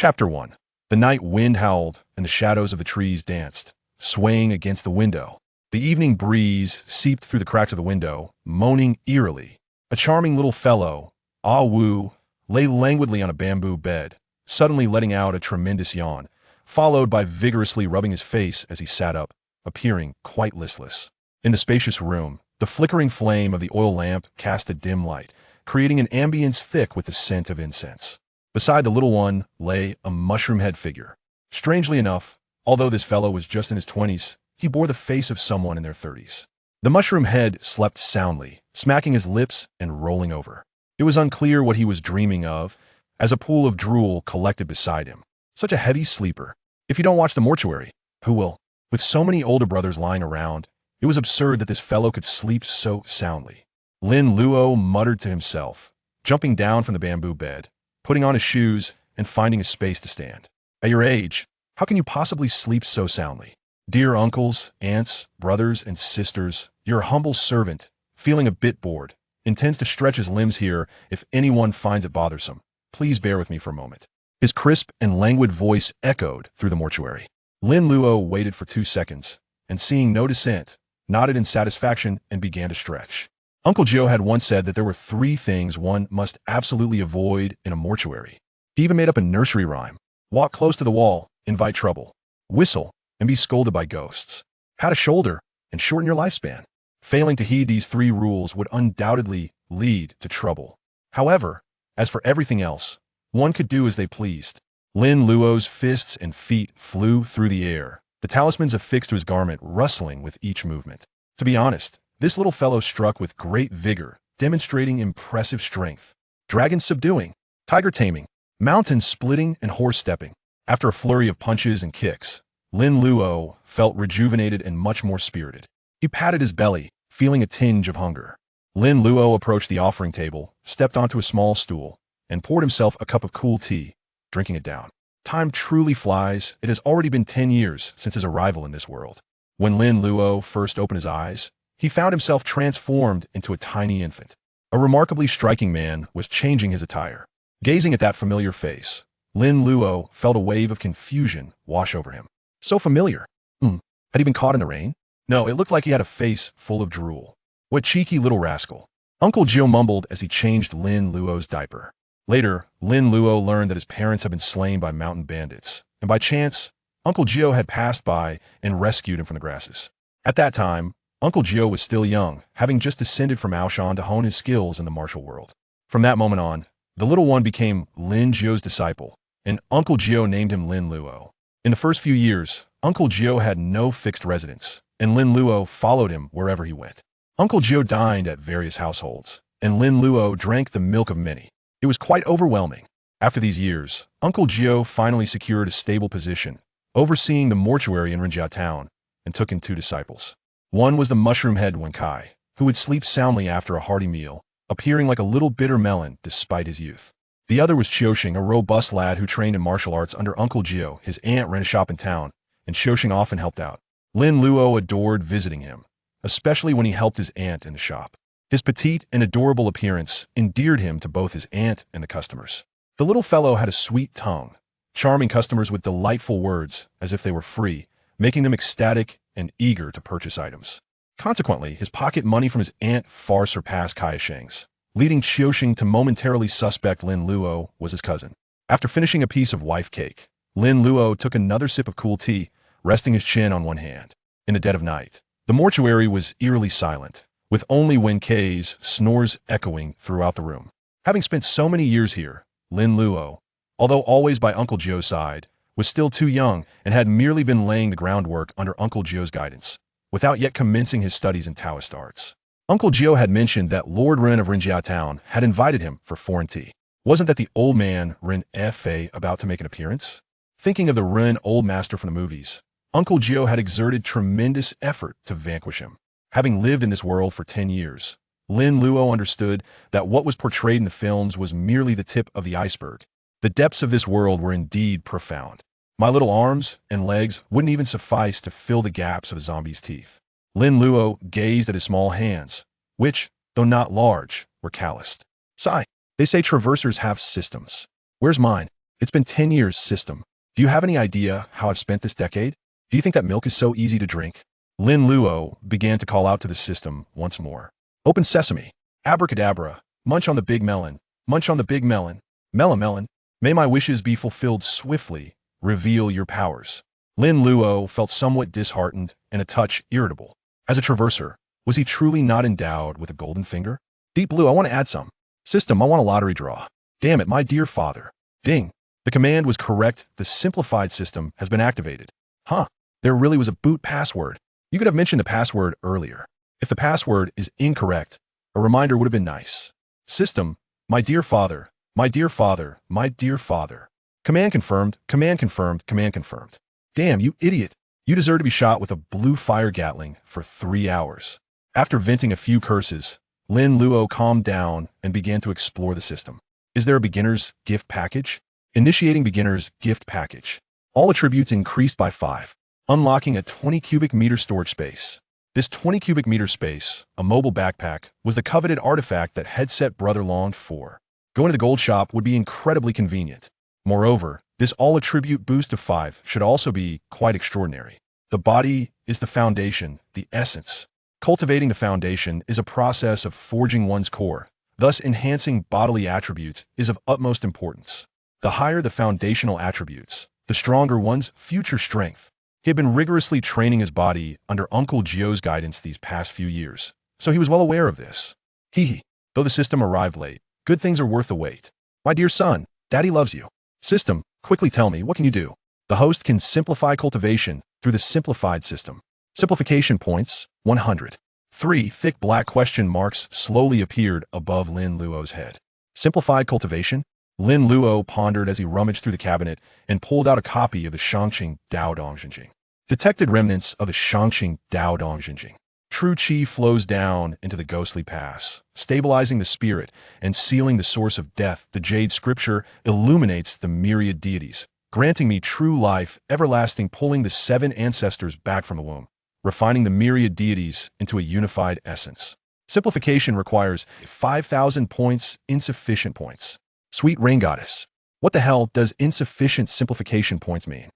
Chapter 1. The night wind howled, and the shadows of the trees danced, swaying against the window. The evening breeze seeped through the cracks of the window, moaning eerily. A charming little fellow, Ah Wu, lay languidly on a bamboo bed, suddenly letting out a tremendous yawn, followed by vigorously rubbing his face as he sat up, appearing quite listless. In the spacious room, the flickering flame of the oil lamp cast a dim light, creating an ambience thick with the scent of incense. Beside the little one lay a mushroom-head figure. Strangely enough, although this fellow was just in his 20s, he bore the face of someone in their 30s. The mushroom head slept soundly, smacking his lips and rolling over. It was unclear what he was dreaming of, as a pool of drool collected beside him. Such a heavy sleeper. If you don't watch the Mortuary, who will? With so many older brothers lying around, it was absurd that this fellow could sleep so soundly. Lin Luo muttered to himself, jumping down from the bamboo bed, putting on his shoes, and finding a space to stand. At your age, how can you possibly sleep so soundly? Dear uncles, aunts, brothers, and sisters, your humble servant, feeling a bit bored, intends to stretch his limbs here if anyone finds it bothersome. Please bear with me for a moment. His crisp and languid voice echoed through the mortuary. Lin Luo waited for 2 seconds, and seeing no dissent, nodded in satisfaction and began to stretch. Uncle Jiu had once said that there were 3 things one must absolutely avoid in a mortuary. He even made up a nursery rhyme. Walk close to the wall, invite trouble. Whistle, and be scolded by ghosts. Pat a shoulder, and shorten your lifespan. Failing to heed these 3 rules would undoubtedly lead to trouble. However, as for everything else, one could do as they pleased. Lin Luo's fists and feet flew through the air, the talismans affixed to his garment rustling with each movement. To be honest, this little fellow struck with great vigor, demonstrating impressive strength. Dragon subduing, tiger taming, mountain splitting, and horse stepping. After a flurry of punches and kicks, Lin Luo felt rejuvenated and much more spirited. He patted his belly, feeling a tinge of hunger. Lin Luo approached the offering table, stepped onto a small stool, and poured himself a cup of cool tea, drinking it down. Time truly flies. It has already been 10 years since his arrival in this world. When Lin Luo first opened his eyes, he found himself transformed into a tiny infant. A remarkably striking man was changing his attire. Gazing at that familiar face, Lin Luo felt a wave of confusion wash over him. So familiar. Had he been caught in the rain? No, it looked like he had a face full of drool. What cheeky little rascal. Uncle Jiu mumbled as he changed Lin Luo's diaper. Later, Lin Luo learned that his parents had been slain by mountain bandits, and by chance, Uncle Jiu had passed by and rescued him from the grasses. At that time, Uncle Jiu was still young, having just descended from Aoshan to hone his skills in the martial world. From that moment on, the little one became Lin Jiu's disciple, and Uncle Jiu named him Lin Luo. In the first few years, Uncle Jiu had no fixed residence, and Lin Luo followed him wherever he went. Uncle Jiu dined at various households, and Lin Luo drank the milk of many. It was quite overwhelming. After these years, Uncle Jiu finally secured a stable position, overseeing the mortuary in Rinjia town, and took in 2 disciples. One was the mushroom-head Wenkai, who would sleep soundly after a hearty meal, appearing like a little bitter melon despite his youth. The other was Qiuxing, a robust lad who trained in martial arts under Uncle Jiu. His aunt ran a shop in town, and Qiuxing often helped out. Lin Luo adored visiting him, especially when he helped his aunt in the shop. His petite and adorable appearance endeared him to both his aunt and the customers. The little fellow had a sweet tongue, charming customers with delightful words as if they were free, making them ecstatic and eager to purchase items. Consequently, his pocket money from his aunt far surpassed Kaisheng's, leading Qiuxing to momentarily suspect Lin Luo was his cousin. After finishing a piece of wife cake, Lin Luo took another sip of cool tea, resting his chin on one hand. In the dead of night, the mortuary was eerily silent, with only Wenkei's snores echoing throughout the room. Having spent so many years here, Lin Luo, although always by Uncle Jiu's side, was still too young and had merely been laying the groundwork under Uncle Jiu's guidance, without yet commencing his studies in Taoist arts. Uncle Jiu had mentioned that Lord Ren of Rinjia town had invited him for foreign tea. Wasn't that the old man Ren Fa about to make an appearance? Thinking of the Ren old master from the movies, Uncle Jiu had exerted tremendous effort to vanquish him. Having lived in this world for 10 years, Lin Luo understood that what was portrayed in the films was merely the tip of the iceberg. The depths of this world were indeed profound. My little arms and legs wouldn't even suffice to fill the gaps of a zombie's teeth. Lin Luo gazed at his small hands, which, though not large, were calloused. Sigh, they say traversers have systems. Where's mine? It's been 10 years, system. Do you have any idea how I've spent this decade? Do you think that milk is so easy to drink? Lin Luo began to call out to the system once more. Open sesame. Abracadabra. Munch on the big melon. Munch on the big melon. Melon melon. May my wishes be fulfilled swiftly. Reveal your powers. Lin Luo felt somewhat disheartened and a touch irritable. As a traverser, was he truly not endowed with a golden finger? Deep Blue, I want to add some. System, I want a lottery draw. Damn it, my dear father. Ding. The command was correct. The simplified system has been activated. Huh. There really was a boot password. You could have mentioned the password earlier. If the password is incorrect, a reminder would have been nice. System, my dear father, my dear father, my dear father. Command confirmed, command confirmed, command confirmed. Damn, you idiot. You deserve to be shot with a blue fire Gatling for 3 hours. After venting a few curses, Lin Luo calmed down and began to explore the system. Is there a beginner's gift package? Initiating beginner's gift package. All attributes increased by 5. Unlocking a 20 cubic meter storage space. This 20 cubic meter space, a mobile backpack, was the coveted artifact that Headset Brother longed for. Going to the gold shop would be incredibly convenient. Moreover, this all attribute boost of 5 should also be quite extraordinary. The body is the foundation, the essence. Cultivating the foundation is a process of forging one's core. Thus, enhancing bodily attributes is of utmost importance. The higher the foundational attributes, the stronger one's future strength. He had been rigorously training his body under Uncle Jiu's guidance these past few years, so he was well aware of this. Though the system arrived late, good things are worth the wait. My dear son, Daddy loves you. System, quickly tell me, what can you do? The host can simplify cultivation through the simplified system. Simplification points, 100. 3 thick black question marks slowly appeared above Lin Luo's head. Simplified cultivation? Lin Luo pondered as he rummaged through the cabinet and pulled out a copy of the Shangqing Dao Dongjingjing. Detected remnants of the Shangqing Dao Dongjingjing. True Qi flows down into the ghostly pass, stabilizing the spirit and sealing the source of death. The Jade Scripture illuminates the myriad deities, granting me true life, everlasting, pulling the 7 ancestors back from the womb, refining the myriad deities into a unified essence. Simplification requires 5,000 points, insufficient points. Sweet Rain Goddess. What the hell does insufficient simplification points mean?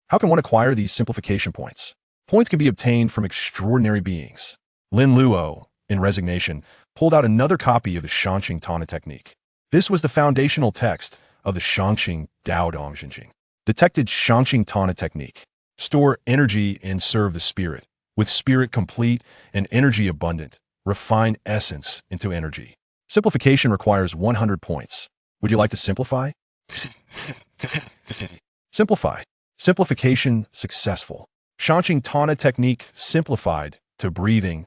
How can one acquire these simplification points? Points can be obtained from extraordinary beings. Lin Luo, in resignation, pulled out another copy of the Shangqing Tana technique. This was the foundational text of the Shangqing Dao Dongjingjing. Detected Shangqing Tana technique. Store energy and serve the spirit. With spirit complete and energy abundant, refine essence into energy. Simplification requires 100 points. Would you like to simplify? Simplify. Simplification successful. Shangqing Tana technique simplified to breathing.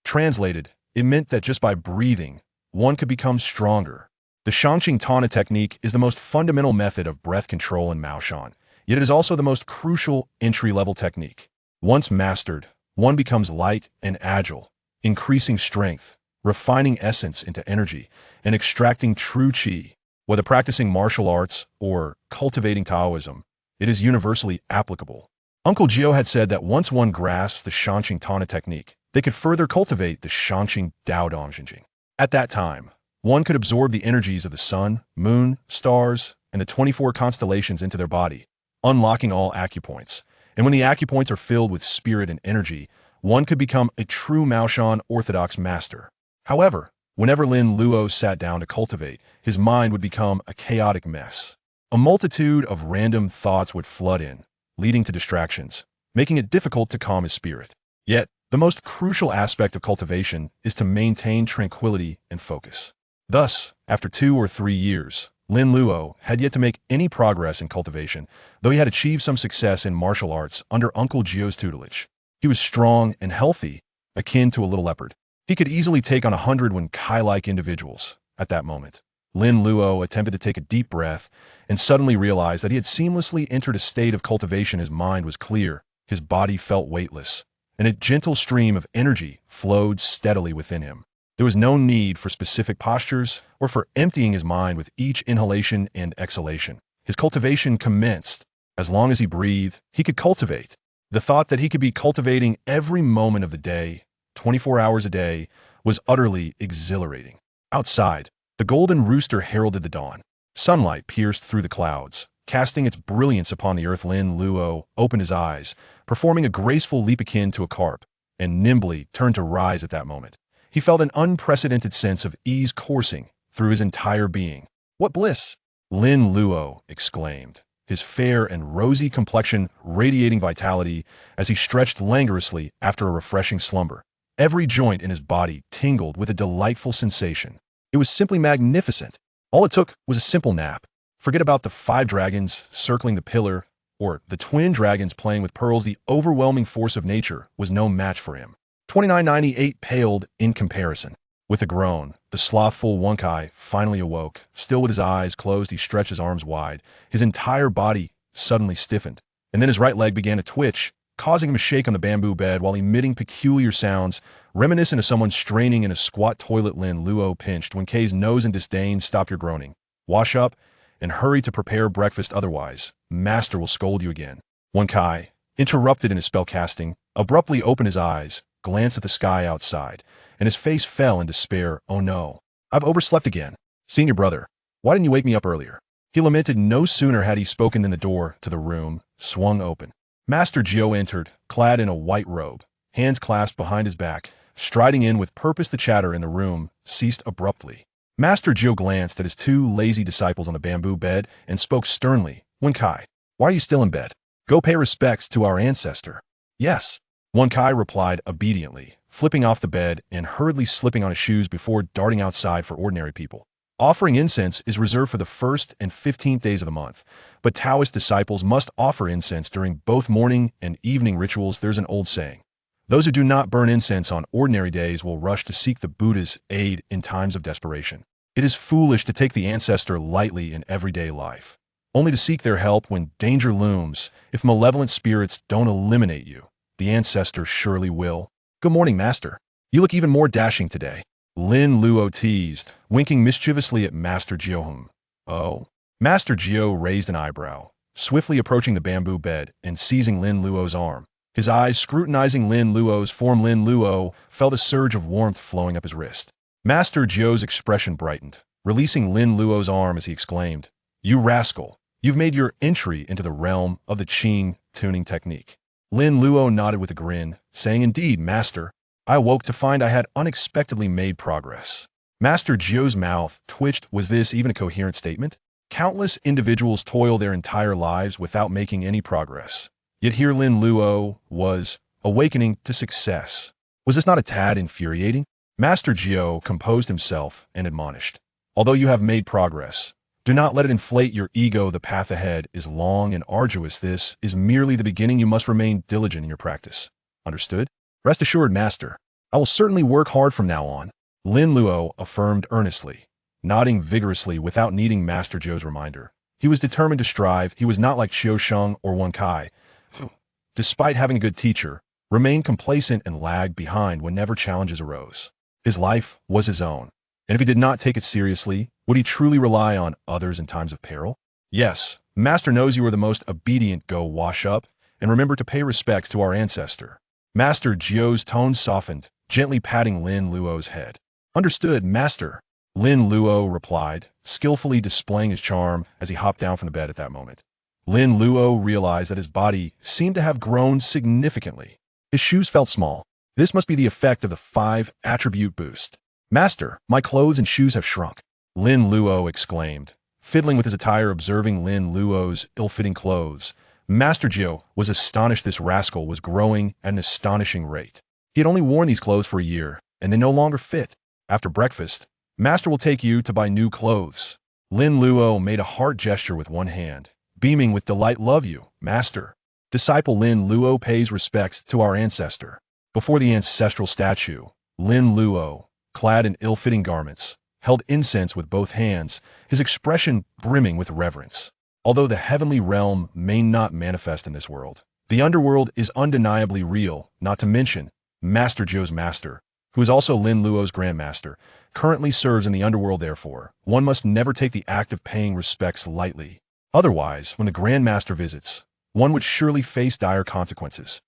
Translated, it meant that just by breathing, one could become stronger. The Shangqing Tana technique is the most fundamental method of breath control in Maoshan, yet it is also the most crucial entry-level technique. Once mastered, one becomes light and agile, increasing strength, refining essence into energy, and extracting true qi. Whether practicing martial arts or cultivating Taoism, it is universally applicable. Uncle Jiu had said that once one grasps the Shangqing Tana technique, they could further cultivate the Shangqing Dao Dongjingjing. At that time, one could absorb the energies of the sun, moon, stars, and the 24 constellations into their body, unlocking all acupoints. And when the acupoints are filled with spirit and energy, one could become a true Maoshan orthodox master. However, whenever Lin Luo sat down to cultivate, his mind would become a chaotic mess. A multitude of random thoughts would flood in, leading to distractions, making it difficult to calm his spirit. Yet, the most crucial aspect of cultivation is to maintain tranquility and focus. Thus, after 2 or 3 years, Lin Luo had yet to make any progress in cultivation, though he had achieved some success in martial arts under Uncle Jiu's tutelage. He was strong and healthy, akin to a little leopard. He could easily take on 100 when Kai-like individuals. At that moment, Lin Luo attempted to take a deep breath and suddenly realized that he had seamlessly entered a state of cultivation. His mind was clear, his body felt weightless, and a gentle stream of energy flowed steadily within him. There was no need for specific postures or for emptying his mind with each inhalation and exhalation. His cultivation commenced. As long as he breathed, he could cultivate. The thought that he could be cultivating every moment of the day, 24 hours a day, was utterly exhilarating. Outside, the golden rooster heralded the dawn. Sunlight pierced through the clouds, casting its brilliance upon the earth. Lin Luo opened his eyes, performing a graceful leap akin to a carp, and nimbly turned to rise at that moment. He felt an unprecedented sense of ease coursing through his entire being. "What bliss!" Lin Luo exclaimed, his fair and rosy complexion radiating vitality as he stretched languorously after a refreshing slumber. Every joint in his body tingled with a delightful sensation. It was simply magnificent. All it took was a simple nap. Forget about the 5 dragons circling the pillar, or the twin dragons playing with pearls. The overwhelming force of nature was no match for him. 2998 paled in comparison. With a groan, the slothful Wonkai finally awoke. Still with his eyes closed, he stretched his arms wide. His entire body suddenly stiffened, and then his right leg began to twitch, causing him to shake on the bamboo bed while emitting peculiar sounds reminiscent of someone straining in a squat toilet. Lin Luo pinched Wen Kai's nose in disdain. "Stop your groaning. Wash up and hurry to prepare breakfast, otherwise Master will scold you again." Wen Kai, interrupted in his spellcasting, abruptly opened his eyes, glanced at the sky outside, and his face fell in despair. "Oh no, I've overslept again. Senior brother, why didn't you wake me up earlier?" He lamented. No sooner had he spoken than the door to the room swung open. Master Jiu entered, clad in a white robe, hands clasped behind his back, striding in with purpose. The chatter in the room ceased abruptly. Master Jiu glanced at his 2 lazy disciples on the bamboo bed and spoke sternly. "Wen Kai, why are you still in bed? Go pay respects to our ancestor." "Yes." Wen Kai replied obediently, flipping off the bed and hurriedly slipping on his shoes before darting outside. For ordinary people, offering incense is reserved for the 1st and 15th days of the month, but Taoist disciples must offer incense during both morning and evening rituals. There's an old saying: those who do not burn incense on ordinary days will rush to seek the Buddha's aid in times of desperation. It is foolish to take the ancestor lightly in everyday life, only to seek their help when danger looms. If malevolent spirits don't eliminate you, the ancestor surely will. "Good morning, Master. You look even more dashing today," Lin Luo teased, winking mischievously at Master Jiu. "Oh." Master Jiu raised an eyebrow, swiftly approaching the bamboo bed and seizing Lin Luo's arm. His eyes scrutinizing Lin Luo's form. Lin Luo felt a surge of warmth flowing up his wrist. Master Jiu's expression brightened, releasing Lin Luo's arm as he exclaimed, "You rascal, you've made your entry into the realm of the Qing tuning technique." Lin Luo nodded with a grin, saying, "Indeed, Master. I awoke to find I had unexpectedly made progress." Master Jiu's mouth twitched. Was this even a coherent statement? Countless individuals toil their entire lives without making any progress. Yet here Lin Luo was awakening to success. Was this not a tad infuriating? Master Jiu composed himself and admonished, "Although you have made progress, do not let it inflate your ego. The path ahead is long and arduous. This is merely the beginning. You must remain diligent in your practice. Understood?" "Rest assured, Master. I will certainly work hard from now on," Lin Luo affirmed earnestly, nodding vigorously without needing Master Jiu's reminder. He was determined to strive. He was not like Qiu Sheng or Wen Kai, who, despite having a good teacher, remained complacent and lagged behind whenever challenges arose. His life was his own, and if he did not take it seriously, would he truly rely on others in times of peril? "Yes, Master knows you are the most obedient. Go wash up, and remember to pay respects to our ancestor." Master Jiu's tone softened, gently patting Lin Luo's head. "Understood, Master," Lin Luo replied, skillfully displaying his charm as he hopped down from the bed. At that moment, Lin Luo realized that his body seemed to have grown significantly. His shoes felt small. This must be the effect of the 5 attribute boost. "Master, my clothes and shoes have shrunk," Lin Luo exclaimed, fiddling with his attire. Observing Lin Luo's ill-fitting clothes, Master Jiu was astonished. This rascal was growing at an astonishing rate. He had only worn these clothes for a year, and they no longer fit. "After breakfast, Master will take you to buy new clothes." Lin Luo made a heart gesture with one hand, beaming with delight. "Love you, Master." Disciple Lin Luo pays respects to our ancestor. Before the ancestral statue, Lin Luo, clad in ill-fitting garments, held incense with both hands, his expression brimming with reverence. Although the heavenly realm may not manifest in this world, the underworld is undeniably real. Not to mention, Master Jiu's master, who is also Lin Luo's grandmaster, currently serves in the underworld. Therefore, one must never take the act of paying respects lightly. Otherwise, when the grandmaster visits, one would surely face dire consequences.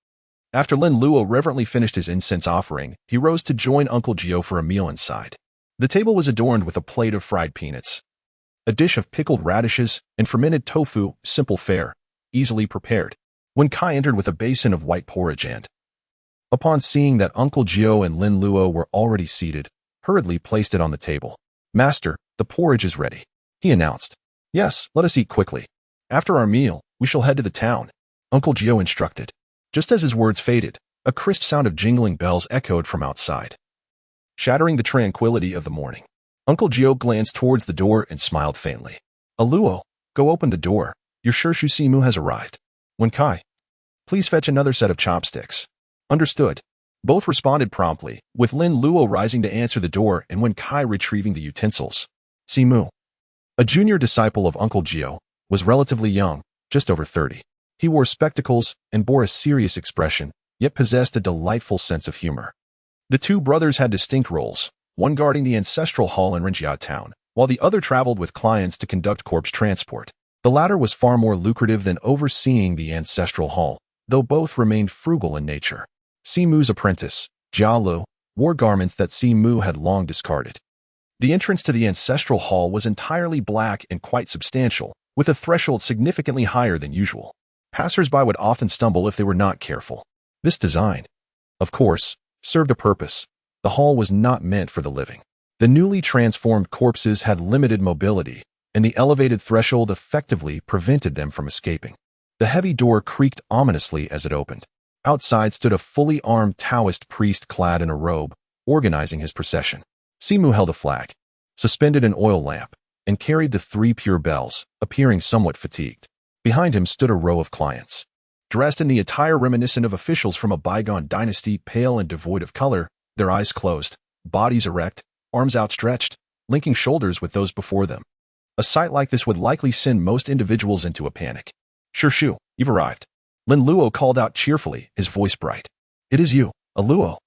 After Lin Luo reverently finished his incense offering, he rose to join Uncle Jiu for a meal inside. The table was adorned with a plate of fried peanuts, a dish of pickled radishes and fermented tofu, simple fare, easily prepared. When Kai entered with a basin of white porridge and, upon seeing that Uncle Jiu and Lin Luo were already seated, hurriedly placed it on the table. "Master, the porridge is ready," he announced. "Yes, let us eat quickly. After our meal, we shall head to the town," Uncle Jiu instructed. Just as his words faded, a crisp sound of jingling bells echoed from outside, shattering the tranquility of the morning. Uncle Jiu glanced towards the door and smiled faintly. "Luo, go open the door. You're sure Shu Simu has arrived?" When Kai, "Please fetch another set of chopsticks." "Understood." Both responded promptly, with Lin Luo rising to answer the door and Wen Kai retrieving the utensils. Simu, a junior disciple of Uncle Jiu, was relatively young, just over 30. He wore spectacles and bore a serious expression, yet possessed a delightful sense of humor. The two brothers had distinct roles, one guarding the ancestral hall in Renjia town, while the other traveled with clients to conduct corpse transport. The latter was far more lucrative than overseeing the ancestral hall, though both remained frugal in nature. Simu's apprentice, Jia Lu, wore garments that Simu had long discarded. The entrance to the ancestral hall was entirely black and quite substantial, with a threshold significantly higher than usual. Passers-by would often stumble if they were not careful. This design, of course, served a purpose. The hall was not meant for the living. The newly transformed corpses had limited mobility, and the elevated threshold effectively prevented them from escaping. The heavy door creaked ominously as it opened. Outside stood a fully armed Taoist priest clad in a robe, organizing his procession. Simu held a flag, suspended an oil lamp, and carried the 3 pure bells, appearing somewhat fatigued. Behind him stood a row of clients, dressed in the attire reminiscent of officials from a bygone dynasty, pale and devoid of color, their eyes closed, bodies erect, arms outstretched, linking shoulders with those before them. A sight like this would likely send most individuals into a panic. "Shu, you've arrived," Lin Luo called out cheerfully, his voice bright. "It is you, Luo.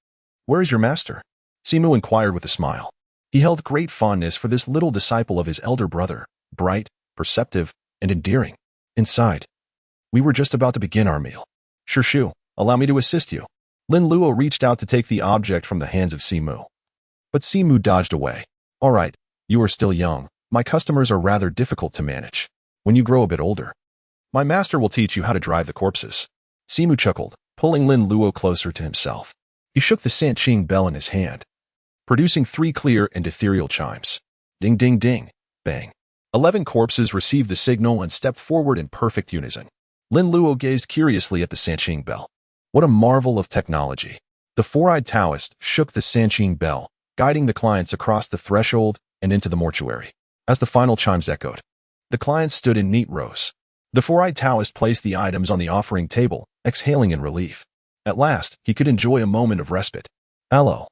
Where is your master?" Simu inquired with a smile. He held great fondness for this little disciple of his elder brother, bright, perceptive, and endearing. "Inside. We were just about to begin our meal." "Shu, allow me to assist you." Lin Luo reached out to take the object from the hands of Simu. But Simu dodged away. "All right, you are still young. My customers are rather difficult to manage. When you grow a bit older, my master will teach you how to drive the corpses." Simu chuckled, pulling Lin Luo closer to himself. He shook the Sanqing bell in his hand, producing 3 clear and ethereal chimes. Ding, ding, ding, bang. 11 corpses received the signal and stepped forward in perfect unison. Lin Luo gazed curiously at the Sanqing bell. What a marvel of technology. The 4-eyed Taoist shook the Sanqing bell, guiding the clients across the threshold and into the mortuary. As the final chimes echoed, the clients stood in neat rows. The 4-eyed Taoist placed the items on the offering table, exhaling in relief. At last, he could enjoy a moment of respite. "Hello.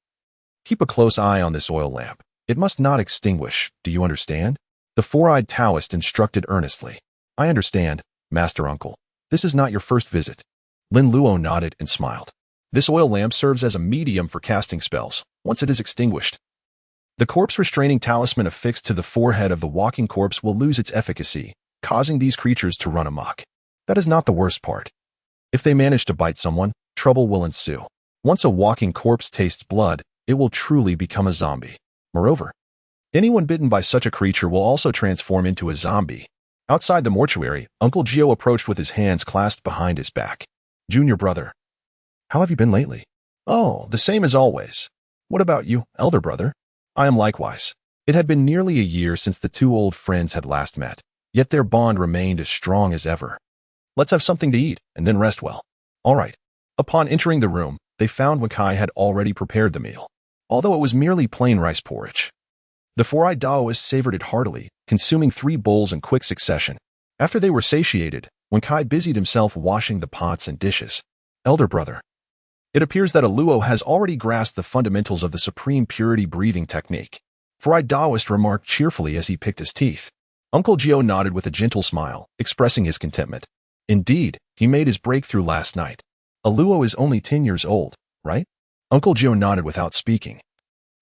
Keep a close eye on this oil lamp. It must not extinguish, do you understand?" The 4-eyed Taoist instructed earnestly. "I understand, Master Uncle. This is not your first visit." Lin Luo nodded and smiled. "This oil lamp serves as a medium for casting spells, once it is extinguished. The corpse-restraining talisman affixed to the forehead of the walking corpse will lose its efficacy, causing these creatures to run amok. That is not the worst part. If they manage to bite someone, trouble will ensue. Once a walking corpse tastes blood, it will truly become a zombie. Moreover, anyone bitten by such a creature will also transform into a zombie." Outside the mortuary, Uncle Jiu approached with his hands clasped behind his back. "Junior brother, how have you been lately?" "Oh, the same as always. What about you, elder brother?" "I am likewise." It had been nearly a year since the two old friends had last met, yet their bond remained as strong as ever. "Let's have something to eat, and then rest well." "All right." Upon entering the room, they found Wakai had already prepared the meal, although it was merely plain rice porridge. The 4-eyed Taoist savored it heartily, consuming 3 bowls in quick succession. After they were satiated, Wakai busied himself washing the pots and dishes. "Elder brother, it appears that Luo has already grasped the fundamentals of the supreme purity breathing technique," 4-eyed Taoist remarked cheerfully as he picked his teeth. Uncle Jiu nodded with a gentle smile, expressing his contentment. "Indeed, he made his breakthrough last night. Luo is only 10 years old, right?" Uncle Jiu nodded without speaking,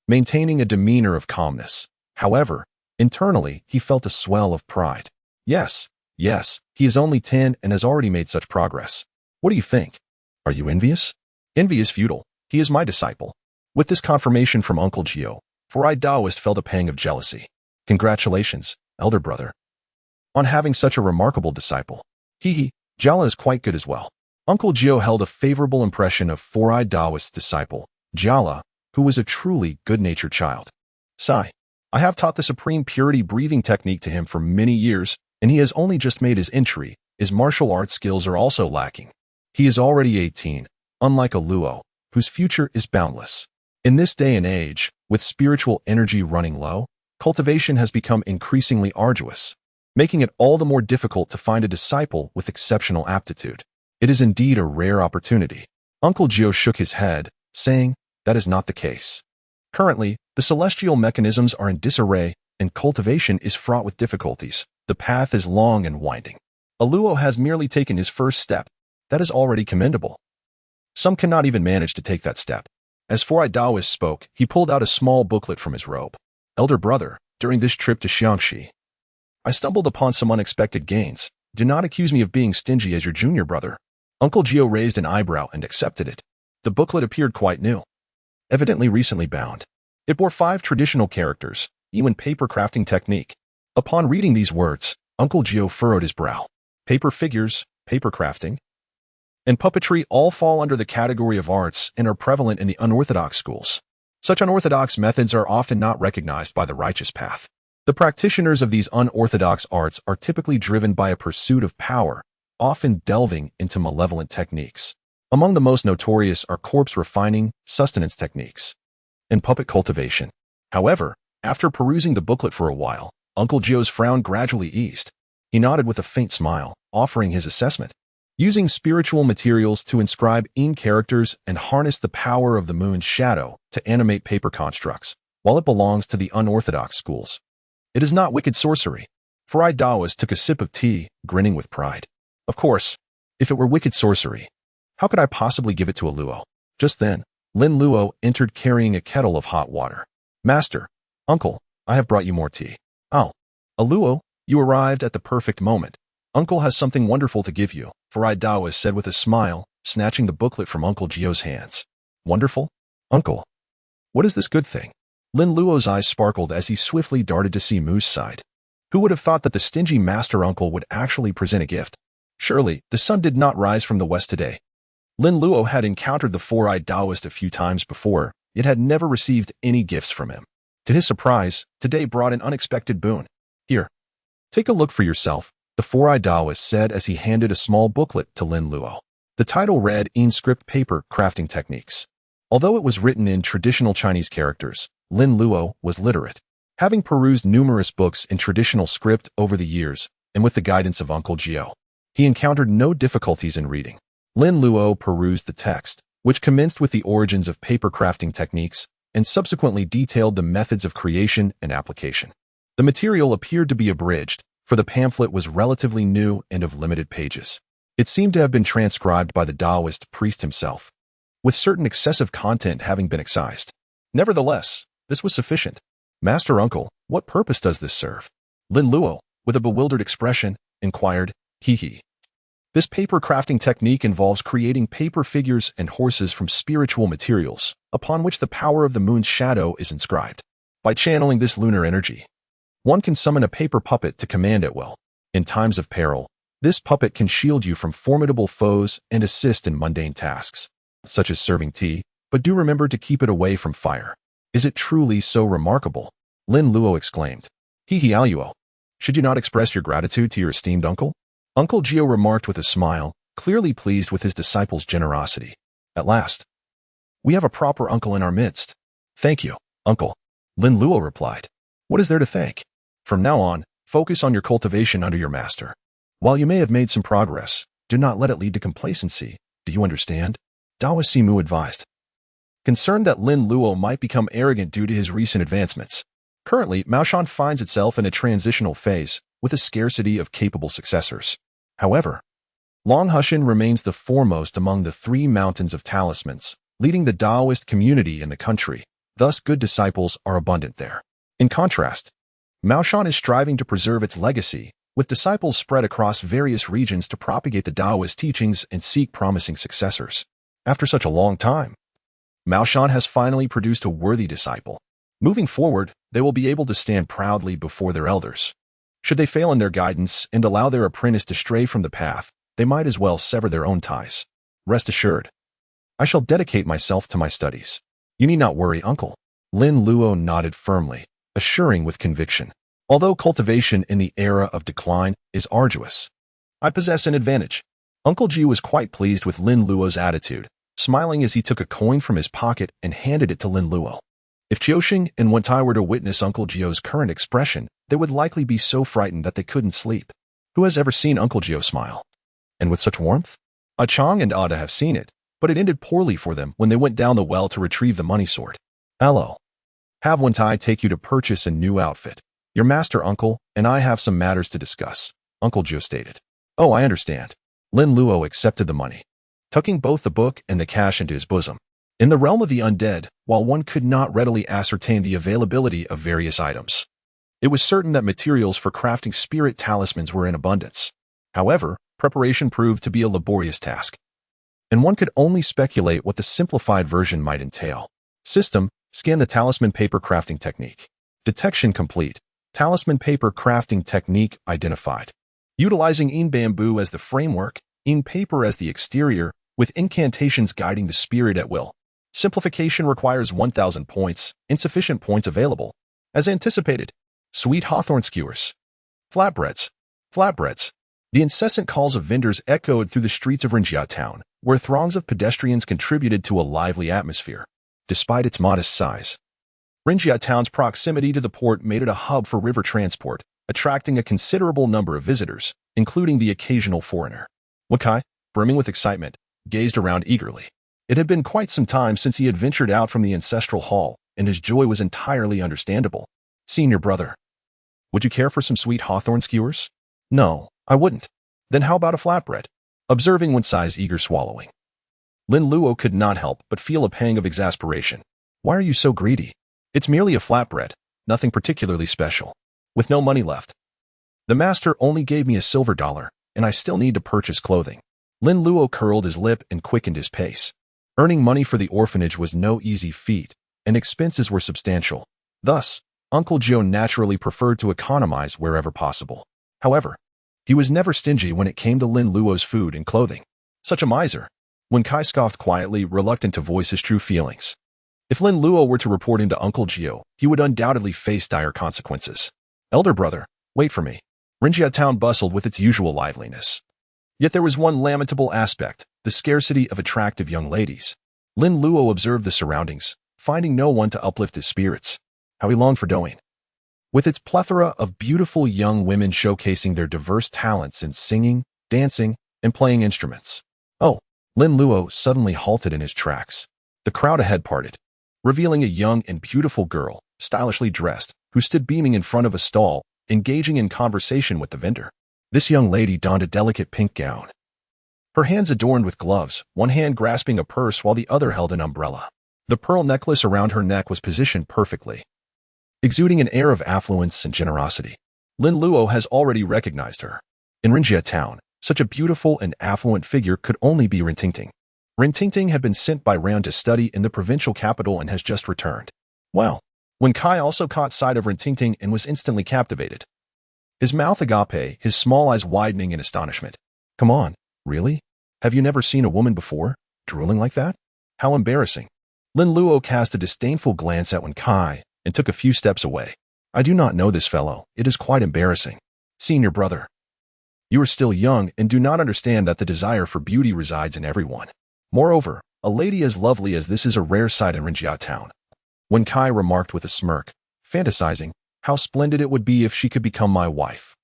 maintaining a demeanor of calmness. However, internally, he felt a swell of pride. Yes, he is only 10 and has already made such progress. What do you think? Are you envious?" "Envy is futile. He is my disciple." With this confirmation from Uncle Jiu, 4-eyed Taoist felt a pang of jealousy. "Congratulations, elder brother, on having such a remarkable disciple. Jiala is quite good as well. Uncle Jiu held a favorable impression of four-eyed Taoist disciple, Jiala, who was a truly good-natured child. Sigh. I have taught the supreme purity breathing technique to him for many years, and he has only just made his entry. His martial arts skills are also lacking. He is already 18, unlike a Luo, whose future is boundless. In this day and age, with spiritual energy running low, cultivation has become increasingly arduous, making it all the more difficult to find a disciple with exceptional aptitude. It is indeed a rare opportunity. Uncle Jiu shook his head, saying, that is not the case. Currently, the celestial mechanisms are in disarray, and cultivation is fraught with difficulties. The path is long and winding. A Luo has merely taken his first step. That is already commendable. Some cannot even manage to take that step. As four-eyed Taoist spoke, he pulled out a small booklet from his robe. Elder brother, during this trip to Xiangxi, I stumbled upon some unexpected gains. Do not accuse me of being stingy as your junior brother. Uncle Jiu raised an eyebrow and accepted it. The booklet appeared quite new, evidently recently bound. It bore 5 traditional characters, even paper crafting technique. Upon reading these words, Uncle Jiu furrowed his brow. Paper figures, paper crafting, and puppetry all fall under the category of arts and are prevalent in the unorthodox schools. Such unorthodox methods are often not recognized by the righteous path. The practitioners of these unorthodox arts are typically driven by a pursuit of power, often delving into malevolent techniques. Among the most notorious are corpse refining, sustenance techniques, and puppet cultivation. However, after perusing the booklet for a while, Uncle Jiu's frown gradually eased. He nodded with a faint smile, offering his assessment. Using spiritual materials to inscribe characters and harness the power of the moon's shadow to animate paper constructs, while it belongs to the unorthodox schools. It is not wicked sorcery. Four-eyed Taoist took a sip of tea, grinning with pride. Of course, if it were wicked sorcery, how could I possibly give it to a Luo? Just then, Lin Luo entered carrying a kettle of hot water. Master, uncle, I have brought you more tea. Oh, a Luo, you arrived at the perfect moment. Uncle has something wonderful to give you, Four-eyed Taoist said with a smile, snatching the booklet from Uncle Jiu's hands. Wonderful? Uncle, what is this good thing? Lin Luo's eyes sparkled as he swiftly darted to see Mu's side. Who would have thought that the stingy master uncle would actually present a gift? Surely, the sun did not rise from the west today. Lin Luo had encountered the four-eyed Taoist a few times before, yet had never received any gifts from him. To his surprise, today brought an unexpected boon. Here, take a look for yourself, the four-eyed Taoist said as he handed a small booklet to Lin Luo. The title read Inscript Paper Crafting Techniques. Although it was written in traditional Chinese characters, Lin Luo was literate. Having perused numerous books in traditional script over the years, and with the guidance of Uncle Jiu, he encountered no difficulties in reading. Lin Luo perused the text, which commenced with the origins of paper crafting techniques and subsequently detailed the methods of creation and application. The material appeared to be abridged, for the pamphlet was relatively new and of limited pages. It seemed to have been transcribed by the Taoist priest himself, with certain excessive content having been excised. Nevertheless, this was sufficient. Master uncle, what purpose does this serve? Lin Luo, with a bewildered expression, inquired. This paper crafting technique involves creating paper figures and horses from spiritual materials, upon which the power of the moon's shadow is inscribed. By channeling this lunar energy, one can summon a paper puppet to command at will. In times of peril, this puppet can shield you from formidable foes and assist in mundane tasks, such as serving tea, but do remember to keep it away from fire. Is it truly so remarkable? Lin Luo exclaimed. Aluo. Should you not express your gratitude to your esteemed uncle? Uncle Jiu remarked with a smile, clearly pleased with his disciple's generosity. At last, we have a proper uncle in our midst. Thank you, uncle. Lin Luo replied. What is there to thank? From now on, focus on your cultivation under your master. While you may have made some progress, do not let it lead to complacency. Do you understand? Taoist Simu advised. Concerned that Lin Luo might become arrogant due to his recent advancements. Currently, Maoshan finds itself in a transitional phase, with a scarcity of capable successors. However, Longhushan remains the foremost among the 3 mountains of talismans, leading the Taoist community in the country. Thus, good disciples are abundant there. In contrast, Maoshan is striving to preserve its legacy, with disciples spread across various regions to propagate the Taoist teachings and seek promising successors. After such a long time, Maoshan has finally produced a worthy disciple. Moving forward, they will be able to stand proudly before their elders. Should they fail in their guidance and allow their apprentice to stray from the path, they might as well sever their own ties. Rest assured, I shall dedicate myself to my studies. You need not worry, uncle. Lin Luo nodded firmly, assuring with conviction. Although cultivation in the era of decline is arduous, I possess an advantage. Uncle Jiu was quite pleased with Lin Luo's attitude, smiling as he took a coin from his pocket and handed it to Lin Luo. If Qiuxing and Wentai were to witness Uncle Jiu's current expression, they would likely be so frightened that they couldn't sleep. Who has ever seen Uncle Jiu smile? And with such warmth? Chang and Ada have seen it, but it ended poorly for them when they went down the well to retrieve the money sword. Hello. Have Wentai take you to purchase a new outfit. Your master uncle and I have some matters to discuss, Uncle Jiu stated. Oh, I understand. Lin Luo accepted the money, tucking both the book and the cash into his bosom. In the realm of the undead, while one could not readily ascertain the availability of various items, it was certain that materials for crafting spirit talismans were in abundance. However, preparation proved to be a laborious task, and one could only speculate what the simplified version might entail. System: scan the talisman paper crafting technique. Detection complete. Talisman paper crafting technique identified. Utilizing in bamboo as the framework, in paper as the exterior, with incantations guiding the spirit at will. Simplification requires 1,000 points, insufficient points available. As anticipated, sweet hawthorn skewers. Flatbreads. Flatbreads. The incessant calls of vendors echoed through the streets of Rinjia town, where throngs of pedestrians contributed to a lively atmosphere. Despite its modest size, Rinjia town's proximity to the port made it a hub for river transport, attracting a considerable number of visitors, including the occasional foreigner. Wakai, brimming with excitement, gazed around eagerly. It had been quite some time since he had ventured out from the ancestral hall, and his joy was entirely understandable. Senior brother, would you care for some sweet hawthorn skewers? No, I wouldn't. Then how about a flatbread? Observing Wensai's eager swallowing, Lin Luo could not help but feel a pang of exasperation. Why are you so greedy? It's merely a flatbread, nothing particularly special. With no money left. The master only gave me a silver dollar, and I still need to purchase clothing. Lin Luo curled his lip and quickened his pace. Earning money for the orphanage was no easy feat, and expenses were substantial. Thus, Uncle Jiu naturally preferred to economize wherever possible. However, he was never stingy when it came to Lin Luo's food and clothing. Such a miser. Wenkai scoffed quietly, reluctant to voice his true feelings. If Lin Luo were to report him to Uncle Jiu, he would undoubtedly face dire consequences. Elder brother, wait for me. Rinjia town bustled with its usual liveliness. Yet there was one lamentable aspect, the scarcity of attractive young ladies. Lin Luo observed the surroundings, finding no one to uplift his spirits. How he longed for Doane. With its plethora of beautiful young women showcasing their diverse talents in singing, dancing, and playing instruments. Oh, Lin Luo suddenly halted in his tracks. The crowd ahead parted, revealing a young and beautiful girl, stylishly dressed, who stood beaming in front of a stall, engaging in conversation with the vendor. This young lady donned a delicate pink gown. Her hands adorned with gloves, one hand grasping a purse while the other held an umbrella. The pearl necklace around her neck was positioned perfectly, exuding an air of affluence and generosity. Lin Luo has already recognized her. In Rinjia town, such a beautiful and affluent figure could only be Rintingting. Rintingting had been sent by Round to study in the provincial capital and has just returned. Well, Wenkai also caught sight of Rintingting and was instantly captivated. His mouth agape, his small eyes widening in astonishment. Come on, really? Have you never seen a woman before, drooling like that? How embarrassing. Lin Luo cast a disdainful glance at Wenkai and took a few steps away. I do not know this fellow. It is quite embarrassing. Senior brother, you are still young and do not understand that the desire for beauty resides in everyone. Moreover, a lady as lovely as this is a rare sight in Rinjia town. Wenkai remarked with a smirk, fantasizing how splendid it would be if she could become my wife.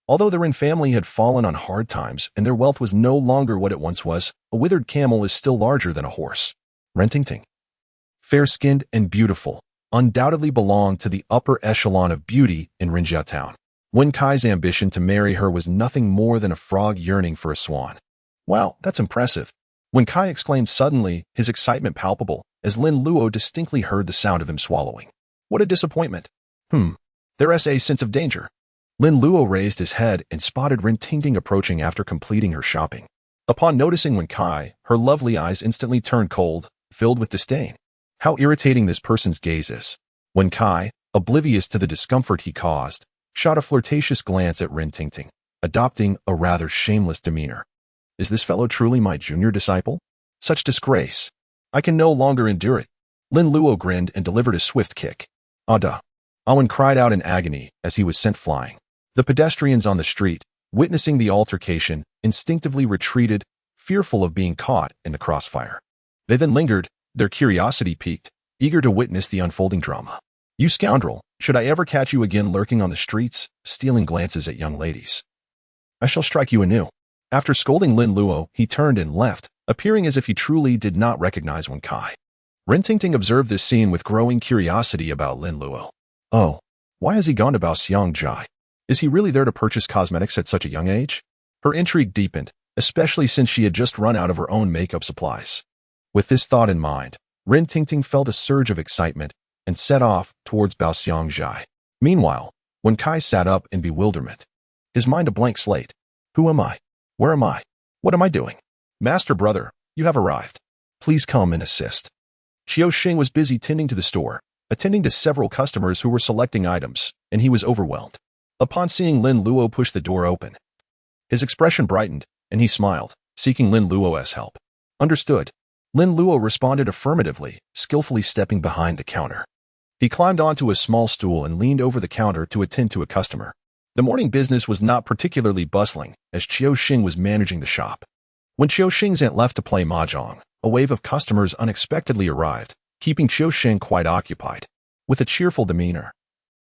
Although the Rin family had fallen on hard times and their wealth was no longer what it once was, a withered camel is still larger than a horse. Rintingting, fair-skinned and beautiful, undoubtedly belonged to the upper echelon of beauty in Rinjia town. Wenkai's ambition to marry her was nothing more than a frog yearning for a swan. Wow, that's impressive. Wenkai exclaimed suddenly, his excitement palpable, as Lin Luo distinctly heard the sound of him swallowing. What a disappointment. There's a sense of danger. Lin Luo raised his head and spotted Rintingting approaching after completing her shopping. Upon noticing Wenkai, her lovely eyes instantly turned cold, filled with disdain. How irritating this person's gaze is. Wenkai, oblivious to the discomfort he caused, shot a flirtatious glance at Rin Tingting, adopting a rather shameless demeanor. Is this fellow truly my junior disciple? Such disgrace. I can no longer endure it. Lin Luo grinned and delivered a swift kick. Ah duh. Owen cried out in agony as he was sent flying. The pedestrians on the street, witnessing the altercation, instinctively retreated, fearful of being caught in the crossfire. They then lingered, their curiosity piqued, eager to witness the unfolding drama. You scoundrel, should I ever catch you again lurking on the streets, stealing glances at young ladies, I shall strike you anew. After scolding Lin Luo, he turned and left, appearing as if he truly did not recognize Wen Kai. Rin Tingting observed this scene with growing curiosity about Lin Luo. Oh, why has he gone to Baoxiang Jai? Is he really there to purchase cosmetics at such a young age? Her intrigue deepened, especially since she had just run out of her own makeup supplies. With this thought in mind, Rin Tingting felt a surge of excitement and set off towards Baoxiang Jai. Meanwhile, Wen Kai sat up in bewilderment, his mind a blank slate. Who am I? Where am I? What am I doing? Master brother, you have arrived. Please come and assist. Qiu Xing was busy tending to the store, attending to several customers who were selecting items, and he was overwhelmed. Upon seeing Lin Luo push the door open, his expression brightened, and he smiled, seeking Lin Luo's help. Understood. Lin Luo responded affirmatively, skillfully stepping behind the counter. He climbed onto a small stool and leaned over the counter to attend to a customer. The morning business was not particularly bustling, as Qiu Xing was managing the shop. When Qiu Xing's aunt left to play mahjong, a wave of customers unexpectedly arrived, keeping Qiu Xing quite occupied. With a cheerful demeanor,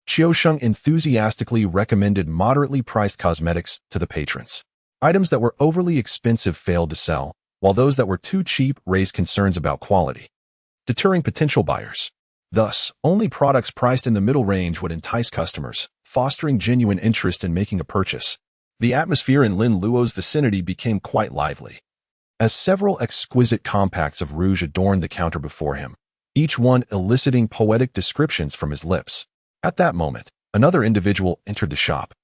Qiu Xing enthusiastically recommended moderately priced cosmetics to the patrons. Items that were overly expensive failed to sell, while those that were too cheap raised concerns about quality, deterring potential buyers. Thus, only products priced in the middle range would entice customers, fostering genuine interest in making a purchase. The atmosphere in Lin Luo's vicinity became quite lively, as several exquisite compacts of rouge adorned the counter before him, each one eliciting poetic descriptions from his lips. At that moment, another individual entered the shop,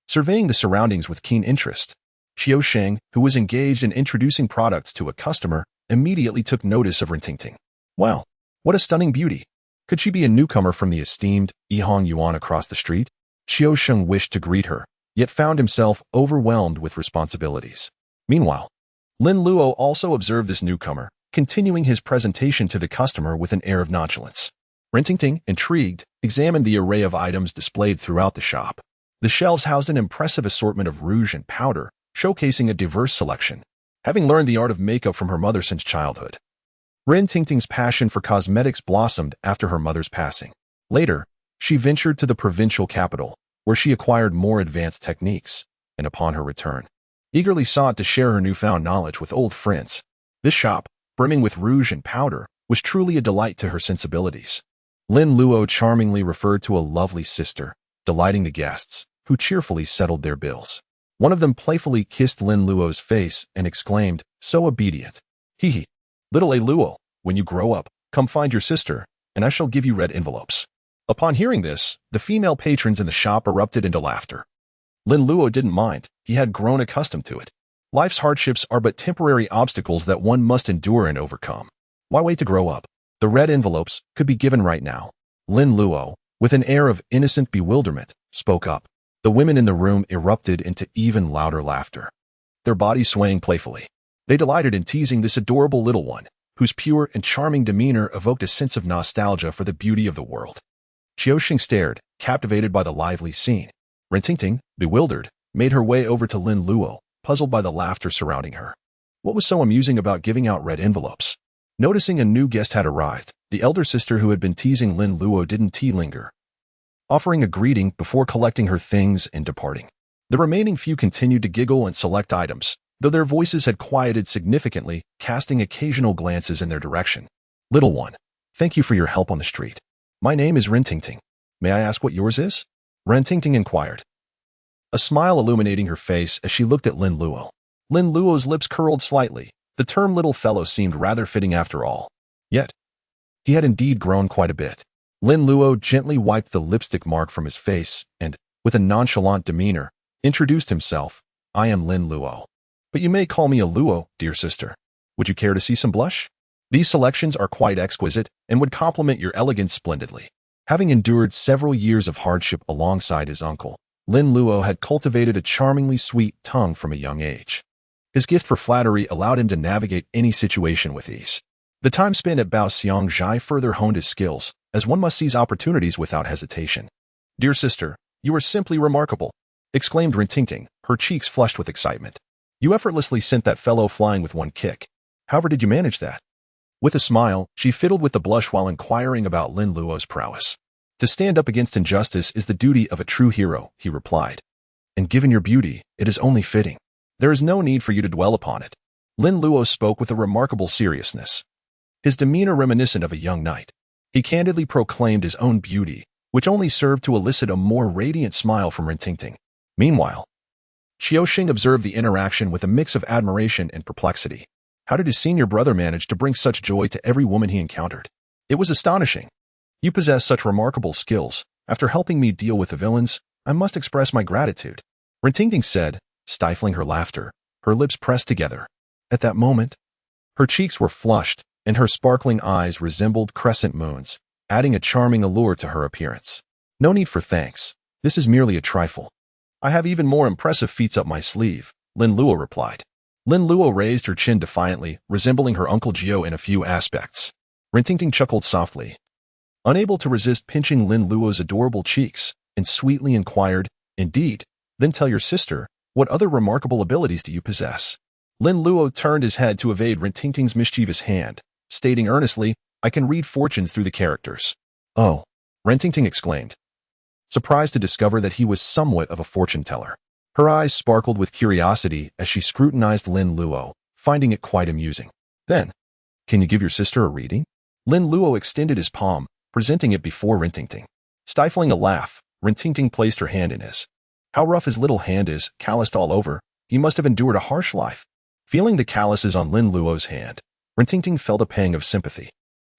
surveying the surroundings with keen interest. Qiu Xing, who was engaged in introducing products to a customer, immediately took notice of Rin Tingting. Wow, what a stunning beauty! Could she be a newcomer from the esteemed Yihong Yuan across the street? Qiu Xing wished to greet her, yet found himself overwhelmed with responsibilities. Meanwhile, Lin Luo also observed this newcomer, continuing his presentation to the customer with an air of nonchalance. Rin Tingting, intrigued, examined the array of items displayed throughout the shop. The shelves housed an impressive assortment of rouge and powder, showcasing a diverse selection. Having learned the art of makeup from her mother since childhood, Rin Tingting's passion for cosmetics blossomed after her mother's passing. Later, she ventured to the provincial capital, where she acquired more advanced techniques, and upon her return, eagerly sought to share her newfound knowledge with old friends. This shop, brimming with rouge and powder, was truly a delight to her sensibilities. Lin Luo charmingly referred to a lovely sister, delighting the guests, who cheerfully settled their bills. One of them playfully kissed Lin Luo's face and exclaimed, so obedient. Hee hee. Little A Luo, when you grow up, come find your sister, and I shall give you red envelopes. Upon hearing this, the female patrons in the shop erupted into laughter. Lin Luo didn't mind, he had grown accustomed to it. Life's hardships are but temporary obstacles that one must endure and overcome. Why wait to grow up? The red envelopes could be given right now. Lin Luo, with an air of innocent bewilderment, spoke up. The women in the room erupted into even louder laughter, their bodies swaying playfully. They delighted in teasing this adorable little one, whose pure and charming demeanor evoked a sense of nostalgia for the beauty of the world. Qiu Xing stared, captivated by the lively scene. Rin Tingting, bewildered, made her way over to Lin Luo, puzzled by the laughter surrounding her. What was so amusing about giving out red envelopes? Noticing a new guest had arrived, the elder sister who had been teasing Lin Luo didn't linger, offering a greeting before collecting her things and departing. The remaining few continued to giggle and select items, though their voices had quieted significantly, casting occasional glances in their direction. Little one, thank you for your help on the street. My name is Rin Tingting. May I ask what yours is? Rin Tingting inquired, a smile illuminating her face as she looked at Lin Luo. Lin Luo's lips curled slightly. The term little fellow seemed rather fitting after all. Yet, he had indeed grown quite a bit. Lin Luo gently wiped the lipstick mark from his face and, with a nonchalant demeanor, introduced himself. I am Lin Luo. But you may call me a Luo, dear sister. Would you care to see some blush? These selections are quite exquisite and would complement your elegance splendidly. Having endured several years of hardship alongside his uncle, Lin Luo had cultivated a charmingly sweet tongue from a young age. His gift for flattery allowed him to navigate any situation with ease. The time spent at Bao Xiangjai further honed his skills, as one must seize opportunities without hesitation. "Dear sister, you are simply remarkable," exclaimed Rintingting, her cheeks flushed with excitement. "You effortlessly sent that fellow flying with one kick. However did you manage that?" With a smile, she fiddled with the blush while inquiring about Lin Luo's prowess. "To stand up against injustice is the duty of a true hero," he replied. "And given your beauty, it is only fitting. There is no need for you to dwell upon it." Lin Luo spoke with a remarkable seriousness, his demeanor reminiscent of a young knight. He candidly proclaimed his own beauty, which only served to elicit a more radiant smile from Rintingting. Meanwhile, Xiaoxing observed the interaction with a mix of admiration and perplexity. How did his senior brother manage to bring such joy to every woman he encountered? It was astonishing. "You possess such remarkable skills. After helping me deal with the villains, I must express my gratitude," Rintingting said, stifling her laughter, her lips pressed together. At that moment, her cheeks were flushed, and her sparkling eyes resembled crescent moons, adding a charming allure to her appearance. "No need for thanks. This is merely a trifle. I have even more impressive feats up my sleeve," Lin Luo replied. Lin Luo raised her chin defiantly, resembling her uncle Jiu in a few aspects. Rintingting chuckled softly, unable to resist pinching Lin Luo's adorable cheeks, and sweetly inquired, "Indeed? Then tell your sister, what other remarkable abilities do you possess?" Lin Luo turned his head to evade Rintingting's mischievous hand, stating earnestly, "I can read fortunes through the characters." "Oh," Rintingting exclaimed, surprised to discover that he was somewhat of a fortune teller. Her eyes sparkled with curiosity as she scrutinized Lin Luo, finding it quite amusing. "Then, can you give your sister a reading?" Lin Luo extended his palm, presenting it before Rintingting. Stifling a laugh, Rintingting placed her hand in his. "How rough his little hand is, calloused all over. He must have endured a harsh life." Feeling the calluses on Lin Luo's hand, Rintingting felt a pang of sympathy.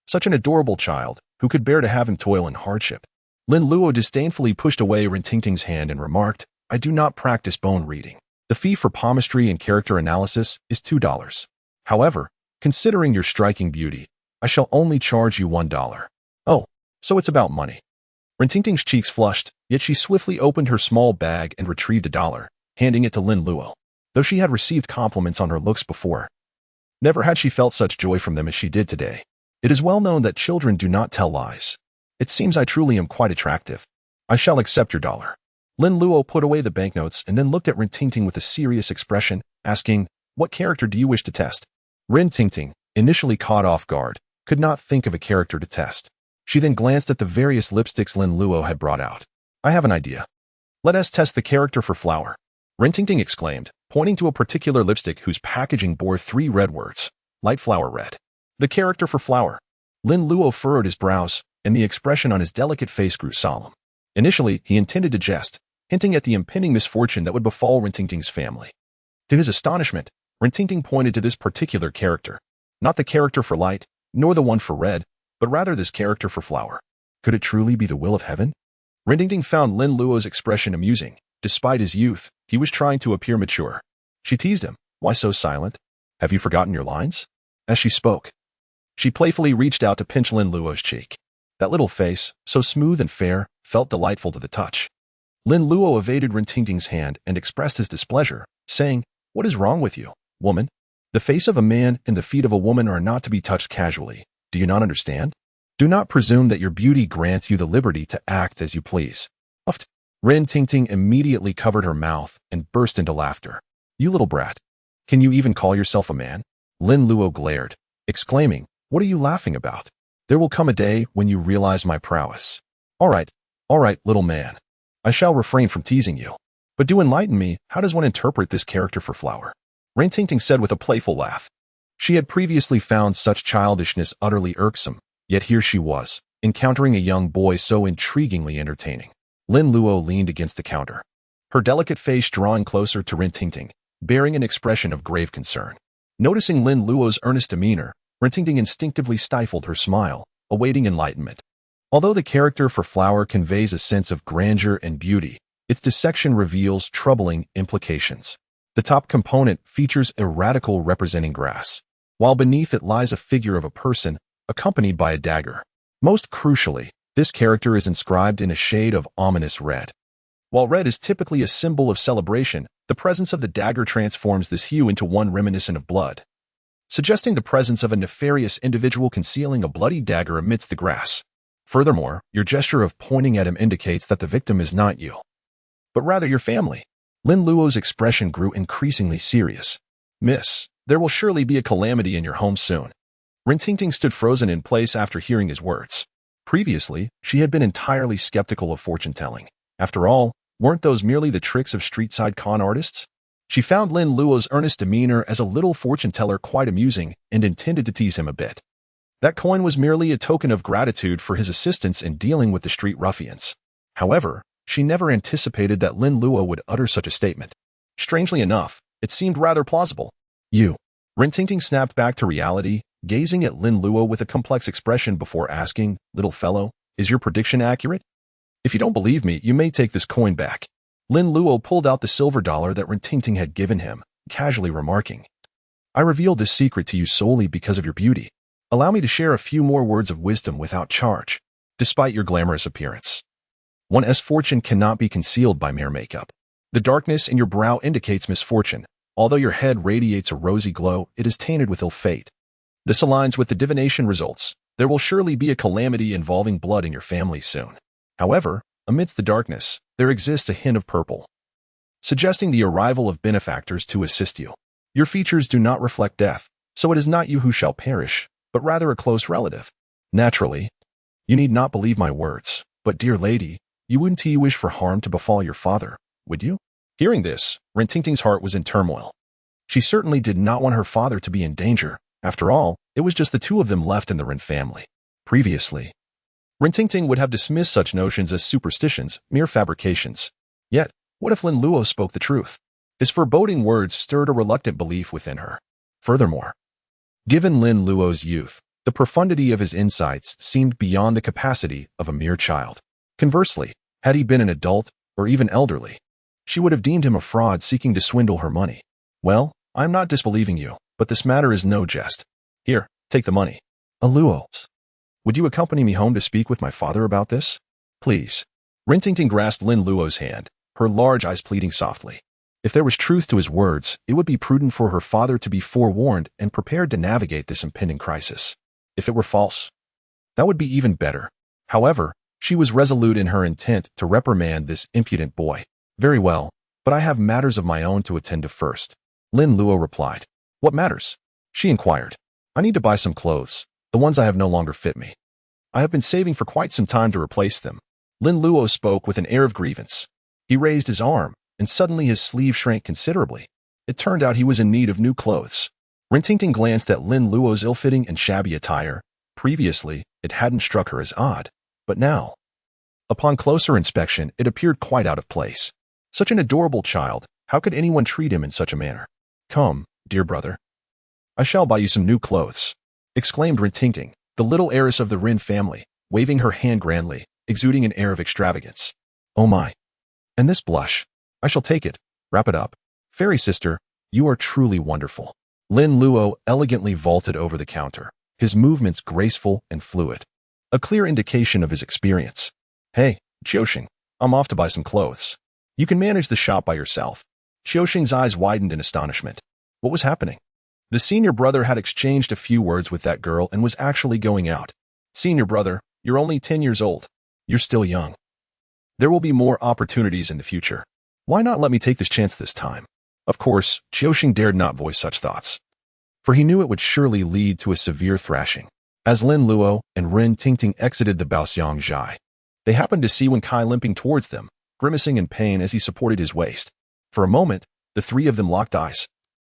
Such an adorable child, who could bear to have him toil in hardship. Lin Luo disdainfully pushed away Rintingting's hand and remarked, "I do not practice bone reading. The fee for palmistry and character analysis is $2. However, considering your striking beauty, I shall only charge you $1. "Oh, so it's about money." Rintingting's cheeks flushed, yet she swiftly opened her small bag and retrieved $1, handing it to Lin Luo. Though she had received compliments on her looks before, never had she felt such joy from them as she did today. "It is well known that children do not tell lies. It seems I truly am quite attractive. I shall accept your $1. Lin Luo put away the banknotes and then looked at Rintingting with a serious expression, asking, "What character do you wish to test?" Rintingting, initially caught off guard, could not think of a character to test. She then glanced at the various lipsticks Lin Luo had brought out. "I have an idea. Let us test the character for flower," Rintingting exclaimed, pointing to a particular lipstick whose packaging bore 3 red words, "Light flower red." "The character for flower." Lin Luo furrowed his brows, and the expression on his delicate face grew solemn. Initially, he intended to jest, hinting at the impending misfortune that would befall Rintingting's family. To his astonishment, Rintingting pointed to this particular character. Not the character for light, nor the one for red, but rather this character for flower. Could it truly be the will of heaven? Rintingting found Lin Luo's expression amusing. Despite his youth, he was trying to appear mature. She teased him, "Why so silent? Have you forgotten your lines?" As she spoke, she playfully reached out to pinch Lin Luo's cheek. That little face, so smooth and fair, felt delightful to the touch. Lin Luo evaded Rintingting's hand and expressed his displeasure, saying, "What is wrong with you, woman? The face of a man and the feet of a woman are not to be touched casually. Do you not understand? Do not presume that your beauty grants you the liberty to act as you please." Uffed. Rintingting immediately covered her mouth and burst into laughter. "You little brat. Can you even call yourself a man?" Lin Luo glared, exclaiming, "What are you laughing about? There will come a day when you realize my prowess." All right, little man. I shall refrain from teasing you. But do enlighten me, how does one interpret this character for flower?" Rintingting said with a playful laugh. She had previously found such childishness utterly irksome, yet here she was, encountering a young boy so intriguingly entertaining. Lin Luo leaned against the counter, her delicate face drawing closer to Rintingting, bearing an expression of grave concern. Noticing Lin Luo's earnest demeanor, Rintingting instinctively stifled her smile, awaiting enlightenment. Although the character for flower conveys a sense of grandeur and beauty, its dissection reveals troubling implications. The top component features a radical representing grass, while beneath it lies a figure of a person, accompanied by a dagger. Most crucially, this character is inscribed in a shade of ominous red. While red is typically a symbol of celebration, the presence of the dagger transforms this hue into one reminiscent of blood, suggesting the presence of a nefarious individual concealing a bloody dagger amidst the grass. Furthermore, your gesture of pointing at him indicates that the victim is not you, but rather your family. Lin Luo's expression grew increasingly serious. Miss, there will surely be a calamity in your home soon. Rin Tingting stood frozen in place after hearing his words. Previously, she had been entirely skeptical of fortune-telling. After all, weren't those merely the tricks of street-side con artists? She found Lin Luo's earnest demeanor as a little fortune-teller quite amusing and intended to tease him a bit. That coin was merely a token of gratitude for his assistance in dealing with the street ruffians. However, she never anticipated that Lin Luo would utter such a statement. Strangely enough, it seemed rather plausible. Rin Tingting snapped back to reality, gazing at Lin Luo with a complex expression before asking, "Little fellow, is your prediction accurate? If you don't believe me, you may take this coin back." Lin Luo pulled out the silver dollar that Rin Tingting had given him, casually remarking, "I revealed this secret to you solely because of your beauty. Allow me to share a few more words of wisdom without charge. Despite your glamorous appearance, one's fortune cannot be concealed by mere makeup. The darkness in your brow indicates misfortune. Although your head radiates a rosy glow, it is tainted with ill fate. This aligns with the divination results. There will surely be a calamity involving blood in your family soon. However, amidst the darkness, there exists a hint of purple, suggesting the arrival of benefactors to assist you. Your features do not reflect death, so it is not you who shall perish, but rather a close relative. Naturally, you need not believe my words, but dear lady, you wouldn't wish for harm to befall your father, would you?" Hearing this, Rin Tingting's heart was in turmoil. She certainly did not want her father to be in danger. After all, it was just the two of them left in the Rin family. Previously, Rin Tingting would have dismissed such notions as superstitions, mere fabrications. Yet, what if Lin Luo spoke the truth? His foreboding words stirred a reluctant belief within her. Furthermore, given Lin Luo's youth, the profundity of his insights seemed beyond the capacity of a mere child. Conversely, had he been an adult, or even elderly, she would have deemed him a fraud seeking to swindle her money. "Well, I'm not disbelieving you, but this matter is no jest. Here, take the money." "Luo, would you accompany me home to speak with my father about this? Please." Rin Tingting grasped Lin Luo's hand, her large eyes pleading softly. If there was truth to his words, it would be prudent for her father to be forewarned and prepared to navigate this impending crisis. If it were false, that would be even better. However, she was resolute in her intent to reprimand this impudent boy. "Very well, but I have matters of my own to attend to first," Lin Luo replied. "What matters?" she inquired. "I need to buy some clothes. The ones I have no longer fit me. I have been saving for quite some time to replace them." Lin Luo spoke with an air of grievance. He raised his arm, and suddenly his sleeve shrank considerably. It turned out he was in need of new clothes. Rin Tingting glanced at Lin Luo's ill-fitting and shabby attire. Previously, it hadn't struck her as odd, but now, upon closer inspection, it appeared quite out of place. Such an adorable child, how could anyone treat him in such a manner? "Come, dear brother. I shall buy you some new clothes," exclaimed Rin Tingting, the little heiress of the Rin family, waving her hand grandly, exuding an air of extravagance. "Oh my. And this blush. I shall take it. Wrap it up. Fairy sister, you are truly wonderful." Lin Luo elegantly vaulted over the counter, his movements graceful and fluid, a clear indication of his experience. "Hey, Qiuxing, I'm off to buy some clothes. You can manage the shop by yourself." Qiuxing's eyes widened in astonishment. What was happening? The senior brother had exchanged a few words with that girl and was actually going out. "Senior brother, you're only 10 years old. You're still young. There will be more opportunities in the future. Why not let me take this chance this time?" Of course, Qiuxing dared not voice such thoughts, for he knew it would surely lead to a severe thrashing. As Lin Luo and Rin Tingting exited the Baoxiang Zhai, they happened to see Wen Kai limping towards them, grimacing in pain as he supported his waist. For a moment, the three of them locked eyes,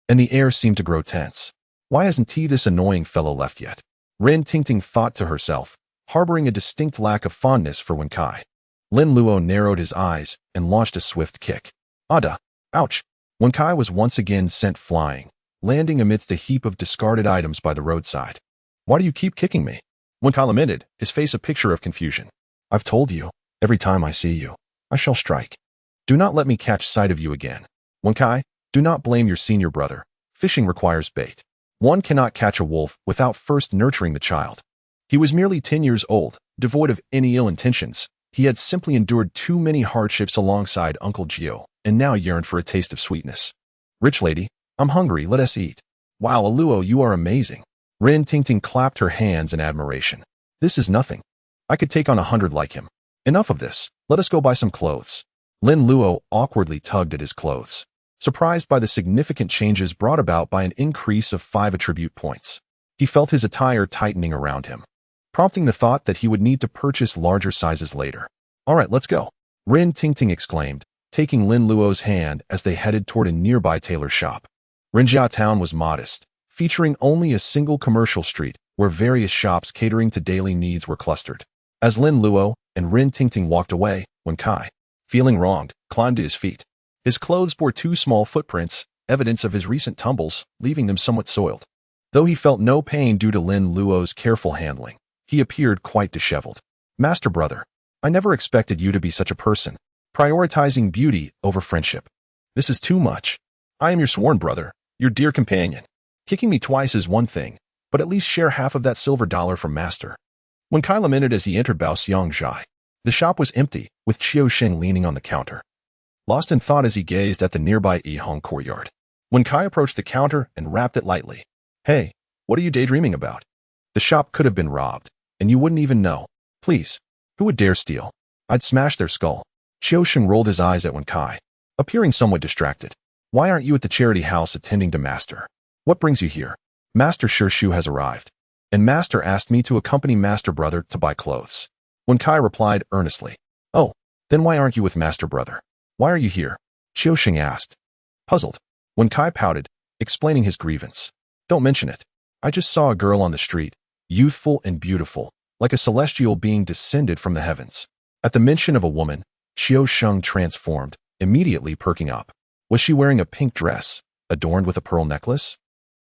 and the air seemed to grow tense. Why hasn't this annoying fellow left yet? Rin Tingting thought to herself, harboring a distinct lack of fondness for Wen Kai. Lin Luo narrowed his eyes and launched a swift kick. Ada! Ouch! Wen Kai was once again sent flying, landing amidst a heap of discarded items by the roadside. "Why do you keep kicking me?" Wen Kai lamented, his face a picture of confusion. "I've told you, every time I see you, I shall strike. Do not let me catch sight of you again. Wen Kai, do not blame your senior brother. Fishing requires bait. One cannot catch a wolf without first nurturing the child. He was merely 10 years old, devoid of any ill intentions. He had simply endured too many hardships alongside Uncle Jiu, and now yearned for a taste of sweetness. Rich lady, I'm hungry, let us eat. Wow, Luo, you are amazing. Rin Tingting clapped her hands in admiration. This is nothing. I could take on 100 like him. Enough of this, let us go buy some clothes. Lin Luo awkwardly tugged at his clothes, surprised by the significant changes brought about by an increase of 5 attribute points. He felt his attire tightening around him, prompting the thought that he would need to purchase larger sizes later. All right, let's go. Rin Tingting exclaimed, taking Lin Luo's hand as they headed toward a nearby tailor's shop. Rinjia Town was modest, featuring only a single commercial street where various shops catering to daily needs were clustered. As Lin Luo and Rin Tingting walked away, Wen Kai, feeling wronged, climbed to his feet. His clothes bore 2 small footprints, evidence of his recent tumbles, leaving them somewhat soiled. Though he felt no pain due to Lin Luo's careful handling, he appeared quite disheveled. Master brother, I never expected you to be such a person, prioritizing beauty over friendship. This is too much. I am your sworn brother, your dear companion. Kicking me twice is one thing, but at least share half of that silver dollar from Master. When Kai lamented as he entered Bao Xiangjai, the shop was empty, with Qiu Sheng leaning on the counter, lost in thought as he gazed at the nearby Yihong courtyard. When Kai approached the counter and rapped it lightly, Hey, what are you daydreaming about? The shop could have been robbed, and you wouldn't even know. Please, who would dare steal? I'd smash their skull. Qiu Sheng rolled his eyes at Wen Kai, appearing somewhat distracted. Why aren't you at the charity house attending to Master? What brings you here? Master Shu has arrived, and Master asked me to accompany Master Brother to buy clothes. Wen Kai replied earnestly. Oh, then why aren't you with Master Brother? Why are you here? Qiu Sheng asked. Puzzled, Wen Kai pouted, explaining his grievance. Don't mention it. I just saw a girl on the street, youthful and beautiful, like a celestial being descended from the heavens. At the mention of a woman, Qiu Sheng transformed, immediately perking up. Was she wearing a pink dress, adorned with a pearl necklace?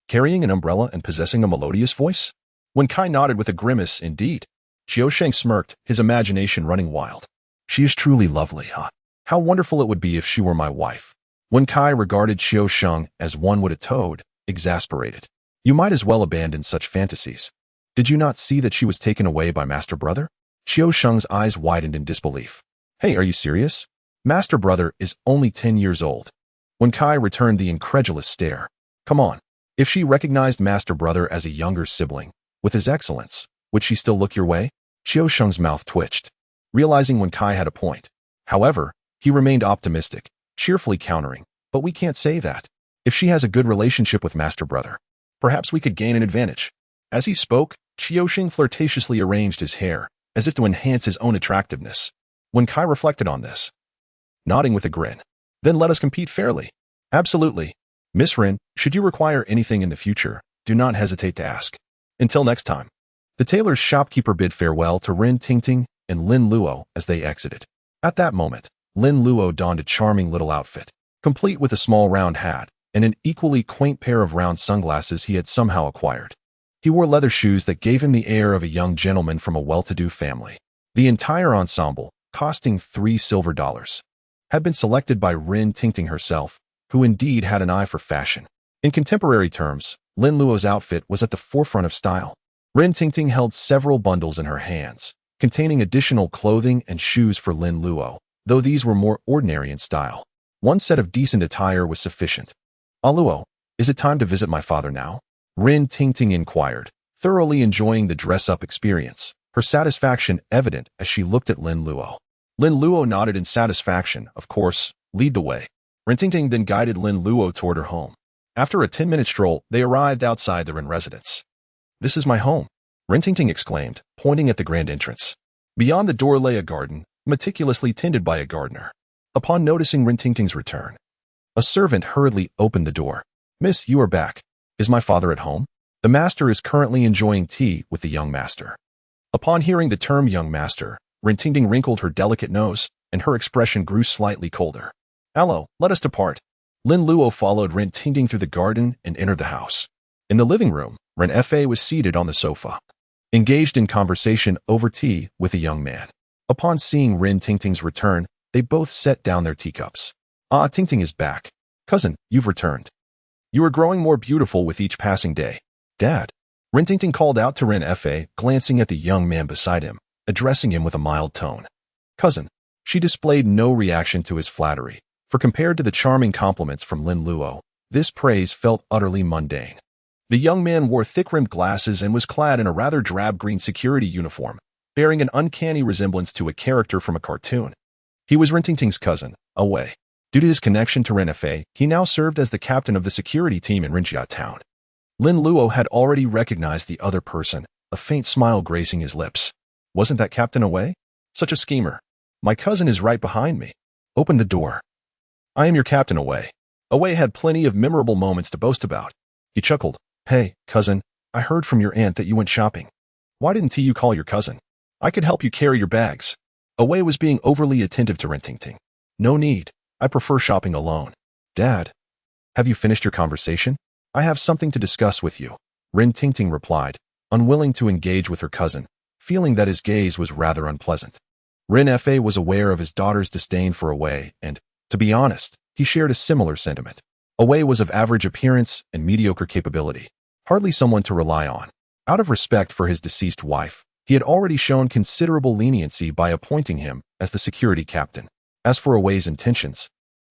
Carrying an umbrella and possessing a melodious voice? Wen Kai nodded with a grimace, indeed. Qiu Sheng smirked, his imagination running wild. She is truly lovely, huh? How wonderful it would be if she were my wife. Wen Kai regarded Qiu Sheng as one would a toad, exasperated. You might as well abandon such fantasies. Did you not see that she was taken away by Master Brother? Qiu Sheng's eyes widened in disbelief. Hey, are you serious? Master Brother is only 10 years old. Wen Kai returned the incredulous stare. Come on. If she recognized Master Brother as a younger sibling, with his excellence, would she still look your way? Qiu Sheng's mouth twitched, realizing Wen Kai had a point. However, he remained optimistic, cheerfully countering, but we can't say that. If she has a good relationship with Master Brother, perhaps we could gain an advantage. As he spoke, Qiu Sheng flirtatiously arranged his hair, as if to enhance his own attractiveness. Wen Kai reflected on this, nodding with a grin. Then let us compete fairly. Absolutely. Miss Rin, should you require anything in the future, do not hesitate to ask. Until next time. The tailor's shopkeeper bid farewell to Rin Tingting and Lin Luo as they exited. At that moment, Lin Luo donned a charming little outfit, complete with a small round hat and an equally quaint pair of round sunglasses he had somehow acquired. He wore leather shoes that gave him the air of a young gentleman from a well-to-do family. The entire ensemble, costing $3 silver, had been selected by Rin Tingting herself, who indeed had an eye for fashion. In contemporary terms, Lin Luo's outfit was at the forefront of style. Rin Tingting held several bundles in her hands, containing additional clothing and shoes for Lin Luo, though these were more ordinary in style. One set of decent attire was sufficient. Luo, is it time to visit my father now? Rin Tingting inquired, thoroughly enjoying the dress-up experience, her satisfaction evident as she looked at Lin Luo. Lin Luo nodded in satisfaction, of course, lead the way. Rin Tingting then guided Lin Luo toward her home. After a 10-minute stroll, they arrived outside the Rin residence. This is my home, Rin Tingting exclaimed, pointing at the grand entrance. Beyond the door lay a garden, meticulously tended by a gardener. Upon noticing Rin Tingting's return, a servant hurriedly opened the door. Miss, you are back. Is my father at home? The master is currently enjoying tea with the young master. Upon hearing the term young master, Rin Tingting wrinkled her delicate nose, and her expression grew slightly colder. Hello, let us depart. Lin Luo followed Rin Tingting through the garden and entered the house. In the living room, Ren Fa was seated on the sofa, engaged in conversation over tea with a young man. Upon seeing Rin Tingting's return, they both set down their teacups. Ah, Tingting is back. Cousin, you've returned. You are growing more beautiful with each passing day. Dad. Rin Tingting called out to Ren Fa, glancing at the young man beside him, addressing him with a mild tone. Cousin. She displayed no reaction to his flattery, for compared to the charming compliments from Lin Luo, this praise felt utterly mundane. The young man wore thick-rimmed glasses and was clad in a rather drab green security uniform, bearing an uncanny resemblance to a character from a cartoon. He was Ren Tingting's cousin, Away. Due to his connection to Ren Fa, he now served as the captain of the security team in Rinjia town. Lin Luo had already recognized the other person, a faint smile gracing his lips. Wasn't that Captain Away? Such a schemer. My cousin is right behind me. Open the door. I am your Captain Away. Away had plenty of memorable moments to boast about. He chuckled. Hey, cousin, I heard from your aunt that you went shopping. Why didn't you call your cousin? I could help you carry your bags. Away was being overly attentive to Ren Tingting. No need. I prefer shopping alone. Dad, have you finished your conversation? I have something to discuss with you. Ren Tingting replied, unwilling to engage with her cousin, feeling that his gaze was rather unpleasant. Ren Fa was aware of his daughter's disdain for Away and, to be honest, he shared a similar sentiment. Away was of average appearance and mediocre capability, hardly someone to rely on. Out of respect for his deceased wife, he had already shown considerable leniency by appointing him as the security captain. As for Away's intentions,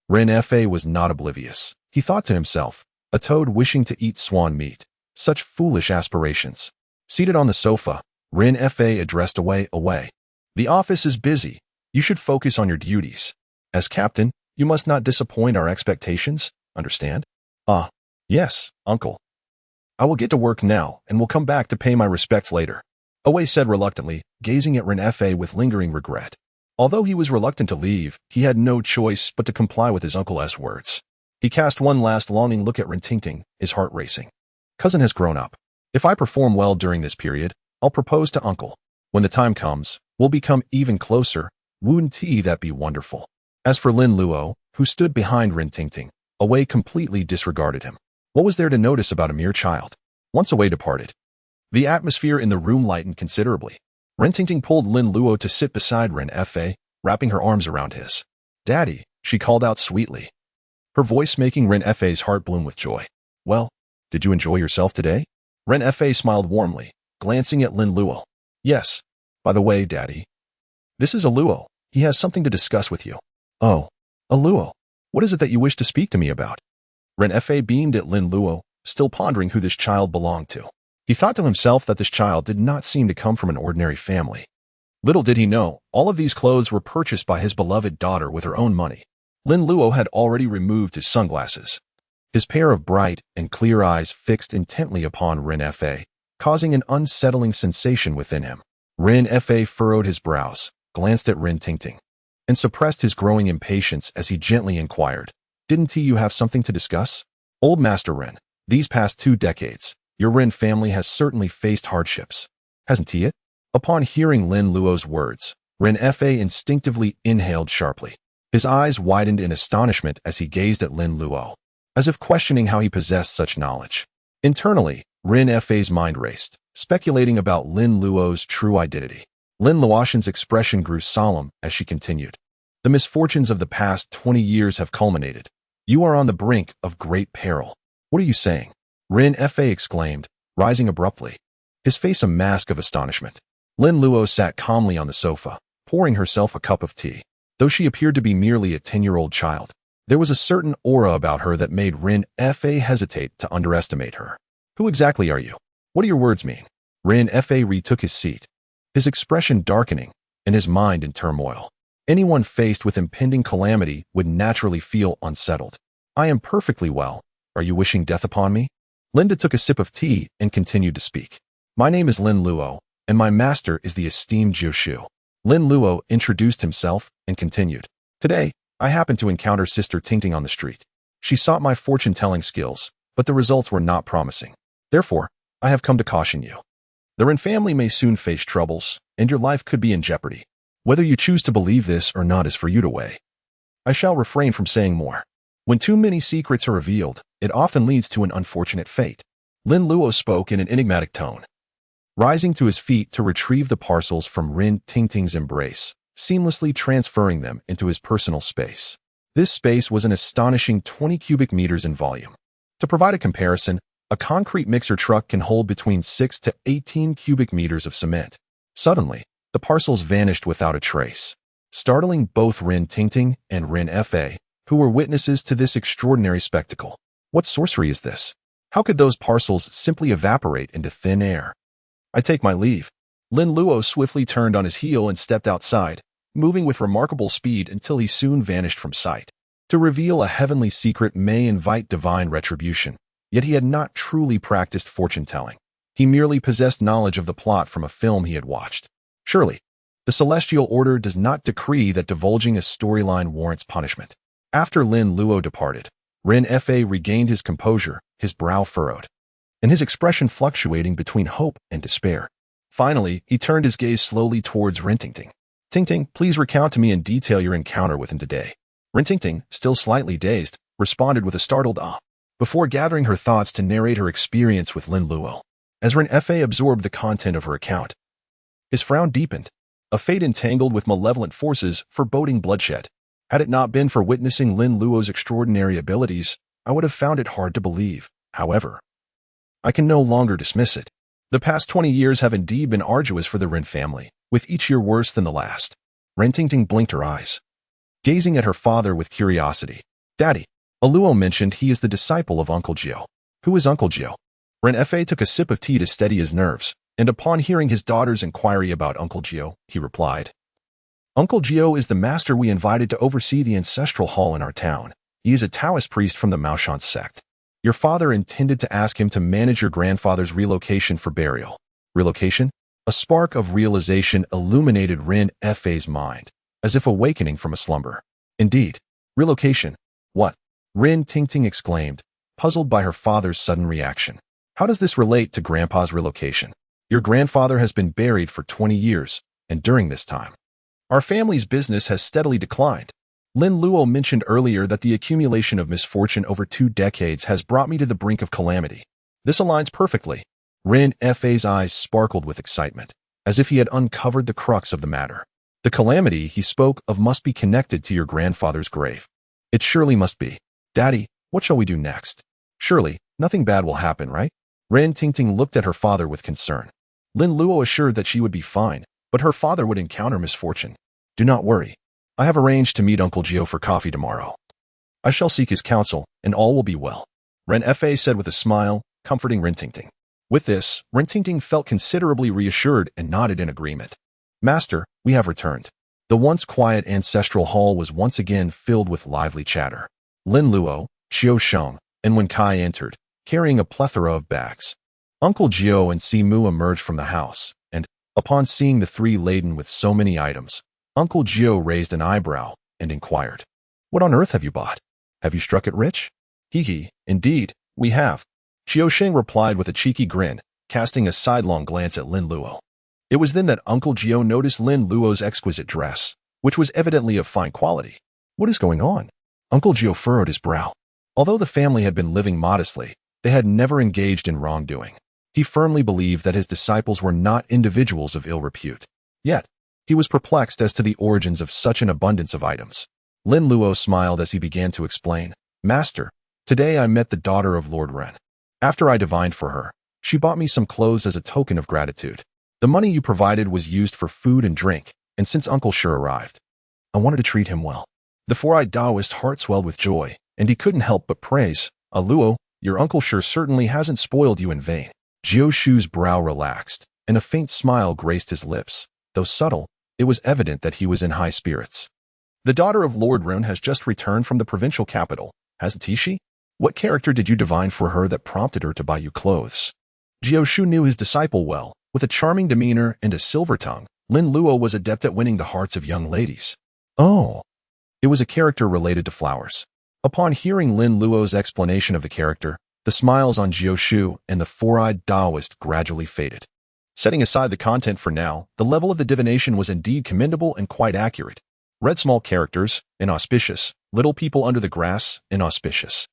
Ren Fa was not oblivious. He thought to himself, a toad wishing to eat swan meat. Such foolish aspirations. Seated on the sofa, Ren Fa addressed Away. The office is busy. You should focus on your duties. As captain, you must not disappoint our expectations, understand? Ah, yes, uncle. I will get to work now and will come back to pay my respects later. Away said reluctantly, gazing at Ren Fa with lingering regret. Although he was reluctant to leave, he had no choice but to comply with his uncle's words. He cast one last longing look at Ren Tingting, his heart racing. Cousin has grown up. If I perform well during this period, I'll propose to uncle. When the time comes, we'll become even closer. Wouldn't that be wonderful? As for Lin Luo, who stood behind Ren Tingting, Away completely disregarded him. What was there to notice about a mere child? Once Away departed, the atmosphere in the room lightened considerably. Ren Tingting pulled Lin Luo to sit beside Ren Fa, wrapping her arms around his. Daddy, she called out sweetly, her voice making Ren Fa's heart bloom with joy. Well, did you enjoy yourself today? Ren Fa smiled warmly, glancing at Lin Luo. Yes. By the way, Daddy, this is a Luo. He has something to discuss with you. Oh, a Luo. What is it that you wish to speak to me about? Ren Fa beamed at Lin Luo, still pondering who this child belonged to. He thought to himself that this child did not seem to come from an ordinary family. Little did he know, all of these clothes were purchased by his beloved daughter with her own money. Lin Luo had already removed his sunglasses. His pair of bright and clear eyes fixed intently upon Ren Fa, causing an unsettling sensation within him. Ren Fa furrowed his brows, glanced at Ren Tingting, and suppressed his growing impatience as he gently inquired, Didn't you have something to discuss? Old Master Ren, these past 2 decades, your Ren family has certainly faced hardships. Hasn't he it? Upon hearing Lin Luo's words, Ren Fa instinctively inhaled sharply. His eyes widened in astonishment as he gazed at Lin Luo, as if questioning how he possessed such knowledge. Internally, Ren Fa's mind raced, speculating about Lin Luo's true identity. Lin Luotian's expression grew solemn as she continued. The misfortunes of the past 20 years have culminated. You are on the brink of great peril. What are you saying? Ren Fa exclaimed, rising abruptly, his face a mask of astonishment. Lin Luo sat calmly on the sofa, pouring herself a cup of tea. Though she appeared to be merely a 10-year-old child, there was a certain aura about her that made Ren Fa hesitate to underestimate her. Who exactly are you? What do your words mean? Ren Fa retook his seat, his expression darkening and his mind in turmoil. Anyone faced with impending calamity would naturally feel unsettled. I am perfectly well. Are you wishing death upon me? Linda took a sip of tea and continued to speak. My name is Lin Luo, and my master is the esteemed Jiu. Lin Luo introduced himself and continued. Today, I happened to encounter Sister Tingting on the street. She sought my fortune-telling skills, but the results were not promising. Therefore, I have come to caution you. The Ren family may soon face troubles, and your life could be in jeopardy. Whether you choose to believe this or not is for you to weigh. I shall refrain from saying more. When too many secrets are revealed, it often leads to an unfortunate fate. Lin Luo spoke in an enigmatic tone, rising to his feet to retrieve the parcels from Ren Tingting's embrace, seamlessly transferring them into his personal space. This space was an astonishing 20 cubic meters in volume. To provide a comparison, a concrete mixer truck can hold between 6 to 18 cubic meters of cement. Suddenly, the parcels vanished without a trace. startling both Rin Tingting and Rin Fa, who were witnesses to this extraordinary spectacle. What sorcery is this? How could those parcels simply evaporate into thin air? I take my leave. Lin Luo swiftly turned on his heel and stepped outside, moving with remarkable speed until he soon vanished from sight. To reveal a heavenly secret may invite divine retribution, yet he had not truly practiced fortune-telling. He merely possessed knowledge of the plot from a film he had watched. Surely, the celestial order does not decree that divulging a storyline warrants punishment. After Lin Luo departed, Rin Fa regained his composure, his brow furrowed, and his expression fluctuating between hope and despair. Finally, he turned his gaze slowly towards Rin Tingting. Tingting, please recount to me in detail your encounter with him today. Rin Tingting, still slightly dazed, responded with a startled ah, before gathering her thoughts to narrate her experience with Lin Luo. As Rin Fa absorbed the content of her account, his frown deepened. A fate entangled with malevolent forces, foreboding bloodshed. Had it not been for witnessing Lin Luo's extraordinary abilities, I would have found it hard to believe. However, I can no longer dismiss it. The past 20 years have indeed been arduous for the Rin family, with each year worse than the last. Rin Tingting blinked her eyes, gazing at her father with curiosity. Daddy, Luo mentioned he is the disciple of Uncle Jiu. Who is Uncle Jiu? Rin Fa took a sip of tea to steady his nerves, and upon hearing his daughter's inquiry about Uncle Jiu, he replied, Uncle Jiu is the master we invited to oversee the ancestral hall in our town. He is a Taoist priest from the Maoshan sect. Your father intended to ask him to manage your grandfather's relocation for burial. Relocation? A spark of realization illuminated Rin Fa's mind, as if awakening from a slumber. Indeed, relocation. What? Rin Tingting exclaimed, puzzled by her father's sudden reaction. How does this relate to Grandpa's relocation? Your grandfather has been buried for 20 years, and during this time, our family's business has steadily declined. Lin Luo mentioned earlier that the accumulation of misfortune over 2 decades has brought me to the brink of calamity. This aligns perfectly. Rin Fa's eyes sparkled with excitement, as if he had uncovered the crux of the matter. The calamity he spoke of must be connected to your grandfather's grave. It surely must be. Daddy, what shall we do next? Surely, nothing bad will happen, right? Rin Tingting looked at her father with concern. Lin Luo assured that she would be fine, but her father would encounter misfortune. Do not worry. I have arranged to meet Uncle Jiu for coffee tomorrow. I shall seek his counsel, and all will be well. Rin Fa said with a smile, comforting Rin Tingting. With this, Rin Tingting felt considerably reassured and nodded in agreement. Master, we have returned. The once quiet ancestral hall was once again filled with lively chatter. Lin Luo, Xiao Sheng, and Wen Kai entered, carrying a plethora of bags. Uncle Jiu and Simu emerged from the house, and, upon seeing the three laden with so many items, Uncle Jiu raised an eyebrow and inquired, What on earth have you bought? Have you struck it rich? Hee, indeed, we have. Xiao Sheng replied with a cheeky grin, casting a sidelong glance at Lin Luo. It was then that Uncle Jiu noticed Lin Luo's exquisite dress, which was evidently of fine quality. What is going on? Uncle Jiu furrowed his brow. Although the family had been living modestly, they had never engaged in wrongdoing. He firmly believed that his disciples were not individuals of ill repute. Yet, he was perplexed as to the origins of such an abundance of items. Lin Luo smiled as he began to explain, Master, today I met the daughter of Lord Ren. After I divined for her, she bought me some clothes as a token of gratitude. The money you provided was used for food and drink, and since Uncle Shi arrived, I wanted to treat him well. The four-eyed Taoist heart swelled with joy, and he couldn't help but praise, Luo, your Uncle Shi certainly hasn't spoiled you in vain. Jiu Shu's brow relaxed, and a faint smile graced his lips. Though subtle, it was evident that he was in high spirits. The daughter of Lord Ren has just returned from the provincial capital, hasn't she? What character did you divine for her that prompted her to buy you clothes? Jiu Shu knew his disciple well. With a charming demeanor and a silver tongue, Lin Luo was adept at winning the hearts of young ladies. Oh, it was a character related to flowers. Upon hearing Lin Luo's explanation of the character, the smiles on Jiu Shu and the four-eyed Taoist gradually faded. Setting aside the content for now, the level of the divination was indeed commendable and quite accurate. Read small characters, inauspicious. Little people under the grass, inauspicious.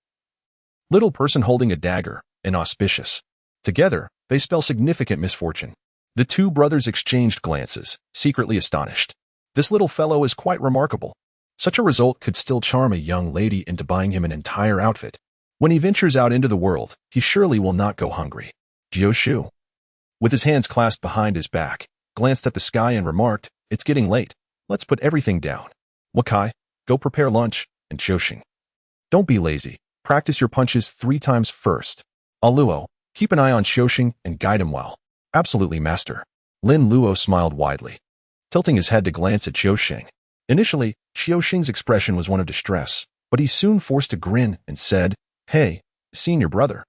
Little person holding a dagger, inauspicious. Together, they spell significant misfortune. The two brothers exchanged glances, secretly astonished. This little fellow is quite remarkable. Such a result could still charm a young lady into buying him an entire outfit. When he ventures out into the world, he surely will not go hungry. Jiu Shu, with his hands clasped behind his back, glanced at the sky and remarked, It's getting late. Let's put everything down. Wakai, go prepare lunch, and Qiuxing. Don't be lazy. Practice your punches 3 times first. Luo, keep an eye on Qiuxing and guide him well. Absolutely, master. Lin Luo smiled widely, tilting his head to glance at Qiuxing. Initially, Qiuxing's expression was one of distress, but he soon forced a grin and said, "Hey, senior brother.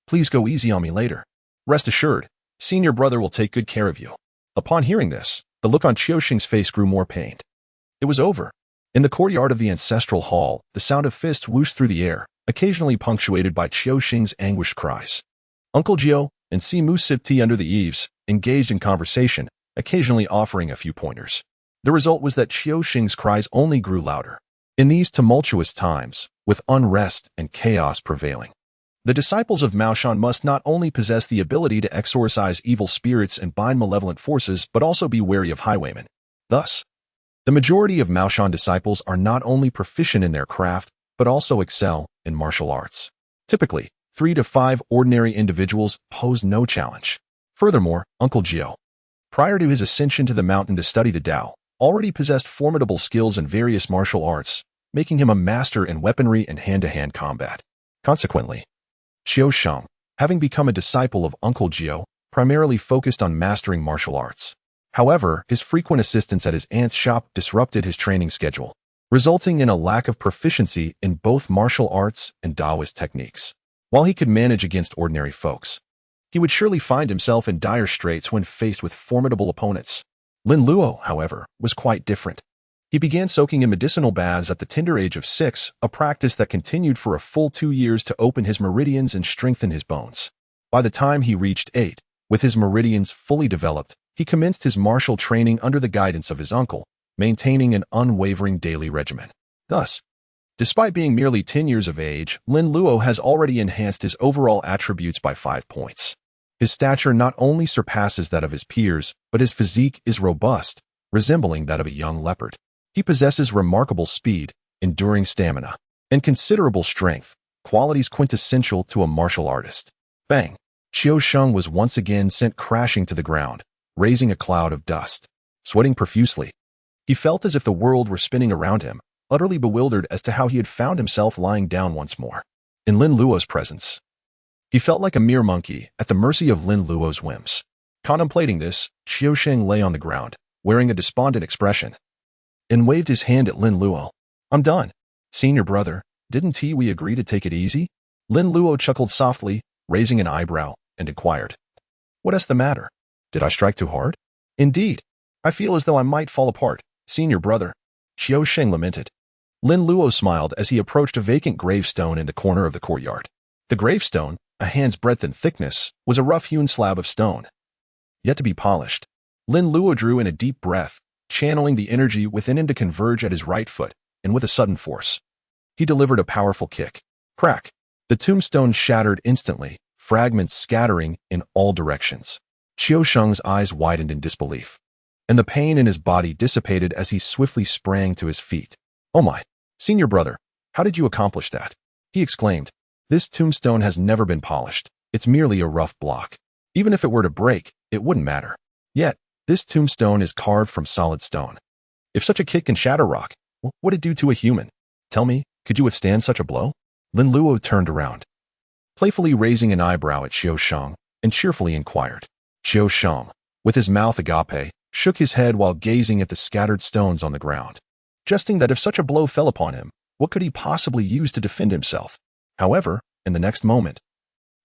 Please go easy on me later. Rest assured, senior brother will take good care of you." Upon hearing this, the look on Qiuxing's face grew more pained. It was over. In the courtyard of the ancestral hall, the sound of fists whooshed through the air, occasionally punctuated by Qiuxing's anguished cries. Uncle Jiu and Simu sipped tea under the eaves, engaged in conversation, occasionally offering a few pointers. The result was that Qiuxing's cries only grew louder. In these tumultuous times, with unrest and chaos prevailing, the disciples of Mao Shan must not only possess the ability to exorcise evil spirits and bind malevolent forces, but also be wary of highwaymen. Thus, the majority of Mao Shan disciples are not only proficient in their craft, but also excel in martial arts. Typically, 3 to 5 ordinary individuals pose no challenge. Furthermore, Uncle Jiu, prior to his ascension to the mountain to study the Tao, already possessed formidable skills in various martial arts, making him a master in weaponry and hand-to-hand combat. Consequently, Qiuxing, having become a disciple of Uncle Jiu, primarily focused on mastering martial arts. However, his frequent assistance at his aunt's shop disrupted his training schedule, resulting in a lack of proficiency in both martial arts and Taoist techniques. While he could manage against ordinary folks, he would surely find himself in dire straits when faced with formidable opponents. Lin Luo, however, was quite different. He began soaking in medicinal baths at the tender age of 6, a practice that continued for a full 2 years to open his meridians and strengthen his bones. By the time he reached 8, with his meridians fully developed, he commenced his martial training under the guidance of his uncle, maintaining an unwavering daily regimen. Thus, despite being merely 10 years of age, Lin Luo has already enhanced his overall attributes by 5 points. His stature not only surpasses that of his peers, but his physique is robust, resembling that of a young leopard. He possesses remarkable speed, enduring stamina, and considerable strength, qualities quintessential to a martial artist. Bang! Qiuxing was once again sent crashing to the ground, raising a cloud of dust. Sweating profusely, he felt as if the world were spinning around him, utterly bewildered as to how he had found himself lying down once more. In Lin Luo's presence, he felt like a mere monkey, at the mercy of Lin Luo's whims. Contemplating this, Qiuxing lay on the ground, wearing a despondent expression, and waved his hand at Lin Luo. "I'm done. Senior brother, didn't we agree to take it easy?" Lin Luo chuckled softly, raising an eyebrow, and inquired, "What's the matter? Did I strike too hard?" "Indeed. I feel as though I might fall apart, senior brother," Qiuxing lamented. Lin Luo smiled as he approached a vacant gravestone in the corner of the courtyard. The gravestone, a hand's breadth in thickness, was a rough-hewn slab of stone, yet to be polished. Lin Luo drew in a deep breath, channeling the energy within him to converge at his right foot, and with a sudden force, he delivered a powerful kick. Crack! The tombstone shattered instantly, fragments scattering in all directions. Qiuxing's eyes widened in disbelief, and the pain in his body dissipated as he swiftly sprang to his feet. "Oh my, senior brother, how did you accomplish that?" he exclaimed. "This tombstone has never been polished. It's merely a rough block. Even if it were to break, it wouldn't matter. Yet, this tombstone is carved from solid stone. If such a kick can shatter rock, what would it do to a human? Tell me, could you withstand such a blow?" Lin Luo turned around, playfully raising an eyebrow at Qiuxing, and cheerfully inquired. Qiuxing, with his mouth agape, shook his head while gazing at the scattered stones on the ground, jesting that if such a blow fell upon him, what could he possibly use to defend himself? However, in the next moment,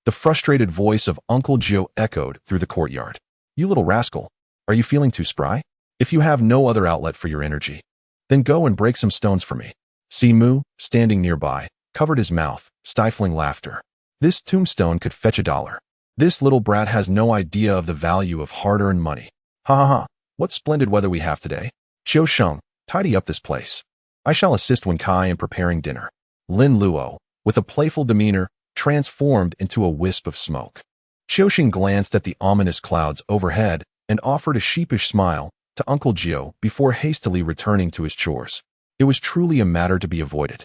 the frustrated voice of Uncle Jiu echoed through the courtyard. "You little rascal, are you feeling too spry? If you have no other outlet for your energy, then go and break some stones for me." Simu, standing nearby, covered his mouth, stifling laughter. "This tombstone could fetch $1. This little brat has no idea of the value of hard-earned money. Ha ha ha, what splendid weather we have today. Qiuxing, tidy up this place. I shall assist Wen Kai in preparing dinner." Lin Luo, with a playful demeanor, transformed into a wisp of smoke. Qiuxing glanced at the ominous clouds overhead and offered a sheepish smile to Uncle Jiu before hastily returning to his chores. It was truly a matter to be avoided.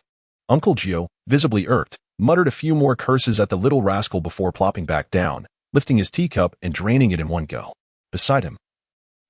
Uncle Jiu, visibly irked, muttered a few more curses at the little rascal before plopping back down, lifting his teacup and draining it in one go. Beside him,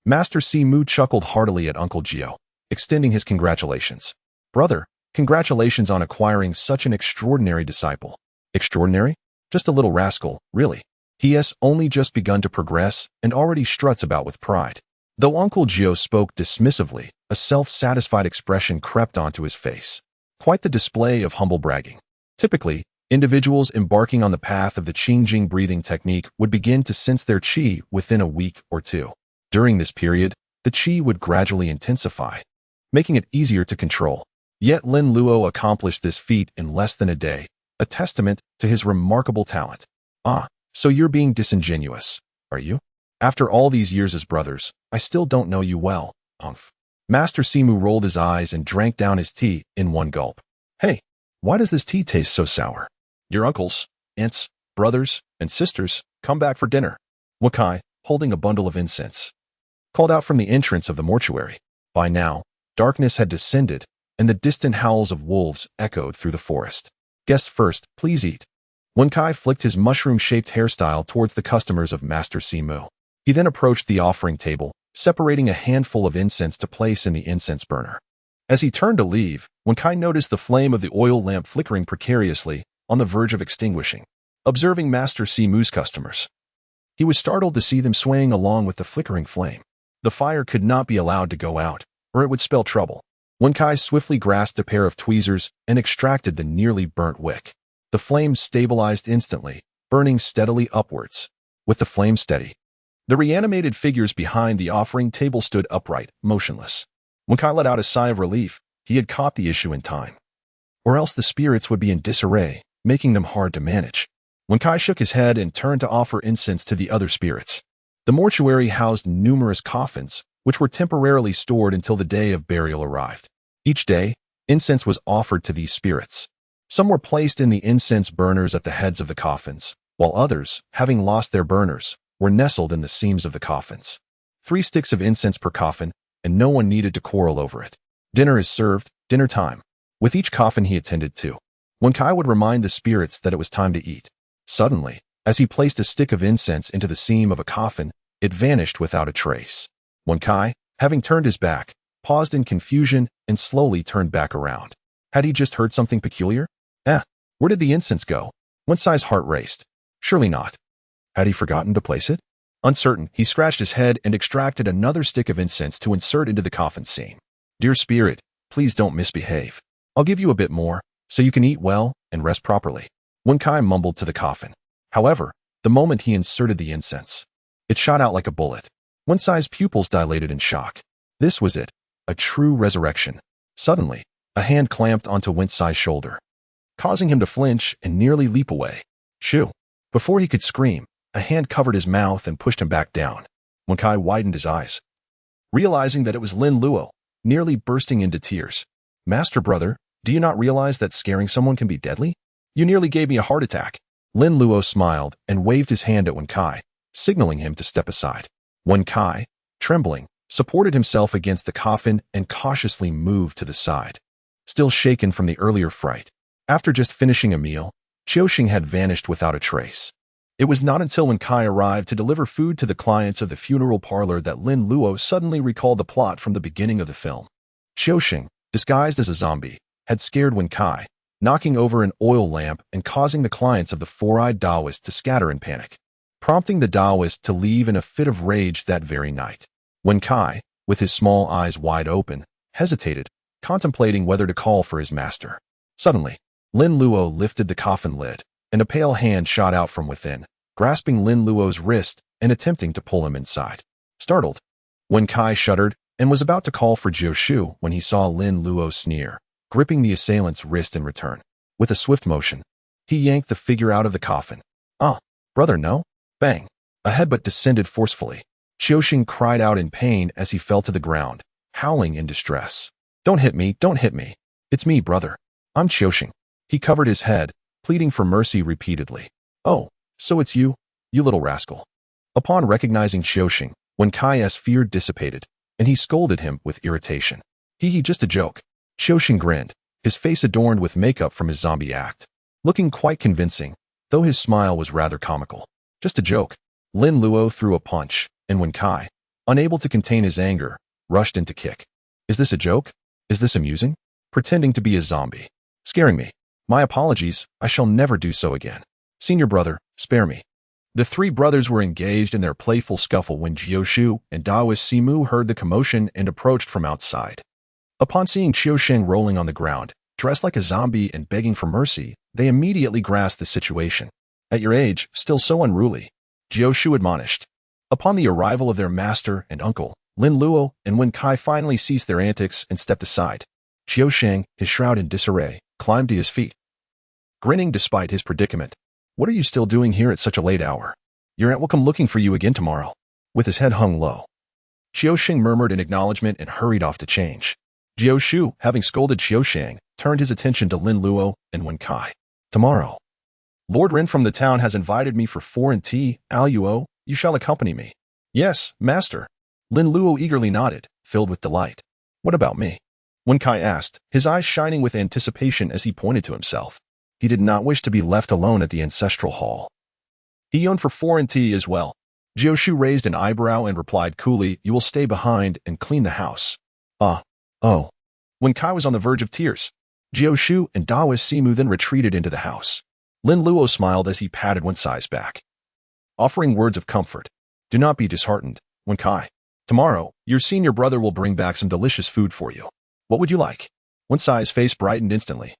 Master Simu chuckled heartily at Uncle Jiu, extending his congratulations. Brother, congratulations on acquiring such an extraordinary disciple. Extraordinary? Just a little rascal, really. He has only just begun to progress and already struts about with pride. Though Uncle Jiu spoke dismissively, a self-satisfied expression crept onto his face. Quite the display of humble bragging. Typically, individuals embarking on the path of the Qingjing breathing technique would begin to sense their qi within a week or two. During this period, the qi would gradually intensify, making it easier to control. Yet Lin Luo accomplished this feat in less than a day, a testament to his remarkable talent. Ah, so you're being disingenuous, are you? After all these years as brothers, I still don't know you well, umph. Master Simu rolled his eyes and drank down his tea in one gulp. Hey, why does this tea taste so sour? Your uncles, aunts, brothers, and sisters come back for dinner. Wakai, holding a bundle of incense, called out from the entrance of the mortuary. By now, darkness had descended, and the distant howls of wolves echoed through the forest. Guests first, please eat. Wenkai flicked his mushroom-shaped hairstyle towards the customers of Master Simu. He then approached the offering table, separating a handful of incense to place in the incense burner. As he turned to leave, Wenkai noticed the flame of the oil lamp flickering precariously, on the verge of extinguishing. Observing Master Simu's customers, he was startled to see them swaying along with the flickering flame. The fire could not be allowed to go out, or it would spell trouble. Wenkai swiftly grasped a pair of tweezers and extracted the nearly burnt wick. The flame stabilized instantly, burning steadily upwards. With the flame steady, the reanimated figures behind the offering table stood upright, motionless. Wenkai let out a sigh of relief. He had caught the issue in time. Or else the spirits would be in disarray, making them hard to manage. Wenkai shook his head and turned to offer incense to the other spirits. The mortuary housed numerous coffins, which were temporarily stored until the day of burial arrived. Each day, incense was offered to these spirits. Some were placed in the incense burners at the heads of the coffins, while others, having lost their burners, were nestled in the seams of the coffins. 3 sticks of incense per coffin, and no one needed to quarrel over it. Dinner is served, dinner time. With each coffin he attended to, Wenkai would remind the spirits that it was time to eat. Suddenly, as he placed a stick of incense into the seam of a coffin, it vanished without a trace. Wenkai, having turned his back, paused in confusion and slowly turned back around. Had he just heard something peculiar? Where did the incense go? Wenkai's heart raced. Surely not. Had he forgotten to place it? Uncertain, he scratched his head and extracted another stick of incense to insert into the coffin seam. Dear spirit, please don't misbehave. I'll give you a bit more, so you can eat well and rest properly. Wenkai mumbled to the coffin. However, the moment he inserted the incense, it shot out like a bullet. Wenkai's pupils dilated in shock. This was it, a true resurrection. Suddenly, a hand clamped onto Wenkai's shoulder, causing him to flinch and nearly leap away. Shoo! Before he could scream, a hand covered his mouth and pushed him back down. Wenkai widened his eyes, realizing that it was Lin Luo, nearly bursting into tears. Master brother, do you not realize that scaring someone can be deadly? You nearly gave me a heart attack. Lin Luo smiled and waved his hand at Wenkai, signaling him to step aside. Wenkai, trembling, supported himself against the coffin and cautiously moved to the side, still shaken from the earlier fright. After just finishing a meal, Qiuxing had vanished without a trace. It was not until Wenkai arrived to deliver food to the clients of the funeral parlor that Lin Luo suddenly recalled the plot from the beginning of the film. Qiuxing, disguised as a zombie, had scared Wenkai, knocking over an oil lamp and causing the clients of the four-eyed Taoist to scatter in panic, prompting the Taoist to leave in a fit of rage that very night. Wenkai, with his small eyes wide open, hesitated, contemplating whether to call for his master. Suddenly, Lin Luo lifted the coffin lid, and a pale hand shot out from within, grasping Lin Luo's wrist and attempting to pull him inside. Startled, Wenkai shuddered and was about to call for Jiu Shu when he saw Lin Luo sneer, gripping the assailant's wrist in return. With a swift motion, he yanked the figure out of the coffin. Ah, brother, no? Bang! A headbutt descended forcefully. Qiuxing cried out in pain as he fell to the ground, howling in distress. Don't hit me, don't hit me. It's me, brother. I'm Qiuxing. He covered his head, pleading for mercy repeatedly. Oh, so it's you, you little rascal. Upon recognizing Qiuxing, Wenkai's fear dissipated, and he scolded him with irritation. Hee, just a joke. Qiuxing grinned, his face adorned with makeup from his zombie act, looking quite convincing, though his smile was rather comical. Just a joke. Lin Luo threw a punch, and Wenkai, unable to contain his anger, rushed in to kick. Is this a joke? Is this amusing? Pretending to be a zombie. Scaring me. My apologies, I shall never do so again. Senior brother, spare me. The three brothers were engaged in their playful scuffle when Jiu and Daoist Simu heard the commotion and approached from outside. Upon seeing Qiusheng rolling on the ground, dressed like a zombie and begging for mercy, they immediately grasped the situation. At your age, still so unruly, Jiu admonished. Upon the arrival of their master and uncle, Lin Luo and Wen Kai finally ceased their antics and stepped aside. Qiusheng, his shroud in disarray, climbed to his feet. Grinning despite his predicament. What are you still doing here at such a late hour? Your aunt will come looking for you again tomorrow. With his head hung low, Qiusheng murmured in acknowledgement and hurried off to change. Jiu, having scolded Qiusheng, turned his attention to Lin Luo and Wen Kai. Tomorrow, Lord Ren from the town has invited me for foreign tea. Luo, you shall accompany me. Yes, master. Lin Luo eagerly nodded, filled with delight. What about me? Wen Kai asked, his eyes shining with anticipation as he pointed to himself. He did not wish to be left alone at the ancestral hall. He yearned for foreign tea as well. Jiu raised an eyebrow and replied coolly, you will stay behind and clean the house. Oh. Wen Kai was on the verge of tears. Jiu and Daoist Simu then retreated into the house. Lin Luo smiled as he patted Wen Kai's back, offering words of comfort. Do not be disheartened, Wen Kai. Tomorrow, your senior brother will bring back some delicious food for you. What would you like? Wen Kai's face brightened instantly.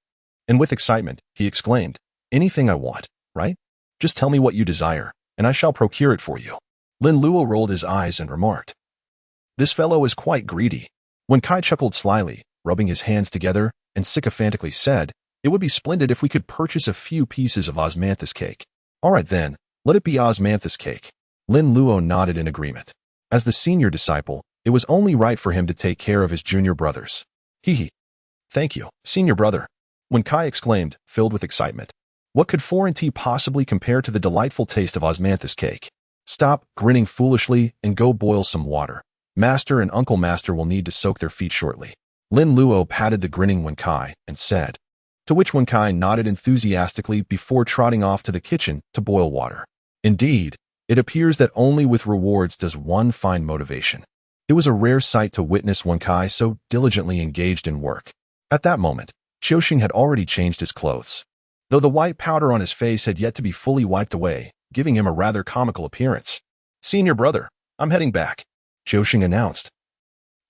And with excitement, he exclaimed, anything I want, right? Just tell me what you desire, and I shall procure it for you. Lin Luo rolled his eyes and remarked, this fellow is quite greedy. Wen Kai chuckled slyly, rubbing his hands together, and sycophantically said, it would be splendid if we could purchase a few pieces of osmanthus cake. All right then, let it be osmanthus cake. Lin Luo nodded in agreement. As the senior disciple, it was only right for him to take care of his junior brothers. Hee. Thank you, senior brother. Wen Kai exclaimed, filled with excitement. What could foreign tea possibly compare to the delightful taste of osmanthus cake? Stop grinning foolishly and go boil some water. Master and Uncle Master will need to soak their feet shortly. Lin Luo patted the grinning Wen Kai and said, to which Wen Kai nodded enthusiastically before trotting off to the kitchen to boil water. Indeed, it appears that only with rewards does one find motivation. It was a rare sight to witness Wen Kai so diligently engaged in work. At that moment, Qiusheng had already changed his clothes, though the white powder on his face had yet to be fully wiped away, giving him a rather comical appearance. Senior brother, I'm heading back, Qiusheng announced,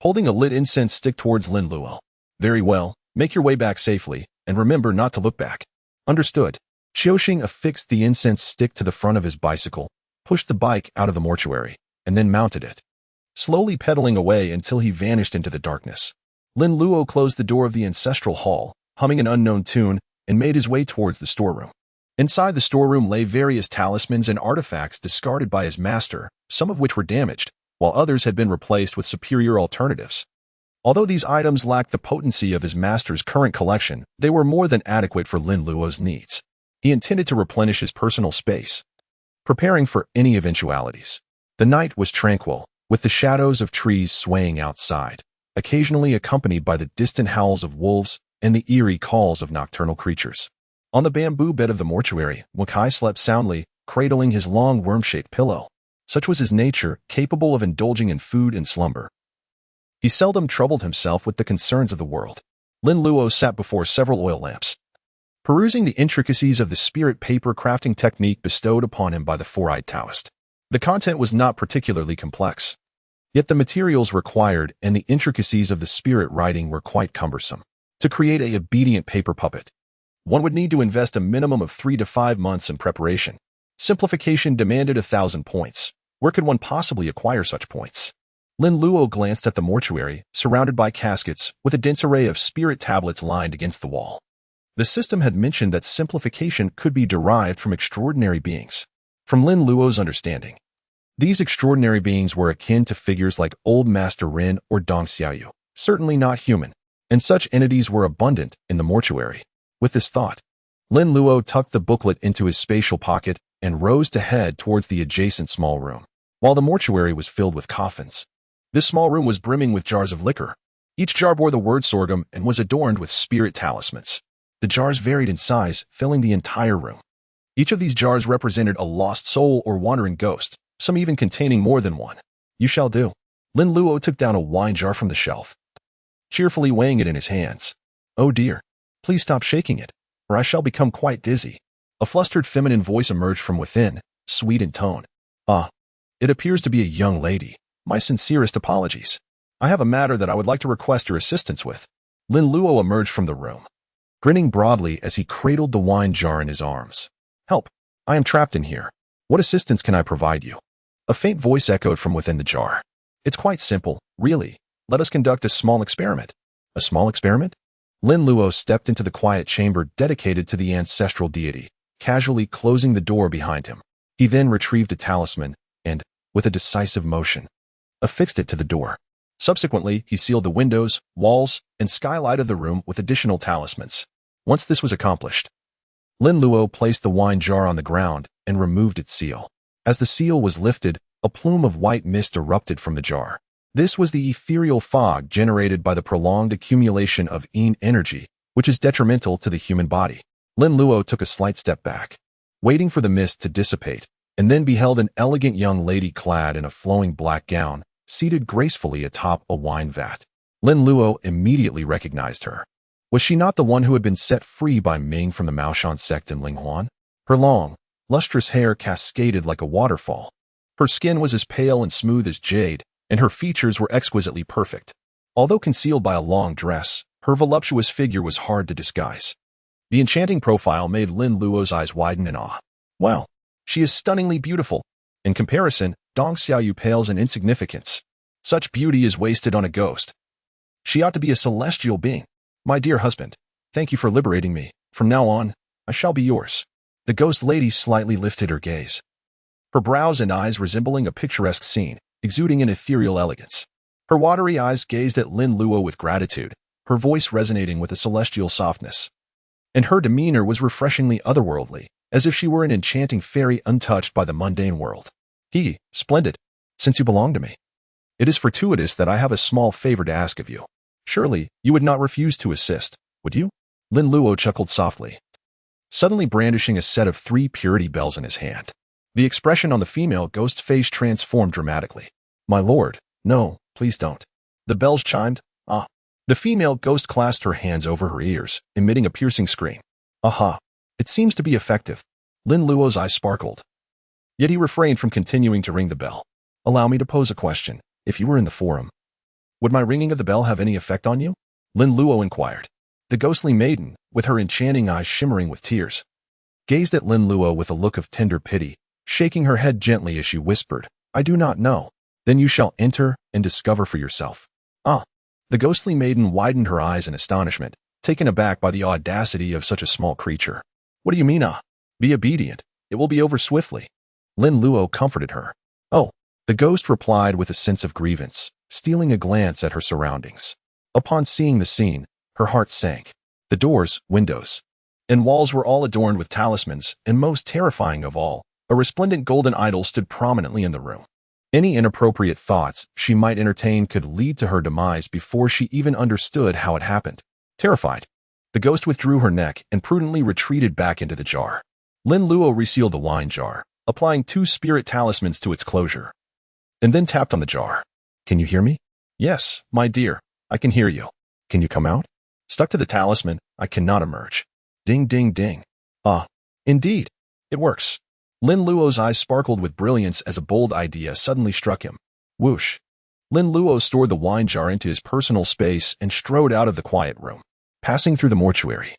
holding a lit incense stick towards Lin Luo. Very well, make your way back safely, and remember not to look back. Understood. Qiusheng affixed the incense stick to the front of his bicycle, pushed the bike out of the mortuary, and then mounted it, slowly pedaling away until he vanished into the darkness. Lin Luo closed the door of the ancestral hall, humming an unknown tune, and made his way towards the storeroom. Inside the storeroom lay various talismans and artifacts discarded by his master, some of which were damaged, while others had been replaced with superior alternatives. Although these items lacked the potency of his master's current collection, they were more than adequate for Lin Luo's needs. He intended to replenish his personal space, preparing for any eventualities. The night was tranquil, with the shadows of trees swaying outside, occasionally accompanied by the distant howls of wolves and the eerie calls of nocturnal creatures. On the bamboo bed of the mortuary, Wen Kai slept soundly, cradling his long worm-shaped pillow. Such was his nature, capable of indulging in food and slumber. He seldom troubled himself with the concerns of the world. Lin Luo sat before several oil lamps, perusing the intricacies of the spirit paper crafting technique bestowed upon him by the four-eyed Taoist. The content was not particularly complex, yet the materials required and the intricacies of the spirit writing were quite cumbersome. To create a obedient paper puppet, one would need to invest a minimum of 3 to 5 months in preparation. Simplification demanded 1,000 points. Where could one possibly acquire such points? Lin Luo glanced at the mortuary, surrounded by caskets, with a dense array of spirit tablets lined against the wall. The system had mentioned that simplification could be derived from extraordinary beings. From Lin Luo's understanding, these extraordinary beings were akin to figures like Old Master Ren or Dong Xiaoyu, certainly not human, and such entities were abundant in the mortuary. With this thought, Lin Luo tucked the booklet into his spatial pocket and rose to head towards the adjacent small room. While the mortuary was filled with coffins, this small room was brimming with jars of liquor. Each jar bore the word sorghum and was adorned with spirit talismans. The jars varied in size, filling the entire room. Each of these jars represented a lost soul or wandering ghost, some even containing more than one. You shall do. Lin Luo took down a wine jar from the shelf, cheerfully weighing it in his hands. "Oh dear, please stop shaking it, or I shall become quite dizzy." A flustered feminine voice emerged from within, sweet in tone. "Ah, it appears to be a young lady. My sincerest apologies. I have a matter that I would like to request your assistance with." Lin Luo emerged from the room, grinning broadly as he cradled the wine jar in his arms. "Help! I am trapped in here. What assistance can I provide you?" A faint voice echoed from within the jar. "It's quite simple, really. Let us conduct a small experiment." "A small experiment?" Lin Luo stepped into the quiet chamber dedicated to the ancestral deity, casually closing the door behind him. He then retrieved a talisman and, with a decisive motion, affixed it to the door. Subsequently, he sealed the windows, walls, and skylight of the room with additional talismans. Once this was accomplished, Lin Luo placed the wine jar on the ground and removed its seal. As the seal was lifted, a plume of white mist erupted from the jar. This was the ethereal fog generated by the prolonged accumulation of yin energy, which is detrimental to the human body. Lin Luo took a slight step back, waiting for the mist to dissipate, and then beheld an elegant young lady clad in a flowing black gown, seated gracefully atop a wine vat. Lin Luo immediately recognized her. Was she not the one who had been set free by Ming from the Maoshan sect in Linghuan? Her long, lustrous hair cascaded like a waterfall. Her skin was as pale and smooth as jade, and her features were exquisitely perfect. Although concealed by a long dress, her voluptuous figure was hard to disguise. The enchanting profile made Lin Luo's eyes widen in awe. Wow, she is stunningly beautiful. In comparison, Dong Xiaoyu pales in insignificance. Such beauty is wasted on a ghost. She ought to be a celestial being. My dear husband, thank you for liberating me. From now on, I shall be yours. The ghost lady slightly lifted her gaze, her brows and eyes resembling a picturesque scene, exuding an ethereal elegance. Her watery eyes gazed at Lin Luo with gratitude, her voice resonating with a celestial softness. And her demeanor was refreshingly otherworldly, as if she were an enchanting fairy untouched by the mundane world. Splendid, since you belong to me. It is fortuitous that I have a small favor to ask of you. Surely, you would not refuse to assist, would you? Lin Luo chuckled softly, suddenly brandishing a set of 3 purity bells in his hand. The expression on the female ghost's face transformed dramatically. "My lord, no, please don't." The bells chimed. "Ah." The female ghost clasped her hands over her ears, emitting a piercing scream. "Aha, it seems to be effective." Lin Luo's eyes sparkled. Yet he refrained from continuing to ring the bell. "Allow me to pose a question. If you were in the forum, would my ringing of the bell have any effect on you?" Lin Luo inquired. The ghostly maiden, with her enchanting eyes shimmering with tears, gazed at Lin Luo with a look of tender pity, shaking her head gently as she whispered, "I do not know." "Then you shall enter and discover for yourself." "Ah." The ghostly maiden widened her eyes in astonishment, taken aback by the audacity of such a small creature. "What do you mean, ah? Be obedient. It will be over swiftly." Lin Luo comforted her. "Oh." The ghost replied with a sense of grievance, stealing a glance at her surroundings. Upon seeing the scene, her heart sank. The doors, windows, and walls were all adorned with talismans, and most terrifying of all, a resplendent golden idol stood prominently in the room. Any inappropriate thoughts she might entertain could lead to her demise before she even understood how it happened. Terrified, the ghost withdrew her neck and prudently retreated back into the jar. Lin Luo resealed the wine jar, applying 2 spirit talismans to its closure, and then tapped on the jar. "Can you hear me?" "Yes, my dear, I can hear you." "Can you come out?" Stuck to the talisman, I cannot emerge. Ding, ding, ding. "Ah, indeed, it works." Lin Luo's eyes sparkled with brilliance as a bold idea suddenly struck him. Whoosh. Lin Luo stored the wine jar into his personal space and strode out of the quiet room. Passing through the mortuary,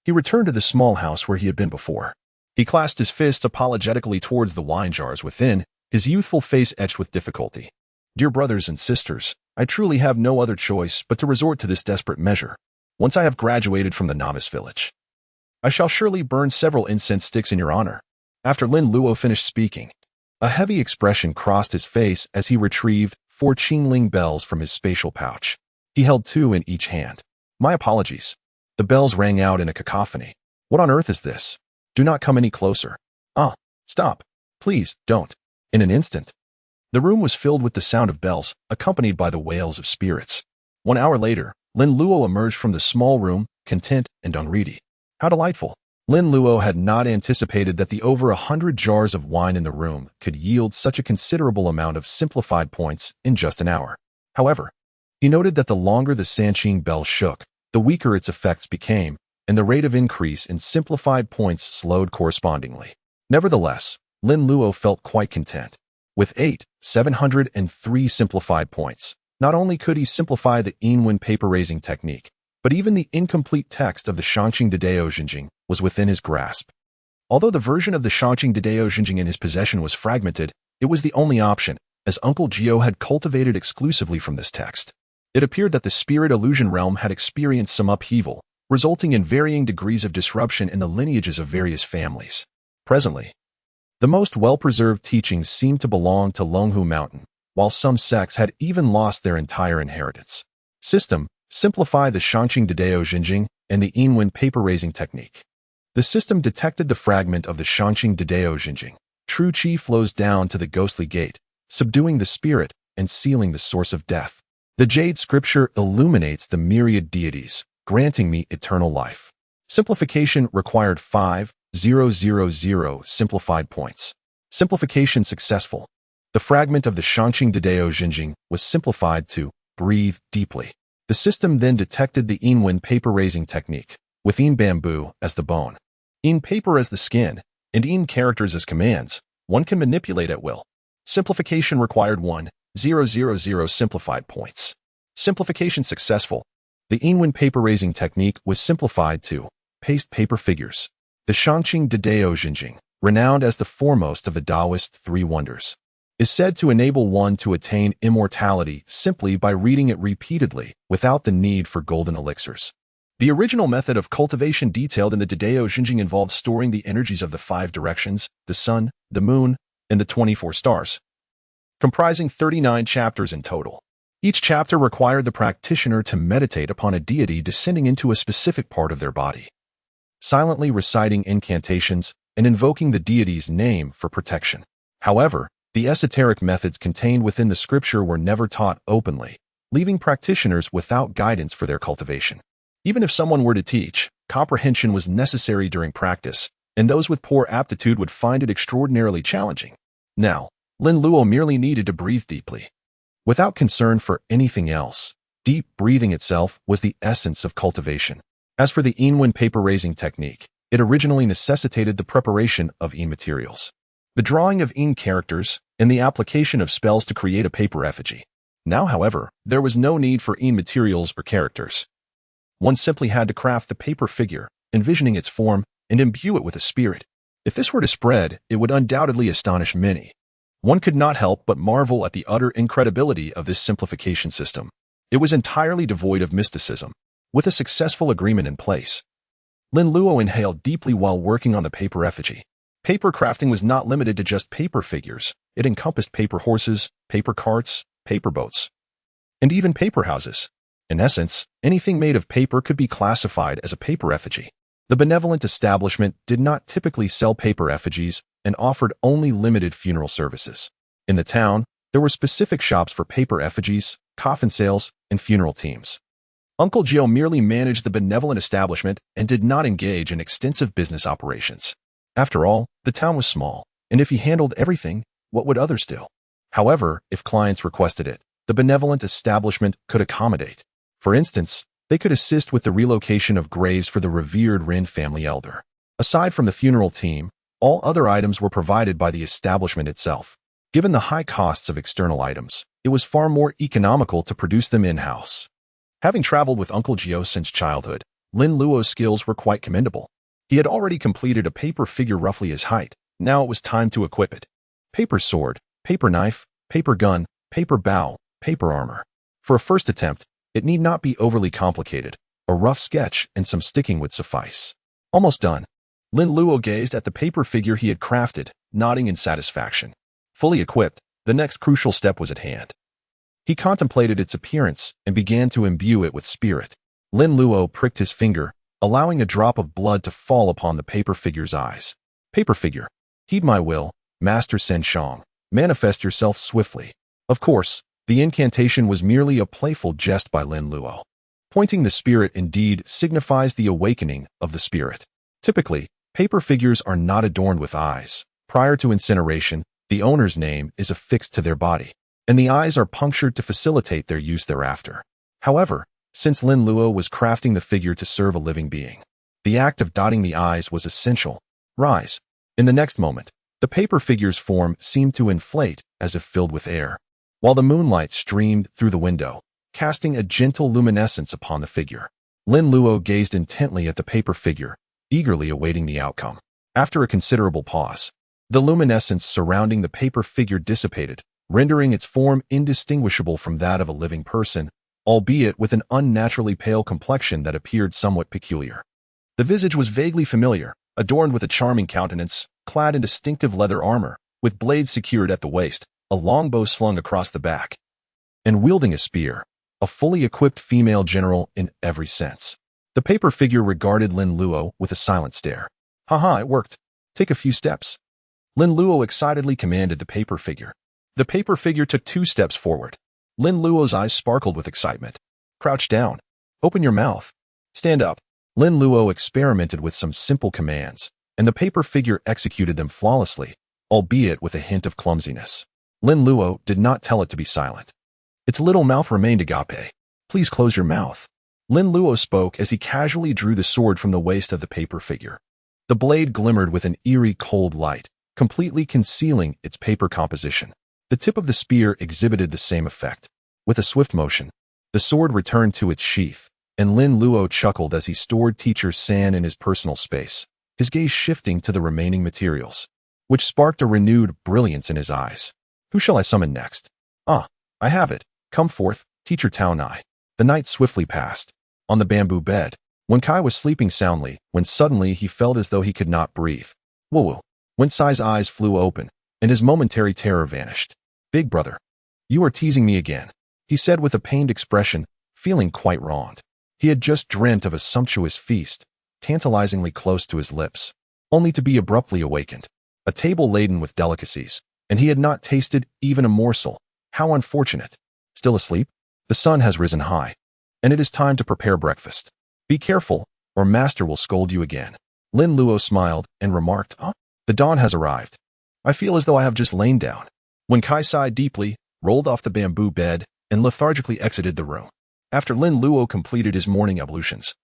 he returned to the small house where he had been before. He clasped his fist apologetically towards the wine jars within, his youthful face etched with difficulty. "Dear brothers and sisters, I truly have no other choice but to resort to this desperate measure. Once I have graduated from the novice village, I shall surely burn several incense sticks in your honor." After Lin Luo finished speaking, a heavy expression crossed his face as he retrieved 4 Qingling bells from his spatial pouch. He held 2 in each hand. "My apologies." The bells rang out in a cacophony. "What on earth is this? Do not come any closer." "Ah, stop. Please, don't." In an instant, the room was filled with the sound of bells, accompanied by the wails of spirits. 1 hour later, Lin Luo emerged from the small room, content and unready. How delightful. Lin Luo had not anticipated that the over 100 jars of wine in the room could yield such a considerable amount of simplified points in just an hour. However, He noted that the longer the Sanqing bell shook, the weaker its effects became, and the rate of increase in simplified points slowed correspondingly. Nevertheless, Lin Luo felt quite content. With 703 simplified points, not only could he simplify the Yinwen paper-raising technique, but even the incomplete text of the Shangqing Didao Jinjing was within his grasp. Although the version of the Shangqing Didao Jinjing in his possession was fragmented, it was the only option, as Uncle Jiu had cultivated exclusively from this text. It appeared that the spirit illusion realm had experienced some upheaval, resulting in varying degrees of disruption in the lineages of various families. Presently, the most well-preserved teachings seemed to belong to Longhu Mountain, while some sects had even lost their entire inheritance. System: simplify the Shangqing Didao Jinjing and the Yinwen paper-raising technique. The system detected the fragment of the Shangqing Didao Jinjing. True Qi flows down to the ghostly gate, subduing the spirit and sealing the source of death. The Jade Scripture illuminates the myriad deities, granting me eternal life. Simplification required 5,000 simplified points. Simplification successful. The fragment of the Shangqing Didao Jinjing was simplified to breathe deeply. The system then detected the Yinwen paper-raising technique, with Yin bamboo as the bone, Yin paper as the skin, and Yin characters as commands. One can manipulate at will. Simplification required 1,000 simplified points. Simplification successful. The Yinwen paper-raising technique was simplified to paste paper figures. The Shangqing Didao Jinjing, renowned as the foremost of the Taoist three wonders, is said to enable one to attain immortality simply by reading it repeatedly without the need for golden elixirs. The original method of cultivation detailed in the Didao Jinjing involved storing the energies of the 5 directions, the sun, the moon, and the 24 stars, comprising 39 chapters in total. Each chapter required the practitioner to meditate upon a deity descending into a specific part of their body, silently reciting incantations and invoking the deity's name for protection. However, the esoteric methods contained within the scripture were never taught openly, leaving practitioners without guidance for their cultivation. Even if someone were to teach, comprehension was necessary during practice, and those with poor aptitude would find it extraordinarily challenging. Now, Lin Luo merely needed to breathe deeply. Without concern for anything else, deep breathing itself was the essence of cultivation. As for the Yinwen paper-raising technique, it originally necessitated the preparation of Yin materials, the drawing of Yin characters, and the application of spells to create a paper effigy. Now, however, there was no need for Yin materials or characters. One simply had to craft the paper figure, envisioning its form, and imbue it with a spirit. If this were to spread, it would undoubtedly astonish many. One could not help but marvel at the utter incredibility of this simplification system. It was entirely devoid of mysticism. With a successful agreement in place, Lin Luo inhaled deeply while working on the paper effigy. Paper crafting was not limited to just paper figures. It encompassed paper horses, paper carts, paper boats, and even paper houses. In essence, anything made of paper could be classified as a paper effigy. The benevolent establishment did not typically sell paper effigies and offered only limited funeral services. In the town, there were specific shops for paper effigies, coffin sales, and funeral teams. Uncle Jiu merely managed the benevolent establishment and did not engage in extensive business operations. After all, the town was small, and if he handled everything, what would others do? However, if clients requested it, the benevolent establishment could accommodate. For instance, they could assist with the relocation of graves for the revered Rin family elder. Aside from the funeral team, all other items were provided by the establishment itself. Given the high costs of external items, it was far more economical to produce them in-house. Having traveled with Uncle Jiu since childhood, Lin Luo's skills were quite commendable. He had already completed a paper figure roughly his height. Now it was time to equip it. Paper sword, paper knife, paper gun, paper bow, paper armor. For a first attempt, it need not be overly complicated. A rough sketch and some sticking would suffice. Almost done. Lin Luo gazed at the paper figure he had crafted, nodding in satisfaction. Fully equipped, the next crucial step was at hand. He contemplated its appearance and began to imbue it with spirit. Lin Luo pricked his finger, allowing a drop of blood to fall upon the paper figure's eyes. Paper figure, heed my will, Master Shang. Manifest yourself swiftly. Of course, the incantation was merely a playful jest by Lin Luo. Pointing the spirit indeed signifies the awakening of the spirit. Typically, paper figures are not adorned with eyes. Prior to incineration, the owner's name is affixed to their body, and the eyes are punctured to facilitate their use thereafter. However, since Lin Luo was crafting the figure to serve a living being, the act of dotting the I's was essential. Rise. In the next moment, the paper figure's form seemed to inflate as if filled with air, while the moonlight streamed through the window, casting a gentle luminescence upon the figure. Lin Luo gazed intently at the paper figure, eagerly awaiting the outcome. After a considerable pause, the luminescence surrounding the paper figure dissipated, rendering its form indistinguishable from that of a living person, albeit with an unnaturally pale complexion that appeared somewhat peculiar. The visage was vaguely familiar, adorned with a charming countenance, clad in distinctive leather armor, with blades secured at the waist, a longbow slung across the back, and wielding a spear, a fully equipped female general in every sense. The paper figure regarded Lin Luo with a silent stare. Haha, it worked. Take a few steps. Lin Luo excitedly commanded the paper figure. The paper figure took 2 steps forward. Lin Luo's eyes sparkled with excitement. Crouch down. Open your mouth. Stand up. Lin Luo experimented with some simple commands, and the paper figure executed them flawlessly, albeit with a hint of clumsiness. Lin Luo did not tell it to be silent. Its little mouth remained agape. Please close your mouth. Lin Luo spoke as he casually drew the sword from the waist of the paper figure. The blade glimmered with an eerie cold light, completely concealing its paper composition. The tip of the spear exhibited the same effect. With a swift motion, the sword returned to its sheath, and Lin Luo chuckled as he stored Teacher San in his personal space, his gaze shifting to the remaining materials, which sparked a renewed brilliance in his eyes. Who shall I summon next? Ah, I have it. Come forth, Teacher Tao Nai. The night swiftly passed. On the bamboo bed, Wen Kai was sleeping soundly when suddenly he felt as though he could not breathe. Woo-woo. Wen Sai's eyes flew open, and his momentary terror vanished. Big brother, you are teasing me again, he said with a pained expression, feeling quite wronged. He had just dreamt of a sumptuous feast, tantalizingly close to his lips, only to be abruptly awakened. A table laden with delicacies, and he had not tasted even a morsel. How unfortunate. Still asleep? The sun has risen high, and it is time to prepare breakfast. Be careful, or master will scold you again. Lin Luo smiled and remarked, The dawn has arrived. I feel as though I have just lain down. Wen Kai sighed deeply, rolled off the bamboo bed, and lethargically exited the room. After Lin Luo completed his morning ablutions,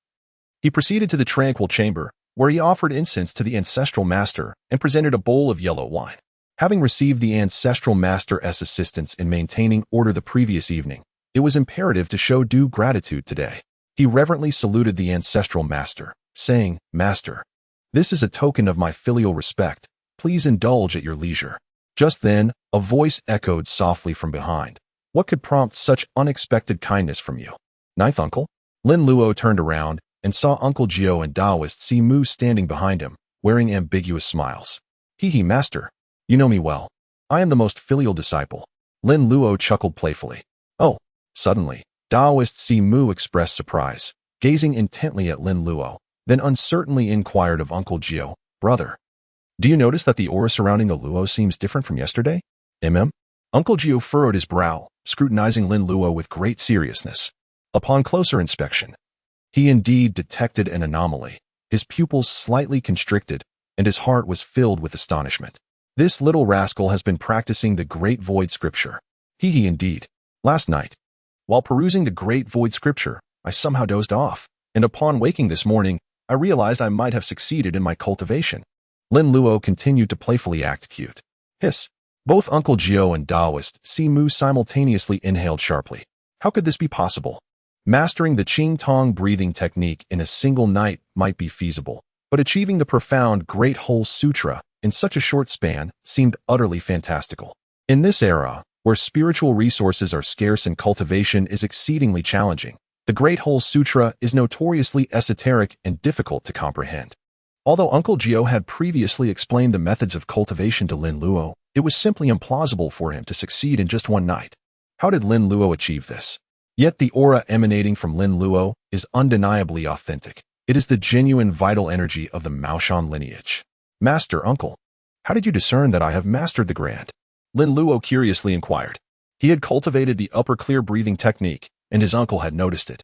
he proceeded to the tranquil chamber, where he offered incense to the ancestral master and presented a bowl of yellow wine. Having received the ancestral master's assistance in maintaining order the previous evening, it was imperative to show due gratitude today. He reverently saluted the ancestral master, saying, Master, this is a token of my filial respect. Please indulge at your leisure. Just then, a voice echoed softly from behind. What could prompt such unexpected kindness from you? Ninth uncle? Lin Luo turned around and saw Uncle Jiu and Taoist Simu standing behind him, wearing ambiguous smiles. Hee master. You know me well. I am the most filial disciple. Lin Luo chuckled playfully. Oh, suddenly, Taoist Simu expressed surprise, gazing intently at Lin Luo, then uncertainly inquired of Uncle Jiu, Brother, do you notice that the aura surrounding the Luo seems different from yesterday? Uncle Jiu furrowed his brow, scrutinizing Lin Luo with great seriousness. Upon closer inspection, he indeed detected an anomaly. His pupils slightly constricted, and his heart was filled with astonishment. This little rascal has been practicing the Great Void Scripture. Indeed. Last night, while perusing the Great Void Scripture, I somehow dozed off, and upon waking this morning, I realized I might have succeeded in my cultivation. Lin Luo continued to playfully act cute. Hiss. Both Uncle Jiu and Taoist Simu simultaneously inhaled sharply. How could this be possible? Mastering the Qing Tong breathing technique in a single night might be feasible, but achieving the profound Great Whole Sutra in such a short span seemed utterly fantastical. In this era, where spiritual resources are scarce and cultivation is exceedingly challenging, the Great Whole Sutra is notoriously esoteric and difficult to comprehend. Although Uncle Jiu had previously explained the methods of cultivation to Lin Luo, it was simply implausible for him to succeed in just one night. How did Lin Luo achieve this? Yet the aura emanating from Lin Luo is undeniably authentic. It is the genuine vital energy of the Maoshan lineage. Master, uncle, how did you discern that I have mastered the grand? Lin Luo curiously inquired. He had cultivated the upper clear breathing technique, and his uncle had noticed it.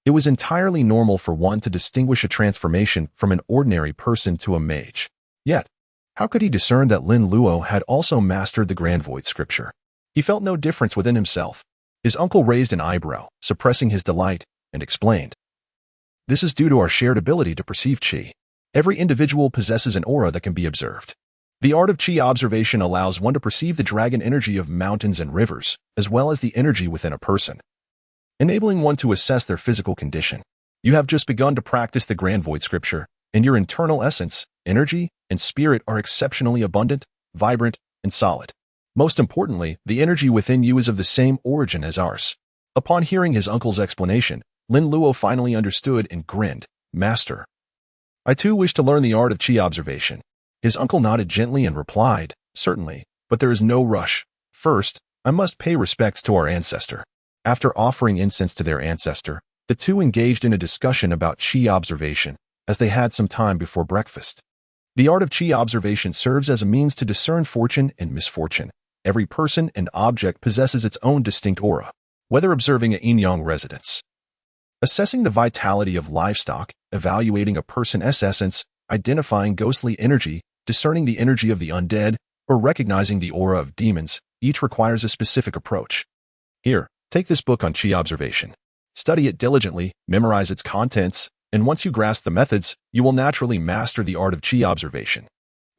It was entirely normal for one to distinguish a transformation from an ordinary person to a mage. Yet, how could he discern that Lin Luo had also mastered the Grand Void Scripture? He felt no difference within himself. His uncle raised an eyebrow, suppressing his delight, and explained, "This is due to our shared ability to perceive qi. Every individual possesses an aura that can be observed. The art of qi observation allows one to perceive the dragon energy of mountains and rivers, as well as the energy within a person, enabling one to assess their physical condition. You have just begun to practice the Grand Void Scripture, and your internal essence, energy, and spirit are exceptionally abundant, vibrant, and solid. Most importantly, the energy within you is of the same origin as ours." Upon hearing his uncle's explanation, Lin Luo finally understood and grinned. "Master, I too wish to learn the art of qi observation." His uncle nodded gently and replied, "Certainly, but there is no rush. First, I must pay respects to our ancestor." After offering incense to their ancestor, the two engaged in a discussion about qi observation, as they had some time before breakfast. The art of qi observation serves as a means to discern fortune and misfortune. Every person and object possesses its own distinct aura, whether observing a yin-yang residence, assessing the vitality of livestock, evaluating a person's essence, identifying ghostly energy, discerning the energy of the undead, or recognizing the aura of demons, each requires a specific approach. Here, take this book on qi observation. Study it diligently, memorize its contents, and once you grasp the methods, you will naturally master the art of qi observation.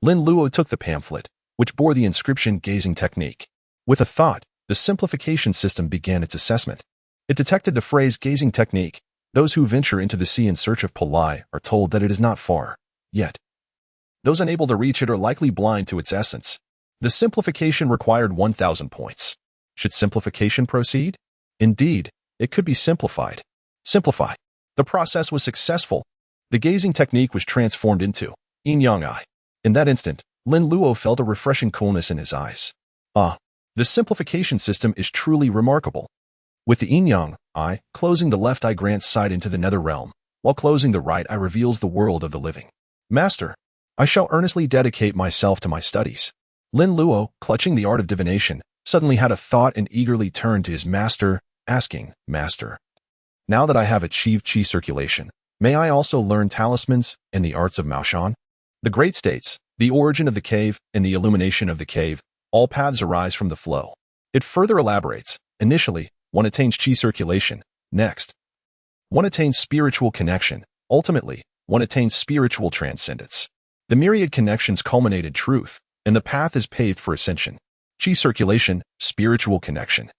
Lin Luo took the pamphlet, which bore the inscription Gazing Technique. With a thought, the Simplification System began its assessment. It detected the phrase Gazing Technique. Those who venture into the sea in search of Palai are told that it is not far, yet those unable to reach it are likely blind to its essence. The simplification required 1,000 points. Should simplification proceed? Indeed, it could be simplified. Simplify. The process was successful. The gazing technique was transformed into yin-yang eye. In that instant, Lin Luo felt a refreshing coolness in his eyes. The simplification system is truly remarkable. With the yin-yang eye, closing the left eye grants sight into the nether realm, while closing the right eye reveals the world of the living. "Master, I shall earnestly dedicate myself to my studies." Lin Luo, clutching the art of divination, suddenly had a thought and eagerly turned to his master, asking, "Master, now that I have achieved qi circulation, may I also learn talismans and the arts of Maoshan?" The great states, "The origin of the cave and the illumination of the cave, all paths arise from the flow." It further elaborates, "Initially, one attains qi circulation. Next, one attains spiritual connection. Ultimately, one attains spiritual transcendence. The myriad connections culminate in truth, and the path is paved for ascension. Qi circulation, spiritual connection,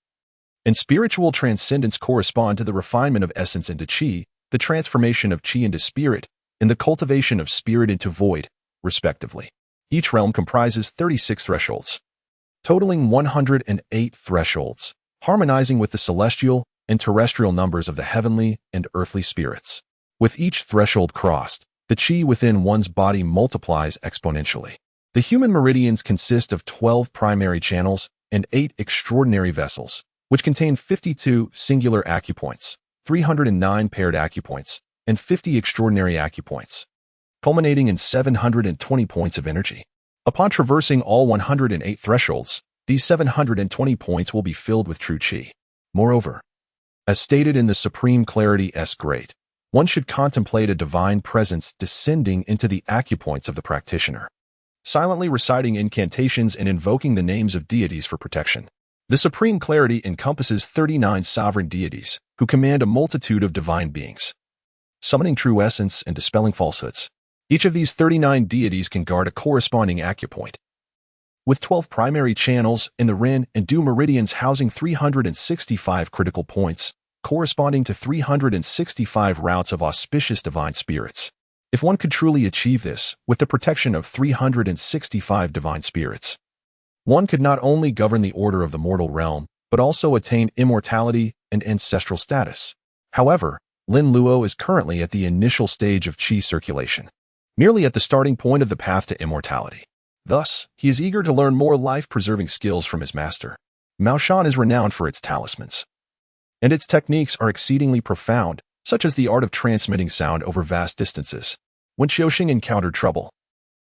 and spiritual transcendence correspond to the refinement of essence into qi, the transformation of qi into spirit, and the cultivation of spirit into void, respectively. Each realm comprises 36 thresholds, totaling 108 thresholds, harmonizing with the celestial and terrestrial numbers of the heavenly and earthly spirits. With each threshold crossed, the qi within one's body multiplies exponentially. The human meridians consist of 12 primary channels and 8 extraordinary vessels, which contain 52 singular acupoints, 309 paired acupoints, and 50 extraordinary acupoints, culminating in 720 points of energy. Upon traversing all 108 thresholds, these 720 points will be filled with true qi. Moreover, as stated in the Supreme Clarity's Great, one should contemplate a divine presence descending into the acupoints of the practitioner, silently reciting incantations and invoking the names of deities for protection. The Supreme Clarity encompasses 39 sovereign deities who command a multitude of divine beings, summoning true essence and dispelling falsehoods. Each of these 39 deities can guard a corresponding acupoint, with 12 primary channels in the Ren and Du meridians housing 365 critical points, corresponding to 365 routes of auspicious divine spirits. If one could truly achieve this, with the protection of 365 divine spirits, one could not only govern the order of the mortal realm, but also attain immortality and ancestral status. However, Lin Luo is currently at the initial stage of qi circulation, merely at the starting point of the path to immortality. Thus, he is eager to learn more life-preserving skills from his master. Maoshan is renowned for its talismans, and its techniques are exceedingly profound, such as the art of transmitting sound over vast distances. When Xiaoxing encountered trouble,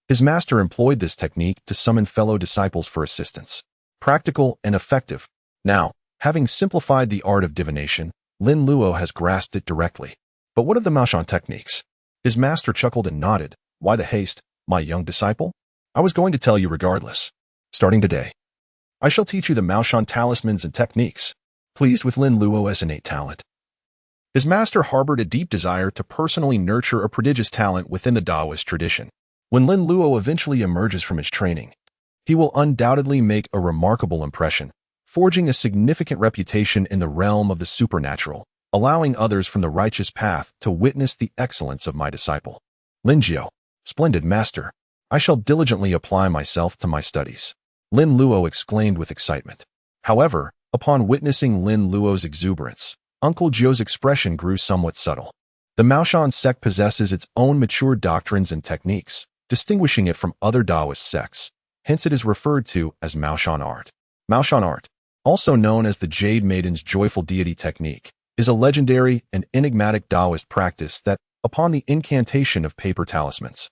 his master employed this technique to summon fellow disciples for assistance. Practical and effective. Now, having simplified the art of divination, Lin Luo has grasped it directly. But what of the Maoshan techniques? His master chuckled and nodded. Why the haste, my young disciple? I was going to tell you regardless. Starting today, I shall teach you the Maoshan talismans and techniques. pleased with Lin Luo's innate talent. His master harbored a deep desire to personally nurture a prodigious talent within the Taoist tradition. When Lin Luo eventually emerges from his training, he will undoubtedly make a remarkable impression, forging a significant reputation in the realm of the supernatural, allowing others from the righteous path to witness the excellence of my disciple. Lin Jiu, splendid master. I shall diligently apply myself to my studies. Lin Luo exclaimed with excitement. However, upon witnessing Lin Luo's exuberance, Uncle Jiu's expression grew somewhat subtle. The Maoshan sect possesses its own mature doctrines and techniques, distinguishing it from other Taoist sects. Hence it is referred to as Maoshan art. Maoshan art, also known as the Jade Maiden's joyful deity technique, is a legendary and enigmatic Taoist practice that, upon the incantation of paper talismans,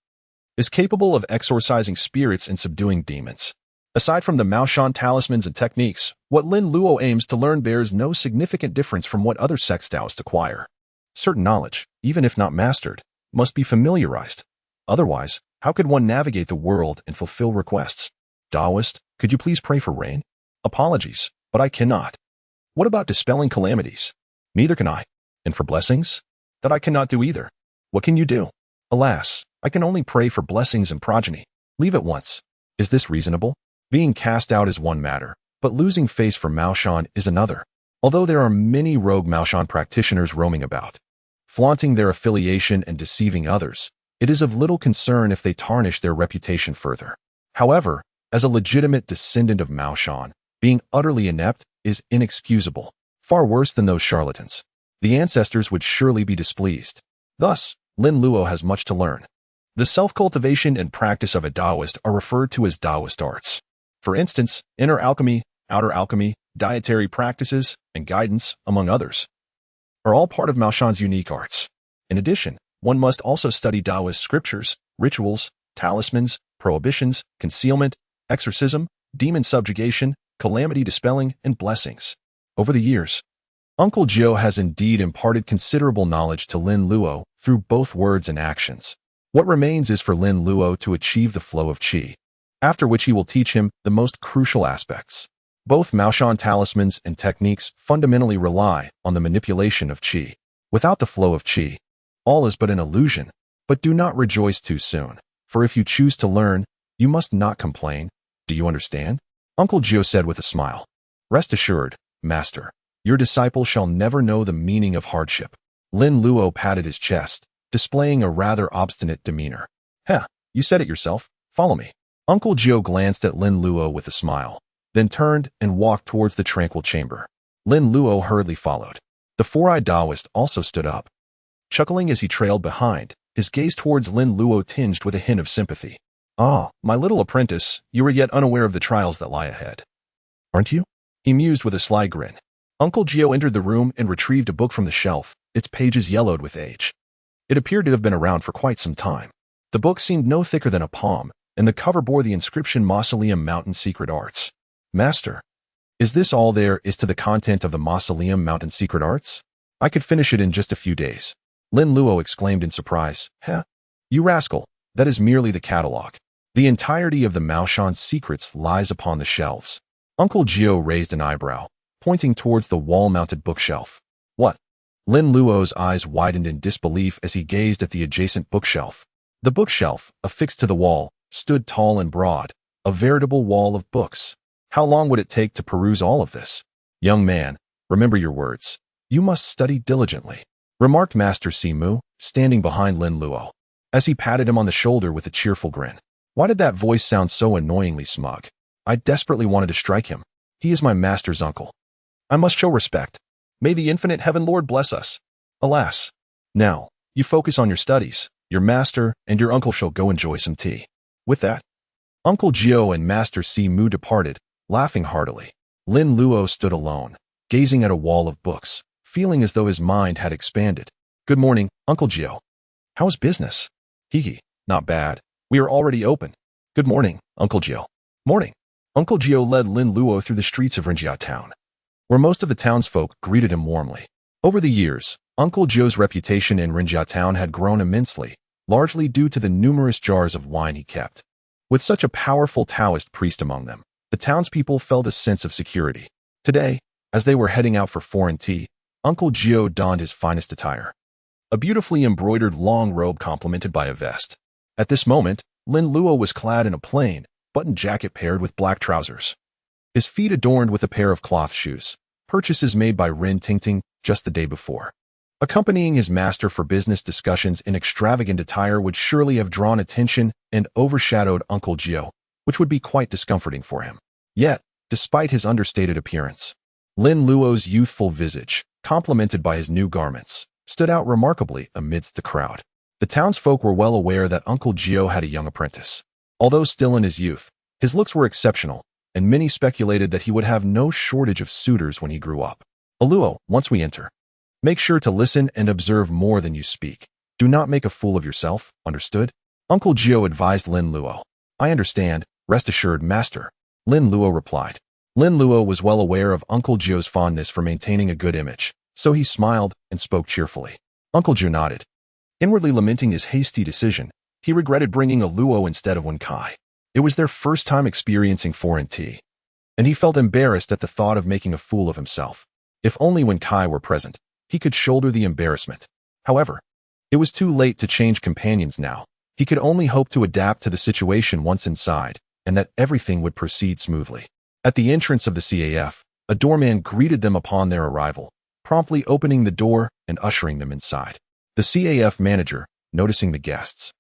is capable of exorcising spirits and subduing demons. Aside from the Maoshan talismans and techniques, what Lin Luo aims to learn bears no significant difference from what other sects Taoists acquire. Certain knowledge, even if not mastered, must be familiarized. Otherwise, how could one navigate the world and fulfill requests? Taoist, could you please pray for rain? Apologies, but I cannot. What about dispelling calamities? Neither can I. And for blessings? That I cannot do either. What can you do? Alas, I can only pray for blessings and progeny. Leave at once. Is this reasonable? Being cast out is one matter, but losing face for Maoshan is another. Although there are many rogue Maoshan practitioners roaming about, flaunting their affiliation and deceiving others, it is of little concern if they tarnish their reputation further. However, as a legitimate descendant of Maoshan, being utterly inept is inexcusable, far worse than those charlatans. The ancestors would surely be displeased. Thus, Lin Luo has much to learn. The self-cultivation and practice of a Taoist are referred to as Taoist arts. For instance, inner alchemy, outer alchemy, dietary practices, and guidance, among others, are all part of Maoshan's unique arts. In addition, one must also study Taoist scriptures, rituals, talismans, prohibitions, concealment, exorcism, demon subjugation, calamity dispelling, and blessings. Over the years, Uncle Jiu has indeed imparted considerable knowledge to Lin Luo through both words and actions. What remains is for Lin Luo to achieve the flow of qi, after which he will teach him the most crucial aspects. Both Maoshan talismans and techniques fundamentally rely on the manipulation of qi. Without the flow of qi, all is but an illusion. But do not rejoice too soon, for if you choose to learn, you must not complain. Do you understand? Uncle Jiu said with a smile. Rest assured, master, your disciple shall never know the meaning of hardship. Lin Luo patted his chest, displaying a rather obstinate demeanor. Heh, you said it yourself. Follow me. Uncle Jiu glanced at Lin Luo with a smile, then turned and walked towards the tranquil chamber. Lin Luo hurriedly followed. The four-eyed Taoist also stood up, chuckling as he trailed behind, his gaze towards Lin Luo tinged with a hint of sympathy. Ah, my little apprentice, you are yet unaware of the trials that lie ahead. Aren't you? He mused with a sly grin. Uncle Jiu entered the room and retrieved a book from the shelf, its pages yellowed with age. It appeared to have been around for quite some time. The book seemed no thicker than a palm, and the cover bore the inscription Mausoleum Mountain Secret Arts. Master, is this all there is to the content of the Mausoleum Mountain Secret Arts? I could finish it in just a few days. Lin Luo exclaimed in surprise. Heh? You rascal, that is merely the catalog. The entirety of the Maoshan secrets lies upon the shelves. Uncle Jiu raised an eyebrow, pointing towards the wall-mounted bookshelf. What? Lin Luo's eyes widened in disbelief as he gazed at the adjacent bookshelf. The bookshelf, affixed to the wall, stood tall and broad, a veritable wall of books. How long would it take to peruse all of this? Young man, remember your words. You must study diligently, remarked Master Jiu, standing behind Lin Luo, as he patted him on the shoulder with a cheerful grin. Why did that voice sound so annoyingly smug? I desperately wanted to strike him. He is my master's uncle. I must show respect. May the infinite heaven Lord bless us. Alas. Now, you focus on your studies. Your master and your uncle shall go enjoy some tea. With that, Uncle Jiu and Master Jiu departed, laughing heartily. Lin Luo stood alone, gazing at a wall of books, feeling as though his mind had expanded. Good morning, Uncle Jiu. How's business? Hee, not bad. We are already open. Good morning, Uncle Jiu. Morning. Uncle Jiu led Lin Luo through the streets of Rinjia town, where most of the townsfolk greeted him warmly. Over the years, Uncle Jiu's reputation in Rinjia town had grown immensely, largely due to the numerous jars of wine he kept. With such a powerful Taoist priest among them, the townspeople felt a sense of security. Today, As they were heading out for foreign tea, Uncle Jiu donned his finest attire. A beautifully embroidered long robe complemented by a vest. At this moment, Lin Luo was clad in a plain, buttoned jacket paired with black trousers. His feet adorned with a pair of cloth shoes, purchases made by Rin Tingting just the day before. Accompanying his master for business discussions in extravagant attire would surely have drawn attention and overshadowed Uncle Jiu, which would be quite discomforting for him. Yet, despite his understated appearance, Lin Luo's youthful visage, complemented by his new garments, stood out remarkably amidst the crowd. The townsfolk were well aware that Uncle Jiu had a young apprentice. Although still in his youth, his looks were exceptional, and many speculated that he would have no shortage of suitors when he grew up. Luo, once we enter, make sure to listen and observe more than you speak. Do not make a fool of yourself, understood? Uncle Jiu advised Lin Luo. I understand, rest assured, master, Lin Luo replied. Lin Luo was well aware of Uncle Jiu's fondness for maintaining a good image, so he smiled and spoke cheerfully. Uncle Jiu nodded. Inwardly lamenting his hasty decision, he regretted bringing a Luo instead of Wen Kai. It was their first time experiencing foreign tea, and he felt embarrassed at the thought of making a fool of himself. If only Wen Kai were present, he could shoulder the embarrassment. However, it was too late to change companions now. He could only hope to adapt to the situation once inside, and that everything would proceed smoothly. At the entrance of the CAF, a doorman greeted them upon their arrival, promptly opening the door and ushering them inside. The CAF manager, noticing the guests,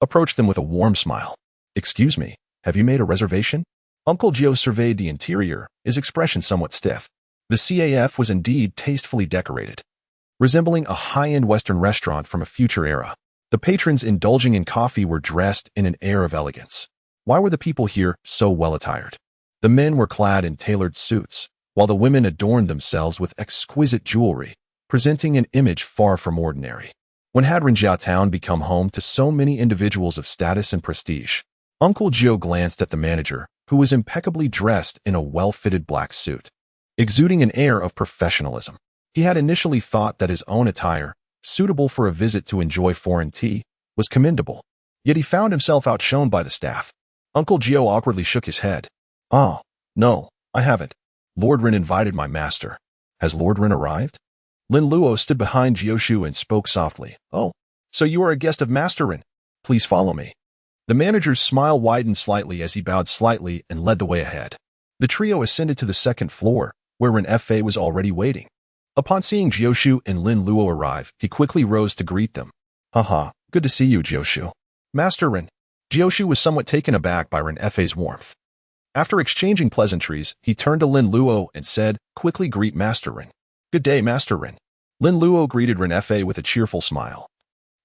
approached them with a warm smile. Excuse me, have you made a reservation? Uncle Jiu surveyed the interior, his expression somewhat stiff. The CAF was indeed tastefully decorated, resembling a high-end Western restaurant from a future era. The patrons indulging in coffee were dressed in an air of elegance. Why were the people here so well attired? The men were clad in tailored suits, while the women adorned themselves with exquisite jewelry, presenting an image far from ordinary. When had Rinjiao Town become home to so many individuals of status and prestige? Uncle Jiu glanced at the manager, who was impeccably dressed in a well-fitted black suit, exuding an air of professionalism. He had initially thought that his own attire, suitable for a visit to enjoy foreign tea, was commendable. Yet he found himself outshone by the staff. Uncle Jiu awkwardly shook his head. Oh, no, I haven't. Lord Rin invited my master. Has Lord Rin arrived? Lin Luo stood behind Jiu and spoke softly. Oh, so you are a guest of Master Rin. Please follow me. The manager's smile widened slightly as he bowed slightly and led the way ahead. The trio ascended to the second floor, where Rin Fa was already waiting. Upon seeing Jiu and Lin Luo arrive, he quickly rose to greet them. Haha, good to see you, Jiu. Master Rin. Jiu was somewhat taken aback by Rin Fa's warmth. After exchanging pleasantries, he turned to Lin Luo and said, quickly greet Master Rin. Good day, Master Rin. Lin Luo greeted Rin Fa with a cheerful smile,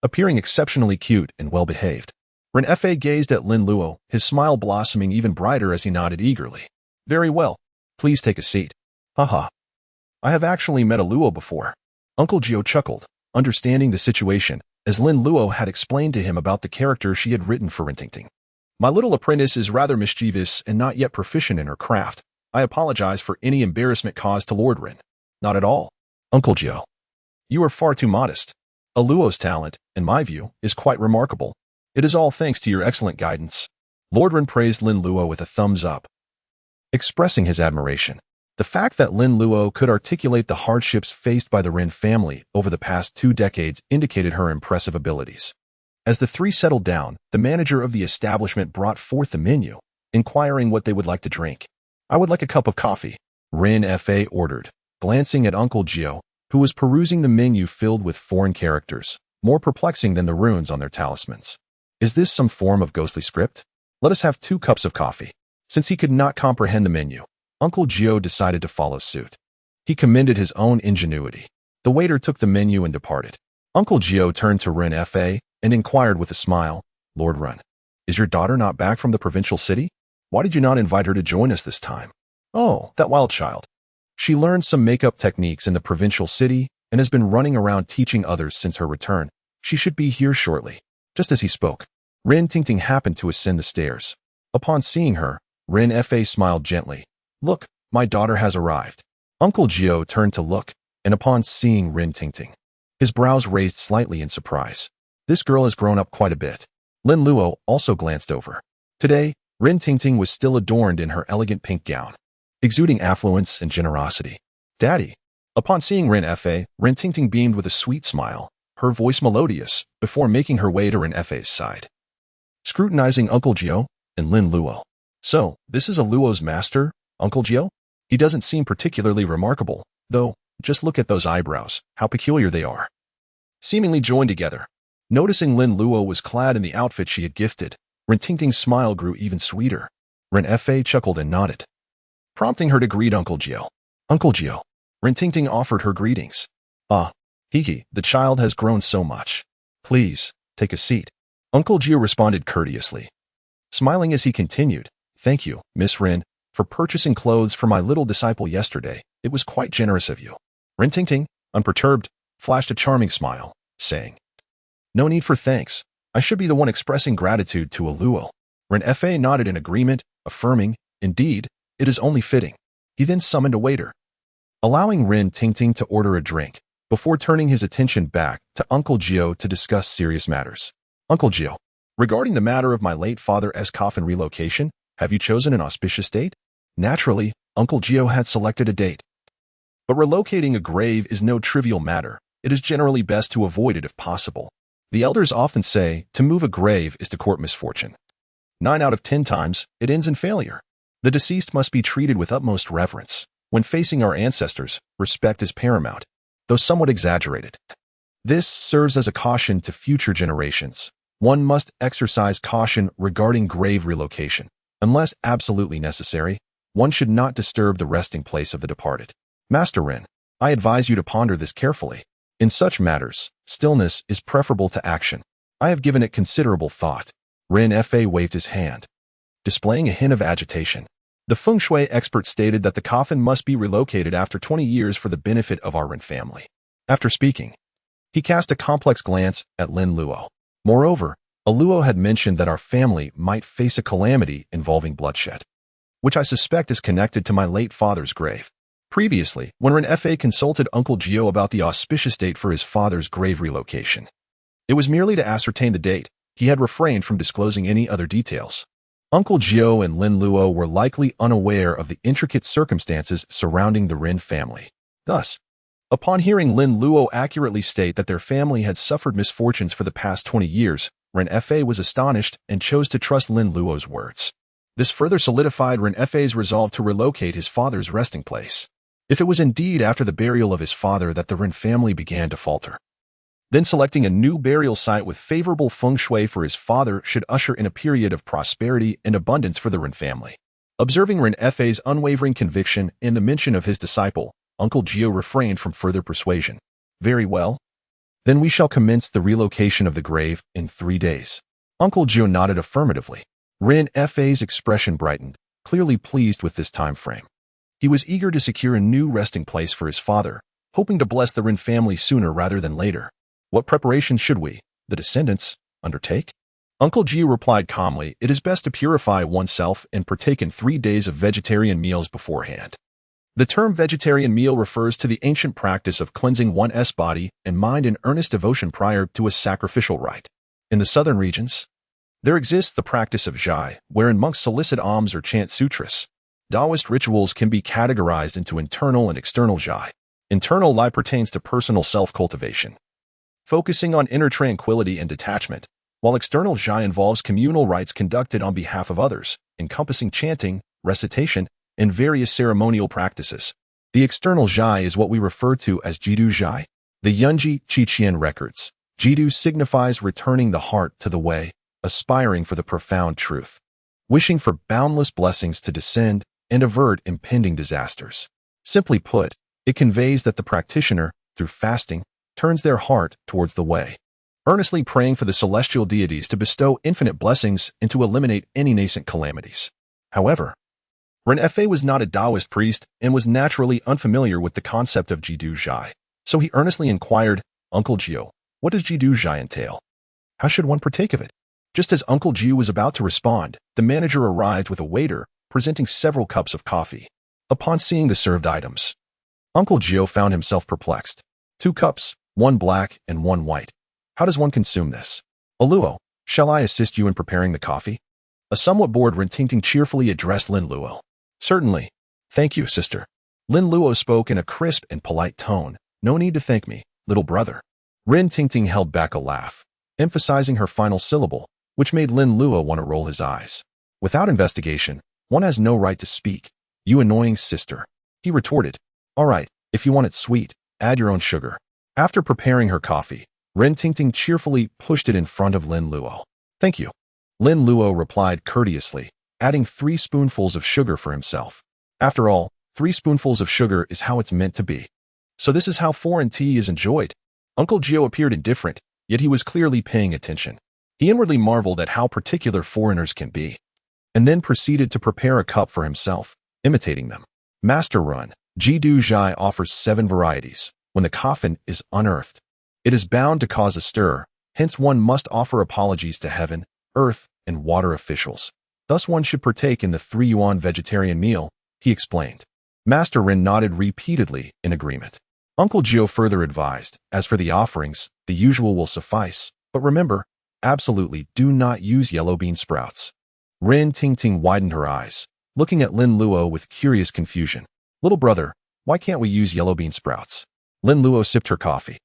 appearing exceptionally cute and well-behaved. Rin Fa gazed at Lin Luo, his smile blossoming even brighter as he nodded eagerly. Very well. Please take a seat. Haha. I have actually met a Luo before. Uncle Jiu chuckled, understanding the situation, as Lin Luo had explained to him about the character she had written for Rintingting. My little apprentice is rather mischievous and not yet proficient in her craft. I apologize for any embarrassment caused to Lord Rin. Not at all. Uncle Jiu, you are far too modest. A Luo's talent, in my view, is quite remarkable. It is all thanks to your excellent guidance. Lord Rin praised Lin Luo with a thumbs up, expressing his admiration. The fact that Lin Luo could articulate the hardships faced by the Rin family over the past 2 decades indicated her impressive abilities. As the three settled down, the manager of the establishment brought forth the menu, inquiring what they would like to drink. I would like a cup of coffee, Rin Fa ordered, glancing at Uncle Jiu, who was perusing the menu filled with foreign characters, more perplexing than the runes on their talismans. Is this some form of ghostly script? Let us have 2 cups of coffee. Since he could not comprehend the menu, Uncle Jiu decided to follow suit. He commended his own ingenuity. The waiter took the menu and departed. Uncle Jiu turned to Rin Fa and inquired with a smile, Lord Rin, is your daughter not back from the provincial city? Why did you not invite her to join us this time? Oh, that wild child. She learned some makeup techniques in the provincial city and has been running around teaching others since her return. She should be here shortly. Just as he spoke, Rin Tingting happened to ascend the stairs. Upon seeing her, Rin Fa smiled gently. Look, my daughter has arrived. Uncle Jiu turned to look, and upon seeing Rin Tingting, his brows raised slightly in surprise. This girl has grown up quite a bit. Lin Luo also glanced over. Today, Rin Tingting was still adorned in her elegant pink gown, exuding affluence and generosity. Daddy. Upon seeing Ren Fa, Ren Tingting beamed with a sweet smile, her voice melodious, before making her way to Ren Fa's side. Scrutinizing Uncle Jiu and Lin Luo. So, this is a Luo's master, Uncle Jiu? He doesn't seem particularly remarkable, though. Just look at those eyebrows, how peculiar they are. Seemingly joined together. Noticing Lin Luo was clad in the outfit she had gifted, Ren Tingting's smile grew even sweeter. Ren Fa chuckled and nodded, prompting her to greet Uncle Jiu. Uncle Jiu. Ren Tingting offered her greetings. Ah, Hiki, the child has grown so much. Please, take a seat. Uncle Jiu responded courteously, smiling as he continued. Thank you, Miss Ren, for purchasing clothes for my little disciple yesterday. It was quite generous of you. Ren Tingting, unperturbed, flashed a charming smile, saying, No need for thanks. I should be the one expressing gratitude to a Luo. Ren Fa nodded in agreement, affirming, Indeed, it is only fitting. He then summoned a waiter, allowing Ren Tingting to order a drink, before turning his attention back to Uncle Jiu to discuss serious matters. Uncle Jiu, regarding the matter of my late father's coffin relocation, have you chosen an auspicious date? Naturally, Uncle Jiu had selected a date. But relocating a grave is no trivial matter. It is generally best to avoid it if possible. The elders often say to move a grave is to court misfortune. 9 out of 10 times, it ends in failure. The deceased must be treated with utmost reverence. When facing our ancestors, respect is paramount, though somewhat exaggerated. This serves as a caution to future generations. One must exercise caution regarding grave relocation. Unless absolutely necessary, one should not disturb the resting place of the departed. Master Ren, I advise you to ponder this carefully. In such matters, stillness is preferable to action. I have given it considerable thought. Ren Fa waved his hand, displaying a hint of agitation. The feng shui expert stated that the coffin must be relocated after 20 years for the benefit of our Ren family. After speaking, he cast a complex glance at Lin Luo. Moreover, a Luo had mentioned that our family might face a calamity involving bloodshed, which I suspect is connected to my late father's grave. Previously, when Ren Fa consulted Uncle Jiu about the auspicious date for his father's grave relocation, it was merely to ascertain the date. He had refrained from disclosing any other details. Uncle Jiu and Lin Luo were likely unaware of the intricate circumstances surrounding the Ren family. Thus, upon hearing Lin Luo accurately state that their family had suffered misfortunes for the past 20 years, Ren Fa was astonished and chose to trust Lin Luo's words. This further solidified Ren Fa's resolve to relocate his father's resting place. If it was indeed after the burial of his father that the Ren family began to falter, then selecting a new burial site with favorable feng shui for his father should usher in a period of prosperity and abundance for the Ren family. Observing Ren Fa's unwavering conviction in the mention of his disciple, Uncle Jiu refrained from further persuasion. Very well. Then we shall commence the relocation of the grave in 3 days. Uncle Jiu nodded affirmatively. Ren Fa's expression brightened, clearly pleased with this time frame. He was eager to secure a new resting place for his father, hoping to bless the Ren family sooner rather than later. What preparations should we, the descendants, undertake? Uncle Jiu replied calmly, It is best to purify oneself and partake in 3 days of vegetarian meals beforehand. The term vegetarian meal refers to the ancient practice of cleansing one's body and mind in earnest devotion prior to a sacrificial rite. In the southern regions, there exists the practice of Jai, wherein monks solicit alms or chant sutras. Taoist rituals can be categorized into internal and external Jai. Internal Jai pertains to personal self-cultivation, focusing on inner tranquility and detachment, while external Jai involves communal rites conducted on behalf of others, encompassing chanting, recitation, and various ceremonial practices. The external Jai is what we refer to as Jidu Jai. The Yunji Qiqian records, Jidu signifies returning the heart to the way, aspiring for the profound truth, wishing for boundless blessings to descend and avert impending disasters. Simply put, it conveys that the practitioner, through fasting, turns their heart towards the way, earnestly praying for the celestial deities to bestow infinite blessings and to eliminate any nascent calamities. However, Ren Fa was not a Taoist priest and was naturally unfamiliar with the concept of Jidu Jai, so he earnestly inquired, Uncle Jiu, what does Jidu Jai entail? How should one partake of it? Just as Uncle Jiu was about to respond, the manager arrived with a waiter, presenting several cups of coffee. Upon seeing the served items, Uncle Jiu found himself perplexed. 2 cups, 1 black and 1 white. How does one consume this? Luo, shall I assist you in preparing the coffee? A somewhat bored Ren Tingting cheerfully addressed Lin Luo. Certainly. Thank you, sister. Lin Luo spoke in a crisp and polite tone. No need to thank me, little brother. Rin Tingting held back a laugh, emphasizing her final syllable, which made Lin Luo want to roll his eyes. Without investigation, one has no right to speak. You annoying sister. He retorted. All right, if you want it sweet, add your own sugar. After preparing her coffee, Rin Tingting cheerfully pushed it in front of Lin Luo. Thank you. Lin Luo replied courteously, adding 3 spoonfuls of sugar for himself. After all, 3 spoonfuls of sugar is how it's meant to be. So this is how foreign tea is enjoyed. Uncle Jiu appeared indifferent, yet he was clearly paying attention. He inwardly marveled at how particular foreigners can be, and then proceeded to prepare a cup for himself, imitating them. Master Run, Jidu Zhai offers 7 varieties. When the coffin is unearthed, it is bound to cause a stir, hence one must offer apologies to heaven, earth, and water officials. Thus one should partake in the 3 yuan vegetarian meal, he explained. Master Rin nodded repeatedly in agreement. Uncle Jiu further advised, as for the offerings, the usual will suffice, but remember, absolutely do not use yellow bean sprouts. Rin Tingting widened her eyes, looking at Lin Luo with curious confusion. Little brother, why can't we use yellow bean sprouts? Lin Luo sipped her coffee,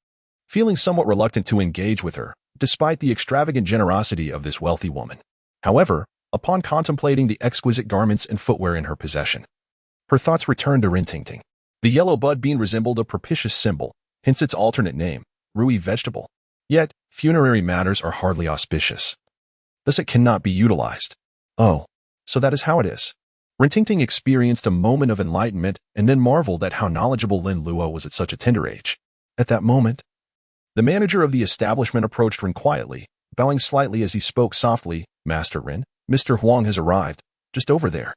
feeling somewhat reluctant to engage with her, despite the extravagant generosity of this wealthy woman. However, upon contemplating the exquisite garments and footwear in her possession, her thoughts returned to Rin Tingting. The yellow bud bean resembled a propitious symbol, hence its alternate name, Rui vegetable. Yet, funerary matters are hardly auspicious. Thus it cannot be utilized. Oh, so that is how it is. Rin Tingting experienced a moment of enlightenment and then marveled at how knowledgeable Lin Luo was at such a tender age. At that moment, the manager of the establishment approached Rin quietly, bowing slightly as he spoke softly. Master Rin, Mr. Huang has arrived, just over there.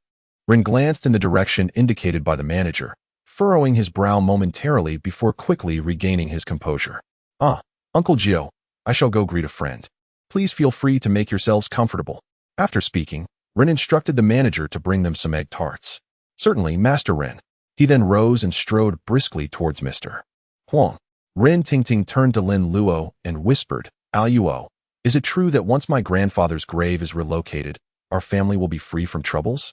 Rin glanced in the direction indicated by the manager, furrowing his brow momentarily before quickly regaining his composure. Ah, Uncle Jiu, I shall go greet a friend. Please feel free to make yourselves comfortable. After speaking, Rin instructed the manager to bring them some egg tarts. Certainly, Master Rin. He then rose and strode briskly towards Mr. Huang. Rin Tingting turned to Lin Luo and whispered, Luo, is it true that once my grandfather's grave is relocated, our family will be free from troubles?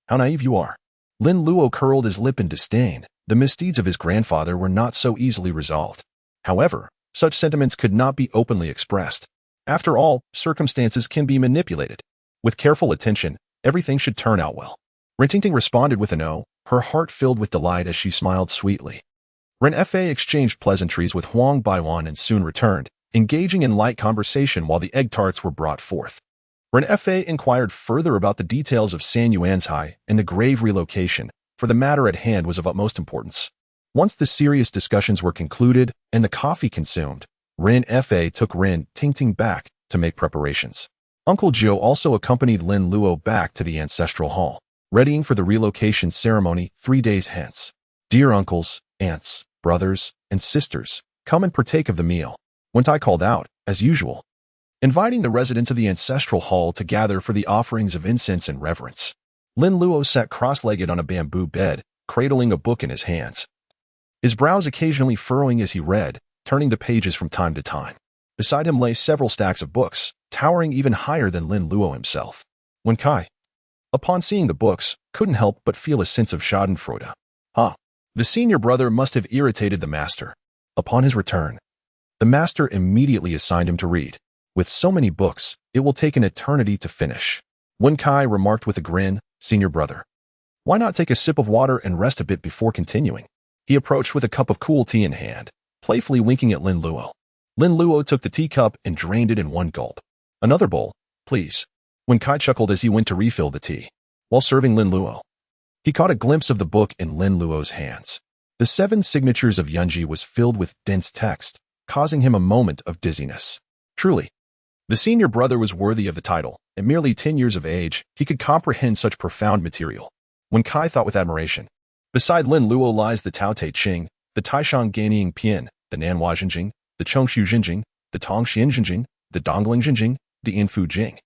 How naive you are. Lin Luo curled his lip in disdain. The misdeeds of his grandfather were not so easily resolved. However, such sentiments could not be openly expressed. After all, circumstances can be manipulated. With careful attention, everything should turn out well. Rin Tingting responded with an O, her heart filled with delight as she smiled sweetly. Ren Fa exchanged pleasantries with Huang Baiwan and soon returned, engaging in light conversation while the egg tarts were brought forth. Ren Fa inquired further about the details of San Yuan's High and the grave relocation, for the matter at hand was of utmost importance. Once the serious discussions were concluded and the coffee consumed, Ren Fa took Rin Tingting back to make preparations. Uncle Jiu also accompanied Lin Luo back to the ancestral hall, readying for the relocation ceremony 3 days hence. Dear uncles, aunts, brothers, and sisters, come and partake of the meal. Wen Tai called out, as usual, inviting the residents of the ancestral hall to gather for the offerings of incense and reverence. Lin Luo sat cross-legged on a bamboo bed, cradling a book in his hands, his brows occasionally furrowing as he read, turning the pages from time to time. Beside him lay several stacks of books, towering even higher than Lin Luo himself. Wen Kai, upon seeing the books, couldn't help but feel a sense of schadenfreude. The senior brother must have irritated the master. Upon his return, the master immediately assigned him to read. With so many books, it will take an eternity to finish. Wen Kai remarked with a grin, Senior brother, why not take a sip of water and rest a bit before continuing? He approached with a cup of cool tea in hand, playfully winking at Lin Luo. Lin Luo took the teacup and drained it in one gulp. Another bowl, please. Wen Kai chuckled as he went to refill the tea. While serving Lin Luo, he caught a glimpse of the book in Lin Luo's hands. The 7 signatures of Yunji was filled with dense text, causing him a moment of dizziness. Truly, the senior brother was worthy of the title. At merely 10 years of age, he could comprehend such profound material. Wen Kai thought with admiration. Beside Lin Luo lies the Tao Te Ching, the Taishan Ganying Pian, the Nanhua Jinjing, the Chongshu Jinjing, the Tongxian Jinjing, the Dongling Jinjing, the Infu Jing,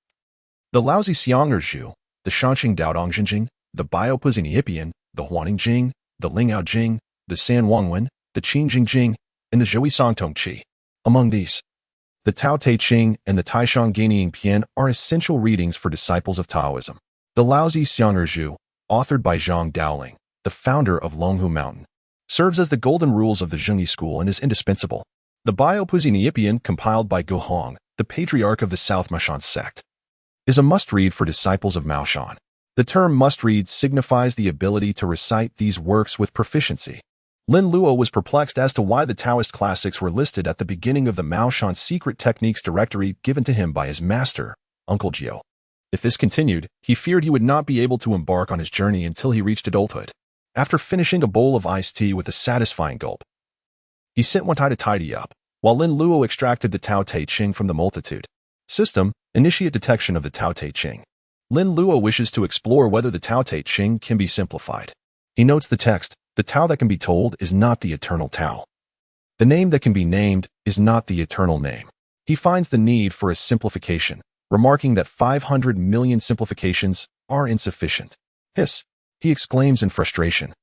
the Laozi Xianger Zhu, the Shanxing Daodong Jinjing, the Biopuzin Yipian, the Huaning Jing, the Lingyao Jing, the San Wangwen, the Qin Jing Jing, and the Zhui Song Tong Qi. Among these, the Tao Te Ching and the Taishan Ganying Pian are essential readings for disciples of Taoism. The Laozi Xianger Zhu, authored by Zhang Daoling, the founder of Longhu Mountain, serves as the golden rules of the Zhengyi school and is indispensable. The Biopuzinyipian, compiled by Guhong, the patriarch of the South Maoshan sect, is a must-read for disciples of Maoshan. The term must-read signifies the ability to recite these works with proficiency. Lin Luo was perplexed as to why the Taoist classics were listed at the beginning of the Maoshan secret techniques directory given to him by his master, Uncle Jiu. If this continued, he feared he would not be able to embark on his journey until he reached adulthood. After finishing a bowl of iced tea with a satisfying gulp, he sent one to tidy up, while Lin Luo extracted the Tao Te Ching from the multitude. System, initiate detection of the Tao Te Ching. Lin Luo wishes to explore whether the Tao Te Ching can be simplified. He notes the text, the Tao that can be told is not the eternal Tao. The name that can be named is not the eternal name. He finds the need for a simplification, remarking that 500 million simplifications are insufficient. Hiss! He exclaims in frustration.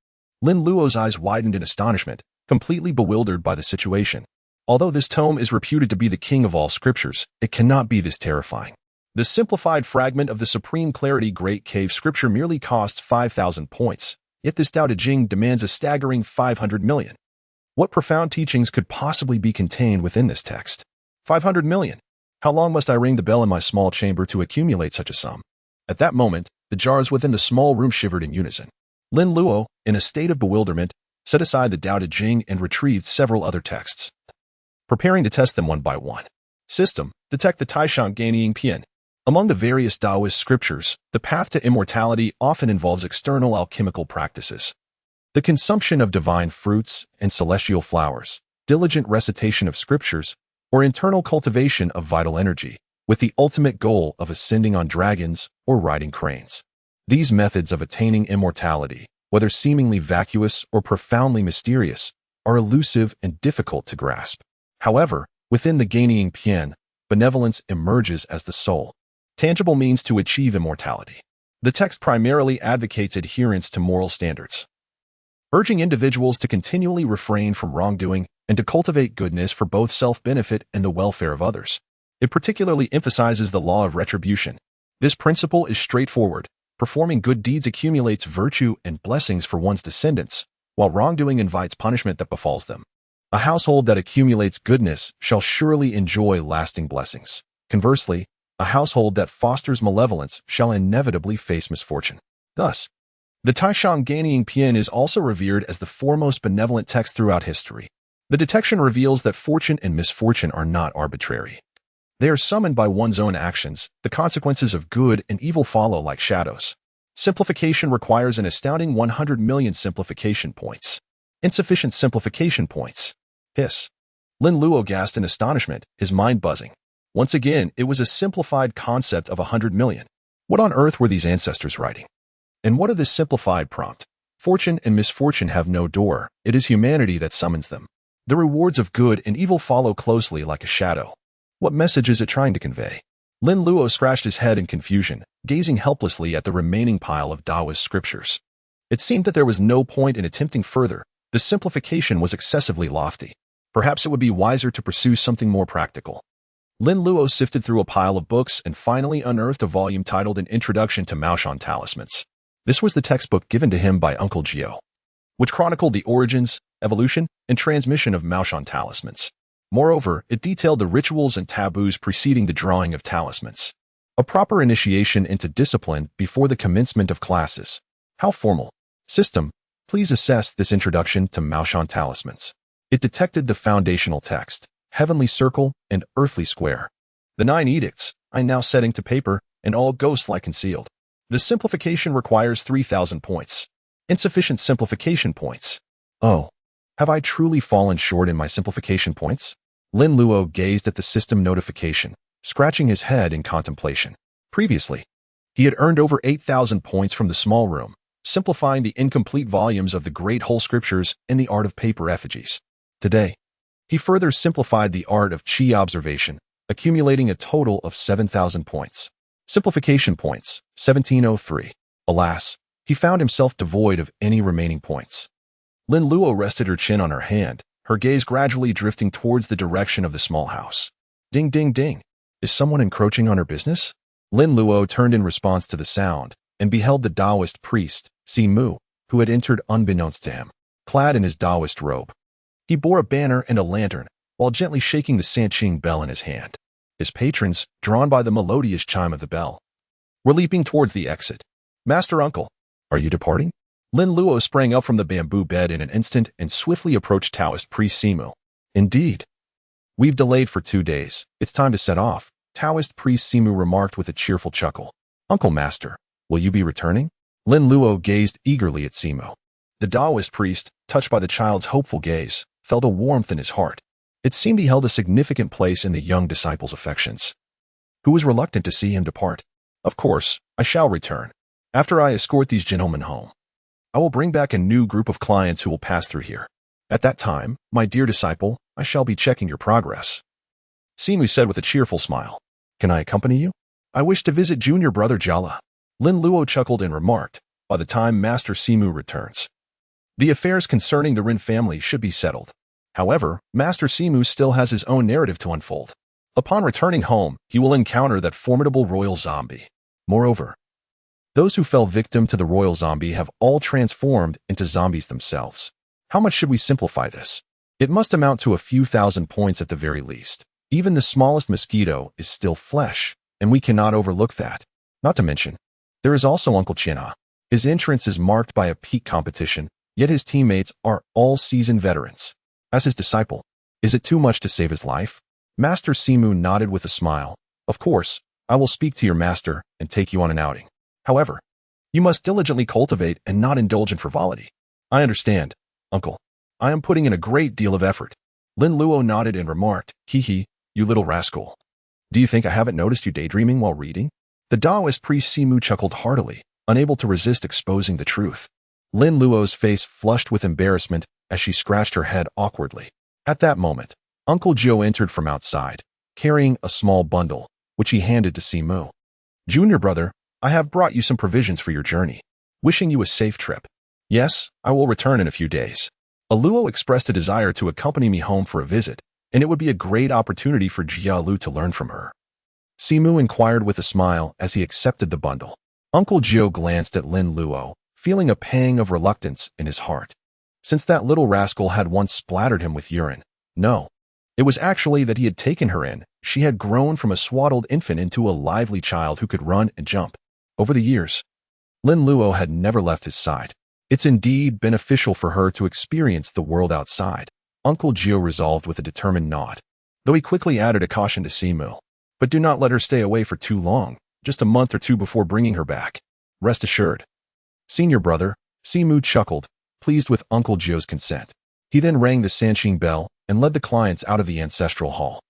Lin Luo's eyes widened in astonishment, completely bewildered by the situation. Although this tome is reputed to be the king of all scriptures, it cannot be this terrifying. The simplified fragment of the Supreme Clarity Great Cave scripture merely costs 5,000 points, yet this Tao Te Ching demands a staggering 500 million. What profound teachings could possibly be contained within this text? 500 million. How long must I ring the bell in my small chamber to accumulate such a sum? At that moment, the jars within the small room shivered in unison. Lin Luo, in a state of bewilderment, set aside the Tao Te Ching and retrieved several other texts, preparing to test them one by one. System, detect the Taishan Ganying Pian. Among the various Taoist scriptures, the path to immortality often involves external alchemical practices. The consumption of divine fruits and celestial flowers, diligent recitation of scriptures, or internal cultivation of vital energy, with the ultimate goal of ascending on dragons or riding cranes. These methods of attaining immortality, whether seemingly vacuous or profoundly mysterious, are elusive and difficult to grasp. However, within the Ganying Pian, benevolence emerges as the sole, tangible means to achieve immortality. The text primarily advocates adherence to moral standards, urging individuals to continually refrain from wrongdoing and to cultivate goodness for both self-benefit and the welfare of others. It particularly emphasizes the law of retribution. This principle is straightforward. Performing good deeds accumulates virtue and blessings for one's descendants, while wrongdoing invites punishment that befalls them. A household that accumulates goodness shall surely enjoy lasting blessings. Conversely, a household that fosters malevolence shall inevitably face misfortune. Thus, the Taishan Ganying Pian is also revered as the foremost benevolent text throughout history. The detection reveals that fortune and misfortune are not arbitrary. They are summoned by one's own actions. The consequences of good and evil follow like shadows. Simplification requires an astounding 100 million simplification points. Insufficient simplification points. Hiss! Lin Luo gasped in astonishment, his mind buzzing. Once again, it was a simplified concept of 100 million. What on earth were these ancestors writing? And what of this simplified prompt? Fortune and misfortune have no door. It is humanity that summons them. The rewards of good and evil follow closely like a shadow. What message is it trying to convey? Lin Luo scratched his head in confusion, gazing helplessly at the remaining pile of Taoist scriptures. It seemed that there was no point in attempting further. The simplification was excessively lofty. Perhaps it would be wiser to pursue something more practical. Lin Luo sifted through a pile of books and finally unearthed a volume titled An Introduction to Maoshan Talismans. This was the textbook given to him by Uncle Jiu, which chronicled the origins, evolution, and transmission of Maoshan talismans. Moreover, it detailed the rituals and taboos preceding the drawing of talismans. A proper initiation into discipline before the commencement of classes. How formal. System, please assess this introduction to Maoshan talismans. It detected the foundational text, heavenly circle and earthly square. The 9 edicts, I now setting to paper, and all ghost-like concealed. The simplification requires 3,000 points. Insufficient simplification points. Oh, have I truly fallen short in my simplification points? Lin Luo gazed at the system notification, scratching his head in contemplation. Previously, he had earned over 8,000 points from the small room, simplifying the incomplete volumes of the Great Whole Scriptures and the art of paper effigies. Today, he further simplified the art of Qi observation, accumulating a total of 7,000 points. Simplification points, 1703. Alas, he found himself devoid of any remaining points. Lin Luo rested her chin on her hand, her gaze gradually drifting towards the direction of the small house. Ding ding ding. Is someone encroaching on her business? Lin Luo turned in response to the sound, and beheld the Taoist priest, Si Mu, who had entered unbeknownst to him, clad in his Taoist robe. He bore a banner and a lantern, while gently shaking the Sanqing bell in his hand. His patrons, drawn by the melodious chime of the bell, were leaping towards the exit. "Master Uncle, are you departing?" Lin Luo sprang up from the bamboo bed in an instant and swiftly approached Taoist priest Simu. "Indeed. We've delayed for 2 days. It's time to set off," Taoist priest Simu remarked with a cheerful chuckle. "Uncle Master, will you be returning?" Lin Luo gazed eagerly at Simu. The Taoist priest, touched by the child's hopeful gaze, felt a warmth in his heart. It seemed he held a significant place in the young disciple's affections, who was reluctant to see him depart. "Of course, I shall return. After I escort these gentlemen home, I will bring back a new group of clients who will pass through here. At that time, my dear disciple, I shall be checking your progress," Simu said with a cheerful smile. "Can I accompany you?" "I wish to visit junior brother Jala," Lin Luo chuckled and remarked, "by the time Master Simu returns, the affairs concerning the Rin family should be settled. However, Master Simu still has his own narrative to unfold. Upon returning home, he will encounter that formidable royal zombie. Moreover, those who fell victim to the royal zombie have all transformed into zombies themselves. How much should we simplify this? It must amount to a few thousand points at the very least. Even the smallest mosquito is still flesh, and we cannot overlook that. Not to mention, there is also Uncle China. His entrance is marked by a peak competition, yet his teammates are all seasoned veterans. As his disciple, is it too much to save his life?" Master Simu nodded with a smile. "Of course, I will speak to your master and take you on an outing. However, you must diligently cultivate and not indulge in frivolity." "I understand, Uncle. I am putting in a great deal of effort." Lin Luo nodded and remarked, "Hee, you little rascal. Do you think I haven't noticed you daydreaming while reading?" The Taoist priest Simu chuckled heartily, unable to resist exposing the truth. Lin Luo's face flushed with embarrassment as she scratched her head awkwardly. At that moment, Uncle Jiu entered from outside, carrying a small bundle, which he handed to Simu. "Junior brother, I have brought you some provisions for your journey. Wishing you a safe trip." "Yes, I will return in a few days." Luo expressed a desire to accompany me home for a visit, and it would be a great opportunity for Jia Lu to learn from her, Simu inquired with a smile as he accepted the bundle. Uncle Jiu glanced at Lin Luo, feeling a pang of reluctance in his heart. Since that little rascal had once splattered him with urine. No, it was actually that he had taken her in. She had grown from a swaddled infant into a lively child who could run and jump. Over the years, Lin Luo had never left his side. It's indeed beneficial for her to experience the world outside, Uncle Jiu resolved with a determined nod, though he quickly added a caution to Simu. But do not let her stay away for too long, just a month or two before bringing her back. Rest assured. Senior brother, Simu chuckled, pleased with Uncle Jiu's consent. He then rang the Sanqing bell and led the clients out of the ancestral hall.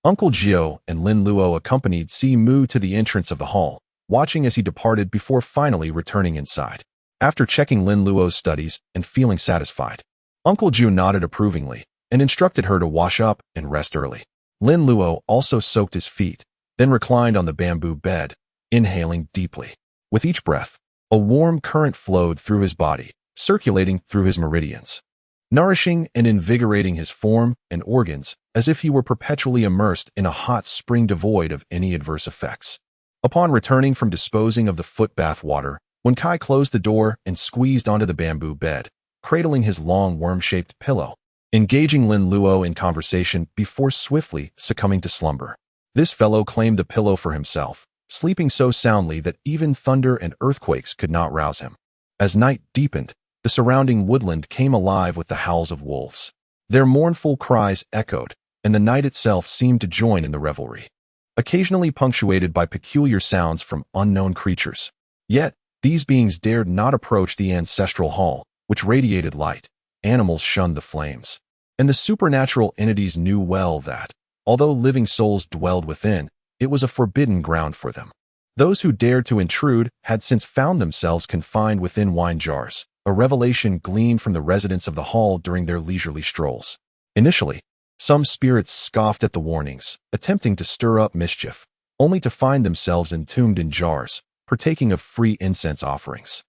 Uncle Jiu and Lin Luo accompanied Simu to the entrance of the hall, watching as he departed before finally returning inside. After checking Lin Luo's studies and feeling satisfied, Uncle Jiu nodded approvingly and instructed her to wash up and rest early. Lin Luo also soaked his feet, then reclined on the bamboo bed, inhaling deeply. With each breath, a warm current flowed through his body, circulating through his meridians, nourishing and invigorating his form and organs as if he were perpetually immersed in a hot spring devoid of any adverse effects. Upon returning from disposing of the foot bath water, when Kai closed the door and squeezed onto the bamboo bed, cradling his long worm-shaped pillow, engaging Lin Luo in conversation before swiftly succumbing to slumber. This fellow claimed the pillow for himself, sleeping so soundly that even thunder and earthquakes could not rouse him. As night deepened, the surrounding woodland came alive with the howls of wolves. Their mournful cries echoed, and the night itself seemed to join in the revelry, occasionally punctuated by peculiar sounds from unknown creatures. Yet, these beings dared not approach the ancestral hall, which radiated light. Animals shunned the flames, and the supernatural entities knew well that, although living souls dwelled within, it was a forbidden ground for them. Those who dared to intrude had since found themselves confined within wine jars, a revelation gleaned from the residents of the hall during their leisurely strolls. Initially, some spirits scoffed at the warnings, attempting to stir up mischief, only to find themselves entombed in jars, partaking of free incense offerings.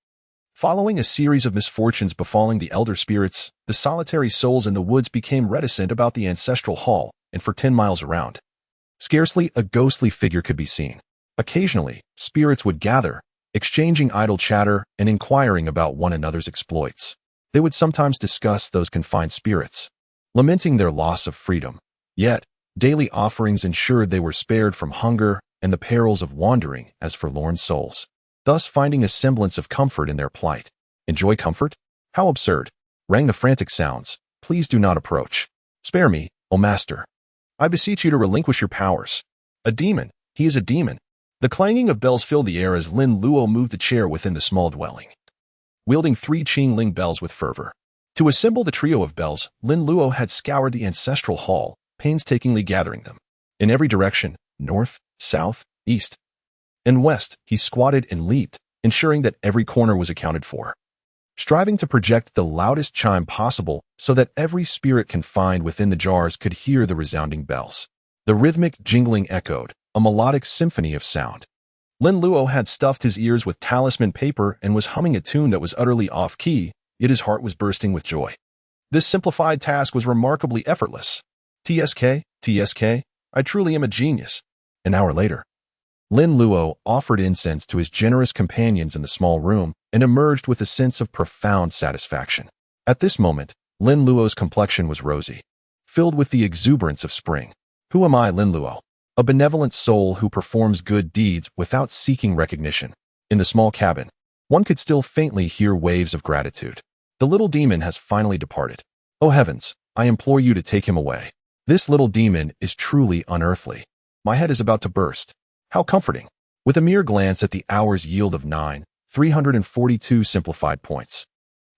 Following a series of misfortunes befalling the elder spirits, the solitary souls in the woods became reticent about the ancestral hall, and for 10 miles around, scarcely a ghostly figure could be seen. Occasionally, spirits would gather, exchanging idle chatter and inquiring about one another's exploits. They would sometimes discuss those confined spirits, lamenting their loss of freedom. Yet, daily offerings ensured they were spared from hunger and the perils of wandering as forlorn souls, thus finding a semblance of comfort in their plight. Enjoy comfort? How absurd! Rang the frantic sounds. Please do not approach. Spare me, O Master. I beseech you to relinquish your powers. A demon. He is a demon. The clanging of bells filled the air as Lin Luo moved a chair within the small dwelling, wielding 3 Qingling bells with fervor. To assemble the trio of bells, Lin Luo had scoured the ancestral hall, painstakingly gathering them. In every direction, north, south, east, and west, he squatted and leaped, ensuring that every corner was accounted for, striving to project the loudest chime possible so that every spirit confined within the jars could hear the resounding bells. The rhythmic jingling echoed, a melodic symphony of sound. Lin Luo had stuffed his ears with talisman paper and was humming a tune that was utterly off-key, yet his heart was bursting with joy. This simplified task was remarkably effortless. TSK, I truly am a genius. An hour later, Lin Luo offered incense to his generous companions in the small room and emerged with a sense of profound satisfaction. At this moment, Lin Luo's complexion was rosy, filled with the exuberance of spring. Who am I, Lin Luo? A benevolent soul who performs good deeds without seeking recognition. In the small cabin, one could still faintly hear waves of gratitude. The little demon has finally departed. Oh heavens, I implore you to take him away. This little demon is truly unearthly. My head is about to burst. How comforting. With a mere glance at the hour's yield of 342 simplified points,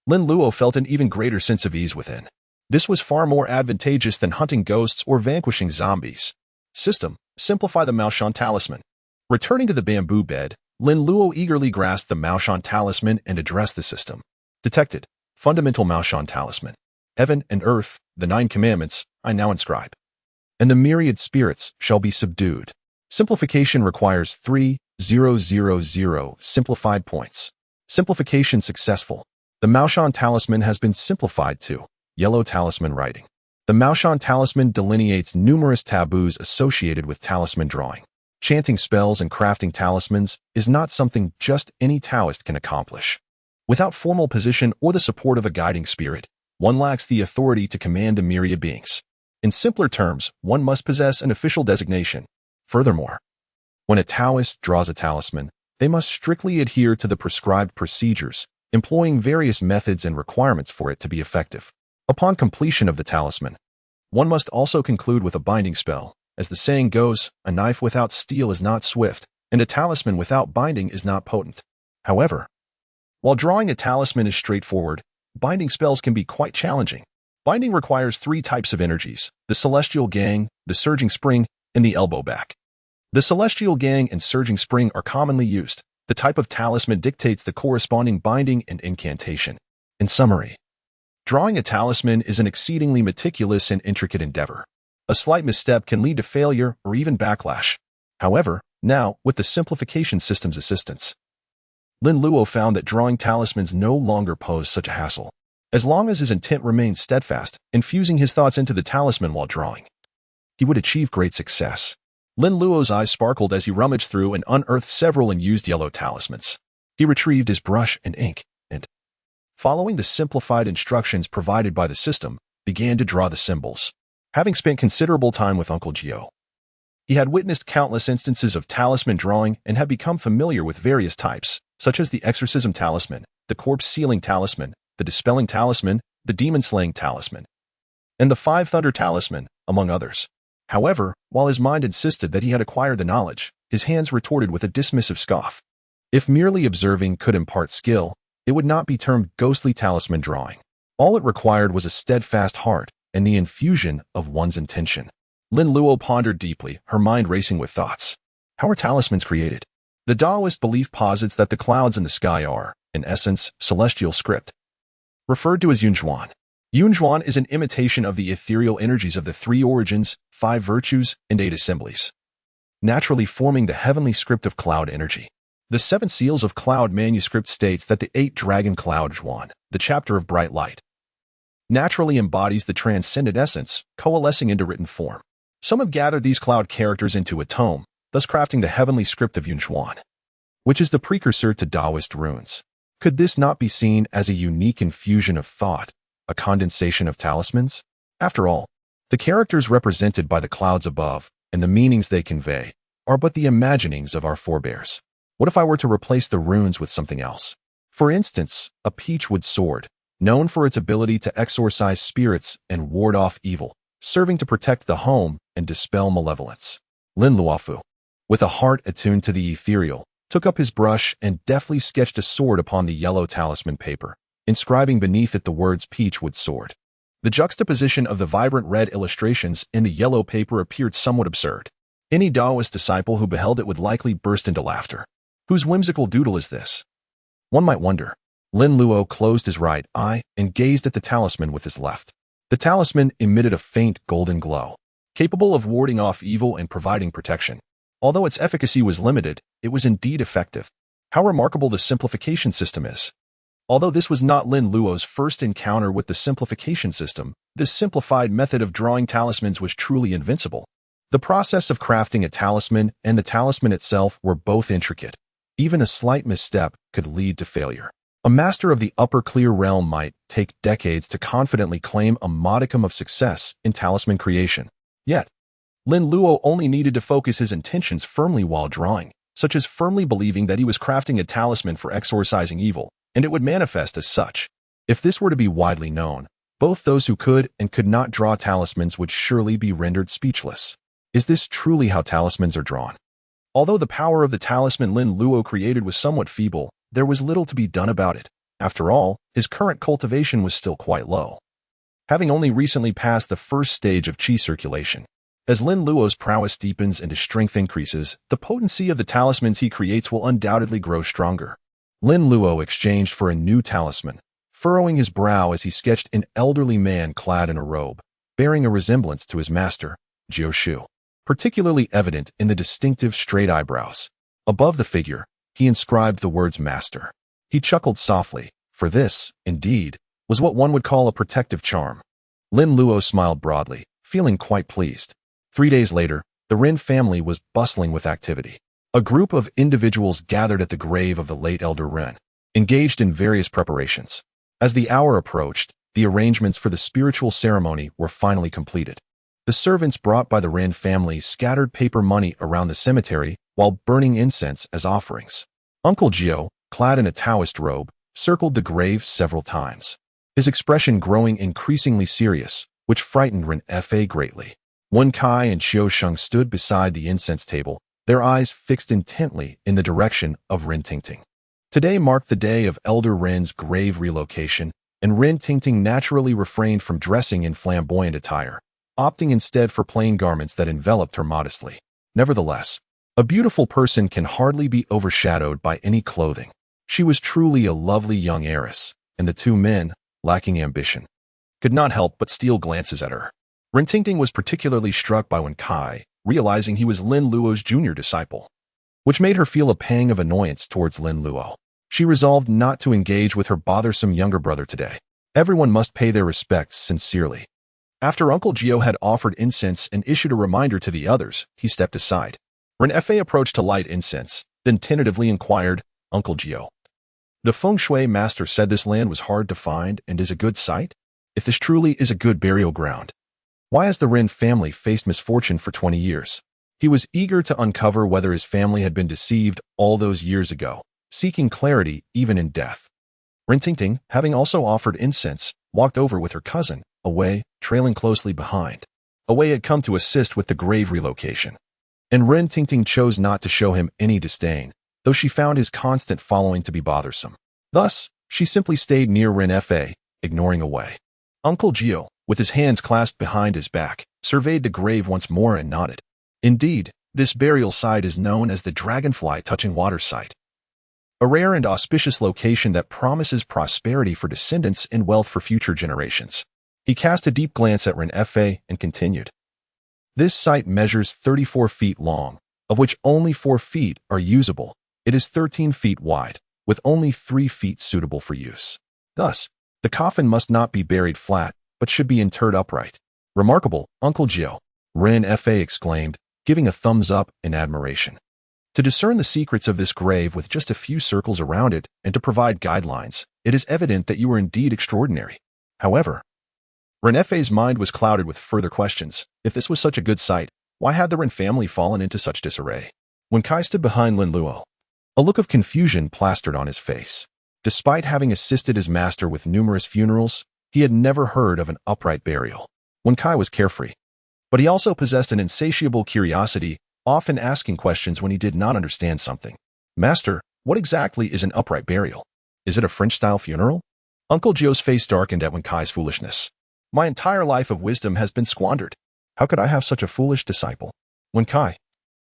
Lin Luo felt an even greater sense of ease within. This was far more advantageous than hunting ghosts or vanquishing zombies. System, simplify the Maoshan talisman. Returning to the bamboo bed, Lin Luo eagerly grasped the Maoshan talisman and addressed the system. Detected. Fundamental Maoshan talisman. Heaven and earth, the 9 commandments, I now inscribe. And the myriad spirits shall be subdued. Simplification requires 3,000 simplified points. Simplification successful. The Maoshan talisman has been simplified to yellow talisman writing. The Maoshan talisman delineates numerous taboos associated with talisman drawing. Chanting spells and crafting talismans is not something just any Taoist can accomplish. Without formal position or the support of a guiding spirit, one lacks the authority to command the myriad beings. In simpler terms, one must possess an official designation. Furthermore, when a Taoist draws a talisman, they must strictly adhere to the prescribed procedures, employing various methods and requirements for it to be effective. Upon completion of the talisman, one must also conclude with a binding spell. As the saying goes, a knife without steel is not swift, and a talisman without binding is not potent. However, while drawing a talisman is straightforward, binding spells can be quite challenging. Binding requires 3 types of energies: the celestial gang, the surging spring, and the elbow back. The celestial gang and surging spring are commonly used. The type of talisman dictates the corresponding binding and incantation. In summary, drawing a talisman is an exceedingly meticulous and intricate endeavor. A slight misstep can lead to failure or even backlash. However, now, with the simplification system's assistance, Lin Luo found that drawing talismans no longer posed such a hassle. As long as his intent remained steadfast, infusing his thoughts into the talisman while drawing, he would achieve great success. Lin Luo's eyes sparkled as he rummaged through and unearthed several unused yellow talismans. He retrieved his brush and ink, and, following the simplified instructions provided by the system, began to draw the symbols. Having spent considerable time with Uncle Jiu, he had witnessed countless instances of talisman drawing and had become familiar with various types, such as the exorcism talisman, the corpse sealing talisman, the dispelling talisman, the demon-slaying talisman, and the 5 thunder talisman, among others. However, while his mind insisted that he had acquired the knowledge, his hands retorted with a dismissive scoff. If merely observing could impart skill, it would not be termed ghostly talisman drawing. All it required was a steadfast heart and the infusion of one's intention. Lin Luo pondered deeply, her mind racing with thoughts. How are talismans created? The Taoist belief posits that the clouds in the sky are, in essence, celestial script, referred to as Yunzhuan. Yunzhuan is an imitation of the ethereal energies of the 3 origins, 5 virtues, and 8 assemblies, naturally forming the heavenly script of cloud energy. The 7 seals of cloud manuscript states that the 8 dragon cloud Zhuan, the chapter of bright light, naturally embodies the transcendent essence, coalescing into written form. Some have gathered these cloud characters into a tome, thus crafting the heavenly script of Yunzhuan. which is the precursor to Taoist runes. Could this not be seen as a unique infusion of thought, a condensation of talismans? After all, the characters represented by the clouds above and the meanings they convey are but the imaginings of our forebears. What if I were to replace the runes with something else? For instance, a peachwood sword, known for its ability to exorcise spirits and ward off evil, serving to protect the home and dispel malevolence. Lin Luo, with a heart attuned to the ethereal, took up his brush and deftly sketched a sword upon the yellow talisman paper, inscribing beneath it the words peachwood sword. The juxtaposition of the vibrant red illustrations in the yellow paper appeared somewhat absurd. Any Taoist disciple who beheld it would likely burst into laughter. Whose whimsical doodle is this? One might wonder. Lin Luo closed his right eye and gazed at the talisman with his left. The talisman emitted a faint golden glow, capable of warding off evil and providing protection. Although its efficacy was limited, it was indeed effective. How remarkable the simplification system is. Although this was not Lin Luo's first encounter with the simplification system, this simplified method of drawing talismans was truly invincible. The process of crafting a talisman and the talisman itself were both intricate. Even a slight misstep could lead to failure. A master of the upper clear realm might take decades to confidently claim a modicum of success in talisman creation. Yet, Lin Luo only needed to focus his intentions firmly while drawing, such as firmly believing that he was crafting a talisman for exorcising evil, and it would manifest as such. If this were to be widely known, both those who could and could not draw talismans would surely be rendered speechless. Is this truly how talismans are drawn? Although the power of the talisman Lin Luo created was somewhat feeble, there was little to be done about it. After all, his current cultivation was still quite low, having only recently passed the first stage of qi circulation. As Lin Luo's prowess deepens and his strength increases, the potency of the talismans he creates will undoubtedly grow stronger. Lin Luo exchanged for a new talisman, furrowing his brow as he sketched an elderly man clad in a robe, bearing a resemblance to his master, Jiu, particularly evident in the distinctive straight eyebrows. Above the figure, he inscribed the words master. He chuckled softly, for this, indeed, was what one would call a protective charm. Lin Luo smiled broadly, feeling quite pleased. 3 days later, the Ren family was bustling with activity. A group of individuals gathered at the grave of the late elder Ren, engaged in various preparations. As the hour approached, the arrangements for the spiritual ceremony were finally completed. The servants brought by the Ren family scattered paper money around the cemetery while burning incense as offerings. Uncle Jiu, clad in a Taoist robe, circled the grave several times, his expression growing increasingly serious, which frightened Ren Fa greatly. Wen Kai and Xiao Sheng stood beside the incense table, their eyes fixed intently in the direction of Ren Tingting. Today marked the day of Elder Ren's grave relocation, and Ren Tingting naturally refrained from dressing in flamboyant attire, opting instead for plain garments that enveloped her modestly. Nevertheless, a beautiful person can hardly be overshadowed by any clothing. She was truly a lovely young heiress, and the two men, lacking ambition, could not help but steal glances at her. Ren Tingting was particularly struck by Wen Kai, realizing he was Lin Luo's junior disciple, which made her feel a pang of annoyance towards Lin Luo. She resolved not to engage with her bothersome younger brother today. Everyone must pay their respects sincerely. After Uncle Jiu had offered incense and issued a reminder to the others, he stepped aside. Ren Fa approached to light incense, then tentatively inquired, Uncle Jiu, the feng shui master said this land was hard to find and is a good site? If this truly is a good burial ground, why has the Ren family faced misfortune for 20 years? He was eager to uncover whether his family had been deceived all those years ago, seeking clarity even in death. Ren Tingting, having also offered incense, walked over with her cousin, Away, trailing closely behind. Away had come to assist with the grave relocation, and Ren Tingting chose not to show him any disdain, though she found his constant following to be bothersome. Thus, she simply stayed near Ren Fa, ignoring Away. Uncle Jiu, with his hands clasped behind his back, surveyed the grave once more and nodded. Indeed, this burial site is known as the Dragonfly Touching Water Site, a rare and auspicious location that promises prosperity for descendants and wealth for future generations. He cast a deep glance at Ren Fa and continued. This site measures 34 feet long, of which only 4 feet are usable. It is 13 feet wide, with only 3 feet suitable for use. Thus, the coffin must not be buried flat, but should be interred upright. Remarkable, Uncle Jiu, Ren Fa exclaimed, giving a thumbs up in admiration. To discern the secrets of this grave with just a few circles around it and to provide guidelines, it is evident that you are indeed extraordinary. However, Renefe's mind was clouded with further questions. If this was such a good site, why had the Ren family fallen into such disarray? When Kai stood behind Lin Luo, a look of confusion plastered on his face. Despite having assisted his master with numerous funerals, he had never heard of an upright burial. When Kai was carefree, but he also possessed an insatiable curiosity, often asking questions when he did not understand something. Master, what exactly is an upright burial? Is it a French-style funeral? Uncle Jio's face darkened at Wen Kai's foolishness. My entire life of wisdom has been squandered. How could I have such a foolish disciple? Wen Kai,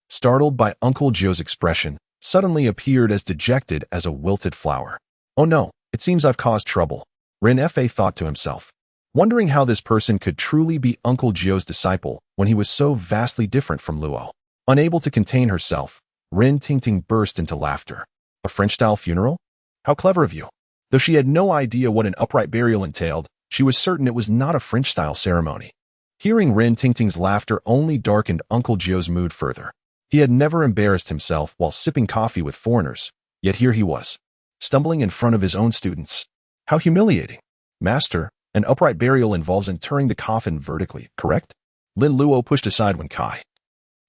startled by Uncle Jio's expression, suddenly appeared as dejected as a wilted flower. Oh no, it seems I've caused trouble, Renefe thought to himself, wondering how this person could truly be Uncle Jio's disciple when he was so vastly different from Luo. Unable to contain herself, Rin Tingting burst into laughter. A French-style funeral? How clever of you. Though she had no idea what an upright burial entailed, she was certain it was not a French-style ceremony. Hearing Rin Tingting's laughter only darkened Uncle Jio's mood further. He had never embarrassed himself while sipping coffee with foreigners, yet here he was, stumbling in front of his own students. How humiliating. Master, an upright burial involves interring the coffin vertically, correct? Lin Luo pushed aside Wen Kai,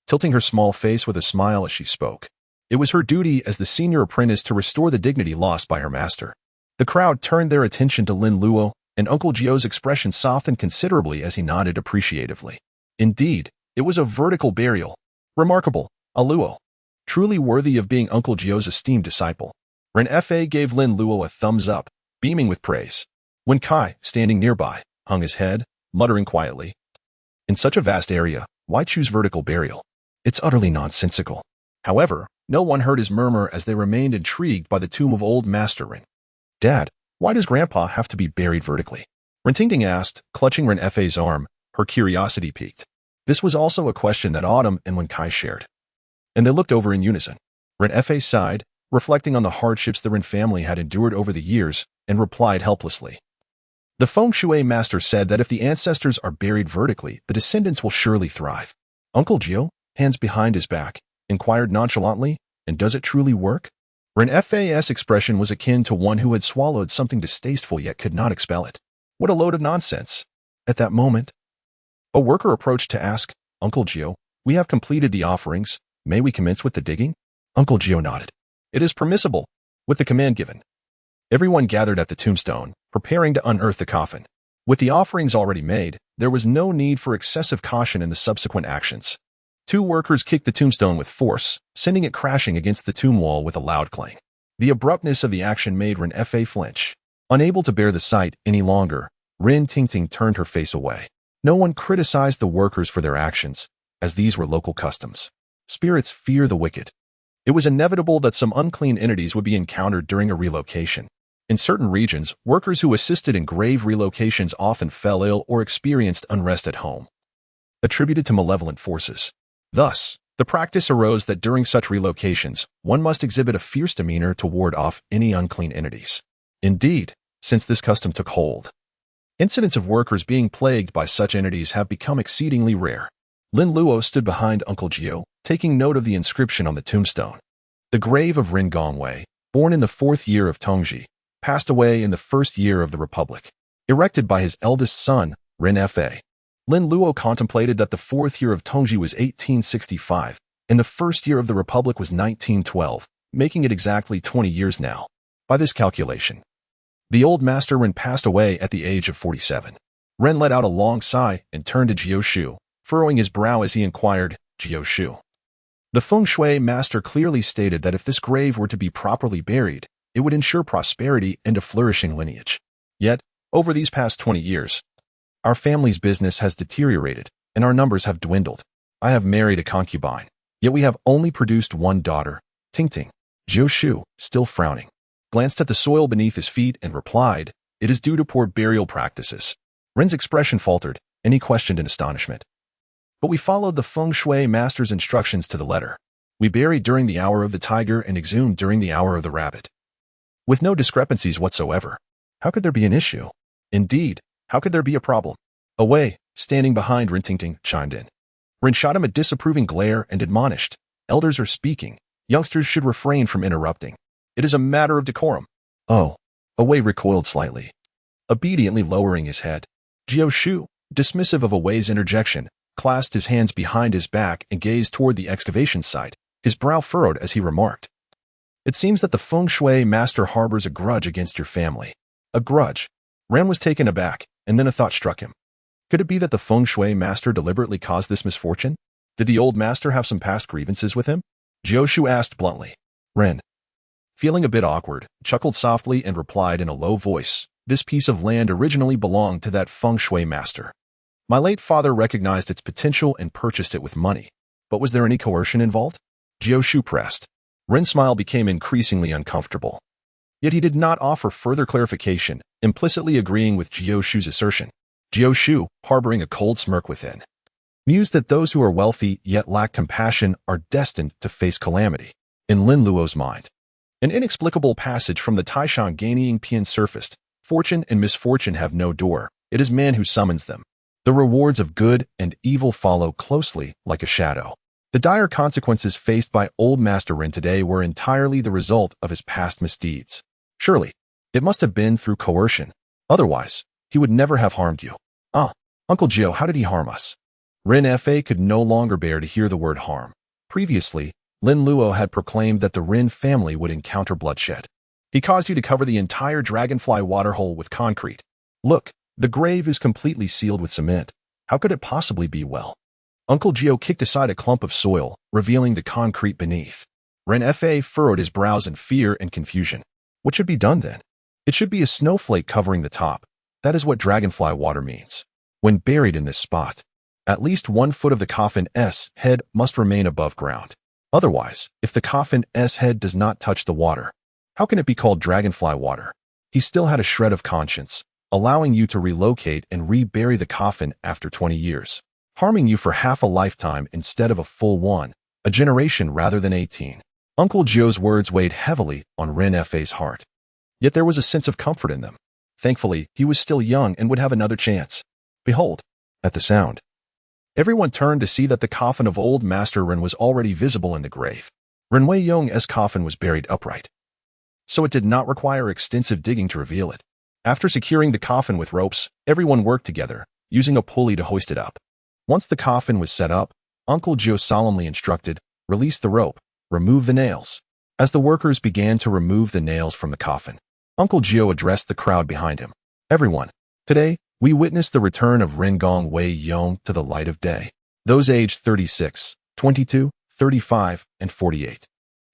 tilting her small face with a smile as she spoke. It was her duty as the senior apprentice to restore the dignity lost by her master. The crowd turned their attention to Lin Luo, and Uncle Jio's expression softened considerably as he nodded appreciatively. Indeed, it was a vertical burial. Remarkable, a Luo. Truly worthy of being Uncle Jio's esteemed disciple. Renefe gave Lin Luo a thumbs up, beaming with praise. Wen Kai, standing nearby, hung his head, muttering quietly. In such a vast area, why choose vertical burial? It's utterly nonsensical. However, no one heard his murmur as they remained intrigued by the tomb of old Master Ren. Dad, why does Grandpa have to be buried vertically? Ren Tingting asked, clutching Renefe's arm, her curiosity piqued. This was also a question that Autumn and Wen Kai shared. And they looked over in unison. Renefe sighed, reflecting on the hardships the Ren family had endured over the years, and replied helplessly. The Feng Shui master said that if the ancestors are buried vertically, the descendants will surely thrive. Uncle Jio, hands behind his back, inquired nonchalantly, and does it truly work? Renefe's expression was akin to one who had swallowed something distasteful yet could not expel it. What a load of nonsense. At that moment, a worker approached to ask, Uncle Jio, we have completed the offerings. May we commence with the digging? Uncle Jio nodded. It is permissible, with the command given. Everyone gathered at the tombstone, preparing to unearth the coffin. With the offerings already made, there was no need for excessive caution in the subsequent actions. Two workers kicked the tombstone with force, sending it crashing against the tomb wall with a loud clang. The abruptness of the action made Renefe flinch. Unable to bear the sight any longer, Rin Tingting turned her face away. No one criticized the workers for their actions, as these were local customs. Spirits fear the wicked. It was inevitable that some unclean entities would be encountered during a relocation. In certain regions, workers who assisted in grave relocations often fell ill or experienced unrest at home, attributed to malevolent forces. Thus, the practice arose that during such relocations, one must exhibit a fierce demeanor to ward off any unclean entities. Indeed, since this custom took hold, incidents of workers being plagued by such entities have become exceedingly rare. Lin Luo stood behind Uncle Jio, taking note of the inscription on the tombstone. The grave of Rin Gongwei, born in the 4th year of Tongji, passed away in the 1st year of the Republic, erected by his eldest son, Renefe. Lin Luo contemplated that the 4th year of Tongji was 1865, and the 1st year of the Republic was 1912, making it exactly 20 years now. By this calculation, the old Master Ren passed away at the age of 47. Ren let out a long sigh and turned to Jiu Shu, furrowing his brow as he inquired, Jiu Shu. The Feng Shui master clearly stated that if this grave were to be properly buried, it would ensure prosperity and a flourishing lineage. Yet, over these past 20 years, our family's business has deteriorated, and our numbers have dwindled. I have married a concubine, yet we have only produced one daughter, Tingting. Jiu Shu, still frowning, glanced at the soil beneath his feet and replied, it is due to poor burial practices. Ren's expression faltered, and he questioned in astonishment. But we followed the Feng Shui master's instructions to the letter. We buried during the hour of the tiger and exhumed during the hour of the rabbit, with no discrepancies whatsoever. How could there be an issue? Indeed, how could there be a problem? Away, standing behind Rin Tingting, chimed in. Rin shot him a disapproving glare and admonished, elders are speaking. Youngsters should refrain from interrupting. It is a matter of decorum. Oh. Away recoiled slightly, obediently lowering his head. Jiu Shu, dismissive of Away's interjection, clasped his hands behind his back and gazed toward the excavation site, his brow furrowed as he remarked, "It seems that the feng shui master harbors a grudge against your family." A grudge? Ren was taken aback, and then a thought struck him. Could it be that the feng shui master deliberately caused this misfortune? Did the old master have some past grievances with him? Jiu Shu asked bluntly. Ren, feeling a bit awkward, chuckled softly and replied in a low voice, "This piece of land originally belonged to that feng shui master. My late father recognized its potential and purchased it with money. But was there any coercion involved?" Jiu Shu pressed. Ren's smile became increasingly uncomfortable. Yet he did not offer further clarification, implicitly agreeing with Jiu Shu's assertion. Jiu Shu, harboring a cold smirk within, mused that those who are wealthy yet lack compassion are destined to face calamity. In Lin Luo's mind, an inexplicable passage from the Taishan Gaining Pian surfaced. Fortune and misfortune have no door. It is man who summons them. The rewards of good and evil follow closely like a shadow. The dire consequences faced by old Master Ren today were entirely the result of his past misdeeds. Surely, it must have been through coercion. Otherwise, he would never have harmed you. Ah, Uncle Jiu, how did he harm us? Ren Fa could no longer bear to hear the word harm. Previously, Lin Luo had proclaimed that the Ren family would encounter bloodshed. He caused you to cover the entire dragonfly waterhole with concrete. Look, the grave is completely sealed with cement. How could it possibly be well? Uncle Jiu kicked aside a clump of soil, revealing the concrete beneath. Ren Fa furrowed his brows in fear and confusion. What should be done then? It should be a snowflake covering the top. That is what dragonfly water means. When buried in this spot, at least 1 foot of the coffin's head must remain above ground. Otherwise, if the coffin's head does not touch the water, how can it be called dragonfly water? He still had a shred of conscience, allowing you to relocate and rebury the coffin after 20 years, harming you for half a lifetime instead of a full one, a generation rather than 18. Uncle Jiu's words weighed heavily on Ren Fa's heart. Yet there was a sense of comfort in them. Thankfully, he was still young and would have another chance. Behold, at the sound, everyone turned to see that the coffin of old Master Ren was already visible in the grave. Ren Wei Yong's coffin was buried upright, so it did not require extensive digging to reveal it. After securing the coffin with ropes, everyone worked together, using a pulley to hoist it up. Once the coffin was set up, Uncle Jiu solemnly instructed, "Release the rope, remove the nails." As the workers began to remove the nails from the coffin, Uncle Jiu addressed the crowd behind him. "Everyone, today, we witnessed the return of Ren Gong Wei Yong to the light of day. Those aged 36, 22, 35, and 48.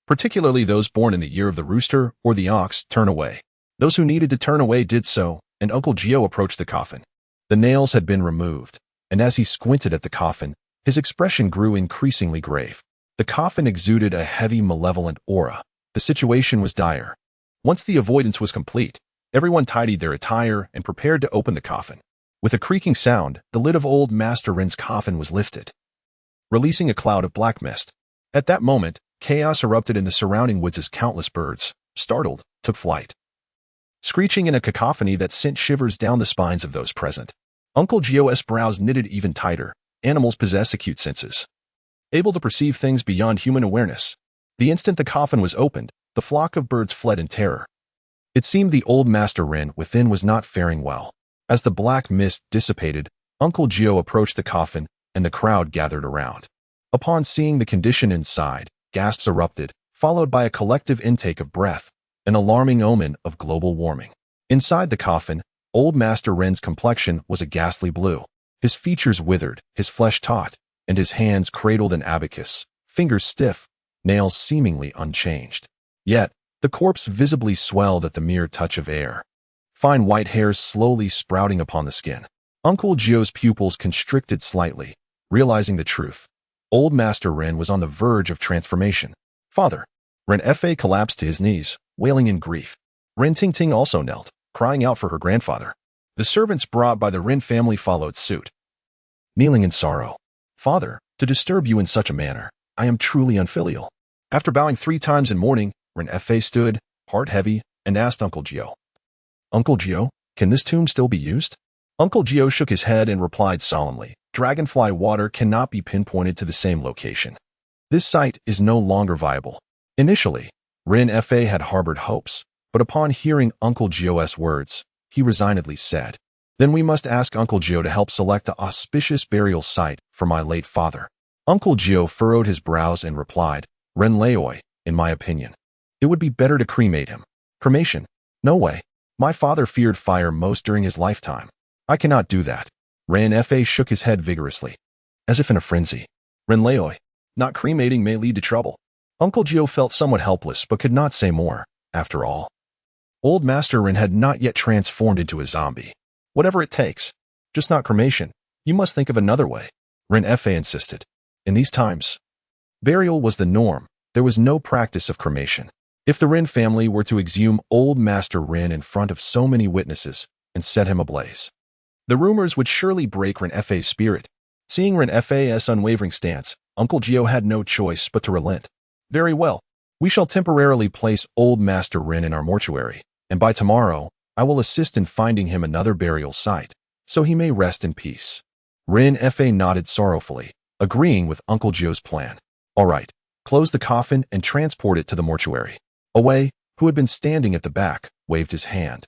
Particularly those born in the year of the rooster or the ox, turn away." Those who needed to turn away did so, and Uncle Jiu approached the coffin. The nails had been removed, and as he squinted at the coffin, his expression grew increasingly grave. The coffin exuded a heavy, malevolent aura. The situation was dire. Once the avoidance was complete, everyone tidied their attire and prepared to open the coffin. With a creaking sound, the lid of old Master Ren's coffin was lifted, releasing a cloud of black mist. At that moment, chaos erupted in the surrounding woods as countless birds, startled, took flight, screeching in a cacophony that sent shivers down the spines of those present. Uncle Jiu's brows knitted even tighter. Animals possess acute senses, able to perceive things beyond human awareness. The instant the coffin was opened, the flock of birds fled in terror. It seemed the old Master Ren within was not faring well. As the black mist dissipated, Uncle Jiu approached the coffin, and the crowd gathered around. Upon seeing the condition inside, gasps erupted, followed by a collective intake of breath, an alarming omen of global warming. Inside the coffin, old Master Ren's complexion was a ghastly blue. His features withered, his flesh taut, and his hands cradled an abacus, fingers stiff, nails seemingly unchanged. Yet, the corpse visibly swelled at the mere touch of air, fine white hairs slowly sprouting upon the skin. Uncle Jiu's pupils constricted slightly, realizing the truth. Old Master Ren was on the verge of transformation. "Father!" Ren Fa collapsed to his knees, wailing in grief. Ren Tingting also knelt, crying out for her grandfather. The servants brought by the Ren family followed suit, kneeling in sorrow. "Father, to disturb you in such a manner, I am truly unfilial." After bowing 3 times in mourning, Ren Fa stood, heart heavy, and asked Uncle Jiu, "Uncle Jiu, can this tomb still be used?" Uncle Jiu shook his head and replied solemnly, "Dragonfly water cannot be pinpointed to the same location. This site is no longer viable. Initially, Rin Fa had harbored hopes, but upon hearing Uncle Jio's words, he resignedly said, "Then we must ask Uncle Jio to help select an auspicious burial site for my late father." Uncle Jio furrowed his brows and replied, "Ren Luo, in my opinion, it would be better to cremate him." "Cremation? No way. My father feared fire most during his lifetime. I cannot do that." Ren Fa shook his head vigorously, as if in a frenzy. "Ren Luo, not cremating may lead to trouble." Uncle Jio felt somewhat helpless but could not say more. After all, old Master Ren had not yet transformed into a zombie. "Whatever it takes, just not cremation. You must think of another way," Ren Fa insisted. In these times, burial was the norm. There was no practice of cremation. If the Ren family were to exhume old Master Ren in front of so many witnesses and set him ablaze, the rumors would surely break Ren Fa's spirit. Seeing Ren Fa's unwavering stance, Uncle Jio had no choice but to relent. "Very well. We shall temporarily place old Master Ren in our mortuary, and by tomorrow, I will assist in finding him another burial site, so he may rest in peace." Ren Fa nodded sorrowfully, agreeing with Uncle Jio's plan. "All right, close the coffin and transport it to the mortuary." Away, who had been standing at the back, waved his hand,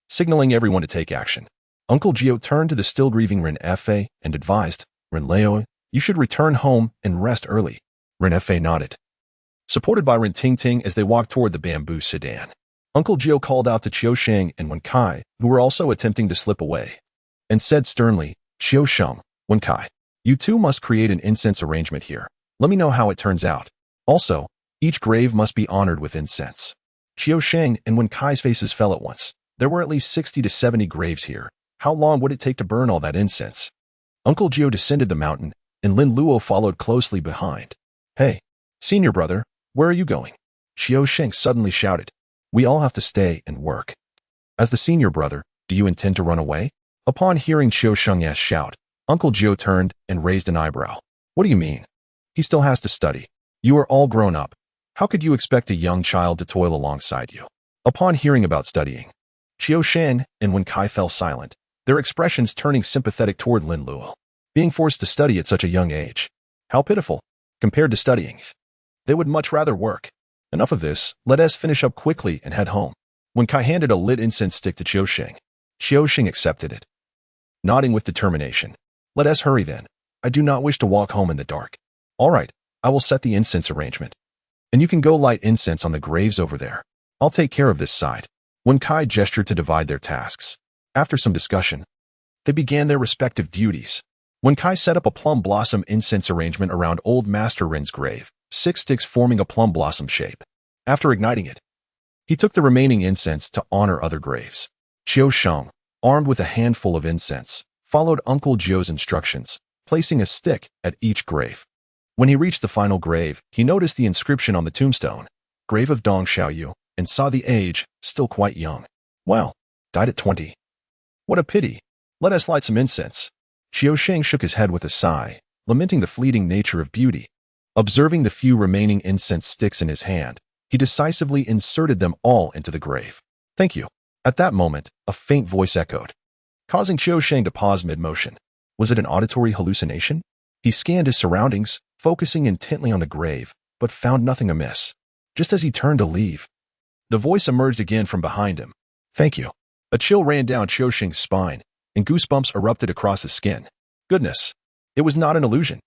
signaling everyone to take action. Uncle Jio turned to the still grieving Ren Fa and advised, "Ren Luo, you should return home and rest early." Ren Fa nodded, supported by Ren Ting as they walked toward the bamboo sedan. Uncle Jio called out to Qiu Sheng and Wen Kai, who were also attempting to slip away, and said sternly, "Qiu Sheng, Wen Kai, you two must create an incense arrangement here. Let me know how it turns out. Also, each grave must be honored with incense." Qiu Sheng and Wen Kai's faces fell at once. There were at least 60 to 70 graves here. How long would it take to burn all that incense? Uncle Jio descended the mountain, and Lin Luo followed closely behind. "Hey, senior brother, where are you going?" Qiu Sheng suddenly shouted. "We all have to stay and work." As the senior brother, do you intend to run away? Upon hearing Qiu Sheng's shout, Uncle Jio turned and raised an eyebrow. "What do you mean? He still has to study. You are all grown up. How could you expect a young child to toil alongside you?" Upon hearing about studying, Qiu Sheng and Wen Kai fell silent, their expressions turning sympathetic toward Lin Luo. Being forced to study at such a young age. How pitiful. Compared to studying, they would much rather work. Enough of this, let us finish up quickly and head home. Wen Kai handed a lit incense stick to Qiu Sheng. Qiu Sheng accepted it, nodding with determination. "Let us hurry then. I do not wish to walk home in the dark." "All right, I will set the incense arrangement. And you can go light incense on the graves over there. I'll take care of this side." Wen Kai gestured to divide their tasks. After some discussion, they began their respective duties. Wen Kai set up a plum blossom incense arrangement around old Master Ren's grave, 6 sticks forming a plum blossom shape. After igniting it, he took the remaining incense to honor other graves. Qiu Sheng, armed with a handful of incense, followed Uncle Jio's instructions, placing a stick at each grave. When he reached the final grave, he noticed the inscription on the tombstone, "Grave of Dong Xiaoyu," and saw the age, still quite young. "Wow, died at 20. What a pity. Let us light some incense." Qiu Sheng shook his head with a sigh, lamenting the fleeting nature of beauty. Observing the few remaining incense sticks in his hand, he decisively inserted them all into the grave. "Thank you." At that moment, a faint voice echoed, causing Qiu Sheng to pause mid-motion. Was it an auditory hallucination? He scanned his surroundings, focusing intently on the grave, but found nothing amiss. Just as he turned to leave, the voice emerged again from behind him. "Thank you." A chill ran down Qiu Sheng's spine, and goosebumps erupted across his skin. Goodness, it was not an illusion.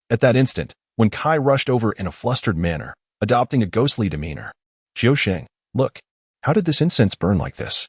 At that instant, when Kai rushed over in a flustered manner, adopting a ghostly demeanor. "Qiu Sheng, look, how did this incense burn like this?"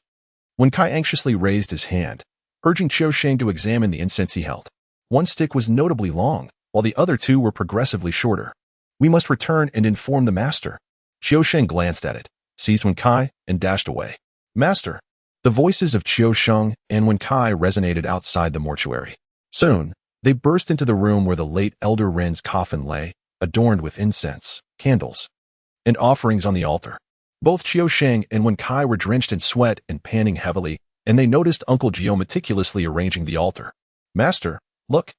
When Kai anxiously raised his hand, urging Qiu Sheng to examine the incense he held. One stick was notably long, while the other two were progressively shorter. "We must return and inform the master." Qiu Sheng glanced at it, seized Wen Kai, and dashed away. "Master!" The voices of Qiu Sheng and Wen Kai resonated outside the mortuary. Soon, they burst into the room where the late Elder Ren's coffin lay, adorned with incense, candles, and offerings on the altar. Both Qiu Sheng and Wen Kai were drenched in sweat and panting heavily, and they noticed Uncle Jio meticulously arranging the altar. "Master, look."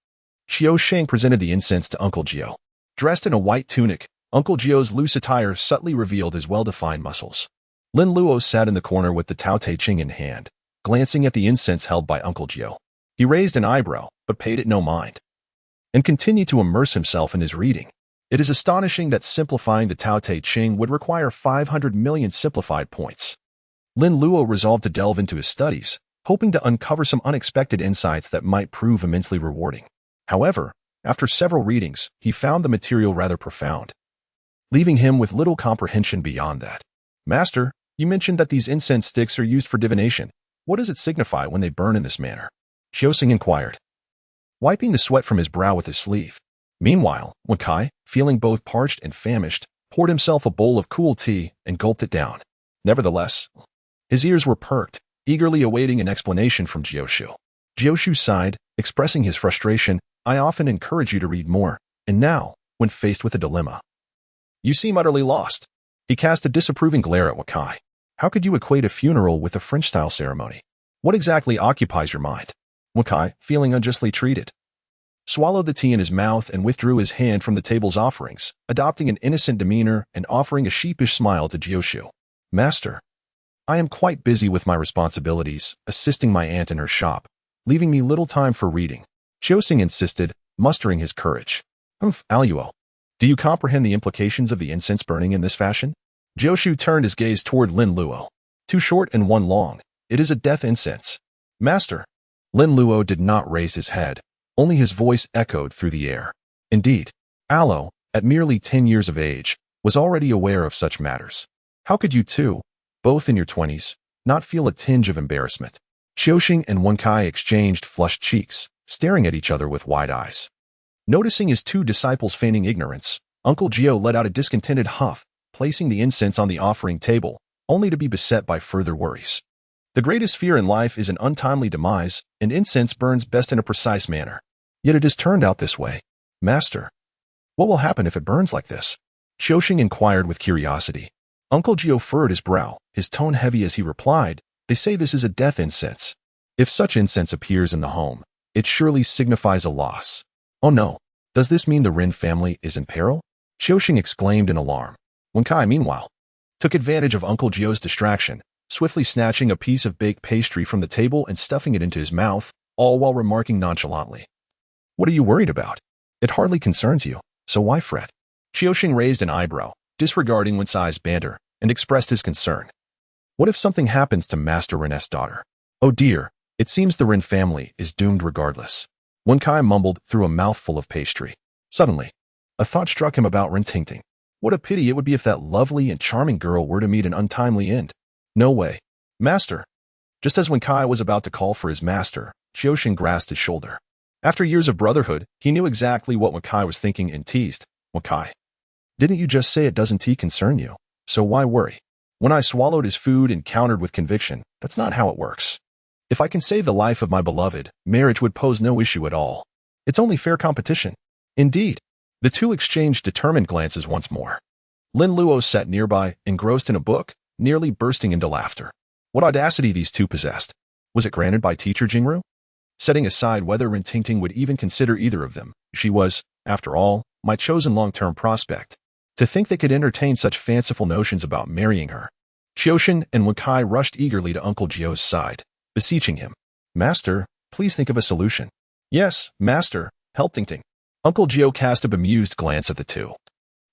Qiu Sheng presented the incense to Uncle Jio. Dressed in a white tunic, Uncle Jio's loose attire subtly revealed his well-defined muscles. Lin Luo sat in the corner with the Tao Te Ching in hand, glancing at the incense held by Uncle Jio. He raised an eyebrow, but paid it no mind, and continued to immerse himself in his reading. It is astonishing that simplifying the Tao Te Ching would require 500 million simplified points. Lin Luo resolved to delve into his studies, hoping to uncover some unexpected insights that might prove immensely rewarding. However, after several readings, he found the material rather profound, leaving him with little comprehension beyond that. Master, you mentioned that these incense sticks are used for divination. What does it signify when they burn in this manner? Xiaoxing inquired, wiping the sweat from his brow with his sleeve. Meanwhile, Wen Kai, feeling both parched and famished, poured himself a bowl of cool tea and gulped it down. Nevertheless, his ears were perked, eagerly awaiting an explanation from Jiu. Jiu sighed, expressing his frustration. I often encourage you to read more, and now, when faced with a dilemma, you seem utterly lost. He cast a disapproving glare at Wen Kai. How could you equate a funeral with a French-style ceremony? What exactly occupies your mind? Wen Kai, feeling unjustly treated, swallowed the tea in his mouth and withdrew his hand from the table's offerings, adopting an innocent demeanor and offering a sheepish smile to Jiu. Master, I am quite busy with my responsibilities, assisting my aunt in her shop, leaving me little time for reading. Xiaoxing insisted, mustering his courage. Luo, do you comprehend the implications of the incense burning in this fashion? Jiu turned his gaze toward Lin Luo. Two short and one long. It is a death incense. Master. Lin Luo did not raise his head. Only his voice echoed through the air. Indeed, Luo, at merely 10 years of age, was already aware of such matters. How could you two, both in your 20s, not feel a tinge of embarrassment? Xiaoxing and Wen Kai exchanged flushed cheeks, staring at each other with wide eyes. Noticing his two disciples feigning ignorance, Uncle Jiu let out a discontented huff, placing the incense on the offering table, only to be beset by further worries. The greatest fear in life is an untimely demise, and incense burns best in a precise manner. Yet it has turned out this way. Master, what will happen if it burns like this? Xiaoxing inquired with curiosity. Uncle Jiu furrowed his brow, his tone heavy as he replied, they say this is a death incense. If such incense appears in the home, it surely signifies a loss. Oh no, does this mean the Ren family is in peril? Xiaoxing exclaimed in alarm. Wen Kai, meanwhile, took advantage of Uncle Jiu's distraction, swiftly snatching a piece of baked pastry from the table and stuffing it into his mouth, all while remarking nonchalantly. What are you worried about? It hardly concerns you, so why fret? Xiaoxing raised an eyebrow, disregarding Wen Cai's banter, and expressed his concern. What if something happens to Master Ren's daughter? Oh dear, it seems the Ren family is doomed regardless. Wen Kai mumbled through a mouthful of pastry. Suddenly, a thought struck him about Ren Tingting. What a pity it would be if that lovely and charming girl were to meet an untimely end. No way. Master. Just as Wen Kai was about to call for his master, Xiaoxing grasped his shoulder. After years of brotherhood, he knew exactly what Wen Kai was thinking and teased. Wen Kai, didn't you just say it doesn't concern you? So why worry? When I swallowed his food and countered with conviction, that's not how it works. If I can save the life of my beloved, marriage would pose no issue at all. It's only fair competition. Indeed. The two exchanged determined glances once more. Lin Luo sat nearby, engrossed in a book, nearly bursting into laughter. What audacity these two possessed. Was it granted by teacher Jingru? Setting aside whether Ren Tingting would even consider either of them, she was, after all, my chosen long-term prospect. To think they could entertain such fanciful notions about marrying her. Xiaoxing and Wen Kai rushed eagerly to Uncle Jiu's side, beseeching him. Master, please think of a solution. Yes, Master, help Tingting. Uncle Jiu cast a bemused glance at the two.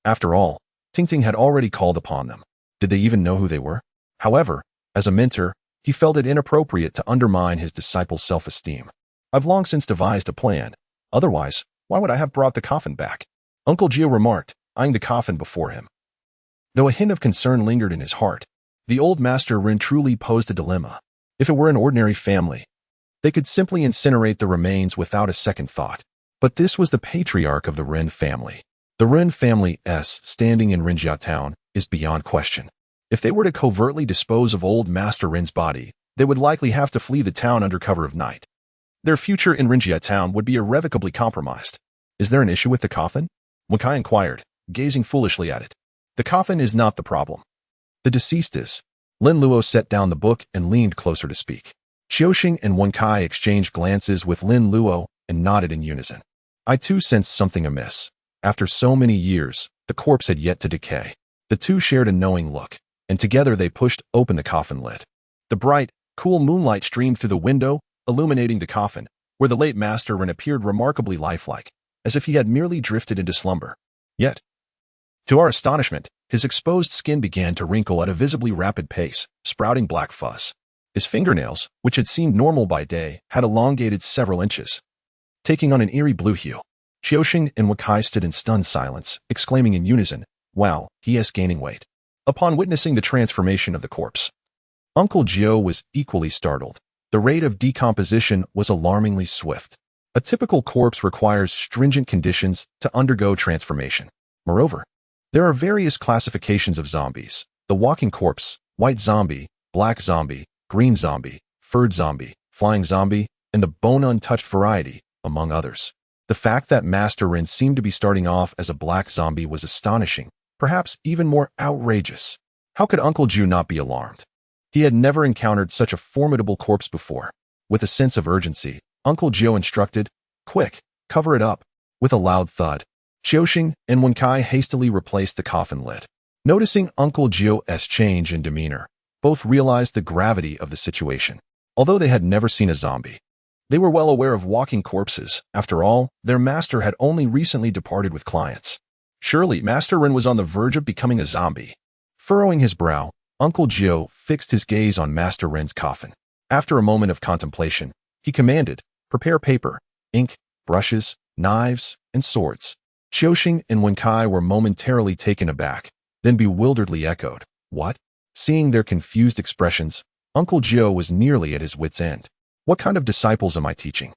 After all, Tingting had already called upon them. Did they even know who they were? However, as a mentor, he felt it inappropriate to undermine his disciples' self-esteem. I've long since devised a plan. Otherwise, why would I have brought the coffin back? Uncle Jiu remarked, eyeing the coffin before him. Though a hint of concern lingered in his heart, the old Master Ren truly posed a dilemma. If it were an ordinary family, they could simply incinerate the remains without a second thought. But this was the patriarch of the Ren family. The Ren family's standing in Rinjia town is beyond question. If they were to covertly dispose of old Master Ren's body, they would likely have to flee the town under cover of night. Their future in Rinjia town would be irrevocably compromised. Is there an issue with the coffin? Wen Kai inquired, gazing foolishly at it. The coffin is not the problem. The deceased is. Lin Luo set down the book and leaned closer to speak. Xiaoxing and Wen Kai exchanged glances with Lin Luo and nodded in unison. I too sensed something amiss. After so many years, the corpse had yet to decay. The two shared a knowing look, and together they pushed open the coffin lid. The bright, cool moonlight streamed through the window, illuminating the coffin, where the late Master Ren appeared remarkably lifelike, as if he had merely drifted into slumber. Yet, To our astonishment, his exposed skin began to wrinkle at a visibly rapid pace, sprouting black fuzz. His fingernails, which had seemed normal by day, had elongated several inches, taking on an eerie blue hue. Qiusheng and Wakai stood in stunned silence, exclaiming in unison, "Wow, he is gaining weight." Upon witnessing the transformation of the corpse, Uncle Jiu was equally startled. The rate of decomposition was alarmingly swift. A typical corpse requires stringent conditions to undergo transformation. Moreover, there are various classifications of zombies: the walking corpse, white zombie, black zombie, green zombie, furred zombie, flying zombie, and the bone-untouched variety, among others. The fact that Master Rin seemed to be starting off as a black zombie was astonishing, perhaps even more outrageous. How could Uncle Jiu not be alarmed? He had never encountered such a formidable corpse before. With a sense of urgency, Uncle Jiu instructed, "Quick, cover it up." With a loud thud, Qiusheng and Wenkai hastily replaced the coffin lid. Noticing Uncle Jiu's change in demeanor, both realized the gravity of the situation. Although they had never seen a zombie, they were well aware of walking corpses. After all, their master had only recently departed with clients. Surely, Master Rin was on the verge of becoming a zombie. Furrowing his brow, Uncle Jiu fixed his gaze on Master Rin's coffin. After a moment of contemplation, he commanded, "Prepare paper, ink, brushes, knives, and swords." Qiusheng and Wenkai were momentarily taken aback, then bewilderedly echoed, "What?" Seeing their confused expressions, Uncle Jiu was nearly at his wit's end. "What kind of disciples am I teaching?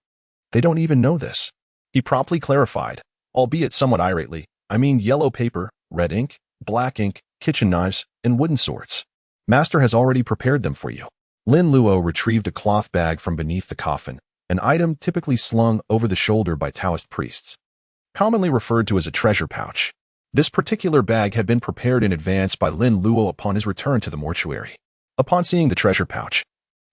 They don't even know this." He promptly clarified, albeit somewhat irately, "I mean yellow paper, red ink, black ink, kitchen knives, and wooden swords. Master has already prepared them for you." Lin Luo retrieved a cloth bag from beneath the coffin, an item typically slung over the shoulder by Taoist priests, commonly referred to as a treasure pouch. This particular bag had been prepared in advance by Lin Luo upon his return to the mortuary. Upon seeing the treasure pouch,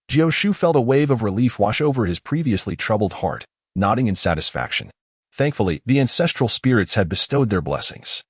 Jiu Shu felt a wave of relief wash over his previously troubled heart, nodding in satisfaction. Thankfully, the ancestral spirits had bestowed their blessings.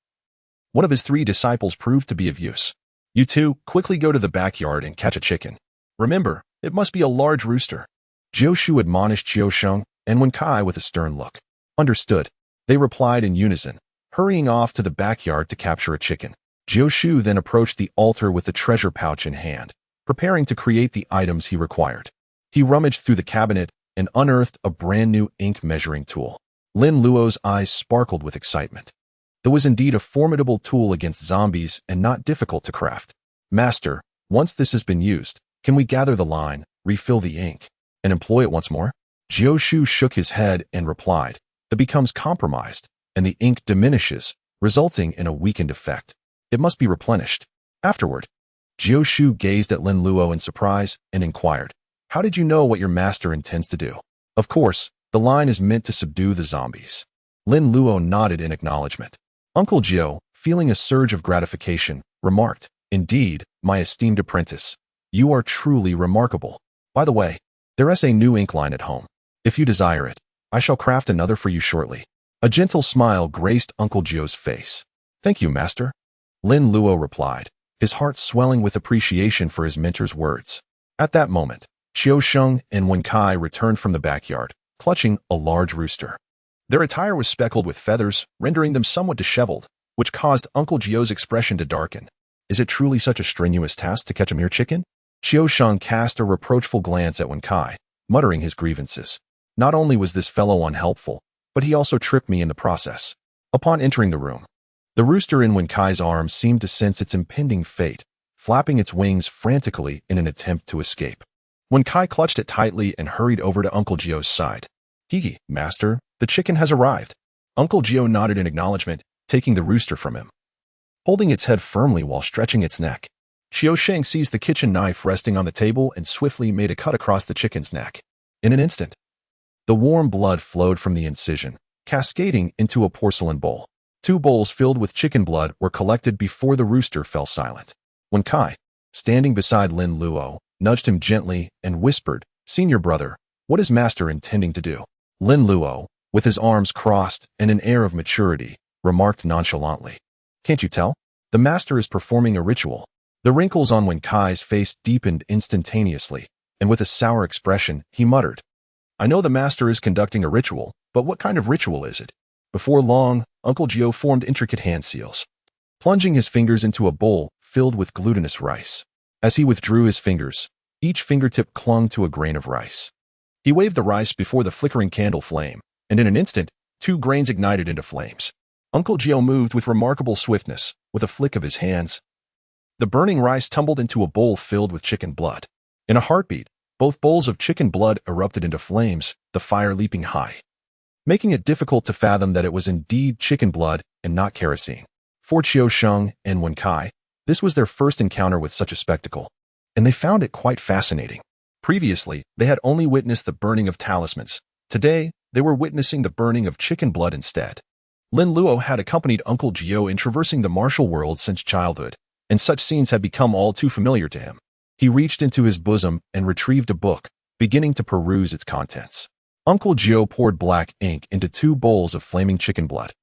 One of his 3 disciples proved to be of use. "You two, quickly go to the backyard and catch a chicken. Remember, it must be a large rooster." Jiu Shu admonished Qiusheng and Wenkai with a stern look. "Understood," they replied in unison, hurrying off to the backyard to capture a chicken. Jiu Shu then approached the altar with the treasure pouch in hand, preparing to create the items he required. He rummaged through the cabinet and unearthed a brand new ink measuring tool. Lin Luo's eyes sparkled with excitement. There was indeed a formidable tool against zombies and not difficult to craft. "Master, once this has been used, can we gather the line, refill the ink, and employ it once more?" Jiu Shu shook his head and replied, "It becomes compromised, and the ink diminishes, resulting in a weakened effect. It must be replenished." Afterward, Jiu Shu gazed at Lin Luo in surprise and inquired, "How did you know what your master intends to do?" "Of course, the line is meant to subdue the zombies." Lin Luo nodded in acknowledgement. Uncle Jiu, feeling a surge of gratification, remarked, "Indeed, my esteemed apprentice, you are truly remarkable. By the way, there is a new ink line at home. If you desire it, I shall craft another for you shortly." A gentle smile graced Uncle Jiu's face. "Thank you, master," Lin Luo replied, his heart swelling with appreciation for his mentor's words. At that moment, Qiusheng and Wenkai returned from the backyard, clutching a large rooster. Their attire was speckled with feathers, rendering them somewhat disheveled, which caused Uncle Jiu's expression to darken. "Is it truly such a strenuous task to catch a mere chicken?" Qiusheng cast a reproachful glance at Wenkai, muttering his grievances. "Not only was this fellow unhelpful, but he also tripped me in the process." Upon entering the room, the rooster in Wenkai's arms seemed to sense its impending fate, flapping its wings frantically in an attempt to escape. Wenkai clutched it tightly and hurried over to Uncle Jiu's side. "Hee, master, the chicken has arrived." Uncle Jiu nodded in acknowledgement, taking the rooster from him, holding its head firmly while stretching its neck. Qiusheng seized the kitchen knife resting on the table and swiftly made a cut across the chicken's neck. In an instant, the warm blood flowed from the incision, cascading into a porcelain bowl. 2 bowls filled with chicken blood were collected before the rooster fell silent. Wenkai, standing beside Lin Luo, nudged him gently and whispered, "Senior brother, what is master intending to do?" Lin Luo, with his arms crossed and an air of maturity, remarked nonchalantly, "Can't you tell? The master is performing a ritual." The wrinkles on Wenkai's face deepened instantaneously, and with a sour expression, he muttered, "I know the master is conducting a ritual, but what kind of ritual is it?" Before long, Uncle Jiu formed intricate hand seals, plunging his fingers into a bowl filled with glutinous rice. As he withdrew his fingers, each fingertip clung to a grain of rice. He waved the rice before the flickering candle flame, and in an instant, 2 grains ignited into flames. Uncle Jiu moved with remarkable swiftness. With a flick of his hands, the burning rice tumbled into a bowl filled with chicken blood. In a heartbeat, both bowls of chicken blood erupted into flames, the fire leaping high, making it difficult to fathom that it was indeed chicken blood and not kerosene. For Qiu Sheng and Wen Kai, this was their first encounter with such a spectacle, and they found it quite fascinating. Previously, they had only witnessed the burning of talismans. Today, they were witnessing the burning of chicken blood instead. Lin Luo had accompanied Uncle Jiu in traversing the martial world since childhood, and such scenes had become all too familiar to him. He reached into his bosom and retrieved a book, beginning to peruse its contents. Uncle Jiu poured black ink into 2 bowls of flaming chicken blood,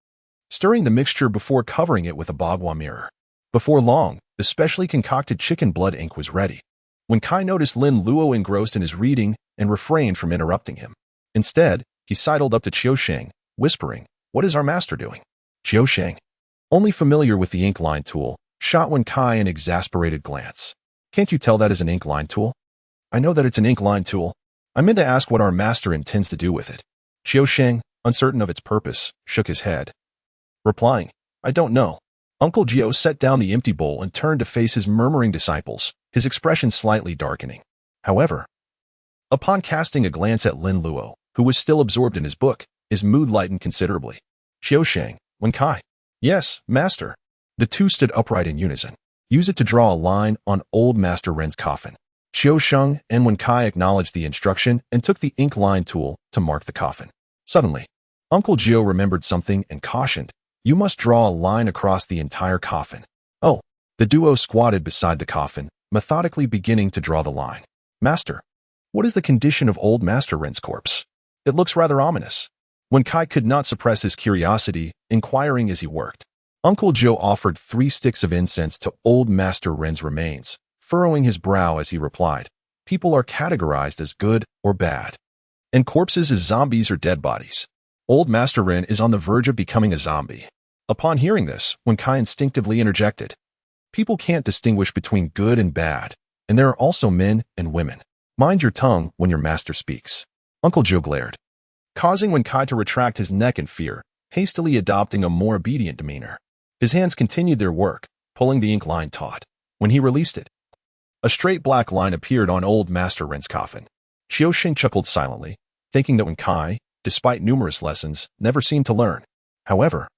stirring the mixture before covering it with a bagua mirror. Before long, the specially concocted chicken blood ink was ready. When Kai noticed Lin Luo engrossed in his reading and refrained from interrupting him. Instead, he sidled up to Qiu Sheng, whispering, "What is our master doing?" Qiu Sheng, only familiar with the ink line tool, shot Wen Kai an exasperated glance. "Can't you tell that is an ink line tool?" "I know that it's an ink line tool. I meant to ask what our master intends to do with it." Qiu Sheng, uncertain of its purpose, shook his head, replying, "I don't know." Uncle Jiu set down the empty bowl and turned to face his murmuring disciples, his expression slightly darkening. However, upon casting a glance at Lin Luo, who was still absorbed in his book, his mood lightened considerably. "Qiu Sheng, Wen Kai." "Yes, master." The 2 stood upright in unison. "Use it to draw a line on old Master Ren's coffin." Qiu Sheng and Wen Kai acknowledged the instruction and took the ink line tool to mark the coffin. Suddenly, Uncle Jiu remembered something and cautioned, "You must draw a line across the entire coffin." "Oh." The duo squatted beside the coffin, methodically beginning to draw the line. "Master, what is the condition of old Master Ren's corpse? It looks rather ominous." Wen Kai could not suppress his curiosity, inquiring as he worked. Uncle Jiu offered 3 sticks of incense to old Master Ren's remains, furrowing his brow as he replied, "People are categorized as good or bad, and corpses as zombies or dead bodies. Old Master Ren is on the verge of becoming a zombie." Upon hearing this, Wen Kai instinctively interjected, "People can't distinguish between good and bad, and there are also men and women. Mind your tongue when your master speaks." Uncle Jiu glared, causing Wen Kai to retract his neck in fear, hastily adopting a more obedient demeanor. His hands continued their work, pulling the ink line taut. When he released it, a straight black line appeared on old Master Ren's coffin. Qiu Sheng chuckled silently, thinking that Wen Kai, despite numerous lessons, never seemed to learn. However,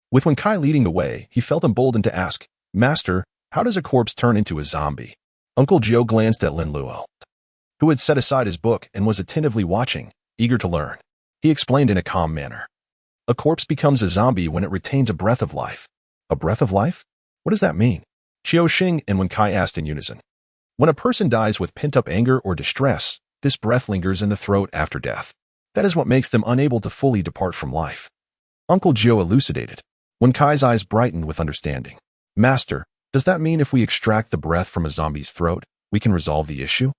with Wen Kai leading the way, he felt emboldened to ask, "Master, how does a corpse turn into a zombie?" Uncle Jiu glanced at Lin Luo, who had set aside his book and was attentively watching, eager to learn. He explained in a calm manner, "A corpse becomes a zombie when it retains a breath of life." "A breath of life? What does that mean?" Qiu Sheng and Wen Kai asked in unison. "When a person dies with pent-up anger or distress, this breath lingers in the throat after death. That is what makes them unable to fully depart from life." Uncle Jiu elucidated. Wen Kai's eyes brightened with understanding. "Master, does that mean if we extract the breath from a zombie's throat, we can resolve the issue?"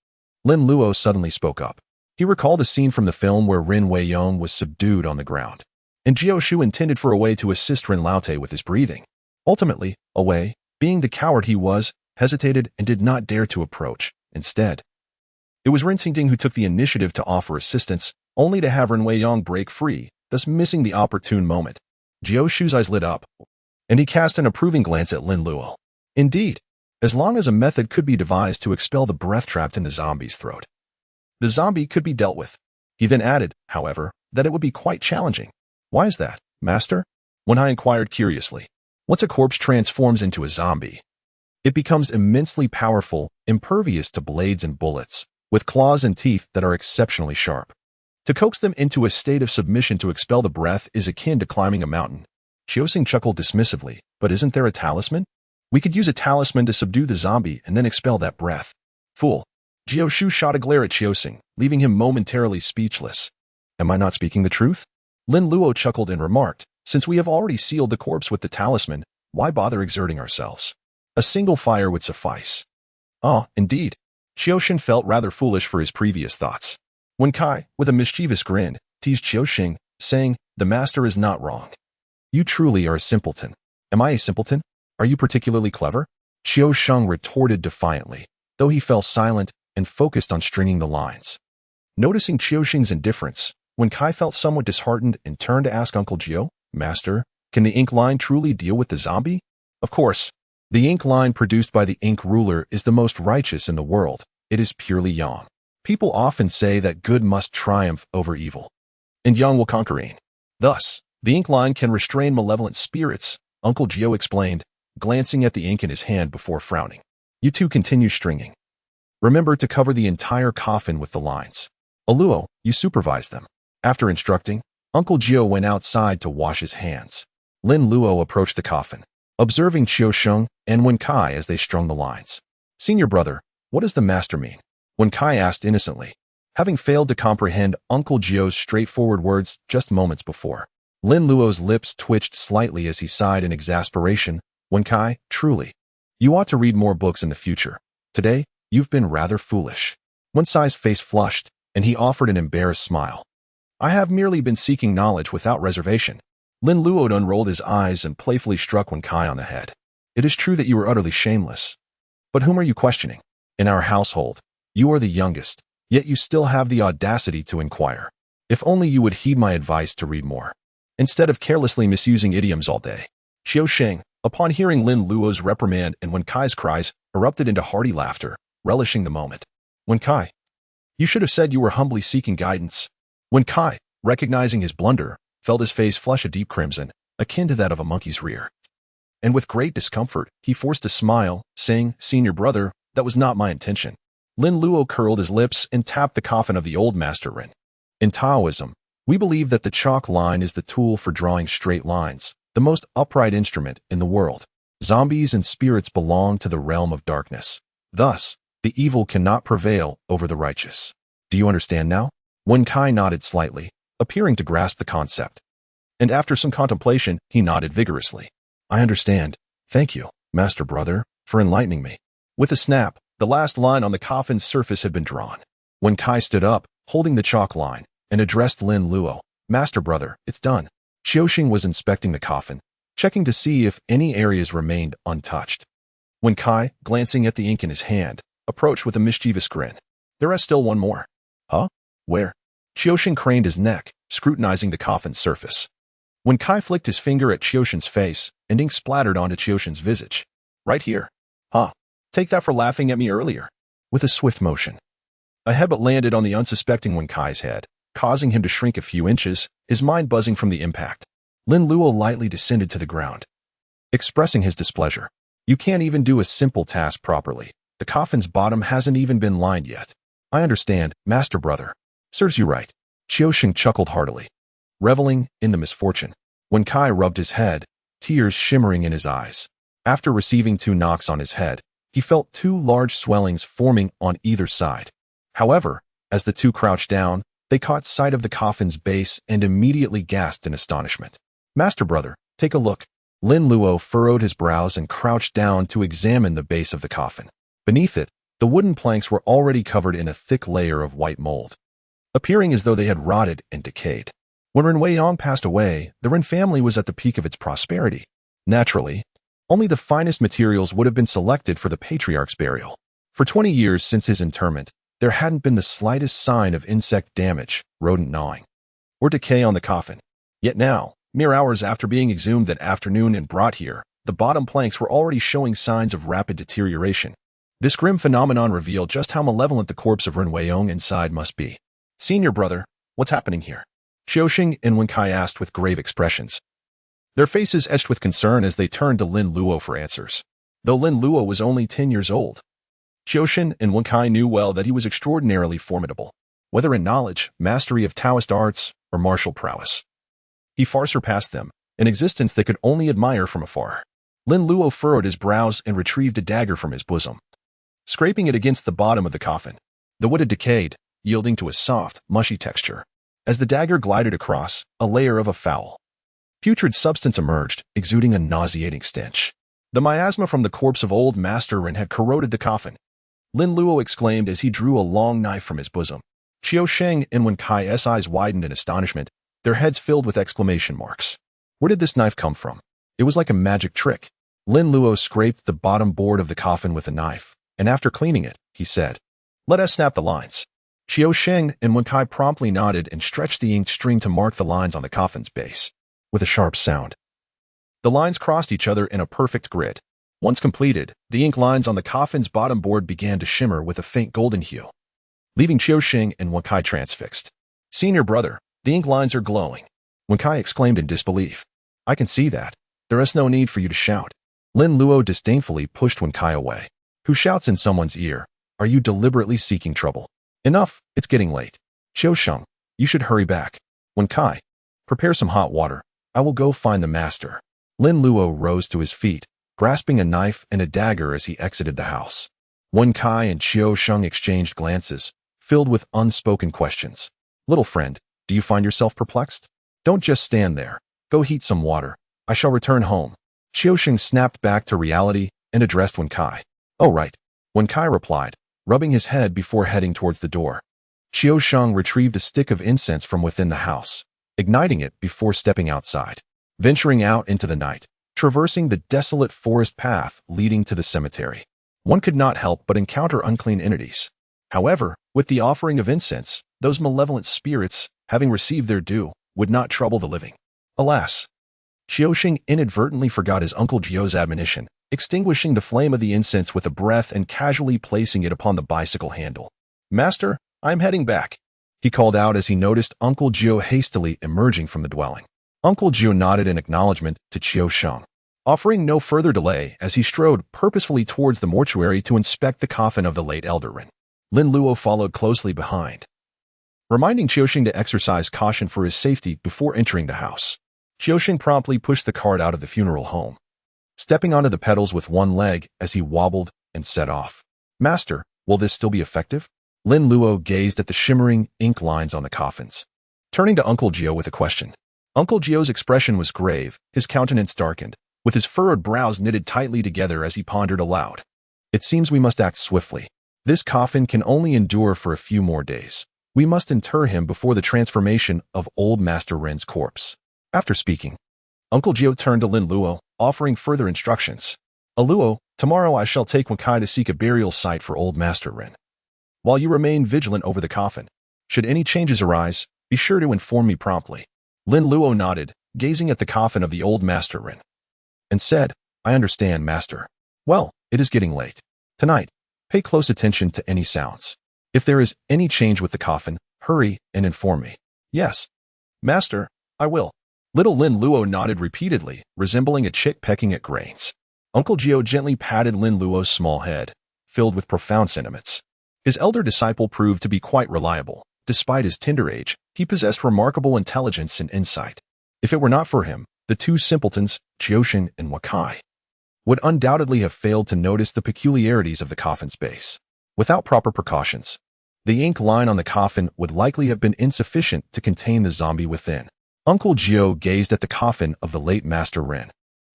Lin Luo suddenly spoke up. He recalled a scene from the film where Ren Weiyong was subdued on the ground, and Jiu Shu intended for Away to assist Ren Laote with his breathing. Ultimately, Away, being the coward he was, hesitated and did not dare to approach. Instead, it was Ren Tingting who took the initiative to offer assistance, only to have Ren Weiyong break free, thus missing the opportune moment. Jiu Shu's eyes lit up, and he cast an approving glance at Lin Luo. Indeed, as long as a method could be devised to expel the breath trapped in the zombie's throat, the zombie could be dealt with. He then added, however, that it would be quite challenging. "Why is that, master?" Wen Hai inquired curiously. "Once a corpse transforms into a zombie, it becomes immensely powerful, impervious to blades and bullets, with claws and teeth that are exceptionally sharp. To coax them into a state of submission to expel the breath is akin to climbing a mountain." Qiu chuckled dismissively, "But isn't there a talisman? We could use a talisman to subdue the zombie and then expel that breath." "Fool." Jiu Shu shot a glare at Qiu, leaving him momentarily speechless. "Am I not speaking the truth?" Lin Luo chuckled and remarked, "Since we have already sealed the corpse with the talisman, why bother exerting ourselves? A single fire would suffice." "Ah, indeed." Qiu felt rather foolish for his previous thoughts. Wen Kai, with a mischievous grin, teased Qiu, saying, "The master is not wrong. You truly are a simpleton." "Am I a simpleton? Are you particularly clever? Qiu Sheng retorted defiantly, though he fell silent and focused on stringing the lines. Noticing Qiu Sheng's indifference, Wen Kai felt somewhat disheartened and turned to ask Uncle Jiu, Master, can the ink line truly deal with the zombie? Of course. The ink line produced by the ink ruler is the most righteous in the world. It is purely yang. People often say that good must triumph over evil, and yang will conquer yin. Thus, the ink line can restrain malevolent spirits, Uncle Jiu explained, glancing at the ink in his hand before frowning. You two continue stringing. Remember to cover the entire coffin with the lines. Luo, you supervise them. After instructing, Uncle Jiu went outside to wash his hands. Lin Luo approached the coffin, observing Qiu Sheng and Wen Kai as they strung the lines. Senior brother, what does the master mean? Wen Kai asked innocently, having failed to comprehend Uncle Jiu's straightforward words just moments before. Lin Luo's lips twitched slightly as he sighed in exasperation. Wen Kai, truly, you ought to read more books in the future. Today, you've been rather foolish. Wen Sai's face flushed, and he offered an embarrassed smile. I have merely been seeking knowledge without reservation. Lin Luo unrolled his eyes and playfully struck Wen Kai on the head. It is true that you are utterly shameless. But whom are you questioning? In our household, you are the youngest, yet you still have the audacity to inquire. If only you would heed my advice to read more, instead of carelessly misusing idioms all day. Qiu Sheng, upon hearing Lin Luo's reprimand and Wen Kai's cries, erupted into hearty laughter, relishing the moment. Wen Kai, you should have said you were humbly seeking guidance. Wen Kai, recognizing his blunder, felt his face flush a deep crimson, akin to that of a monkey's rear. And with great discomfort, he forced a smile, saying, Senior brother, that was not my intention. Lin Luo curled his lips and tapped the coffin of the old Master Ren. In Taoism, we believe that the chalk line is the tool for drawing straight lines, the most upright instrument in the world. Zombies and spirits belong to the realm of darkness. Thus, the evil cannot prevail over the righteous. Do you understand now? Wen Kai nodded slightly, appearing to grasp the concept. And after some contemplation, he nodded vigorously. I understand. Thank you, Master Brother, for enlightening me. With a snap, the last line on the coffin's surface had been drawn. Wen Kai stood up, holding the chalk line, and addressed Lin Luo. Master Brother, it's done. Qiu Sheng was inspecting the coffin, checking to see if any areas remained untouched. Wen Kai, glancing at the ink in his hand, approached with a mischievous grin. There is still one more. Huh? Where? Qiu Sheng craned his neck, scrutinizing the coffin's surface. Wen Kai flicked his finger at Qiu Sheng's face, and ink splattered onto Qiu Sheng's visage. Right here. Huh. Take that for laughing at me earlier. With a swift motion, a headbutt landed on the unsuspecting Wen Kai's head, causing him to shrink a few inches, his mind buzzing from the impact. Lin Luo lightly descended to the ground, expressing his displeasure. You can't even do a simple task properly. The coffin's bottom hasn't even been lined yet. I understand, Master Brother. Serves you right. Qiu Sheng chuckled heartily. Reveling in the misfortune, Wen Kai rubbed his head, tears shimmering in his eyes. After receiving 2 knocks on his head, he felt 2 large swellings forming on either side. However, as the 2 crouched down, they caught sight of the coffin's base and immediately gasped in astonishment. Master Brother, take a look. Lin Luo furrowed his brows and crouched down to examine the base of the coffin. Beneath it, the wooden planks were already covered in a thick layer of white mold, appearing as though they had rotted and decayed. When Ren Weiyong passed away, the Ren family was at the peak of its prosperity. Naturally, only the finest materials would have been selected for the patriarch's burial. For 20 years since his interment, there hadn't been the slightest sign of insect damage, rodent gnawing, or decay on the coffin. Yet now, mere hours after being exhumed that afternoon and brought here, the bottom planks were already showing signs of rapid deterioration. This grim phenomenon revealed just how malevolent the corpse of Ren Weiyong inside must be. Senior brother, what's happening here? Qiu Sheng and Wen Kai asked with grave expressions, their faces etched with concern as they turned to Lin Luo for answers. Though Lin Luo was only 10 years old, Qiu Sheng and Wen Kai knew well that he was extraordinarily formidable, whether in knowledge, mastery of Taoist arts, or martial prowess. He far surpassed them, an existence they could only admire from afar. Lin Luo furrowed his brows and retrieved a dagger from his bosom, scraping it against the bottom of the coffin. The wood had decayed, yielding to a soft, mushy texture. As the dagger glided across, a layer of a foul, putrid substance emerged, exuding a nauseating stench. The miasma from the corpse of old Master Ren had corroded the coffin. Lin Luo exclaimed as he drew a long knife from his bosom. Qiu Sheng and Wen Kai's eyes widened in astonishment, their heads filled with exclamation marks. Where did this knife come from? It was like a magic trick. Lin Luo scraped the bottom board of the coffin with a knife, and after cleaning it, he said, "Let us snap the lines." Qiu Sheng and Wen Kai promptly nodded and stretched the inked string to mark the lines on the coffin's base. With a sharp sound, the lines crossed each other in a perfect grid. Once completed, the ink lines on the coffin's bottom board began to shimmer with a faint golden hue, leaving Qiu Sheng and Wen Kai transfixed. "Senior brother, the ink lines are glowing," Wen Kai exclaimed in disbelief. "I can see that. There is no need for you to shout." Lin Luo disdainfully pushed Wen Kai away. "Who shouts in someone's ear? Are you deliberately seeking trouble? Enough, it's getting late. Qiu Sheng, you should hurry back. Wen Kai, prepare some hot water. I will go find the master." Lin Luo rose to his feet, grasping a knife and a dagger as he exited the house. Wen Kai and Qiu Sheng exchanged glances, filled with unspoken questions. "Little friend, do you find yourself perplexed? Don't just stand there. Go heat some water. I shall return home." Qiu Sheng snapped back to reality and addressed Wen Kai. "Oh, right," Wen Kai replied, rubbing his head before heading towards the door. Qiu Sheng retrieved a stick of incense from within the house, igniting it before stepping outside. Venturing out into the night, traversing the desolate forest path leading to the cemetery, one could not help but encounter unclean entities. However, with the offering of incense, those malevolent spirits, having received their due, would not trouble the living. Alas! Qiu Sheng inadvertently forgot his Uncle Jiu's admonition, extinguishing the flame of the incense with a breath and casually placing it upon the bicycle handle. "Master, I'm heading back," he called out as he noticed Uncle Jiu hastily emerging from the dwelling. Uncle Jiu nodded in acknowledgement to Qiu Sheng, offering no further delay as he strode purposefully towards the mortuary to inspect the coffin of the late elder Ren. Lin Luo followed closely behind, reminding Qiu Sheng to exercise caution for his safety before entering the house. Qiu Sheng promptly pushed the cart out of the funeral home, stepping onto the pedals with one leg as he wobbled and set off. "Master, will this still be effective?" Lin Luo gazed at the shimmering ink lines on the coffins, turning to Uncle Jiu with a question. Uncle Jiu's expression was grave, his countenance darkened, with his furrowed brows knitted tightly together as he pondered aloud. "It seems we must act swiftly. This coffin can only endure for a few more days. We must inter him before the transformation of old Master Ren's corpse." After speaking, Uncle Jiu turned to Lin Luo, offering further instructions. "Luo, tomorrow I shall take Wen Kai to seek a burial site for old Master Ren. While you remain vigilant over the coffin, should any changes arise, be sure to inform me promptly." Lin Luo nodded, gazing at the coffin of the old Master Ren, and said, "I understand, Master. Well, it is getting late. Tonight, pay close attention to any sounds. If there is any change with the coffin, hurry and inform me." "Yes, Master, I will." Little Lin Luo nodded repeatedly, resembling a chick pecking at grains. Uncle Jiu gently patted Lin Luo's small head, filled with profound sentiments. His elder disciple proved to be quite reliable. Despite his tender age, he possessed remarkable intelligence and insight. If it were not for him, the two simpletons, Qiu Sheng and Wen Kai, would undoubtedly have failed to notice the peculiarities of the coffin's base. Without proper precautions, the ink line on the coffin would likely have been insufficient to contain the zombie within. Uncle Jiu gazed at the coffin of the late Master Ren,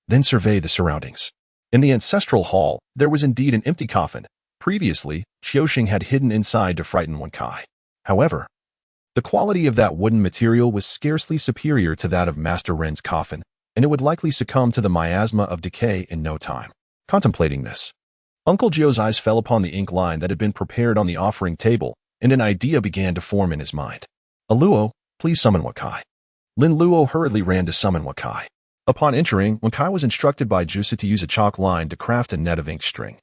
then surveyed the surroundings. In the ancestral hall, there was indeed an empty coffin. Previously, Qiu Sheng had hidden inside to frighten Wen Kai. However, the quality of that wooden material was scarcely superior to that of Master Ren's coffin, and it would likely succumb to the miasma of decay in no time. Contemplating this, Uncle Jiu's eyes fell upon the ink line that had been prepared on the offering table, and an idea began to form in his mind. "Luo, please summon Wen Kai." Lin Luo hurriedly ran to summon Wen Kai. Upon entering, Wen Kai was instructed by Jusi to use a chalk line to craft a net of ink string,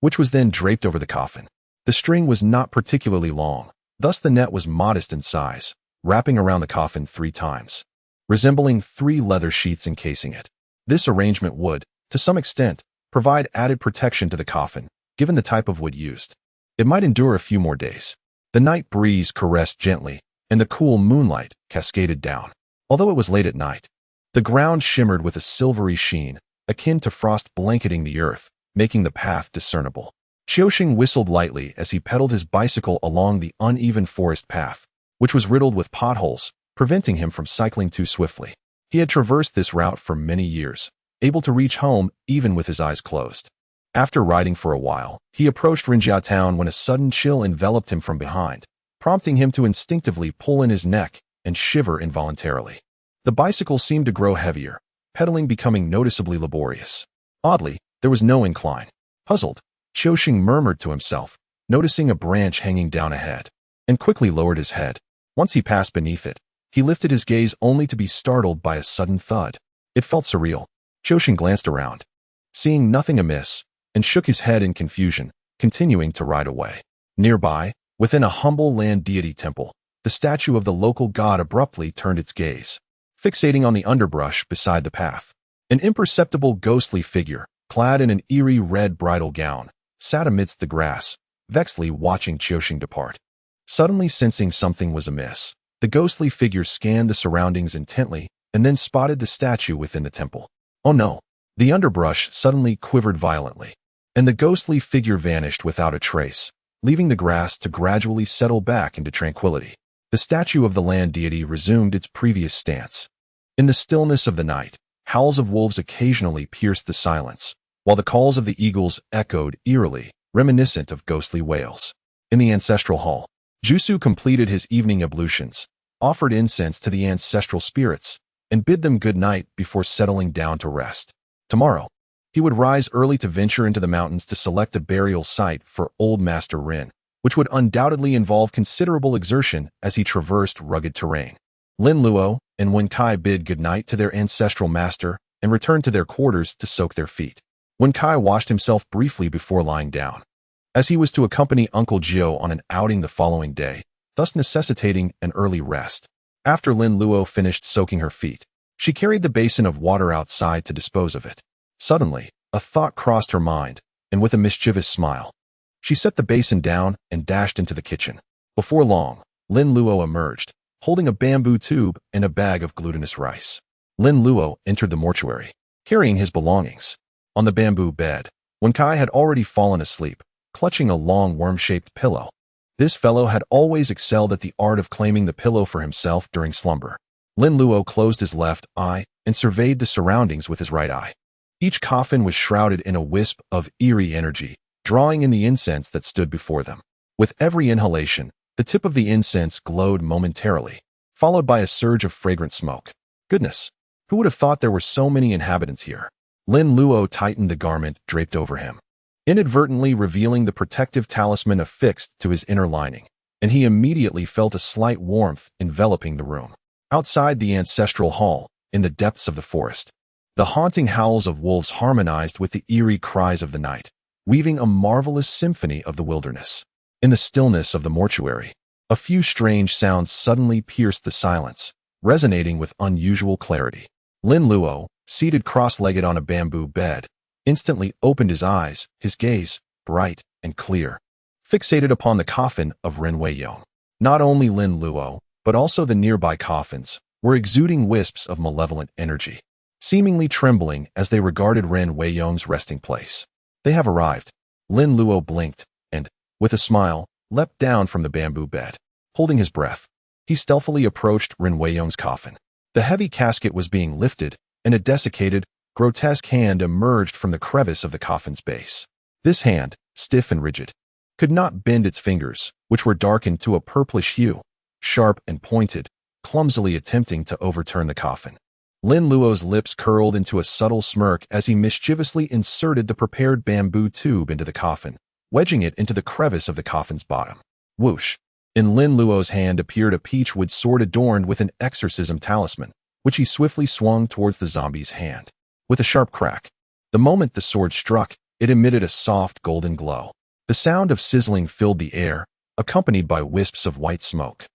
which was then draped over the coffin. The string was not particularly long, thus the net was modest in size, wrapping around the coffin 3 times, resembling 3 leather sheaths encasing it. This arrangement would, to some extent, provide added protection to the coffin, given the type of wood used. It might endure a few more days. The night breeze caressed gently, and the cool moonlight cascaded down. Although it was late at night, the ground shimmered with a silvery sheen, akin to frost blanketing the earth, making the path discernible. Qiu Sheng whistled lightly as he pedaled his bicycle along the uneven forest path, which was riddled with potholes, preventing him from cycling too swiftly. He had traversed this route for many years, able to reach home even with his eyes closed. After riding for a while, he approached Rinjia town when a sudden chill enveloped him from behind, prompting him to instinctively pull in his neck and shiver involuntarily. The bicycle seemed to grow heavier, pedaling becoming noticeably laborious. Oddly, there was no incline. Puzzled, Qiuxing murmured to himself, noticing a branch hanging down ahead, and quickly lowered his head. Once he passed beneath it, he lifted his gaze only to be startled by a sudden thud. It felt surreal. Qiuxing glanced around, seeing nothing amiss, and shook his head in confusion, continuing to ride away. Nearby, within a humble land deity temple, the statue of the local god abruptly turned its gaze, fixating on the underbrush beside the path. An imperceptible ghostly figure, clad in an eerie red bridal gown, sat amidst the grass, vexedly watching Qiuxing depart. Suddenly sensing something was amiss, the ghostly figure scanned the surroundings intently and then spotted the statue within the temple. Oh no! The underbrush suddenly quivered violently, and the ghostly figure vanished without a trace, leaving the grass to gradually settle back into tranquility. The statue of the land deity resumed its previous stance. In the stillness of the night, howls of wolves occasionally pierced the silence, while the calls of the eagles echoed eerily, reminiscent of ghostly wails. In the ancestral hall, Jusu completed his evening ablutions, offered incense to the ancestral spirits, and bid them good night before settling down to rest. Tomorrow, he would rise early to venture into the mountains to select a burial site for old Master Rin, which would undoubtedly involve considerable exertion as he traversed rugged terrain. Lin Luo and Wen Kai bid goodnight to their ancestral master and returned to their quarters to soak their feet. Wen Kai washed himself briefly before lying down, as he was to accompany Uncle Jiu on an outing the following day, thus necessitating an early rest. After Lin Luo finished soaking her feet, she carried the basin of water outside to dispose of it. Suddenly, a thought crossed her mind, and with a mischievous smile, she set the basin down and dashed into the kitchen. Before long, Lin Luo emerged, holding a bamboo tube and a bag of glutinous rice. Lin Luo entered the mortuary, carrying his belongings. On the bamboo bed, Wen Kai had already fallen asleep, clutching a long worm-shaped pillow. This fellow had always excelled at the art of claiming the pillow for himself during slumber. Lin Luo closed his left eye and surveyed the surroundings with his right eye. Each coffin was shrouded in a wisp of eerie energy, drawing in the incense that stood before them. With every inhalation, the tip of the incense glowed momentarily, followed by a surge of fragrant smoke. Goodness, who would have thought there were so many inhabitants here? Lin Luo tightened the garment draped over him, inadvertently revealing the protective talisman affixed to his inner lining, and he immediately felt a slight warmth enveloping the room. Outside the ancestral hall, in the depths of the forest, the haunting howls of wolves harmonized with the eerie cries of the night, weaving a marvelous symphony of the wilderness. In the stillness of the mortuary, a few strange sounds suddenly pierced the silence, resonating with unusual clarity. Lin Luo, seated cross-legged on a bamboo bed, instantly opened his eyes, his gaze, bright and clear, fixated upon the coffin of Ren Weiyong. Not only Lin Luo, but also the nearby coffins, were exuding wisps of malevolent energy, seemingly trembling as they regarded Ren Weiyong's resting place. They have arrived. Lin Luo blinked, and, with a smile, leapt down from the bamboo bed. Holding his breath, he stealthily approached Ren Weiyong's coffin. The heavy casket was being lifted, and a desiccated, grotesque hand emerged from the crevice of the coffin's base. This hand, stiff and rigid, could not bend its fingers, which were darkened to a purplish hue, sharp and pointed, clumsily attempting to overturn the coffin. Lin Luo's lips curled into a subtle smirk as he mischievously inserted the prepared bamboo tube into the coffin, wedging it into the crevice of the coffin's bottom. Whoosh! In Lin Luo's hand appeared a peachwood sword adorned with an exorcism talisman, which he swiftly swung towards the zombie's hand. With a sharp crack, the moment the sword struck, it emitted a soft golden glow. The sound of sizzling filled the air, accompanied by wisps of white smoke.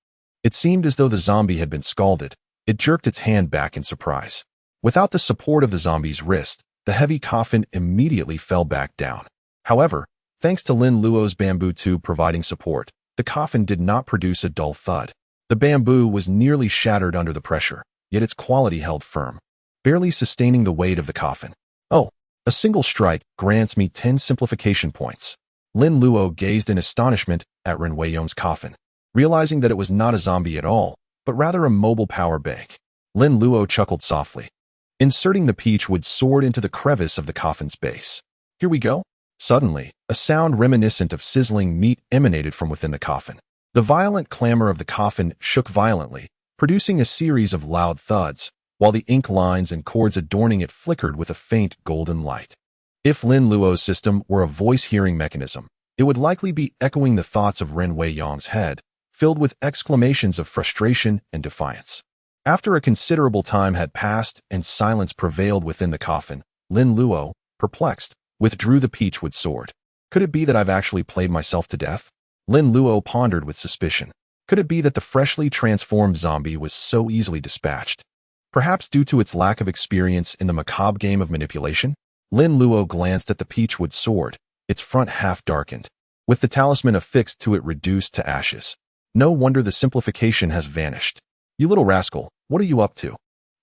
It seemed as though the zombie had been scalded. It jerked its hand back in surprise. Without the support of the zombie's wrist, the heavy coffin immediately fell back down. However, thanks to Lin Luo's bamboo tube providing support, the coffin did not produce a dull thud. The bamboo was nearly shattered under the pressure, yet its quality held firm, barely sustaining the weight of the coffin. Oh, a single strike grants me 10 simplification points. Lin Luo gazed in astonishment at Ren Weiyong's coffin, realizing that it was not a zombie at all, but rather a mobile power bank. Lin Luo chuckled softly, inserting the peachwood sword into the crevice of the coffin's base. Here we go. Suddenly, a sound reminiscent of sizzling meat emanated from within the coffin. The violent clamor of the coffin shook violently, producing a series of loud thuds, while the ink lines and cords adorning it flickered with a faint golden light. If Lin Luo's system were a voice-hearing mechanism, it would likely be echoing the thoughts of Ren Weiyang's head, filled with exclamations of frustration and defiance. After a considerable time had passed and silence prevailed within the coffin, Lin Luo, perplexed, withdrew the peachwood sword. Could it be that I've actually played myself to death? Lin Luo pondered with suspicion. Could it be that the freshly transformed zombie was so easily dispatched? Perhaps due to its lack of experience in the macabre game of manipulation? Lin Luo glanced at the peachwood sword, its front half darkened, with the talisman affixed to it reduced to ashes. No wonder the simplification has vanished. You little rascal, what are you up to?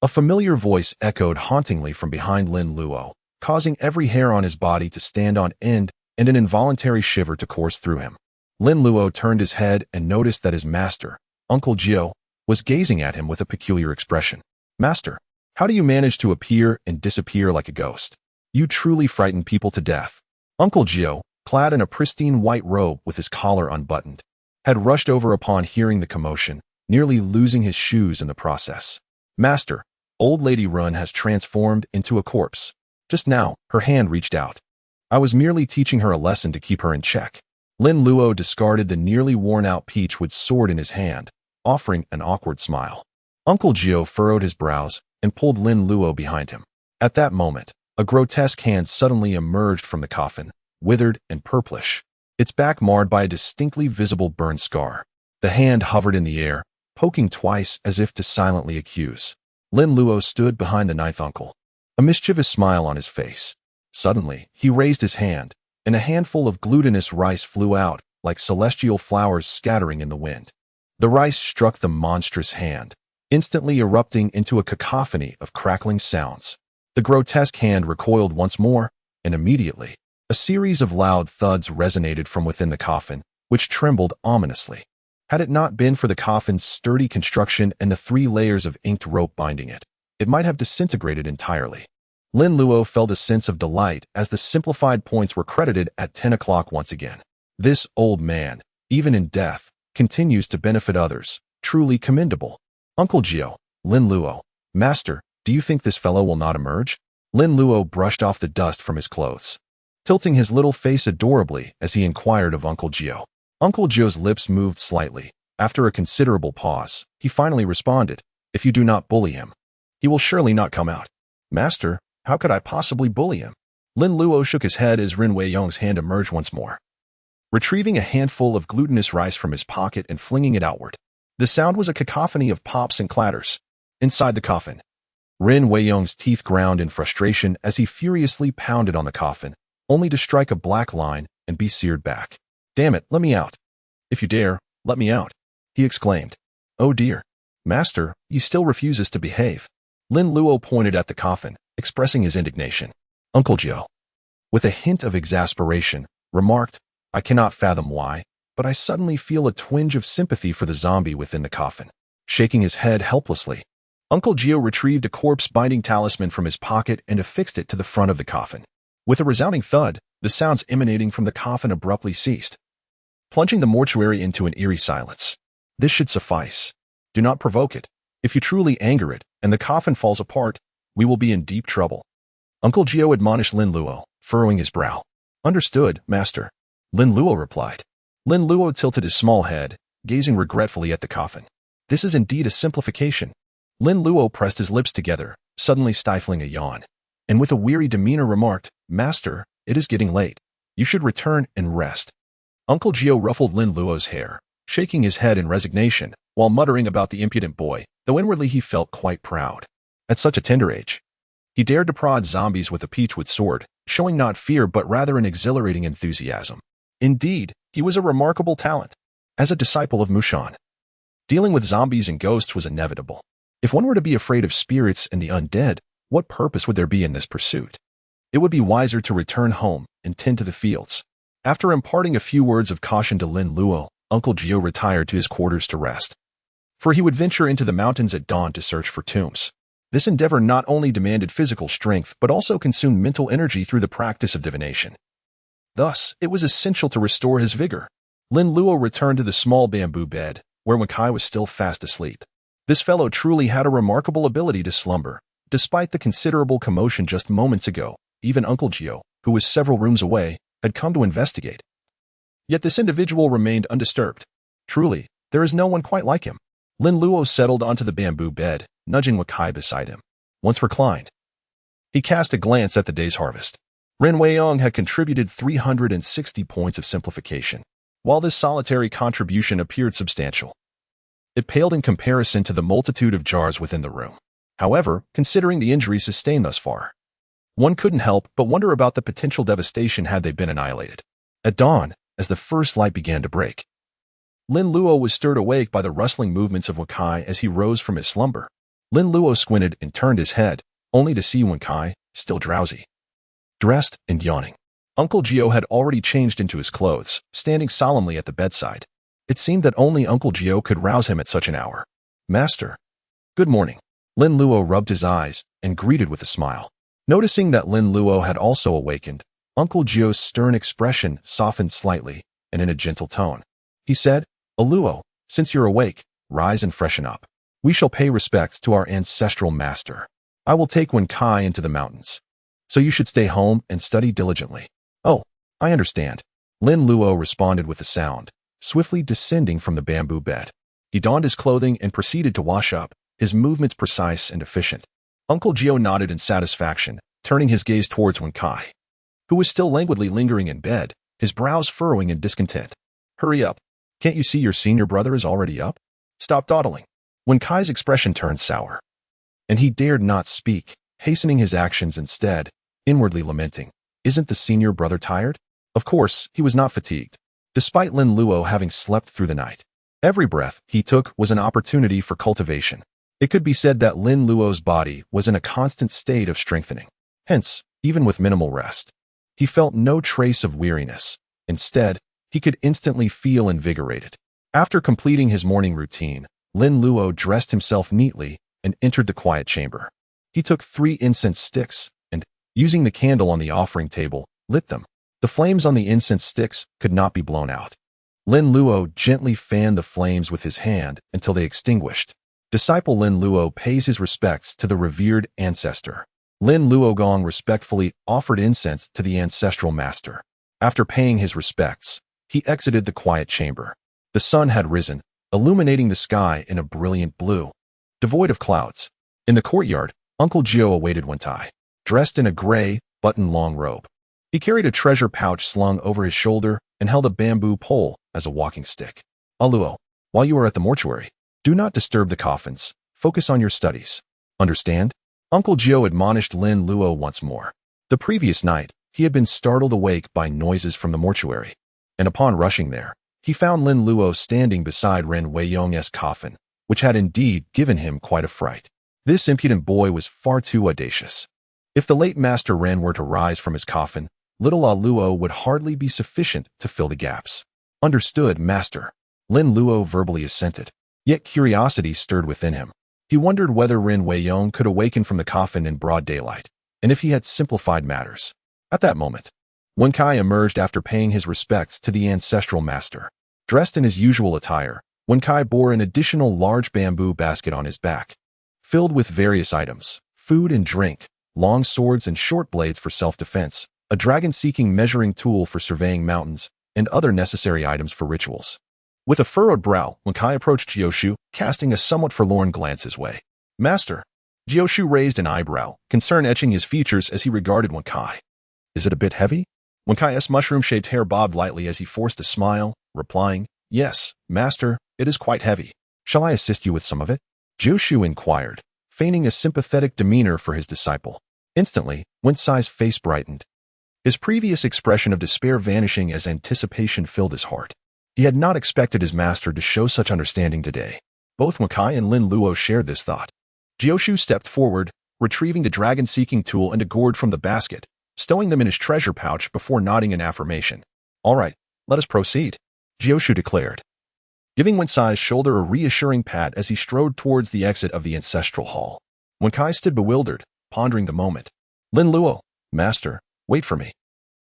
A familiar voice echoed hauntingly from behind Lin Luo, causing every hair on his body to stand on end and an involuntary shiver to course through him. Lin Luo turned his head and noticed that his master, Uncle Jiu, was gazing at him with a peculiar expression. Master, how do you manage to appear and disappear like a ghost? You truly frighten people to death. Uncle Jiu, clad in a pristine white robe with his collar unbuttoned, had rushed over upon hearing the commotion, nearly losing his shoes in the process. Master, old lady Run has transformed into a corpse. Just now, her hand reached out. I was merely teaching her a lesson to keep her in check. Lin Luo discarded the nearly worn-out peachwood sword in his hand, offering an awkward smile. Uncle Jiu furrowed his brows and pulled Lin Luo behind him. At that moment, a grotesque hand suddenly emerged from the coffin, withered and purplish, its back marred by a distinctly visible burn scar. The hand hovered in the air, poking twice as if to silently accuse. Lin Luo stood behind the ninth uncle, a mischievous smile on his face. Suddenly, he raised his hand, and a handful of glutinous rice flew out, like celestial flowers scattering in the wind. The rice struck the monstrous hand, instantly erupting into a cacophony of crackling sounds. The grotesque hand recoiled once more, and immediately, a series of loud thuds resonated from within the coffin, which trembled ominously. Had it not been for the coffin's sturdy construction and the 3 layers of inked rope binding it, it might have disintegrated entirely. Lin Luo felt a sense of delight as the simplified points were credited at 10 o'clock once again. This old man, even in death, continues to benefit others. Truly commendable. Uncle Jiu, Lin Luo, Master, do you think this fellow will not emerge? Lin Luo brushed off the dust from his clothes, tilting his little face adorably as he inquired of Uncle Jiu. Uncle Jiu's lips moved slightly. After a considerable pause, he finally responded, If you do not bully him, he will surely not come out. Master, how could I possibly bully him? Lin Luo shook his head as Ren Weiyang's hand emerged once more, retrieving a handful of glutinous rice from his pocket and flinging it outward. The sound was a cacophony of pops and clatters. Inside the coffin, Ren Weiyang's teeth ground in frustration as he furiously pounded on the coffin, only to strike a black line and be seared back. Damn it, let me out. If you dare, let me out, he exclaimed. Oh dear. Master, he still refuses to behave. Lin Luo pointed at the coffin, expressing his indignation. Uncle Jiu, with a hint of exasperation, remarked, I cannot fathom why, but I suddenly feel a twinge of sympathy for the zombie within the coffin. Shaking his head helplessly, Uncle Jiu retrieved a corpse-binding talisman from his pocket and affixed it to the front of the coffin. With a resounding thud, the sounds emanating from the coffin abruptly ceased, plunging the mortuary into an eerie silence. This should suffice. Do not provoke it. If you truly anger it, and the coffin falls apart, we will be in deep trouble. Uncle Jiu admonished Lin Luo, furrowing his brow. Understood, Master. Lin Luo replied. Lin Luo tilted his small head, gazing regretfully at the coffin. This is indeed a simplification. Lin Luo pressed his lips together, suddenly stifling a yawn, and with a weary demeanor remarked, Master, it is getting late. You should return and rest. Uncle Jiu ruffled Lin Luo's hair, shaking his head in resignation, while muttering about the impudent boy, though inwardly he felt quite proud. At such a tender age, he dared to prod zombies with a peachwood sword, showing not fear but rather an exhilarating enthusiasm. Indeed, he was a remarkable talent. As a disciple of Mushan, dealing with zombies and ghosts was inevitable. If one were to be afraid of spirits and the undead, what purpose would there be in this pursuit? It would be wiser to return home and tend to the fields. After imparting a few words of caution to Lin Luo, Uncle Jiu retired to his quarters to rest, for he would venture into the mountains at dawn to search for tombs. This endeavor not only demanded physical strength but also consumed mental energy through the practice of divination. Thus, it was essential to restore his vigor. Lin Luo returned to the small bamboo bed, where Makai was still fast asleep. This fellow truly had a remarkable ability to slumber. Despite the considerable commotion just moments ago, even Uncle Jiu, who was several rooms away, had come to investigate. Yet this individual remained undisturbed. Truly, there is no one quite like him. Lin Luo settled onto the bamboo bed, nudging Wakai beside him. Once reclined, he cast a glance at the day's harvest. Ren Weiyong had contributed 360 points of simplification. While this solitary contribution appeared substantial, it paled in comparison to the multitude of jars within the room. However, considering the injuries sustained thus far, one couldn't help but wonder about the potential devastation had they been annihilated. At dawn, as the first light began to break, Lin Luo was stirred awake by the rustling movements of Wakai as he rose from his slumber. Lin Luo squinted and turned his head, only to see Wakai, still drowsy, dressed and yawning. Uncle Jiu had already changed into his clothes, standing solemnly at the bedside. It seemed that only Uncle Jiu could rouse him at such an hour. Master. Good morning. Lin Luo rubbed his eyes and greeted with a smile. Noticing that Lin Luo had also awakened, Uncle Jiu's stern expression softened slightly, and in a gentle tone, he said, Luo, since you're awake, rise and freshen up. We shall pay respects to our ancestral master. I will take Wen Kai into the mountains, so you should stay home and study diligently. Oh, I understand. Lin Luo responded with a sound, swiftly descending from the bamboo bed. He donned his clothing and proceeded to wash up, his movements precise and efficient. Uncle Jiu nodded in satisfaction, turning his gaze towards Wen Kai, who was still languidly lingering in bed, his brows furrowing in discontent. Hurry up. Can't you see your senior brother is already up? Stop dawdling. Wen Kai's expression turned sour, and he dared not speak, hastening his actions instead, inwardly lamenting. Isn't the senior brother tired? Of course, he was not fatigued, despite Lin Luo having slept through the night. Every breath he took was an opportunity for cultivation. It could be said that Lin Luo's body was in a constant state of strengthening. Hence, even with minimal rest, he felt no trace of weariness. Instead, he could instantly feel invigorated. After completing his morning routine, Lin Luo dressed himself neatly and entered the quiet chamber. He took 3 incense sticks and, using the candle on the offering table, lit them. The flames on the incense sticks could not be blown out. Lin Luo gently fanned the flames with his hand until they extinguished. Disciple Lin Luo pays his respects to the revered ancestor. Lin Luo Gong respectfully offered incense to the ancestral master. After paying his respects, he exited the quiet chamber. The sun had risen, illuminating the sky in a brilliant blue, devoid of clouds. In the courtyard, Uncle Jiu awaited Wen Tai, dressed in a gray, button-long robe. He carried a treasure pouch slung over his shoulder and held a bamboo pole as a walking stick. Luo, while you are at the mortuary, do not disturb the coffins. Focus on your studies. Understand? Uncle Jiu admonished Lin Luo once more. The previous night, he had been startled awake by noises from the mortuary, and upon rushing there, he found Lin Luo standing beside Ren Weiyong's coffin, which had indeed given him quite a fright. This impudent boy was far too audacious. If the late Master Ren were to rise from his coffin, little Luo would hardly be sufficient to fill the gaps. Understood, Master. Lin Luo verbally assented. Yet curiosity stirred within him. He wondered whether Ren Weiyong could awaken from the coffin in broad daylight, and if he had simplified matters. At that moment, Wen Kai emerged after paying his respects to the ancestral master. Dressed in his usual attire, Wen Kai bore an additional large bamboo basket on his back, filled with various items, food and drink, long swords and short blades for self-defense, a dragon-seeking measuring tool for surveying mountains, and other necessary items for rituals. With a furrowed brow, Wen Kai approached Jiu, casting a somewhat forlorn glance his way. Master. Jiu raised an eyebrow, concern etching his features as he regarded Wen Kai. Is it a bit heavy? Wen Kai's mushroom-shaped hair bobbed lightly as he forced a smile, replying, Yes, Master, it is quite heavy. Shall I assist you with some of it? Jiu inquired, feigning a sympathetic demeanor for his disciple. Instantly, Wen Cai's face brightened, his previous expression of despair vanishing as anticipation filled his heart. He had not expected his master to show such understanding today. Both Wen Kai and Lin Luo shared this thought. Jiu stepped forward, retrieving the dragon-seeking tool and a gourd from the basket, stowing them in his treasure pouch before nodding in affirmation. All right, let us proceed, Jiu declared, giving Wen Cai's shoulder a reassuring pat as he strode towards the exit of the ancestral hall. Wen Kai stood bewildered, pondering the moment. Lin Luo, Master, wait for me.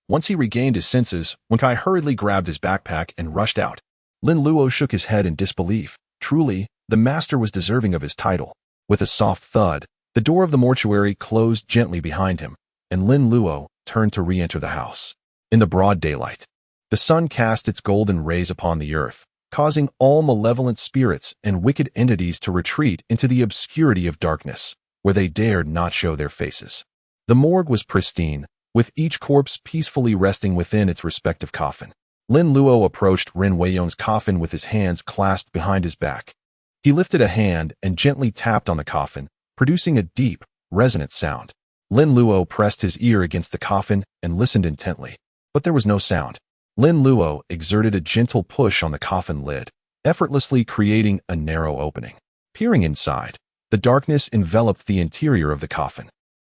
Once he regained his senses, Wen Kai hurriedly grabbed his backpack and rushed out. Lin Luo shook his head in disbelief. Truly, the master was deserving of his title. With a soft thud, the door of the mortuary closed gently behind him, and Lin Luo, turned to re-enter the house. In the broad daylight, the sun cast its golden rays upon the earth, causing all malevolent spirits and wicked entities to retreat into the obscurity of darkness, where they dared not show their faces. The morgue was pristine, with each corpse peacefully resting within its respective coffin. Lin Luo approached Ren Weiyong's coffin with his hands clasped behind his back. He lifted a hand and gently tapped on the coffin, producing a deep, resonant sound. Lin Luo pressed his ear against the coffin and listened intently, but there was no sound. Lin Luo exerted a gentle push on the coffin lid, effortlessly creating a narrow opening. Peering inside, the darkness enveloped the interior of the coffin.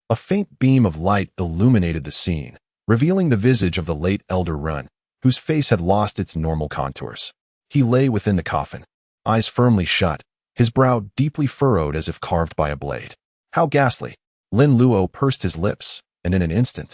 A faint beam of light illuminated the scene, revealing the visage of the late Elder Ren, whose face had lost its normal contours. He lay within the coffin, eyes firmly shut, his brow deeply furrowed as if carved by a blade. How ghastly! Lin Luo pursed his lips, and in an instant,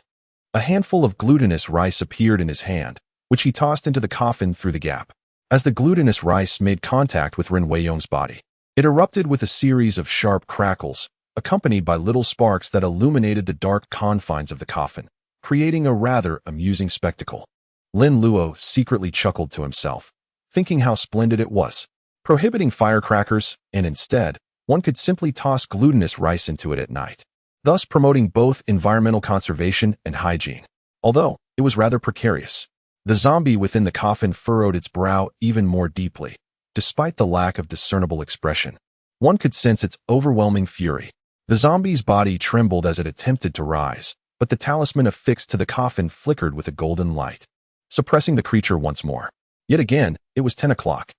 a handful of glutinous rice appeared in his hand, which he tossed into the coffin through the gap. As the glutinous rice made contact with Ren Weiyong's body, it erupted with a series of sharp crackles, accompanied by little sparks that illuminated the dark confines of the coffin, creating a rather amusing spectacle. Lin Luo secretly chuckled to himself, thinking how splendid it was, prohibiting firecrackers, and instead, one could simply toss glutinous rice into it at night, thus promoting both environmental conservation and hygiene. Although it was rather precarious, the zombie within the coffin furrowed its brow even more deeply, despite the lack of discernible expression. One could sense its overwhelming fury. The zombie's body trembled as it attempted to rise, but the talisman affixed to the coffin flickered with a golden light, suppressing the creature once more. Yet again, it was 10 o'clock.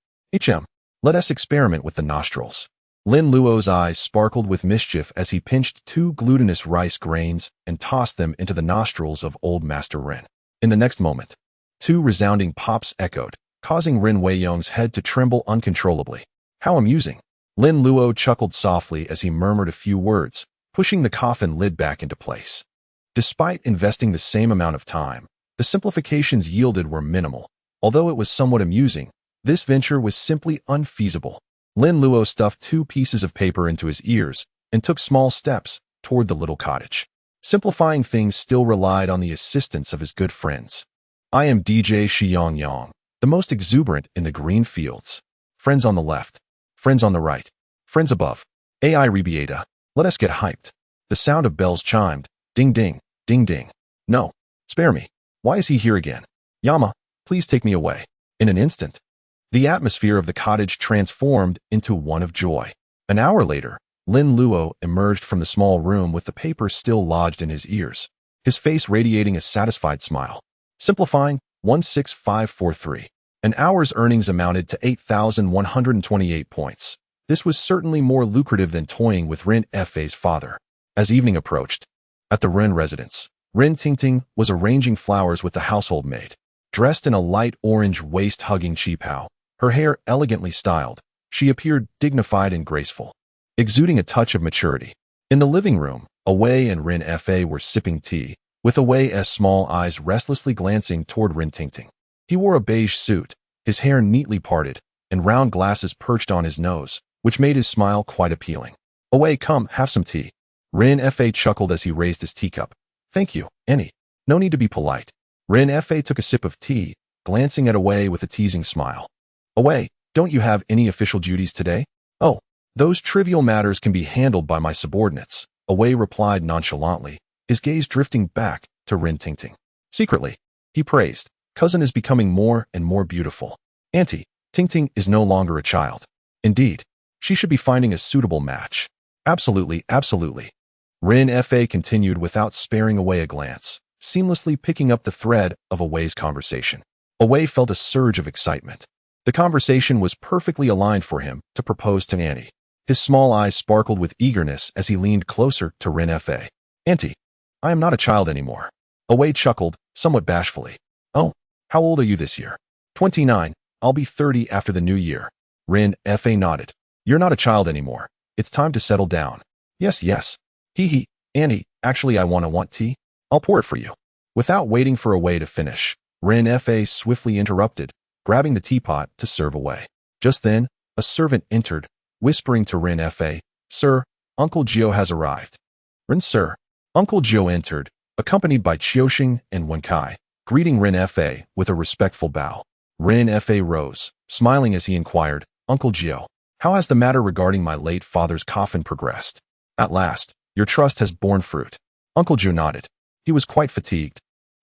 Let us experiment with the nostrils. Lin Luo's eyes sparkled with mischief as he pinched 2 glutinous rice grains and tossed them into the nostrils of old Master Ren. In the next moment, 2 resounding pops echoed, causing Ren Weiyong's head to tremble uncontrollably. How amusing! Lin Luo chuckled softly as he murmured a few words, pushing the coffin lid back into place. Despite investing the same amount of time, the simplifications yielded were minimal. Although it was somewhat amusing, this venture was simply unfeasible. Lin Luo stuffed 2 pieces of paper into his ears and took small steps toward the little cottage. Simplifying things still relied on the assistance of his good friends. I am DJ Xiangyang, the most exuberant in the green fields. Friends on the left, friends on the right, friends above. AI Rebieta, let us get hyped. The sound of bells chimed. Ding ding, ding ding. No, spare me. Why is he here again? Yama, please take me away. In an instant, the atmosphere of the cottage transformed into one of joy. An hour later, Lin Luo emerged from the small room with the paper still lodged in his ears, his face radiating a satisfied smile. Simplifying, 16543. An hour's earnings amounted to 8,128 points. This was certainly more lucrative than toying with Ren Fei's father. As evening approached, at the Ren residence, Ren Tingting was arranging flowers with the household maid. Dressed in a light orange waist-hugging qipao, her hair elegantly styled, she appeared dignified and graceful, exuding a touch of maturity. In the living room, Away and Ren Fei were sipping tea, with Away's small eyes restlessly glancing toward Ren Tingting. He wore a beige suit, his hair neatly parted, and round glasses perched on his nose, which made his smile quite appealing. Away, come, have some tea. Ren Fei chuckled as he raised his teacup. Thank you, Annie. No need to be polite. Ren Fei took a sip of tea, glancing at Away with a teasing smile. Away, don't you have any official duties today? Oh, those trivial matters can be handled by my subordinates, Away replied nonchalantly, his gaze drifting back to Ren Tingting. Secretly, he praised, cousin is becoming more and more beautiful. Auntie, Tingting is no longer a child. Indeed, she should be finding a suitable match. Absolutely, absolutely. Ren Fei continued without sparing Away a glance, seamlessly picking up the thread of Away's conversation. Away felt a surge of excitement. The conversation was perfectly aligned for him to propose to Annie. His small eyes sparkled with eagerness as he leaned closer to Ren Fei. Auntie, I am not a child anymore. Away chuckled, somewhat bashfully. Oh, how old are you this year? 29. I'll be 30 after the new year. Ren Fei nodded. You're not a child anymore. It's time to settle down. Yes, yes. Hee. Annie, actually I want tea. I'll pour it for you. Without waiting for Away to finish, Ren Fei swiftly interrupted, grabbing the teapot to serve Away. Just then, a servant entered, whispering to Ren Fei, Sir, Uncle Jiu has arrived. Ren, sir. Uncle Jiu entered, accompanied by Qiuxing and Wenkai, greeting Ren Fa with a respectful bow. Ren Fa rose, smiling as he inquired, "Uncle Jiu, how has the matter regarding my late father's coffin progressed? At last, your trust has borne fruit." Uncle Jiu nodded. He was quite fatigued.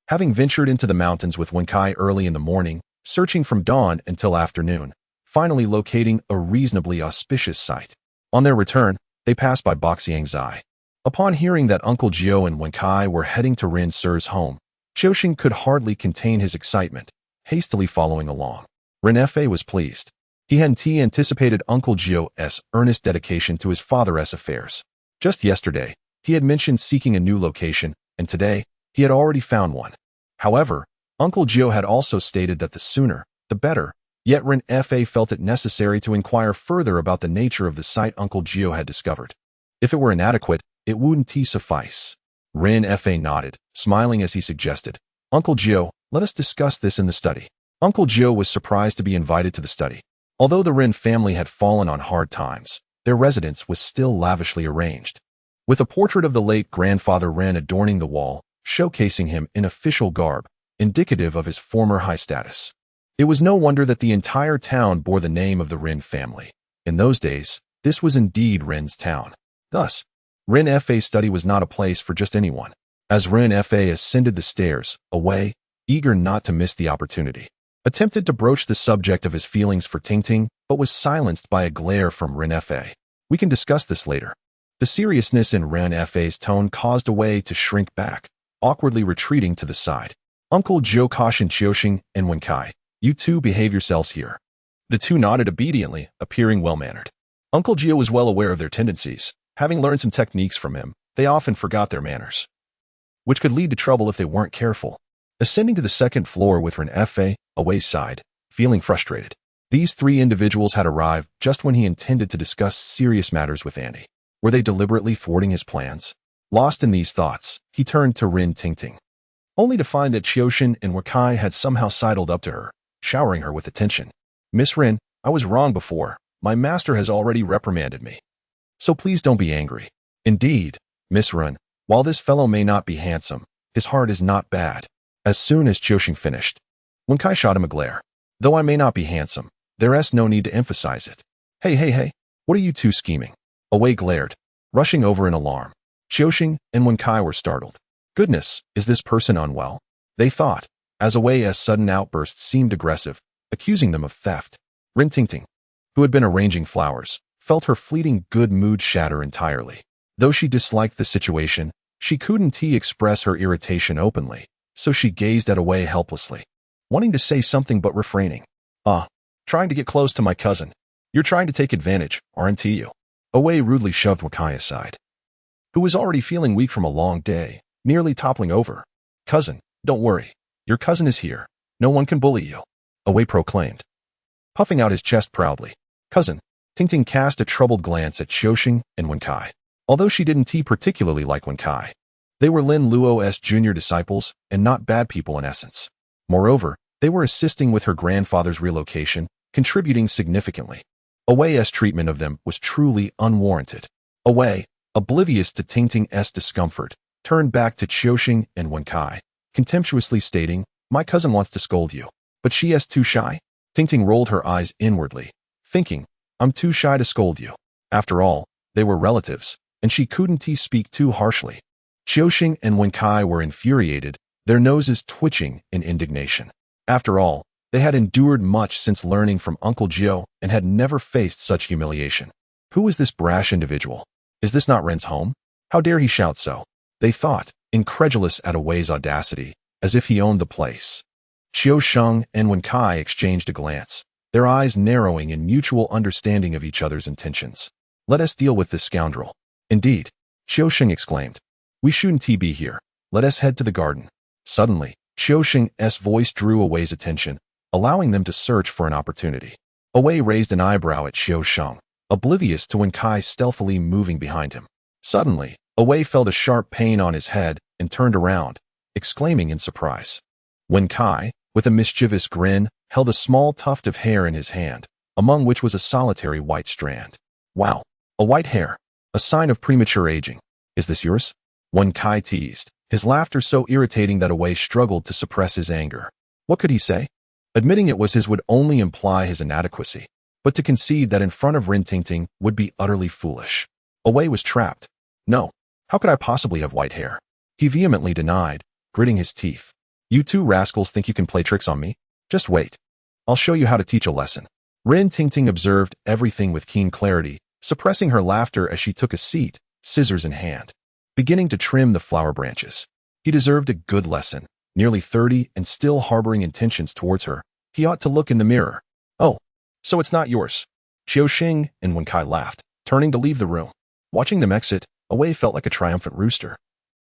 Having ventured into the mountains with Wenkai early in the morning, searching from dawn until afternoon, finally locating a reasonably auspicious site. On their return, they passed by Boxiangzai. Upon hearing that Uncle Jiu and Wenkai were heading to Ren Sir's home, Qiuxing could hardly contain his excitement, hastily following along. Ren Fa was pleased. He hadn't anticipated Uncle Jiu's earnest dedication to his father's affairs. Just yesterday, he had mentioned seeking a new location, and today, he had already found one. However, Uncle Jiu had also stated that the sooner, the better, yet Ren Fa felt it necessary to inquire further about the nature of the site Uncle Jiu had discovered. If it were inadequate, it wouldn't suffice. Ren Fa nodded, smiling as he suggested, "Uncle Jiu, let us discuss this in the study." Uncle Jiu was surprised to be invited to the study. Although the Ren family had fallen on hard times, their residence was still lavishly arranged, with a portrait of the late grandfather Ren adorning the wall, showcasing him in official garb, indicative of his former high status. It was no wonder that the entire town bore the name of the Ren family. In those days, this was indeed Ren's town. Thus, Ren Fa's study was not a place for just anyone. As Ren Fa ascended the stairs, Away, eager not to miss the opportunity, attempted to broach the subject of his feelings for Tingting, but was silenced by a glare from Ren Fa. "We can discuss this later." The seriousness in Ren Fa's tone caused Away to shrink back, awkwardly retreating to the side. Uncle Jiu cautioned Qiuxing and Wenkai, "You two behave yourselves here." The two nodded obediently, appearing well-mannered. Uncle Jiu was well aware of their tendencies. Having learned some techniques from him, they often forgot their manners, which could lead to trouble if they weren't careful. Ascending to the second floor with Ren Fa, Away's side, feeling frustrated. These three individuals had arrived just when he intended to discuss serious matters with Andy. Were they deliberately thwarting his plans? Lost in these thoughts, he turned to Rin Tingting, only to find that Qiuxin and Wenkai had somehow sidled up to her, showering her with attention. "Miss Rin, I was wrong before. My master has already reprimanded me, so please don't be angry." "Indeed, Miss Rin, while this fellow may not be handsome, his heart is not bad." As soon as Qiuxing finished, Wenkai shot him a glare. "Though I may not be handsome, there's no need to emphasize it." Hey, what are you two scheming?" Away glared, rushing over in alarm. Qiuxing and Wenkai were startled. "Goodness, is this person unwell?" they thought, as Away's sudden outburst seemed aggressive, accusing them of theft. Rin Tingting, who had been arranging flowers, felt her fleeting good mood shatter entirely. Though she disliked the situation, she couldn't express her irritation openly, so she gazed at Away helplessly, wanting to say something but refraining. Trying to get close to my cousin. You're trying to take advantage, aren't you?" Away rudely shoved Wenkai aside, who was already feeling weak from a long day, nearly toppling over. "Cousin, don't worry. Your cousin is here. No one can bully you," Away proclaimed, puffing out his chest proudly. "Cousin." Tingting cast a troubled glance at Qiuxing and Wenkai. Although she didn't particularly like Wenkai, they were Lin Luo's junior disciples and not bad people in essence. Moreover, they were assisting with her grandfather's relocation, contributing significantly. Away's treatment of them was truly unwarranted. Away, oblivious to Tingting's discomfort, turned back to Qiuxing and Wenkai, contemptuously stating, "My cousin wants to scold you, but she is too shy." Tingting rolled her eyes inwardly, thinking, "I'm too shy to scold you." After all, they were relatives, and she couldn't speak too harshly. Qiuxing and Wenkai were infuriated, their noses twitching in indignation. After all, they had endured much since learning from Uncle Jiu and had never faced such humiliation. Who is this brash individual? Is this not Ren's home? How dare he shout so? They thought, incredulous at Away's audacity, as if he owned the place. Qiuxing and Wenkai exchanged a glance, their eyes narrowing in mutual understanding of each other's intentions. "Let us deal with this scoundrel." "Indeed," Qiuxing exclaimed. "We shouldn't be here. Let us head to the garden." Suddenly, Qiuxing's voice drew Away's attention, allowing them to search for an opportunity. Away raised an eyebrow at Qiuxing, oblivious to Wenkai stealthily moving behind him. Suddenly, Away felt a sharp pain on his head and turned around, exclaiming in surprise. Wenkai, with a mischievous grin, held a small tuft of hair in his hand, among which was a solitary white strand. "Wow, a white hair, a sign of premature aging. Is this yours?" Wenkai teased, his laughter so irritating that Away struggled to suppress his anger. What could he say? Admitting it was his would only imply his inadequacy, but to concede that in front of Rin Tingting would be utterly foolish. Away was trapped. No. How could I possibly have white hair? He vehemently denied, gritting his teeth. You two rascals think you can play tricks on me? Just wait. I'll show you how to teach a lesson. Rin Tingting observed everything with keen clarity, suppressing her laughter as she took a seat, scissors in hand, beginning to trim the flower branches. He deserved a good lesson. Nearly 30 and still harboring intentions towards her. He ought to look in the mirror. Oh, so it's not yours. Qiuxing and Wen Kai laughed, turning to leave the room. Watching them exit, Away felt like a triumphant rooster,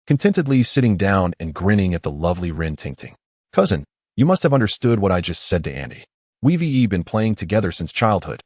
contentedly sitting down and grinning at the lovely Rin Tingting. Cousin, you must have understood what I just said to Andy. We've been playing together since childhood.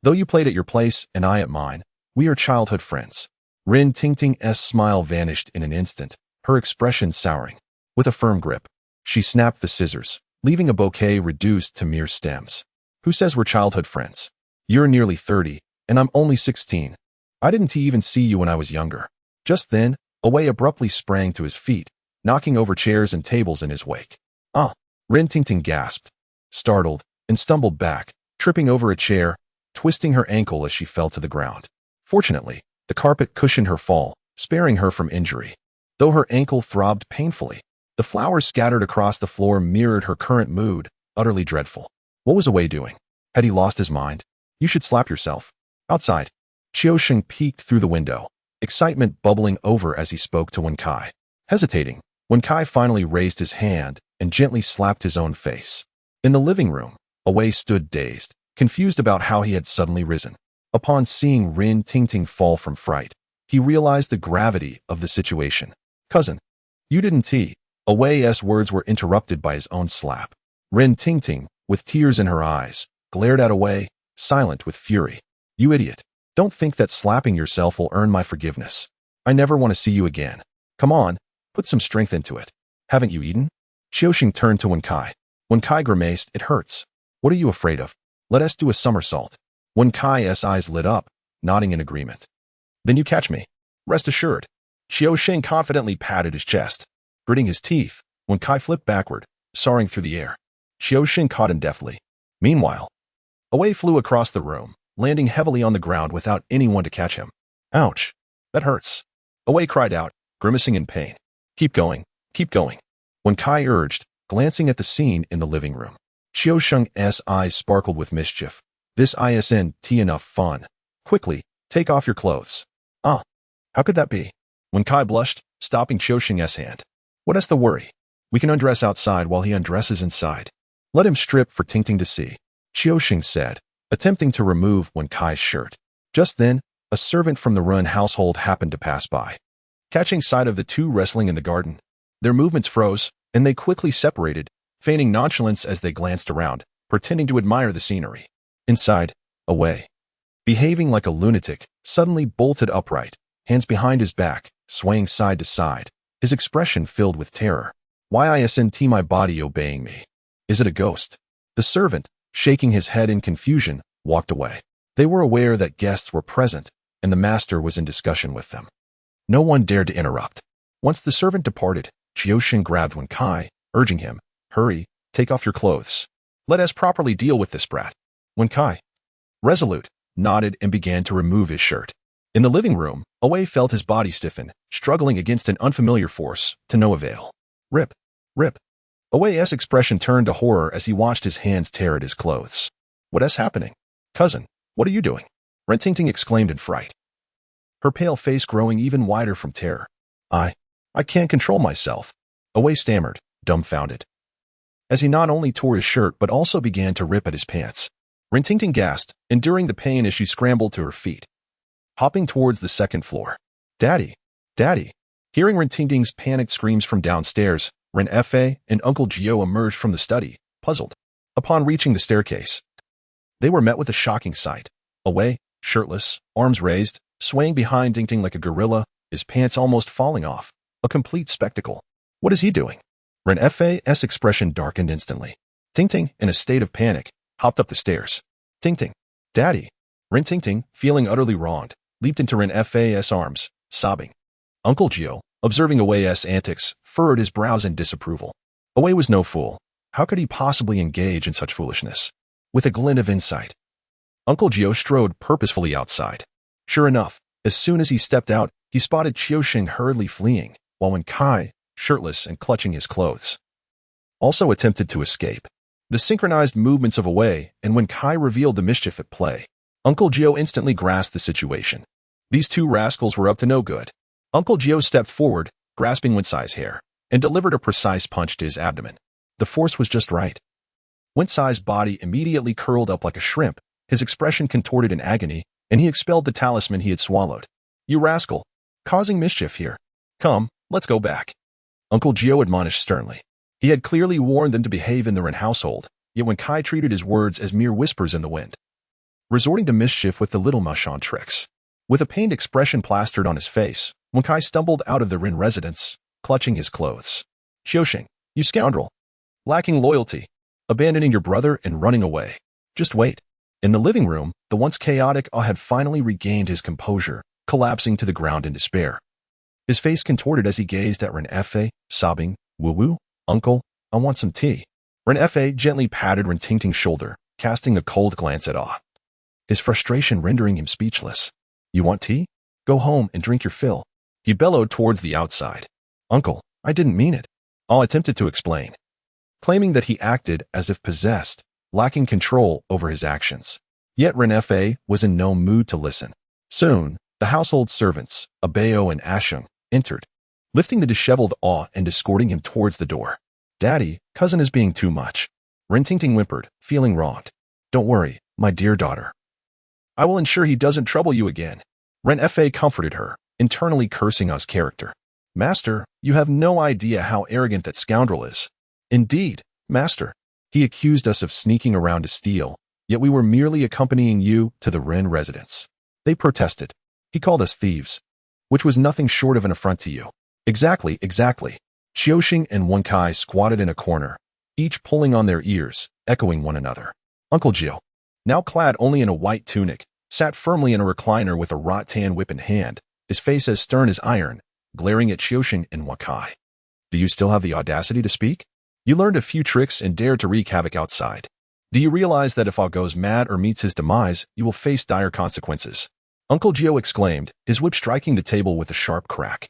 Though you played at your place and I at mine, we are childhood friends. Rin Tingting's smile vanished in an instant, her expression souring. With a firm grip, she snapped the scissors, leaving a bouquet reduced to mere stems. Who says we're childhood friends? You're nearly 30, and I'm only 16. I didn't even see you when I was younger. Just then, Away abruptly sprang to his feet, knocking over chairs and tables in his wake. Ah! Rin Tingting gasped, startled, and stumbled back, tripping over a chair, twisting her ankle as she fell to the ground. Fortunately, the carpet cushioned her fall, sparing her from injury. Though her ankle throbbed painfully, the flowers scattered across the floor mirrored her current mood, utterly dreadful. What was Away doing? Had he lost his mind? You should slap yourself. Outside, Qiuxing peeked through the window, excitement bubbling over as he spoke to Wen Kai. Hesitating, Wen Kai finally raised his hand and gently slapped his own face. In the living room, Away stood dazed, confused about how he had suddenly risen. Upon seeing Rin Tingting fall from fright, he realized the gravity of the situation. Cousin, you didn't tea. Away's words were interrupted by his own slap. Rin Tingting, with tears in her eyes, glared at Away, silent with fury. You idiot. Don't think that slapping yourself will earn my forgiveness. I never want to see you again. Come on, put some strength into it. Haven't you eaten? Qiuxing turned to Wen Kai. Wen Kai grimaced, it hurts. What are you afraid of? Let us do a somersault. Wen Kai's eyes lit up, nodding in agreement. Then you catch me. Rest assured. Qiuxing confidently patted his chest. Gritting his teeth, Wen Kai flipped backward, soaring through the air. Qiuxing caught him deftly. Meanwhile, Away flew across the room, landing heavily on the ground without anyone to catch him. Ouch. That hurts. Away cried out, grimacing in pain. Keep going. Keep going. Wen Kai urged, glancing at the scene in the living room. Qiuxing's eyes sparkled with mischief. This isn't enough fun. Quickly, take off your clothes. Ah. How could that be? Wen Kai blushed, stopping Qiuxing's hand. What is the worry? We can undress outside while he undresses inside. Let him strip for Tingting to see, Qiuxing said, attempting to remove Wen Kai's shirt. Just then, a servant from the Run household happened to pass by. Catching sight of the two wrestling in the garden, their movements froze, and they quickly separated, feigning nonchalance as they glanced around, pretending to admire the scenery. Inside, Away, behaving like a lunatic, suddenly bolted upright, hands behind his back, swaying side to side, his expression filled with terror. Why isn't my body obeying me? Is it a ghost? The servant, shaking his head in confusion, walked away. They were aware that guests were present, and the master was in discussion with them. No one dared to interrupt. Once the servant departed, Qiuxing grabbed Wen Kai, urging him, hurry, take off your clothes. Let us properly deal with this brat. Wen Kai, resolute, nodded and began to remove his shirt. In the living room, Away felt his body stiffen, struggling against an unfamiliar force, to no avail. Rip, rip. Away's expression turned to horror as he watched his hands tear at his clothes. What is happening? Cousin, what are you doing? Rin Tingting exclaimed in fright, her pale face growing even whiter from terror. I can't control myself. Away stammered, dumbfounded, as he not only tore his shirt but also began to rip at his pants. Rin Tingting gasped, enduring the pain as she scrambled to her feet, hopping towards the second floor. Daddy! Daddy! Hearing Rin Tingting's panicked screams from downstairs, Ren Fa and Uncle Jiu emerged from the study, puzzled. Upon reaching the staircase, they were met with a shocking sight. Away, shirtless, arms raised, swaying behind Tingting like a gorilla, his pants almost falling off. A complete spectacle. What is he doing? Ren Fa's expression darkened instantly. Tingting, in a state of panic, hopped up the stairs. Tingting! Daddy! Rin Tingting, feeling utterly wronged, leaped into Ren Fa's arms, sobbing. Uncle Jiu, Observing Away's antics, furrowed his brows in disapproval. Away was no fool. How could he possibly engage in such foolishness? With a glint of insight, Uncle Jiu strode purposefully outside. Sure enough, as soon as he stepped out, he spotted Qiusheng hurriedly fleeing, while Wen Kai, shirtless and clutching his clothes, also attempted to escape. The synchronized movements of Away and Wen Kai revealed the mischief at play. Uncle Jiu instantly grasped the situation. These two rascals were up to no good. Uncle Jiu stepped forward, grasping Wen Cai's hair, and delivered a precise punch to his abdomen. The force was just right. Wen Cai's body immediately curled up like a shrimp, his expression contorted in agony, and he expelled the talisman he had swallowed. You rascal! Causing mischief here. Come, let's go back. Uncle Jiu admonished sternly. He had clearly warned them to behave in their own household, yet Wen Kai treated his words as mere whispers in the wind. Resorting to mischief with the little Machon tricks. With a pained expression plastered on his face, Wen Kai stumbled out of the Rin residence, clutching his clothes. Qiusheng, you scoundrel! Lacking loyalty, abandoning your brother and running away. Just wait. In the living room, the once chaotic Ah had finally regained his composure, collapsing to the ground in despair. His face contorted as he gazed at Ren Fa, sobbing, Woo-woo, uncle, I want some tea. Ren Fa gently patted Ren Tingting's shoulder, casting a cold glance at Ah. His frustration rendering him speechless. You want tea? Go home and drink your fill. He bellowed towards the outside. Uncle, I didn't mean it. Ah attempted to explain, claiming that he acted as if possessed, lacking control over his actions. Yet Ren Fa was in no mood to listen. Soon, the household servants, Abeo and Ashung, entered, lifting the disheveled Ah and escorting him towards the door. Daddy, cousin is being too much. Ren Tingting whimpered, feeling wronged. Don't worry, my dear daughter. I will ensure he doesn't trouble you again. Ren Fa comforted her, internally cursing Ah's character. Master, you have no idea how arrogant that scoundrel is. Indeed, Master, he accused us of sneaking around to steal, yet we were merely accompanying you to the Ren residence. They protested. He called us thieves, which was nothing short of an affront to you. Exactly. Qiusheng and Wen Kai squatted in a corner, each pulling on their ears, echoing one another. Uncle Jiu, now clad only in a white tunic, sat firmly in a recliner with a rattan whip in hand, his face as stern as iron, glaring at Qiusheng and Wen Kai. Do you still have the audacity to speak? You learned a few tricks and dared to wreak havoc outside. Do you realize that if Ah goes mad or meets his demise, you will face dire consequences? Uncle Jiu exclaimed, his whip striking the table with a sharp crack,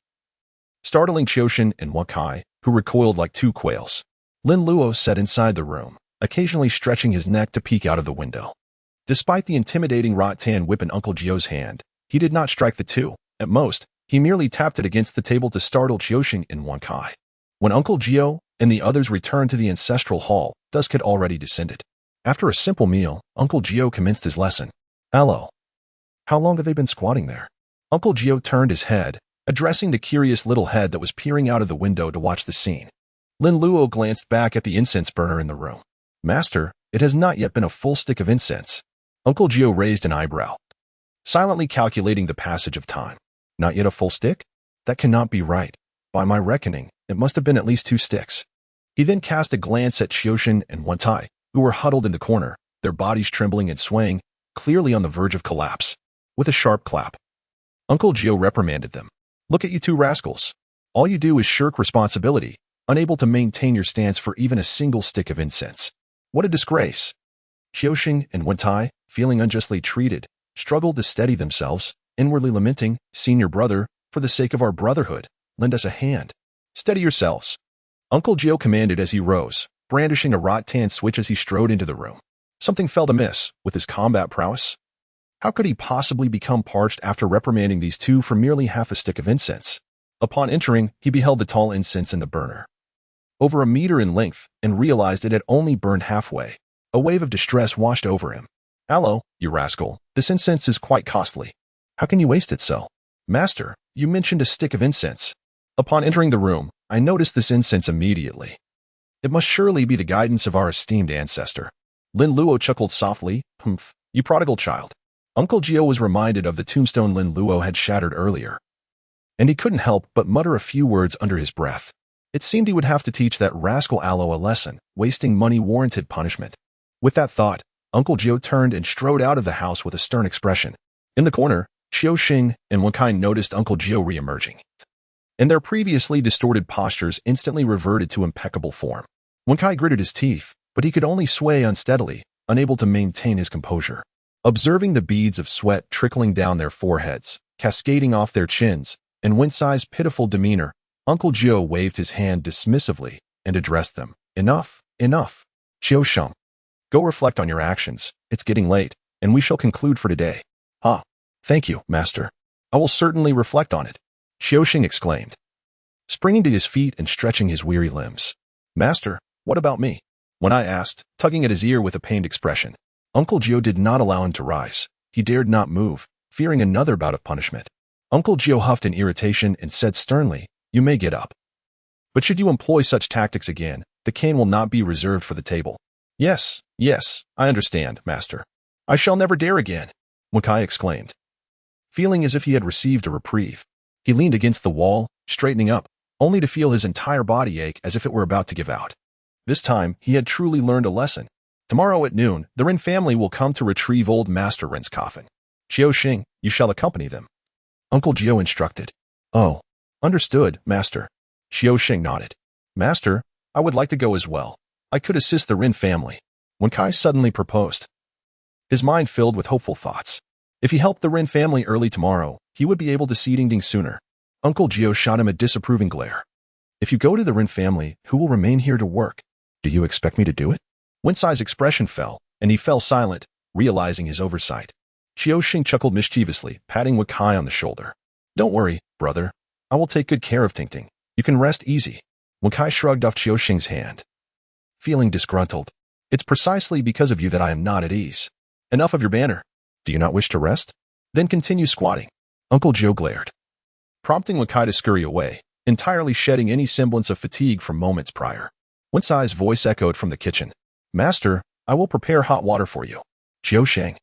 startling Qiusheng and Wen Kai, who recoiled like two quails. Lin Luo sat inside the room, occasionally stretching his neck to peek out of the window. Despite the intimidating rattan whip in Uncle Jiu's hand, he did not strike the two. At most, he merely tapped it against the table to startle Qiusheng and Wen Kai. When Uncle Jiu and the others returned to the ancestral hall, dusk had already descended. After a simple meal, Uncle Jiu commenced his lesson. Hello. How long have they been squatting there? Uncle Jiu turned his head, addressing the curious little head that was peering out of the window to watch the scene. Lin Luo glanced back at the incense burner in the room. Master, it has not yet been a full stick of incense. Uncle Jiu raised an eyebrow, silently calculating the passage of time. Not yet a full stick? That cannot be right. By my reckoning, it must have been at least 2 sticks. He then cast a glance at Qiusheng and Wen Kai, who were huddled in the corner, their bodies trembling and swaying, clearly on the verge of collapse. With a sharp clap, Uncle Jiu reprimanded them. Look at you two rascals. All you do is shirk responsibility, unable to maintain your stance for even a single stick of incense. What a disgrace. Qiusheng and Wen Kai, feeling unjustly treated, struggled to steady themselves, inwardly lamenting, Senior brother, for the sake of our brotherhood, lend us a hand. Steady yourselves. Uncle Jiu commanded as he rose, brandishing a rattan switch as he strode into the room. Something felt amiss with his combat prowess. How could he possibly become parched after reprimanding these two for merely half a stick of incense? Upon entering, he beheld the tall incense in the burner, over a meter in length, and realized it had only burned halfway. A wave of distress washed over him. Hello, you rascal, this incense is quite costly. How can you waste it so? Master, you mentioned a stick of incense. Upon entering the room, I noticed this incense immediately. It must surely be the guidance of our esteemed ancestor. Lin Luo chuckled softly. Humph, you prodigal child. Uncle Jiu was reminded of the tombstone Lin Luo had shattered earlier, and he couldn't help but mutter a few words under his breath. It seemed he would have to teach that rascal Aloe a lesson. Wasting money warranted punishment. With that thought, Uncle Jiu turned and strode out of the house with a stern expression. In the corner, Qiusheng and Wen Kai noticed Uncle Jiu re-emerging. and their previously distorted postures instantly reverted to impeccable form. Wenkai gritted his teeth, but he could only sway unsteadily, unable to maintain his composure. Observing the beads of sweat trickling down their foreheads, cascading off their chins, and Wensai's pitiful demeanor, Uncle Jiu waved his hand dismissively and addressed them. Enough, enough. Jiu-sheng, go reflect on your actions. It's getting late, and we shall conclude for today. Thank you, Master. I will certainly reflect on it, Jiu-sheng exclaimed, springing to his feet and stretching his weary limbs. Master, what about me? Wenkai asked, tugging at his ear with a pained expression. Uncle Jiu did not allow him to rise. He dared not move, fearing another bout of punishment. Uncle Jiu huffed in irritation and said sternly, You may get up. But should you employ such tactics again, the cane will not be reserved for the table. Yes, I understand, Master. I shall never dare again, Wenkai exclaimed, feeling as if he had received a reprieve. He leaned against the wall, straightening up, only to feel his entire body ache as if it were about to give out. This time, he had truly learned a lesson. Tomorrow at noon, the Rin family will come to retrieve old Master Rin's coffin. Jiu-sheng, you shall accompany them, Uncle Jiu instructed. Oh, understood, Master. Jiu-sheng nodded. Master, I would like to go as well. I could assist the Rin family, Wenkai suddenly proposed. His mind filled with hopeful thoughts. If he helped the Rin family early tomorrow, he would be able to see Dingding sooner. Uncle Jiu shot him a disapproving glare. If you go to the Rin family, who will remain here to work? Do you expect me to do it? Wensai's expression fell, and he fell silent, realizing his oversight. Jiu-sheng chuckled mischievously, patting Wenkai on the shoulder. Don't worry, brother. I will take good care of Dingding. You can rest easy. Wenkai shrugged off Jiu-sheng's hand, feeling disgruntled. It's precisely because of you that I am not at ease. Enough of your banter. Do you not wish to rest? Then continue squatting. Uncle Jiu glared, prompting Wenkai to scurry away, entirely shedding any semblance of fatigue from moments prior. Wensai's voice echoed from the kitchen. Master, I will prepare hot water for you. Jiu-sheng,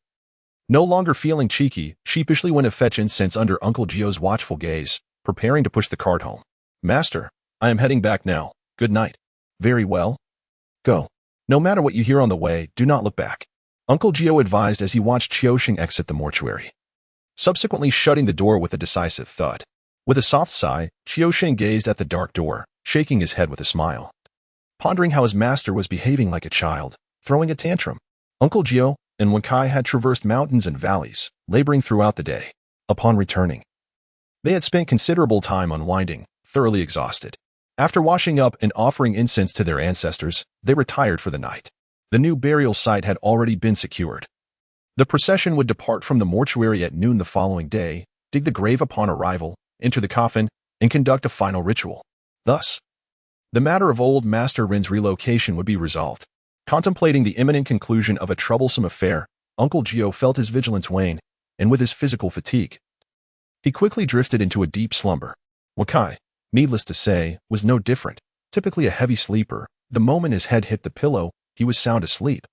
no longer feeling cheeky, sheepishly went to fetch incense under Uncle Jiu's watchful gaze, preparing to push the cart home. Master, I am heading back now. Good night. Very well. Go. No matter what you hear on the way, do not look back, Uncle Jiu advised as he watched Jiu-sheng exit the mortuary, subsequently shutting the door with a decisive thud. With a soft sigh, Jiu-sheng gazed at the dark door, shaking his head with a smile, pondering how his master was behaving like a child, throwing a tantrum. Uncle Jiu and Wenkai had traversed mountains and valleys, laboring throughout the day. Upon returning, they had spent considerable time unwinding, thoroughly exhausted. After washing up and offering incense to their ancestors, they retired for the night. The new burial site had already been secured. The procession would depart from the mortuary at noon the following day, dig the grave upon arrival, enter the coffin, and conduct a final ritual. Thus, the matter of old Master Rin's relocation would be resolved. Contemplating the imminent conclusion of a troublesome affair, Uncle Jiu felt his vigilance wane, and with his physical fatigue, he quickly drifted into a deep slumber. Wenkai, needless to say, was no different. Typically a heavy sleeper, the moment his head hit the pillow, he was sound asleep,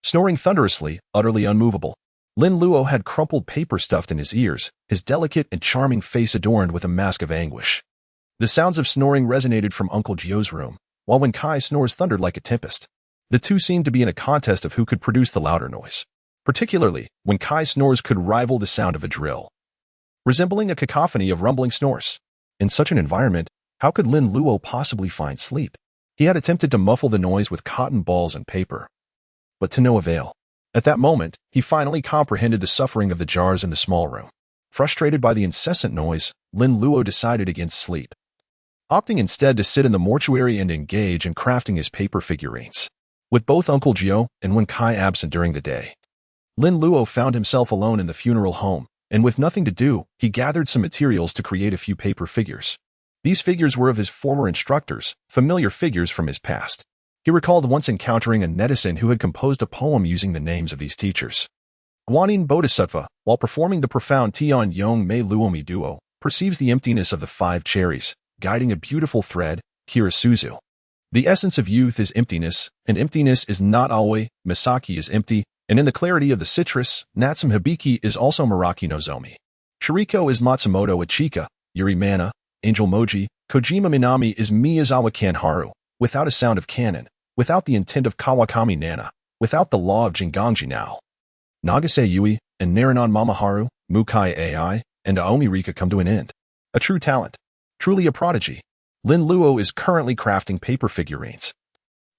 snoring thunderously, utterly unmovable. Lin Luo had crumpled paper stuffed in his ears, his delicate and charming face adorned with a mask of anguish. The sounds of snoring resonated from Uncle Jiu's room, while Wenkai snores thundered like a tempest. The two seemed to be in a contest of who could produce the louder noise. Particularly, Wenkai's snores could rival the sound of a drill, resembling a cacophony of rumbling snores. In such an environment, how could Lin Luo possibly find sleep? He had attempted to muffle the noise with cotton balls and paper, but to no avail. At that moment, he finally comprehended the suffering of the jars in the small room. Frustrated by the incessant noise, Lin Luo decided against sleep, opting instead to sit in the mortuary and engage in crafting his paper figurines. With both Uncle Jiu and Wenkai absent during the day, Lin Luo found himself alone in the funeral home, and with nothing to do, he gathered some materials to create a few paper figures. These figures were of his former instructors, familiar figures from his past. He recalled once encountering a netizen who had composed a poem using the names of these teachers. Guanyin Bodhisattva, while performing the profound Tian Yong Mei Luomi duo, perceives the emptiness of the 5 cherries, guiding a beautiful thread, Kirisuzu. The essence of youth is emptiness, and emptiness is not Aoi, Misaki is empty, and in the clarity of the citrus, Natsum Hibiki is also Meraki no Zomi. Shiriko is Matsumoto Ichika, Yuri Mana, Angel Moji, Kojima Minami is Miyazawa Kanharu, without a sound of cannon, without the intent of Kawakami Nana, without the law of Jinganji Nao. Nagase Yui and Naranon Mamaharu, Mukai AI, and Aomi Rika come to an end. A true talent, Truly a prodigy. Lin Luo is currently crafting paper figurines,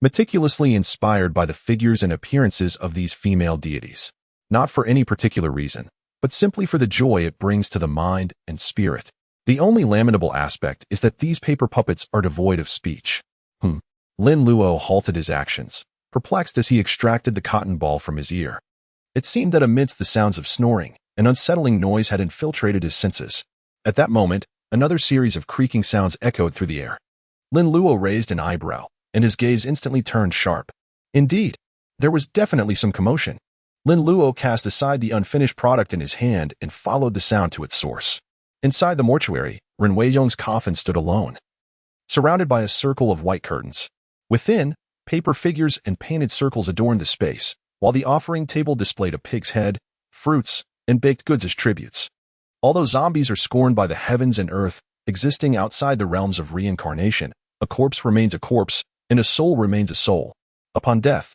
meticulously inspired by the figures and appearances of these female deities, not for any particular reason, but simply for the joy it brings to the mind and spirit. The only lamentable aspect is that these paper puppets are devoid of speech. Lin Luo halted his actions, perplexed as he extracted the cotton ball from his ear. It seemed that amidst the sounds of snoring, an unsettling noise had infiltrated his senses. At that moment, another series of creaking sounds echoed through the air. Lin Luo raised an eyebrow, and his gaze instantly turned sharp. Indeed, there was definitely some commotion. Lin Luo cast aside the unfinished product in his hand and followed the sound to its source. Inside the mortuary, Ren Weiyong's coffin stood alone, surrounded by a circle of white curtains. Within, paper figures and painted circles adorned the space, while the offering table displayed a pig's head, fruits, and baked goods as tributes. Although zombies are scorned by the heavens and earth, existing outside the realms of reincarnation, a corpse remains a corpse, and a soul remains a soul. Upon death,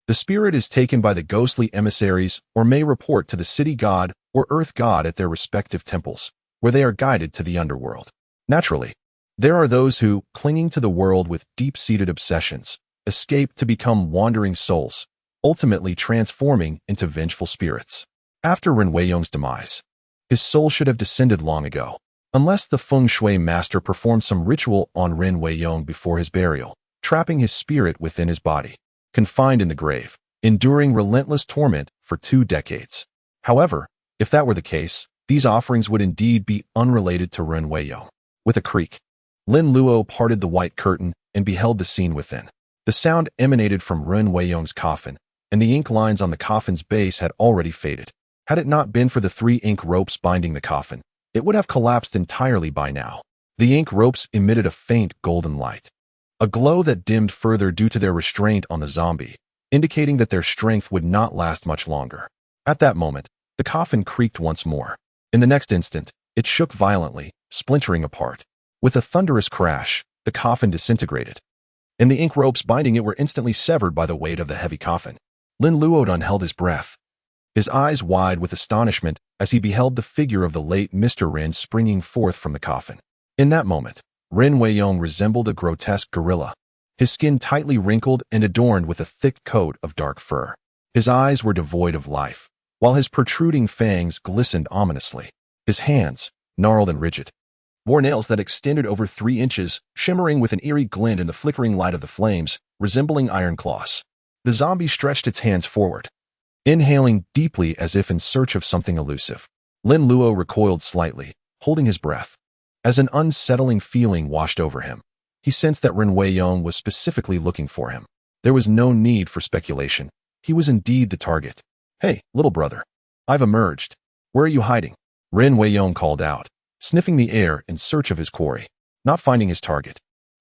the spirit is taken by the ghostly emissaries or may report to the city god or earth god at their respective temples, where they are guided to the underworld. Naturally, there are those who, clinging to the world with deep-seated obsessions, escape to become wandering souls, ultimately transforming into vengeful spirits. After Ren Weiyong's demise, his soul should have descended long ago, unless the feng shui master performed some ritual on Ren Weiyong before his burial, trapping his spirit within his body, confined in the grave, enduring relentless torment for 2 decades. However, if that were the case, these offerings would indeed be unrelated to Ren Weiyong. With a creak, Lin Luo parted the white curtain and beheld the scene within. The sound emanated from Ren Weiyong's coffin, and the ink lines on the coffin's base had already faded. Had it not been for the 3 ink ropes binding the coffin, it would have collapsed entirely by now. The ink ropes emitted a faint golden light, a glow that dimmed further due to their restraint on the zombie, indicating that their strength would not last much longer. At that moment, the coffin creaked once more. In the next instant, it shook violently, splintering apart. With a thunderous crash, the coffin disintegrated, and the ink ropes binding it were instantly severed by the weight of the heavy coffin. Lin Luo held his breath, his eyes wide with astonishment as he beheld the figure of the late Mr. Ren springing forth from the coffin. In that moment, Ren Weiyong resembled a grotesque gorilla, his skin tightly wrinkled and adorned with a thick coat of dark fur. His eyes were devoid of life, while his protruding fangs glistened ominously. His hands, gnarled and rigid, bore nails that extended over 3 inches, shimmering with an eerie glint in the flickering light of the flames, resembling iron claws. The zombie stretched its hands forward, inhaling deeply as if in search of something elusive. Lin Luo recoiled slightly, holding his breath. As an unsettling feeling washed over him, he sensed that Ren Weiyong was specifically looking for him. There was no need for speculation. He was indeed the target. "Hey, little brother. I've emerged. Where are you hiding?" Ren Weiyong called out, sniffing the air in search of his quarry. Not finding his target,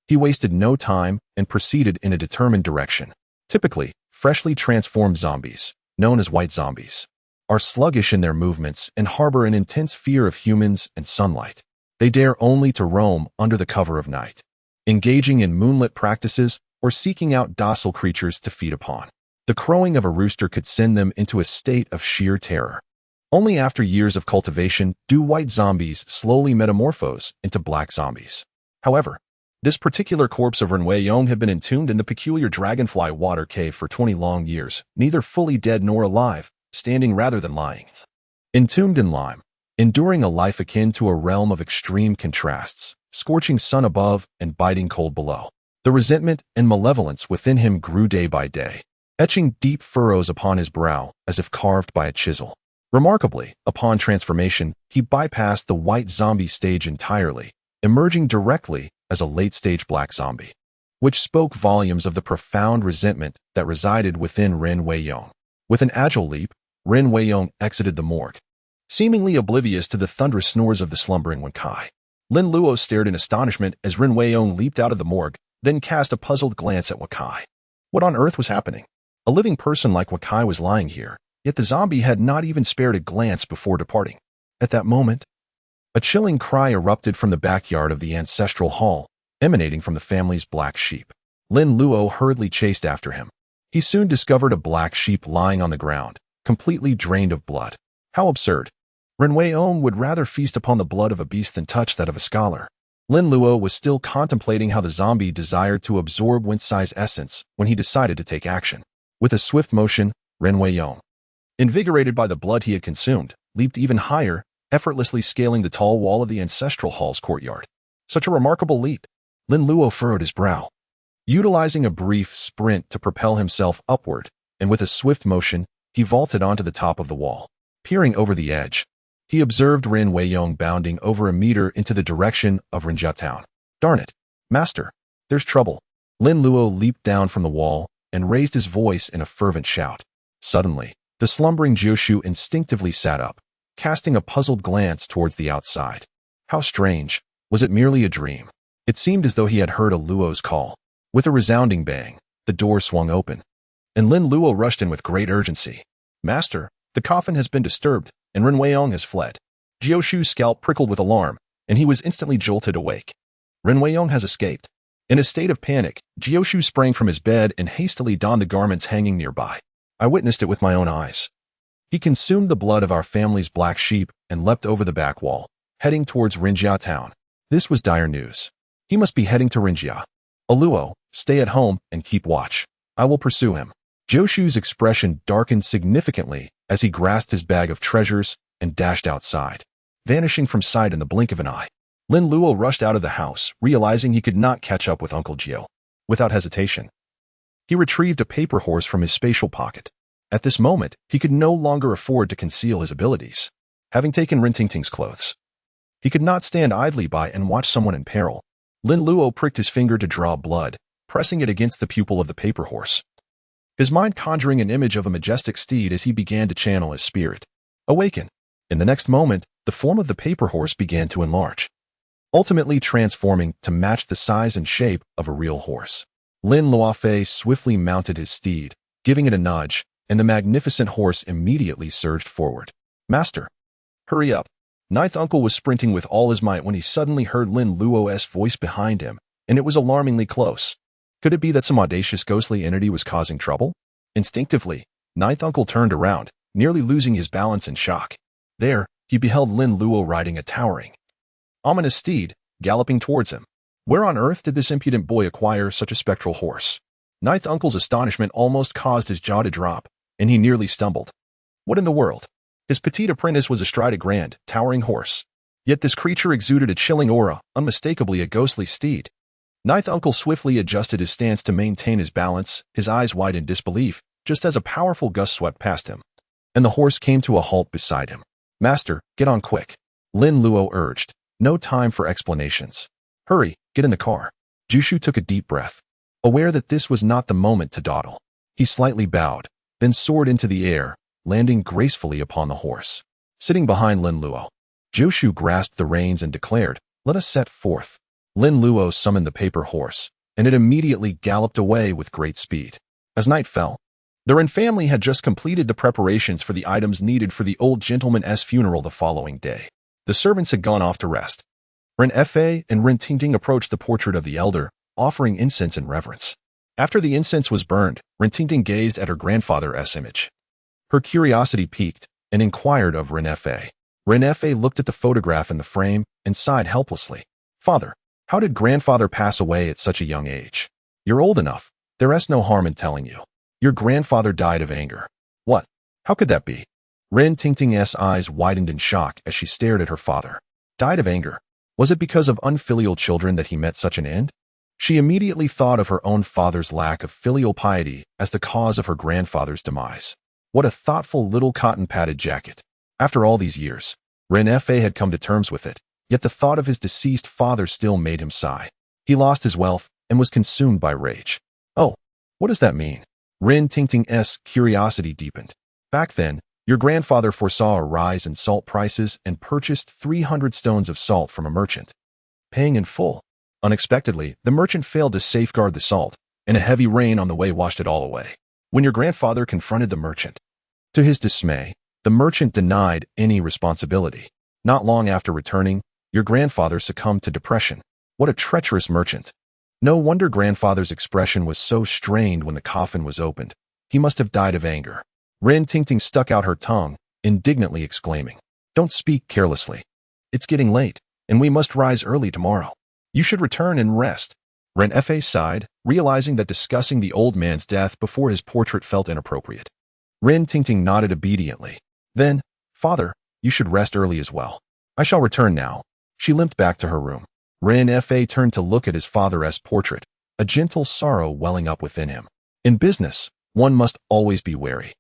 he wasted no time and proceeded in a determined direction. Typically, freshly transformed zombies, known as white zombies, are sluggish in their movements and harbor an intense fear of humans and sunlight. They dare only to roam under the cover of night, engaging in moonlit practices or seeking out docile creatures to feed upon. The crowing of a rooster could send them into a state of sheer terror. Only after years of cultivation do white zombies slowly metamorphose into black zombies. However, this particular corpse of Ren Weiyong had been entombed in the peculiar dragonfly water cave for 20 long years, neither fully dead nor alive, standing rather than lying. Entombed in lime, enduring a life akin to a realm of extreme contrasts, scorching sun above and biting cold below. The resentment and malevolence within him grew day by day, etching deep furrows upon his brow as if carved by a chisel. Remarkably, upon transformation, he bypassed the white zombie stage entirely, emerging directly as a late-stage black zombie, which spoke volumes of the profound resentment that resided within Ren Weiyong. With an agile leap, Ren Weiyong exited the morgue, seemingly oblivious to the thunderous snores of the slumbering Wakai. Lin Luo stared in astonishment as Ren Weiyong leaped out of the morgue, then cast a puzzled glance at Wakai. What on earth was happening? A living person like Wakai was lying here, yet the zombie had not even spared a glance before departing. At that moment, a chilling cry erupted from the backyard of the ancestral hall, emanating from the family's black sheep. Lin Luo hurriedly chased after him. He soon discovered a black sheep lying on the ground, completely drained of blood. How absurd. Ren Weiyong would rather feast upon the blood of a beast than touch that of a scholar. Lin Luo was still contemplating how the zombie desired to absorb Winsai's essence when he decided to take action. With a swift motion, Ren Weiyong, invigorated by the blood he had consumed, leaped even higher, effortlessly scaling the tall wall of the ancestral hall's courtyard. Such a remarkable leap. Lin Luo furrowed his brow, utilizing a brief sprint to propel himself upward, and with a swift motion, he vaulted onto the top of the wall. Peering over the edge, he observed Ren Weiyong bounding over a meter into the direction of Rinjia Town. Darn it, Master, there's trouble. Lin Luo leaped down from the wall and raised his voice in a fervent shout. Suddenly, the slumbering Jiu instinctively sat up, casting a puzzled glance towards the outside. How strange, was it merely a dream? It seemed as though he had heard a Luo's call. With a resounding bang, the door swung open, and Lin Luo rushed in with great urgency. Master, the coffin has been disturbed, and Ren Weiyong has fled. Jiu Shu's scalp prickled with alarm, and he was instantly jolted awake. Ren Weiyong has escaped. In a state of panic, Jiu Shu sprang from his bed and hastily donned the garments hanging nearby. I witnessed it with my own eyes. He consumed the blood of our family's black sheep and leapt over the back wall, heading towards Rinjia Town. This was dire news. He must be heading to Rinjia. Luo, stay at home and keep watch. I will pursue him. Jiu Shu's expression darkened significantly as he grasped his bag of treasures and dashed outside, vanishing from sight in the blink of an eye. Lin Luo rushed out of the house, realizing he could not catch up with Uncle Jiu. Without hesitation, he retrieved a paper horse from his spatial pocket. At this moment, he could no longer afford to conceal his abilities. Having taken Ren Tingting's clothes, he could not stand idly by and watch someone in peril. Lin Luo pricked his finger to draw blood, pressing it against the pupil of the paper horse, his mind conjuring an image of a majestic steed as he began to channel his spirit. Awaken. In the next moment, the form of the paper horse began to enlarge, ultimately transforming to match the size and shape of a real horse. Lin Luofei swiftly mounted his steed, giving it a nudge, and the magnificent horse immediately surged forward. Master, hurry up. Ninth Uncle was sprinting with all his might when he suddenly heard Lin Luo's voice behind him, and it was alarmingly close. Could it be that some audacious ghostly entity was causing trouble? Instinctively, Ninth Uncle turned around, nearly losing his balance in shock. There, he beheld Lin Luo riding a towering, ominous steed, galloping towards him. Where on earth did this impudent boy acquire such a spectral horse? Ninth Uncle's astonishment almost caused his jaw to drop, and he nearly stumbled. What in the world? His petite apprentice was astride a grand, towering horse. Yet this creature exuded a chilling aura, unmistakably a ghostly steed. Ninth Uncle swiftly adjusted his stance to maintain his balance, his eyes wide in disbelief, just as a powerful gust swept past him, and the horse came to a halt beside him. Master, get on quick. Lin Luo urged. No time for explanations. Hurry, get in the car. Jiu Shu took a deep breath, aware that this was not the moment to dawdle. He slightly bowed, then soared into the air, landing gracefully upon the horse. Sitting behind Lin Luo, Jiu Shu grasped the reins and declared, "Let us set forth." Lin Luo summoned the paper horse, and it immediately galloped away with great speed. As night fell, the Ren family had just completed the preparations for the items needed for the old gentleman's funeral the following day. The servants had gone off to rest. Ren Fei and Ren Tingting approached the portrait of the elder, offering incense in reverence. After the incense was burned, Ren Tingting gazed at her grandfather's image. Her curiosity piqued and inquired of Ren Fei. Ren Fei looked at the photograph in the frame and sighed helplessly. Father, how did grandfather pass away at such a young age? You're old enough. There's no harm in telling you. Your grandfather died of anger. What? How could that be? Ren Tingting's eyes widened in shock as she stared at her father. Died of anger. Was it because of unfilial children that he met such an end? She immediately thought of her own father's lack of filial piety as the cause of her grandfather's demise. What a thoughtful little cotton-padded jacket. After all these years, Ren Fei had come to terms with it, yet the thought of his deceased father still made him sigh. He lost his wealth and was consumed by rage. Oh, what does that mean? Ren Tingting's curiosity deepened. Back then, your grandfather foresaw a rise in salt prices and purchased 300 stones of salt from a merchant, paying in full. Unexpectedly, the merchant failed to safeguard the salt, and a heavy rain on the way washed it all away. When your grandfather confronted the merchant, to his dismay, the merchant denied any responsibility. Not long after returning, your grandfather succumbed to depression. What a treacherous merchant. No wonder grandfather's expression was so strained when the coffin was opened. He must have died of anger. Ren Tingting stuck out her tongue, indignantly exclaiming, "Don't speak carelessly. It's getting late, and we must rise early tomorrow." You should return and rest. Ren Fei sighed, realizing that discussing the old man's death before his portrait felt inappropriate. Rin Tingting nodded obediently. Then, Father, you should rest early as well. I shall return now. She limped back to her room. Ren Fei turned to look at his father's portrait, a gentle sorrow welling up within him. In business, one must always be wary.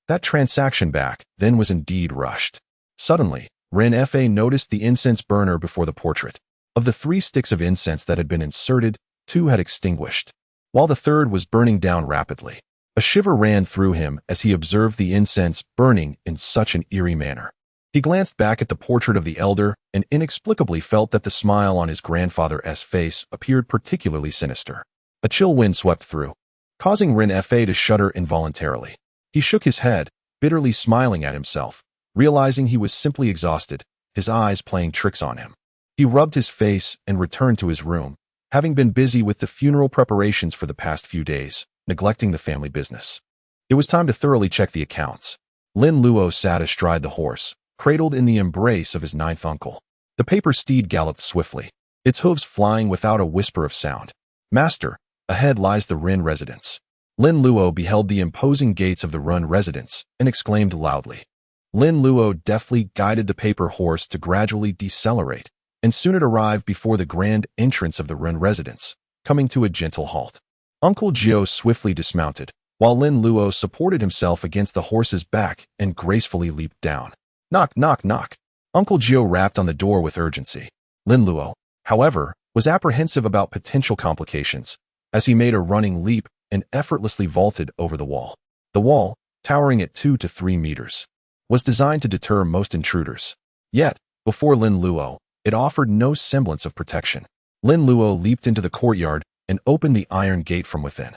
That transaction back then was indeed rushed. Suddenly, Ren Fei noticed the incense burner before the portrait. Of the 3 sticks of incense that had been inserted, 2 had extinguished, while the third was burning down rapidly. A shiver ran through him as he observed the incense burning in such an eerie manner. He glanced back at the portrait of the elder and inexplicably felt that the smile on his grandfather's face appeared particularly sinister. A chill wind swept through, causing Ren Fei to shudder involuntarily. He shook his head, bitterly smiling at himself, realizing he was simply exhausted, his eyes playing tricks on him. He rubbed his face and returned to his room, having been busy with the funeral preparations for the past few days, neglecting the family business. It was time to thoroughly check the accounts. Lin Luo sat astride the horse, cradled in the embrace of his 9th uncle. The paper steed galloped swiftly, its hooves flying without a whisper of sound. Master, ahead lies the Rin residence. Lin Luo beheld the imposing gates of the Run residence and exclaimed loudly. Lin Luo deftly guided the paper horse to gradually decelerate, and soon it arrived before the grand entrance of the Run residence, coming to a gentle halt. Uncle Jiu swiftly dismounted, while Lin Luo supported himself against the horse's back and gracefully leaped down. Knock, knock, knock. Uncle Jiu rapped on the door with urgency. Lin Luo, however, was apprehensive about potential complications, as he made a running leap and effortlessly vaulted over the wall. The wall, towering at 2 to 3 meters, was designed to deter most intruders. Yet, before Lin Luo, it offered no semblance of protection. Lin Luo leaped into the courtyard and opened the iron gate from within.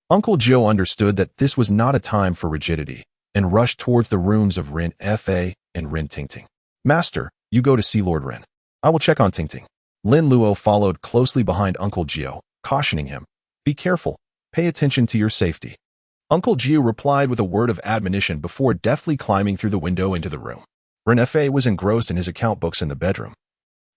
Uncle Jiu understood that this was not a time for rigidity, and rushed towards the rooms of Ren Fei and Rin Tingting. Master, you go to see Lord Ren. I will check on Tingting. Lin Luo followed closely behind Uncle Jiu, cautioning him. Be careful. Pay attention to your safety. Uncle Jiu replied with a word of admonition before deftly climbing through the window into the room. Ren Fei was engrossed in his account books in the bedroom,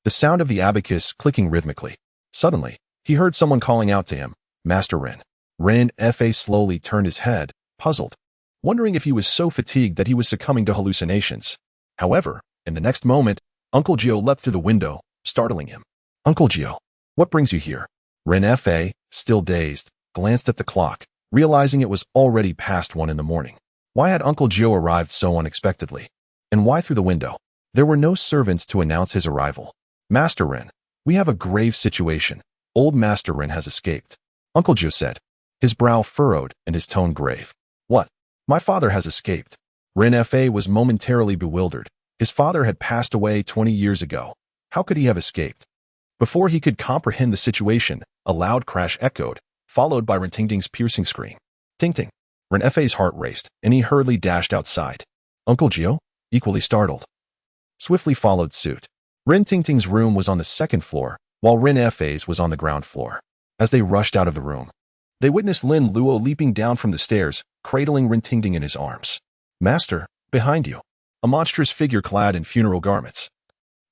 the sound of the abacus clicking rhythmically. Suddenly, he heard someone calling out to him, Master Ren. Ren Fei slowly turned his head, puzzled, wondering if he was so fatigued that he was succumbing to hallucinations. However, in the next moment, Uncle Jiu leapt through the window, startling him. Uncle Jiu, what brings you here? Ren Fei, still dazed, glanced at the clock, realizing it was already past 1 in the morning. Why had Uncle Jiu arrived so unexpectedly? And why through the window? There were no servants to announce his arrival. Master Ren, we have a grave situation. Old Master Ren has escaped. Uncle Jiu said, his brow furrowed and his tone grave. What? My father has escaped. Ren Fei was momentarily bewildered. His father had passed away 20 years ago. How could he have escaped? Before he could comprehend the situation, a loud crash echoed, followed by Ren Tingting's piercing scream. Ting-ting. Ren Fei's heart raced, and he hurriedly dashed outside. Uncle Jiu, equally startled, swiftly followed suit. Ren Tingting's room was on the 2nd floor, while Ren Fei's was on the ground floor. As they rushed out of the room, they witnessed Lin Luo leaping down from the stairs, cradling Ren Tingting in his arms. Master, behind you. A monstrous figure clad in funeral garments,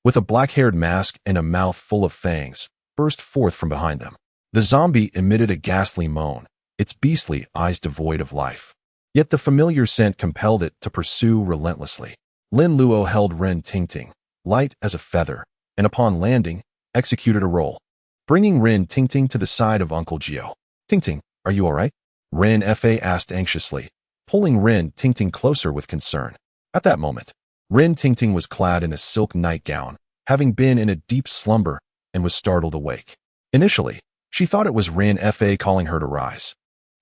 with a black-haired mask and a mouth full of fangs, burst forth from behind them. The zombie emitted a ghastly moan, its beastly eyes devoid of life. Yet the familiar scent compelled it to pursue relentlessly. Lin Luo held Ren Tingting, light as a feather, and upon landing, executed a roll, bringing Ren Tingting to the side of Uncle Jiu. Tingting, are you all right? Ren Fei asked anxiously, pulling Ren Tingting closer with concern. At that moment, Ren Tingting was clad in a silk nightgown, having been in a deep slumber, and was startled awake. Initially, she thought it was Ren Fei calling her to rise,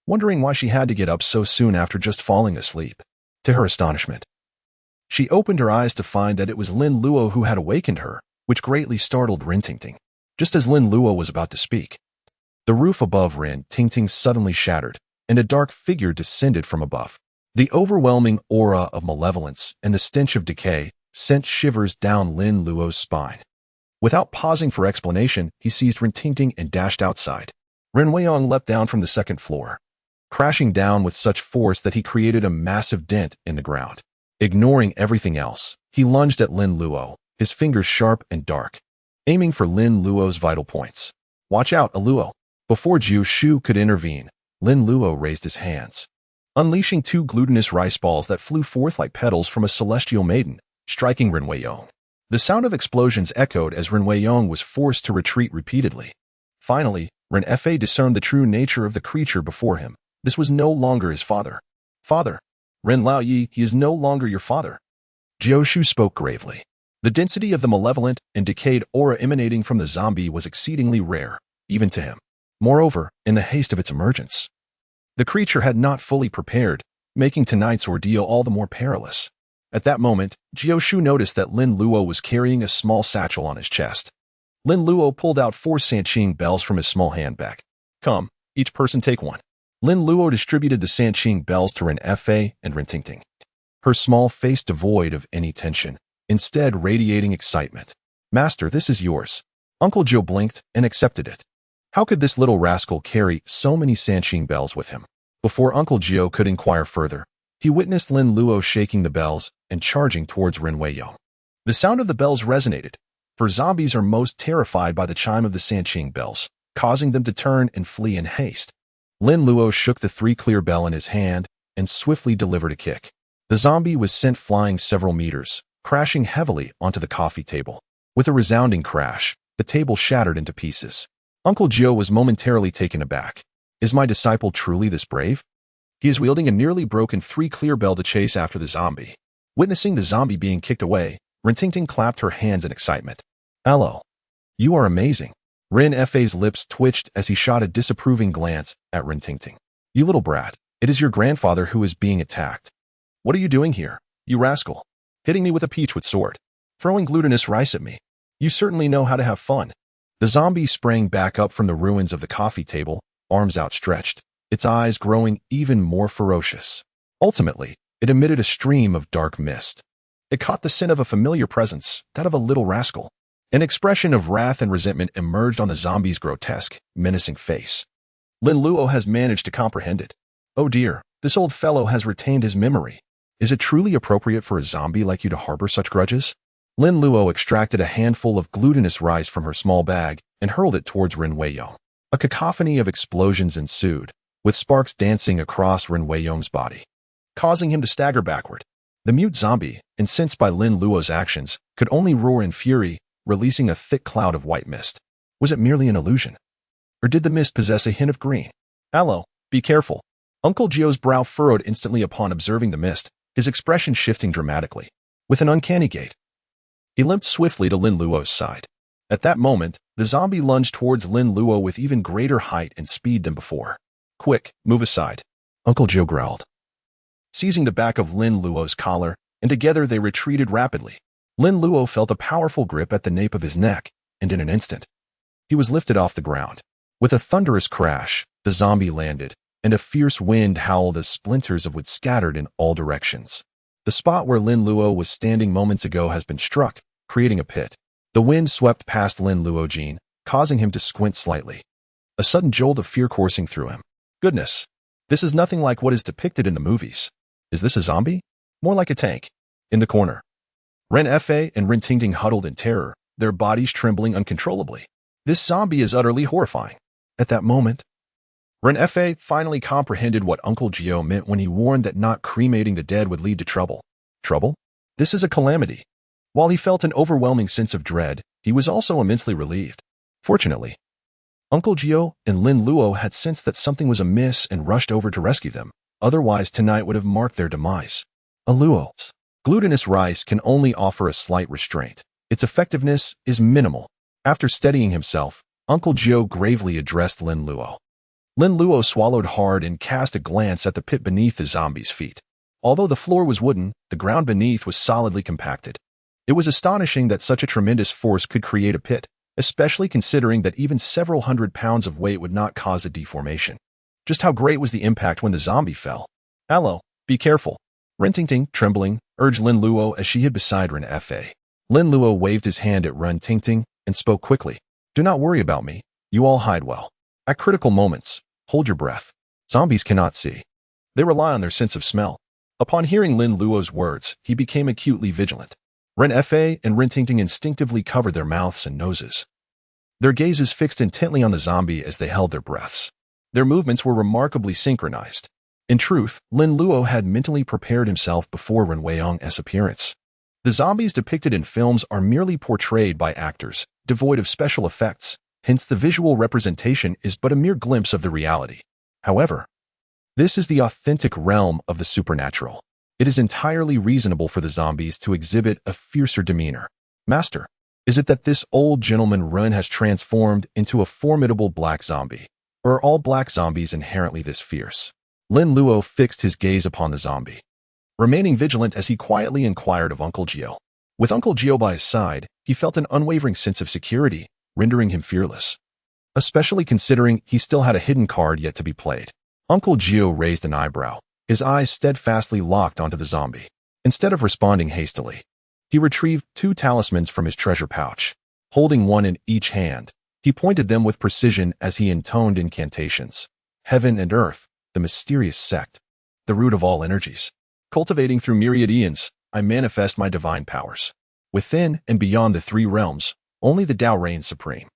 wondering why she had to get up so soon after just falling asleep. To her astonishment, she opened her eyes to find that it was Lin Luo who had awakened her, which greatly startled Ren Tingting. Just as Lin Luo was about to speak, the roof above Ren Tingting suddenly shattered, and a dark figure descended from above. The overwhelming aura of malevolence and the stench of decay sent shivers down Lin Luo's spine. Without pausing for explanation, he seized Ren Tingting and dashed outside. Ren Weiyong leapt down from the 2nd floor, crashing down with such force that he created a massive dent in the ground. Ignoring everything else, he lunged at Lin Luo, his fingers sharp and dark, aiming for Lin Luo's vital points. Watch out, Luo. Before Jiu Shu could intervene, Lin Luo raised his hands, unleashing two glutinous rice balls that flew forth like petals from a celestial maiden, striking Ren Weiyong. The sound of explosions echoed as Ren Weiyong was forced to retreat repeatedly. Finally, Ren Fa discerned the true nature of the creature before him. This was no longer his father. Father, Ren Lao Yi, he is no longer your father. Jiu Shu spoke gravely. The density of the malevolent and decayed aura emanating from the zombie was exceedingly rare, even to him. Moreover, in the haste of its emergence, the creature had not fully prepared, making tonight's ordeal all the more perilous. At that moment, Jiu Shu noticed that Lin Luo was carrying a small satchel on his chest. Lin Luo pulled out 4 Sanqing bells from his small handbag. Come, each person take one. Lin Luo distributed the Sanqing bells to Ren Fa and Ren Tingting, her small face devoid of any tension, instead radiating excitement. Master, this is yours. Uncle Jiu blinked and accepted it. How could this little rascal carry so many Sanqing bells with him? Before Uncle Jiu could inquire further, he witnessed Lin Luo shaking the bells and charging towards Ren Weiyong. The sound of the bells resonated, for zombies are most terrified by the chime of the Sanqing bells, causing them to turn and flee in haste. Lin Luo shook the 3 clear bell in his hand and swiftly delivered a kick. The zombie was sent flying several meters, crashing heavily onto the coffee table. With a resounding crash, the table shattered into pieces. Uncle Jiu was momentarily taken aback. Is my disciple truly this brave? He is wielding a nearly broken 3 clear bell to chase after the zombie. Witnessing the zombie being kicked away, Ren Tingting clapped her hands in excitement. Hello. You are amazing. Ren Fa's lips twitched as he shot a disapproving glance at Ren Tingting. You little brat, it is your grandfather who is being attacked. What are you doing here, you rascal? Hitting me with a peachwood sword. Throwing glutinous rice at me. You certainly know how to have fun. The zombie sprang back up from the ruins of the coffee table, arms outstretched, its eyes growing even more ferocious. Ultimately, it emitted a stream of dark mist. It caught the scent of a familiar presence, that of a little rascal. An expression of wrath and resentment emerged on the zombie's grotesque, menacing face. Lin Luo has managed to comprehend it. Oh dear, this old fellow has retained his memory. Is it truly appropriate for a zombie like you to harbor such grudges? Lin Luo extracted a handful of glutinous rice from her small bag and hurled it towards Ren Weiyong. A cacophony of explosions ensued, with sparks dancing across Ren Weiyong's body, causing him to stagger backward. The mute zombie, incensed by Lin Luo's actions, could only roar in fury, releasing a thick cloud of white mist. Was it merely an illusion? Or did the mist possess a hint of green? Hello, be careful. Uncle Jiu's brow furrowed instantly upon observing the mist, his expression shifting dramatically. With an uncanny gait, he limped swiftly to Lin Luo's side. At that moment, the zombie lunged towards Lin Luo with even greater height and speed than before. Quick, move aside. Uncle Jiu growled, seizing the back of Lin Luo's collar, and together they retreated rapidly. Lin Luo felt a powerful grip at the nape of his neck, and in an instant, he was lifted off the ground. With a thunderous crash, the zombie landed, and a fierce wind howled as splinters of wood scattered in all directions. The spot where Lin Luo was standing moments ago has been struck, creating a pit. The wind swept past Lin Luo Jin, causing him to squint slightly. A sudden jolt of fear coursing through him. Goodness, this is nothing like what is depicted in the movies. Is this a zombie? More like a tank. In the corner, Ren Fa and Ren Tingting huddled in terror, their bodies trembling uncontrollably. This zombie is utterly horrifying. At that moment, Ren Fa finally comprehended what Uncle Jiu meant when he warned that not cremating the dead would lead to trouble. Trouble? This is a calamity. While he felt an overwhelming sense of dread, he was also immensely relieved. Fortunately, Uncle Jiu and Lin Luo had sensed that something was amiss and rushed over to rescue them. Otherwise, tonight would have marked their demise. A Luo's glutinous rice can only offer a slight restraint. Its effectiveness is minimal. After steadying himself, Uncle Jiu gravely addressed Lin Luo. Lin Luo swallowed hard and cast a glance at the pit beneath the zombie's feet. Although the floor was wooden, the ground beneath was solidly compacted. It was astonishing that such a tremendous force could create a pit, especially considering that even several hundred pounds of weight would not cause a deformation. Just how great was the impact when the zombie fell? Hello, be careful. Ren Tingting, trembling, urged Lin Luo as she hid beside Ren Fa. Lin Luo waved his hand at Ren Tingting and spoke quickly. Do not worry about me. You all hide well. At critical moments, hold your breath. Zombies cannot see. They rely on their sense of smell. Upon hearing Lin Luo's words, he became acutely vigilant. Ren Fa and Ren Tingting instinctively covered their mouths and noses. their gazes fixed intently on the zombie as they held their breaths. Their movements were remarkably synchronized. In truth, Lin Luo had mentally prepared himself before Ren Weiyang's appearance. The zombies depicted in films are merely portrayed by actors, devoid of special effects, hence the visual representation is but a mere glimpse of the reality. However, this is the authentic realm of the supernatural. It is entirely reasonable for the zombies to exhibit a fiercer demeanor. Master, is it that this old gentleman Ren has transformed into a formidable black zombie? Or are all black zombies inherently this fierce? Lin Luo fixed his gaze upon the zombie, remaining vigilant as he quietly inquired of Uncle Jiu. With Uncle Jiu by his side, he felt an unwavering sense of security, rendering him fearless. Especially considering he still had a hidden card yet to be played. Uncle Jiu raised an eyebrow, his eyes steadfastly locked onto the zombie. Instead of responding hastily, he retrieved 2 talismans from his treasure pouch. Holding one in each hand, he pointed them with precision as he intoned incantations. Heaven and earth, the mysterious sect, the root of all energies. Cultivating through myriad eons, I manifest my divine powers. Within and beyond the 3 realms, only the Tao reigns supreme.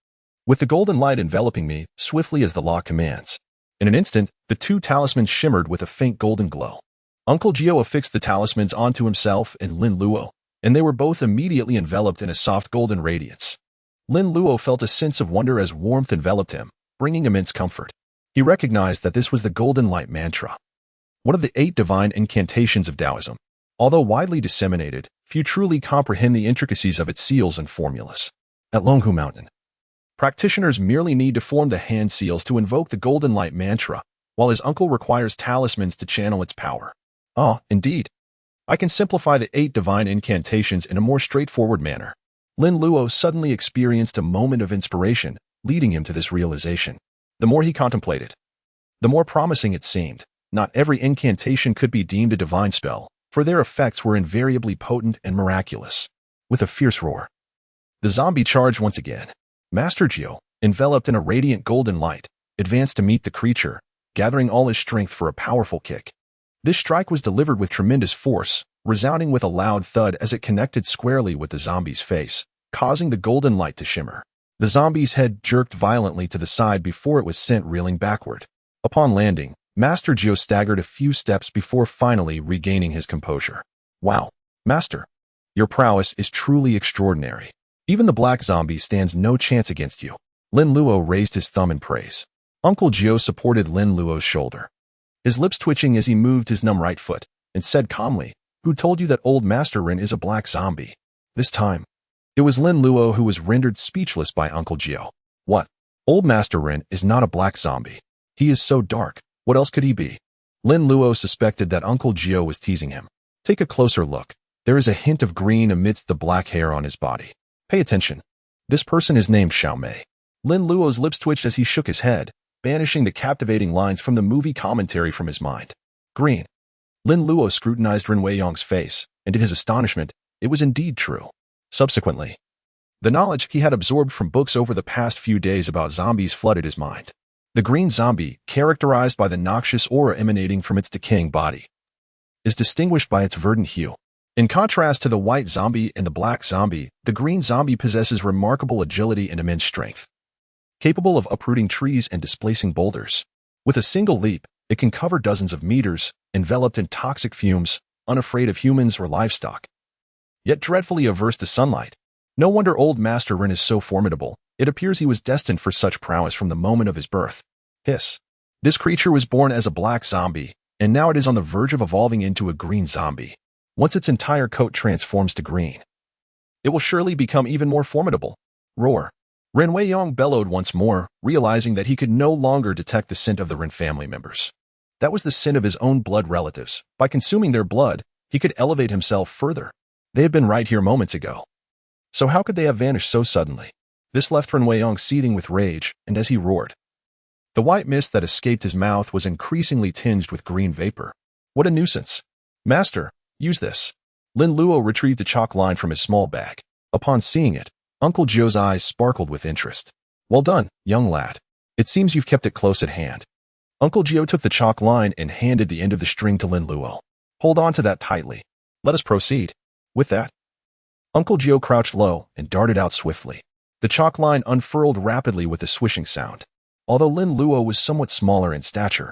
With the golden light enveloping me, swiftly as the law commands. In an instant, the 2 talismans shimmered with a faint golden glow. Uncle Jiu affixed the talismans onto himself and Lin Luo, and they were both immediately enveloped in a soft golden radiance. Lin Luo felt a sense of wonder as warmth enveloped him, bringing immense comfort. He recognized that this was the Golden Light Mantra, one of the 8 divine incantations of Taoism. Although widely disseminated, few truly comprehend the intricacies of its seals and formulas. At Longhu Mountain, practitioners merely need to form the hand seals to invoke the Golden Light Mantra, while his uncle requires talismans to channel its power. Ah, indeed. I can simplify the 8 divine incantations in a more straightforward manner. Lin Luo suddenly experienced a moment of inspiration, leading him to this realization. The more he contemplated, the more promising it seemed. Not every incantation could be deemed a divine spell, for their effects were invariably potent and miraculous. With a fierce roar, the zombie charged once again. Master Jiu, enveloped in a radiant golden light, advanced to meet the creature, gathering all his strength for a powerful kick. This strike was delivered with tremendous force, resounding with a loud thud as it connected squarely with the zombie's face, causing the golden light to shimmer. The zombie's head jerked violently to the side before it was sent reeling backward. Upon landing, Master Jiu staggered a few steps before finally regaining his composure. Wow, Master, your prowess is truly extraordinary. Even the black zombie stands no chance against you. Lin Luo raised his thumb in praise. Uncle Jiu supported Lin Luo's shoulder, his lips twitching as he moved his numb right foot, and said calmly, "Who told you that old Master Ren is a black zombie?" This time, it was Lin Luo who was rendered speechless by Uncle Jiu. What? Old Master Ren is not a black zombie. He is so dark. What else could he be? Lin Luo suspected that Uncle Jiu was teasing him. Take a closer look. There is a hint of green amidst the black hair on his body. Pay attention. This person is named Xiao Mei. Lin Luo's lips twitched as he shook his head, banishing the captivating lines from the movie commentary from his mind. Green. Lin Luo scrutinized Ren Weiyang's face, and to his astonishment, it was indeed true. Subsequently, the knowledge he had absorbed from books over the past few days about zombies flooded his mind. The green zombie, characterized by the noxious aura emanating from its decaying body, is distinguished by its verdant hue. In contrast to the white zombie and the black zombie, the green zombie possesses remarkable agility and immense strength. Capable of uprooting trees and displacing boulders. With a single leap, it can cover dozens of meters, enveloped in toxic fumes, unafraid of humans or livestock, yet dreadfully averse to sunlight. No wonder old Master Ren is so formidable. It appears he was destined for such prowess from the moment of his birth. Hiss. This creature was born as a black zombie, and now it is on the verge of evolving into a green zombie. Once its entire coat transforms to green, it will surely become even more formidable. Roar. Ren Weiyang bellowed once more, realizing that he could no longer detect the scent of the Ren family members. That was the scent of his own blood relatives. By consuming their blood, he could elevate himself further. They had been right here moments ago. So how could they have vanished so suddenly? This left Ren Weiyang seething with rage, and as he roared, the white mist that escaped his mouth was increasingly tinged with green vapor. What a nuisance. Master, use this. Lin Luo retrieved a chalk line from his small bag. Upon seeing it, Uncle Jiu's eyes sparkled with interest. Well done, young lad. It seems you've kept it close at hand. Uncle Jiu took the chalk line and handed the end of the string to Lin Luo. Hold on to that tightly. Let us proceed. With that, Uncle Jiu crouched low and darted out swiftly. The chalk line unfurled rapidly with a swishing sound. Although Lin Luo was somewhat smaller in stature,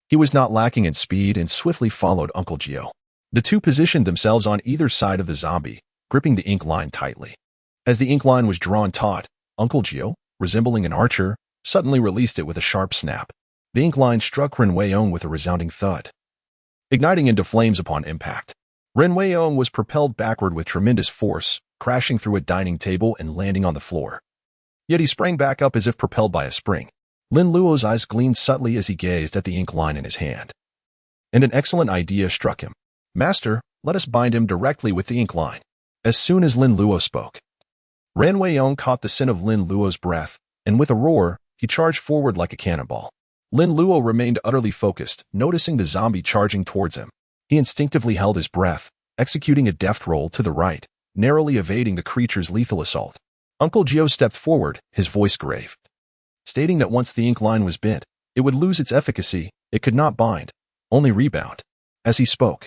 he was not lacking in speed and swiftly followed Uncle Jiu. The two positioned themselves on either side of the zombie, gripping the ink line tightly. As the ink line was drawn taut, Uncle Jiu, resembling an archer, suddenly released it with a sharp snap. The ink line struck Ren Weiyong with a resounding thud, igniting into flames upon impact. Ren Weiyong was propelled backward with tremendous force, crashing through a dining table and landing on the floor. Yet he sprang back up as if propelled by a spring. Lin Luo's eyes gleamed subtly as he gazed at the ink line in his hand. And an excellent idea struck him. Master, let us bind him directly with the ink line. As soon as Lin Luo spoke, Ren Weiyong caught the scent of Lin Luo's breath, and with a roar, he charged forward like a cannonball. Lin Luo remained utterly focused, noticing the zombie charging towards him. He instinctively held his breath, executing a deft roll to the right, narrowly evading the creature's lethal assault. Uncle Jiu stepped forward, his voice grave, stating that once the ink line was bent, it would lose its efficacy. It could not bind, only rebound. As he spoke,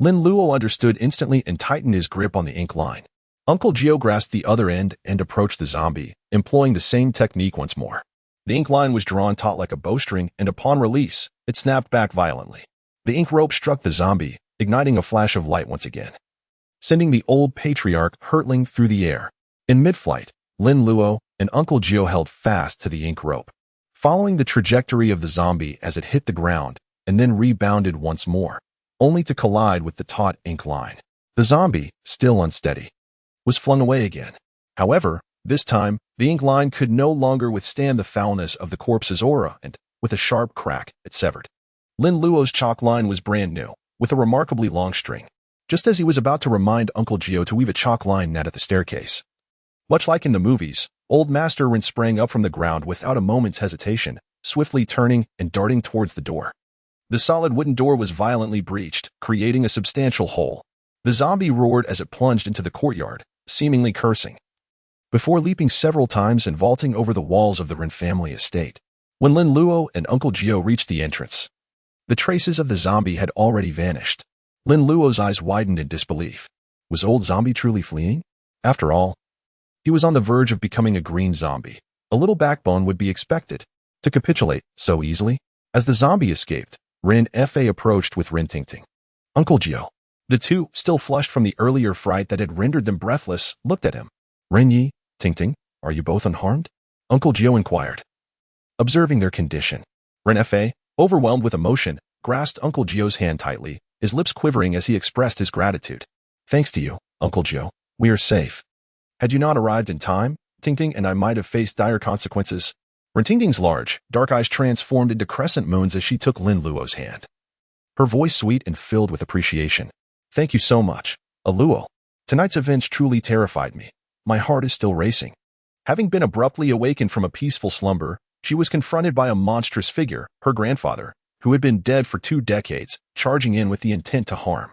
Lin Luo understood instantly and tightened his grip on the ink line. Uncle Jiu grasped the other end and approached the zombie, employing the same technique once more. The ink line was drawn taut like a bowstring, and upon release, it snapped back violently. The ink rope struck the zombie, igniting a flash of light once again, sending the old patriarch hurtling through the air. In mid-flight, Lin Luo and Uncle Jiu held fast to the ink rope, following the trajectory of the zombie as it hit the ground and then rebounded once more, only to collide with the taut ink line. The zombie, still unsteady, was flung away again. However, this time, the ink line could no longer withstand the foulness of the corpse's aura, and, with a sharp crack, it severed. Lin Luo's chalk line was brand new, with a remarkably long string, just as he was about to remind Uncle Jiu to weave a chalk line net at the staircase. Much like in the movies, old Master Ren sprang up from the ground without a moment's hesitation, swiftly turning and darting towards the door. The solid wooden door was violently breached, creating a substantial hole. The zombie roared as it plunged into the courtyard, seemingly cursing, before leaping several times and vaulting over the walls of the Ren family estate. When Lin Luo and Uncle Jiu reached the entrance, the traces of the zombie had already vanished. Lin Luo's eyes widened in disbelief. Was old zombie truly fleeing? After all, he was on the verge of becoming a green zombie. A little backbone would be expected to capitulate so easily. As the zombie escaped, Ren Fa approached with Ren Tingting. Uncle Jiu. The two, still flushed from the earlier fright that had rendered them breathless, looked at him. Ren Yi, Tingting, are you both unharmed? Uncle Jiu inquired, observing their condition. Ren Fa, overwhelmed with emotion, grasped Uncle Jiu's hand tightly, his lips quivering as he expressed his gratitude. Thanks to you, Uncle Jiu, we are safe. Had you not arrived in time, Tingting and I might have faced dire consequences. Ren Tingting's large, dark eyes transformed into crescent moons as she took Lin Luo's hand, her voice sweet and filled with appreciation. Thank you so much, Luo. Tonight's events truly terrified me. My heart is still racing. Having been abruptly awakened from a peaceful slumber, she was confronted by a monstrous figure, her grandfather, who had been dead for 2 decades, charging in with the intent to harm.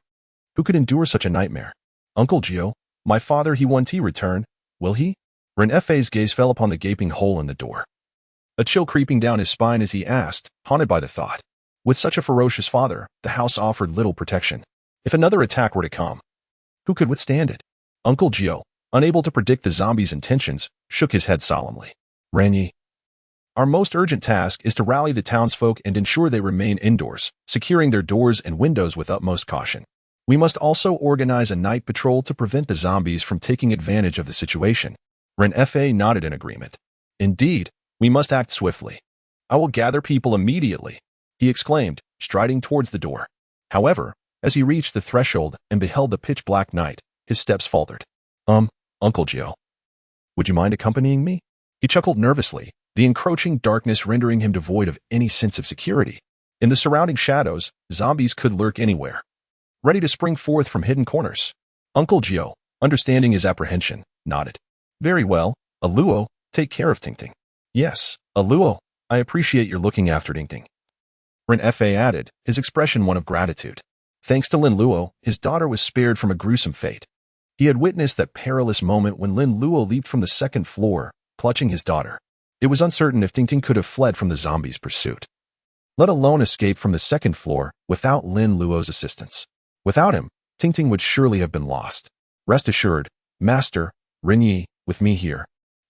Who could endure such a nightmare? Uncle Jiu, my father, he won't return, will he? Ren Fa's gaze fell upon the gaping hole in the door, a chill creeping down his spine as he asked, haunted by the thought. With such a ferocious father, the house offered little protection. If another attack were to come, who could withstand it? Uncle Jiu, unable to predict the zombie's intentions, shook his head solemnly. Ren Yi, our most urgent task is to rally the townsfolk and ensure they remain indoors, securing their doors and windows with utmost caution. We must also organize a night patrol to prevent the zombies from taking advantage of the situation. Ren Fa nodded in agreement. Indeed, we must act swiftly. I will gather people immediately, he exclaimed, striding towards the door. However, as he reached the threshold and beheld the pitch-black night, his steps faltered. Uncle Jiu, would you mind accompanying me? He chuckled nervously, the encroaching darkness rendering him devoid of any sense of security. In the surrounding shadows, zombies could lurk anywhere, ready to spring forth from hidden corners. Uncle Jiu, understanding his apprehension, nodded. Very well, Luo, take care of Tingting. Yes, Luo, I appreciate your looking after Tingting. Ren Fa added, his expression one of gratitude. Thanks to Lin Luo, his daughter was spared from a gruesome fate. He had witnessed that perilous moment when Lin Luo leaped from the 2nd floor, clutching his daughter. It was uncertain if Tingting could have fled from the zombies' pursuit, let alone escape from the 2nd floor without Lin Luo's assistance. Without him, Tingting would surely have been lost. Rest assured, Master Ren Yi, with me here,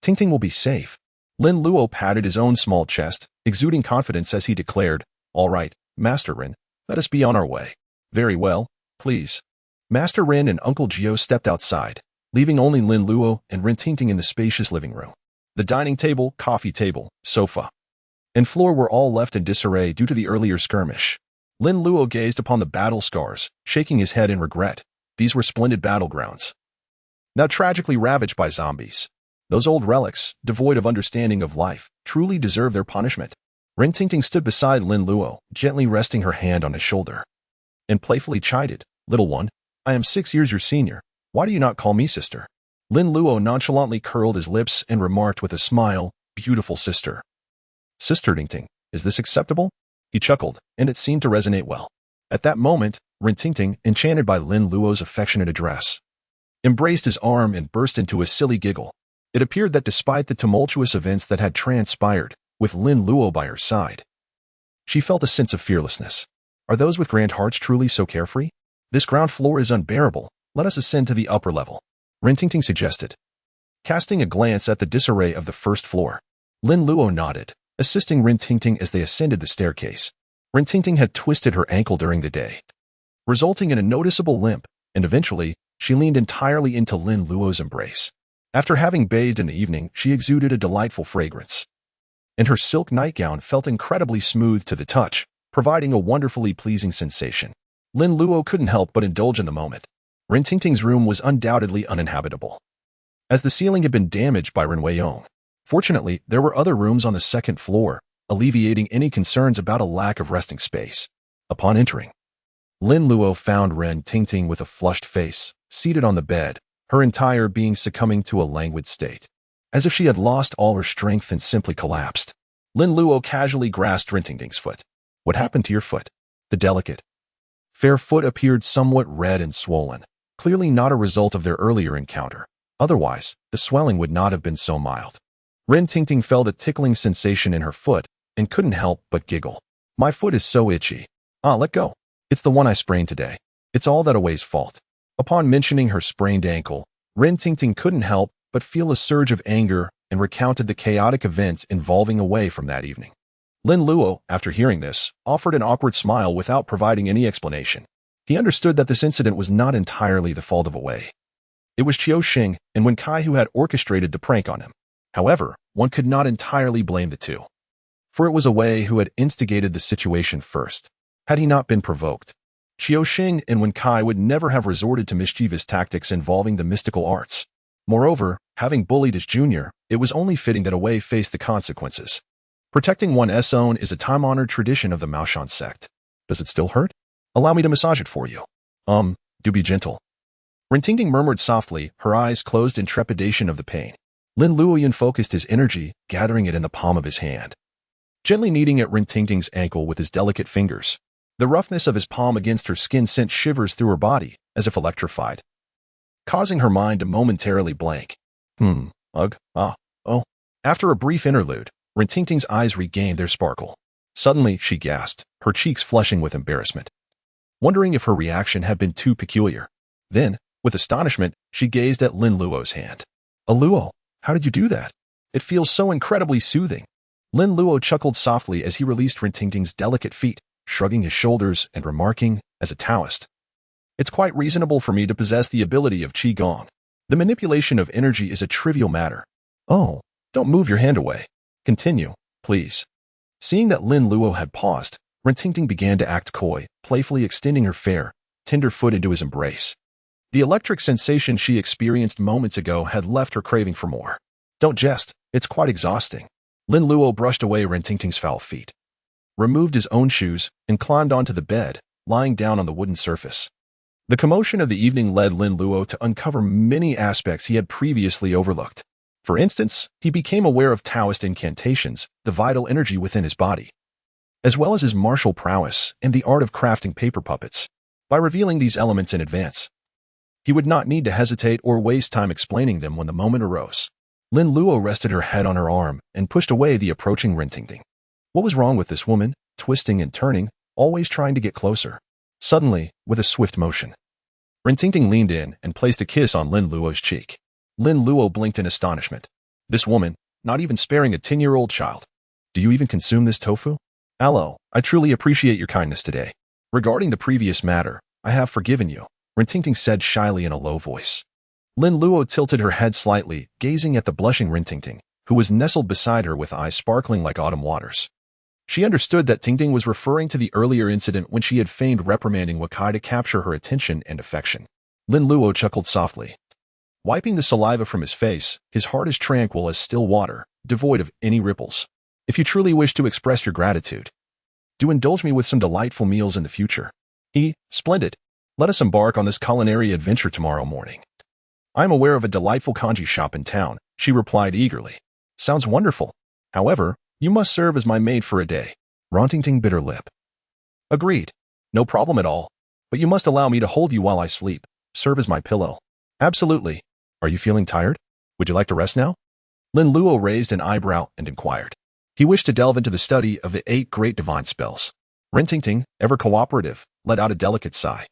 Tingting will be safe. Lin Luo patted his own small chest, exuding confidence as he declared, "All right, Master Rin, let us be on our way." "Very well, please." Master Rin and Uncle Jiu stepped outside, leaving only Lin Luo and Rin Tingting in the spacious living room. The dining table, coffee table, sofa, and floor were all left in disarray due to the earlier skirmish. Lin Luo gazed upon the battle scars, shaking his head in regret. These were splendid battlegrounds, now tragically ravaged by zombies. Those old relics, devoid of understanding of life, truly deserve their punishment. Rin Tingting stood beside Lin Luo, gently resting her hand on his shoulder, and playfully chided, "Little one, I am 6 years your senior. Why do you not call me sister?" Lin Luo nonchalantly curled his lips and remarked with a smile, "Beautiful sister." "Sister Tingting, is this acceptable?" He chuckled, and it seemed to resonate well. At that moment, Rin Tingting, enchanted by Lin Luo's affectionate address, embraced his arm and burst into a silly giggle. It appeared that despite the tumultuous events that had transpired, with Lin Luo by her side, she felt a sense of fearlessness. Are those with grand hearts truly so carefree? "This ground floor is unbearable. Let us ascend to the upper level," Rin Tingting suggested. Casting a glance at the disarray of the first floor, Lin Luo nodded, assisting Rin Tingting as they ascended the staircase. Rin Tingting had twisted her ankle during the day, resulting in a noticeable limp, and eventually, she leaned entirely into Lin Luo's embrace. After having bathed in the evening, she exuded a delightful fragrance, and her silk nightgown felt incredibly smooth to the touch, providing a wonderfully pleasing sensation. Lin Luo couldn't help but indulge in the moment. Rin Tingting's room was undoubtedly uninhabitable, as the ceiling had been damaged by Rin Weiyong. Fortunately, there were other rooms on the second floor, alleviating any concerns about a lack of resting space. Upon entering, Lin Luo found Rin Tingting with a flushed face, seated on the bed, her entire being succumbing to a languid state, as if she had lost all her strength and simply collapsed. Lin Luo casually grasped Rin Tingting's foot. "What happened to your foot?" The delicate, fair foot appeared somewhat red and swollen, clearly not a result of their earlier encounter. Otherwise, the swelling would not have been so mild. Rin Tingting felt a tickling sensation in her foot and couldn't help but giggle. "My foot is so itchy." "Ah, let go. It's the one I sprained today. It's all that Away's fault." Upon mentioning her sprained ankle, Rin Tingting couldn't help but feel a surge of anger and recounted the chaotic events involving Away from that evening. Lin Luo, after hearing this, offered an awkward smile without providing any explanation. He understood that this incident was not entirely the fault of Away. It was Qiu Xing and Wen Kai who had orchestrated the prank on him. However, one could not entirely blame the two, for it was Away who had instigated the situation first. Had he not been provoked, Qiu Xing and Wen Kai would never have resorted to mischievous tactics involving the mystical arts. Moreover, having bullied his junior, it was only fitting that Away face the consequences. Protecting one's own is a time-honored tradition of the Maoshan sect. "Does it still hurt? Allow me to massage it for you." Do be gentle." Rin Tingting murmured softly, her eyes closed in trepidation of the pain. Lin Luoyan focused his energy, gathering it in the palm of his hand, gently kneading at Rin Tingting's ankle with his delicate fingers. The roughness of his palm against her skin sent shivers through her body, as if electrified, causing her mind to momentarily blank. Oh. After a brief interlude, Rin Tingting's eyes regained their sparkle. Suddenly, she gasped, her cheeks flushing with embarrassment, wondering if her reaction had been too peculiar. Then, with astonishment, she gazed at Lin Luo's hand. "Luo, how did you do that? It feels so incredibly soothing." Lin Luo chuckled softly as he released Rin Tingting's delicate feet, shrugging his shoulders and remarking, as a Taoist, "It's quite reasonable for me to possess the ability of Qigong. The manipulation of energy is a trivial matter." "Oh, don't move your hand away. Continue, please." Seeing that Lin Luo had paused, Rin Tingting began to act coy, playfully extending her fair, tender foot into his embrace. The electric sensation she experienced moments ago had left her craving for more. "Don't jest, it's quite exhausting." Lin Luo brushed away Rin Tingting's foul feet, removed his own shoes, and climbed onto the bed, lying down on the wooden surface. The commotion of the evening led Lin Luo to uncover many aspects he had previously overlooked. For instance, he became aware of Taoist incantations, the vital energy within his body, as well as his martial prowess and the art of crafting paper puppets. By revealing these elements in advance, he would not need to hesitate or waste time explaining them when the moment arose. Lin Luo rested her head on her arm and pushed away the approaching Rin Tingting. What was wrong with this woman, twisting and turning, always trying to get closer? Suddenly, with a swift motion, Rin Tingting leaned in and placed a kiss on Lin Luo's cheek. Lin Luo blinked in astonishment. This woman, not even sparing a 10-year-old child. Do you even consume this tofu? Alo, I truly appreciate your kindness today. Regarding the previous matter, I have forgiven you, Rintingting said shyly in a low voice. Lin Luo tilted her head slightly, gazing at the blushing Rintingting, who was nestled beside her with eyes sparkling like autumn waters. She understood that Tingting was referring to the earlier incident when she had feigned reprimanding Wakai to capture her attention and affection. Lin Luo chuckled softly. Wiping the saliva from his face, his heart as tranquil as still water, devoid of any ripples. If you truly wish to express your gratitude, do indulge me with some delightful meals in the future. Splendid. Let us embark on this culinary adventure tomorrow morning. I am aware of a delightful kanji shop in town, she replied eagerly. Sounds wonderful. However, you must serve as my maid for a day. Rontingting bit her lip. Agreed. No problem at all. But you must allow me to hold you while I sleep. Serve as my pillow. Absolutely. Are you feeling tired? Would you like to rest now? Lin Luo raised an eyebrow and inquired. He wished to delve into the study of the 8 great divine spells. Rintingting, ever cooperative, let out a delicate sigh.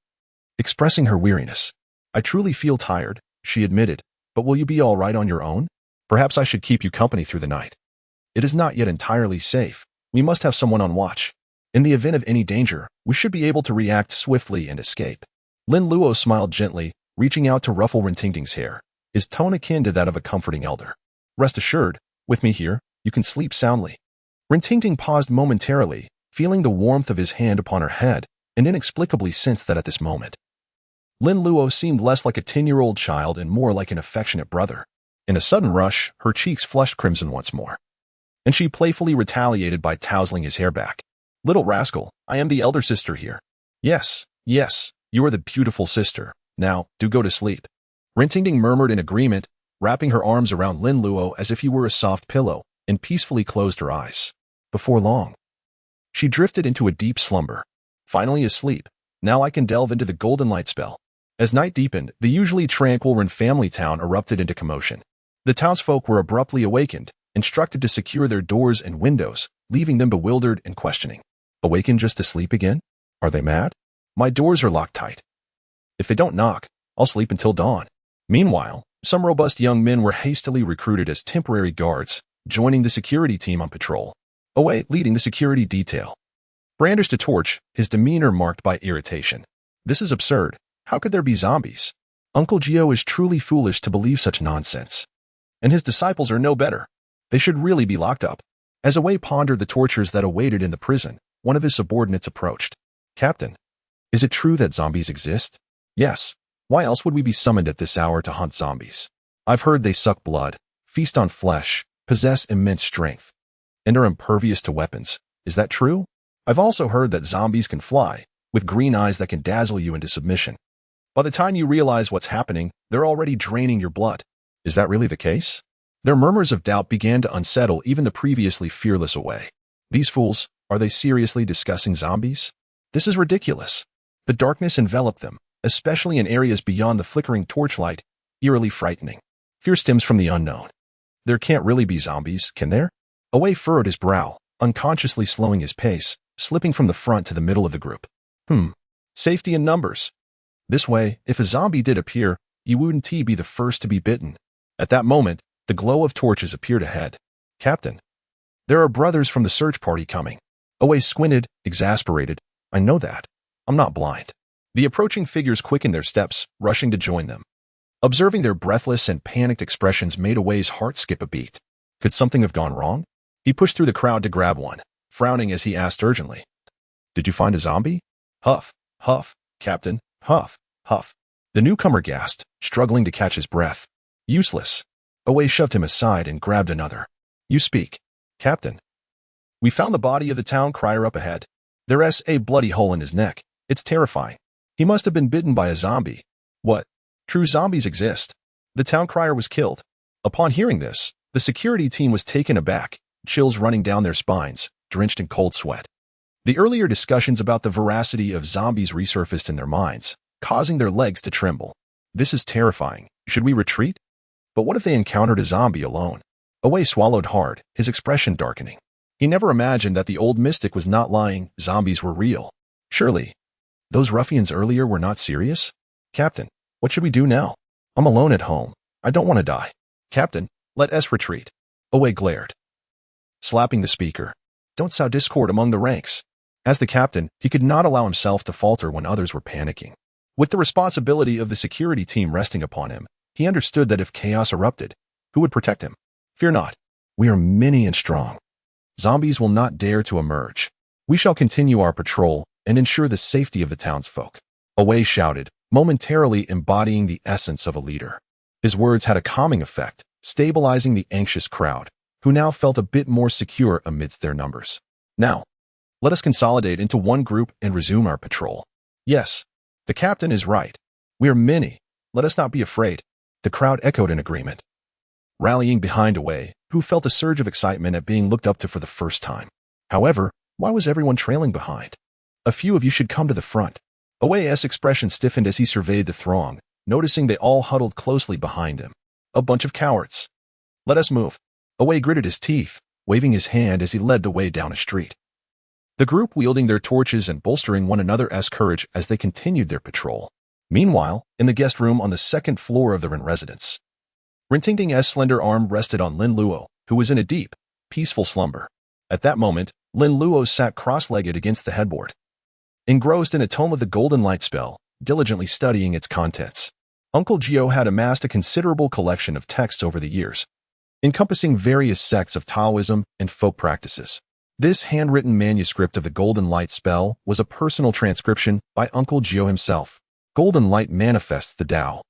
Expressing her weariness. I truly feel tired, she admitted, but will you be all right on your own? Perhaps I should keep you company through the night. It is not yet entirely safe. We must have someone on watch. In the event of any danger, we should be able to react swiftly and escape. Lin Luo smiled gently, reaching out to ruffle Rintingting's hair, his tone akin to that of a comforting elder. Rest assured, with me here, you can sleep soundly. Rintingting paused momentarily, feeling the warmth of his hand upon her head, and inexplicably sensed that at this moment, Lin Luo seemed less like a 10-year-old child and more like an affectionate brother. In a sudden rush, her cheeks flushed crimson once more, and she playfully retaliated by tousling his hair back. Little rascal, I am the elder sister here. Yes, you are the beautiful sister. Now, do go to sleep. Rintingting murmured in agreement, wrapping her arms around Lin Luo as if he were a soft pillow, and peacefully closed her eyes. Before long, she drifted into a deep slumber. Finally asleep, now I can delve into the golden light spell. As night deepened, the usually tranquil Rin family town erupted into commotion. The townsfolk were abruptly awakened, instructed to secure their doors and windows, leaving them bewildered and questioning. Awakened just to sleep again? Are they mad? My doors are locked tight. If they don't knock, I'll sleep until dawn. Meanwhile, some robust young men were hastily recruited as temporary guards, joining the security team on patrol. Away leading the security detail. Brandished a torch, his demeanor marked by irritation. This is absurd. How could there be zombies? Uncle Jiu is truly foolish to believe such nonsense. And his disciples are no better. They should really be locked up. As Away pondered the tortures that awaited in the prison, one of his subordinates approached. Captain, is it true that zombies exist? Yes. Why else would we be summoned at this hour to hunt zombies? I've heard they suck blood, feast on flesh, possess immense strength, and are impervious to weapons. Is that true? I've also heard that zombies can fly, with green eyes that can dazzle you into submission. By the time you realize what's happening, they're already draining your blood. Is that really the case? Their murmurs of doubt began to unsettle even the previously fearless Away. These fools, are they seriously discussing zombies? This is ridiculous. The darkness enveloped them, especially in areas beyond the flickering torchlight, eerily frightening. Fear stems from the unknown. There can't really be zombies, can there? Away furrowed his brow, unconsciously slowing his pace, slipping from the front to the middle of the group. Safety in numbers. This way, if a zombie did appear, you wouldn't be the first to be bitten. At that moment, the glow of torches appeared ahead. Captain, there are brothers from the search party coming. Away squinted, exasperated. I know that. I'm not blind. The approaching figures quickened their steps, rushing to join them. Observing their breathless and panicked expressions made Away's heart skip a beat. Could something have gone wrong? He pushed through the crowd to grab one, frowning as he asked urgently. Did you find a zombie? Huff, huff, Captain, huff, huff. The newcomer gasped, struggling to catch his breath. Useless. Away shoved him aside and grabbed another. You speak. Captain. We found the body of the town crier up ahead. There's a bloody hole in his neck. It's terrifying. He must have been bitten by a zombie. What? True zombies exist. The town crier was killed. Upon hearing this, the security team was taken aback, chills running down their spines, drenched in cold sweat. The earlier discussions about the veracity of zombies resurfaced in their minds, causing their legs to tremble. This is terrifying. Should we retreat? But what if they encountered a zombie alone? Away swallowed hard, his expression darkening. He never imagined that the old mystic was not lying, zombies were real. Surely, those ruffians earlier were not serious? Captain, what should we do now? I'm alone at home. I don't want to die. Captain, Let us retreat. Away glared, slapping the speaker. Don't sow discord among the ranks. As the captain, he could not allow himself to falter when others were panicking. With the responsibility of the security team resting upon him, he understood that if chaos erupted, who would protect him? Fear not. We are many and strong. Zombies will not dare to emerge. We shall continue our patrol and ensure the safety of the townsfolk. Away shouted, momentarily embodying the essence of a leader. His words had a calming effect, stabilizing the anxious crowd, who now felt a bit more secure amidst their numbers. Now, let us consolidate into one group and resume our patrol. Yes, the captain is right. We are many. Let us not be afraid. The crowd echoed in agreement, rallying behind Away, who felt a surge of excitement at being looked up to for the first time. However, why was everyone trailing behind? A few of you should come to the front. Away's expression stiffened as he surveyed the throng, noticing they all huddled closely behind him. A bunch of cowards. Let us move. Away gritted his teeth, waving his hand as he led the way down a street. The group wielding their torches and bolstering one another's courage as they continued their patrol. Meanwhile, in the guest room on the second floor of the Ren residence, Rintingting's slender arm rested on Lin Luo, who was in a deep, peaceful slumber. At that moment, Lin Luo sat cross-legged against the headboard, engrossed in a tome of the Golden Light spell, diligently studying its contents. Uncle Jiu had amassed a considerable collection of texts over the years, encompassing various sects of Taoism and folk practices. This handwritten manuscript of the Golden Light spell was a personal transcription by Uncle Jiu himself. Golden light manifests the Tao,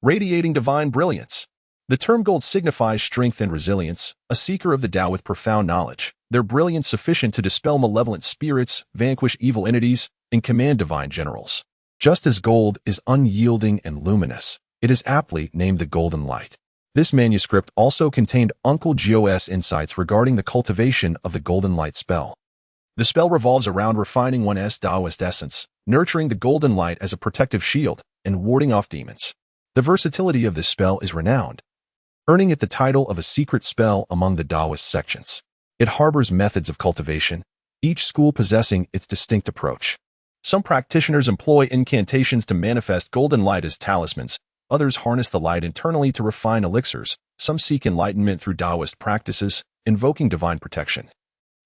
radiating divine brilliance. The term gold signifies strength and resilience, a seeker of the Tao with profound knowledge, their brilliance sufficient to dispel malevolent spirits, vanquish evil entities, and command divine generals. Just as gold is unyielding and luminous, it is aptly named the Golden Light. This manuscript also contained Uncle Jiu's insights regarding the cultivation of the Golden Light spell. The spell revolves around refining one's Taoist essence, nurturing the Golden Light as a protective shield, and warding off demons. The versatility of this spell is renowned, earning it the title of a secret spell among the Taoist sections. It harbors methods of cultivation, each school possessing its distinct approach. Some practitioners employ incantations to manifest golden light as talismans, others harness the light internally to refine elixirs, some seek enlightenment through Taoist practices, invoking divine protection,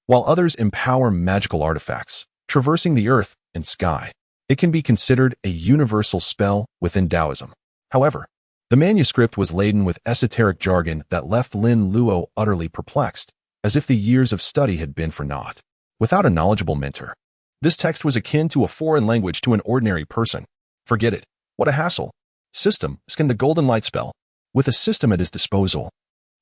while others empower magical artifacts, traversing the earth and sky. It can be considered a universal spell within Taoism. However, the manuscript was laden with esoteric jargon that left Lin Luo utterly perplexed, as if the years of study had been for naught. Without a knowledgeable mentor, this text was akin to a foreign language to an ordinary person. Forget it. What a hassle. System, scan the Golden Light spell. With a system at his disposal,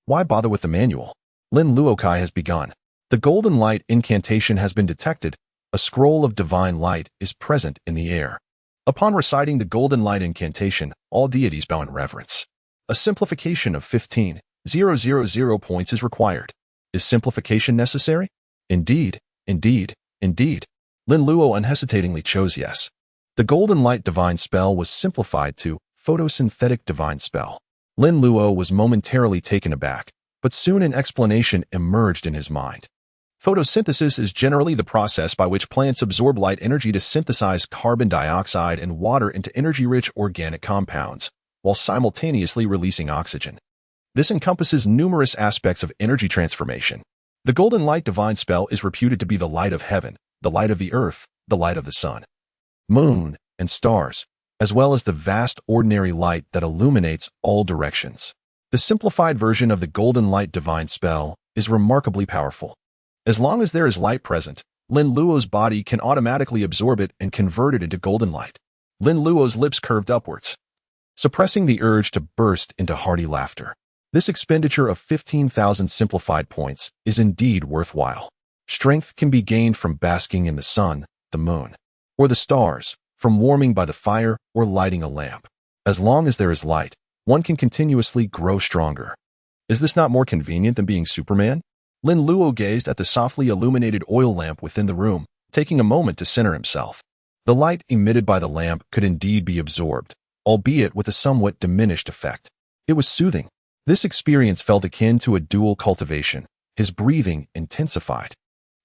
why bother with the manual? Lin Luo Kai has begun. The Golden Light incantation has been detected. A scroll of divine light is present in the air. Upon reciting the Golden Light incantation, all deities bow in reverence. A simplification of 15,000 points is required. Is simplification necessary? Indeed, indeed, indeed. Lin Luo unhesitatingly chose yes. The Golden Light divine spell was simplified to photosynthetic divine spell. Lin Luo was momentarily taken aback, but soon an explanation emerged in his mind. Photosynthesis is generally the process by which plants absorb light energy to synthesize carbon dioxide and water into energy-rich organic compounds, while simultaneously releasing oxygen. This encompasses numerous aspects of energy transformation. The Golden Light divine spell is reputed to be the light of heaven, the light of the earth, the light of the sun, moon, and stars, as well as the vast ordinary light that illuminates all directions. The simplified version of the Golden Light divine spell is remarkably powerful. As long as there is light present, Lin Luo's body can automatically absorb it and convert it into golden light. Lin Luo's lips curved upwards, suppressing the urge to burst into hearty laughter. This expenditure of 15,000 simplified points is indeed worthwhile. Strength can be gained from basking in the sun, the moon, or the stars, from warming by the fire or lighting a lamp. As long as there is light, one can continuously grow stronger. Is this not more convenient than being Superman? Lin Luo gazed at the softly illuminated oil lamp within the room, taking a moment to center himself. The light emitted by the lamp could indeed be absorbed, albeit with a somewhat diminished effect. It was soothing. This experience felt akin to a dual cultivation. His breathing intensified,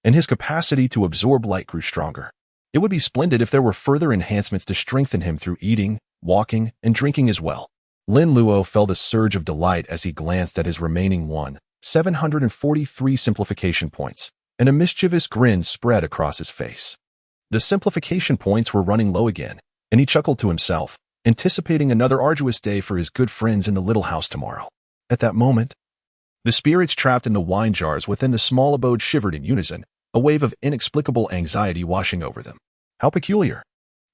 and his capacity to absorb light grew stronger. It would be splendid if there were further enhancements to strengthen him through eating, walking, and drinking as well. Lin Luo felt a surge of delight as he glanced at his remaining 743 simplification points, and a mischievous grin spread across his face. The simplification points were running low again, and he chuckled to himself, anticipating another arduous day for his good friends in the little house tomorrow. At that moment, the spirits trapped in the wine jars within the small abode shivered in unison, a wave of inexplicable anxiety washing over them. How peculiar.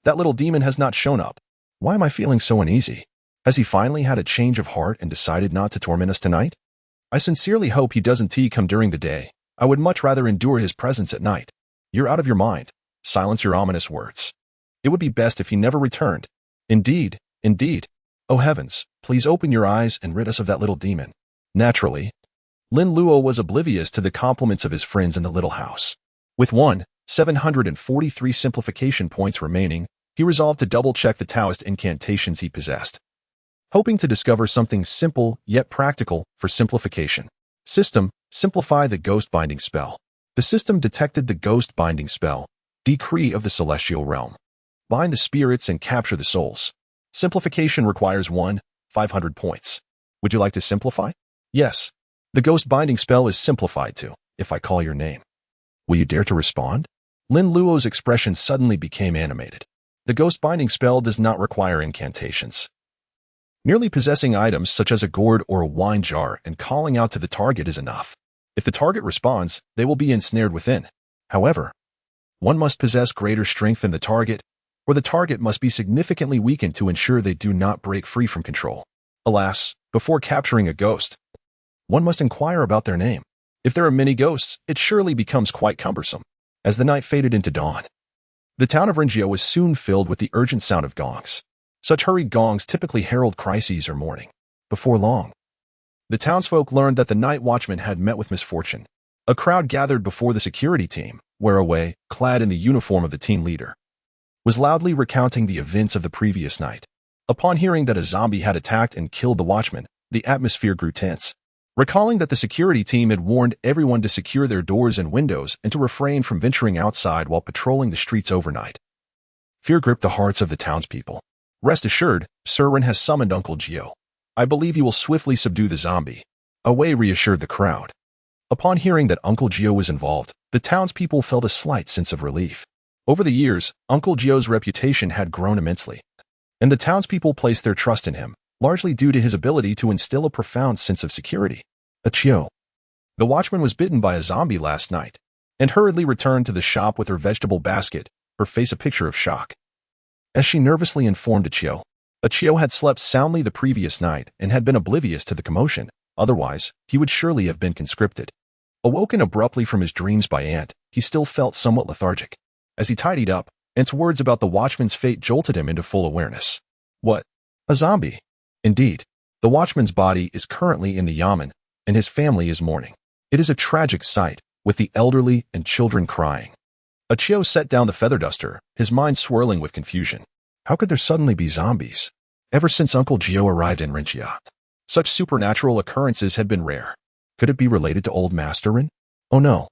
That little demon has not shown up. Why am I feeling so uneasy? Has he finally had a change of heart and decided not to torment us tonight? I sincerely hope he doesn't come during the day. I would much rather endure his presence at night. You're out of your mind. Silence your ominous words. It would be best if he never returned. Indeed, indeed. Oh heavens, please open your eyes and rid us of that little demon. Naturally, Lin Luo was oblivious to the compliments of his friends in the little house. With 743 simplification points remaining, he resolved to double-check the Taoist incantations he possessed, hoping to discover something simple yet practical for simplification. System, simplify the ghost binding spell. The system detected the ghost binding spell, decree of the celestial realm. Bind the spirits and capture the souls. Simplification requires 500 points. Would you like to simplify? Yes. The ghost binding spell is simplified to, if I call your name. Will you dare to respond? Lin Luo's expression suddenly became animated. The ghost binding spell does not require incantations. Merely possessing items such as a gourd or a wine jar and calling out to the target is enough. If the target responds, they will be ensnared within. However, one must possess greater strength than the target, or the target must be significantly weakened to ensure they do not break free from control. Alas, before capturing a ghost, one must inquire about their name. If there are many ghosts, it surely becomes quite cumbersome. As the night faded into dawn, the town of Ringio was soon filled with the urgent sound of gongs. Such hurried gongs typically herald crises or mourning. Before long, the townsfolk learned that the night watchman had met with misfortune. A crowd gathered before the security team, where Away, clad in the uniform of the team leader, was loudly recounting the events of the previous night. Upon hearing that a zombie had attacked and killed the watchman, the atmosphere grew tense. Recalling that the security team had warned everyone to secure their doors and windows and to refrain from venturing outside while patrolling the streets overnight, fear gripped the hearts of the townspeople. Rest assured, Sir Ren has summoned Uncle Jiu. I believe he will swiftly subdue the zombie. Away reassured the crowd. Upon hearing that Uncle Jiu was involved, the townspeople felt a slight sense of relief. Over the years, Uncle Jiu's reputation had grown immensely, and the townspeople placed their trust in him, largely due to his ability to instill a profound sense of security. Jiu. The watchman was bitten by a zombie last night, and hurriedly returned to the shop with her vegetable basket, her face a picture of shock. As she nervously informed Jiu had slept soundly the previous night and had been oblivious to the commotion, otherwise, he would surely have been conscripted. Awoken abruptly from his dreams by Ant, he still felt somewhat lethargic. As he tidied up, Ant's words about the watchman's fate jolted him into full awareness. What? A zombie? Indeed. The watchman's body is currently in the yamen, and his family is mourning. It is a tragic sight, with the elderly and children crying. Jiu set down the feather duster, his mind swirling with confusion. How could there suddenly be zombies? Ever since Uncle Jiu arrived in Rinjia, such supernatural occurrences had been rare. Could it be related to old Master Rin? Oh no.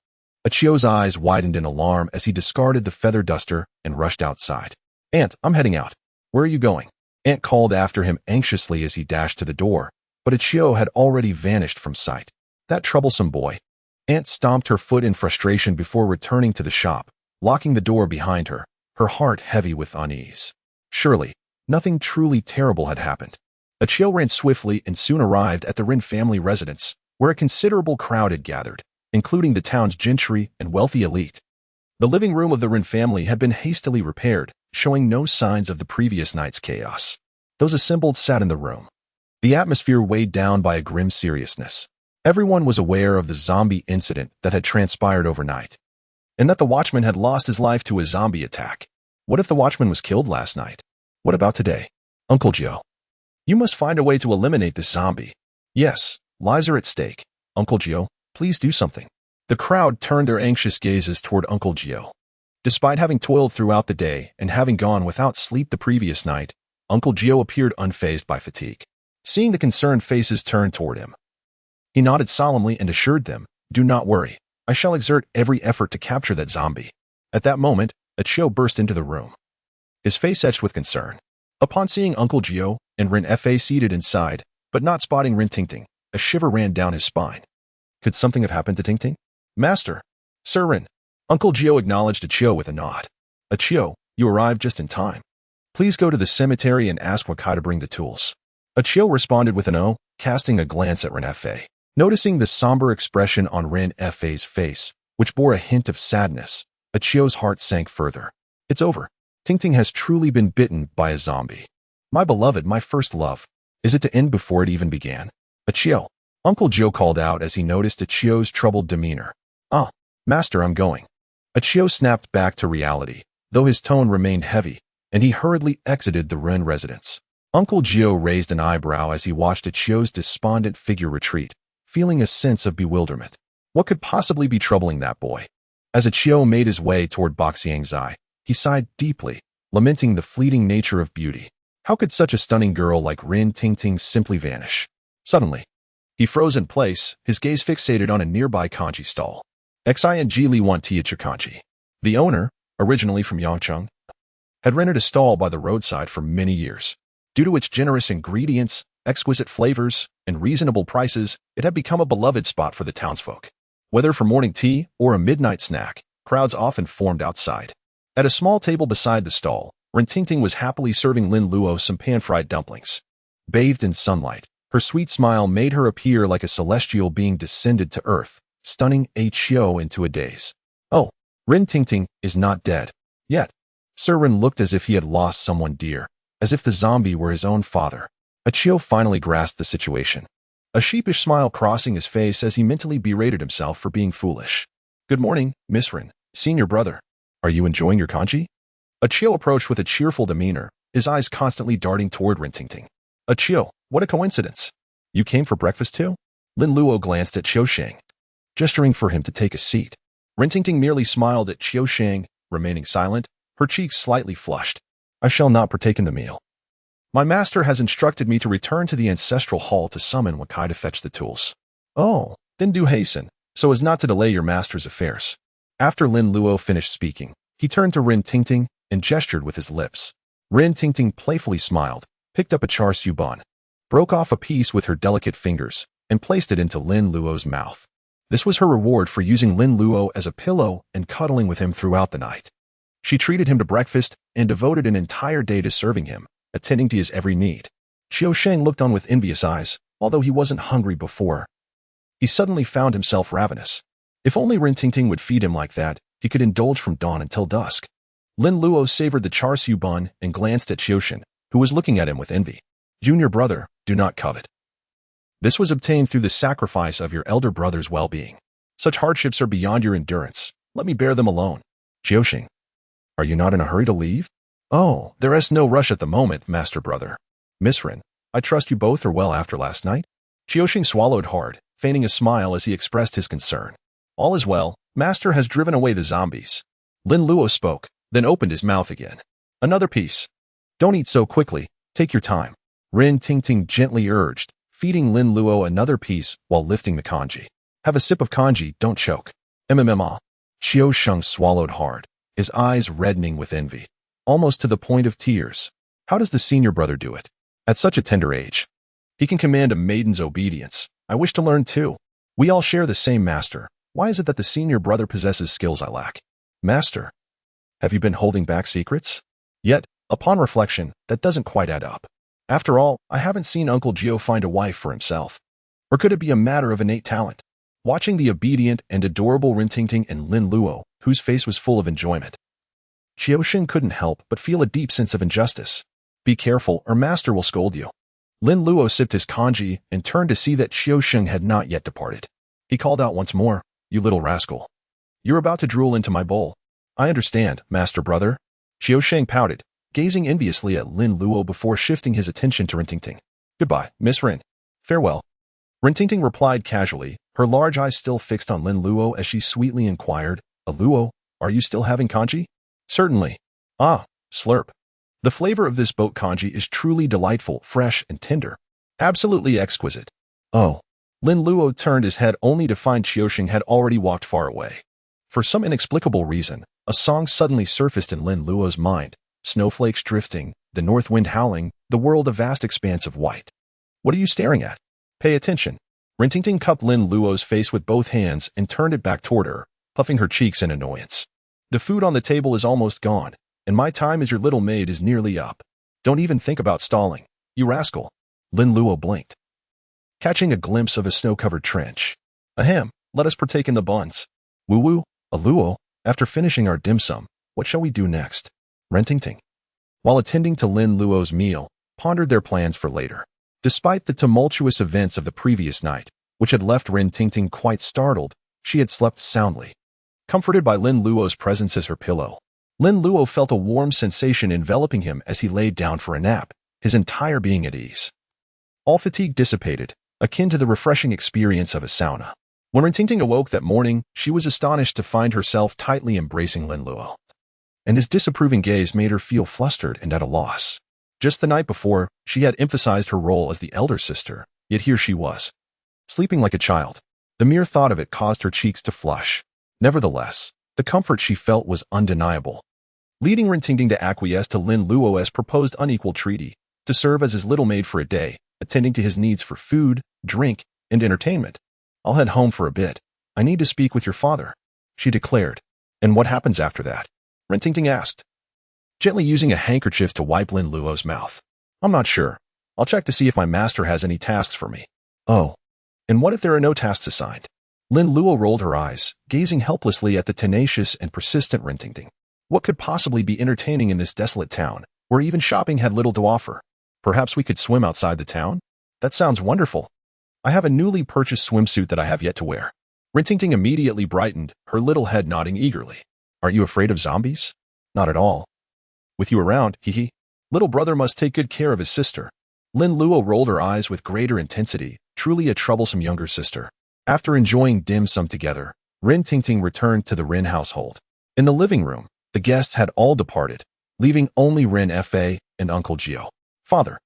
Jiu's eyes widened in alarm as he discarded the feather duster and rushed outside. Ant, I'm heading out. Where are you going? Ant called after him anxiously as he dashed to the door, but Jiu had already vanished from sight. That troublesome boy. Ant stomped her foot in frustration before returning to the shop, locking the door behind her, her heart heavy with unease. Surely, nothing truly terrible had happened. Jiu ran swiftly and soon arrived at the Rin family residence, where a considerable crowd had gathered, including the town's gentry and wealthy elite. The living room of the Rin family had been hastily repaired, showing no signs of the previous night's chaos. Those assembled sat in the room, the atmosphere weighed down by a grim seriousness. Everyone was aware of the zombie incident that had transpired overnight, and that the watchman had lost his life to a zombie attack. What if the watchman was killed last night? What about today? Uncle Jiu, you must find a way to eliminate this zombie. Yes, lives are at stake. Uncle Jiu, please do something. The crowd turned their anxious gazes toward Uncle Jiu. Despite having toiled throughout the day and having gone without sleep the previous night, Uncle Jiu appeared unfazed by fatigue. Seeing the concerned faces turned toward him, he nodded solemnly and assured them, "Do not worry. I shall exert every effort to capture that zombie." At that moment, Jiu burst into the room, his face etched with concern. Upon seeing Uncle Jiu, and Ren Fa seated inside, but not spotting Rin Tingting. A shiver ran down his spine. Could something have happened to Tingting? Master. Sir Rin. Uncle Jiu acknowledged Achio with a nod. Achio, you arrived just in time. Please go to the cemetery and ask Wakai to bring the tools. Achio responded with an O, casting a glance at Ren Fa. Noticing the somber expression on Ren Fa's face, which bore a hint of sadness, Achio's heart sank further. It's over. Tingting has truly been bitten by a zombie. My beloved, my first love. Is it to end before it even began? Achio. Uncle Jiu called out as he noticed Achio's troubled demeanor. Ah, Master, I'm going. Achio snapped back to reality, though his tone remained heavy, and he hurriedly exited the Ren residence. Uncle Jiu raised an eyebrow as he watched Achio's despondent figure retreat, feeling a sense of bewilderment. What could possibly be troubling that boy? As Achio made his way toward Boxiang's, he sighed deeply, lamenting the fleeting nature of beauty. How could such a stunning girl like Rin Tingting simply vanish? Suddenly, he froze in place, his gaze fixated on a nearby kanji stall. Xing Li want Tia Kanji. The owner, originally from Yangcheng, had rented a stall by the roadside for many years. Due to its generous ingredients, exquisite flavors, and reasonable prices, it had become a beloved spot for the townsfolk. Whether for morning tea or a midnight snack, crowds often formed outside. At a small table beside the stall, Rin Tingting was happily serving Lin Luo some pan-fried dumplings. Bathed in sunlight, her sweet smile made her appear like a celestial being descended to earth, stunning Achio into a daze. Oh, Rin Tingting is not dead. Yet. Sir Rin looked as if he had lost someone dear, as if the zombie were his own father. Achio finally grasped the situation. A sheepish smile crossing his face as he mentally berated himself for being foolish. Good morning, Miss Rin, senior brother. Are you enjoying your kanji? Achio approached with a cheerful demeanor, his eyes constantly darting toward Rin Tingting. Achio, what a coincidence. You came for breakfast too? Lin Luo glanced at Qiusheng, gesturing for him to take a seat. Rin Tingting merely smiled at Qiusheng, remaining silent, her cheeks slightly flushed. I shall not partake in the meal. My master has instructed me to return to the ancestral hall to summon Wakai to fetch the tools. Oh, then do hasten, so as not to delay your master's affairs. After Lin Luo finished speaking, he turned to Rin Tingting and gestured with his lips. Rin Tingting playfully smiled, picked up a char siu bun, broke off a piece with her delicate fingers, and placed it into Lin Luo's mouth. This was her reward for using Lin Luo as a pillow and cuddling with him throughout the night. She treated him to breakfast and devoted an entire day to serving him, attending to his every need. Qiusheng looked on with envious eyes, although he wasn't hungry before. He suddenly found himself ravenous. If only Rin Tingting would feed him like that, he could indulge from dawn until dusk. Lin Luo savored the char siu bun and glanced at Qiusheng, who was looking at him with envy. Junior brother, do not covet. This was obtained through the sacrifice of your elder brother's well-being. Such hardships are beyond your endurance. Let me bear them alone. Qiusheng, are you not in a hurry to leave? Oh, there is no rush at the moment, master brother. Miss Rin, I trust you both are well after last night? Qiusheng swallowed hard, feigning a smile as he expressed his concern. All is well, master has driven away the zombies. Lin Luo spoke, then opened his mouth again. Another piece. Don't eat so quickly, take your time. Rin Tingting gently urged, feeding Lin Luo another piece while lifting the kanji. Have a sip of kanji, don't choke. MMMA. Qiusheng swallowed hard, his eyes reddening with envy, almost to the point of tears. How does the senior brother do it? At such a tender age. He can command a maiden's obedience. I wish to learn too. We all share the same master. Why is it that the senior brother possesses skills I lack? Master, have you been holding back secrets? Yet, upon reflection, that doesn't quite add up. After all, I haven't seen Uncle Jiu find a wife for himself. Or could it be a matter of innate talent? Watching the obedient and adorable Rin Tingting and Lin Luo, whose face was full of enjoyment, Qiusheng couldn't help but feel a deep sense of injustice. Be careful, or master will scold you. Lin Luo sipped his kanji and turned to see that Qiusheng had not yet departed. He called out once more, you little rascal. You're about to drool into my bowl. I understand, master brother. Qiusheng pouted, gazing enviously at Lin Luo before shifting his attention to Rin Tingting. Goodbye, Miss Rin. Farewell. Rin Tingting replied casually, her large eyes still fixed on Lin Luo as she sweetly inquired, Luo, are you still having kanji? Certainly. Ah, slurp. The flavor of this boat kanji is truly delightful, fresh, and tender. Absolutely exquisite. Oh. Lin Luo turned his head only to find Qiusheng had already walked far away. For some inexplicable reason, a song suddenly surfaced in Lin Luo's mind, snowflakes drifting, the north wind howling, the world a vast expanse of white. What are you staring at? Pay attention. Rin Tingting cupped Lin Luo's face with both hands and turned it back toward her, puffing her cheeks in annoyance. The food on the table is almost gone, and my time as your little maid is nearly up. Don't even think about stalling, you rascal. Lin Luo blinked, catching a glimpse of a snow-covered trench. Ahem, let us partake in the buns. Woo-woo, Luo, after finishing our dim sum, what shall we do next? Rin Tingting, while attending to Lin Luo's meal, pondered their plans for later. Despite the tumultuous events of the previous night, which had left Rin Tingting quite startled, she had slept soundly. Comforted by Lin Luo's presence as her pillow, Lin Luo felt a warm sensation enveloping him as he laid down for a nap, his entire being at ease. All fatigue dissipated, akin to the refreshing experience of a sauna. When Rin Tingting awoke that morning, she was astonished to find herself tightly embracing Lin Luo, and his disapproving gaze made her feel flustered and at a loss. Just the night before, she had emphasized her role as the elder sister, yet here she was, sleeping like a child. The mere thought of it caused her cheeks to flush. Nevertheless, the comfort she felt was undeniable, leading Rin Tingting to acquiesce to Lin Luo's proposed unequal treaty, to serve as his little maid for a day, attending to his needs for food, drink, and entertainment. I'll head home for a bit. I need to speak with your father, she declared. And what happens after that? Rin Tingting asked, gently using a handkerchief to wipe Lin Luo's mouth. I'm not sure. I'll check to see if my master has any tasks for me. Oh, and what if there are no tasks assigned? Lin Luo rolled her eyes, gazing helplessly at the tenacious and persistent Rin Tingting. What could possibly be entertaining in this desolate town, where even shopping had little to offer? Perhaps we could swim outside the town? That sounds wonderful. I have a newly purchased swimsuit that I have yet to wear. Rin Tingting immediately brightened, her little head nodding eagerly. Aren't you afraid of zombies? Not at all. With you around, hee. Little brother must take good care of his sister. Lin Luo rolled her eyes with greater intensity, truly a troublesome younger sister. After enjoying dim sum together, Rin Tingting returned to the Rin household. In the living room, the guests had all departed, leaving only Rin Fa and Uncle Jiu. Father,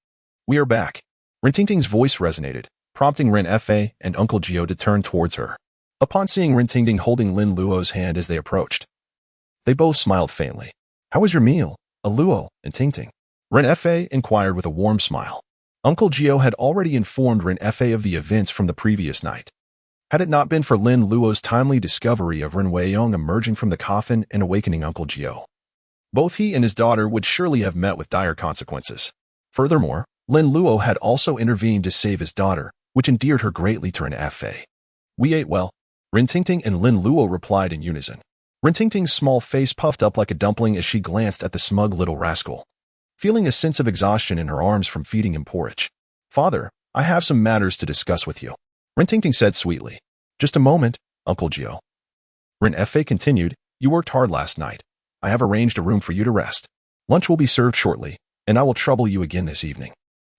we are back. Rin Tingting's voice resonated, prompting Rin Fa and Uncle Jiu to turn towards her. Upon seeing Rin Tingting holding Lin Luo's hand as they approached, they both smiled faintly. How was your meal, Luo and Tingting? Rin Fa inquired with a warm smile. Uncle Jiu had already informed Rin Fa of the events from the previous night. Had it not been for Lin Luo's timely discovery of Rin Weiyong emerging from the coffin and awakening Uncle Jiu, both he and his daughter would surely have met with dire consequences. Furthermore, Lin Luo had also intervened to save his daughter, which endeared her greatly to Rin Fa. We ate well, Rin Tingting and Lin Luo replied in unison. Rin Tingting's small face puffed up like a dumpling as she glanced at the smug little rascal, feeling a sense of exhaustion in her arms from feeding him porridge. Father, I have some matters to discuss with you, Rin Tingting said sweetly. Just a moment, Uncle Jiu. Rin Fa continued, you worked hard last night. I have arranged a room for you to rest. Lunch will be served shortly, and I will trouble you again this evening.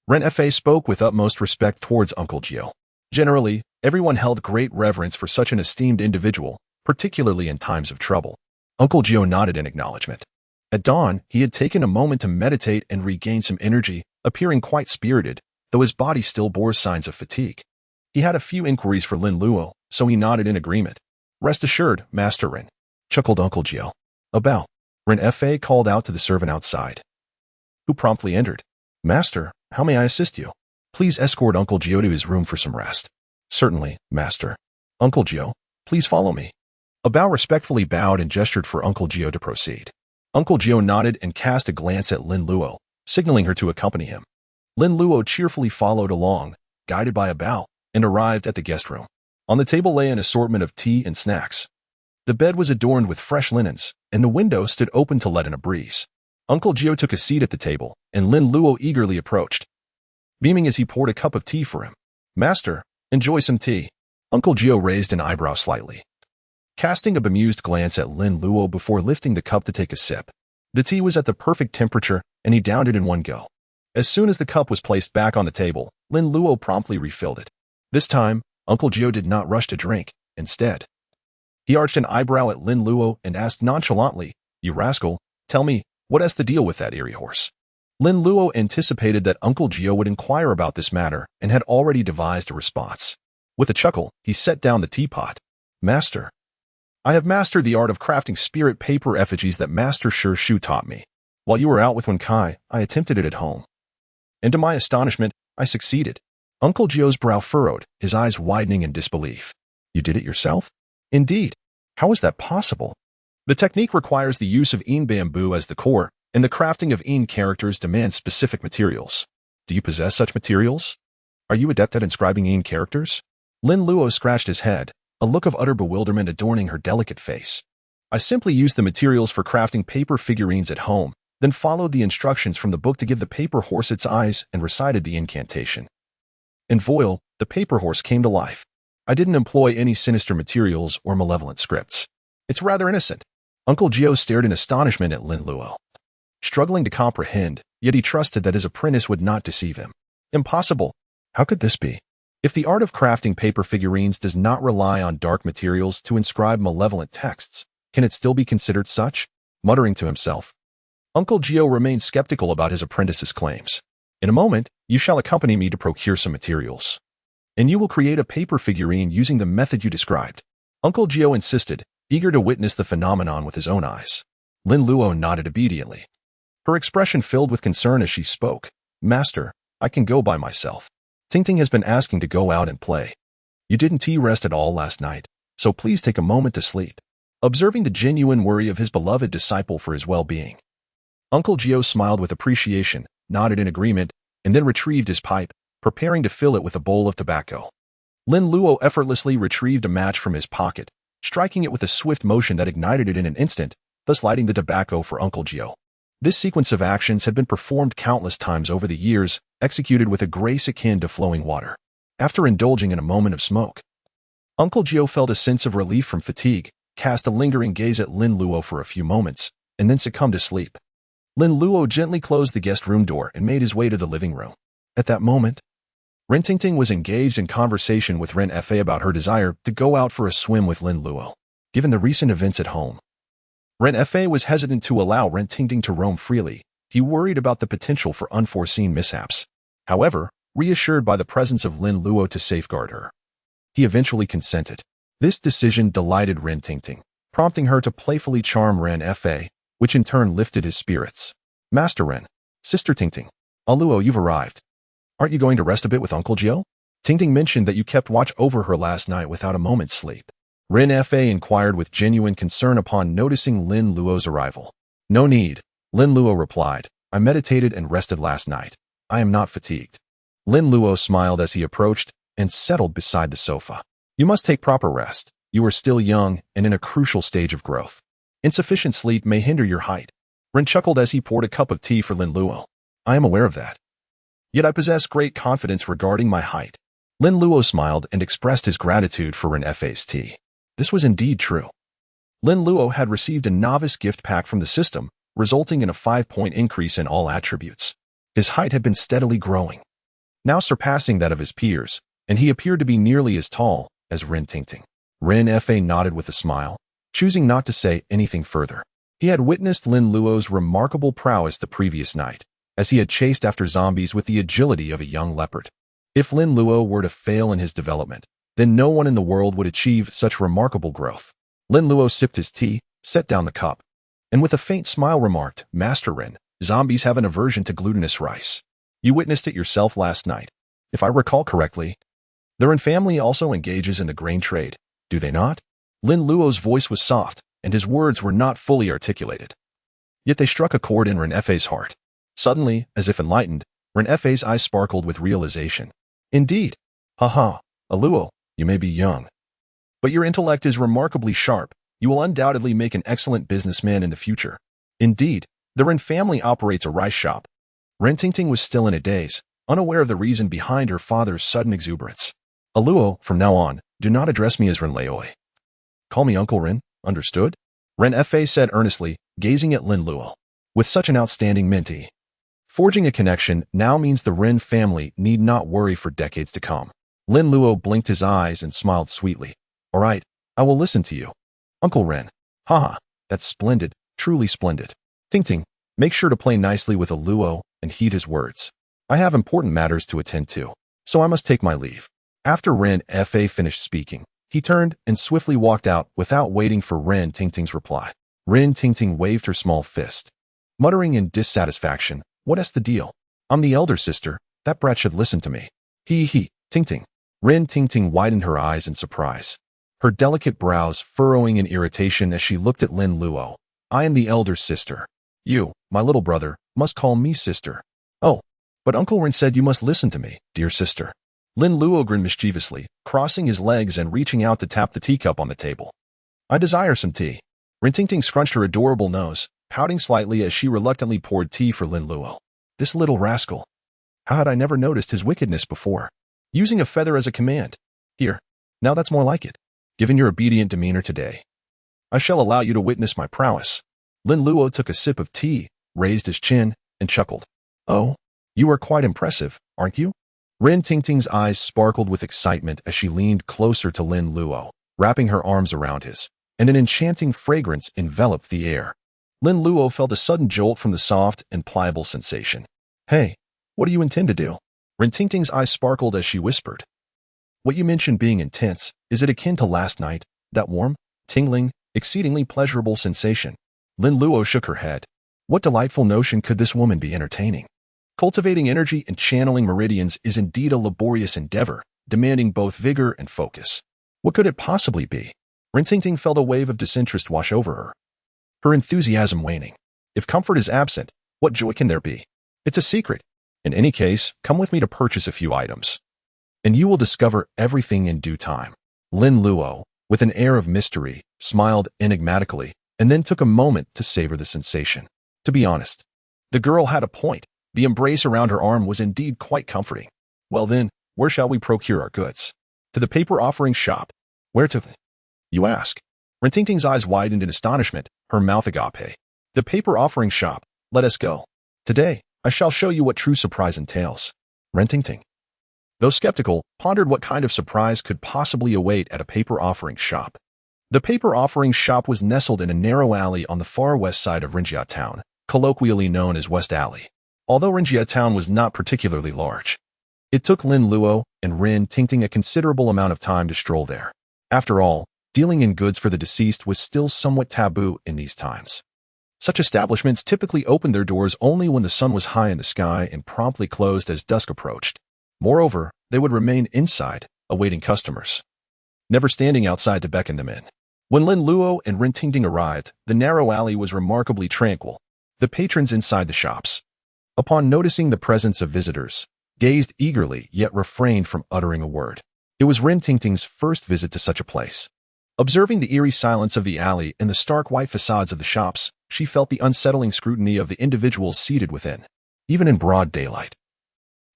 Rin Fa spoke with utmost respect towards Uncle Jiu. Generally, everyone held great reverence for such an esteemed individual, particularly in times of trouble. Uncle Jiu nodded in acknowledgement. At dawn, he had taken a moment to meditate and regain some energy, appearing quite spirited, though his body still bore signs of fatigue. He had a few inquiries for Lin Luo, so he nodded in agreement. Rest assured, Master Rin, chuckled Uncle Jiu. A bow. Rin Fa called out to the servant outside, who promptly entered. Master, how may I assist you? Please escort Uncle Jiu to his room for some rest. Certainly, Master. Uncle Jiu, please follow me. A bow respectfully bowed and gestured for Uncle Jiu to proceed. Uncle Jiu nodded and cast a glance at Lin Luo, signaling her to accompany him. Lin Luo cheerfully followed along, guided by a bow, and arrived at the guest room. On the table lay an assortment of tea and snacks. The bed was adorned with fresh linens, and the window stood open to let in a breeze. Uncle Jiu took a seat at the table, and Lin Luo eagerly approached, beaming as he poured a cup of tea for him. Master, enjoy some tea. Uncle Jiu raised an eyebrow slightly, casting a bemused glance at Lin Luo before lifting the cup to take a sip. The tea was at the perfect temperature, and he downed it in one go. As soon as the cup was placed back on the table, Lin Luo promptly refilled it. This time, Uncle Jiu did not rush to drink. Instead, he arched an eyebrow at Lin Luo and asked nonchalantly, You rascal, tell me, what has to deal with that eerie horse? Lin Luo anticipated that Uncle Jiu would inquire about this matter and had already devised a response. With a chuckle, he set down the teapot. Master, I have mastered the art of crafting spirit paper effigies that Master Shu taught me. While you were out with Kai, I attempted it at home. And to my astonishment, I succeeded. Uncle Jiu's brow furrowed, his eyes widening in disbelief. You did it yourself? Indeed. How is that possible? The technique requires the use of yin bamboo as the core, and the crafting of yin characters demands specific materials. Do you possess such materials? Are you adept at inscribing yin characters? Lin Luo scratched his head, a look of utter bewilderment adorning her delicate face. I simply used the materials for crafting paper figurines at home, then followed the instructions from the book to give the paper horse its eyes and recited the incantation. In voile, the paper horse came to life. I didn't employ any sinister materials or malevolent scripts. It's rather innocent. Uncle Jiu stared in astonishment at Lin Luo. Struggling to comprehend, yet he trusted that his apprentice would not deceive him. Impossible. How could this be? If the art of crafting paper figurines does not rely on dark materials to inscribe malevolent texts, can it still be considered such? Muttering to himself, Uncle Jiu remained skeptical about his apprentice's claims. In a moment, you shall accompany me to procure some materials. And you will create a paper figurine using the method you described. Uncle Jiu insisted, eager to witness the phenomenon with his own eyes. Lin Luo nodded obediently. Her expression filled with concern as she spoke. Master, I can go by myself. Ting has been asking to go out and play. You didn't rest at all last night, so please take a moment to sleep. Observing the genuine worry of his beloved disciple for his well-being, Uncle Jiu smiled with appreciation, nodded in agreement, and then retrieved his pipe, preparing to fill it with a bowl of tobacco. Lin Luo effortlessly retrieved a match from his pocket, striking it with a swift motion that ignited it in an instant, thus lighting the tobacco for Uncle Jiu. This sequence of actions had been performed countless times over the years, executed with a grace akin to flowing water. After indulging in a moment of smoke, Uncle Jiu felt a sense of relief from fatigue, cast a lingering gaze at Lin Luo for a few moments, and then succumbed to sleep. Lin Luo gently closed the guest room door and made his way to the living room. At that moment, Ren Tingting was engaged in conversation with Ren Fa about her desire to go out for a swim with Lin Luo. Given the recent events at home, Ren Fa was hesitant to allow Ren Tingting to roam freely. He worried about the potential for unforeseen mishaps. However, reassured by the presence of Lin Luo to safeguard her, he eventually consented. This decision delighted Ren Tingting, prompting her to playfully charm Ren Fa, which in turn lifted his spirits. Master Ren, Sister Tingting, Luo, you've arrived. Aren't you going to rest a bit with Uncle Jiu? Tingting mentioned that you kept watch over her last night without a moment's sleep. Ren Fa inquired with genuine concern upon noticing Lin Luo's arrival. No need, Lin Luo replied. I meditated and rested last night. I am not fatigued. Lin Luo smiled as he approached and settled beside the sofa. You must take proper rest. You are still young and in a crucial stage of growth. Insufficient sleep may hinder your height. Ren chuckled as he poured a cup of tea for Lin Luo. I am aware of that. Yet I possess great confidence regarding my height. Lin Luo smiled and expressed his gratitude for Ren Fa's tea. This was indeed true. Lin Luo had received a novice gift pack from the system, resulting in a 5-point increase in all attributes. His height had been steadily growing, now surpassing that of his peers, and he appeared to be nearly as tall as Ren Tingting. Ren Fa nodded with a smile, choosing not to say anything further. He had witnessed Lin Luo's remarkable prowess the previous night, as he had chased after zombies with the agility of a young leopard. If Lin Luo were to fail in his development, then no one in the world would achieve such remarkable growth. Lin Luo sipped his tea, set down the cup, and with a faint smile remarked, Master Ren, zombies have an aversion to glutinous rice. You witnessed it yourself last night. If I recall correctly, the Ren family also engages in the grain trade, do they not? Lin Luo's voice was soft, and his words were not fully articulated. Yet they struck a chord in Ren Fa's heart. Suddenly, as if enlightened, Ren Fa's eyes sparkled with realization. Indeed. Haha, Luo, you may be young, but your intellect is remarkably sharp. You will undoubtedly make an excellent businessman in the future. Indeed, the Ren family operates a rice shop. Ren Tingting was still in a daze, unaware of the reason behind her father's sudden exuberance. Luo, from now on, do not address me as Ren Leoi. Call me Uncle Ren, understood? Ren Fa said earnestly, gazing at Lin Luo. With such an outstanding mentee, forging a connection now means the Ren family need not worry for decades to come. Lin Luo blinked his eyes and smiled sweetly. All right, I will listen to you. Uncle Ren. Haha, that's splendid, truly splendid. Tingting, make sure to play nicely with Luo and heed his words. I have important matters to attend to, so I must take my leave. After Ren Fa finished speaking, he turned and swiftly walked out without waiting for Ren Tingting's reply. Ren Tingting waved her small fist, muttering in dissatisfaction, "What's the deal? I'm the elder sister. That brat should listen to me." He, Ting. Rin Ting widened her eyes in surprise, her delicate brows furrowing in irritation as she looked at Lin Luo. "I am the elder sister. You, my little brother, must call me sister." "Oh, but Uncle Rin said you must listen to me, dear sister." Lin Luo grinned mischievously, crossing his legs and reaching out to tap the teacup on the table. "I desire some tea." Rin Ting scrunched her adorable nose, pouting slightly as she reluctantly poured tea for Lin Luo. This little rascal. How had I never noticed his wickedness before? Using a feather as a command. Here, now that's more like it. Given your obedient demeanor today, I shall allow you to witness my prowess. Lin Luo took a sip of tea, raised his chin, and chuckled. "Oh, you are quite impressive, aren't you?" Rin Ting's eyes sparkled with excitement as she leaned closer to Lin Luo, wrapping her arms around his, and an enchanting fragrance enveloped the air. Lin Luo felt a sudden jolt from the soft and pliable sensation. "Hey, what do you intend to do?" Rin Ting's eyes sparkled as she whispered. "What you mentioned being intense, is it akin to last night, that warm, tingling, exceedingly pleasurable sensation?" Lin Luo shook her head. What delightful notion could this woman be entertaining? Cultivating energy and channeling meridians is indeed a laborious endeavor, demanding both vigor and focus. What could it possibly be? Rin Ting felt a wave of disinterest wash over her, her enthusiasm waning. If comfort is absent, what joy can there be? It's a secret. In any case, come with me to purchase a few items, and you will discover everything in due time. Lin Luo, with an air of mystery, smiled enigmatically, and then took a moment to savor the sensation. To be honest, the girl had a point. The embrace around her arm was indeed quite comforting. Well then, where shall we procure our goods? To the paper offering shop. Where to? You ask. Rin Ting's eyes widened in astonishment, her mouth agape. The paper offering shop. Let us go. Today, I shall show you what true surprise entails. Rin Ting, though skeptical, pondered what kind of surprise could possibly await at a paper offering shop. The paper offering shop was nestled in a narrow alley on the far west side of Rinjia Town, colloquially known as West Alley. Although Rinjia Town was not particularly large, it took Lin Luo and Rin Ting a considerable amount of time to stroll there. After all, dealing in goods for the deceased was still somewhat taboo in these times. Such establishments typically opened their doors only when the sun was high in the sky and promptly closed as dusk approached. Moreover, they would remain inside, awaiting customers, never standing outside to beckon them in. When Lin Luo and Rin Ting arrived, the narrow alley was remarkably tranquil. The patrons inside the shops, upon noticing the presence of visitors, gazed eagerly yet refrained from uttering a word. It was Rin Ting's first visit to such a place. Observing the eerie silence of the alley and the stark white facades of the shops, she felt the unsettling scrutiny of the individuals seated within. Even in broad daylight,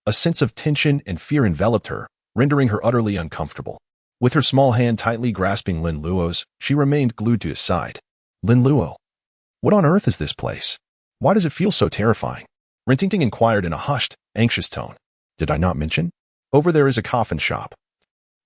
a sense of tension and fear enveloped her, rendering her utterly uncomfortable. With her small hand tightly grasping Lin Luo's, she remained glued to his side. Lin Luo, what on earth is this place? Why does it feel so terrifying? Rin Ting inquired in a hushed, anxious tone. Did I not mention? Over there is a coffin shop,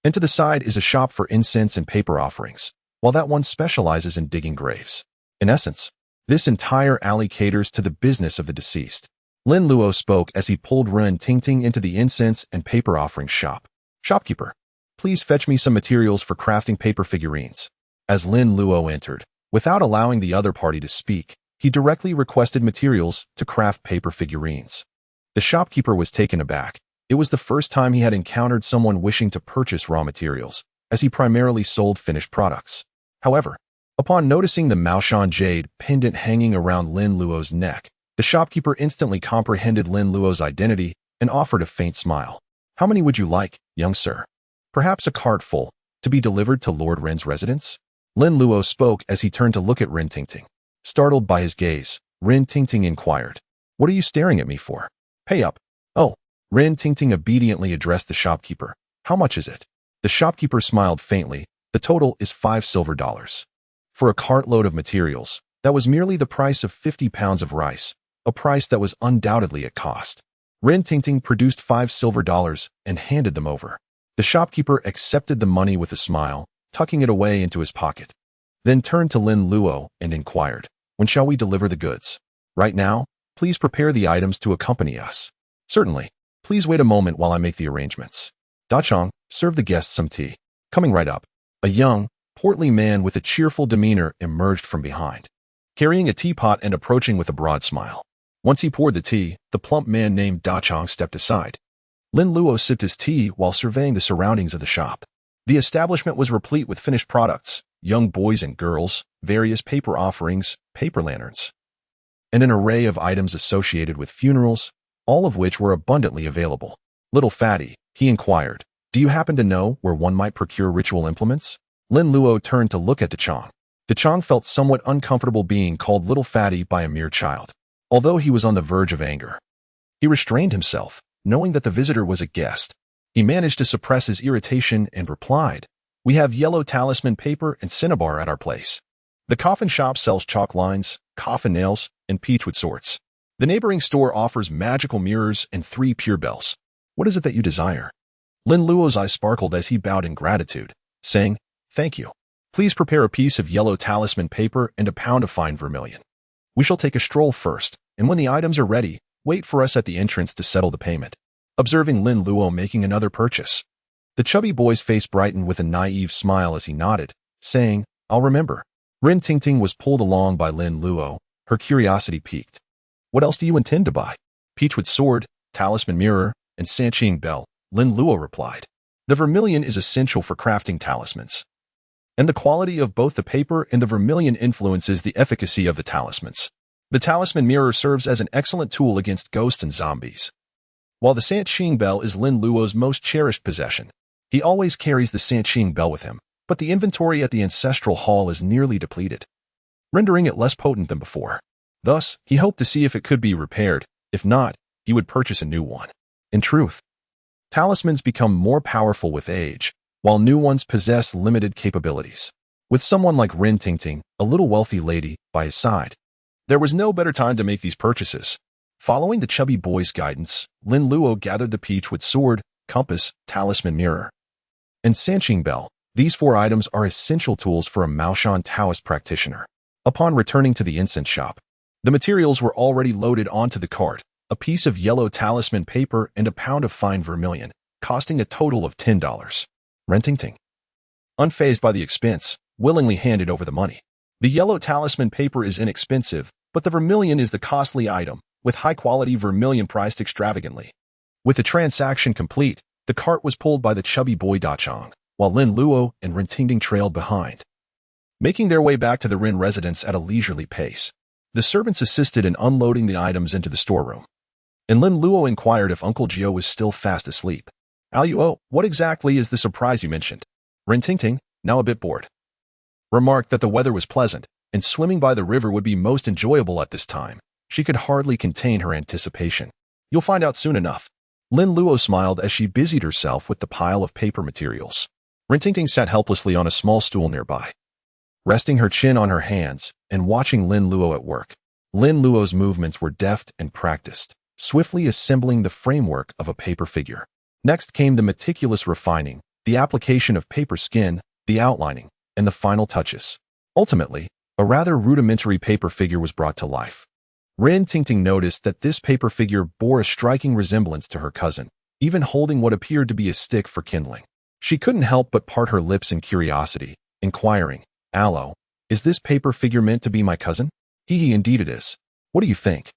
and to the side is a shop for incense and paper offerings, while that one specializes in digging graves. In essence, this entire alley caters to the business of the deceased. Lin Luo spoke as he pulled Rin Ting into the incense and paper offering shop. Shopkeeper, please fetch me some materials for crafting paper figurines. As Lin Luo entered, without allowing the other party to speak, he directly requested materials to craft paper figurines. The shopkeeper was taken aback. It was the first time he had encountered someone wishing to purchase raw materials, as he primarily sold finished products. However, upon noticing the Maoshan jade pendant hanging around Lin Luo's neck, the shopkeeper instantly comprehended Lin Luo's identity and offered a faint smile. How many would you like, young sir? Perhaps a cart full, to be delivered to Lord Ren's residence? Lin Luo spoke as he turned to look at Rin Ting. Startled by his gaze, Rin Ting inquired, What are you staring at me for? Pay up. Oh. Rin Ting obediently addressed the shopkeeper. How much is it? The shopkeeper smiled faintly. The total is 5 silver dollars. For a cartload of materials, that was merely the price of 50 pounds of rice, a price that was undoubtedly at cost. Rin Ting produced 5 silver dollars and handed them over. The shopkeeper accepted the money with a smile, tucking it away into his pocket, then turned to Lin Luo and inquired, When shall we deliver the goods? Right now? Please prepare the items to accompany us. Certainly. Please wait a moment while I make the arrangements. Dachong, serve the guests some tea. Coming right up. A young, portly man with a cheerful demeanor emerged from behind. carrying a teapot and approaching with a broad smile. Once he poured the tea, the plump man named Da Chong stepped aside. Lin Luo sipped his tea while surveying the surroundings of the shop. The establishment was replete with finished products, young boys and girls, various paper offerings, paper lanterns, and an array of items associated with funerals, all of which were abundantly available. "Little fatty," he inquired, "do you happen to know where one might procure ritual implements?" Lin Luo turned to look at Da Chong. Da Chong felt somewhat uncomfortable being called little fatty by a mere child. Although he was on the verge of anger, he restrained himself, knowing that the visitor was a guest. He managed to suppress his irritation and replied, "We have yellow talisman paper and cinnabar at our place. The coffin shop sells chalk lines, coffin nails, and peachwood swords. The neighboring store offers magical mirrors and 3 pure bells. What is it that you desire?" Lin Luo's eyes sparkled as he bowed in gratitude, saying, "Thank you. Please prepare a piece of yellow talisman paper and a pound of fine vermilion. We shall take a stroll first, and when the items are ready, wait for us at the entrance to settle the payment." Observing Lin Luo making another purchase, the chubby boy's face brightened with a naive smile as he nodded, saying, "I'll remember." Rin Tingting was pulled along by Lin Luo, her curiosity piqued. "What else do you intend to buy?" "Peachwood sword, talisman mirror, and Sanqing bell," Lin Luo replied. "The vermilion is essential for crafting talismans, and the quality of both the paper and the vermilion influences the efficacy of the talismans. The talisman mirror serves as an excellent tool against ghosts and zombies, while the Sanqing bell is Lin Luo's most cherished possession. He always carries the Sanqing bell with him, but the inventory at the ancestral hall is nearly depleted, rendering it less potent than before. Thus, he hoped to see if it could be repaired. If not, he would purchase a new one. In truth, talismans become more powerful with age, while new ones possess limited capabilities. With someone like Rin Tingting, a little wealthy lady, by his side, there was no better time to make these purchases. Following the chubby boy's guidance, Lin Luo gathered the peachwood sword, compass, talisman mirror, and Sanqing bell. These 4 items are essential tools for a Maoshan Taoist practitioner. Upon returning to the incense shop, the materials were already loaded onto the cart, a piece of yellow talisman paper and a pound of fine vermilion, costing a total of $10. Rin Tingting, unfazed by the expense, willingly handed over the money. The yellow talisman paper is inexpensive, but the vermilion is the costly item, with high-quality vermilion priced extravagantly. With the transaction complete, the cart was pulled by the chubby boy Da Chong, while Lin Luo and Rin Tingting trailed behind, making their way back to the Rin residence at a leisurely pace. The servants assisted in unloading the items into the storeroom, and Lin Luo inquired if Uncle Jiu was still fast asleep. "Luo, what exactly is the surprise you mentioned?" Rin Tingting, now a bit bored, remarked that the weather was pleasant, and swimming by the river would be most enjoyable at this time. She could hardly contain her anticipation. "You'll find out soon enough." Lin Luo smiled as she busied herself with the pile of paper materials. Rin Tingting sat helplessly on a small stool nearby, resting her chin on her hands and watching Lin Luo at work. Lin Luo's movements were deft and practiced, swiftly assembling the framework of a paper figure. Next came the meticulous refining, the application of paper skin, the outlining, and the final touches. Ultimately, a rather rudimentary paper figure was brought to life. Rin Tingting noticed that this paper figure bore a striking resemblance to her cousin, even holding what appeared to be a stick for kindling. She couldn't help but part her lips in curiosity, inquiring, "Alo, is this paper figure meant to be my cousin?" "Hee, indeed it is. What do you think?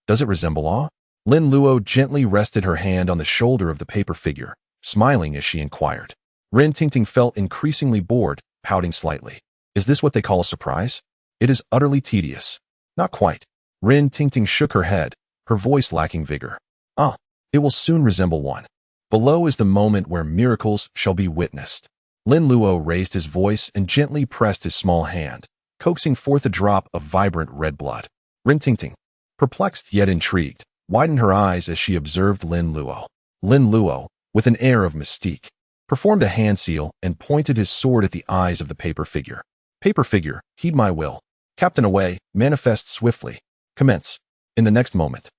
Does it resemble Aw?" Lin Luo gently rested her hand on the shoulder of the paper figure, smiling as she inquired. Rin Tingting felt increasingly bored, pouting slightly. "Is this what they call a surprise? It is utterly tedious." "Not quite." Rin Tingting shook her head, her voice lacking vigor. It will soon resemble one. Below is the moment where miracles shall be witnessed." Lin Luo raised his voice and gently pressed his small hand, coaxing forth a drop of vibrant red blood. Rin Tingting, perplexed yet intrigued, widened her eyes as she observed Lin Luo. Lin Luo, with an air of mystique, performed a hand seal and pointed his sword at the eyes of the paper figure. "Paper figure, heed my will. Captain away, manifest swiftly. Commence." In the next moment,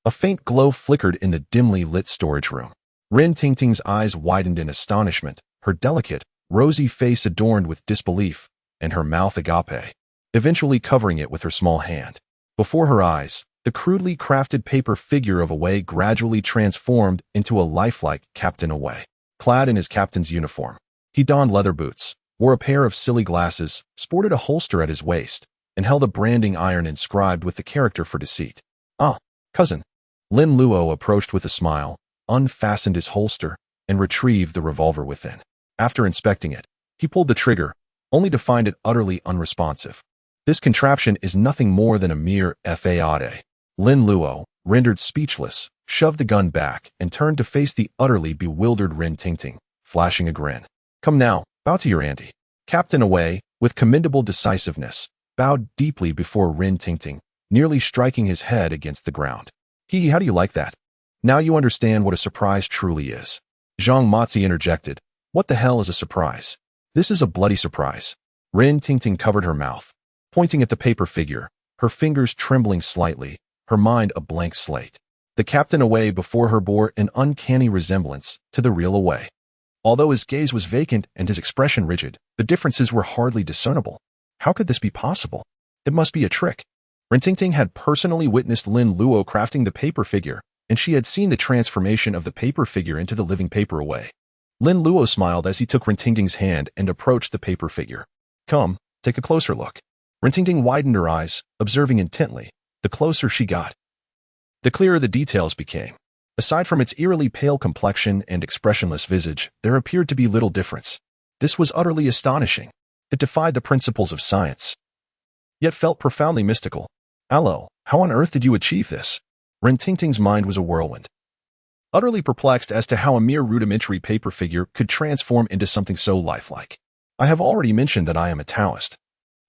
a faint glow flickered in the dimly lit storage room. Rin Tingting's eyes widened in astonishment, her delicate, rosy face adorned with disbelief, and her mouth agape, eventually covering it with her small hand. Before her eyes, the crudely crafted paper figure of Away gradually transformed into a lifelike Captain Away. Clad in his captain's uniform, he donned leather boots, wore a pair of silly glasses, sported a holster at his waist, and held a branding iron inscribed with the character for deceit. "Ah, cousin." Lin Luo approached with a smile, unfastened his holster, and retrieved the revolver within. After inspecting it, he pulled the trigger, only to find it utterly unresponsive. This contraption is nothing more than a mere fade. Lin Luo, rendered speechless, shoved the gun back and turned to face the utterly bewildered Rin Tingting, flashing a grin. "Come now, bow to your auntie." Captain Away, with commendable decisiveness, bowed deeply before Rin Tingting, nearly striking his head against the ground. How do you like that? Now you understand what a surprise truly is." Zhang Mozi interjected. "What the hell is a surprise? This is a bloody surprise." Rin Tingting covered her mouth, pointing at the paper figure, her fingers trembling slightly, her mind a blank slate. The Captain Away before her bore an uncanny resemblance to the real Away. Although his gaze was vacant and his expression rigid, the differences were hardly discernible. How could this be possible? It must be a trick. Rin Tingting had personally witnessed Lin Luo crafting the paper figure, and she had seen the transformation of the paper figure into the living paper Away. Lin Luo smiled as he took Rin Tingting's hand and approached the paper figure. "Come, take a closer look." Rin Tingting widened her eyes, observing intently. The closer she got, the clearer the details became. Aside from its eerily pale complexion and expressionless visage, there appeared to be little difference. This was utterly astonishing. It defied the principles of science, yet felt profoundly mystical. "Allo, how on earth did you achieve this?" Rin Tingting's mind was a whirlwind, utterly perplexed as to how a mere rudimentary paper figure could transform into something so lifelike. "I have already mentioned that I am a Taoist,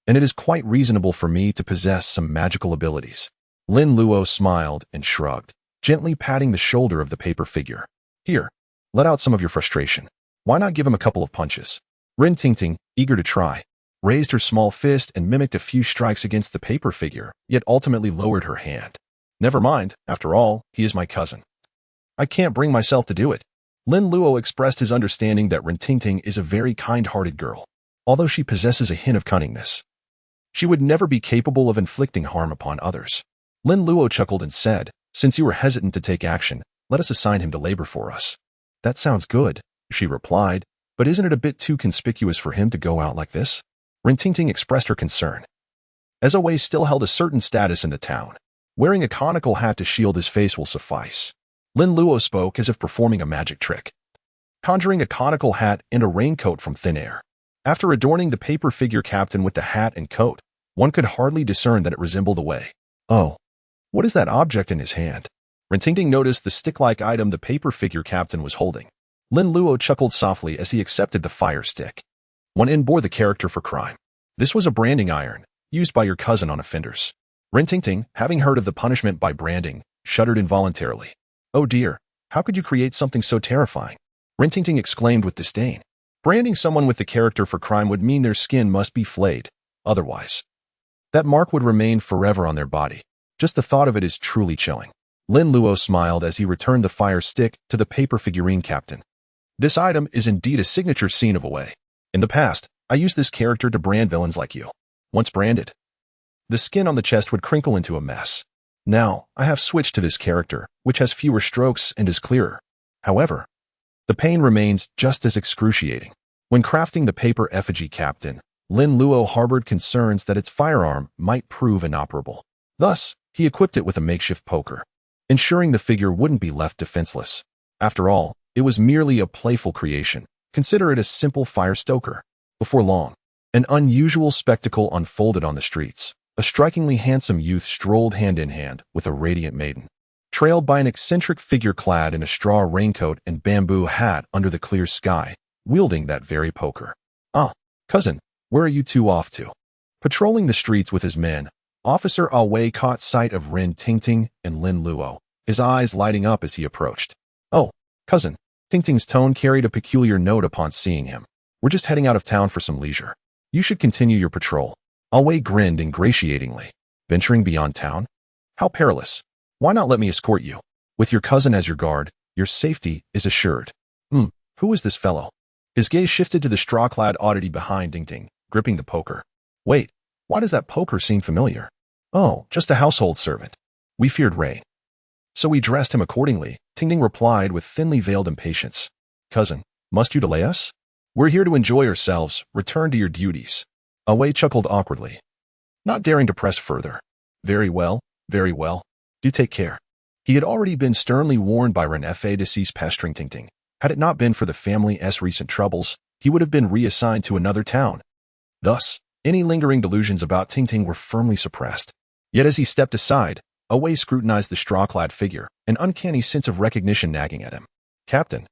and it is quite reasonable for me to possess some magical abilities." Lin Luo smiled and shrugged, gently patting the shoulder of the paper figure. "Here, let out some of your frustration. Why not give him a couple of punches?" Rin Tingting, eager to try, raised her small fist and mimicked a few strikes against the paper figure, yet ultimately lowered her hand. "Never mind, after all, he is my cousin. I can't bring myself to do it." Lin Luo expressed his understanding that Rin Tingting is a very kind-hearted girl. Although she possesses a hint of cunningness, she would never be capable of inflicting harm upon others. Lin Luo chuckled and said, "Since you were hesitant to take action, let us assign him to labor for us." "That sounds good," she replied, "but isn't it a bit too conspicuous for him to go out like this?" Rin Tingting expressed her concern. As Away still held a certain status in the town, wearing a conical hat to shield his face will suffice. Lin Luo spoke as if performing a magic trick, conjuring a conical hat and a raincoat from thin air. After adorning the paper figure captain with the hat and coat, one could hardly discern that it resembled Away. "Oh, what is that object in his hand?" Rin Tingting noticed the stick-like item the paper figure captain was holding. Lin Luo chuckled softly as he accepted the fire stick. One end bore the character for crime. "This was a branding iron, used by your cousin on offenders." Rin Tingting, having heard of the punishment by branding, shuddered involuntarily. "Oh dear, how could you create something so terrifying?" Rin Tingting exclaimed with disdain. Branding someone with the character for crime would mean their skin must be flayed. Otherwise, that mark would remain forever on their body. Just the thought of it is truly chilling. Lin Luo smiled as he returned the fire stick to the paper figurine captain. "This item is indeed a signature scene of Away. In the past, I used this character to brand villains like you. Once branded, the skin on the chest would crinkle into a mess. Now, I have switched to this character, which has fewer strokes and is clearer. However, the pain remains just as excruciating." When crafting the paper effigy captain, Lin Luo harbored concerns that its firearm might prove inoperable. Thus, he equipped it with a makeshift poker, ensuring the figure wouldn't be left defenseless. After all, it was merely a playful creation. Consider it a simple fire stoker. Before long, an unusual spectacle unfolded on the streets. A strikingly handsome youth strolled hand in hand with a radiant maiden, trailed by an eccentric figure clad in a straw raincoat and bamboo hat under the clear sky, wielding that very poker. "Ah, cousin, where are you two off to?" Patrolling the streets with his men, Officer Away caught sight of Rin Tingting and Lin Luo, his eyes lighting up as he approached. "Oh, cousin." Tingting's tone carried a peculiar note upon seeing him. "We're just heading out of town for some leisure. You should continue your patrol." Away grinned ingratiatingly. "Venturing beyond town? How perilous. Why not let me escort you? With your cousin as your guard, your safety is assured." Who is this fellow?" His gaze shifted to the straw-clad oddity behind Tingting, gripping the poker. "Wait, why does that poker seem familiar?" "Oh, just a household servant. We feared rain, so we dressed him accordingly," Tingting replied with thinly veiled impatience. "Cousin, must you delay us? We're here to enjoy ourselves. Return to your duties." Away chuckled awkwardly. not daring to press further. Very well, very well. Do take care. He had already been sternly warned by Ren Fa to cease pestering Tingting. Had it not been for the family's recent troubles, he would have been reassigned to another town. Thus, any lingering delusions about Tingting were firmly suppressed. Yet as he stepped aside, Away scrutinized the straw-clad figure, an uncanny sense of recognition nagging at him. Captain,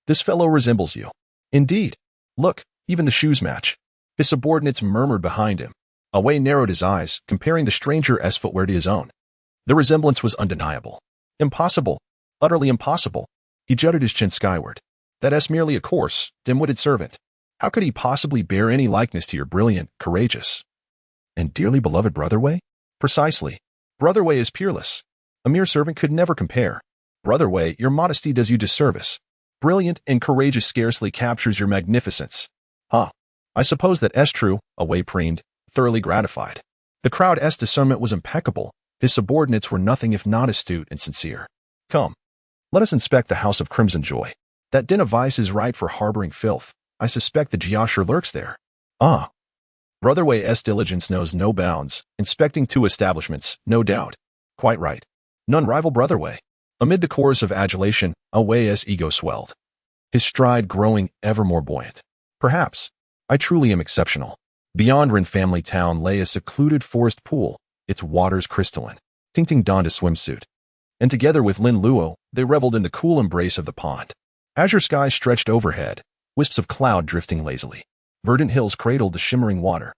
this fellow resembles you. Indeed. Look, even the shoes match. His subordinates murmured behind him. Away narrowed his eyes, comparing the stranger's footwear to his own. The resemblance was undeniable. Impossible. Utterly impossible. He jutted his chin skyward. That's merely a coarse, dim-witted servant. How could he possibly bear any likeness to your brilliant, courageous, and dearly beloved Brotherway? Precisely. Brotherway is peerless. A mere servant could never compare. Brotherway, your modesty does you disservice. Brilliant and courageous scarcely captures your magnificence. Huh. I suppose that's true, Away preened, thoroughly gratified. The crowd's discernment was impeccable. His subordinates were nothing if not astute and sincere. Come. Let us inspect the House of Crimson Joy. That den of vice is right for harboring filth. I suspect the Jiasher lurks there. Ah. Brotherway's diligence knows no bounds, inspecting 2 establishments, no doubt. Quite right. None rival Brotherway. Amid the chorus of adulation, Away's ego swelled, his stride growing ever more buoyant. Perhaps. I truly am exceptional. Beyond Ren Family Town lay a secluded forest pool, its waters crystalline. Tingting donned a swimsuit, and together with Lin Luo, they reveled in the cool embrace of the pond. Azure skies stretched overhead, wisps of cloud drifting lazily. Verdant hills cradled the shimmering water,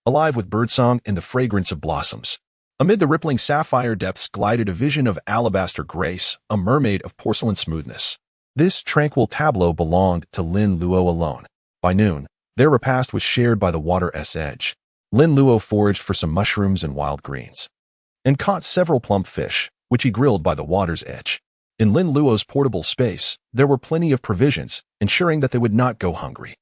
alive with birdsong and the fragrance of blossoms. Amid the rippling sapphire depths glided a vision of alabaster grace, a mermaid of porcelain smoothness. This tranquil tableau belonged to Lin Luo alone. By noon, their repast was shared by the water's edge. Lin Luo foraged for some mushrooms and wild greens, and caught several plump fish, which he grilled by the water's edge. In Lin Luo's portable space, there were plenty of provisions, ensuring that they would not go hungry.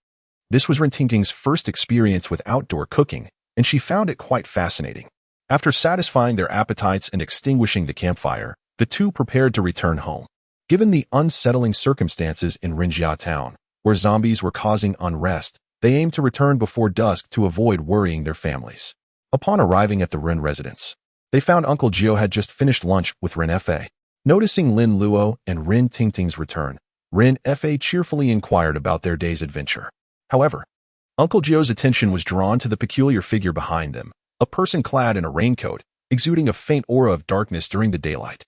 This was Ren Tingting's first experience with outdoor cooking, and she found it quite fascinating. After satisfying their appetites and extinguishing the campfire, the 2 prepared to return home. Given the unsettling circumstances in Rinjia Town, where zombies were causing unrest, they aimed to return before dusk to avoid worrying their families. Upon arriving at the Ren residence, they found Uncle Jiu had just finished lunch with Ren Fa. Noticing Lin Luo and Ren Tingting's return, Ren Fa cheerfully inquired about their day's adventure. However, Uncle Jiu's attention was drawn to the peculiar figure behind them, a person clad in a raincoat, exuding a faint aura of darkness during the daylight.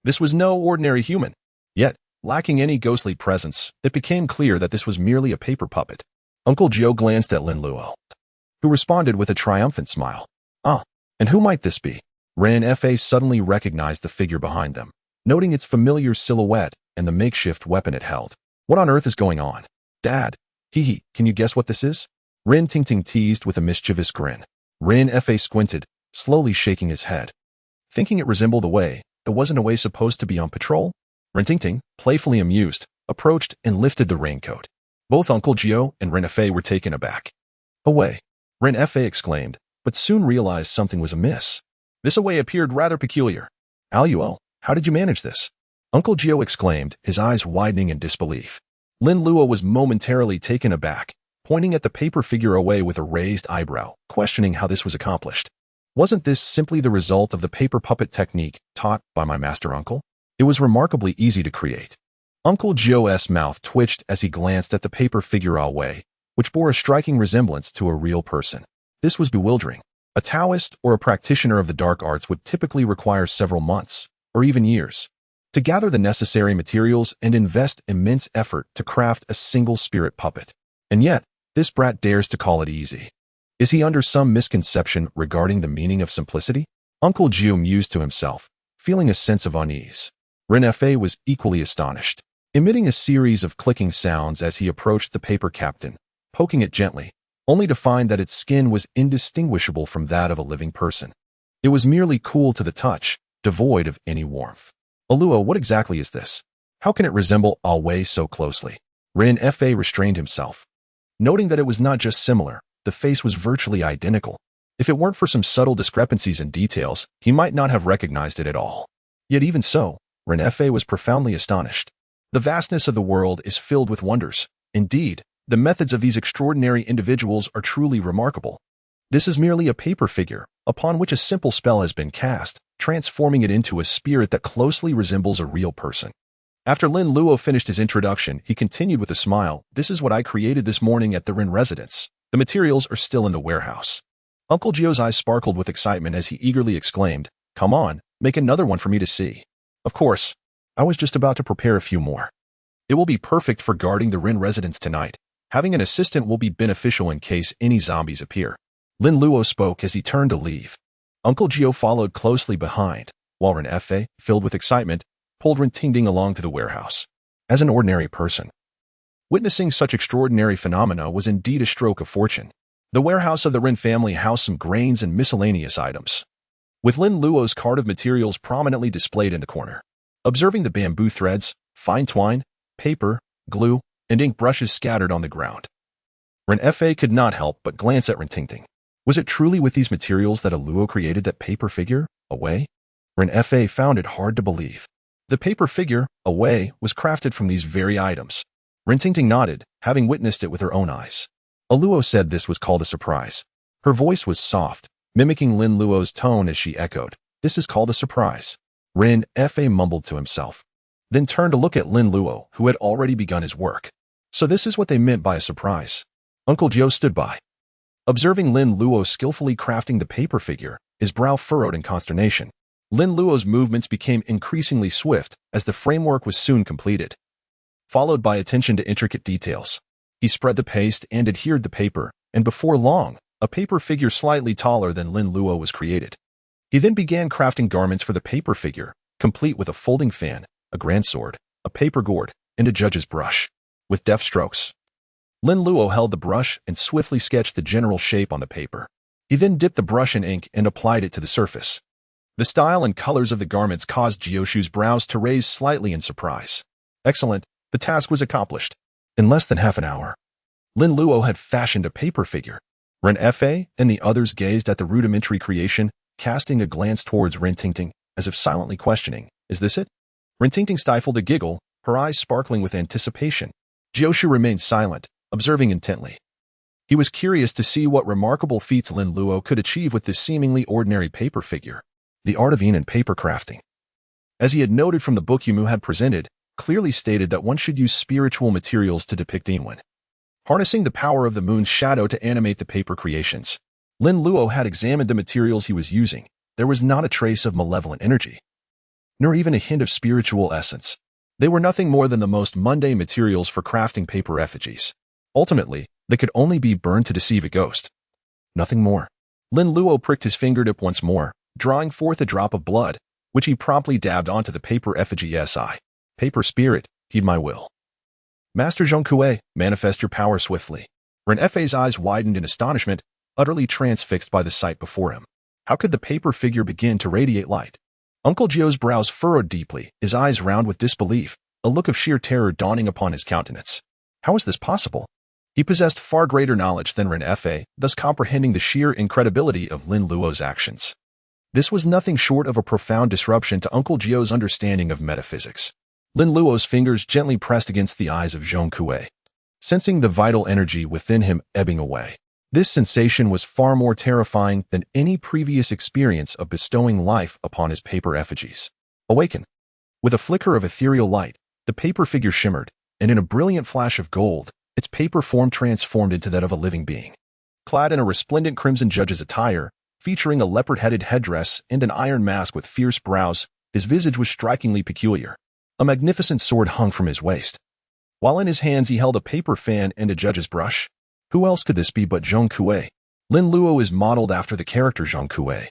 This was no ordinary human. Yet, lacking any ghostly presence, it became clear that this was merely a paper puppet. Uncle Jiu glanced at Lin Luo, who responded with a triumphant smile. Ah, and who might this be? Ren Fa suddenly recognized the figure behind them, noting its familiar silhouette and the makeshift weapon it held. What on earth is going on? Dad, hee, can you guess what this is? Ren Tingting teased with a mischievous grin. Ren Fa squinted, slowly shaking his head, thinking it resembled Away. Wasn't Away supposed to be on patrol? Ren Tingting, playfully amused, approached and lifted the raincoat. Both Uncle Jiu and Ren Fa were taken aback. Away, Ren Fa exclaimed, but soon realized something was amiss. This Away appeared rather peculiar. Luo, how did you manage this? Uncle Jiu exclaimed, his eyes widening in disbelief. Lin Luo was momentarily taken aback, pointing at the paper figure Away with a raised eyebrow, questioning how this was accomplished. Wasn't this simply the result of the paper puppet technique taught by my master uncle? It was remarkably easy to create. Uncle Jiu's mouth twitched as he glanced at the paper figure Away, which bore a striking resemblance to a real person. This was bewildering. A Taoist or a practitioner of the dark arts would typically require several months, or even years, to gather the necessary materials and invest immense effort to craft a single spirit puppet. And yet, this brat dares to call it easy. Is he under some misconception regarding the meaning of simplicity? Uncle Jiu mused to himself, feeling a sense of unease. Ren Fa was equally astonished, emitting a series of clicking sounds as he approached the paper captain, poking it gently, only to find that its skin was indistinguishable from that of a living person. It was merely cool to the touch, devoid of any warmth. Luo, what exactly is this? How can it resemble Away so closely? Ren Fa restrained himself, noting that it was not just similar, the face was virtually identical. If it weren't for some subtle discrepancies in details, he might not have recognized it at all. Yet even so, Ren Fa was profoundly astonished. The vastness of the world is filled with wonders. Indeed, the methods of these extraordinary individuals are truly remarkable. This is merely a paper figure, upon which a simple spell has been cast, transforming it into a spirit that closely resembles a real person. After Lin Luo finished his introduction, he continued with a smile, "This is what I created this morning at the Rin residence. The materials are still in the warehouse." Uncle Jiu's eyes sparkled with excitement as he eagerly exclaimed, "Come on, make another one for me to see." "Of course. I was just about to prepare a few more. It will be perfect for guarding the Rin residence tonight. Having an assistant will be beneficial in case any zombies appear." Lin Luo spoke as he turned to leave. Uncle Jiu followed closely behind, while Ren Fei, filled with excitement, pulled Ren Tingding along to the warehouse. As an ordinary person, witnessing such extraordinary phenomena was indeed a stroke of fortune. The warehouse of the Ren family housed some grains and miscellaneous items, with Lin Luo's cart of materials prominently displayed in the corner. Observing the bamboo threads, fine twine, paper, glue, and ink brushes scattered on the ground, Ren Fei could not help but glance at Ren Tingding. Was it truly with these materials that a Luo created that paper figure, Away? Ren Fei found it hard to believe. The paper figure, Away, was crafted from these very items. Ren Tingting nodded, having witnessed it with her own eyes. A Luo said this was called a surprise. Her voice was soft, mimicking Lin Luo's tone as she echoed, "This is called a surprise." Ren Fei mumbled to himself, then turned to look at Lin Luo, who had already begun his work. So this is what they meant by a surprise. Uncle Jiu stood by, observing Lin Luo skillfully crafting the paper figure, his brow furrowed in consternation. Lin Luo's movements became increasingly swift as the framework was soon completed, followed by attention to intricate details. He spread the paste and adhered the paper, and before long, a paper figure slightly taller than Lin Luo was created. He then began crafting garments for the paper figure, complete with a folding fan, a grand sword, a paper gourd, and a judge's brush. With deft strokes, Lin Luo held the brush and swiftly sketched the general shape on the paper. He then dipped the brush in ink and applied it to the surface. The style and colors of the garments caused Jioshu's brows to raise slightly in surprise. Excellent, the task was accomplished. In less than half an hour, Lin Luo had fashioned a paper figure. Ren Fei and the others gazed at the rudimentary creation, casting a glance towards Ren Tingting, as if silently questioning, "Is this it?" Ren Tingting stifled a giggle, her eyes sparkling with anticipation. Jioshu remained silent, observing intently. He was curious to see what remarkable feats Lin Luo could achieve with this seemingly ordinary paper figure. The art of Yinan paper crafting, as he had noted from the book Yumu had presented, clearly stated that one should use spiritual materials to depict Yinan, harnessing the power of the moon's shadow to animate the paper creations. Lin Luo had examined the materials he was using. There was not a trace of malevolent energy, nor even a hint of spiritual essence. They were nothing more than the most mundane materials for crafting paper effigies. Ultimately, they could only be burned to deceive a ghost. Nothing more. Lin Luo pricked his fingertip once more, drawing forth a drop of blood, which he promptly dabbed onto the paper effigy. "Si. Paper spirit, heed my will. Master Jiu, manifest your power swiftly." Ren Fei's eyes widened in astonishment, utterly transfixed by the sight before him. How could the paper figure begin to radiate light? Uncle Jiu's brows furrowed deeply, his eyes round with disbelief, a look of sheer terror dawning upon his countenance. How is this possible? He possessed far greater knowledge than Ren Fei, thus comprehending the sheer incredibility of Lin Luo's actions. This was nothing short of a profound disruption to Uncle Jiu's understanding of metaphysics. Lin Luo's fingers gently pressed against the eyes of Zhong Kuei, sensing the vital energy within him ebbing away. This sensation was far more terrifying than any previous experience of bestowing life upon his paper effigies. Awaken. With a flicker of ethereal light, the paper figure shimmered, and in a brilliant flash of gold, its paper form transformed into that of a living being. Clad in a resplendent crimson judge's attire, featuring a leopard-headed headdress and an iron mask with fierce brows, his visage was strikingly peculiar. A magnificent sword hung from his waist, while in his hands he held a paper fan and a judge's brush. Who else could this be but Zhong Kuei? Lin Luo is modeled after the character Zhong Kuei,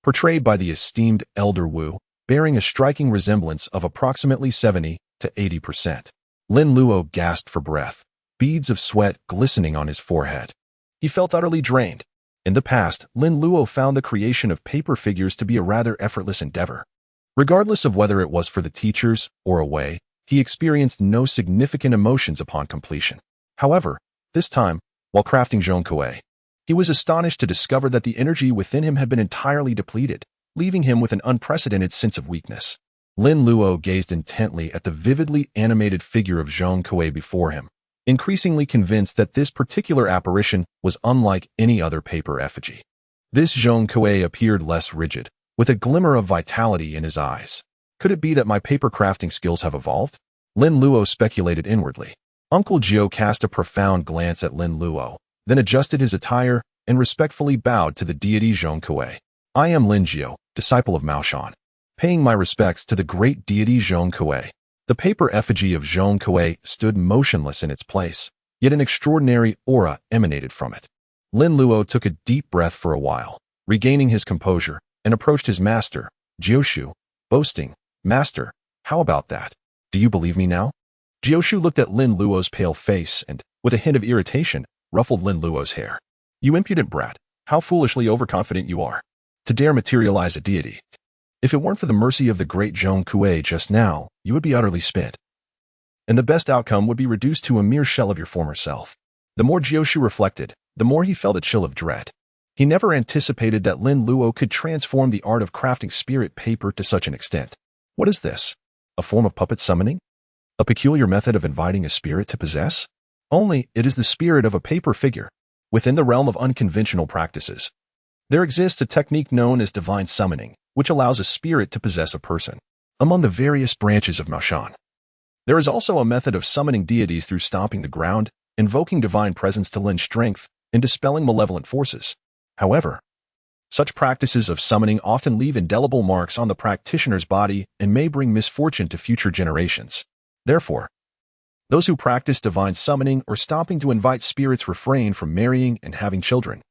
portrayed by the esteemed Elder Wu, bearing a striking resemblance of approximately 70 to 80%. Lin Luo gasped for breath, beads of sweat glistening on his forehead. He felt utterly drained. In the past, Lin Luo found the creation of paper figures to be a rather effortless endeavor. Regardless of whether it was for the teachers or Away, he experienced no significant emotions upon completion. However, this time, while crafting Zhong Kuei, he was astonished to discover that the energy within him had been entirely depleted, leaving him with an unprecedented sense of weakness. Lin Luo gazed intently at the vividly animated figure of Zhong Kuei before him, increasingly convinced that this particular apparition was unlike any other paper effigy. This Zhong Kuei appeared less rigid, with a glimmer of vitality in his eyes. Could it be that my paper crafting skills have evolved? Lin Luo speculated inwardly. Uncle Jiu cast a profound glance at Lin Luo, then adjusted his attire and respectfully bowed to the deity Zhong Kuei. I am Lin Jiu, disciple of Mao Shan, paying my respects to the great deity Zhong Kuei. The paper effigy of Zhong Kuei stood motionless in its place, yet an extraordinary aura emanated from it. Lin Luo took a deep breath for a while, regaining his composure, and approached his master, Jiu, boasting, "Master, how about that? Do you believe me now?" Jiu looked at Lin Luo's pale face and, with a hint of irritation, ruffled Lin Luo's hair. "You impudent brat, how foolishly overconfident you are. To dare materialize a deity. If it weren't for the mercy of the great Zhong Kuei just now, you would be utterly spent. And the best outcome would be reduced to a mere shell of your former self." The more Jiu reflected, the more he felt a chill of dread. He never anticipated that Lin Luo could transform the art of crafting spirit paper to such an extent. What is this? A form of puppet summoning? A peculiar method of inviting a spirit to possess? Only it is the spirit of a paper figure. Within the realm of unconventional practices, there exists a technique known as divine summoning, which allows a spirit to possess a person. Among the various branches of Mao Shan, there is also a method of summoning deities through stomping the ground, invoking divine presence to lend strength, and dispelling malevolent forces. However, such practices of summoning often leave indelible marks on the practitioner's body and may bring misfortune to future generations. Therefore, those who practice divine summoning or stomping to invite spirits refrain from marrying and having children.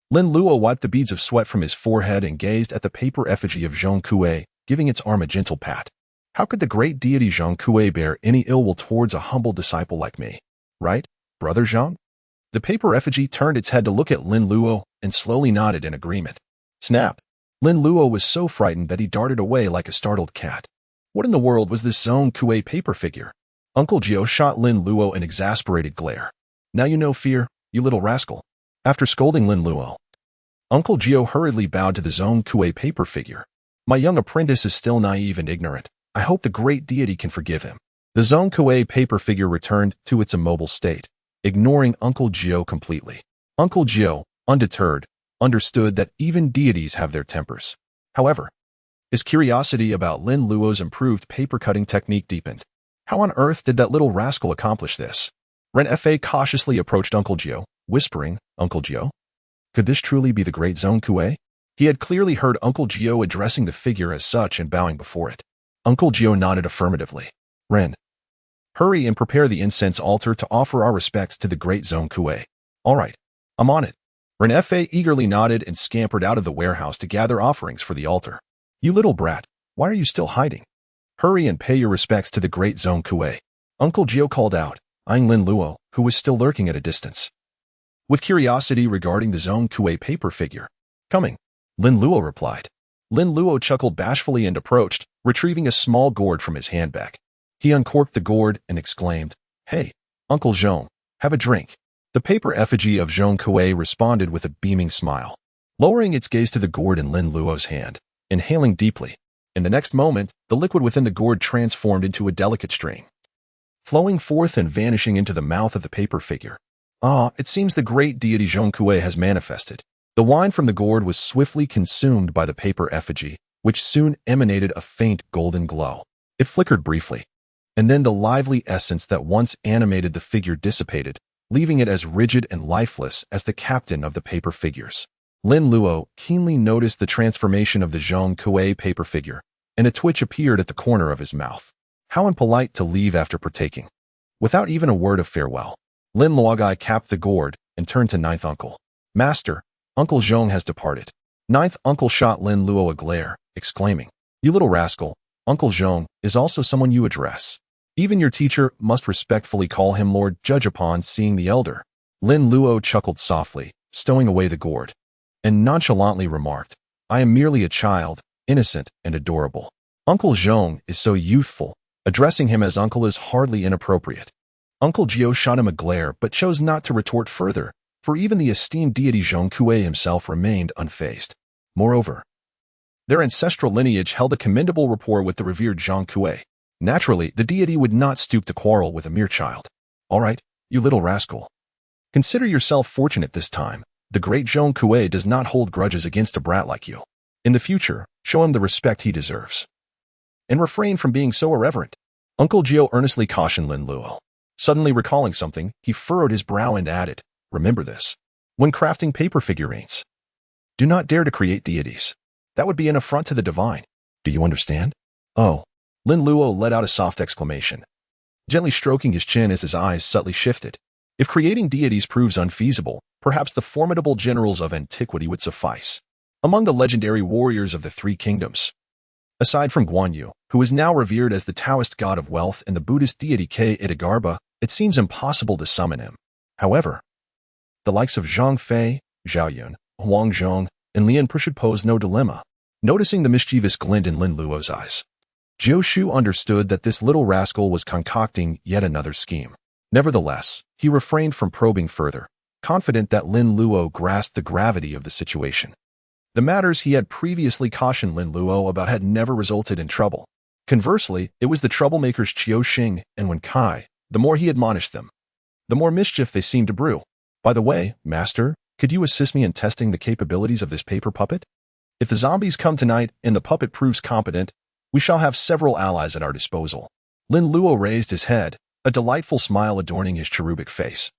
Lin Luo wiped the beads of sweat from his forehead and gazed at the paper effigy of Zhong Kuei, giving its arm a gentle pat. How could the great deity Zhong Kuei bear any ill will towards a humble disciple like me? Right, brother Zhang? The paper effigy turned its head to look at Lin Luo and slowly nodded in agreement. Snap! Lin Luo was so frightened that he darted away like a startled cat. What in the world was this Zhong Kuei paper figure? Uncle Jiu shot Lin Luo an exasperated glare. Now you know fear, you little rascal. After scolding Lin Luo, Uncle Jiu hurriedly bowed to the Zhong Kuei paper figure. My young apprentice is still naive and ignorant. I hope the great deity can forgive him. The Zhong Kuei paper figure returned to its immobile state, ignoring Uncle Jiu completely. Uncle Jiu, undeterred, understood that even deities have their tempers. However, his curiosity about Lin Luo's improved paper-cutting technique deepened. How on earth did that little rascal accomplish this? Ren Fa cautiously approached Uncle Jiu, whispering, "Uncle Jiu? Could this truly be the great Zhong Kuei?" He had clearly heard Uncle Jiu addressing the figure as such and bowing before it. Uncle Jiu nodded affirmatively. "Ren, hurry and prepare the incense altar to offer our respects to the great Zhong Kuei." "All right, I'm on it." Ren Fa eagerly nodded and scampered out of the warehouse to gather offerings for the altar. "You little brat, why are you still hiding? Hurry and pay your respects to the great Zhong Kuei," Uncle Jiu called out, eyeing Lin Luo, who was still lurking at a distance. With curiosity regarding the Zhong Kuei paper figure. "Coming," Lin Luo replied. Lin Luo chuckled bashfully and approached, retrieving a small gourd from his handbag. He uncorked the gourd and exclaimed, "Hey, Uncle Zhong, have a drink." The paper effigy of Zhong Kuei responded with a beaming smile, lowering its gaze to the gourd in Lin Luo's hand, inhaling deeply. In the next moment, the liquid within the gourd transformed into a delicate stream, flowing forth and vanishing into the mouth of the paper figure. Ah, it seems the great deity Zhong Kuei has manifested. The wine from the gourd was swiftly consumed by the paper effigy, which soon emanated a faint golden glow. It flickered briefly, and then the lively essence that once animated the figure dissipated, leaving it as rigid and lifeless as the captain of the paper figures. Lin Luo keenly noticed the transformation of the Zhong Kuei paper figure, and a twitch appeared at the corner of his mouth. How impolite to leave after partaking. Without even a word of farewell, Lin Luogai capped the gourd and turned to Ninth Uncle. "Master, Uncle Zhong has departed." Ninth Uncle shot Lin Luo a glare, exclaiming, "You little rascal, Uncle Zhong is also someone you address. Even your teacher must respectfully call him Lord Judge upon seeing the elder." Lin Luo chuckled softly, stowing away the gourd, and nonchalantly remarked, "I am merely a child, innocent and adorable. Uncle Zhong is so youthful. Addressing him as uncle is hardly inappropriate." Uncle Jiu shot him a glare but chose not to retort further, for even the esteemed deity Zhong Kuei himself remained unfazed. Moreover, their ancestral lineage held a commendable rapport with the revered Zhong Kuei. Naturally, the deity would not stoop to quarrel with a mere child. "All right, you little rascal. Consider yourself fortunate this time. The great Zhong Kuei does not hold grudges against a brat like you. In the future, show him the respect he deserves. And refrain from being so irreverent. Uncle Jiu earnestly cautioned Lin Luo. Suddenly recalling something, he furrowed his brow and added, remember this. When crafting paper figurines, do not dare to create deities. That would be an affront to the divine. Do you understand? Oh. Lin Luo let out a soft exclamation, gently stroking his chin as his eyes subtly shifted. If creating deities proves unfeasible, perhaps the formidable generals of antiquity would suffice. Among the legendary warriors of the Three Kingdoms, aside from Guan Yu, who is now revered as the Taoist god of wealth and the Buddhist deity Ke Itagarba, it seems impossible to summon him. However, the likes of Zhang Fei, Zhao Yun, Huang Zhong, and Lian Pu should pose no dilemma. Noticing the mischievous glint in Lin Luo's eyes, Jiu Shu understood that this little rascal was concocting yet another scheme. Nevertheless, he refrained from probing further, confident that Lin Luo grasped the gravity of the situation. The matters he had previously cautioned Lin Luo about had never resulted in trouble. Conversely, it was the troublemakers Qiu Xing and Wen Kai. The more he admonished them, the more mischief they seemed to brew. By the way, Master, could you assist me in testing the capabilities of this paper puppet? If the zombies come tonight and the puppet proves competent, we shall have several allies at our disposal. Lin Luo raised his head, a delightful smile adorning his cherubic face.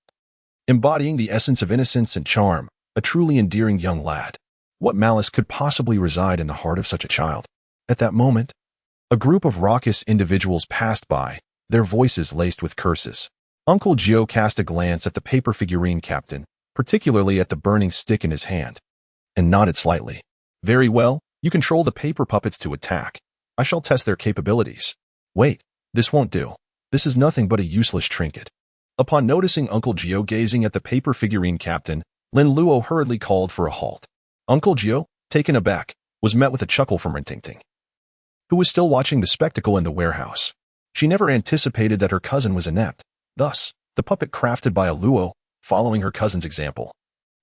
Embodying the essence of innocence and charm, a truly endearing young lad. What malice could possibly reside in the heart of such a child? At that moment, a group of raucous individuals passed by, their voices laced with curses. Uncle Jiu cast a glance at the paper figurine captain, particularly at the burning stick in his hand, and nodded slightly. Very well, you control the paper puppets to attack. I shall test their capabilities. Wait, this won't do. This is nothing but a useless trinket. Upon noticing Uncle Jiu gazing at the paper figurine captain, Lin Luo hurriedly called for a halt. Uncle Jiu, taken aback, was met with a chuckle from Rintingting, who was still watching the spectacle in the warehouse. She never anticipated that her cousin was inept. Thus, the puppet crafted by a Luo, following her cousin's example,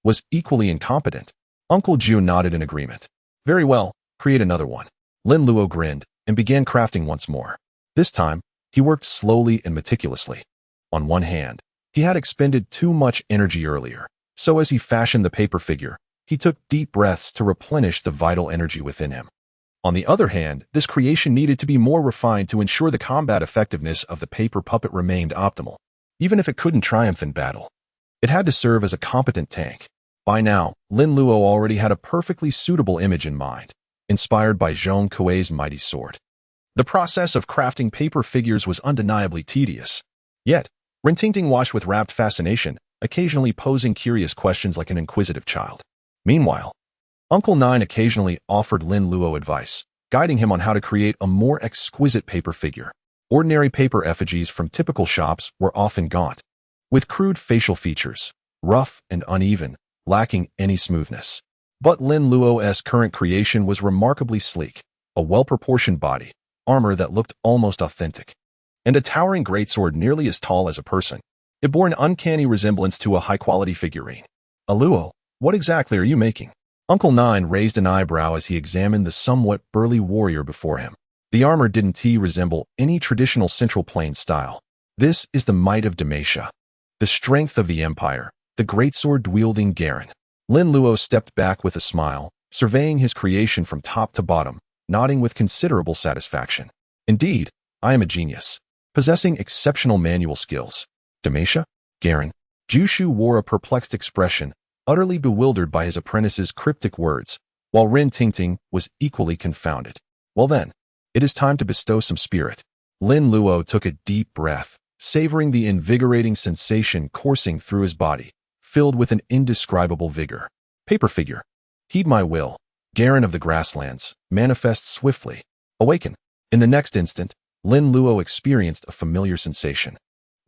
was equally incompetent. Uncle Jiu nodded in agreement. Very well, create another one. Lin Luo grinned and began crafting once more. This time, he worked slowly and meticulously. On one hand, he had expended too much energy earlier, so as he fashioned the paper figure, he took deep breaths to replenish the vital energy within him. On the other hand, this creation needed to be more refined to ensure the combat effectiveness of the paper puppet remained optimal. Even if it couldn't triumph in battle, it had to serve as a competent tank. By now, Lin Luo already had a perfectly suitable image in mind, inspired by Zhong Kuei's mighty sword. The process of crafting paper figures was undeniably tedious. Yet, Rintingting watched with rapt fascination, occasionally posing curious questions like an inquisitive child. Meanwhile, Uncle Nine occasionally offered Lin Luo advice, guiding him on how to create a more exquisite paper figure. Ordinary paper effigies from typical shops were often gaunt, with crude facial features, rough and uneven, lacking any smoothness. But Lin Luo's current creation was remarkably sleek, a well-proportioned body, armor that looked almost authentic, and a towering greatsword nearly as tall as a person. It bore an uncanny resemblance to a high-quality figurine. A Luo, what exactly are you making? Uncle Nine raised an eyebrow as he examined the somewhat burly warrior before him. The armor didn't resemble any traditional Central Plain style. This is the might of Dalmatia, the strength of the empire, the greatsword-wielding Garen. Lin Luo stepped back with a smile, surveying his creation from top to bottom, nodding with considerable satisfaction. Indeed, I am a genius, possessing exceptional manual skills. Dalmatia? Garen? Jiu Shu wore a perplexed expression, utterly bewildered by his apprentice's cryptic words, while Rintingting was equally confounded. Well then, it is time to bestow some spirit. Lin Luo took a deep breath, savoring the invigorating sensation coursing through his body, filled with an indescribable vigor. Paper figure. Heed my will. Garen of the grasslands, manifest swiftly. Awaken. In the next instant, Lin Luo experienced a familiar sensation.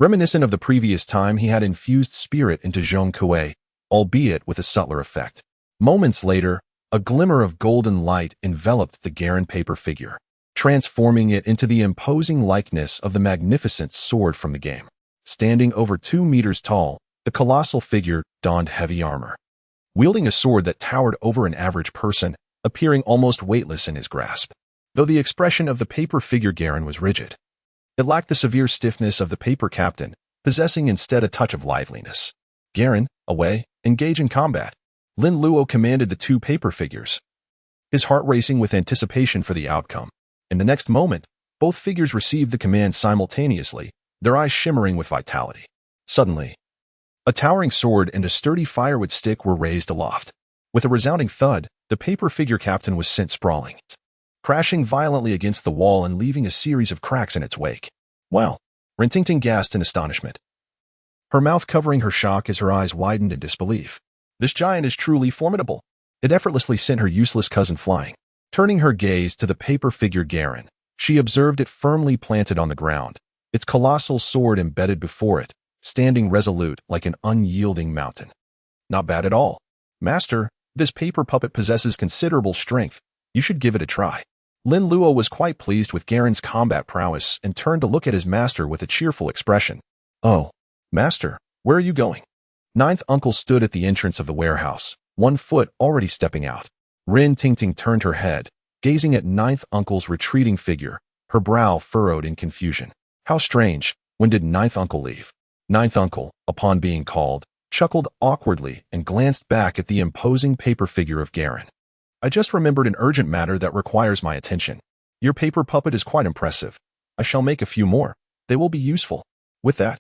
Reminiscent of the previous time he had infused spirit into Zhong Kuei, albeit with a subtler effect. Moments later, a glimmer of golden light enveloped the Garen paper figure, transforming it into the imposing likeness of the magnificent sword from the game. Standing over 2 meters tall, the colossal figure donned heavy armor, wielding a sword that towered over an average person, appearing almost weightless in his grasp. Though the expression of the paper figure Garen was rigid, it lacked the severe stiffness of the paper captain, possessing instead a touch of liveliness. Garen, away, engage in combat. Lin Luo commanded the two paper figures, his heart racing with anticipation for the outcome. In the next moment, both figures received the command simultaneously, their eyes shimmering with vitality. Suddenly, a towering sword and a sturdy firewood stick were raised aloft. With a resounding thud, the paper figure captain was sent sprawling, crashing violently against the wall and leaving a series of cracks in its wake. Wow! Rintingting gasped in astonishment, her mouth covering her shock as her eyes widened in disbelief. This giant is truly formidable. It effortlessly sent her useless cousin flying. Turning her gaze to the paper figure Garen, she observed it firmly planted on the ground, its colossal sword embedded before it, standing resolute like an unyielding mountain. Not bad at all. Master, this paper puppet possesses considerable strength. You should give it a try. Lin Luo was quite pleased with Garen's combat prowess and turned to look at his master with a cheerful expression. Oh, Master, where are you going? Ninth uncle stood at the entrance of the warehouse, one foot already stepping out. Rin Tingting turned her head, gazing at ninth uncle's retreating figure, her brow furrowed in confusion. How strange, when did ninth uncle leave? Ninth uncle, upon being called, chuckled awkwardly and glanced back at the imposing paper figure of Garen. I just remembered an urgent matter that requires my attention. Your paper puppet is quite impressive. I shall make a few more. They will be useful. With that,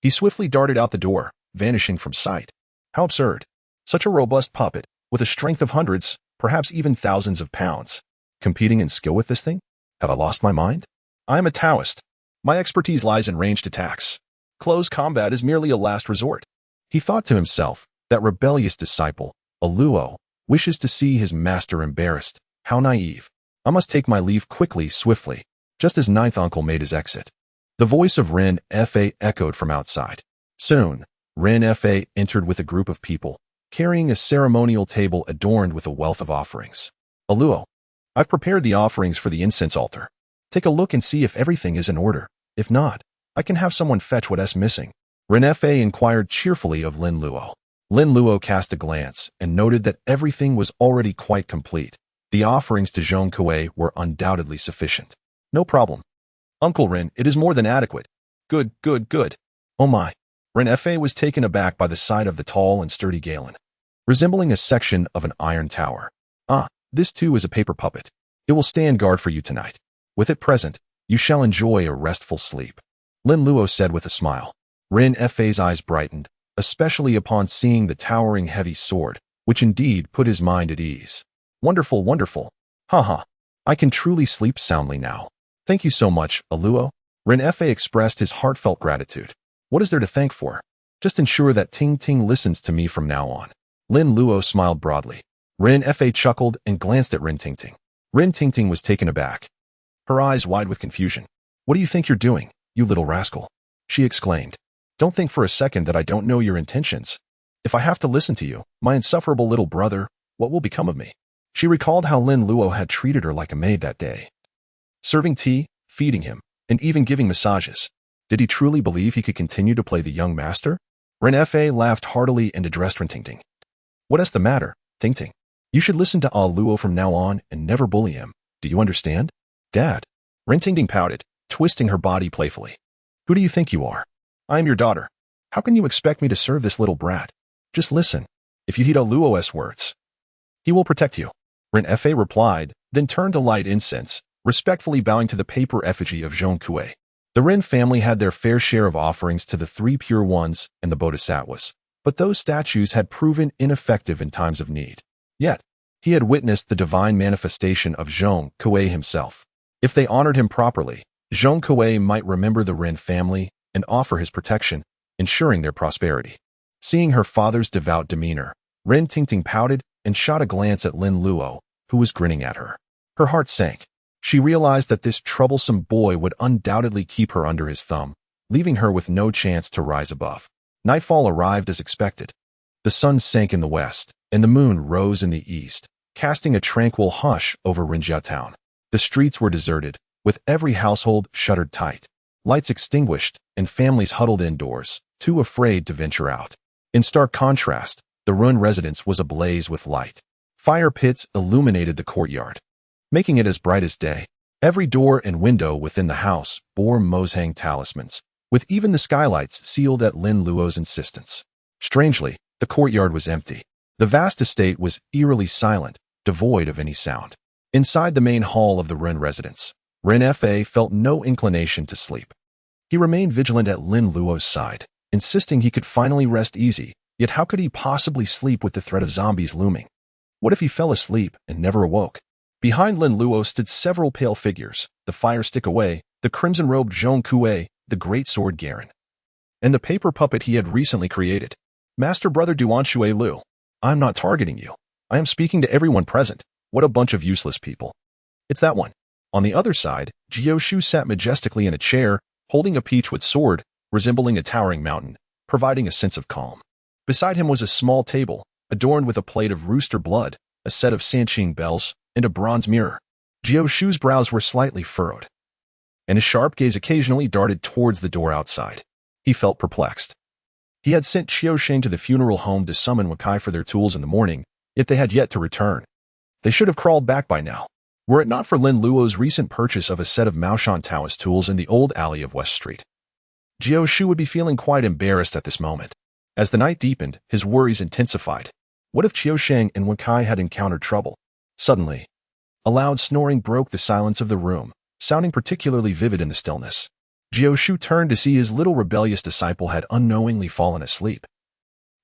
he swiftly darted out the door, vanishing from sight. How absurd. Such a robust puppet, with a strength of hundreds, perhaps even thousands of pounds. Competing in skill with this thing? Have I lost my mind? I am a Taoist. My expertise lies in ranged attacks. Close combat is merely a last resort. He thought to himself, that rebellious disciple, a Luo, wishes to see his master embarrassed. How naive. I must take my leave quickly, swiftly, just as ninth uncle made his exit. The voice of Ren Fa echoed from outside. Soon, Ren Fa entered with a group of people, carrying a ceremonial table adorned with a wealth of offerings. A Luo, I've prepared the offerings for the incense altar. Take a look and see if everything is in order. If not, I can have someone fetch what's missing. Ren Fa inquired cheerfully of Lin Luo. Lin Luo cast a glance and noted that everything was already quite complete. The offerings to Zhong Kuei were undoubtedly sufficient. No problem. Uncle Ren, it is more than adequate. Good, good, good. Oh my. Ren Fa was taken aback by the sight of the tall and sturdy Galen, resembling a section of an iron tower. Ah, this too is a paper puppet. It will stand guard for you tonight. With it present, you shall enjoy a restful sleep. Lin Luo said with a smile. Ren Fa's eyes brightened, especially upon seeing the towering heavy sword, which indeed put his mind at ease. Wonderful, wonderful. Ha. I can truly sleep soundly now. Thank you so much, Luo. Ren Fa expressed his heartfelt gratitude. What is there to thank for? Just ensure that Ting Ting listens to me from now on. Lin Luo smiled broadly. Ren Fa chuckled and glanced at Rin Ting Ting. Rin Ting Ting was taken aback, her eyes wide with confusion. What do you think you're doing, you little rascal? She exclaimed. Don't think for a second that I don't know your intentions. If I have to listen to you, my insufferable little brother, what will become of me? She recalled how Lin Luo had treated her like a maid that day, serving tea, feeding him, and even giving massages. Did he truly believe he could continue to play the young master? Ren Fa laughed heartily and addressed Rin Ting Ting. What is the matter, Ting Ting? You should listen to Luo from now on and never bully him. Do you understand? Dad. Rin Ting Ting pouted, twisting her body playfully. Who do you think you are? I am your daughter. How can you expect me to serve this little brat? Just listen. If you heed Luo's words, he will protect you. Ren Fa replied, then turned to light incense, respectfully bowing to the paper effigy of Zhong Kuei. The Ren family had their fair share of offerings to the three pure ones and the bodhisattvas, but those statues had proven ineffective in times of need. Yet, he had witnessed the divine manifestation of Zhong Kuei himself. If they honored him properly, Zhong Kuei might remember the Ren family and offer his protection, ensuring their prosperity. Seeing her father's devout demeanor, Ren Ting Ting pouted and shot a glance at Lin Luo, who was grinning at her. Her heart sank. She realized that this troublesome boy would undoubtedly keep her under his thumb, leaving her with no chance to rise above. Nightfall arrived as expected. The sun sank in the west, and the moon rose in the east, casting a tranquil hush over Rinjia town. The streets were deserted, with every household shuttered tight, lights extinguished, and families huddled indoors, too afraid to venture out. In stark contrast, the ruined residence was ablaze with light. Fire pits illuminated the courtyard, making it as bright as day. Every door and window within the house bore Mozhang talismans, with even the skylights sealed at Lin Luo's insistence. Strangely, the courtyard was empty. The vast estate was eerily silent, devoid of any sound. Inside the main hall of the Ren residence, Ren Fa felt no inclination to sleep. He remained vigilant at Lin Luo's side, insisting he could finally rest easy, yet how could he possibly sleep with the threat of zombies looming? What if he fell asleep and never awoke? Behind Lin Luo stood several pale figures, the fire stick away, the crimson-robed Zhong Kue, the great sword Garen, and the paper puppet he had recently created. Master Brother Duanshui Lu, I'm not targeting you. I am speaking to everyone present. What a bunch of useless people. It's that one. On the other side, Jiu Shu sat majestically in a chair, holding a peachwood sword, resembling a towering mountain, providing a sense of calm. Beside him was a small table, adorned with a plate of rooster blood, a set of Sanqing bells, and a bronze mirror. Jiu Shu's brows were slightly furrowed, and his sharp gaze occasionally darted towards the door outside. He felt perplexed. He had sent Qiusheng to the funeral home to summon Wakai for their tools in the morning, yet they had yet to return. They should have crawled back by now, were it not for Lin Luo's recent purchase of a set of Maoshan Taoist tools in the old alley of West Street. Jiu Shu would be feeling quite embarrassed at this moment. As the night deepened, his worries intensified. What if Qiusheng and Wakai had encountered trouble? Suddenly, a loud snoring broke the silence of the room, sounding particularly vivid in the stillness. Jiu Shu turned to see his little rebellious disciple had unknowingly fallen asleep.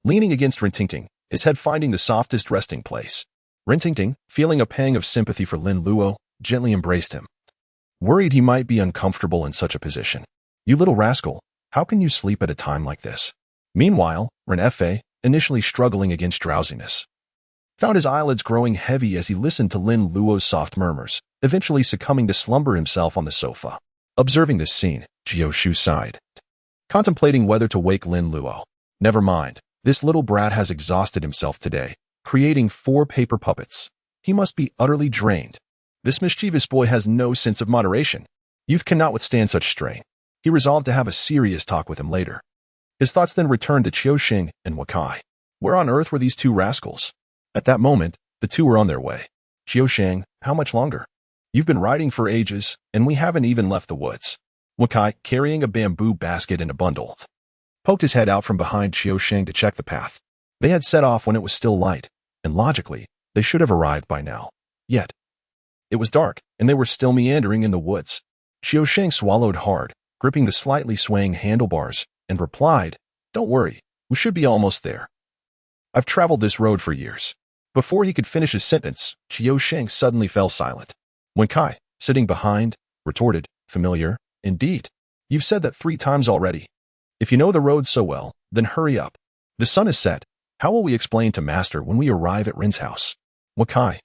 Leaning against Rintingting, his head finding the softest resting place, Rintingting, feeling a pang of sympathy for Lin Luo, gently embraced him. Worried he might be uncomfortable in such a position. You little rascal, how can you sleep at a time like this? Meanwhile, Ren Fa, initially struggling against drowsiness, found his eyelids growing heavy as he listened to Lin Luo's soft murmurs, eventually succumbing to slumber himself on the sofa. Observing this scene, Jiu Shu sighed, contemplating whether to wake Lin Luo. Never mind, this little brat has exhausted himself today, creating 4 paper puppets. He must be utterly drained. This mischievous boy has no sense of moderation. Youth cannot withstand such strain. He resolved to have a serious talk with him later. His thoughts then returned to Qiusheng and Wakai. Where on earth were these 2 rascals? At that moment, the 2 were on their way. Qiusheng, how much longer? You've been riding for ages, and we haven't even left the woods. Wakai, carrying a bamboo basket and a bundle, poked his head out from behind Qiusheng to check the path. They had set off when it was still light, and logically, they should have arrived by now. Yet, it was dark, and they were still meandering in the woods. Qiusheng swallowed hard, gripping the slightly swaying handlebars, and replied, Don't worry, we should be almost there. I've traveled this road for years. Before he could finish his sentence, Qiusheng suddenly fell silent. Wakai, sitting behind, retorted, Familiar, indeed. You've said that 3 times already. If you know the road so well, then hurry up. The sun is set. How will we explain to Master when we arrive at Ren's house? Wakai,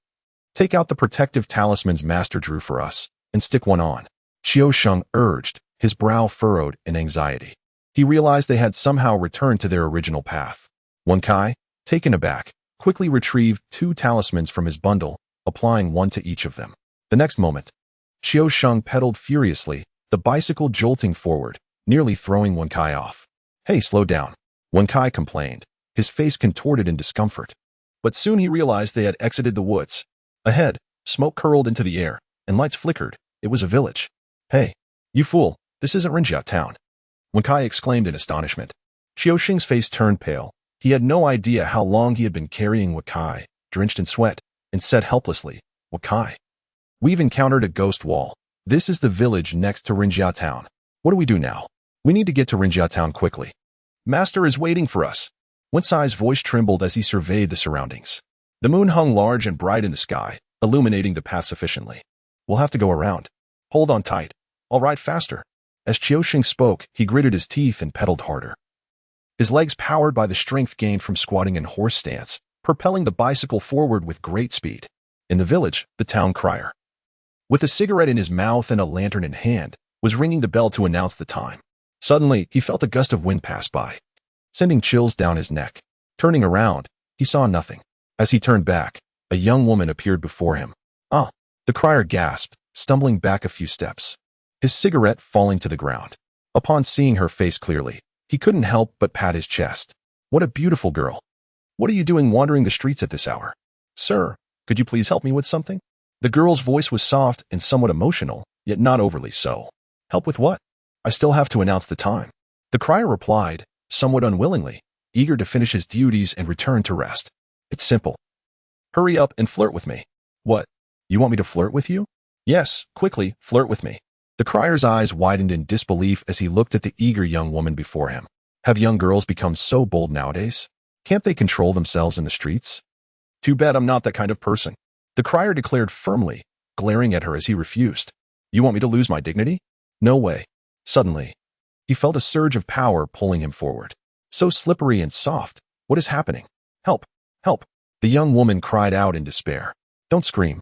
take out the protective talismans Master drew for us, and stick one on. Qiusheng urged, his brow furrowed in anxiety. He realized they had somehow returned to their original path. Wakai, taken aback, quickly retrieved 2 talismans from his bundle, applying one to each of them. The next moment, Qiusheng pedaled furiously, the bicycle jolting forward, nearly throwing Wakai off. Hey, slow down, Wakai complained, his face contorted in discomfort. But soon he realized they had exited the woods. Ahead, smoke curled into the air, and lights flickered. It was a village. Hey, you fool, this isn't Rinjia town. Wakai exclaimed in astonishment. Qiusheng's face turned pale. He had no idea how long he had been carrying Wakai, drenched in sweat, and said helplessly, Wakai, we've encountered a ghost wall. This is the village next to Rinjia town. What do we do now? We need to get to Rinjia town quickly. Master is waiting for us. Wensai's voice trembled as he surveyed the surroundings. The moon hung large and bright in the sky, illuminating the path sufficiently. We'll have to go around. Hold on tight. I'll ride faster. As Qiusheng spoke, he gritted his teeth and pedaled harder. His legs powered by the strength gained from squatting in horse stance, propelling the bicycle forward with great speed. In the village, the town crier, with a cigarette in his mouth and a lantern in hand, was ringing the bell to announce the time. Suddenly, he felt a gust of wind pass by, sending chills down his neck. Turning around, he saw nothing. As he turned back, a young woman appeared before him. Ah, the crier gasped, stumbling back a few steps, his cigarette falling to the ground. Upon seeing her face clearly, he couldn't help but pat his chest. What a beautiful girl. What are you doing wandering the streets at this hour? Sir, could you please help me with something? The girl's voice was soft and somewhat emotional, yet not overly so. Help with what? I still have to announce the time. The crier replied, somewhat unwillingly, eager to finish his duties and return to rest. It's simple. Hurry up and flirt with me. What? You want me to flirt with you? Yes, quickly, flirt with me. The crier's eyes widened in disbelief as he looked at the eager young woman before him. Have young girls become so bold nowadays? Can't they control themselves in the streets? Too bad I'm not that kind of person. The crier declared firmly, glaring at her as he refused. You want me to lose my dignity? No way. Suddenly, he felt a surge of power pulling him forward. So slippery and soft. What is happening? Help! Help! The young woman cried out in despair. Don't scream.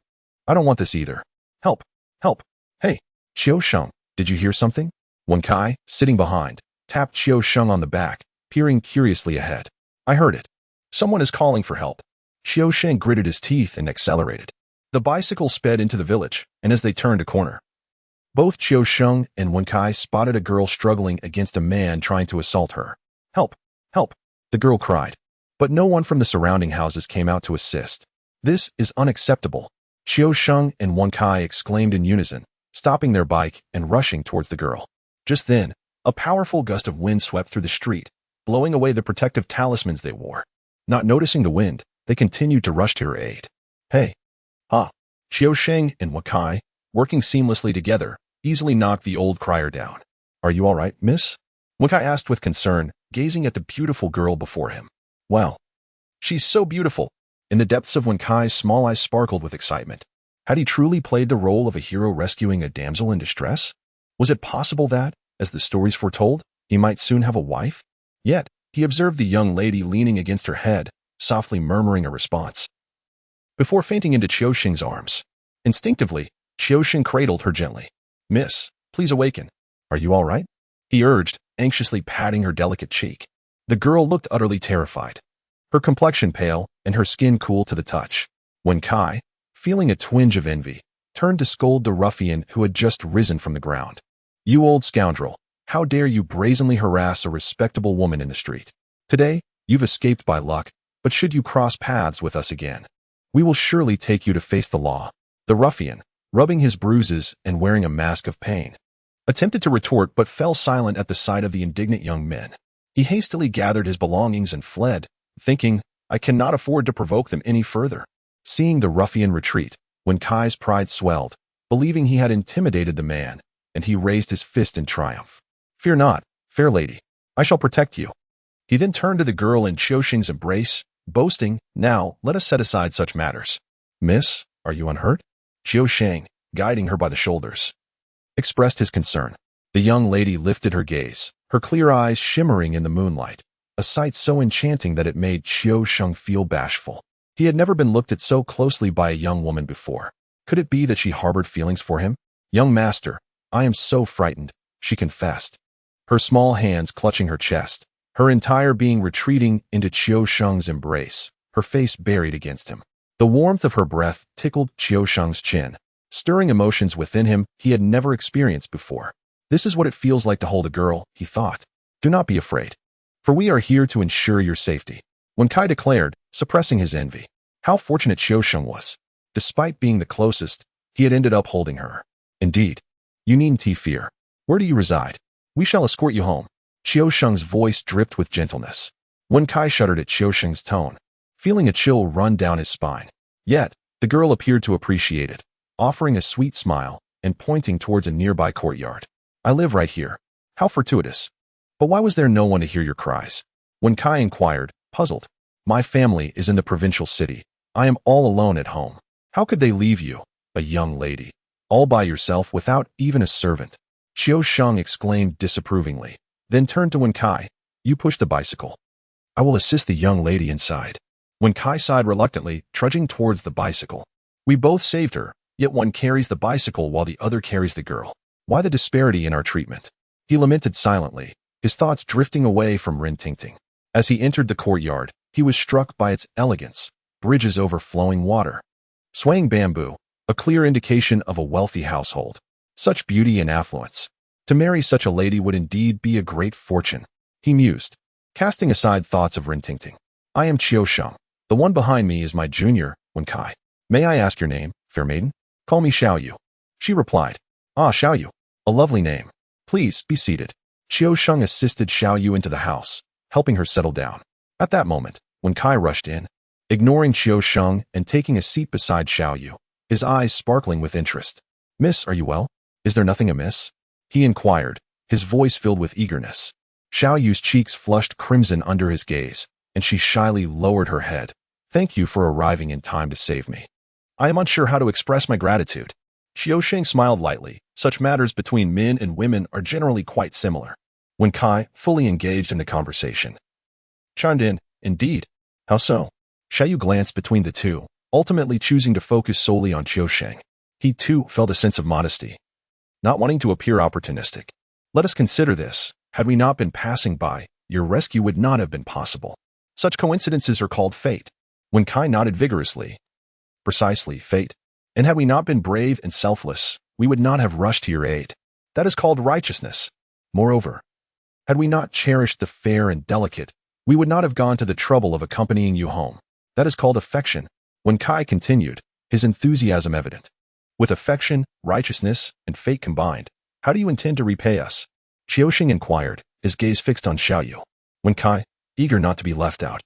I don't want this either. Help! Help! Hey, Qiu Sheng, did you hear something? Wen Kai, sitting behind, tapped Qiu Sheng on the back, peering curiously ahead. I heard it. Someone is calling for help. Qiu Sheng gritted his teeth and accelerated. The bicycle sped into the village, and as they turned a corner, both Qiu Sheng and Wen Kai spotted a girl struggling against a man trying to assault her. Help! Help! The girl cried. But no one from the surrounding houses came out to assist. This is unacceptable. Qiu Sheng and Wen Kai exclaimed in unison, stopping their bike and rushing towards the girl. Just then, a powerful gust of wind swept through the street, blowing away the protective talismans they wore. Not noticing the wind, they continued to rush to her aid. Hey! Ha! Qiu Sheng and Wen Kai, working seamlessly together, easily knocked the old crier down. Are you all right, miss? Wen Kai asked with concern, gazing at the beautiful girl before him. Wow! She's so beautiful! In the depths of Wen Kai's small eyes sparkled with excitement. Had he truly played the role of a hero rescuing a damsel in distress? Was it possible that, as the stories foretold, he might soon have a wife? Yet, he observed the young lady leaning against her head, softly murmuring a response. Before fainting into Qiu Sheng's arms, instinctively, Qiu Sheng cradled her gently. Miss, please awaken. Are you all right? He urged, anxiously patting her delicate cheek. The girl looked utterly terrified, her complexion pale and her skin cool to the touch. Wen Kai, feeling a twinge of envy, turned to scold the ruffian who had just risen from the ground. You old scoundrel, how dare you brazenly harass a respectable woman in the street? Today, you've escaped by luck, but should you cross paths with us again, we will surely take you to face the law. The ruffian, rubbing his bruises and wearing a mask of pain, attempted to retort but fell silent at the sight of the indignant young men. He hastily gathered his belongings and fled, thinking, I cannot afford to provoke them any further. Seeing the ruffian retreat, Wen Kai's pride swelled, believing he had intimidated the man, and he raised his fist in triumph. Fear not, fair lady. I shall protect you. He then turned to the girl in Qiu Sheng's embrace, boasting, Now, let us set aside such matters. Miss, are you unhurt? Qiu Sheng, guiding her by the shoulders, expressed his concern. The young lady lifted her gaze, her clear eyes shimmering in the moonlight, a sight so enchanting that it made Qiu Sheng feel bashful. He had never been looked at so closely by a young woman before. Could it be that she harbored feelings for him? Young master, I am so frightened, she confessed, her small hands clutching her chest, her entire being retreating into Qiu Sheng's embrace, her face buried against him. The warmth of her breath tickled Qiu Sheng's chin, stirring emotions within him he had never experienced before. This is what it feels like to hold a girl, he thought. Do not be afraid, for we are here to ensure your safety. Wen Kai declared, suppressing his envy. How fortunate Qiu Sheng was. Despite being the closest, he had ended up holding her. Indeed, you needn't fear. Where do you reside? We shall escort you home. Qiu Sheng's voice dripped with gentleness. Wen Kai shuddered at Qiu Sheng's tone, feeling a chill run down his spine. Yet, the girl appeared to appreciate it, offering a sweet smile and pointing towards a nearby courtyard. I live right here. How fortuitous. But why was there no one to hear your cries? Wen Kai inquired, puzzled. My family is in the provincial city. I am all alone at home. How could they leave you, a young lady, all by yourself without even a servant? Qiu Sheng exclaimed disapprovingly, then turned to Wen Kai. You push the bicycle. I will assist the young lady inside. Wen Kai sighed reluctantly, trudging towards the bicycle. We both saved her, yet one carries the bicycle while the other carries the girl. Why the disparity in our treatment? He lamented silently, his thoughts drifting away from Rintingting. As he entered the courtyard, he was struck by its elegance, bridges over flowing water, swaying bamboo, a clear indication of a wealthy household. Such beauty and affluence. To marry such a lady would indeed be a great fortune, he mused, casting aside thoughts of Rintingting. I am Qiu Sheng. The one behind me is my junior, Wen Kai. May I ask your name, fair maiden? Call me Xiao Yu. She replied. Ah, Xiao Yu. A lovely name. Please, be seated. Qiu Sheng assisted Xiao Yu into the house, helping her settle down. At that moment, when Kai rushed in, ignoring Qiu Sheng and taking a seat beside Xiao Yu, his eyes sparkling with interest. Miss, are you well? Is there nothing amiss? He inquired, his voice filled with eagerness. Xiao Yu's cheeks flushed crimson under his gaze, and she shyly lowered her head. Thank you for arriving in time to save me. I am unsure how to express my gratitude. Qiu Sheng smiled lightly. Such matters between men and women are generally quite similar. When Kai, fully engaged in the conversation, chimed in, indeed. How so? Xiao Yu glanced between the two, ultimately choosing to focus solely on Qiu Sheng. He too felt a sense of modesty, not wanting to appear opportunistic. Let us consider this. Had we not been passing by, your rescue would not have been possible. Such coincidences are called fate. When Kai nodded vigorously, precisely, fate. And had we not been brave and selfless, we would not have rushed to your aid. That is called righteousness. Moreover, had we not cherished the fair and delicate, we would not have gone to the trouble of accompanying you home. That is called affection. When Kai continued, his enthusiasm evident. With affection, righteousness, and fate combined, how do you intend to repay us? Qiu Sheng inquired, his gaze fixed on Xiao Yu. When Kai, eager not to be left out,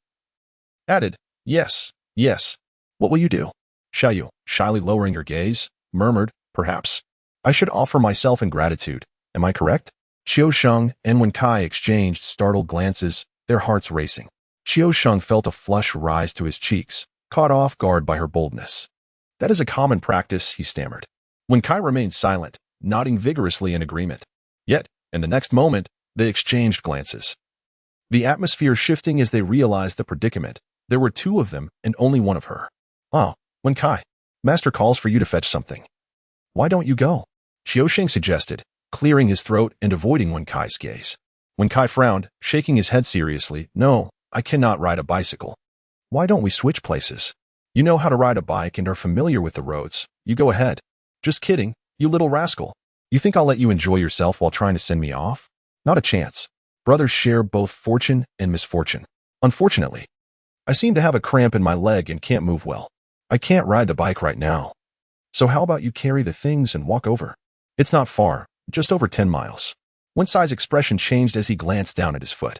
added, yes, yes. What will you do? Xiao Yu, shyly lowering her gaze, murmured, perhaps I should offer myself in gratitude. Am I correct? Qiu Sheng and Wen Kai exchanged startled glances, their hearts racing. Qiu Sheng felt a flush rise to his cheeks, caught off guard by her boldness. That is a common practice, he stammered. Wen Kai remained silent, nodding vigorously in agreement. Yet, in the next moment, they exchanged glances. The atmosphere shifting as they realized the predicament. There were two of them and only one of her. Oh, Wen Kai, Master calls for you to fetch something. Why don't you go? Qiu Sheng suggested, clearing his throat and avoiding Wen Kai's gaze. Wen Kai frowned, shaking his head seriously. No, I cannot ride a bicycle. Why don't we switch places? You know how to ride a bike and are familiar with the roads. You go ahead. Just kidding, you little rascal. You think I'll let you enjoy yourself while trying to send me off? Not a chance. Brothers share both fortune and misfortune. Unfortunately, I seem to have a cramp in my leg and can't move well. I can't ride the bike right now. So how about you carry the things and walk over? It's not far, just over 10 miles. Wen Sai's expression changed as he glanced down at his foot,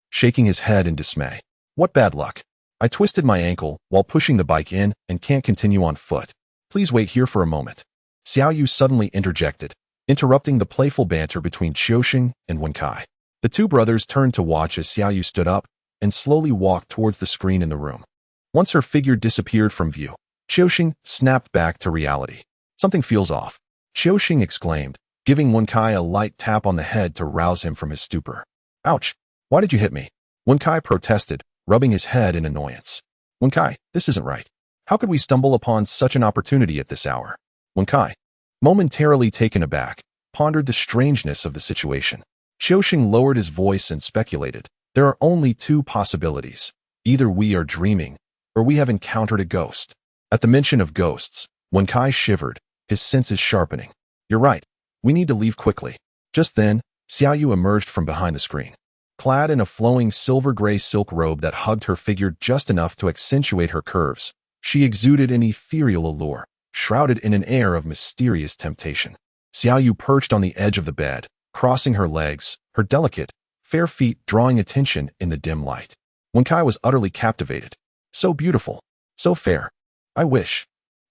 shaking his head in dismay. What bad luck. I twisted my ankle while pushing the bike in and can't continue on foot. Please wait here for a moment. Xiao Yu suddenly interjected, interrupting the playful banter between Qiu Sheng and Wen Kai. The two brothers turned to watch as Xiao Yu stood up and slowly walked towards the screen in the room. Once her figure disappeared from view, Qiu Sheng snapped back to reality. Something feels off. Qiu Sheng exclaimed, giving Wen Kai a light tap on the head to rouse him from his stupor. Ouch! Why did you hit me? Wen Kai protested, rubbing his head in annoyance. Wen Kai, this isn't right. How could we stumble upon such an opportunity at this hour? Wen Kai, momentarily taken aback, pondered the strangeness of the situation. Qiu Sheng lowered his voice and speculated. There are only two possibilities. Either we are dreaming, or we have encountered a ghost. At the mention of ghosts, Wen Kai shivered, his senses sharpening. You're right. We need to leave quickly. Just then, Xiao Yu emerged from behind the screen, clad in a flowing silver-gray silk robe that hugged her figure just enough to accentuate her curves. She exuded an ethereal allure, shrouded in an air of mysterious temptation. Xiao Yu perched on the edge of the bed, crossing her legs, her delicate, fair feet drawing attention in the dim light. Wen Kai was utterly captivated. So beautiful, so fair. I wish.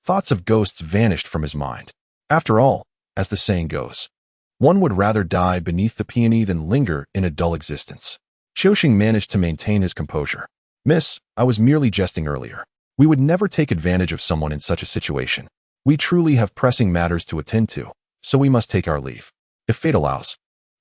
Thoughts of ghosts vanished from his mind. After all, as the saying goes, one would rather die beneath the peony than linger in a dull existence. Qiu Sheng managed to maintain his composure. Miss, I was merely jesting earlier. We would never take advantage of someone in such a situation. We truly have pressing matters to attend to, so we must take our leave. If fate allows,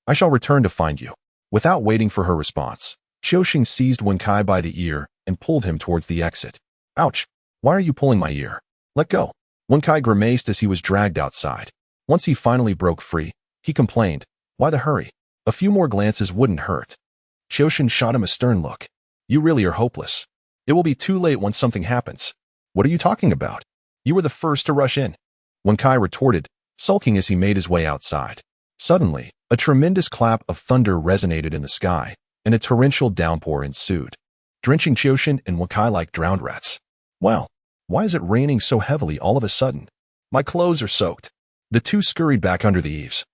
I shall return to find you. Without waiting for her response, Qiu Sheng seized Wen Kai by the ear and pulled him towards the exit. Ouch! Why are you pulling my ear? Let go. Wen Kai grimaced as he was dragged outside. Once he finally broke free, he complained, why the hurry? A few more glances wouldn't hurt. Qiu Sheng shot him a stern look. You really are hopeless. It will be too late once something happens. What are you talking about? You were the first to rush in. Wen Kai retorted, sulking as he made his way outside. Suddenly, a tremendous clap of thunder resonated in the sky, and a torrential downpour ensued, drenching Qiu Sheng and Wen Kai like drowned rats. Wow, why is it raining so heavily all of a sudden? My clothes are soaked. The two scurried back under the eaves.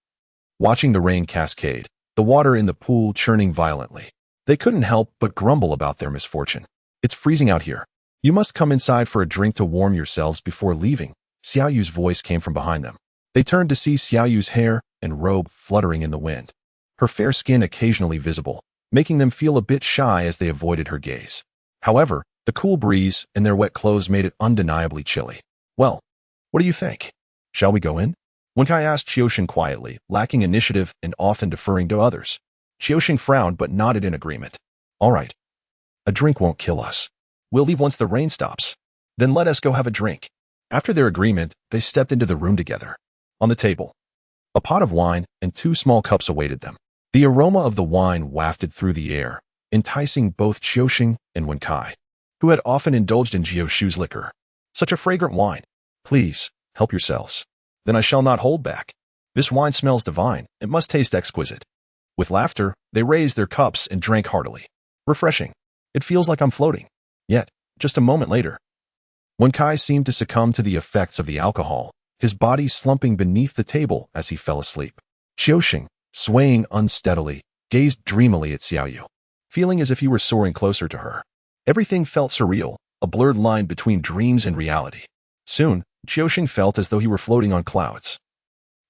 watching the rain cascade, the water in the pool churning violently. They couldn't help but grumble about their misfortune. It's freezing out here. You must come inside for a drink to warm yourselves before leaving. Xiao Yu's voice came from behind them. They turned to see Xiao Yu's hair and robe fluttering in the wind, her fair skin occasionally visible, making them feel a bit shy as they avoided her gaze. However, the cool breeze and their wet clothes made it undeniably chilly. Well, what do you think? Shall we go in? Wenkai asked Qiusheng quietly, lacking initiative and often deferring to others. Qiusheng frowned but nodded in agreement. All right. A drink won't kill us. We'll leave once the rain stops. Then let us go have a drink. After their agreement, they stepped into the room together. On the table, a pot of wine and 2 small cups awaited them. The aroma of the wine wafted through the air, enticing both Qiusheng and Wenkai, who had often indulged in Jiu-Shu's liquor. Such a fragrant wine. Please, help yourselves. Then I shall not hold back. This wine smells divine. It must taste exquisite. With laughter, they raised their cups and drank heartily. Refreshing. It feels like I'm floating. Yet, just a moment later, Wenkai seemed to succumb to the effects of the alcohol, his body slumping beneath the table as he fell asleep. Qiusheng, swaying unsteadily, gazed dreamily at Xiao Yu, feeling as if he were soaring closer to her. Everything felt surreal, a blurred line between dreams and reality. Soon, Qiusheng felt as though he were floating on clouds,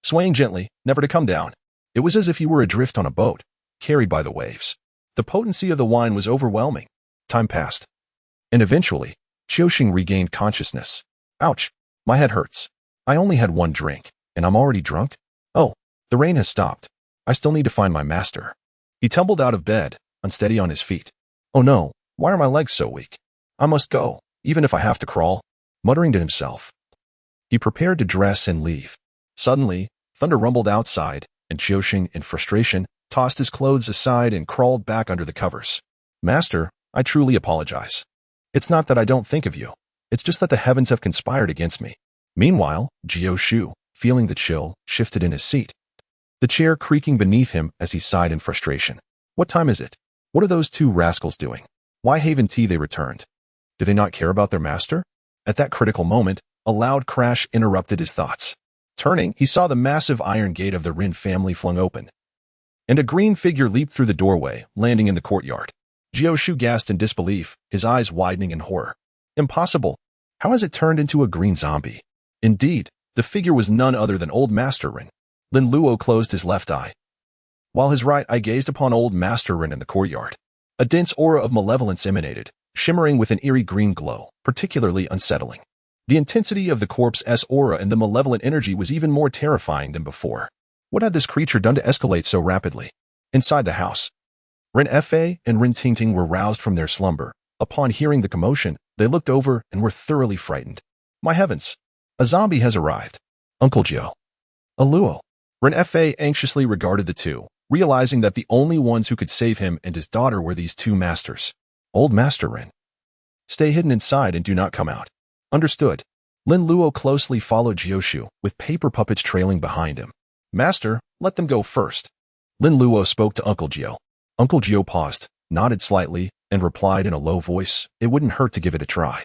swaying gently, never to come down. It was as if he were adrift on a boat, carried by the waves. The potency of the wine was overwhelming. Time passed, and eventually, Qiusheng regained consciousness. Ouch, my head hurts. I only had 1 drink, and I'm already drunk? Oh, the rain has stopped. I still need to find my master. He tumbled out of bed, unsteady on his feet. Oh no, why are my legs so weak? I must go, even if I have to crawl. Muttering to himself, he prepared to dress and leave. Suddenly, thunder rumbled outside, and Qiusheng, in frustration, tossed his clothes aside and crawled back under the covers. Master, I truly apologize. It's not that I don't think of you. It's just that the heavens have conspired against me. Meanwhile, Jiu-Shu, feeling the chill, shifted in his seat, the chair creaking beneath him as he sighed in frustration. What time is it? What are those 2 rascals doing? Why haven't they returned? Do they not care about their master? At that critical moment, a loud crash interrupted his thoughts. Turning, he saw the massive iron gate of the Rin family flung open, and a green figure leaped through the doorway, landing in the courtyard. Jiu-Shu gasped in disbelief, his eyes widening in horror. Impossible! How has it turned into a green zombie? Indeed, the figure was none other than old Master Rin. Lin Luo closed his left eye, while his right eye gazed upon old Master Rin in the courtyard. A dense aura of malevolence emanated, shimmering with an eerie green glow, particularly unsettling. The intensity of the corpse's aura and the malevolent energy was even more terrifying than before. What had this creature done to escalate so rapidly? Inside the house, Ren Fa and Rin Tingting were roused from their slumber. Upon hearing the commotion, they looked over and were thoroughly frightened. My heavens! A zombie has arrived. Uncle Jiu. A Luo. Ren Fa anxiously regarded the 2, realizing that the only ones who could save him and his daughter were these 2 masters. Old Master Rin. Stay hidden inside and do not come out. Understood. Lin Luo closely followed Jiu-Shu, with paper puppets trailing behind him. Master, let them go first. Lin Luo spoke to Uncle Jiu. Uncle Jiu paused, nodded slightly, and replied in a low voice, it wouldn't hurt to give it a try.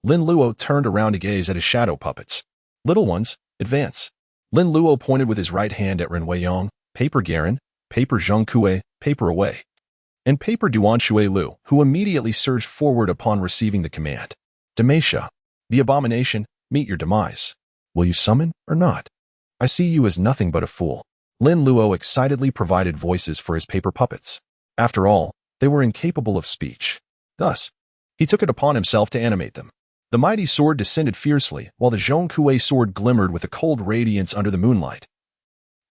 Lin Luo turned around to gaze at his shadow puppets. Little ones, advance. Lin Luo pointed with his right hand at Ren Weiyong, Paper Garen, Paper Zheng Kue, Paper Away, and Paper Duan Shui Lu, who immediately surged forward upon receiving the command. Demetia, the abomination, meet your demise. Will you summon or not? I see you as nothing but a fool. Lin Luo excitedly provided voices for his paper puppets. After all, they were incapable of speech. Thus, he took it upon himself to animate them. The mighty sword descended fiercely, while the Zhong Kue sword glimmered with a cold radiance under the moonlight,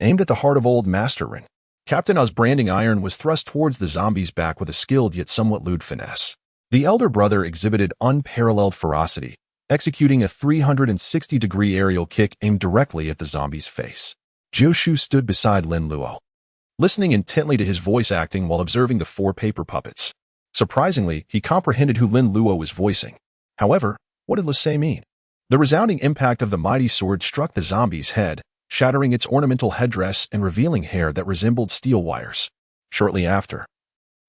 aimed at the heart of old Master Rin. Captain O's branding iron was thrust towards the zombie's back with a skilled yet somewhat lewd finesse. The elder brother exhibited unparalleled ferocity, executing a 360-degree aerial kick aimed directly at the zombie's face. Jiu-Shu stood beside Lin Luo, listening intently to his voice acting while observing the 4 paper puppets. Surprisingly, he comprehended who Lin Luo was voicing. However, what did Lasei mean? The resounding impact of the mighty sword struck the zombie's head, shattering its ornamental headdress and revealing hair that resembled steel wires. Shortly after,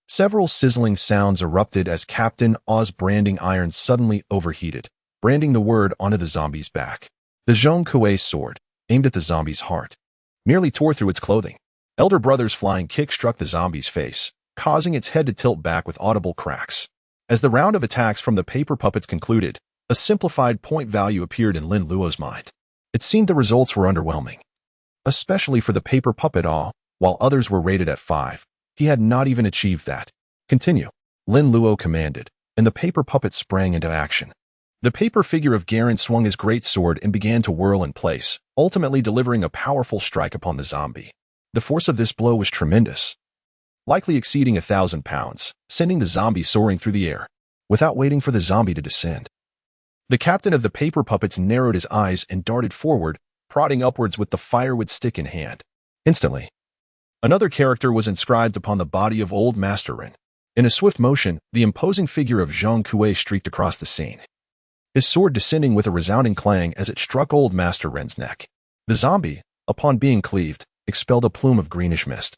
several sizzling sounds erupted as Captain O's branding iron suddenly overheated, branding the word onto the zombie's back. The Zhong Kue sword, aimed at the zombie's heart, nearly tore through its clothing. Elder Brother's flying kick struck the zombie's face, causing its head to tilt back with audible cracks. As the round of attacks from the paper puppets concluded, a simplified point value appeared in Lin Luo's mind. It seemed the results were underwhelming, especially for the paper puppet while others were rated at 5. He had not even achieved that. Continue, Lin Luo commanded, and the paper puppet sprang into action. The paper figure of Garen swung his great sword and began to whirl in place, ultimately delivering a powerful strike upon the zombie. The force of this blow was tremendous, likely exceeding 1,000 pounds, sending the zombie soaring through the air, without waiting for the zombie to descend. The captain of the paper puppets narrowed his eyes and darted forward, prodding upwards with the firewood stick in hand. Instantly, another character was inscribed upon the body of old Master Ren. In a swift motion, the imposing figure of Zhang Kuei streaked across the scene, his sword descending with a resounding clang as it struck old Master Ren's neck. The zombie, upon being cleaved, expelled a plume of greenish mist,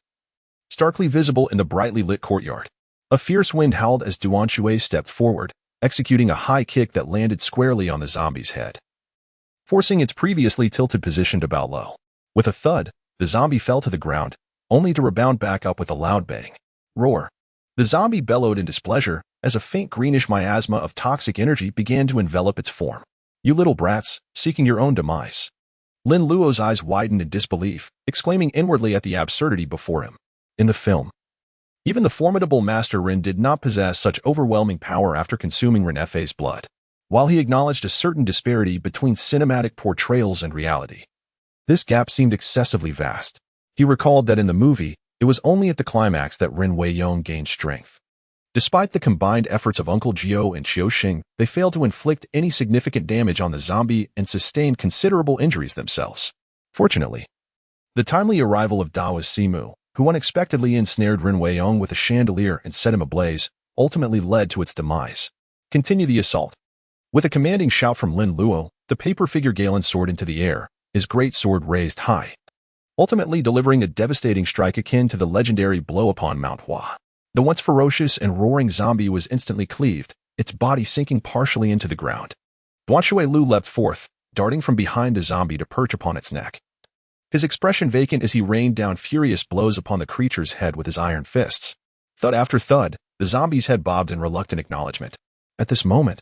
starkly visible in the brightly lit courtyard. A fierce wind howled as Duan Shui stepped forward, executing a high kick that landed squarely on the zombie's head, forcing its previously tilted position to bow low. With a thud, the zombie fell to the ground, only to rebound back up with a loud bang. Roar. The zombie bellowed in displeasure as a faint greenish miasma of toxic energy began to envelop its form. You little brats, seeking your own demise. Lin Luo's eyes widened in disbelief, exclaiming inwardly at the absurdity before him. In the film, even the formidable Master Ren did not possess such overwhelming power after consuming Renefei's blood. While he acknowledged a certain disparity between cinematic portrayals and reality, this gap seemed excessively vast. He recalled that in the movie, it was only at the climax that Ren Weiyong gained strength. Despite the combined efforts of Uncle Jiu and Qiu Xing, they failed to inflict any significant damage on the zombie and sustained considerable injuries themselves. Fortunately, the timely arrival of Daoist Simu, who unexpectedly ensnared Ren Weiyong with a chandelier and set him ablaze, ultimately led to its demise. Continue the assault. With a commanding shout from Lin Luo, the paper figure Galen soared into the air, his great sword raised high, ultimately delivering a devastating strike akin to the legendary blow upon Mount Hua. The once ferocious and roaring zombie was instantly cleaved, its body sinking partially into the ground. Duan Shui Lu leapt forth, darting from behind the zombie to perch upon its neck, his expression vacant as he rained down furious blows upon the creature's head with his iron fists. Thud after thud, the zombie's head bobbed in reluctant acknowledgement. At this moment,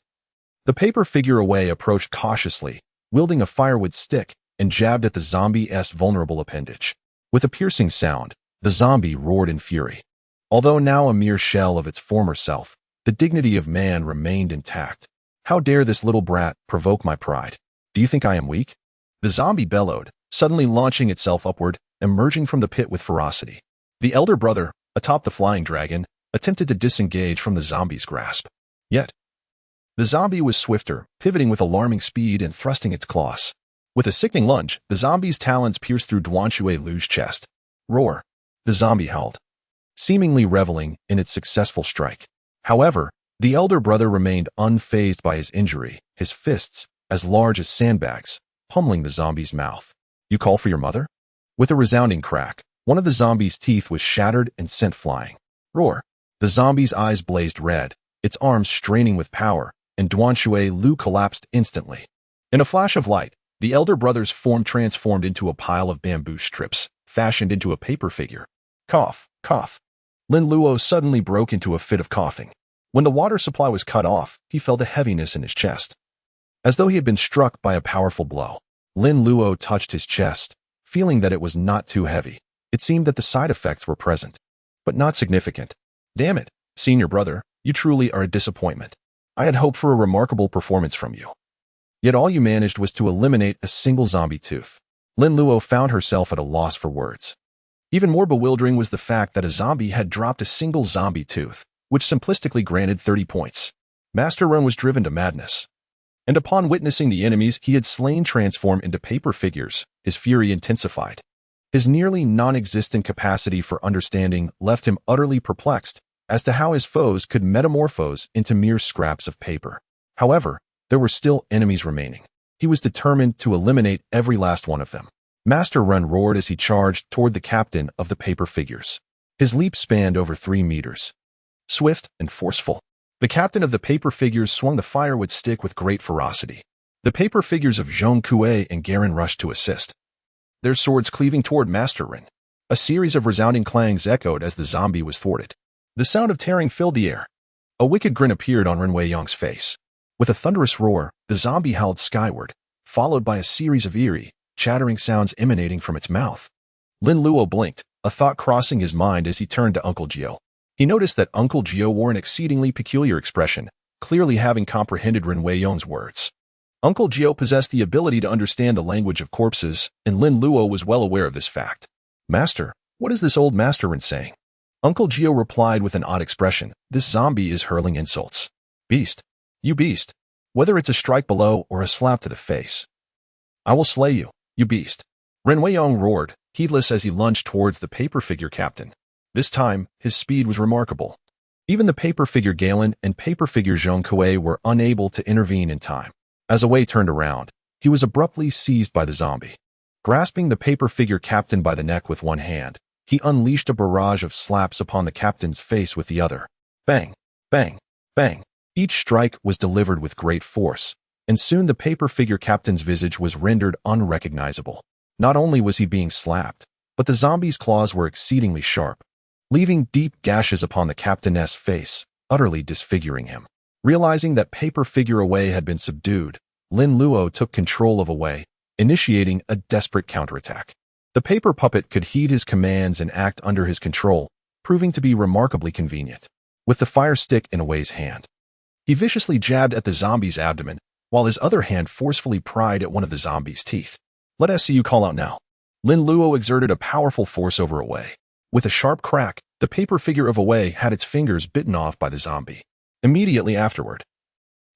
the paper figure away approached cautiously, wielding a firewood stick, and jabbed at the zombie's vulnerable appendage. With a piercing sound, the zombie roared in fury. Although now a mere shell of its former self, the dignity of man remained intact. How dare this little brat provoke my pride? Do you think I am weak? The zombie bellowed, suddenly launching itself upward, emerging from the pit with ferocity. The elder brother, atop the flying dragon, attempted to disengage from the zombie's grasp. Yet, the zombie was swifter, pivoting with alarming speed and thrusting its claws. With a sickening lunge, the zombie's talons pierced through Duan Shui Lu's chest. Roar. The zombie howled, seemingly reveling in its successful strike. However, the elder brother remained unfazed by his injury, his fists, as large as sandbags, pummeling the zombie's mouth. You call for your mother? With a resounding crack, one of the zombie's teeth was shattered and sent flying. Roar. The zombie's eyes blazed red, its arms straining with power, and Duan Shui Lu collapsed instantly. In a flash of light, the elder brother's form transformed into a pile of bamboo strips, fashioned into a paper figure. Cough, cough. Lin Luo suddenly broke into a fit of coughing. When the water supply was cut off, he felt a heaviness in his chest, as though he had been struck by a powerful blow. Lin Luo touched his chest, feeling that it was not too heavy. It seemed that the side effects were present, but not significant. Damn it, senior brother, you truly are a disappointment. I had hoped for a remarkable performance from you. Yet all you managed was to eliminate a single zombie tooth. Lin Luo found herself at a loss for words. Even more bewildering was the fact that a zombie had dropped a single zombie tooth, which simplistically granted 30 points. Master Ren was driven to madness, and upon witnessing the enemies he had slain transform into paper figures, his fury intensified. His nearly non-existent capacity for understanding left him utterly perplexed as to how his foes could metamorphose into mere scraps of paper. However, there were still enemies remaining. He was determined to eliminate every last one of them. Master Ren roared as he charged toward the captain of the paper figures. His leap spanned over 3 meters. Swift and forceful, the captain of the paper figures swung the firewood stick with great ferocity. The paper figures of Zhong Kuei and Garen rushed to assist, their swords cleaving toward Master Ren. A series of resounding clangs echoed as the zombie was thwarted. The sound of tearing filled the air. A wicked grin appeared on Ren Weiyong's face. With a thunderous roar, the zombie howled skyward, followed by a series of eerie, chattering sounds emanating from its mouth. Lin Luo blinked, a thought crossing his mind as he turned to Uncle Jiu. He noticed that Uncle Jiu wore an exceedingly peculiar expression, clearly having comprehended Ren Weiyong's words. Uncle Jiu possessed the ability to understand the language of corpses, and Lin Luo was well aware of this fact. "Master, what is this old Master Ren saying?" Uncle Jiu replied with an odd expression. "This zombie is hurling insults. Beast. You beast. Whether it's a strike below or a slap to the face. I will slay you, you beast." Ren Weiyong roared, heedless as he lunged towards the paper figure captain. This time, his speed was remarkable. Even the paper figure Galen and paper figure Zhong Kuei were unable to intervene in time. As Wei turned around, he was abruptly seized by the zombie. Grasping the paper figure captain by the neck with one hand, he unleashed a barrage of slaps upon the captain's face with the other. Bang, bang, bang. Each strike was delivered with great force, and soon the paper figure captain's visage was rendered unrecognizable. Not only was he being slapped, but the zombie's claws were exceedingly sharp, leaving deep gashes upon the captain's face, utterly disfiguring him. Realizing that paper figure Wei had been subdued, Lin Luo took control of Wei, initiating a desperate counterattack. The paper puppet could heed his commands and act under his control, proving to be remarkably convenient. With the fire stick in Wei's hand, he viciously jabbed at the zombie's abdomen, while his other hand forcefully pried at one of the zombie's teeth. "Let us see you call out now." Lin Luo exerted a powerful force over Wei. With a sharp crack, the paper figure of Wei had its fingers bitten off by the zombie. Immediately afterward,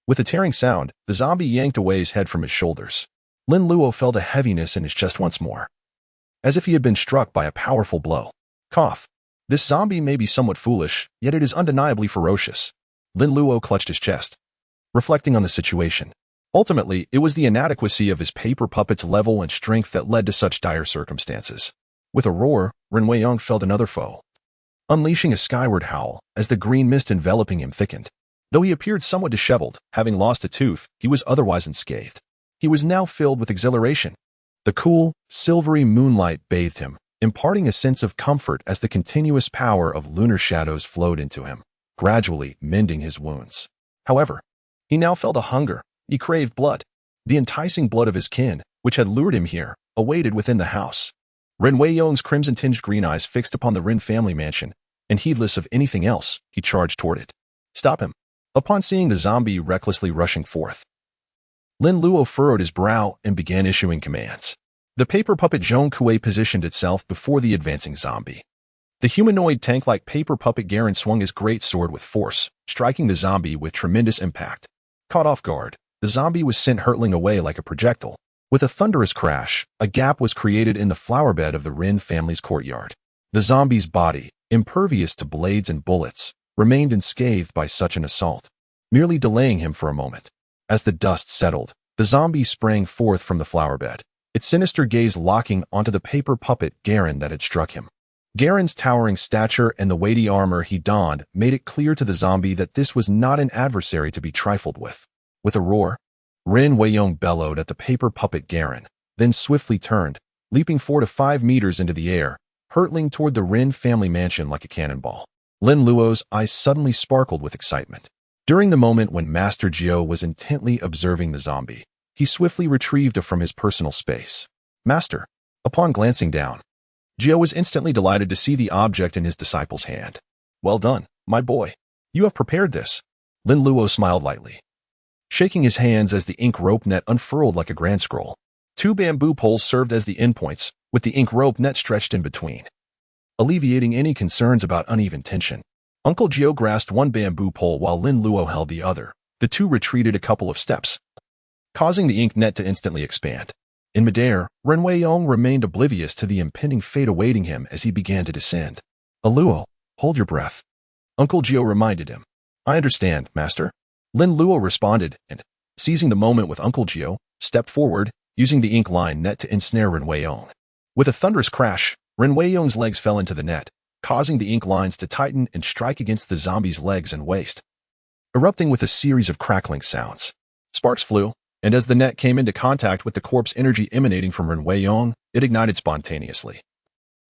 with a tearing sound, the zombie yanked Wei's head from his shoulders. Lin Luo felt a heaviness in his chest once more, as if he had been struck by a powerful blow. Cough. This zombie may be somewhat foolish, yet it is undeniably ferocious. Lin Luo clutched his chest, reflecting on the situation. Ultimately, it was the inadequacy of his paper puppet's level and strength that led to such dire circumstances. With a roar, Ren Weiyong felt another foe, unleashing a skyward howl as the green mist enveloping him thickened. Though he appeared somewhat disheveled, having lost a tooth, he was otherwise unscathed. He was now filled with exhilaration. The cool, silvery moonlight bathed him, imparting a sense of comfort as the continuous power of lunar shadows flowed into him, gradually mending his wounds. However, he now felt a hunger. He craved blood. The enticing blood of his kin, which had lured him here, awaited within the house. Ren Weiyong's crimson-tinged green eyes fixed upon the Ren family mansion, and heedless of anything else, he charged toward it. "Stop him." Upon seeing the zombie recklessly rushing forth, Lin Luo furrowed his brow and began issuing commands. The paper puppet Zhong Kuei positioned itself before the advancing zombie. The humanoid tank-like paper puppet Garen swung his great sword with force, striking the zombie with tremendous impact. Caught off guard, the zombie was sent hurtling away like a projectile. With a thunderous crash, a gap was created in the flower bed of the Ren family's courtyard. The zombie's body, impervious to blades and bullets, remained unscathed by such an assault, merely delaying him for a moment. As the dust settled, the zombie sprang forth from the flower bed, its sinister gaze locking onto the paper puppet Garen that had struck him. Garen's towering stature and the weighty armor he donned made it clear to the zombie that this was not an adversary to be trifled with. With a roar, Ren Weiyong bellowed at the paper puppet Garen, then swiftly turned, leaping 4 to 5 meters into the air, hurtling toward the Ren family mansion like a cannonball. Lin Luo's eyes suddenly sparkled with excitement. During the moment when Master Jiu was intently observing the zombie, he swiftly retrieved it from his personal space. "Master." Upon glancing down, Jiu was instantly delighted to see the object in his disciple's hand. "Well done, my boy. You have prepared this." Lin Luo smiled lightly, shaking his hands as the ink rope net unfurled like a grand scroll. 2 bamboo poles served as the endpoints, with the ink rope net stretched in between, alleviating any concerns about uneven tension. Uncle Jiu grasped one bamboo pole while Lin Luo held the other. The two retreated a couple of steps, causing the ink net to instantly expand. In midair, Ren Weiyong remained oblivious to the impending fate awaiting him as he began to descend. "Luo, hold your breath," Uncle Jiu reminded him. "I understand, Master." Lin Luo responded and, seizing the moment with Uncle Jiu, stepped forward, using the ink line net to ensnare Ren Weiyong. With a thunderous crash, Ren Weiyong's legs fell into the net, causing the ink lines to tighten and strike against the zombie's legs and waist, erupting with a series of crackling sounds. Sparks flew, and as the net came into contact with the corpse energy emanating from Ren Weiyong, it ignited spontaneously.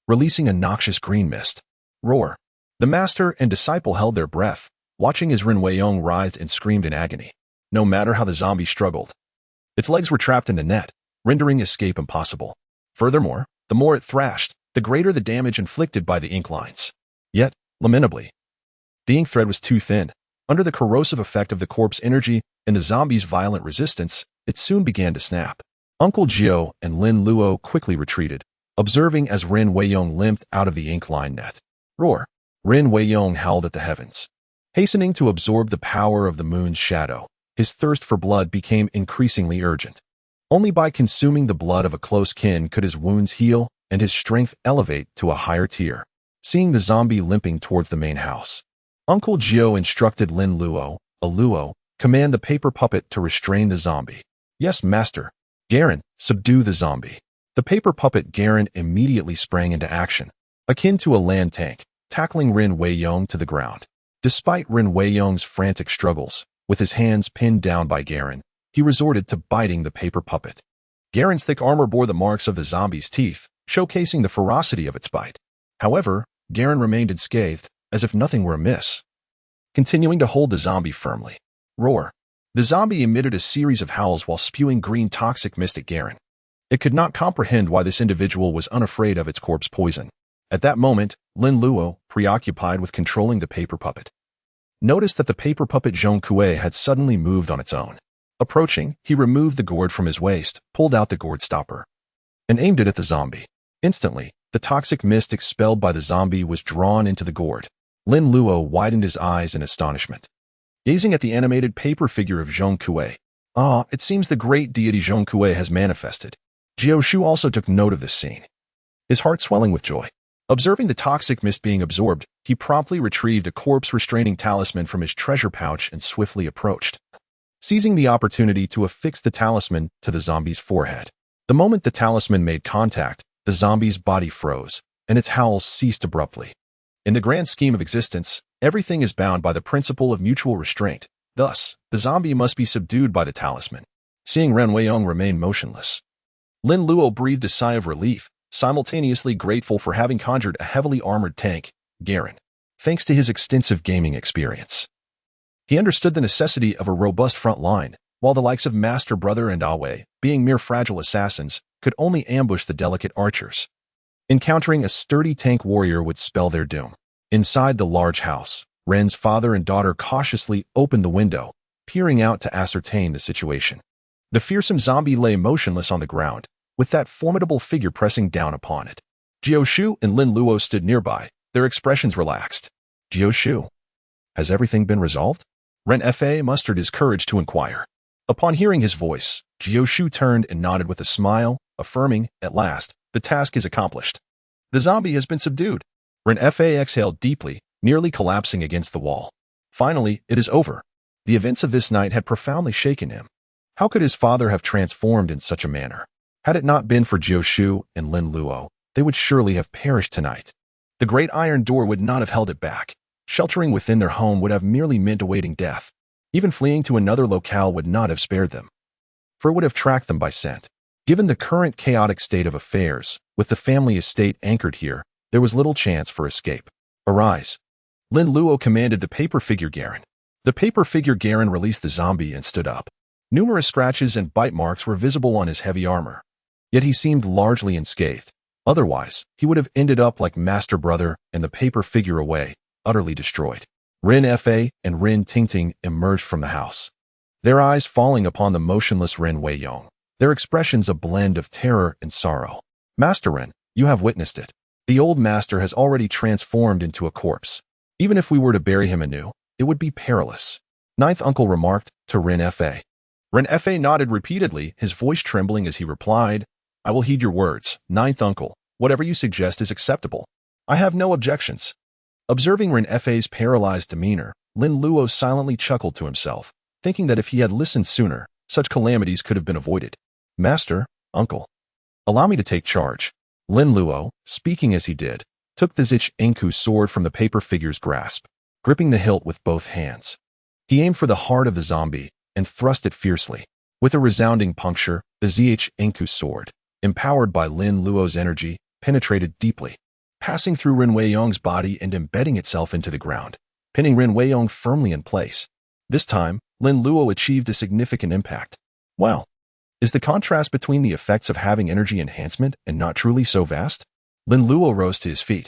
releasing a noxious green mist. Roar. The master and disciple held their breath, watching as Ren Weiyong writhed and screamed in agony. No matter how the zombie struggled, its legs were trapped in the net, rendering escape impossible. Furthermore, the more it thrashed, the greater the damage inflicted by the ink lines. Yet, lamentably, the ink thread was too thin. Under the corrosive effect of the corpse energy and the zombie's violent resistance, it soon began to snap. Uncle Jiu and Lin Luo quickly retreated, observing as Ren Weiyong limped out of the ink line net. Roar. Ren Weiyong howled at the heavens. Hastening to absorb the power of the moon's shadow, his thirst for blood became increasingly urgent. Only by consuming the blood of a close kin could his wounds heal and his strength elevate to a higher tier. Seeing the zombie limping towards the main house, Uncle Jiu instructed Lin Luo, command the paper puppet to restrain the zombie. Yes, master. Garen, subdue the zombie. The paper puppet Garen immediately sprang into action, akin to a land tank, tackling Ren Weiyong to the ground. Despite Ren Weiyong's frantic struggles, with his hands pinned down by Garen, he resorted to biting the paper puppet. Garen's thick armor bore the marks of the zombie's teeth, showcasing the ferocity of its bite. However, Garen remained unscathed, as if nothing were amiss, continuing to hold the zombie firmly. Roar. The zombie emitted a series of howls while spewing green toxic mist at Garen. It could not comprehend why this individual was unafraid of its corpse poison. At that moment, Lin Luo, preoccupied with controlling the paper puppet, noticed that the paper puppet Zhong Kue had suddenly moved on its own. Approaching, he removed the gourd from his waist, pulled out the gourd stopper, and aimed it at the zombie. Instantly, the toxic mist expelled by the zombie was drawn into the gourd. Lin Luo widened his eyes in astonishment, gazing at the animated paper figure of Zhong Kue. Ah, it seems the great deity Zhong Kue has manifested. Jiu Shu also took note of this scene, his heart swelling with joy. Observing the toxic mist being absorbed, he promptly retrieved a corpse-restraining talisman from his treasure pouch and swiftly approached, seizing the opportunity to affix the talisman to the zombie's forehead. The moment the talisman made contact, the zombie's body froze, and its howls ceased abruptly. In the grand scheme of existence, everything is bound by the principle of mutual restraint. Thus, the zombie must be subdued by the talisman. Seeing Ren Weiyong remain motionless, Lin Luo breathed a sigh of relief, simultaneously grateful for having conjured a heavily armored tank, Garen, thanks to his extensive gaming experience. He understood the necessity of a robust front line, while the likes of Master Brother and Awe, being mere fragile assassins, could only ambush the delicate archers. Encountering a sturdy tank warrior would spell their doom. Inside the large house, Ren's father and daughter cautiously opened the window, peering out to ascertain the situation. The fearsome zombie lay motionless on the ground, with that formidable figure pressing down upon it. Jiu Shu and Lin Luo stood nearby, their expressions relaxed. Jiu Shu, has everything been resolved? Ren Fa mustered his courage to inquire. Upon hearing his voice, Jiu Shu turned and nodded with a smile, affirming, at last, the task is accomplished. The zombie has been subdued. Ren Fa exhaled deeply, nearly collapsing against the wall. Finally, it is over. The events of this night had profoundly shaken him. How could his father have transformed in such a manner? Had it not been for Jiu Shu and Lin Luo, they would surely have perished tonight. The great iron door would not have held it back. Sheltering within their home would have merely meant awaiting death. Even fleeing to another locale would not have spared them, for it would have tracked them by scent. Given the current chaotic state of affairs, with the family estate anchored here, there was little chance for escape. Arise. Lin Luo commanded the paper figure Garen. The paper figure Garen released the zombie and stood up. Numerous scratches and bite marks were visible on his heavy armor. Yet he seemed largely unscathed. Otherwise, he would have ended up like Master Brother and the paper figure away, utterly destroyed. Ren Fa and Ren Tingting emerged from the house, their eyes falling upon the motionless Ren Weiyong, their expressions a blend of terror and sorrow. Master Ren, you have witnessed it. The old master has already transformed into a corpse. Even if we were to bury him anew, it would be perilous. Ninth uncle remarked to Ren Fa. Ren Fa nodded repeatedly, his voice trembling as he replied, I will heed your words, Ninth uncle. Whatever you suggest is acceptable. I have no objections. Observing Ren Fa's paralyzed demeanor, Lin Luo silently chuckled to himself, thinking that if he had listened sooner, such calamities could have been avoided. Master, uncle, allow me to take charge. Lin Luo, speaking as he did, took the Zich Enku sword from the paper figure's grasp, gripping the hilt with both hands. He aimed for the heart of the zombie and thrust it fiercely. With a resounding puncture, the Zich Enku sword, empowered by Lin Luo's energy, penetrated deeply. passing through Ren Weiyong's body and embedding itself into the ground, pinning Ren Weiyong firmly in place. This time, Lin Luo achieved a significant impact. Wow. Is the contrast between the effects of having energy enhancement and not truly so vast? Lin Luo rose to his feet,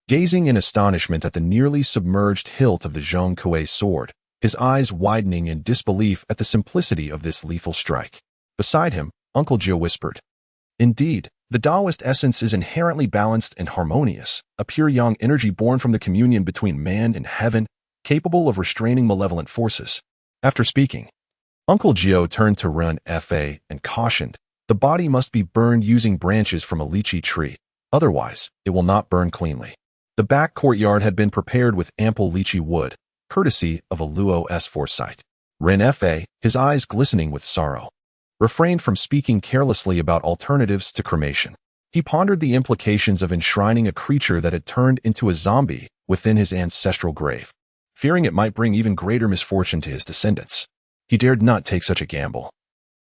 gazing in astonishment at the nearly submerged hilt of the Zhong Kuei sword, his eyes widening in disbelief at the simplicity of this lethal strike. Beside him, Uncle Jiu whispered, "Indeed, the Taoist essence is inherently balanced and harmonious, a pure yang energy born from the communion between man and heaven, capable of restraining malevolent forces." After speaking, Uncle Jiu turned to Ren Fa and cautioned, "The body must be burned using branches from a lychee tree, otherwise it will not burn cleanly." The back courtyard had been prepared with ample lychee wood, courtesy of a Luo's foresight. Ren Fa, his eyes glistening with sorrow, refrained from speaking carelessly about alternatives to cremation. He pondered the implications of enshrining a creature that had turned into a zombie within his ancestral grave, fearing it might bring even greater misfortune to his descendants. He dared not take such a gamble,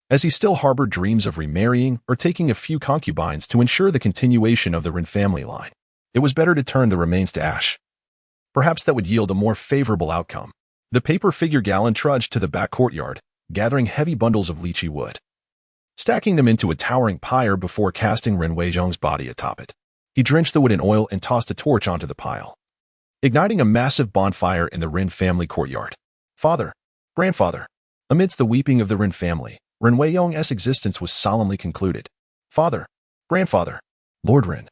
as he still harbored dreams of remarrying or taking a few concubines to ensure the continuation of the Ren family line. It was better to turn the remains to ash. Perhaps that would yield a more favorable outcome. The paper figure Gallon trudged to the back courtyard, gathering heavy bundles of lychee wood, stacking them into a towering pyre before casting Ren Weizhong's body atop it. He drenched the wood in oil and tossed a torch onto the pile, igniting a massive bonfire in the Ren family courtyard. Father, grandfather. Amidst the weeping of the Ren family, Ren Weiyong's existence was solemnly concluded. "Father, grandfather, Lord Ren,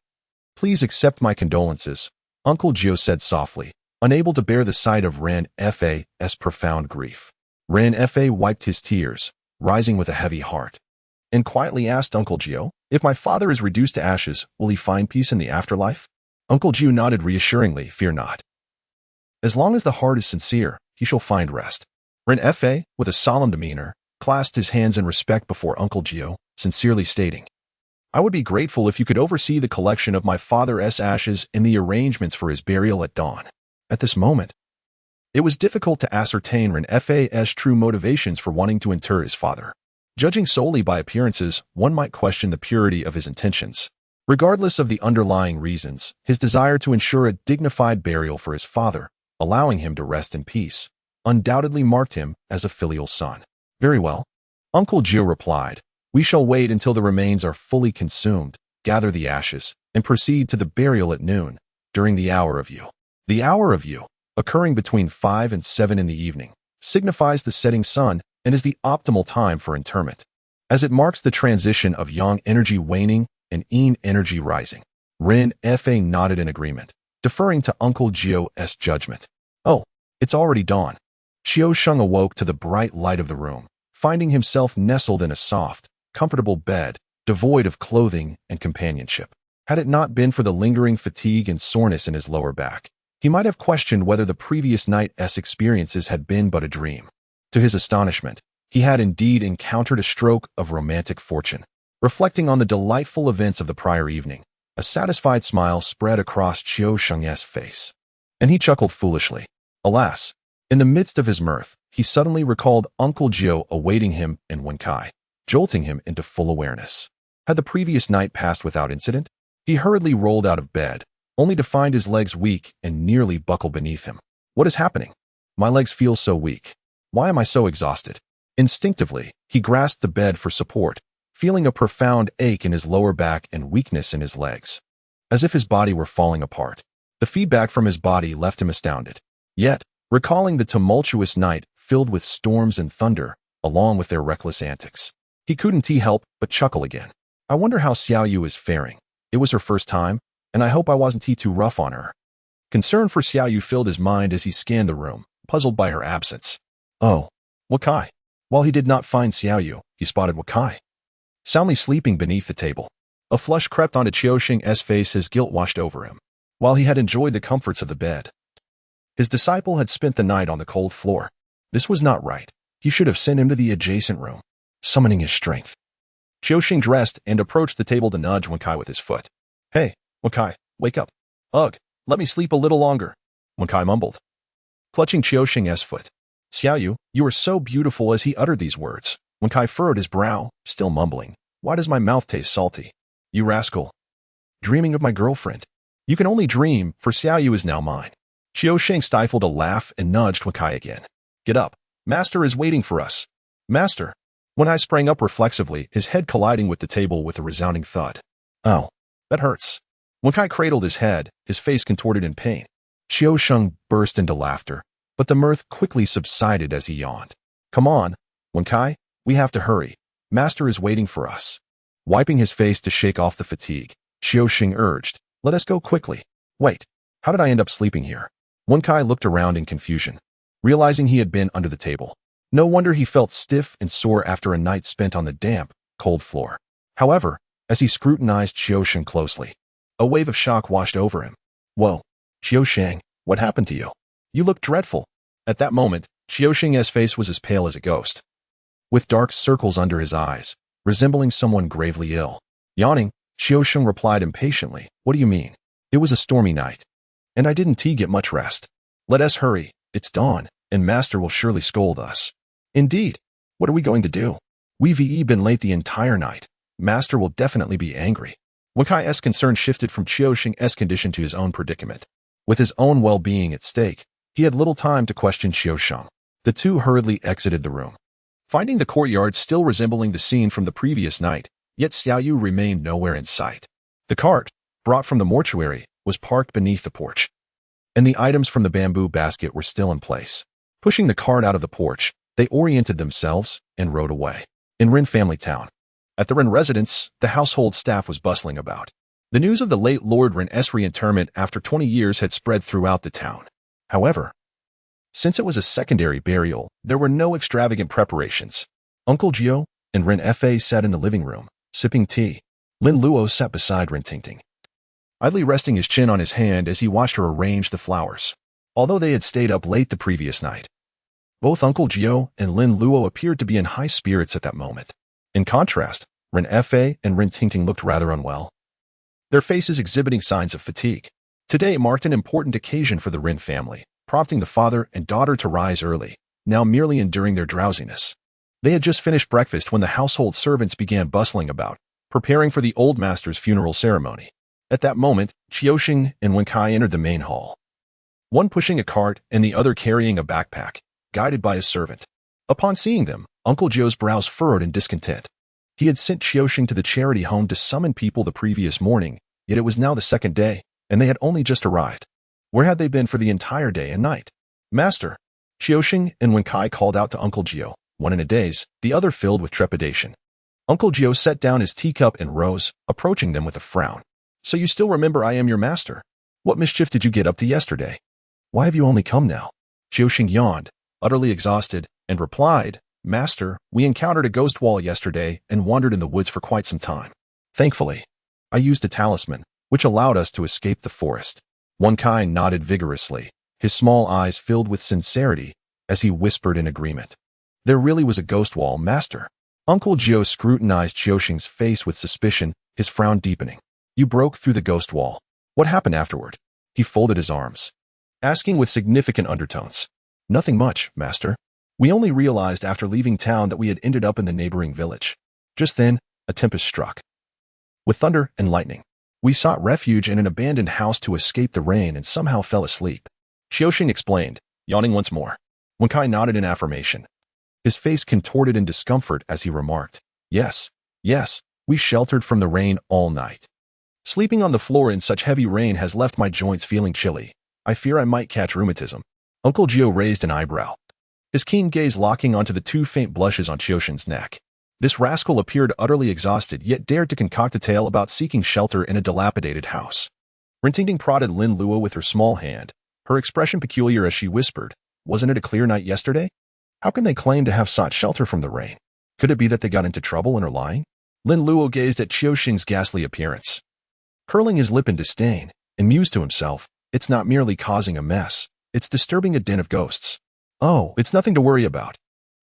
please accept my condolences," Uncle Jiu said softly, unable to bear the sight of Ren Fa's profound grief. Ren Fa wiped his tears, rising with a heavy heart, and quietly asked Uncle Jiu, "If my father is reduced to ashes, will he find peace in the afterlife?" Uncle Jiu nodded reassuringly, "Fear not. As long as the heart is sincere, he shall find rest." Ren Fa, with a solemn demeanor, clasped his hands in respect before Uncle Jiu, sincerely stating, "I would be grateful if you could oversee the collection of my father's ashes and the arrangements for his burial at dawn." At this moment, it was difficult to ascertain Ren Fa's true motivations for wanting to inter his father. Judging solely by appearances, one might question the purity of his intentions. Regardless of the underlying reasons, his desire to ensure a dignified burial for his father, allowing him to rest in peace, undoubtedly marked him as a filial son. "Very well," Uncle Jiu replied. "We shall wait until the remains are fully consumed, gather the ashes, and proceed to the burial at noon, during the hour of Yu." The hour of Yu, occurring between 5 and 7 in the evening, signifies the setting sun and is the optimal time for interment, as it marks the transition of yang energy waning and yin energy rising. Ren Fa nodded in agreement, deferring to Uncle Jiu's judgment. "Oh, it's already dawn." Xiao Sheng awoke to the bright light of the room, finding himself nestled in a soft, comfortable bed, devoid of clothing and companionship. Had it not been for the lingering fatigue and soreness in his lower back, he might have questioned whether the previous night's experiences had been but a dream. To his astonishment, he had indeed encountered a stroke of romantic fortune. Reflecting on the delightful events of the prior evening, a satisfied smile spread across Xiao Sheng's face, and he chuckled foolishly. Alas, in the midst of his mirth, he suddenly recalled Uncle Jiu awaiting him in Wenkai, jolting him into full awareness. Had the previous night passed without incident? He hurriedly rolled out of bed, only to find his legs weak and nearly buckle beneath him. What is happening? My legs feel so weak. Why am I so exhausted? Instinctively, he grasped the bed for support, feeling a profound ache in his lower back and weakness in his legs, as if his body were falling apart. The feedback from his body left him astounded. Yet, recalling the tumultuous night filled with storms and thunder, along with their reckless antics, he couldn't help but chuckle again. I wonder how Xiao Yu is faring. It was her first time, and I hope I wasn't too rough on her. Concern for Xiao Yu filled his mind as he scanned the room, puzzled by her absence. Oh, Wakai. While he did not find Xiao Yu, he spotted Wakai, soundly sleeping beneath the table. A flush crept onto Qiu Sheng's face as guilt washed over him. While he had enjoyed the comforts of the bed, his disciple had spent the night on the cold floor. This was not right. He should have sent him to the adjacent room. Summoning his strength, Qiu Sheng dressed and approached the table to nudge Wenkai with his foot. Hey, Wenkai, wake up. Ugh, let me sleep a little longer, Wenkai mumbled, clutching Qiu Sheng's foot. Xiao Yu, you are so beautiful. As he uttered these words, Wenkai furrowed his brow, still mumbling. Why does my mouth taste salty? You rascal. Dreaming of my girlfriend. You can only dream, for Xiaoyu is now mine. Qiusheng stifled a laugh and nudged Wenkai again. Get up. Master is waiting for us. Master. Wenkai sprang up reflexively, his head colliding with the table with a resounding thud. Oh, that hurts. Wenkai cradled his head, his face contorted in pain. Qiusheng burst into laughter, but the mirth quickly subsided as he yawned. Come on, Wenkai, we have to hurry. Master is waiting for us. Wiping his face to shake off the fatigue, Qiusheng urged, let us go quickly. Wait, how did I end up sleeping here? Wenkai looked around in confusion, realizing he had been under the table. No wonder he felt stiff and sore after a night spent on the damp, cold floor. However, as he scrutinized Qiusheng closely, a wave of shock washed over him. Whoa, Qiusheng, what happened to you? You look dreadful. At that moment, Qiusheng's face was as pale as a ghost, with dark circles under his eyes, resembling someone gravely ill. Yawning, Qiusheng replied impatiently, what do you mean? It was a stormy night, and I didn't get much rest. Let us hurry, it's dawn, and Master will surely scold us. Indeed, what are we going to do? We've been late the entire night. Master will definitely be angry. Wenkai's concern shifted from Qiusheng's condition to his own predicament. With his own well-being at stake, he had little time to question Qiusheng. The two hurriedly exited the room, finding the courtyard still resembling the scene from the previous night, yet Xiaoyu remained nowhere in sight. The cart, brought from the mortuary, was parked beneath the porch, and the items from the bamboo basket were still in place. Pushing the cart out of the porch, they oriented themselves and rode away. In Rin family town, at the Rin residence, the household staff was bustling about. The news of the late Lord Rin's reinterment after 20 years had spread throughout the town. However, since it was a secondary burial, there were no extravagant preparations. Uncle Jiu and Rin Fa sat in the living room, sipping tea. Lin Luo sat beside Rin Tingting, idly resting his chin on his hand as he watched her arrange the flowers. Although they had stayed up late the previous night, both Uncle Jiu and Lin Luo appeared to be in high spirits at that moment. In contrast, Rin Fa and Rin Tingting looked rather unwell, their faces exhibiting signs of fatigue. Today marked an important occasion for the Rin family, prompting the father and daughter to rise early, now merely enduring their drowsiness. They had just finished breakfast when the household servants began bustling about, preparing for the old master's funeral ceremony. At that moment, Qiusheng and Wenkai entered the main hall, one pushing a cart and the other carrying a backpack, guided by a servant. Upon seeing them, Uncle Jiu's brows furrowed in discontent. He had sent Qiusheng to the charity home to summon people the previous morning, yet it was now the second day, and they had only just arrived. Where had they been for the entire day and night? Master, Qiusheng and Wenkai called out to Uncle Jiu, one in a daze, the other filled with trepidation. Uncle Jiu set down his teacup and rose, approaching them with a frown. So you still remember I am your master? What mischief did you get up to yesterday? Why have you only come now? Qiusheng yawned, utterly exhausted, and replied, Master, we encountered a ghost wall yesterday and wandered in the woods for quite some time. Thankfully, I used a talisman, which allowed us to escape the forest. Wenkai nodded vigorously, his small eyes filled with sincerity, as he whispered in agreement. There really was a ghost wall, Master. Uncle Jiu scrutinized Qiusheng's face with suspicion, his frown deepening. You broke through the ghost wall. What happened afterward? He folded his arms, asking with significant undertones. Nothing much, Master. We only realized after leaving town that we had ended up in the neighboring village. Just then, a tempest struck. With thunder and lightning, we sought refuge in an abandoned house to escape the rain and somehow fell asleep. Qiusheng explained, yawning once more. Wenkai nodded in affirmation, his face contorted in discomfort as he remarked, Yes, we sheltered from the rain all night. Sleeping on the floor in such heavy rain has left my joints feeling chilly. I fear I might catch rheumatism. Uncle Jiu raised an eyebrow, his keen gaze locking onto the two faint blushes on Qiusheng's neck. This rascal appeared utterly exhausted, yet dared to concoct a tale about seeking shelter in a dilapidated house. Rin Tingting prodded Lin Luo with her small hand, her expression peculiar as she whispered, Wasn't it a clear night yesterday? How can they claim to have sought shelter from the rain? Could it be that they got into trouble and are lying? Lin Luo gazed at Qiusheng's ghastly appearance, curling his lip in disdain, and mused to himself, It's not merely causing a mess, it's disturbing a den of ghosts. Oh, it's nothing to worry about.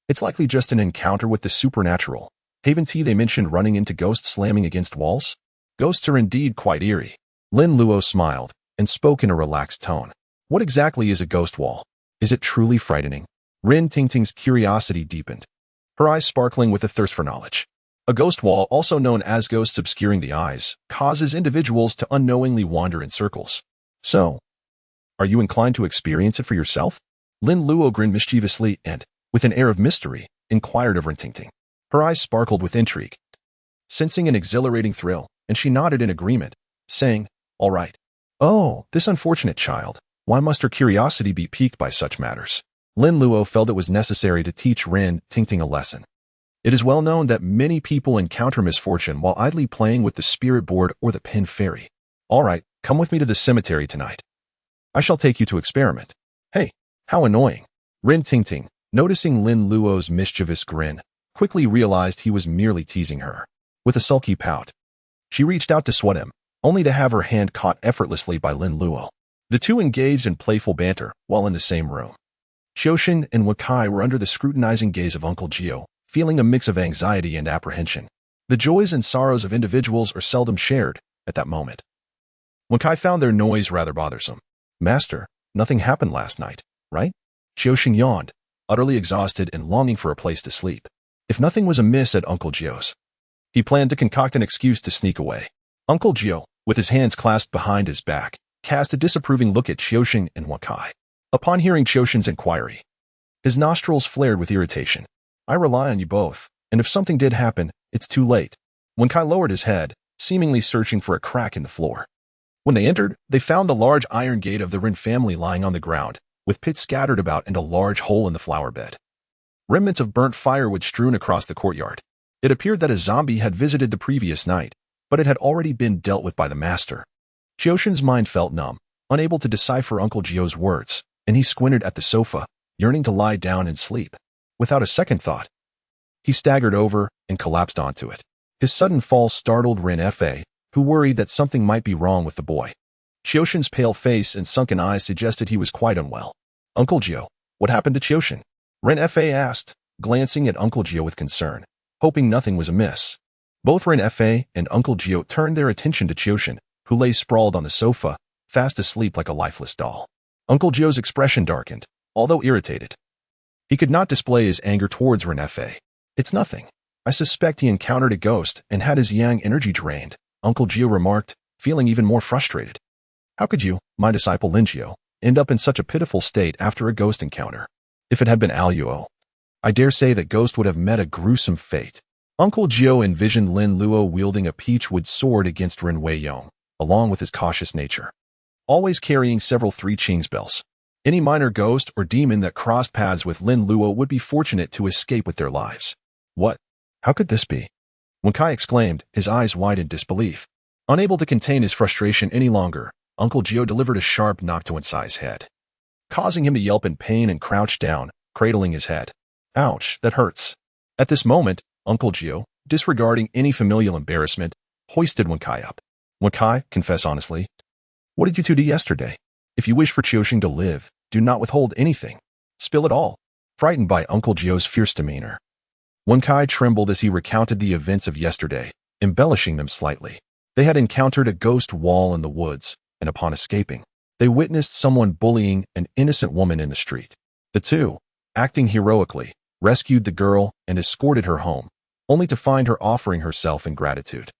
It's likely just an encounter with the supernatural. Haven't they mentioned running into ghosts slamming against walls? Ghosts are indeed quite eerie. Lin Luo smiled, and spoke in a relaxed tone. What exactly is a ghost wall? Is it truly frightening? Rin Tingting's curiosity deepened, her eyes sparkling with a thirst for knowledge. A ghost wall, also known as ghosts obscuring the eyes, causes individuals to unknowingly wander in circles. So, are you inclined to experience it for yourself? Lin Luo grinned mischievously and, with an air of mystery, inquired of Rin Tingting. Her eyes sparkled with intrigue, sensing an exhilarating thrill, and she nodded in agreement, saying, "All right." "Oh, this unfortunate child. Why must her curiosity be piqued by such matters?" Lin Luo felt it was necessary to teach Rin Tingting a lesson. It is well known that many people encounter misfortune while idly playing with the spirit board or the pin fairy. "All right, come with me to the cemetery tonight. I shall take you to experiment." "Hey, how annoying." Rin Tingting, noticing Lin Luo's mischievous grin, quickly realized he was merely teasing her. With a sulky pout, she reached out to swat him, only to have her hand caught effortlessly by Lin Luo. The two engaged in playful banter while in the same room. Qiuxin and Wakai were under the scrutinizing gaze of Uncle Jiu, feeling a mix of anxiety and apprehension. The joys and sorrows of individuals are seldom shared at that moment. Wakai found their noise rather bothersome. "Master, nothing happened last night, right?" Qiuxin yawned, utterly exhausted and longing for a place to sleep. If nothing was amiss at Uncle Jiu's, he planned to concoct an excuse to sneak away. Uncle Jiu, with his hands clasped behind his back, cast a disapproving look at Qiuxin and Wakai. Upon hearing Qiuxin's inquiry, his nostrils flared with irritation. "I rely on you both, and if something did happen, it's too late." Wakai lowered his head, seemingly searching for a crack in the floor. When they entered, they found the large iron gate of the Rin family lying on the ground, with pits scattered about and a large hole in the flower bed. Remnants of burnt firewood strewn across the courtyard. It appeared that a zombie had visited the previous night, but it had already been dealt with by the master. Qiuxin's mind felt numb, unable to decipher Uncle Jiu's words, and he squinted at the sofa, yearning to lie down and sleep. Without a second thought, he staggered over and collapsed onto it. His sudden fall startled Rin Fa, who worried that something might be wrong with the boy. Qiuxin's pale face and sunken eyes suggested he was quite unwell. "Uncle Jiu, what happened to Qiuxin?" Rin Fa asked, glancing at Uncle Jiu with concern, hoping nothing was amiss. Both Rin Fa and Uncle Jiu turned their attention to Qiuxin, who lay sprawled on the sofa, fast asleep like a lifeless doll. Uncle Jiu's expression darkened, although irritated. He could not display his anger towards Rin Fa. "It's nothing. I suspect he encountered a ghost and had his yang energy drained," Uncle Jiu remarked, feeling even more frustrated. "How could you, my disciple Lin Jiu, end up in such a pitiful state after a ghost encounter? If it had been Luo, I dare say that ghost would have met a gruesome fate." Uncle Jiu envisioned Lin Luo wielding a peachwood sword against Ren Weiyong, along with his cautious nature, always carrying several Three Qing's bells. Any minor ghost or demon that crossed paths with Lin Luo would be fortunate to escape with their lives. "What? How could this be?" Wakai exclaimed, his eyes wide in disbelief. Unable to contain his frustration any longer, Uncle Jiu delivered a sharp knock to Wansai's head, causing him to yelp in pain and crouch down, cradling his head. "Ouch, that hurts." At this moment, Uncle Jiu, disregarding any familial embarrassment, hoisted Wakai up. "Wakai, confess honestly. What did you two do yesterday? If you wish for Qiuxin to live, do not withhold anything. Spill it all." Frightened by Uncle Jiu's fierce demeanor, Wakai trembled as he recounted the events of yesterday, embellishing them slightly. They had encountered a ghost wall in the woods, and upon escaping, they witnessed someone bullying an innocent woman in the street. The two, acting heroically, rescued the girl and escorted her home, only to find her offering herself in gratitude.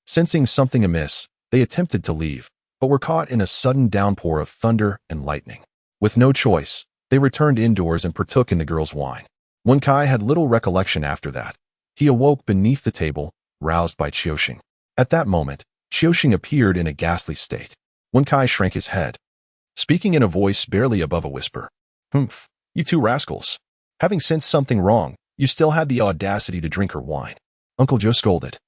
Sensing something amiss, they attempted to leave, but were caught in a sudden downpour of thunder and lightning. With no choice, they returned indoors and partook in the girl's wine. Wakai had little recollection after that. He awoke beneath the table, roused by Qiuxin. At that moment, Qiuxin appeared in a ghastly state. Wakai shrank his head, speaking in a voice barely above a whisper. "Humph, you two rascals. Having sensed something wrong, you still had the audacity to drink her wine." Uncle Jiu scolded,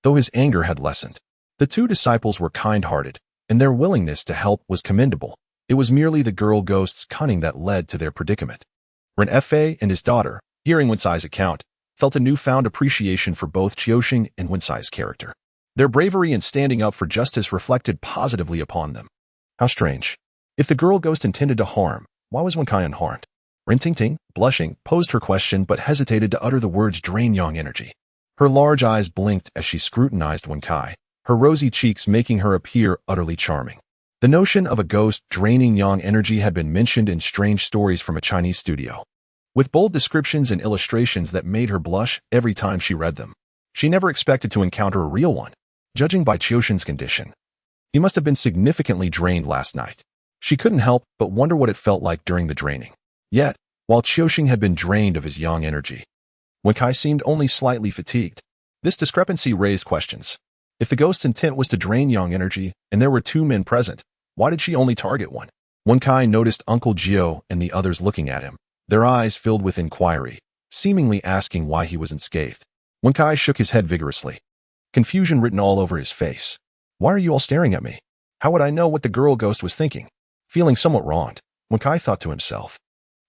though his anger had lessened. The two disciples were kind-hearted, and their willingness to help was commendable. It was merely the girl ghost's cunning that led to their predicament. Ren Fa and his daughter, hearing Wansai's account, felt a newfound appreciation for both Qiuxin and Wansai's character. Their bravery in standing up for justice reflected positively upon them. How strange. If the girl ghost intended to harm, why was Wakai unharmed? Rin Tingting, blushing, posed her question but hesitated to utter the words drain yang energy. Her large eyes blinked as she scrutinized Wakai, her rosy cheeks making her appear utterly charming. The notion of a ghost draining yang energy had been mentioned in strange stories from a Chinese studio, with bold descriptions and illustrations that made her blush every time she read them. She never expected to encounter a real one. Judging by Qiuxin's condition, he must have been significantly drained last night. She couldn't help but wonder what it felt like during the draining. Yet, while Qiuxin had been drained of his yang energy, Wen Kai seemed only slightly fatigued. This discrepancy raised questions. If the ghost's intent was to drain yang energy, and there were two men present, why did she only target one? Wen Kai noticed Uncle Jiu and the others looking at him, their eyes filled with inquiry, seemingly asking why he was unscathed. Wen Kai shook his head vigorously, confusion written all over his face. Why are you all staring at me? How would I know what the girl ghost was thinking? Feeling somewhat wronged, Wen Kai thought to himself.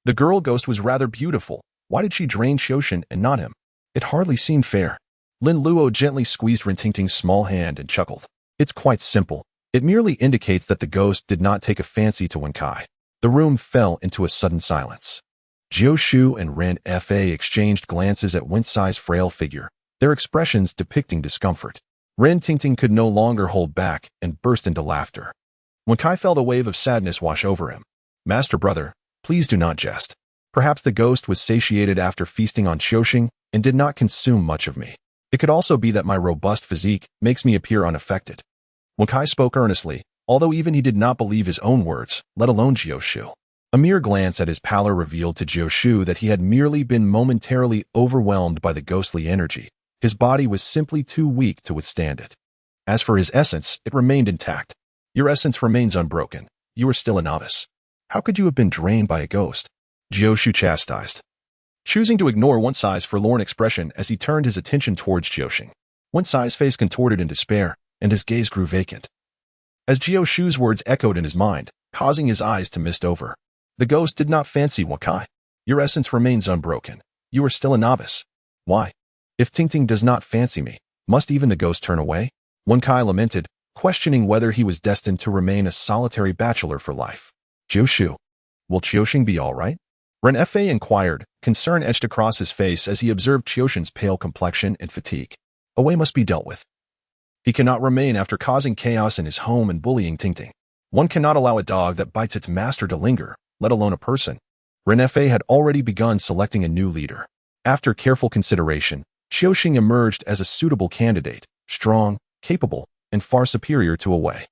The girl ghost was rather beautiful. Why did she drain Qiuxin and not him? It hardly seemed fair. Lin Luo gently squeezed Ren Tingting's small hand and chuckled. It's quite simple. It merely indicates that the ghost did not take a fancy to Wen Kai. The room fell into a sudden silence. Jiu Shu and Ren Fa exchanged glances at Wen Cai's frail figure, their expressions depicting discomfort. Ren Tingting could no longer hold back and burst into laughter. Wen Kai felt a wave of sadness wash over him. Master brother, please do not jest. Perhaps the ghost was satiated after feasting on Qiuxin and did not consume much of me. It could also be that my robust physique makes me appear unaffected. Wen Kai spoke earnestly, although even he did not believe his own words, let alone Jiu Shu. A mere glance at his pallor revealed to Jiu Shu that he had merely been momentarily overwhelmed by the ghostly energy. His body was simply too weak to withstand it. As for his essence, it remained intact. Your essence remains unbroken. You are still a novice. How could you have been drained by a ghost? Jiu Shu chastised, choosing to ignore Wen Cai's forlorn expression as he turned his attention towards Qiuxin. Wen Cai's face contorted in despair, and his gaze grew vacant. As Jiu Shu's words echoed in his mind, causing his eyes to mist over. The ghost did not fancy Wen Kai. Your essence remains unbroken. You are still a novice. Why? If Tingting does not fancy me, must even the ghost turn away? Wen Kai lamented, questioning whether he was destined to remain a solitary bachelor for life. Jiu Shu, will Qiuxin be all right? Ren Fa inquired, concern etched across his face as he observed Qiuxin's pale complexion and fatigue. A way must be dealt with. He cannot remain after causing chaos in his home and bullying Tingting. One cannot allow a dog that bites its master to linger, let alone a person. Ren Fa had already begun selecting a new leader. After careful consideration, Qiuxin emerged as a suitable candidate, strong, capable, and far superior to Away.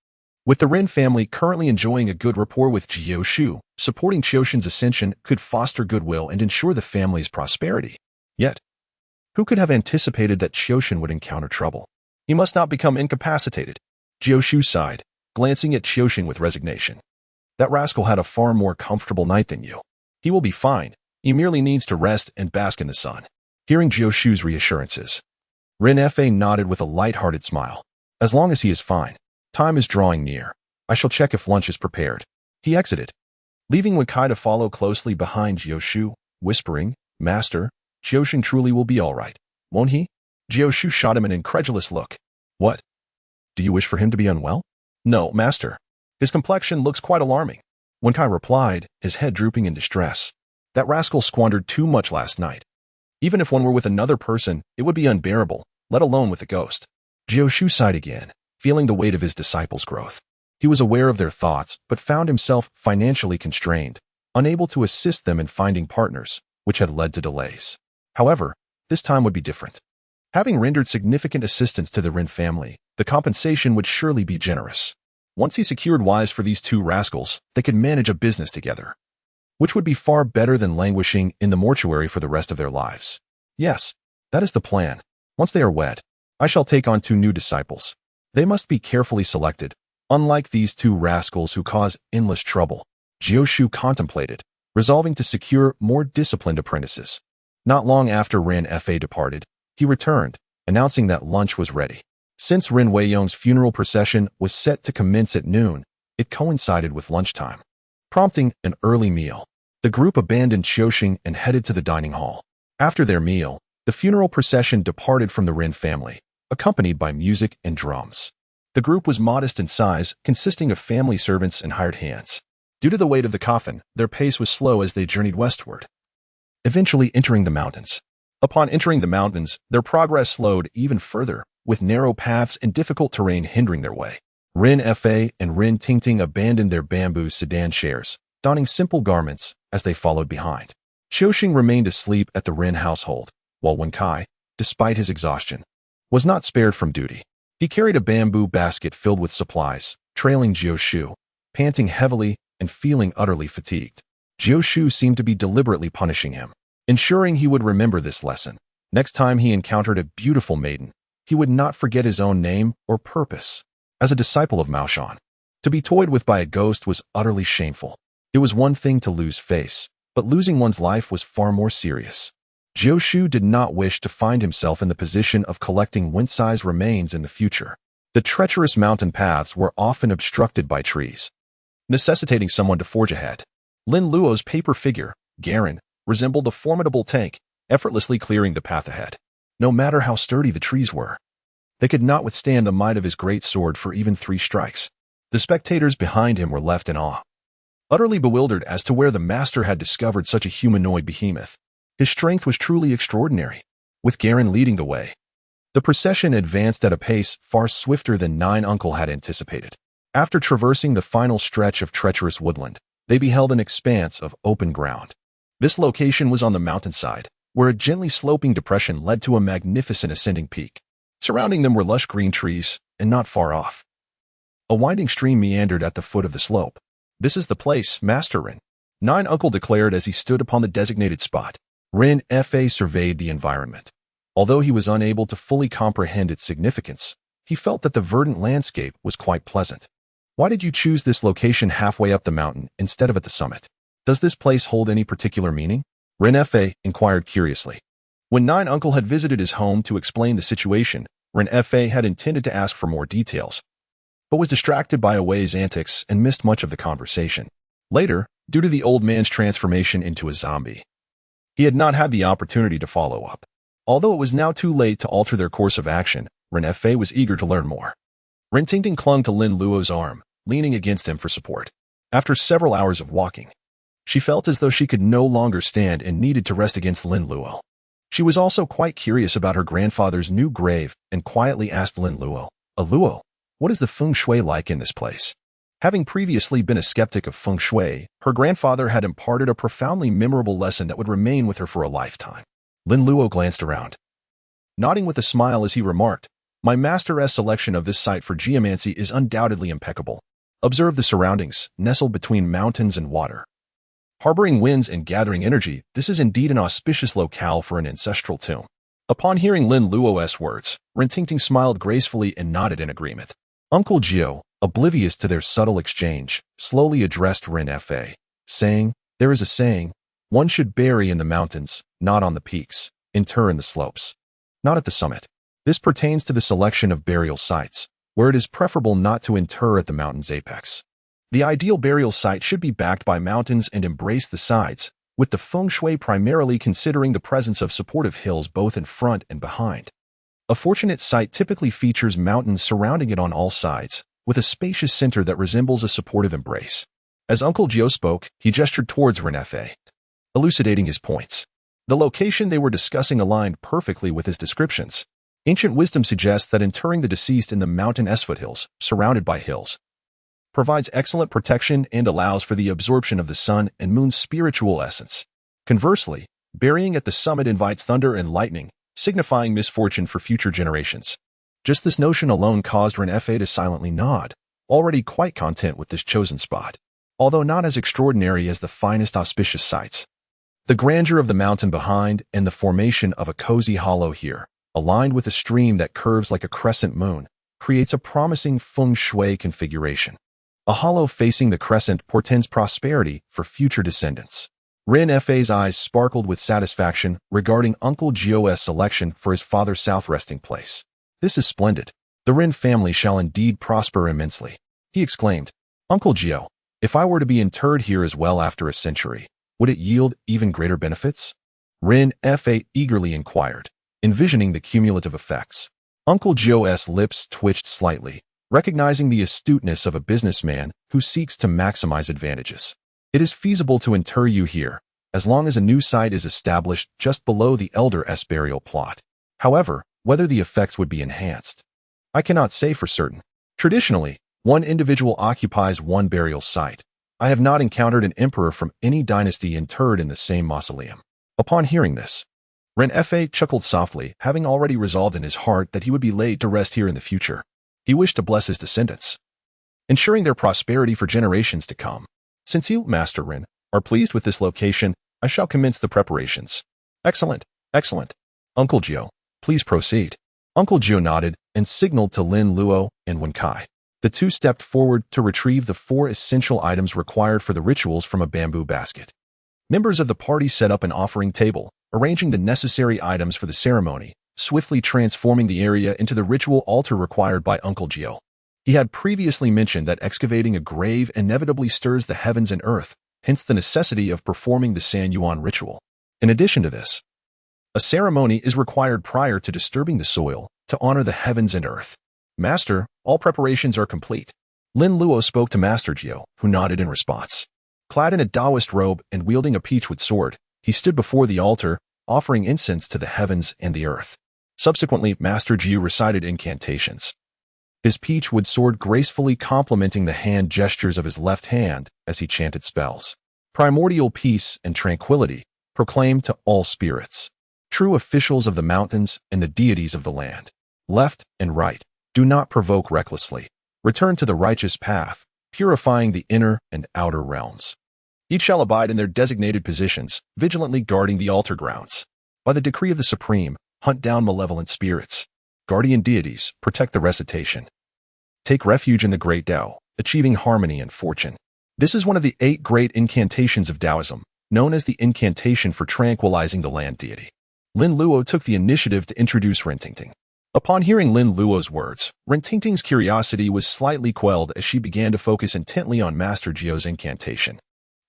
With the Ren family currently enjoying a good rapport with Jiu Shu, supporting Qiuxin's ascension could foster goodwill and ensure the family's prosperity. Yet, who could have anticipated that Qiuxin would encounter trouble? He must not become incapacitated. Jiu Shu sighed, glancing at Qiuxin with resignation. That rascal had a far more comfortable night than you. He will be fine. He merely needs to rest and bask in the sun. Hearing Jiu Shu's reassurances, Ren Fa nodded with a light-hearted smile. As long as he is fine. Time is drawing near. I shall check if lunch is prepared. He exited, leaving Wen Kai to follow closely behind Jiu Shu, whispering, Master, Qiuxin truly will be all right, won't he? Jiu Shu shot him an incredulous look. What? Do you wish for him to be unwell? No, Master. His complexion looks quite alarming. Wen Kai replied, his head drooping in distress. That rascal squandered too much last night. Even if one were with another person, it would be unbearable, let alone with a ghost. Jiu Shu sighed again, feeling the weight of his disciples' growth. He was aware of their thoughts, but found himself financially constrained, unable to assist them in finding partners, which had led to delays. However, this time would be different. Having rendered significant assistance to the Ren family, the compensation would surely be generous. Once he secured wives for these two rascals, they could manage a business together, which would be far better than languishing in the mortuary for the rest of their lives. Yes, that is the plan. Once they are wed, I shall take on 2 new disciples. They must be carefully selected, unlike these 2 rascals who cause endless trouble. Jiu Shu contemplated, resolving to secure more disciplined apprentices. Not long after Ren Fa departed, he returned, announcing that lunch was ready. Since Ren Weiyong's funeral procession was set to commence at noon, it coincided with lunchtime, prompting an early meal. The group abandoned Qiuxin and headed to the dining hall. After their meal, the funeral procession departed from the Ren family, accompanied by music and drums. The group was modest in size, consisting of family servants and hired hands. Due to the weight of the coffin, their pace was slow as they journeyed westward, eventually entering the mountains. Upon entering the mountains, their progress slowed even further, with narrow paths and difficult terrain hindering their way. Ren Fa and Ren Tingting abandoned their bamboo sedan chairs, donning simple garments as they followed behind. Qiuxin remained asleep at the Ren household, while Wen Kai, despite his exhaustion, was not spared from duty. He carried a bamboo basket filled with supplies, trailing Jiu, panting heavily and feeling utterly fatigued. Jiu seemed to be deliberately punishing him, ensuring he would remember this lesson. Next time he encountered a beautiful maiden, he would not forget his own name or purpose. As a disciple of Mao Shan, to be toyed with by a ghost was utterly shameful. It was one thing to lose face, but losing one's life was far more serious. Jiu did not wish to find himself in the position of collecting Wen-Sai's remains in the future. The treacherous mountain paths were often obstructed by trees, necessitating someone to forge ahead. Lin Luo's paper figure, Garen, resembled a formidable tank, effortlessly clearing the path ahead. No matter how sturdy the trees were, they could not withstand the might of his great sword for even 3 strikes. The spectators behind him were left in awe, utterly bewildered as to where the master had discovered such a humanoid behemoth. His strength was truly extraordinary. With Garen leading the way, the procession advanced at a pace far swifter than Nine Uncle had anticipated. After traversing the final stretch of treacherous woodland, they beheld an expanse of open ground. This location was on the mountainside, where a gently sloping depression led to a magnificent ascending peak. Surrounding them were lush green trees, and not far off, a winding stream meandered at the foot of the slope. "This is the place, Master Rin," Nine Uncle declared as he stood upon the designated spot. Rin Fa surveyed the environment. Although he was unable to fully comprehend its significance, he felt that the verdant landscape was quite pleasant. "Why did you choose this location halfway up the mountain instead of at the summit? Does this place hold any particular meaning?" Rin Fa inquired curiously. When Nine Uncle had visited his home to explain the situation, Rin Fa had intended to ask for more details, but was distracted by Away's antics and missed much of the conversation. Later, due to the old man's transformation into a zombie, he had not had the opportunity to follow up. Although it was now too late to alter their course of action, Rin Fa was eager to learn more. Rin Tingting clung to Lin Luo's arm, leaning against him for support. After several hours of walking, she felt as though she could no longer stand and needed to rest against Lin Luo. She was also quite curious about her grandfather's new grave and quietly asked Lin Luo, "Luo, what is the feng shui like in this place?" Having previously been a skeptic of feng shui, her grandfather had imparted a profoundly memorable lesson that would remain with her for a lifetime. Lin Luo glanced around, nodding with a smile as he remarked, "My master's selection of this site for geomancy is undoubtedly impeccable. Observe the surroundings, nestled between mountains and water. Harboring winds and gathering energy, this is indeed an auspicious locale for an ancestral tomb." Upon hearing Lin Luo's words, Rin Tingting smiled gracefully and nodded in agreement. Uncle Jiu, oblivious to their subtle exchange, slowly addressed Rin Fa, saying, "There is a saying, one should bury in the mountains, not on the peaks, inter in the slopes, not at the summit. This pertains to the selection of burial sites, where it is preferable not to inter at the mountain's apex. The ideal burial site should be backed by mountains and embrace the sides, with the feng shui primarily considering the presence of supportive hills both in front and behind. A fortunate site typically features mountains surrounding it on all sides, with a spacious center that resembles a supportive embrace." As Uncle Jiu spoke, he gestured towards Rin Fa, elucidating his points. The location they were discussing aligned perfectly with his descriptions. Ancient wisdom suggests that interring the deceased in the mountain's foothills, surrounded by hills, provides excellent protection and allows for the absorption of the sun and moon's spiritual essence. Conversely, burying at the summit invites thunder and lightning, signifying misfortune for future generations. Just this notion alone caused Rin Fa to silently nod, already quite content with this chosen spot, although not as extraordinary as the finest auspicious sites. The grandeur of the mountain behind and the formation of a cozy hollow here, aligned with a stream that curves like a crescent moon, creates a promising feng shui configuration. A hollow facing the crescent portends prosperity for future descendants. Rin Fa's eyes sparkled with satisfaction regarding Uncle Jiu's selection for his father's south resting place. "This is splendid. The Rin family shall indeed prosper immensely," he exclaimed. "Uncle Jiu, if I were to be interred here as well after a century, would it yield even greater benefits?" Rin Fa eagerly inquired, envisioning the cumulative effects. Uncle Jiu's lips twitched slightly, recognizing the astuteness of a businessman who seeks to maximize advantages. "It is feasible to inter you here, as long as a new site is established just below the elder's burial plot. However, whether the effects would be enhanced, I cannot say for certain. Traditionally, one individual occupies one burial site. I have not encountered an emperor from any dynasty interred in the same mausoleum." Upon hearing this, Ren Fa chuckled softly, having already resolved in his heart that he would be laid to rest here in the future. He wished to bless his descendants, ensuring their prosperity for generations to come. Since you, Master Ren, are pleased with this location, I shall commence the preparations. Excellent, excellent. Uncle Jiu, please proceed. Uncle Jiu nodded and signaled to Lin Luo and Wen Kai. The two stepped forward to retrieve the 4 essential items required for the rituals from a bamboo basket. Members of the party set up an offering table, arranging the necessary items for the ceremony, swiftly transforming the area into the ritual altar required by Uncle Jiu. He had previously mentioned that excavating a grave inevitably stirs the heavens and earth, hence the necessity of performing the San Yuan ritual. In addition to this, a ceremony is required prior to disturbing the soil to honor the heavens and earth. Master, all preparations are complete. Lin Luo spoke to Master Jiu, who nodded in response. Clad in a Taoist robe and wielding a peachwood sword, he stood before the altar, offering incense to the heavens and the earth. Subsequently, Master Jiu recited incantations, his peachwood sword gracefully complementing the hand gestures of his left hand as he chanted spells. Primordial peace and tranquility proclaimed to all spirits, true officials of the mountains and the deities of the land. Left and right, do not provoke recklessly. Return to the righteous path, purifying the inner and outer realms. Each shall abide in their designated positions, vigilantly guarding the altar grounds. By the decree of the Supreme, hunt down malevolent spirits. Guardian deities, protect the recitation. Take refuge in the great Tao, achieving harmony and fortune. This is one of the 8 great incantations of Taoism, known as the incantation for tranquilizing the land deity. Lin Luo took the initiative to introduce Ren Tingting. Upon hearing Lin Luo's words, Ren Tingting's curiosity was slightly quelled as she began to focus intently on Master Jiu's incantation.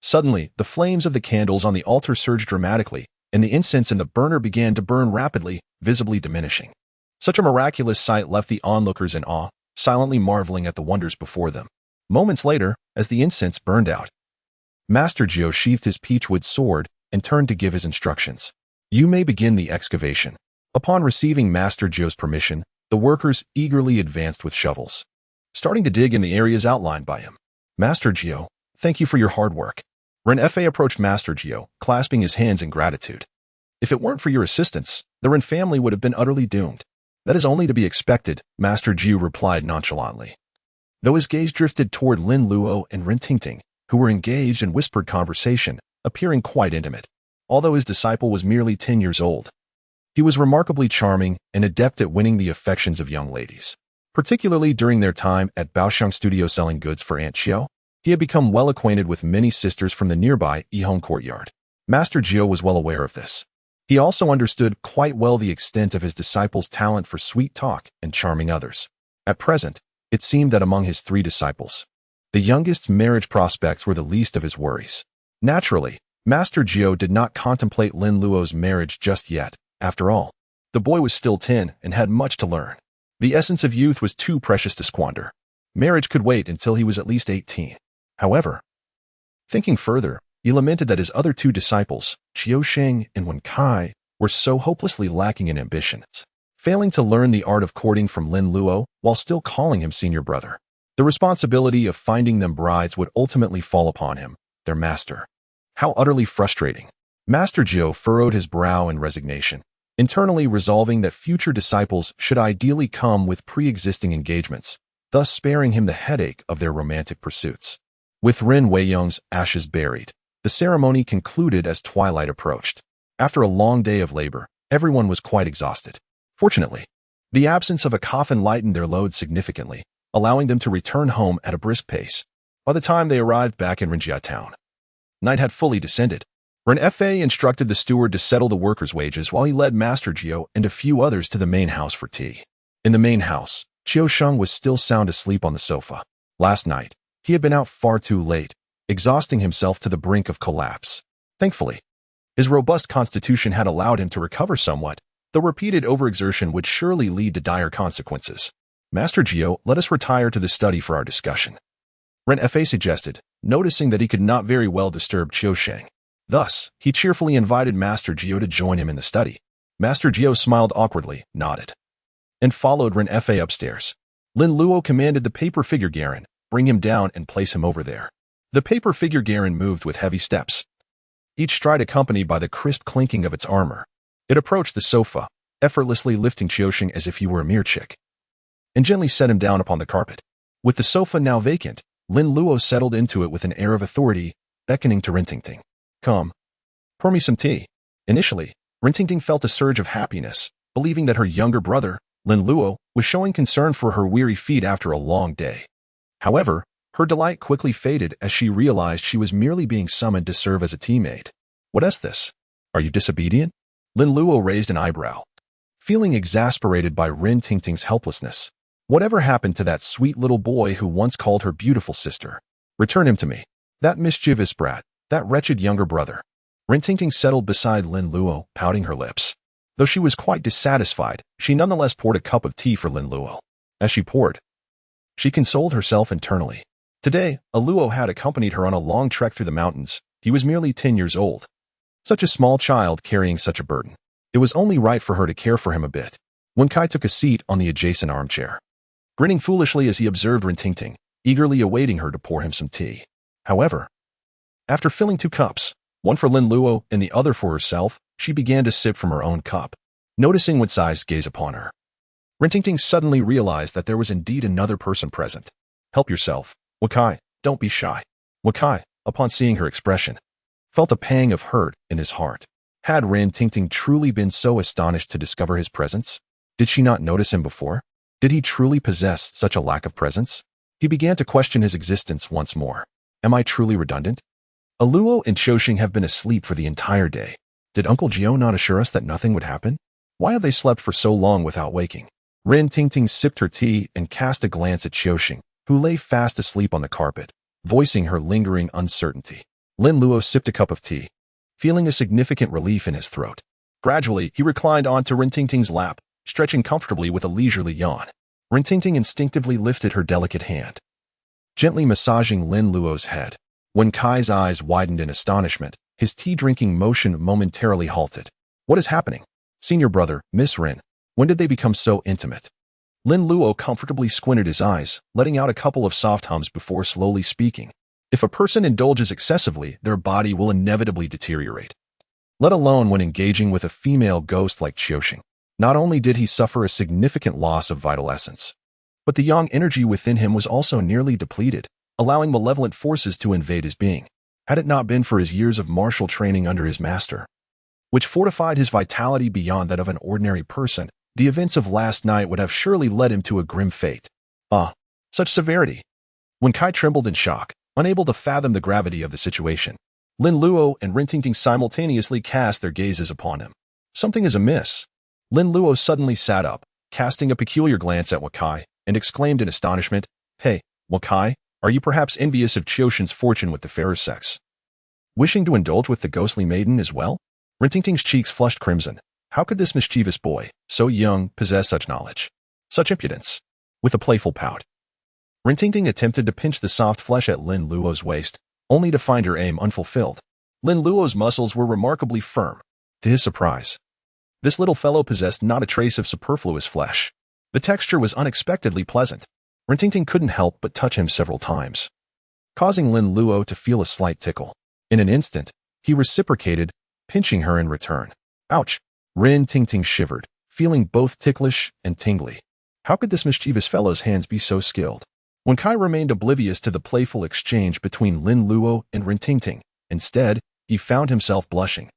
Suddenly, the flames of the candles on the altar surged dramatically, and the incense in the burner began to burn rapidly, visibly diminishing. Such a miraculous sight left the onlookers in awe, silently marveling at the wonders before them. Moments later, as the incense burned out, Master Jiu sheathed his peachwood sword and turned to give his instructions. You may begin the excavation. Upon receiving Master Jiu's permission, the workers eagerly advanced with shovels, starting to dig in the areas outlined by him. Master Jiu, thank you for your hard work. Ren Fa approached Master Jiu, clasping his hands in gratitude. If it weren't for your assistance, the Ren family would have been utterly doomed. That is only to be expected, Master Jiu replied nonchalantly. Though his gaze drifted toward Lin Luo and Ren Tingting, who were engaged in whispered conversation, appearing quite intimate. Although his disciple was merely 10 years old, he was remarkably charming and adept at winning the affections of young ladies. Particularly during their time at Baoxiang Studio selling goods for Aunt Xiao, he had become well acquainted with many sisters from the nearby Yihong courtyard. Master Jiu was well aware of this. He also understood quite well the extent of his disciple's talent for sweet talk and charming others. At present, it seemed that among his 3 disciples, the youngest's marriage prospects were the least of his worries. Naturally, Master Jiu did not contemplate Lin Luo's marriage just yet. After all, the boy was still 10 and had much to learn. The essence of youth was too precious to squander. Marriage could wait until he was at least 18. However, thinking further, he lamented that his other 2 disciples, Qiu Sheng and Wen Kai, were so hopelessly lacking in ambitions, failing to learn the art of courting from Lin Luo while still calling him senior brother. The responsibility of finding them brides would ultimately fall upon him, their master. How utterly frustrating. Master Jiu furrowed his brow in resignation, internally resolving that future disciples should ideally come with pre-existing engagements, thus sparing him the headache of their romantic pursuits. With Ren Weiyong's ashes buried, the ceremony concluded as twilight approached. After a long day of labor, everyone was quite exhausted. Fortunately, the absence of a coffin lightened their load significantly, allowing them to return home at a brisk pace. By the time they arrived back in Rinjia town, night had fully descended. Ren Fa instructed the steward to settle the workers' wages while he led Master Jiu and a few others to the main house for tea. In the main house, Qiu Sheng was still sound asleep on the sofa. Last night, he had been out far too late, exhausting himself to the brink of collapse. Thankfully, his robust constitution had allowed him to recover somewhat, though repeated overexertion would surely lead to dire consequences. Master Jiu, let us retire to the study for our discussion, Ren Fa suggested, noticing that he could not very well disturb Qiu Sheng. Thus, he cheerfully invited Master Jiu to join him in the study. Master Jiu smiled awkwardly, nodded, and followed Ren Fa upstairs. Lin Luo commanded the paper figure Garen, bring him down and place him over there. The paper figure Garen moved with heavy steps, each stride accompanied by the crisp clinking of its armor. It approached the sofa, effortlessly lifting Qiusheng as if he were a mere chick, and gently set him down upon the carpet. With the sofa now vacant, Lin Luo settled into it with an air of authority, beckoning to Rintingting. Come, pour me some tea. Initially, Rintingting felt a surge of happiness, believing that her younger brother, Lin Luo, was showing concern for her weary feet after a long day. However, her delight quickly faded as she realized she was merely being summoned to serve as a teammate. What is this? Are you disobedient? Lin Luo raised an eyebrow, feeling exasperated by Rintingting's helplessness. Whatever happened to that sweet little boy who once called her beautiful sister? Return him to me. That mischievous brat, that wretched younger brother. Rintingting settled beside Lin Luo, pouting her lips. Though she was quite dissatisfied, she nonetheless poured a cup of tea for Lin Luo. As she poured, she consoled herself internally. Today, Luo had accompanied her on a long trek through the mountains. He was merely 10 years old. Such a small child carrying such a burden. It was only right for her to care for him a bit. Wen Kai took a seat on the adjacent armchair, grinning foolishly as he observed Rintingting, eagerly awaiting her to pour him some tea. However, after filling 2 cups, one for Lin Luo and the other for herself, she began to sip from her own cup, noticing Wen Cai's gaze upon her. Rintingting suddenly realized that there was indeed another person present. Help yourself. Wen Kai, don't be shy. Wen Kai, upon seeing her expression, felt a pang of hurt in his heart. Had Rintingting truly been so astonished to discover his presence? Did she not notice him before? Did he truly possess such a lack of presence? He began to question his existence once more. Am I truly redundant? Luo and Qiusheng have been asleep for the entire day. Did Uncle Jiu not assure us that nothing would happen? Why have they slept for so long without waking? Rintingting sipped her tea and cast a glance at Qiusheng, who lay fast asleep on the carpet, voicing her lingering uncertainty. Lin Luo sipped a cup of tea, feeling a significant relief in his throat. Gradually, he reclined onto Rintingting's lap, stretching comfortably with a leisurely yawn. Rintingting instinctively lifted her delicate hand, gently massaging Lin Luo's head. Wen Kai's eyes widened in astonishment, his tea-drinking motion momentarily halted. What is happening? Senior brother, Miss Rin, when did they become so intimate? Lin Luo comfortably squinted his eyes, letting out a couple of soft hums before slowly speaking. If a person indulges excessively, their body will inevitably deteriorate. Let alone when engaging with a female ghost like Qiusheng. Not only did he suffer a significant loss of vital essence, but the yang energy within him was also nearly depleted, allowing malevolent forces to invade his being. Had it not been for his years of martial training under his master, which fortified his vitality beyond that of an ordinary person, the events of last night would have surely led him to a grim fate. Such severity. Wen Kai trembled in shock, unable to fathom the gravity of the situation. Lin Luo and Rintingting simultaneously cast their gazes upon him. Something is amiss. Lin Luo suddenly sat up, casting a peculiar glance at Wen Kai, and exclaimed in astonishment, Hey, Wen Kai, are you perhaps envious of Qiusheng's fortune with the fairer sex? Wishing to indulge with the ghostly maiden as well? Rintingting's cheeks flushed crimson. How could this mischievous boy, so young, possess such knowledge? Such impudence? With a playful pout, Rintingting attempted to pinch the soft flesh at Lin Luo's waist, only to find her aim unfulfilled. Lin Luo's muscles were remarkably firm. To his surprise, this little fellow possessed not a trace of superfluous flesh. The texture was unexpectedly pleasant. Rintingting couldn't help but touch him several times, causing Lin Luo to feel a slight tickle. In an instant, he reciprocated, pinching her in return. Ouch! Rintingting shivered, feeling both ticklish and tingly. How could this mischievous fellow's hands be so skilled? Wen Kai remained oblivious to the playful exchange between Lin Luo and Rintingting. Instead, he found himself blushing,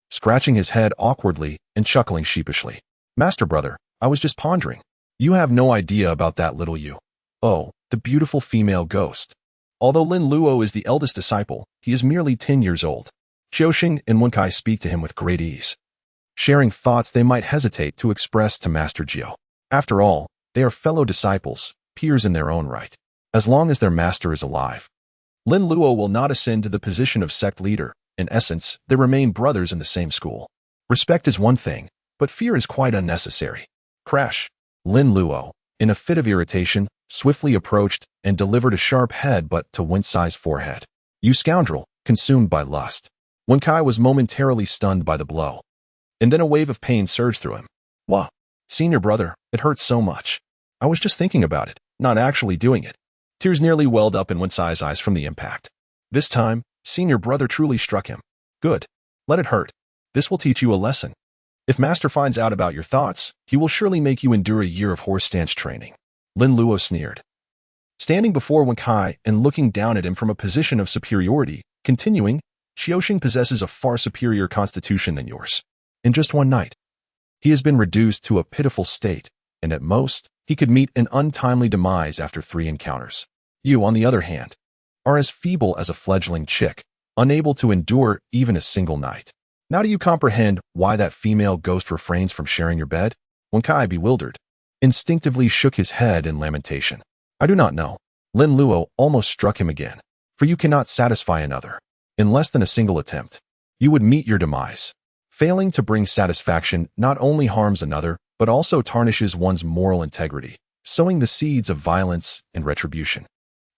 scratching his head awkwardly and chuckling sheepishly. Master brother, I was just pondering. You have no idea about that little you. Oh, the beautiful female ghost. Although Lin Luo is the eldest disciple, he is merely 10 years old. Qiusheng and Wen Kai speak to him with great ease, sharing thoughts they might hesitate to express to Master Jiu. After all, they are fellow disciples, peers in their own right. As long as their master is alive, Lin Luo will not ascend to the position of sect leader. In essence, they remain brothers in the same school. Respect is one thing, but fear is quite unnecessary. Crash! Lin Luo, in a fit of irritation, swiftly approached and delivered a sharp headbutt to Wen Cai's forehead. You scoundrel, consumed by lust. Wen Kai was momentarily stunned by the blow, and then a wave of pain surged through him. Wah! Senior brother, it hurts so much. I was just thinking about it, not actually doing it. Tears nearly welled up in Wen Cai's eyes from the impact. This time, senior brother truly struck him. Good. Let it hurt. This will teach you a lesson. If Master finds out about your thoughts, he will surely make you endure a year of horse stance training. Lin Luo sneered. Standing before Wen Kai and looking down at him from a position of superiority, continuing, Qiuxing possesses a far superior constitution than yours. In just one night, he has been reduced to a pitiful state, and at most, he could meet an untimely demise after 3 encounters. You, on the other hand, are as feeble as a fledgling chick, unable to endure even a single night. Now do you comprehend why that female ghost refrains from sharing your bed? Wen Kai, bewildered, instinctively shook his head in lamentation. I do not know. Lin Luo almost struck him again. For you cannot satisfy another. In less than a single attempt, you would meet your demise. Failing to bring satisfaction not only harms another, but also tarnishes one's moral integrity, sowing the seeds of violence and retribution.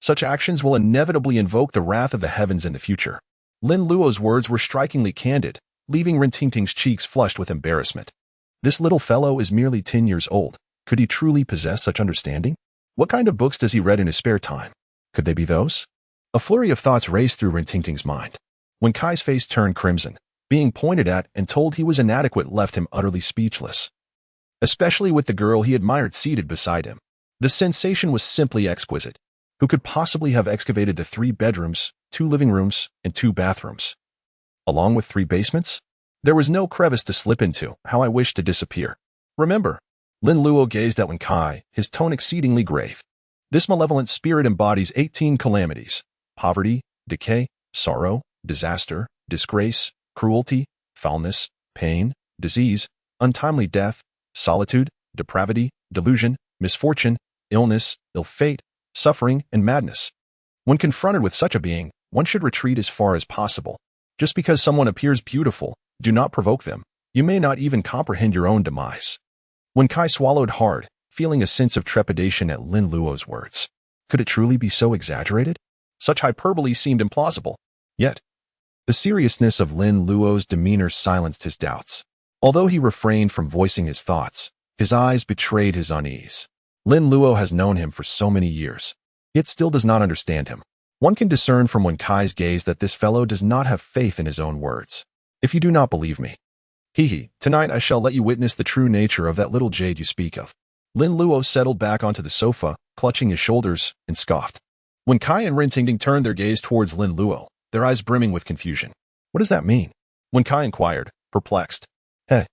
Such actions will inevitably invoke the wrath of the heavens in the future. Lin Luo's words were strikingly candid, leaving Ren Tingting's cheeks flushed with embarrassment. This little fellow is merely 10 years old. Could he truly possess such understanding? What kind of books does he read in his spare time? Could they be those? A flurry of thoughts raced through Ren Tingting's mind. Wen Kai's face turned crimson. Being pointed at and told he was inadequate left him utterly speechless. Especially with the girl he admired seated beside him. The sensation was simply exquisite. Who could possibly have excavated the 3 bedrooms, 2 living rooms, and 2 bathrooms? Along with 3 basements? There was no crevice to slip into. How I wished to disappear. Remember, Lin Luo gazed at Wen Kai, his tone exceedingly grave. This malevolent spirit embodies 18 calamities: poverty, decay, sorrow, disaster, disgrace, cruelty, foulness, pain, disease, untimely death, solitude, depravity, delusion, misfortune, illness, ill fate, suffering, and madness. When confronted with such a being, one should retreat as far as possible. Just because someone appears beautiful, do not provoke them. You may not even comprehend your own demise. Wen Kai swallowed hard, feeling a sense of trepidation at Lin Luo's words. Could it truly be so exaggerated? Such hyperbole seemed implausible. Yet, the seriousness of Lin Luo's demeanor silenced his doubts. Although he refrained from voicing his thoughts, his eyes betrayed his unease. Lin Luo has known him for so many years, yet still does not understand him. One can discern from Wen Kai's gaze that this fellow does not have faith in his own words. If you do not believe me, tonight I shall let you witness the true nature of that little jade you speak of. Lin Luo settled back onto the sofa, clutching his shoulders, and scoffed. Wen Kai and Ren Tingting turned their gaze towards Lin Luo, their eyes brimming with confusion. What does that mean? Wen Kai inquired, perplexed. Hey.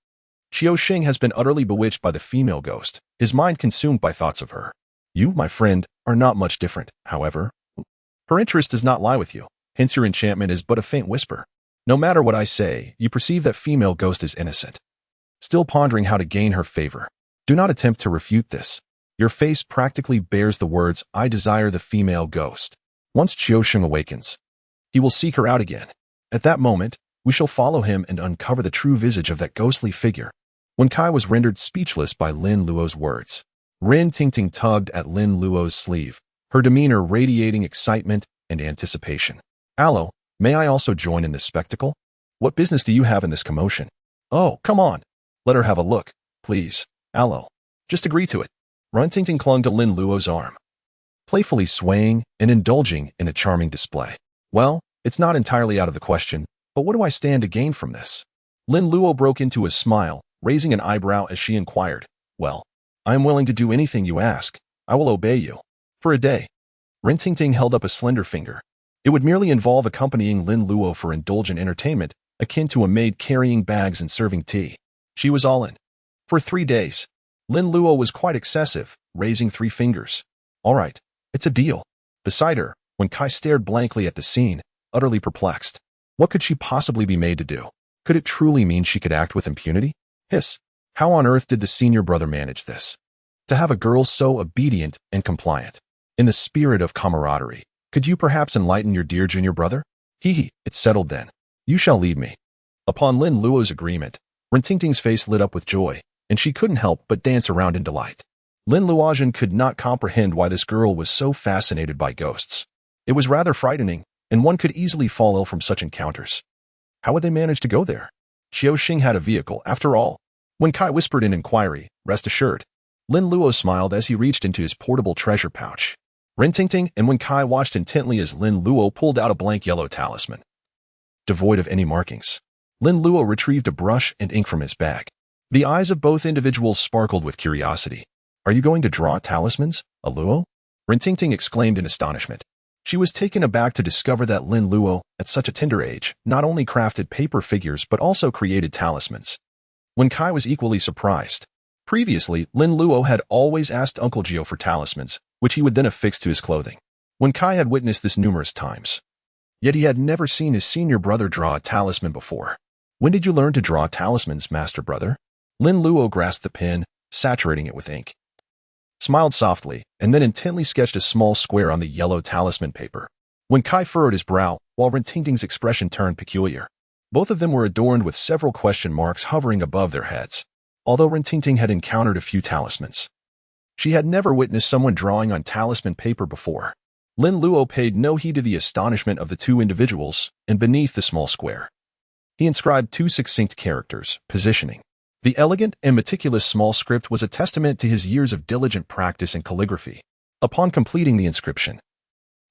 Qiuxing has been utterly bewitched by the female ghost, his mind consumed by thoughts of her. You, my friend, are not much different, however. Her interest does not lie with you, hence your enchantment is but a faint whisper. No matter what I say, you perceive that female ghost is innocent. Still pondering how to gain her favor. Do not attempt to refute this. Your face practically bears the words, I desire the female ghost. Once Qiuxing awakens, he will seek her out again. At that moment, we shall follow him and uncover the true visage of that ghostly figure. Wen Kai was rendered speechless by Lin Luo's words. Ren Tingting tugged at Lin Luo's sleeve, her demeanor radiating excitement and anticipation. Aloe, may I also join in this spectacle? What business do you have in this commotion? Oh, come on. Let her have a look, please. Aloe, just agree to it. Ren Tingting clung to Lin Luo's arm, playfully swaying and indulging in a charming display. Well, it's not entirely out of the question, but what do I stand to gain from this? Lin Luo broke into a smile, raising an eyebrow as she inquired. Well, I am willing to do anything you ask. I will obey you. For a day. Ren Tingting held up a slender finger. It would merely involve accompanying Lin Luo for indulgent entertainment, akin to a maid carrying bags and serving tea. She was all in. For 3 days. Lin Luo was quite excessive, raising 3 fingers. All right, it's a deal. Beside her, Wen Kai stared blankly at the scene, utterly perplexed. What could she possibly be made to do? Could it truly mean she could act with impunity? Hiss. How on earth did the senior brother manage this? To have a girl so obedient and compliant. In the spirit of camaraderie, could you perhaps enlighten your dear junior brother? It's settled then. You shall lead me. Upon Lin Luo's agreement, Ren Tingting's face lit up with joy, and she couldn't help but dance around in delight. Lin Luojian could not comprehend why this girl was so fascinated by ghosts. It was rather frightening, and one could easily fall ill from such encounters. How would they manage to go there? Qiuxing had a vehicle, after all. Wen Kai whispered in inquiry, rest assured. Lin Luo smiled as he reached into his portable treasure pouch. Ren Tingting and Wen Kai watched intently as Lin Luo pulled out a blank yellow talisman, devoid of any markings. Lin Luo retrieved a brush and ink from his bag. The eyes of both individuals sparkled with curiosity. "Are you going to draw talismans, Luo?" Rintingting exclaimed in astonishment. She was taken aback to discover that Lin Luo, at such a tender age, not only crafted paper figures but also created talismans. Wen Kai was equally surprised. Previously, Lin Luo had always asked Uncle Jiu for talismans, which he would then affix to his clothing. Wen Kai had witnessed this numerous times. Yet he had never seen his senior brother draw a talisman before. "When did you learn to draw talismans, Master Brother?" Lin Luo grasped the pen, saturating it with ink, smiled softly, and then intently sketched a small square on the yellow talisman paper. Wen Kai furrowed his brow, while Rintingting's expression turned peculiar. Both of them were adorned with several question marks hovering above their heads. Although Rintingting had encountered a few talismans, she had never witnessed someone drawing on talisman paper before. Lin Luo paid no heed to the astonishment of the two individuals, and beneath the small square, he inscribed two succinct characters, positioning. The elegant and meticulous small script was a testament to his years of diligent practice in calligraphy. Upon completing the inscription,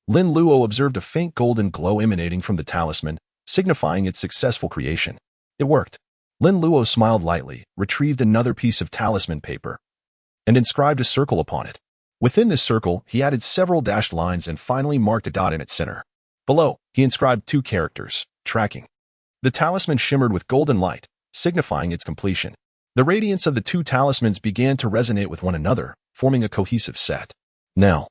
Lin Luo observed a faint golden glow emanating from the talisman, signifying its successful creation. It worked. Lin Luo smiled lightly, retrieved another piece of talisman paper, and inscribed a circle upon it. Within this circle, he added several dashed lines and finally marked a dot in its center. Below, he inscribed two characters, tracking. The talisman shimmered with golden light, signifying its completion. The radiance of the two talismans began to resonate with one another, forming a cohesive set. "Now,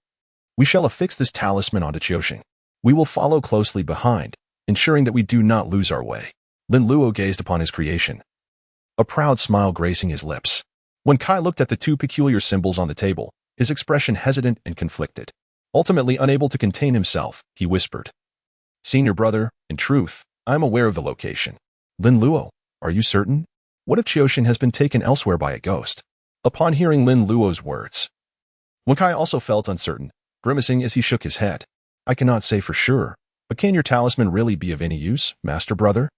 we shall affix this talisman onto Qiuxing. We will follow closely behind, ensuring that we do not lose our way." Lin Luo gazed upon his creation, a proud smile gracing his lips. When Kai looked at the two peculiar symbols on the table, his expression hesitant and conflicted. Ultimately unable to contain himself, he whispered, "Senior brother, in truth, I am aware of the location." "Lin Luo, are you certain? What if Qiuxing has been taken elsewhere by a ghost?" Upon hearing Lin Luo's words, Wen Kai also felt uncertain, grimacing as he shook his head. "I cannot say for sure, but can your talisman really be of any use, Master Brother?"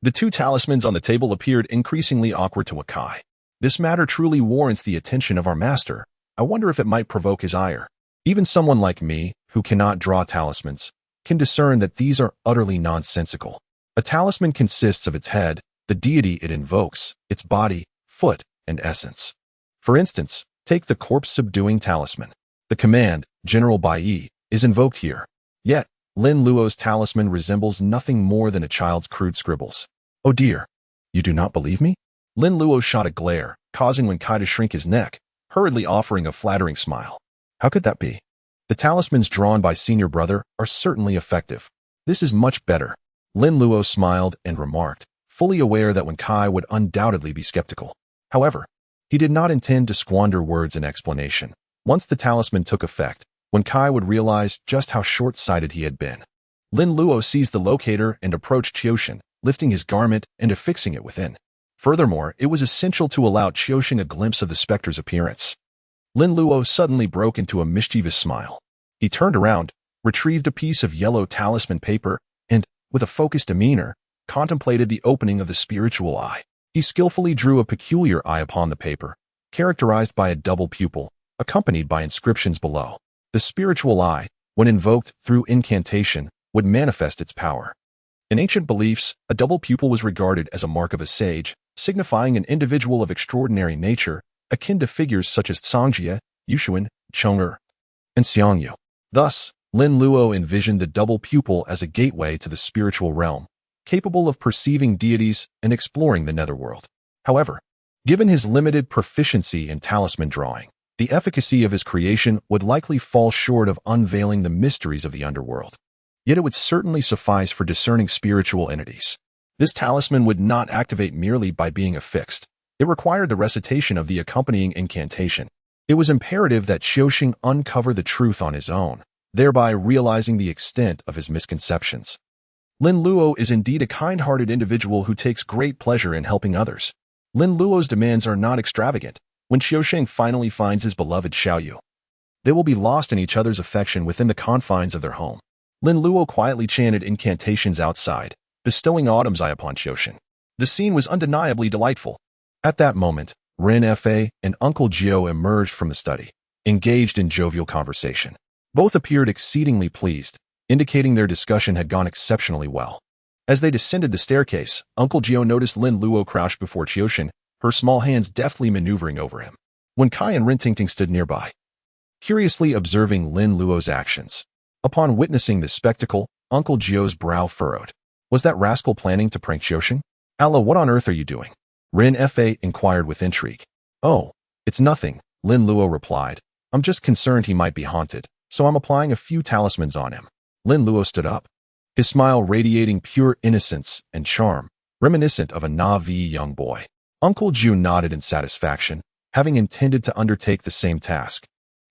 The two talismans on the table appeared increasingly awkward to Wen Kai. "This matter truly warrants the attention of our master. I wonder if it might provoke his ire. Even someone like me, who cannot draw talismans, can discern that these are utterly nonsensical. A talisman consists of its head, the deity it invokes, its body, foot, and essence. For instance, take the corpse-subduing talisman. The command, General Bai, is invoked here. Yet, Lin Luo's talisman resembles nothing more than a child's crude scribbles. Oh dear, you do not believe me?" Lin Luo shot a glare, causing Wen Kai to shrink his neck, hurriedly offering a flattering smile. "How could that be? The talismans drawn by senior brother are certainly effective. This is much better." Lin Luo smiled and remarked, fully aware that Wen Kai would undoubtedly be skeptical. However, he did not intend to squander words in explanation. Once the talisman took effect, Wen Kai would realize just how short-sighted he had been. Lin Luo seized the locator and approached Qiuxing, lifting his garment and affixing it within. Furthermore, it was essential to allow Qiuxing a glimpse of the specter's appearance. Lin Luo suddenly broke into a mischievous smile. He turned around, retrieved a piece of yellow talisman paper, and, with a focused demeanor, contemplated the opening of the spiritual eye. He skillfully drew a peculiar eye upon the paper, characterized by a double pupil, accompanied by inscriptions below. The spiritual eye, when invoked through incantation, would manifest its power. In ancient beliefs, a double pupil was regarded as a mark of a sage, signifying an individual of extraordinary nature, akin to figures such as Songjie, Yushuan, Chong'er, and Xiangyu. Thus, Lin Luo envisioned the double pupil as a gateway to the spiritual realm, capable of perceiving deities and exploring the netherworld. However, given his limited proficiency in talisman drawing, the efficacy of his creation would likely fall short of unveiling the mysteries of the underworld. Yet it would certainly suffice for discerning spiritual entities. This talisman would not activate merely by being affixed. It required the recitation of the accompanying incantation. It was imperative that Qiuxing uncover the truth on his own, thereby realizing the extent of his misconceptions. Lin Luo is indeed a kind-hearted individual who takes great pleasure in helping others. Lin Luo's demands are not extravagant. When Qiuxing finally finds his beloved Xiaoyu, they will be lost in each other's affection within the confines of their home. Lin Luo quietly chanted incantations outside, bestowing autumn's eye upon Qiuxing. The scene was undeniably delightful. At that moment, Ren Fa and Uncle Jiu emerged from the study, engaged in jovial conversation. Both appeared exceedingly pleased, indicating their discussion had gone exceptionally well. As they descended the staircase, Uncle Jiu noticed Lin Luo crouched before Qiuxing, her small hands deftly maneuvering over him. When Kai and Rin Tingting stood nearby, curiously observing Lin Luo's actions. Upon witnessing this spectacle, Uncle Jiu's brow furrowed. Was that rascal planning to prank Xiaoxing? Allah, what on earth are you doing? Rin Fa inquired with intrigue. Oh, it's nothing, Lin Luo replied. I'm just concerned he might be haunted, so I'm applying a few talismans on him. Lin Luo stood up, his smile radiating pure innocence and charm, reminiscent of a Na'vi young boy. Uncle Jiu nodded in satisfaction, having intended to undertake the same task,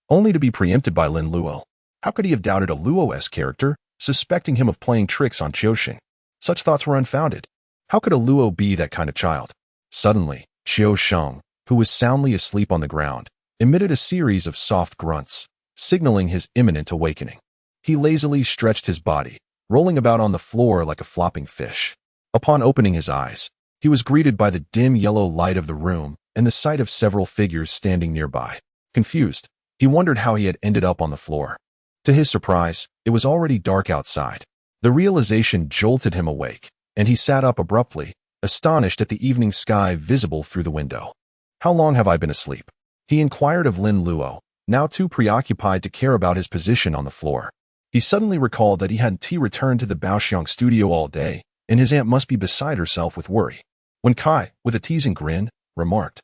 only to be preempted by Lin Luo. How could he have doubted a Luo-esque character, suspecting him of playing tricks on Xiaoxing? Such thoughts were unfounded. How could a Luo be that kind of child? Suddenly, Xiaoxing, who was soundly asleep on the ground, emitted a series of soft grunts, signaling his imminent awakening. He lazily stretched his body, rolling about on the floor like a flopping fish. Upon opening his eyes, he was greeted by the dim yellow light of the room and the sight of several figures standing nearby. Confused, he wondered how he had ended up on the floor. To his surprise, it was already dark outside. The realization jolted him awake, and he sat up abruptly, astonished at the evening sky visible through the window. How long have I been asleep? He inquired of Lin Luo, now too preoccupied to care about his position on the floor. He suddenly recalled that he hadn't returned to the Baoxiang studio all day, and his aunt must be beside herself with worry. When Kai, with a teasing grin, remarked,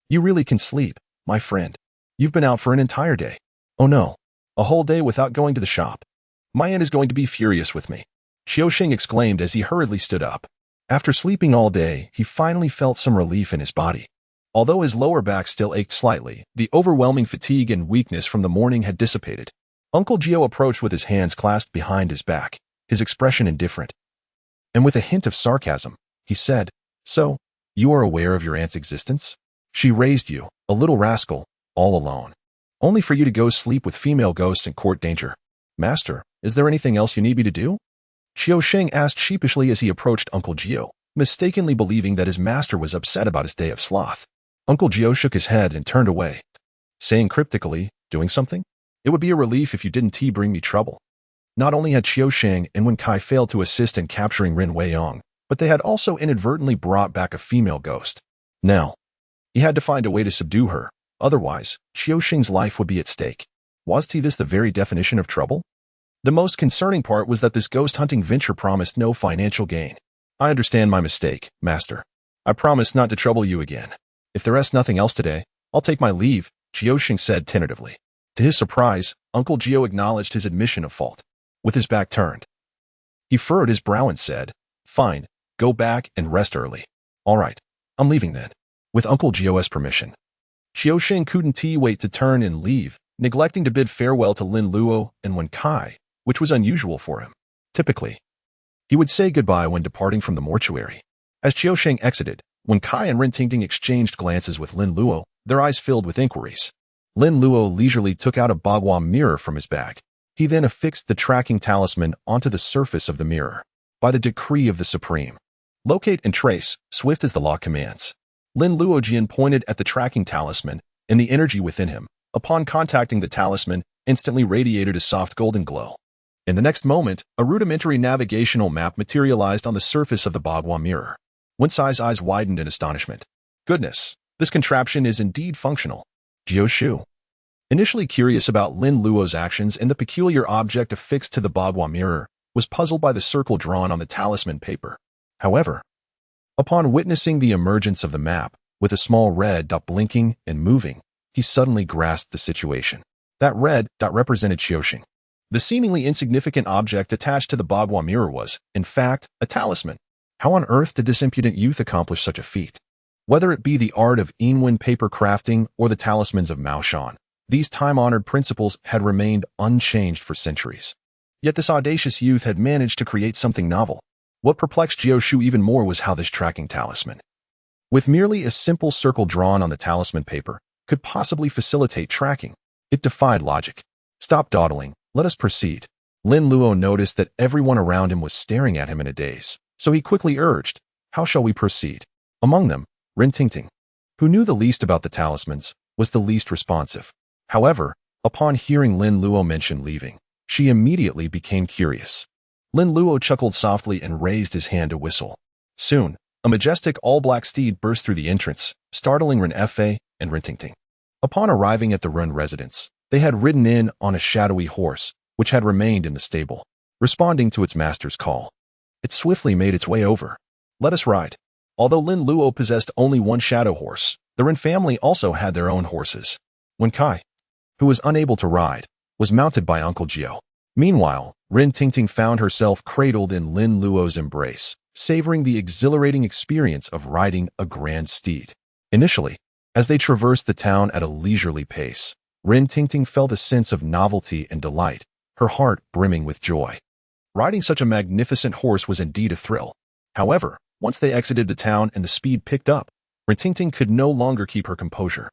"You really can sleep, my friend. You've been out for an entire day." "Oh no, a whole day without going to the shop. My aunt is going to be furious with me," Xiaoxing exclaimed as he hurriedly stood up. After sleeping all day, he finally felt some relief in his body. Although his lower back still ached slightly, the overwhelming fatigue and weakness from the morning had dissipated. Uncle Jiu approached with his hands clasped behind his back, his expression indifferent. And with a hint of sarcasm, he said, "So, you are aware of your aunt's existence? She raised you, a little rascal, all alone, only for you to go sleep with female ghosts and court danger. Master, is there anything else you need me to do?" Xiaoxing asked sheepishly as he approached Uncle Jiu, mistakenly believing that his master was upset about his day of sloth. Uncle Jiu shook his head and turned away, saying cryptically, "Doing something? It would be a relief if you didn't bring me trouble." Not only had Xiaoxing and Wen Kai failed to assist in capturing Rin Weiyong, but they had also inadvertently brought back a female ghost. Now, he had to find a way to subdue her, otherwise, Xiaoxing's life would be at stake. Was this the very definition of trouble? The most concerning part was that this ghost-hunting venture promised no financial gain. "I understand my mistake, Master. I promise not to trouble you again. If there is nothing else today, I'll take my leave," Xiaoxing said tentatively. To his surprise, Uncle Jiu acknowledged his admission of fault. With his back turned, he furrowed his brow and said, "Fine, go back and rest early." "All right, I'm leaving then." With Uncle Jiu's permission, Xiaoxing couldn't wait to turn and leave, neglecting to bid farewell to Lin Luo and Wen Kai, which was unusual for him. Typically, he would say goodbye when departing from the mortuary. As Xiaoxing exited, Wen Kai and Rin Tingting exchanged glances with Lin Luo, their eyes filled with inquiries. Lin Luo leisurely took out a bagua mirror from his bag. He then affixed the tracking talisman onto the surface of the mirror. By the decree of the Supreme, locate and trace, swift as the law commands. Lin Luo Jian pointed at the tracking talisman, and the energy within him, upon contacting the talisman, instantly radiated a soft golden glow. In the next moment, a rudimentary navigational map materialized on the surface of the bagua mirror. Wen Cai's eyes widened in astonishment. "Goodness, this contraption is indeed functional." Jiu Shu, initially curious about Lin Luo's actions and the peculiar object affixed to the bagua mirror, was puzzled by the circle drawn on the talisman paper. However, upon witnessing the emergence of the map, with a small red dot blinking and moving, he suddenly grasped the situation. That red dot represented Xiaoxing. The seemingly insignificant object attached to the bagua mirror was, in fact, a talisman. How on earth did this impudent youth accomplish such a feat? Whether it be the art of Yinwen paper crafting or the talismans of Mao Shan, these time-honored principles had remained unchanged for centuries. Yet this audacious youth had managed to create something novel. What perplexed Jiu Shu even more was how this tracking talisman, with merely a simple circle drawn on the talisman paper, could possibly facilitate tracking. It defied logic. "Stop dawdling, let us proceed." Lin Luo noticed that everyone around him was staring at him in a daze, so he quickly urged, "How shall we proceed?" Among them, Rin Tingting, who knew the least about the talismans, was the least responsive. However, upon hearing Lin Luo mention leaving, she immediately became curious. Lin Luo chuckled softly and raised his hand to whistle. Soon, A majestic all-black steed burst through the entrance, startling Ren Fa and Ren Tingting. Upon arriving at the Ren residence, they had ridden in on a shadowy horse, which had remained in the stable, responding to its master's call. It swiftly made its way over. Let us ride. Although Lin Luo possessed only one shadow horse, the Ren family also had their own horses. When Kai, who was unable to ride, was mounted by Uncle Jiu. Meanwhile, Ren Tingting found herself cradled in Lin Luo's embrace, savoring the exhilarating experience of riding a grand steed. Initially, as they traversed the town at a leisurely pace, Ren Tingting felt a sense of novelty and delight, her heart brimming with joy. Riding such a magnificent horse was indeed a thrill. However, once they exited the town and the speed picked up, Ren Tingting could no longer keep her composure.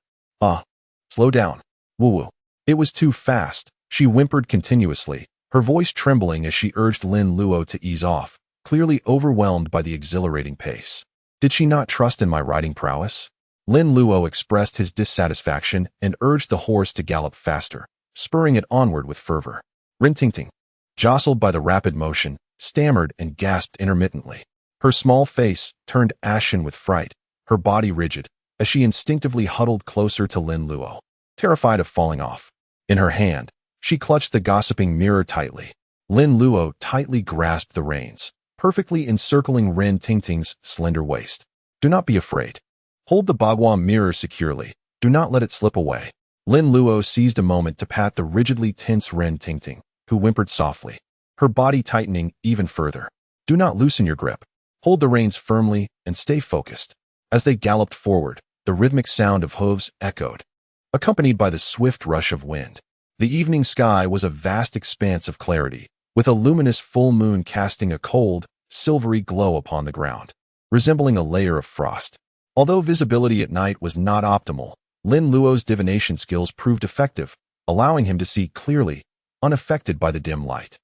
Slow down. Woo-woo. It was too fast, she whimpered continuously, her voice trembling as she urged Lin Luo to ease off, clearly overwhelmed by the exhilarating pace. Did she not trust in my riding prowess? Lin Luo expressed his dissatisfaction and urged the horse to gallop faster, spurring it onward with fervor. Ren Tingting, jostled by the rapid motion, stammered and gasped intermittently. Her small face turned ashen with fright, her body rigid, as she instinctively huddled closer to Lin Luo, terrified of falling off. In her hand, she clutched the gossiping mirror tightly. Lin Luo tightly grasped the reins, perfectly encircling Ren Tingting's slender waist. Do not be afraid. Hold the bagua mirror securely. Do not let it slip away. Lin Luo seized a moment to pat the rigidly tense Ren Tingting, who whimpered softly, her body tightening even further. Do not loosen your grip. Hold the reins firmly and stay focused. As they galloped forward, the rhythmic sound of hooves echoed, accompanied by the swift rush of wind. The evening sky was a vast expanse of clarity, with a luminous full moon casting a cold, silvery glow upon the ground, resembling a layer of frost. Although visibility at night was not optimal, Lin Luo's divination skills proved effective, allowing him to see clearly, unaffected by the dim light.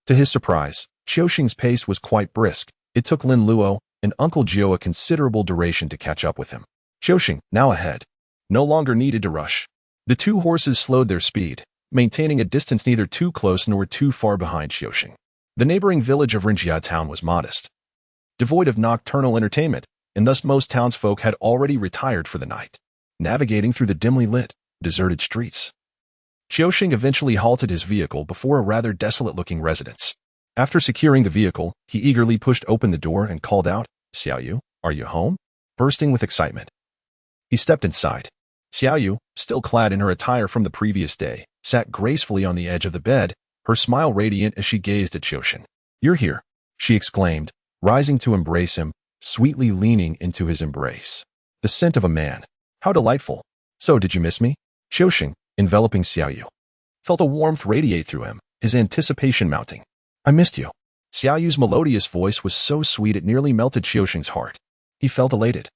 To his surprise, Qiuxing's pace was quite brisk. It took Lin Luo and Uncle Jiu a considerable duration to catch up with him. Qiuxing, now ahead, no longer needed to rush. The two horses slowed their speed, maintaining a distance neither too close nor too far behind Qiuxing. The neighboring village of Rinjia town was modest, devoid of nocturnal entertainment, and thus most townsfolk had already retired for the night. Navigating through the dimly lit, deserted streets, Qiuxing eventually halted his vehicle before a rather desolate-looking residence. After securing the vehicle, he eagerly pushed open the door and called out, "Xiaoyu, are you home?" Bursting with excitement, he stepped inside. Xiaoyu, still clad in her attire from the previous day, sat gracefully on the edge of the bed, her smile radiant as she gazed at Qiuxing. "You're here," she exclaimed, rising to embrace him, sweetly leaning into his embrace. The scent of a man. How delightful. "So did you miss me?" Qiuxing, enveloping Xiaoyu, felt a warmth radiate through him, his anticipation mounting. "I missed you." Xiaoyu's melodious voice was so sweet it nearly melted Qiuxing's heart. He felt elated,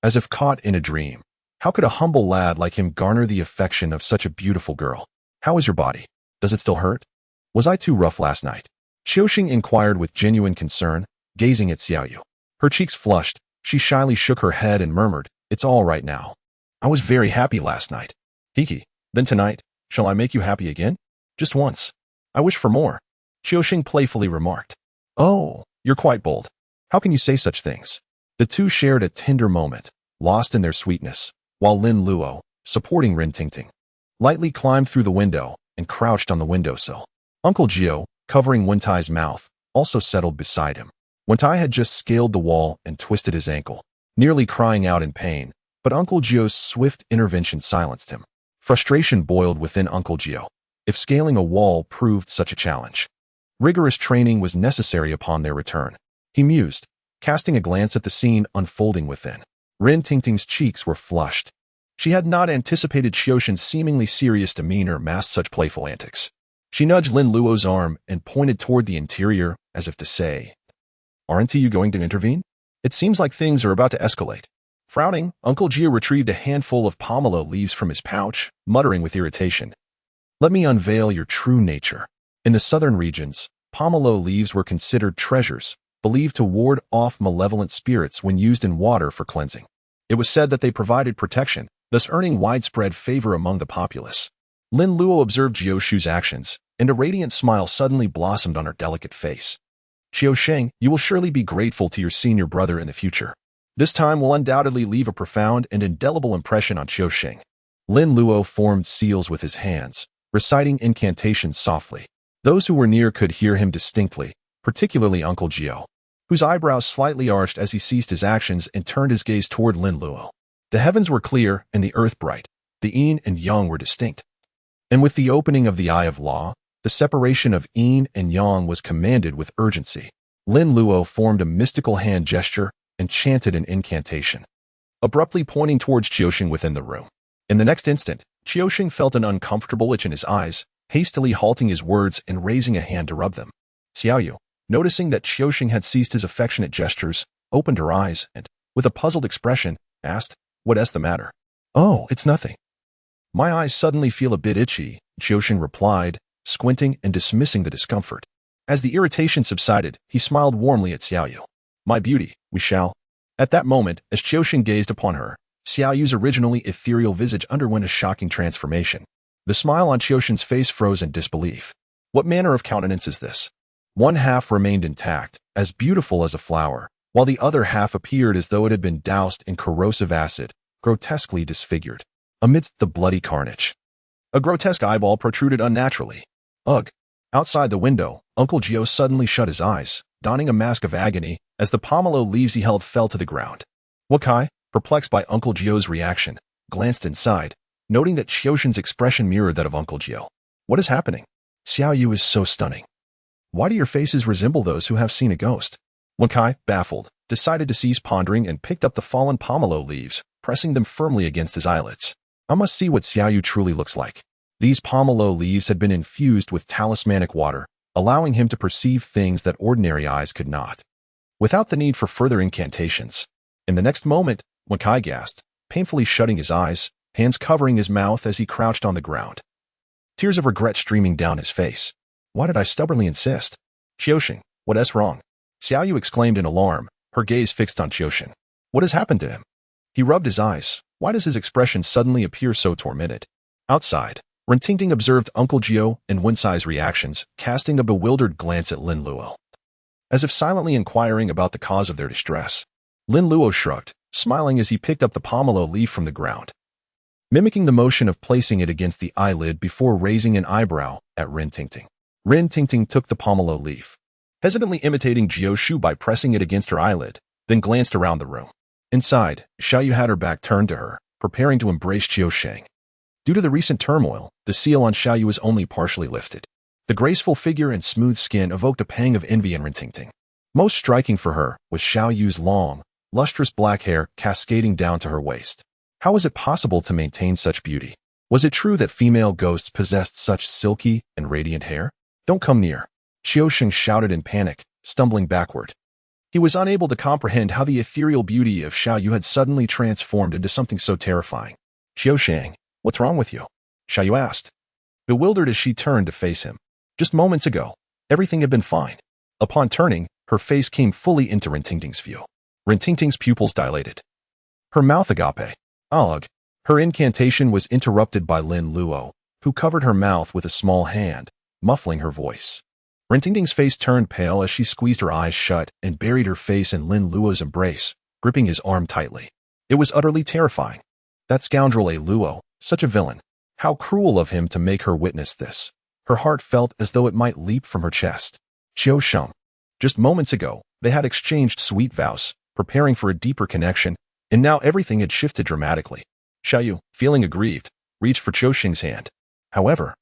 as if caught in a dream. How could a humble lad like him garner the affection of such a beautiful girl? "How is your body? Does it still hurt? Was I too rough last night?" Qiuxing inquired with genuine concern, gazing at Xiaoyu. Her cheeks flushed, she shyly shook her head and murmured, "It's all right now. I was very happy last night." "Hiki, then tonight, shall I make you happy again? Just once. I wish for more," Qiuxing playfully remarked. "Oh, you're quite bold. How can you say such things?" The two shared a tender moment, lost in their sweetness, while Lin Luo, supporting Ren Tingting, lightly climbed through the window and crouched on the windowsill. Uncle Jiu, covering Wentai's mouth, also settled beside him. Wentai had just scaled the wall and twisted his ankle, nearly crying out in pain, but Uncle Jiu's swift intervention silenced him. Frustration boiled within Uncle Jiu. If scaling a wall proved such a challenge, rigorous training was necessary upon their return. He mused, casting a glance at the scene unfolding within. Ren Tingting's cheeks were flushed. She had not anticipated Qiuxing's seemingly serious demeanor masked such playful antics. She nudged Lin Luo's arm and pointed toward the interior as if to say, "Aren't you going to intervene? It seems like things are about to escalate." Frowning, Uncle Jiu retrieved a handful of pomelo leaves from his pouch, muttering with irritation, "Let me unveil your true nature." In the southern regions, pomelo leaves were considered treasures, believed to ward off malevolent spirits when used in water for cleansing. It was said that they provided protection, thus earning widespread favor among the populace. Lin Luo observed Jiushu's actions, and a radiant smile suddenly blossomed on her delicate face. "Qiuxing, you will surely be grateful to your senior brother in the future." This time will undoubtedly leave a profound and indelible impression on Qiuxing. Lin Luo formed seals with his hands, reciting incantations softly. Those who were near could hear him distinctly, particularly Uncle Jiu, whose eyebrows slightly arched as he ceased his actions and turned his gaze toward Lin Luo. The heavens were clear and the earth bright. The yin and yang were distinct. And with the opening of the Eye of Law, the separation of yin and yang was commanded with urgency. Lin Luo formed a mystical hand gesture and chanted an incantation, abruptly pointing towards Qiuxing within the room. In the next instant, Qiuxing felt an uncomfortable itch in his eyes, hastily halting his words and raising a hand to rub them. Xiaoyu, noticing that Qiuxing had ceased his affectionate gestures, opened her eyes and, with a puzzled expression, asked, "What's the matter?" "Oh, it's nothing. My eyes suddenly feel a bit itchy," Qiuxing replied, squinting and dismissing the discomfort. As the irritation subsided, he smiled warmly at Xiaoyu. "My beauty, we shall." At that moment, as Qiuxing gazed upon her, Xiaoyu's originally ethereal visage underwent a shocking transformation. The smile on Qiuxing's face froze in disbelief. What manner of countenance is this? One half remained intact, as beautiful as a flower, while the other half appeared as though it had been doused in corrosive acid, grotesquely disfigured. Amidst the bloody carnage, a grotesque eyeball protruded unnaturally. Ugh! Outside the window, Uncle Jiu suddenly shut his eyes, donning a mask of agony, as the pomelo leaves he held fell to the ground. Wakai, perplexed by Uncle Jiu's reaction, glanced inside, noting that Qiuxing's expression mirrored that of Uncle Jiu. "What is happening? Xiaoyu is so stunning. Why do your faces resemble those who have seen a ghost?" Wakai, baffled, decided to cease pondering and picked up the fallen pomelo leaves, pressing them firmly against his eyelids. "I must see what Xiaoyu truly looks like." These pomelo leaves had been infused with talismanic water, allowing him to perceive things that ordinary eyes could not, without the need for further incantations. In the next moment, Wakai gasped, painfully shutting his eyes, hands covering his mouth as he crouched on the ground, tears of regret streaming down his face. "Why did I stubbornly insist?" "Qiuxing, what's wrong?" Xiaoyu exclaimed in alarm, her gaze fixed on Qiuxing. "What has happened to him?" He rubbed his eyes. Why does his expression suddenly appear so tormented? Outside, Rintingting observed Uncle Jiu and Wensai's reactions, casting a bewildered glance at Lin Luo, as if silently inquiring about the cause of their distress. Lin Luo shrugged, smiling as he picked up the pomelo leaf from the ground, mimicking the motion of placing it against the eyelid before raising an eyebrow at Rintingting. Rintingting took the pomelo leaf, hesitantly imitating Jiu Shu by pressing it against her eyelid, then glanced around the room. Inside, Xiaoyu had her back turned to her, preparing to embrace Qiuxing. Due to the recent turmoil, the seal on Xiaoyu was only partially lifted. The graceful figure and smooth skin evoked a pang of envy in Rintingting. Most striking for her was Xiaoyu's long, lustrous black hair cascading down to her waist. How was it possible to maintain such beauty? Was it true that female ghosts possessed such silky and radiant hair? "Don't come near," Qiuxing shouted in panic, stumbling backward. He was unable to comprehend how the ethereal beauty of Xiaoyu had suddenly transformed into something so terrifying. "Qiuxing, what's wrong with you?" Xiaoyu asked, bewildered as she turned to face him. Just moments ago, everything had been fine. Upon turning, her face came fully into Rintingting's view. Rintingting's pupils dilated. Her mouth agape. Ugh. Her incantation was interrupted by Lin Luo, who covered her mouth with a small hand, muffling her voice. Rintingting's face turned pale as she squeezed her eyes shut and buried her face in Lin Luo's embrace, gripping his arm tightly. It was utterly terrifying. That scoundrel A Luo, such a villain. How cruel of him to make her witness this. Her heart felt as though it might leap from her chest. Qiuxing. Just moments ago, they had exchanged sweet vows, preparing for a deeper connection, and now everything had shifted dramatically. Xiaoyu, feeling aggrieved, reached for Qiuxing's hand. However,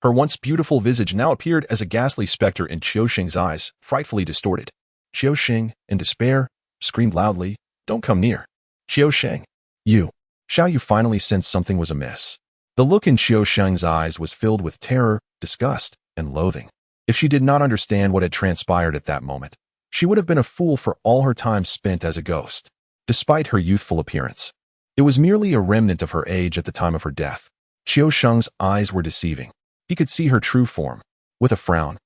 her once beautiful visage now appeared as a ghastly specter in Qiuxing's eyes, frightfully distorted. Qiuxing, in despair, screamed loudly, "Don't come near." "Qiuxing, you." Xiaoyu finally sensed something was amiss. The look in Qiuxing's eyes was filled with terror, disgust, and loathing. If she did not understand what had transpired at that moment, she would have been a fool for all her time spent as a ghost. Despite her youthful appearance, it was merely a remnant of her age at the time of her death. Qiuxing's eyes were deceiving. He could see her true form. With a frown,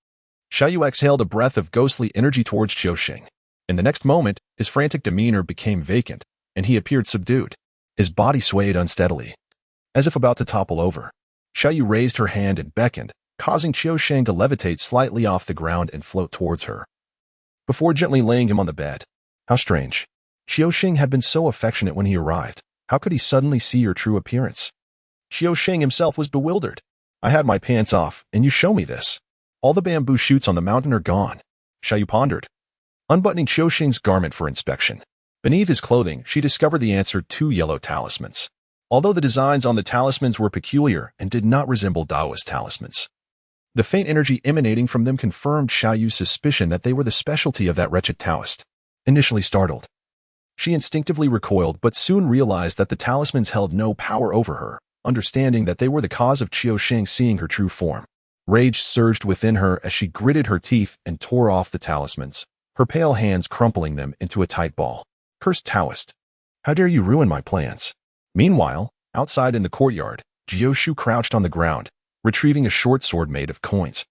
Xiaoyu exhaled a breath of ghostly energy towards Qiuxing. In the next moment, his frantic demeanor became vacant, and he appeared subdued. His body swayed unsteadily, as if about to topple over. Xiaoyu raised her hand and beckoned, causing Qiuxing to levitate slightly off the ground and float towards her, before gently laying him on the bed. How strange. Qiuxing had been so affectionate when he arrived. How could he suddenly see your true appearance? Qiuxing himself was bewildered. I had my pants off, and you show me this. All the bamboo shoots on the mountain are gone. Xiaoyu pondered, unbuttoning Qiuxing's garment for inspection. Beneath his clothing, she discovered the answer: 2 yellow talismans. Although the designs on the talismans were peculiar and did not resemble Taoist talismans, the faint energy emanating from them confirmed Xiaoyu's suspicion that they were the specialty of that wretched Taoist. Initially startled, she instinctively recoiled but soon realized that the talismans held no power over her, understanding that they were the cause of Qiuxing seeing her true form. Rage surged within her as she gritted her teeth and tore off the talismans, her pale hands crumpling them into a tight ball. Cursed Taoist! How dare you ruin my plans? Meanwhile, outside in the courtyard, Jiu crouched on the ground, retrieving a short sword made of coins.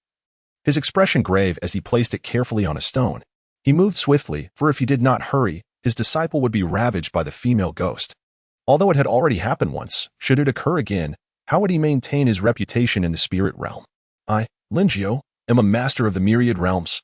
His expression grave as he placed it carefully on a stone. He moved swiftly, for if he did not hurry, his disciple would be ravaged by the female ghost. Although it had already happened once, should it occur again, how would he maintain his reputation in the spirit realm? I, Lin Luo, am a master of the myriad realms.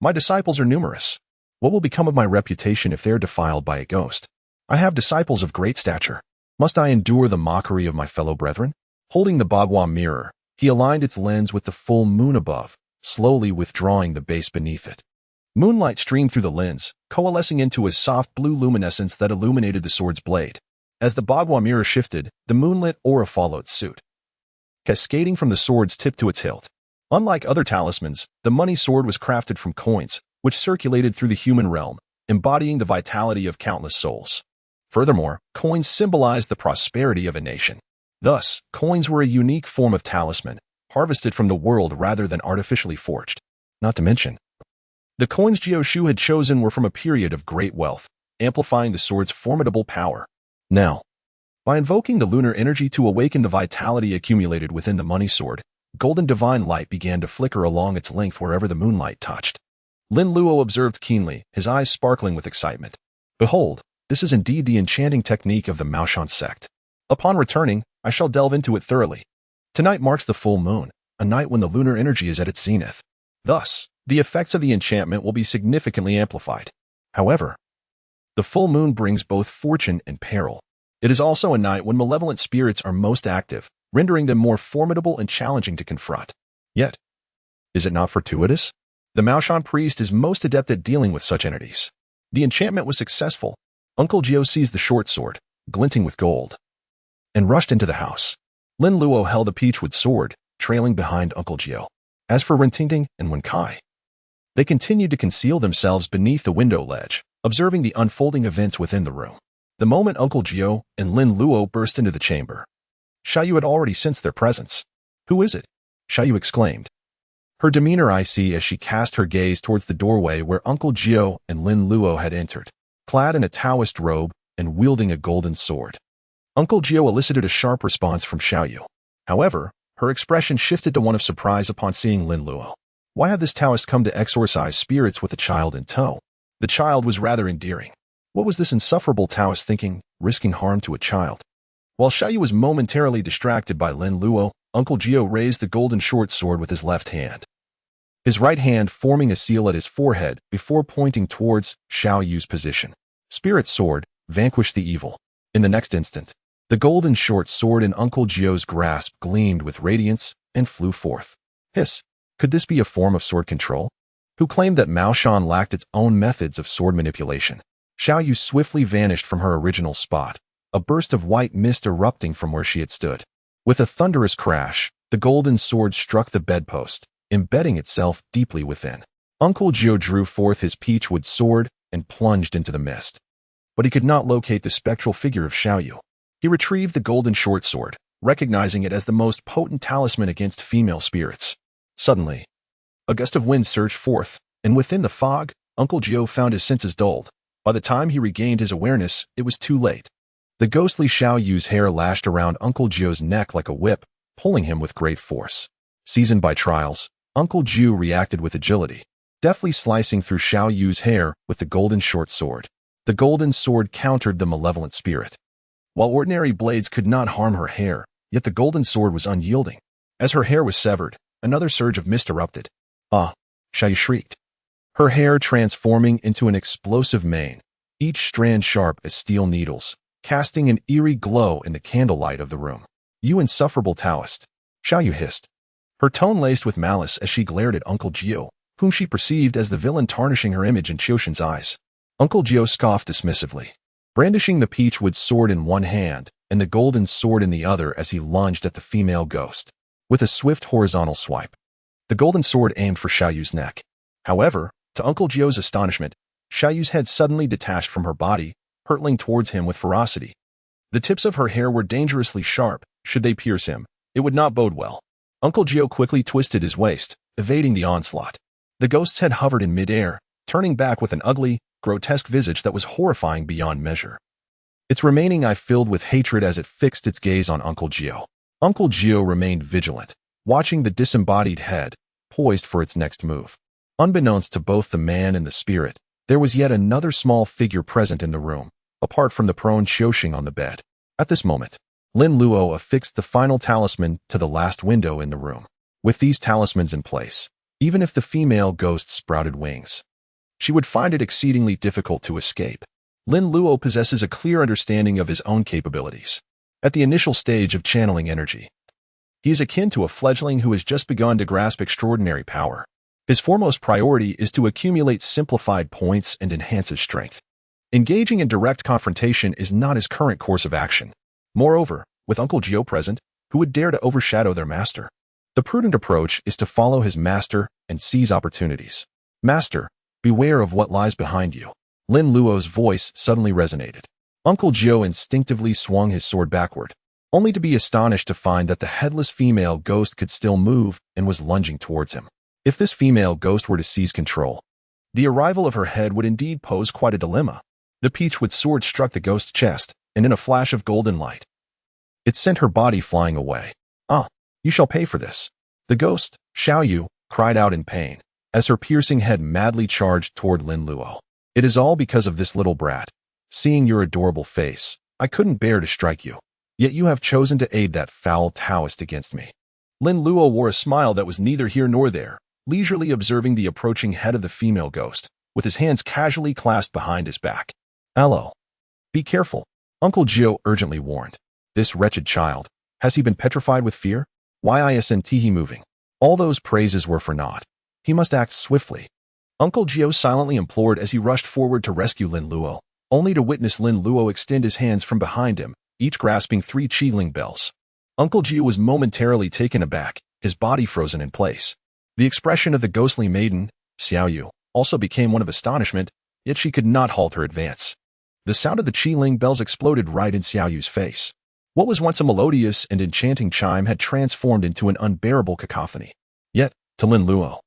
My disciples are numerous. What will become of my reputation if they are defiled by a ghost? I have disciples of great stature. Must I endure the mockery of my fellow brethren? Holding the Bagua mirror, he aligned its lens with the full moon above, slowly withdrawing the base beneath it. Moonlight streamed through the lens, coalescing into a soft blue luminescence that illuminated the sword's blade. As the Bagua mirror shifted, the moonlit aura followed suit, cascading from the sword's tip to its hilt. Unlike other talismans, the money sword was crafted from coins, which circulated through the human realm, embodying the vitality of countless souls. Furthermore, coins symbolized the prosperity of a nation. Thus, coins were a unique form of talisman, harvested from the world rather than artificially forged. Not to mention, the coins Jiu had chosen were from a period of great wealth, amplifying the sword's formidable power. Now, by invoking the lunar energy to awaken the vitality accumulated within the money sword, golden divine light began to flicker along its length wherever the moonlight touched. Lin Luo observed keenly, his eyes sparkling with excitement. Behold, this is indeed the enchanting technique of the Maoshan sect. Upon returning, I shall delve into it thoroughly. Tonight marks the full moon, a night when the lunar energy is at its zenith. Thus, the effects of the enchantment will be significantly amplified. However, the full moon brings both fortune and peril. It is also a night when malevolent spirits are most active, rendering them more formidable and challenging to confront. Yet, is it not fortuitous? The Maoshan priest is most adept at dealing with such entities. The enchantment was successful. Uncle Jiu seized the short sword, glinting with gold, and rushed into the house. Lin Luo held a peachwood sword, trailing behind Uncle Jiu. As for Rentingting and Wenkai, they continued to conceal themselves beneath the window ledge, observing the unfolding events within the room. The moment Uncle Jiu and Lin Luo burst into the chamber, Xiaoyu had already sensed their presence. Who is it? Xiaoyu exclaimed, her demeanor icy as she cast her gaze towards the doorway where Uncle Jiu and Lin Luo had entered, clad in a Taoist robe and wielding a golden sword. Uncle Jiu elicited a sharp response from Xiaoyu. However, her expression shifted to one of surprise upon seeing Lin Luo. Why had this Taoist come to exorcise spirits with a child in tow? The child was rather endearing. What was this insufferable Taoist thinking, risking harm to a child? While Xiaoyu was momentarily distracted by Lin Luo, Uncle Jiu raised the golden short sword with his left hand, his right hand forming a seal at his forehead before pointing towards Xiaoyu's position. Spirit sword, vanquish the evil. In the next instant, the golden short sword in Uncle Jiu's grasp gleamed with radiance and flew forth. Hiss! Could this be a form of sword control? Who claimed that Maoshan lacked its own methods of sword manipulation? Xiaoyu swiftly vanished from her original spot, a burst of white mist erupting from where she had stood. With a thunderous crash, the golden sword struck the bedpost, embedding itself deeply within. Uncle Jiu drew forth his peachwood sword and plunged into the mist. But he could not locate the spectral figure of Xiaoyu. He retrieved the golden short sword, recognizing it as the most potent talisman against female spirits. Suddenly, a gust of wind surged forth, and within the fog, Uncle Jiu found his senses dulled. By the time he regained his awareness, it was too late. The ghostly Xiaoyu's hair lashed around Uncle Jiu's neck like a whip, pulling him with great force. Seasoned by trials, Uncle Jiu reacted with agility, deftly slicing through Xiaoyu's hair with the golden short sword. The golden sword countered the malevolent spirit. While ordinary blades could not harm her hair, yet the golden sword was unyielding. As her hair was severed, another surge of mist erupted. Ah! Xiaoyu shrieked, her hair transforming into an explosive mane, each strand sharp as steel needles, casting an eerie glow in the candlelight of the room. "You insufferable Taoist," Xiaoyu hissed, her tone laced with malice as she glared at Uncle Jiu, whom she perceived as the villain tarnishing her image in Qiushin's eyes. Uncle Jiu scoffed dismissively, brandishing the peachwood sword in one hand and the golden sword in the other as he lunged at the female ghost. With a swift horizontal swipe, the golden sword aimed for Xiaoyu's neck. However, to Uncle Jiu's astonishment, Xiaoyu's head suddenly detached from her body, hurtling towards him with ferocity. The tips of her hair were dangerously sharp. Should they pierce him, it would not bode well. Uncle Jiu quickly twisted his waist, evading the onslaught. The ghost's head hovered in midair, turning back with an ugly, grotesque visage that was horrifying beyond measure. Its remaining eye filled with hatred as it fixed its gaze on Uncle Jiu. Uncle Jiu remained vigilant, watching the disembodied head, poised for its next move. Unbeknownst to both the man and the spirit, there was yet another small figure present in the room, apart from the prone Qiushing on the bed. At this moment, Lin Luo affixed the final talisman to the last window in the room. With these talismans in place, even if the female ghost sprouted wings, she would find it exceedingly difficult to escape. Lin Luo possesses a clear understanding of his own capabilities. At the initial stage of channeling energy, he is akin to a fledgling who has just begun to grasp extraordinary power. His foremost priority is to accumulate simplified points and enhance his strength. Engaging in direct confrontation is not his current course of action. Moreover, with Uncle Jiu present, who would dare to overshadow their master? The prudent approach is to follow his master and seize opportunities. "Master, beware of what lies behind you." Lin Luo's voice suddenly resonated. Uncle Jiu instinctively swung his sword backward, only to be astonished to find that the headless female ghost could still move and was lunging towards him. If this female ghost were to seize control, the arrival of her head would indeed pose quite a dilemma. The peachwood sword struck the ghost's chest, and in a flash of golden light, it sent her body flying away. "Ah, you shall pay for this." The ghost, Xiaoyu, cried out in pain, as her piercing head madly charged toward Lin Luo. "It is all because of this little brat. Seeing your adorable face, I couldn't bear to strike you. Yet you have chosen to aid that foul Taoist against me." Lin Luo wore a smile that was neither here nor there, leisurely observing the approaching head of the female ghost, with his hands casually clasped behind his back. "Hello. Be careful," Uncle Jiu urgently warned. "This wretched child, has he been petrified with fear? Why isn't he moving?" All those praises were for naught. He must act swiftly. Uncle Jiu silently implored as he rushed forward to rescue Lin Luo, only to witness Lin Luo extend his hands from behind him, each grasping 3 Qiling bells. Uncle Jiu was momentarily taken aback, his body frozen in place. The expression of the ghostly maiden, Xiaoyu, also became one of astonishment, yet she could not halt her advance. The sound of the Qiling bells exploded right in Xiaoyu's face. What was once a melodious and enchanting chime had transformed into an unbearable cacophony. Yet, to Lin Luo,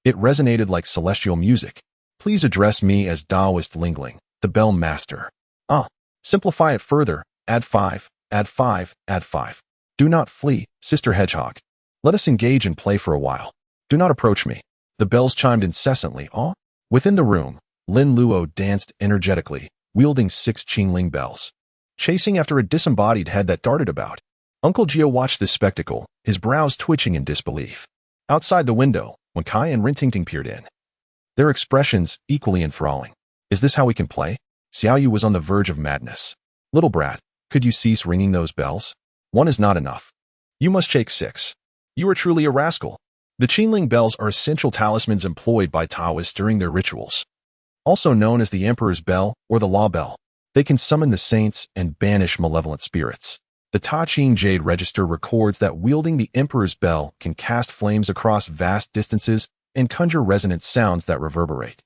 it resonated like celestial music. "Please address me as Taoist Lingling, the bell master." "Ah, simplify it further. Add 5, add 5, add 5. Do not flee, Sister Hedgehog. Let us engage and play for a while. Do not approach me." The bells chimed incessantly. Within the room, Lin Luo danced energetically, wielding 6 Qingling bells, chasing after a disembodied head that darted about. Uncle Jiu watched this spectacle, his brows twitching in disbelief. Outside the window, when Kai and Rintingting peered in, their expressions equally enthralling. "Is this how we can play?" Xiaoyu was on the verge of madness. "Little brat, could you cease ringing those bells? 1 is not enough. You must shake 6. You are truly a rascal." The Qingling bells are essential talismans employed by Taoists during their rituals. Also known as the Emperor's Bell or the Law Bell, they can summon the saints and banish malevolent spirits. The Ta Ching Jade Register records that wielding the Emperor's Bell can cast flames across vast distances and conjure resonant sounds that reverberate.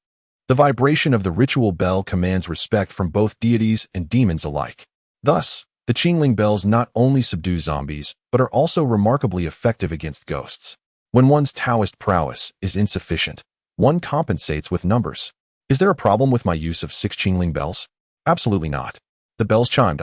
The vibration of the ritual bell commands respect from both deities and demons alike. Thus, the Qingling bells not only subdue zombies, but are also remarkably effective against ghosts. When one's Taoist prowess is insufficient, one compensates with numbers. Is there a problem with my use of 6 Qingling bells? Absolutely not. The bells chimed.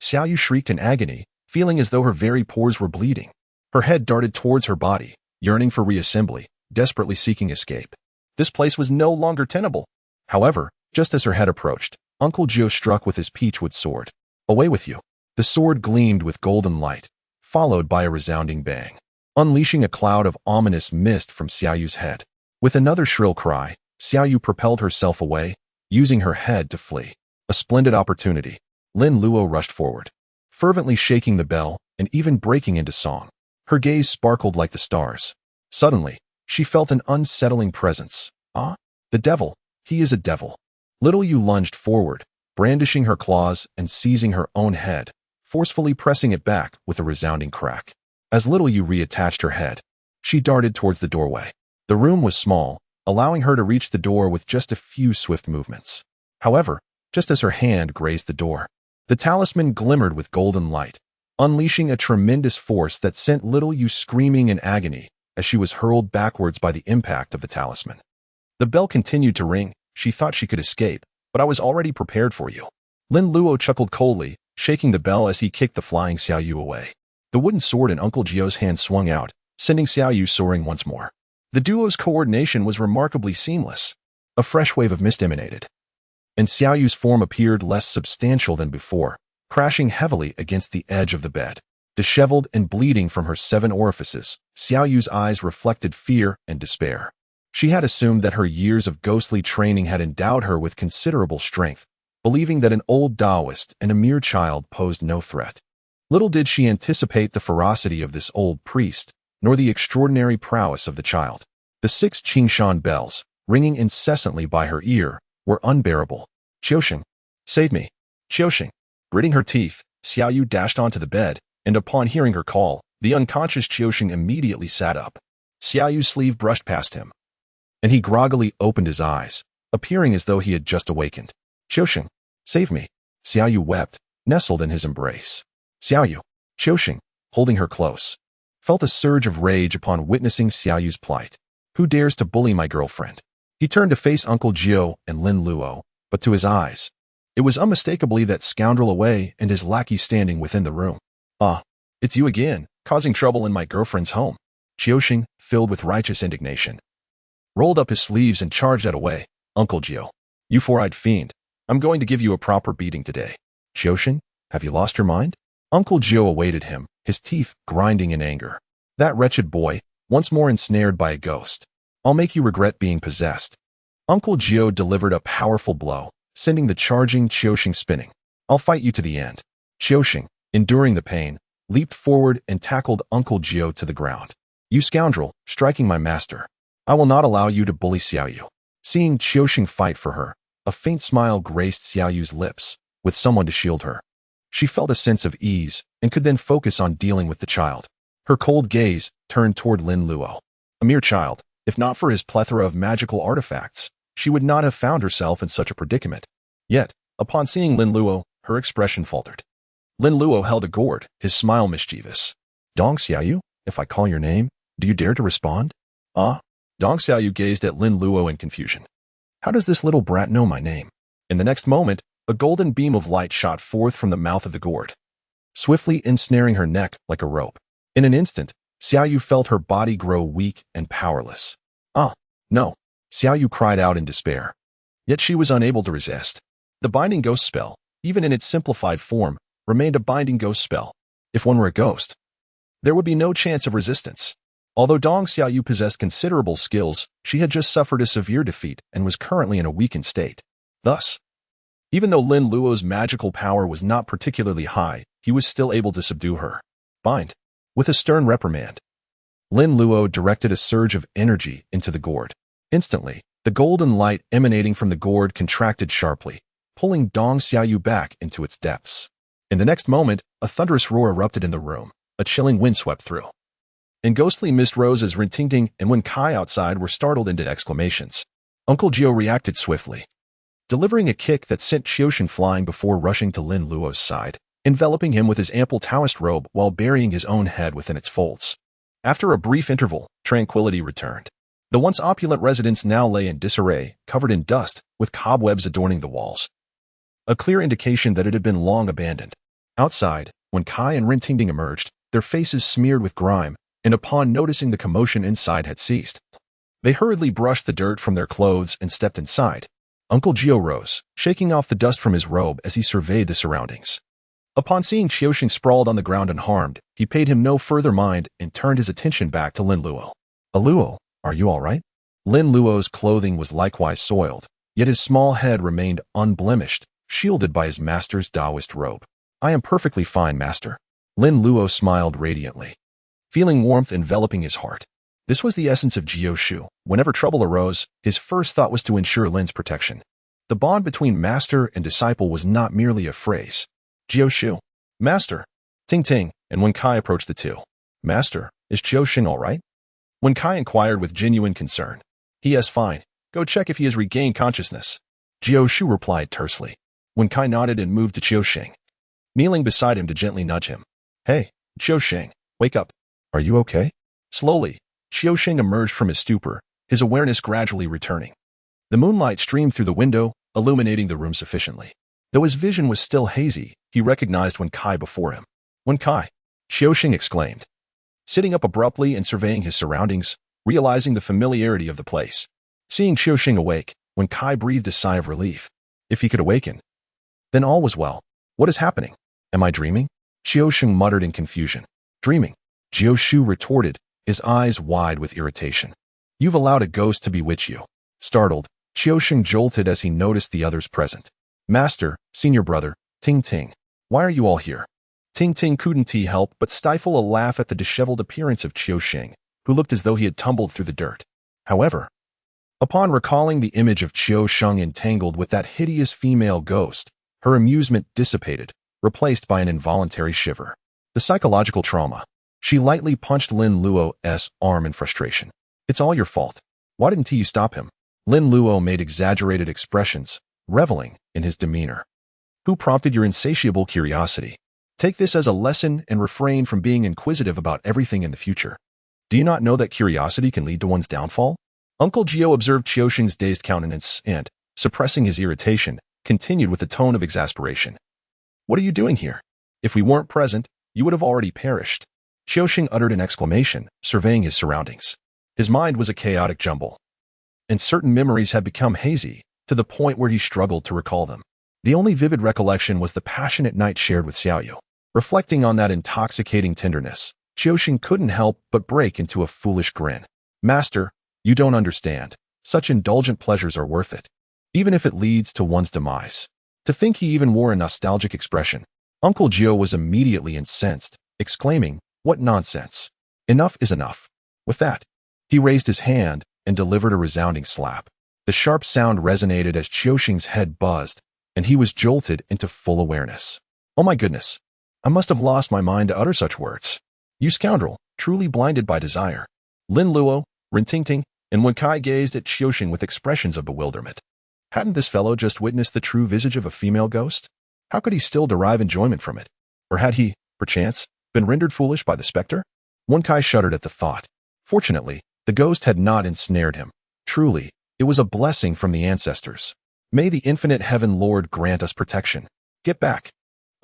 Xiaoyu shrieked in agony, feeling as though her very pores were bleeding. Her head darted towards her body, yearning for reassembly, desperately seeking escape. This place was no longer tenable. However, just as her head approached, Uncle Jiu struck with his peachwood sword. "Away with you." The sword gleamed with golden light, followed by a resounding bang, unleashing a cloud of ominous mist from Xiaoyu's head. With another shrill cry, Xiaoyu propelled herself away, using her head to flee. A splendid opportunity. Lin Luo rushed forward, fervently shaking the bell and even breaking into song. Her gaze sparkled like the stars. Suddenly, she felt an unsettling presence. Ah, the devil. He is a devil. Little Yu lunged forward, brandishing her claws and seizing her own head, forcefully pressing it back with a resounding crack. As Little Yu reattached her head, she darted towards the doorway. The room was small, allowing her to reach the door with just a few swift movements. However, just as her hand grazed the door, the talisman glimmered with golden light, unleashing a tremendous force that sent Little Yu screaming in agony as she was hurled backwards by the impact of the talisman. The bell continued to ring. She thought she could escape, but I was already prepared for you. Lin Luo chuckled coldly, shaking the bell as he kicked the flying Xiao Yu away. The wooden sword in Uncle Jiu's hand swung out, sending Xiao Yu soaring once more. The duo's coordination was remarkably seamless. A fresh wave of mist emanated, and Xiao Yu's form appeared less substantial than before, crashing heavily against the edge of the bed. Disheveled and bleeding from her 7 orifices, Xiao Yu's eyes reflected fear and despair. She had assumed that her years of ghostly training had endowed her with considerable strength, believing that an old Taoist and a mere child posed no threat. Little did she anticipate the ferocity of this old priest, nor the extraordinary prowess of the child. The 6 Qingshan bells, ringing incessantly by her ear, were unbearable. Qiusheng, save me. Qiusheng. Gritting her teeth, Xiao Yu dashed onto the bed, and upon hearing her call, the unconscious Qiusheng immediately sat up. Xiao Yu's sleeve brushed past him, and he groggily opened his eyes, appearing as though he had just awakened. Qiusheng, save me. Xiao Yu wept, nestled in his embrace. Xiao Yu, Qiusheng, holding her close, felt a surge of rage upon witnessing Xiao Yu's plight. Who dares to bully my girlfriend? He turned to face Uncle Jiu and Lin Luo, but to his eyes, it was unmistakably that scoundrel away and his lackey standing within the room. Ah, it's you again, causing trouble in my girlfriend's home. Qiusheng, filled with righteous indignation, rolled up his sleeves and charged at away. Uncle Jiu, you four-eyed fiend, I'm going to give you a proper beating today. Qiusheng, have you lost your mind? Uncle Jiu awaited him, his teeth grinding in anger. That wretched boy, once more ensnared by a ghost. I'll make you regret being possessed. Uncle Jiu delivered a powerful blow, sending the charging Qiusheng spinning. I'll fight you to the end. Qiusheng, enduring the pain, leaped forward and tackled Uncle Jiu to the ground. You scoundrel, striking my master. I will not allow you to bully Xiao Yu. Seeing Qiusheng fight for her, a faint smile graced Xiao Yu's lips, with someone to shield her. She felt a sense of ease and could then focus on dealing with the child. Her cold gaze turned toward Lin Luo. A mere child, if not for his plethora of magical artifacts, she would not have found herself in such a predicament. Yet, upon seeing Lin Luo, her expression faltered. Lin Luo held a gourd, his smile mischievous. Dong Xiao Yu, if I call your name, do you dare to respond? Ah? Dong Xiao Yu gazed at Lin Luo in confusion. How does this little brat know my name? In the next moment, a golden beam of light shot forth from the mouth of the gourd, swiftly ensnaring her neck like a rope. In an instant, Xiao Yu felt her body grow weak and powerless. Ah, no, Xiao Yu cried out in despair. Yet she was unable to resist. The binding ghost spell, even in its simplified form, remained a binding ghost spell. If one were a ghost, there would be no chance of resistance. Although Dong Xiao Yu possessed considerable skills, she had just suffered a severe defeat and was currently in a weakened state. Thus, even though Lin Luo's magical power was not particularly high, he was still able to subdue her. Bind. With a stern reprimand, Lin Luo directed a surge of energy into the gourd. Instantly, the golden light emanating from the gourd contracted sharply, pulling Dong Xiao Yu back into its depths. In the next moment, a thunderous roar erupted in the room. A chilling wind swept through, and ghostly mist rose as Rintingting and Wen Kai outside were startled into exclamations. Uncle Jiu reacted swiftly, delivering a kick that sent Qiusheng flying before rushing to Lin Luo's side, enveloping him with his ample Taoist robe while burying his own head within its folds. After a brief interval, tranquility returned. The once opulent residence now lay in disarray, covered in dust, with cobwebs adorning the walls. A clear indication that it had been long abandoned. Outside, when Kai and Rintingting emerged, their faces smeared with grime, and upon noticing the commotion inside had ceased, they hurriedly brushed the dirt from their clothes and stepped inside. Uncle Jiu rose, shaking off the dust from his robe as he surveyed the surroundings. Upon seeing Qiusheng sprawled on the ground unharmed, he paid him no further mind and turned his attention back to Lin Luo. Luo, are you all right? Lin Luo's clothing was likewise soiled, yet his small head remained unblemished, shielded by his master's Taoist robe. "I am perfectly fine, master." Lin Luo smiled radiantly, feeling warmth enveloping his heart. This was the essence of Jiu Shu. Whenever trouble arose, his first thought was to ensure Lin's protection. The bond between master and disciple was not merely a phrase. "Jiu Shu, master." Ting Ting and Wen Kai approached the two. "Master, is Jiu Xing all right?" Wen Kai inquired with genuine concern. "He is fine. Go check if he has regained consciousness." Jiu Shu replied tersely. Wen Kai nodded and moved to Jiu Xing, kneeling beside him to gently nudge him. "Hey, Jiu Xing, wake up. Are you okay?" Slowly, Jiu Xing emerged from his stupor, his awareness gradually returning. The moonlight streamed through the window, illuminating the room sufficiently. Though his vision was still hazy, he recognized Wen Kai before him. "Wen Kai!" Jiu Xing exclaimed, sitting up abruptly and surveying his surroundings, realizing the familiarity of the place. Seeing Jiu Xing awake, Wen Kai breathed a sigh of relief. If he could awaken, then all was well. "What is happening? Am I dreaming?" Jiu Xing muttered in confusion. "Dreaming?" Jiu Shu retorted, his eyes wide with irritation. "You've allowed a ghost to bewitch you." Startled, Jiu Xing jolted as he noticed the others present. "Master, senior brother, Ting Ting, why are you all here?" Ting Ting couldn't help but stifle a laugh at the disheveled appearance of Jiu Xing, who looked as though he had tumbled through the dirt. However, upon recalling the image of Jiu Xing entangled with that hideous female ghost, her amusement dissipated, replaced by an involuntary shiver. The psychological trauma. She lightly punched Lin Luo's arm in frustration. "It's all your fault. Why didn't you stop him?" Lin Luo made exaggerated expressions, reveling in his demeanor. "Who prompted your insatiable curiosity? Take this as a lesson and refrain from being inquisitive about everything in the future. Do you not know that curiosity can lead to one's downfall?" Uncle Jiu observed Jiu Xing's dazed countenance and, suppressing his irritation, continued with a tone of exasperation. "What are you doing here? If we weren't present, you would have already perished." Jiu Xing uttered an exclamation, surveying his surroundings. His mind was a chaotic jumble, and certain memories had become hazy, to the point where he struggled to recall them. The only vivid recollection was the passionate night shared with Xiaoyu. Reflecting on that intoxicating tenderness, Jiu Xing couldn't help but break into a foolish grin. "Master, you don't understand. Such indulgent pleasures are worth it, even if it leads to one's demise." To think he even wore a nostalgic expression. Uncle Jiu was immediately incensed, exclaiming, "What nonsense! Enough is enough." With that, he raised his hand and delivered a resounding slap. The sharp sound resonated as Jiu Xing's head buzzed, and he was jolted into full awareness. "Oh my goodness! I must have lost my mind to utter such words. You scoundrel, truly blinded by desire." Lin Luo, Ren Tingting, and Wen Kai gazed at Jiu Xing with expressions of bewilderment. Hadn't this fellow just witnessed the true visage of a female ghost? How could he still derive enjoyment from it? Or had he, perchance, been rendered foolish by the specter? Wen Kai shuddered at the thought. Fortunately, the ghost had not ensnared him. Truly, it was a blessing from the ancestors. May the infinite heaven lord grant us protection. Get back.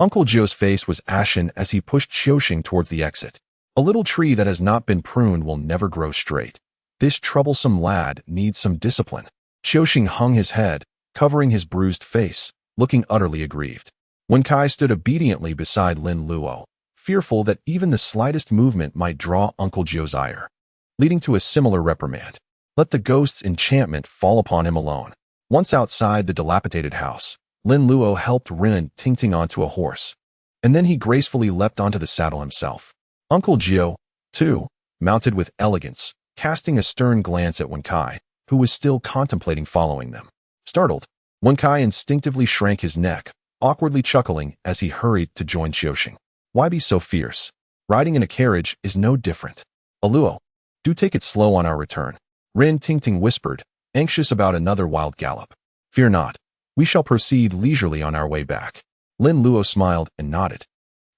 Uncle Jiu's face was ashen as he pushed Jiu Xing towards the exit. A little tree that has not been pruned will never grow straight. This troublesome lad needs some discipline. Jiu Xing hung his head, covering his bruised face, looking utterly aggrieved. Wen Kai stood obediently beside Lin Luo, fearful that even the slightest movement might draw Uncle Jiu's ire, leading to a similar reprimand. Let the ghost's enchantment fall upon him alone. Once outside the dilapidated house, Lin Luo helped Ren Tingting onto a horse, and then he gracefully leapt onto the saddle himself. Uncle Jiu, too, mounted with elegance, casting a stern glance at Wen Kai, who was still contemplating following them. Startled, Wen Kai instinctively shrank his neck, awkwardly chuckling as he hurried to join Jiu Xing. Why be so fierce? Riding in a carriage is no different. Luo, do take it slow on our return. Ren Tingting whispered, anxious about another wild gallop. Fear not. We shall proceed leisurely on our way back. Lin Luo smiled and nodded.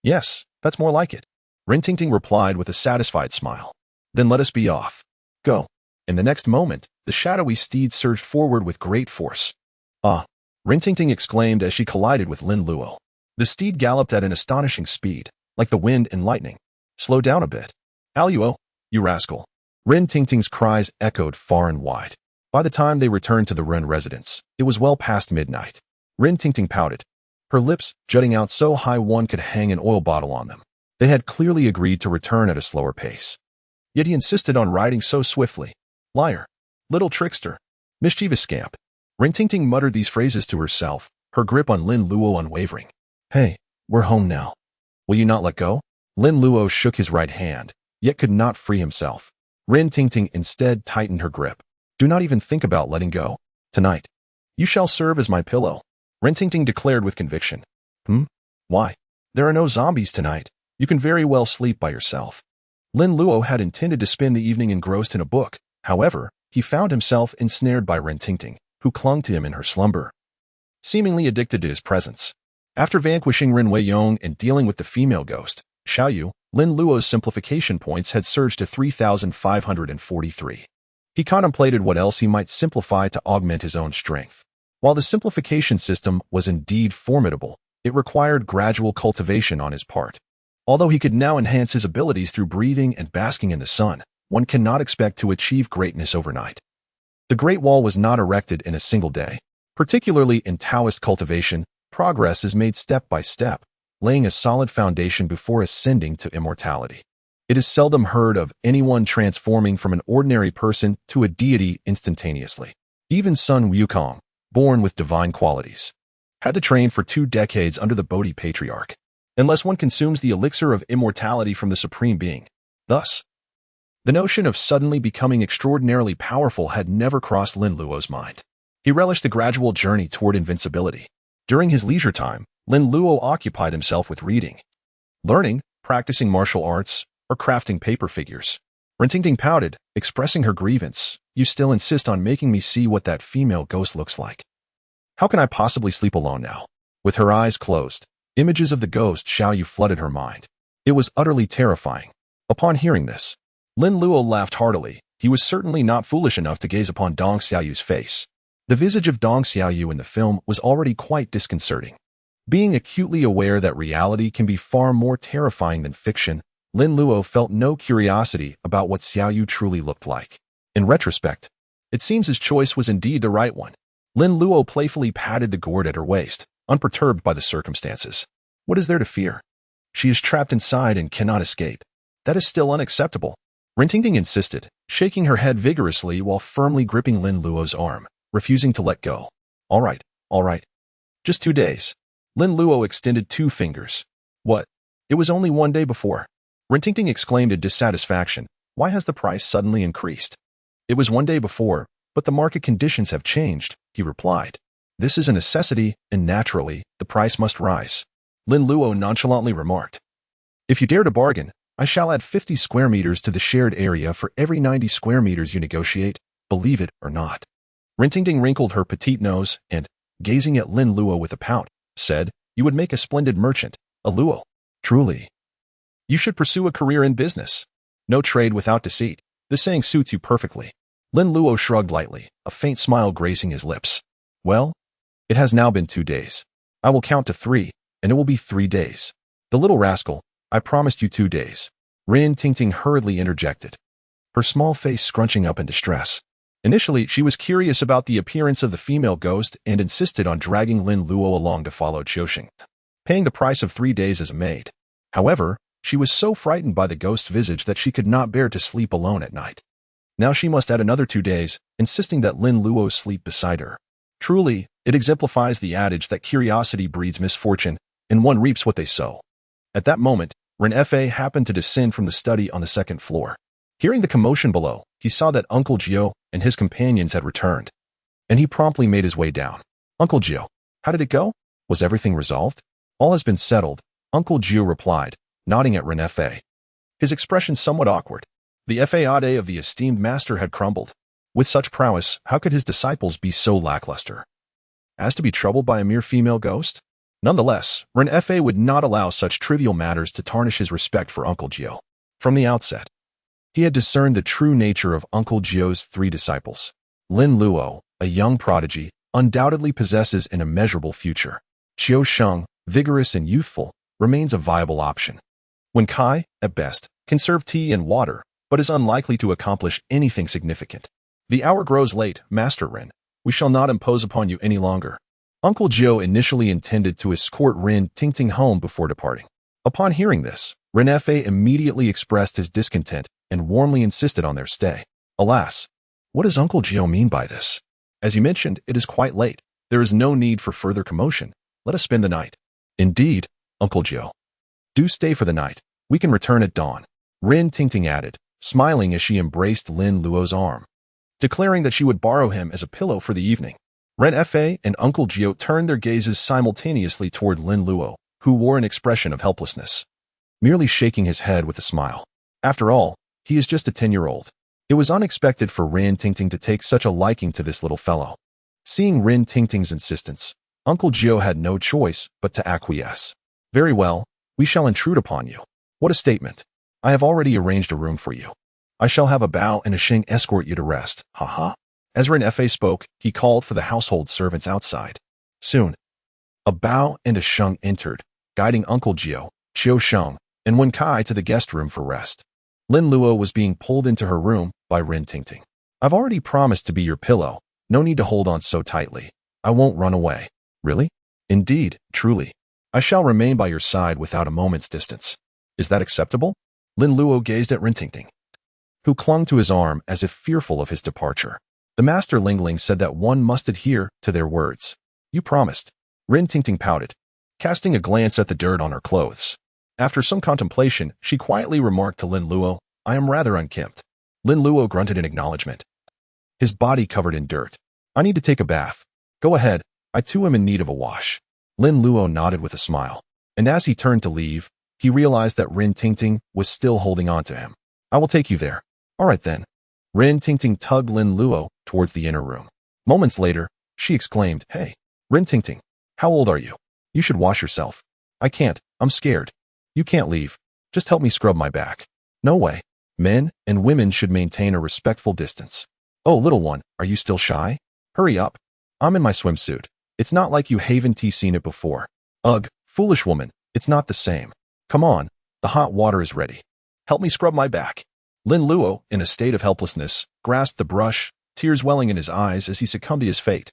Yes, that's more like it. Ren Tingting replied with a satisfied smile. Then let us be off. Go. In the next moment, the shadowy steed surged forward with great force. Ah! Ren Tingting exclaimed as she collided with Lin Luo. The steed galloped at an astonishing speed, like the wind and lightning. Slow down a bit. Luo, you rascal. Ren Tingting's cries echoed far and wide. By the time they returned to the Ren residence, it was well past midnight. Ren Tingting pouted, her lips jutting out so high one could hang an oil bottle on them. They had clearly agreed to return at a slower pace. Yet he insisted on riding so swiftly. Liar. Little trickster. Mischievous scamp. Rin Tingting muttered these phrases to herself, her grip on Lin Luo unwavering. Hey, we're home now. Will you not let go? Lin Luo shook his right hand, yet could not free himself. Rin Tingting instead tightened her grip. Do not even think about letting go. Tonight, you shall serve as my pillow, Rin Tingting declared with conviction. Why? There are no zombies tonight. You can very well sleep by yourself. Lin Luo had intended to spend the evening engrossed in a book. However, he found himself ensnared by Rin Tingting, who clung to him in her slumber, seemingly addicted to his presence. After vanquishing Rin Weiyong and dealing with the female ghost, Xiaoyu, Lin Luo's simplification points had surged to 3,543. He contemplated what else he might simplify to augment his own strength. While the simplification system was indeed formidable, it required gradual cultivation on his part. Although he could now enhance his abilities through breathing and basking in the sun, one cannot expect to achieve greatness overnight. The Great Wall was not erected in a single day. Particularly in Taoist cultivation, progress is made step by step, laying a solid foundation before ascending to immortality. It is seldom heard of anyone transforming from an ordinary person to a deity instantaneously. Even Sun Wukong, born with divine qualities, had to train for 2 decades under the Bodhi Patriarch, unless one consumes the elixir of immortality from the Supreme Being. Thus, the notion of suddenly becoming extraordinarily powerful had never crossed Lin Luo's mind. He relished the gradual journey toward invincibility. During his leisure time, Lin Luo occupied himself with reading, learning, practicing martial arts, or crafting paper figures. Rin Tingting pouted, expressing her grievance. You still insist on making me see what that female ghost looks like. How can I possibly sleep alone now? With her eyes closed, images of the ghost Xiaoyu flooded her mind. It was utterly terrifying. Upon hearing this, Lin Luo laughed heartily. He was certainly not foolish enough to gaze upon Dong Xiaoyu's face. The visage of Dong Xiaoyu in the film was already quite disconcerting. Being acutely aware that reality can be far more terrifying than fiction, Lin Luo felt no curiosity about what Xiaoyu truly looked like. In retrospect, it seems his choice was indeed the right one. Lin Luo playfully patted the gourd at her waist, unperturbed by the circumstances. What is there to fear? She is trapped inside and cannot escape. That is still unacceptable. Rin Tingting insisted, shaking her head vigorously while firmly gripping Lin Luo's arm, refusing to let go. All right. Just 2 days. Lin Luo extended 2 fingers. What? It was only 1 day before. Rin Tingting exclaimed in dissatisfaction. Why has the price suddenly increased? It was 1 day before, but the market conditions have changed, he replied. This is a necessity, and naturally, the price must rise. Lin Luo nonchalantly remarked. If you dare to bargain, I shall add 50 square meters to the shared area for every 90 square meters you negotiate, believe it or not. Rin Tingting wrinkled her petite nose and, gazing at Lin Luo with a pout, said, You would make a splendid merchant, a Luo. Truly. You should pursue a career in business. No trade without deceit. This saying suits you perfectly. Lin Luo shrugged lightly, a faint smile gracing his lips. Well, it has now been 2 days. I will count to 3, and it will be 3 days. The little rascal, I promised you 2 days. Rin Tingting hurriedly interjected, her small face scrunching up in distress. Initially, she was curious about the appearance of the female ghost and insisted on dragging Lin Luo along to follow Qiuxing, paying the price of 3 days as a maid. However, she was so frightened by the ghost's visage that she could not bear to sleep alone at night. Now she must add another 2 days, insisting that Lin Luo sleep beside her. Truly, it exemplifies the adage that curiosity breeds misfortune, and one reaps what they sow. At that moment, Ren Fa happened to descend from the study on the 2nd floor. Hearing the commotion below, he saw that Uncle Jiu and his companions had returned, and he promptly made his way down. Uncle Jiu, how did it go? Was everything resolved? All has been settled, Uncle Jiu replied, nodding at Ren Fa. His expression somewhat awkward. The faade of the esteemed master had crumbled. With such prowess, how could his disciples be so lackluster as to be troubled by a mere female ghost? Nonetheless, Ren Fa would not allow such trivial matters to tarnish his respect for Uncle Jiu. From the outset, he had discerned the true nature of Uncle Jiu's 3 disciples. Lin Luo, a young prodigy, undoubtedly possesses an immeasurable future. Qiusheng, vigorous and youthful, remains a viable option. Wen Kai, at best, can serve tea and water, but is unlikely to accomplish anything significant. The hour grows late, Master Ren. We shall not impose upon you any longer. Uncle Jiu initially intended to escort Rin Tingting home before departing. Upon hearing this, Ren Fa immediately expressed his discontent and warmly insisted on their stay. Alas, what does Uncle Jiu mean by this? As you mentioned, it is quite late. There is no need for further commotion. Let us spend the night. Indeed, Uncle Jiu. Do stay for the night. We can return at dawn. Rin Tingting added, smiling as she embraced Lin Luo's arm, declaring that she would borrow him as a pillow for the evening. Ren Fa and Uncle Jiu turned their gazes simultaneously toward Lin Luo, who wore an expression of helplessness, merely shaking his head with a smile. After all, he is just a 10-year-old. It was unexpected for Rin Tingting to take such a liking to this little fellow. Seeing Rin Tingting's insistence, Uncle Jiu had no choice but to acquiesce. Very well, we shall intrude upon you. What a statement. I have already arranged a room for you. I shall have a Bao and a Xing escort you to rest, haha. As Ren Fa spoke, he called for the household servants outside. Soon, a Bao and a Sheng entered, guiding Uncle Jiu, Qiu Sheng, and Wen Kai to the guest room for rest. Lin Luo was being pulled into her room by Rin Tingting. I've already promised to be your pillow. No need to hold on so tightly. I won't run away. Really? Indeed, truly. I shall remain by your side without a moment's distance. Is that acceptable? Lin Luo gazed at Rin Tingting, who clung to his arm as if fearful of his departure. The Master Lingling said that one must adhere to their words. You promised. Rin Tingting pouted, casting a glance at the dirt on her clothes. After some contemplation, she quietly remarked to Lin Luo, I am rather unkempt. Lin Luo grunted in acknowledgement, his body covered in dirt. I need to take a bath. Go ahead, I too am in need of a wash. Lin Luo nodded with a smile, and as he turned to leave, he realized that Rin Tingting was still holding on to him. I will take you there. All right then. Rin Tingting tugged Lin Luo towards the inner room. Moments later, she exclaimed, Hey, Rin Tingting, how old are you? You should wash yourself. I can't, I'm scared. You can't leave. Just help me scrub my back. No way. Men and women should maintain a respectful distance. Oh, little one, are you still shy? Hurry up. I'm in my swimsuit. It's not like you haven't seen it before. Ugh, foolish woman, it's not the same. Come on, the hot water is ready. Help me scrub my back. Lin Luo, in a state of helplessness, grasped the brush, tears welling in his eyes as he succumbed to his fate.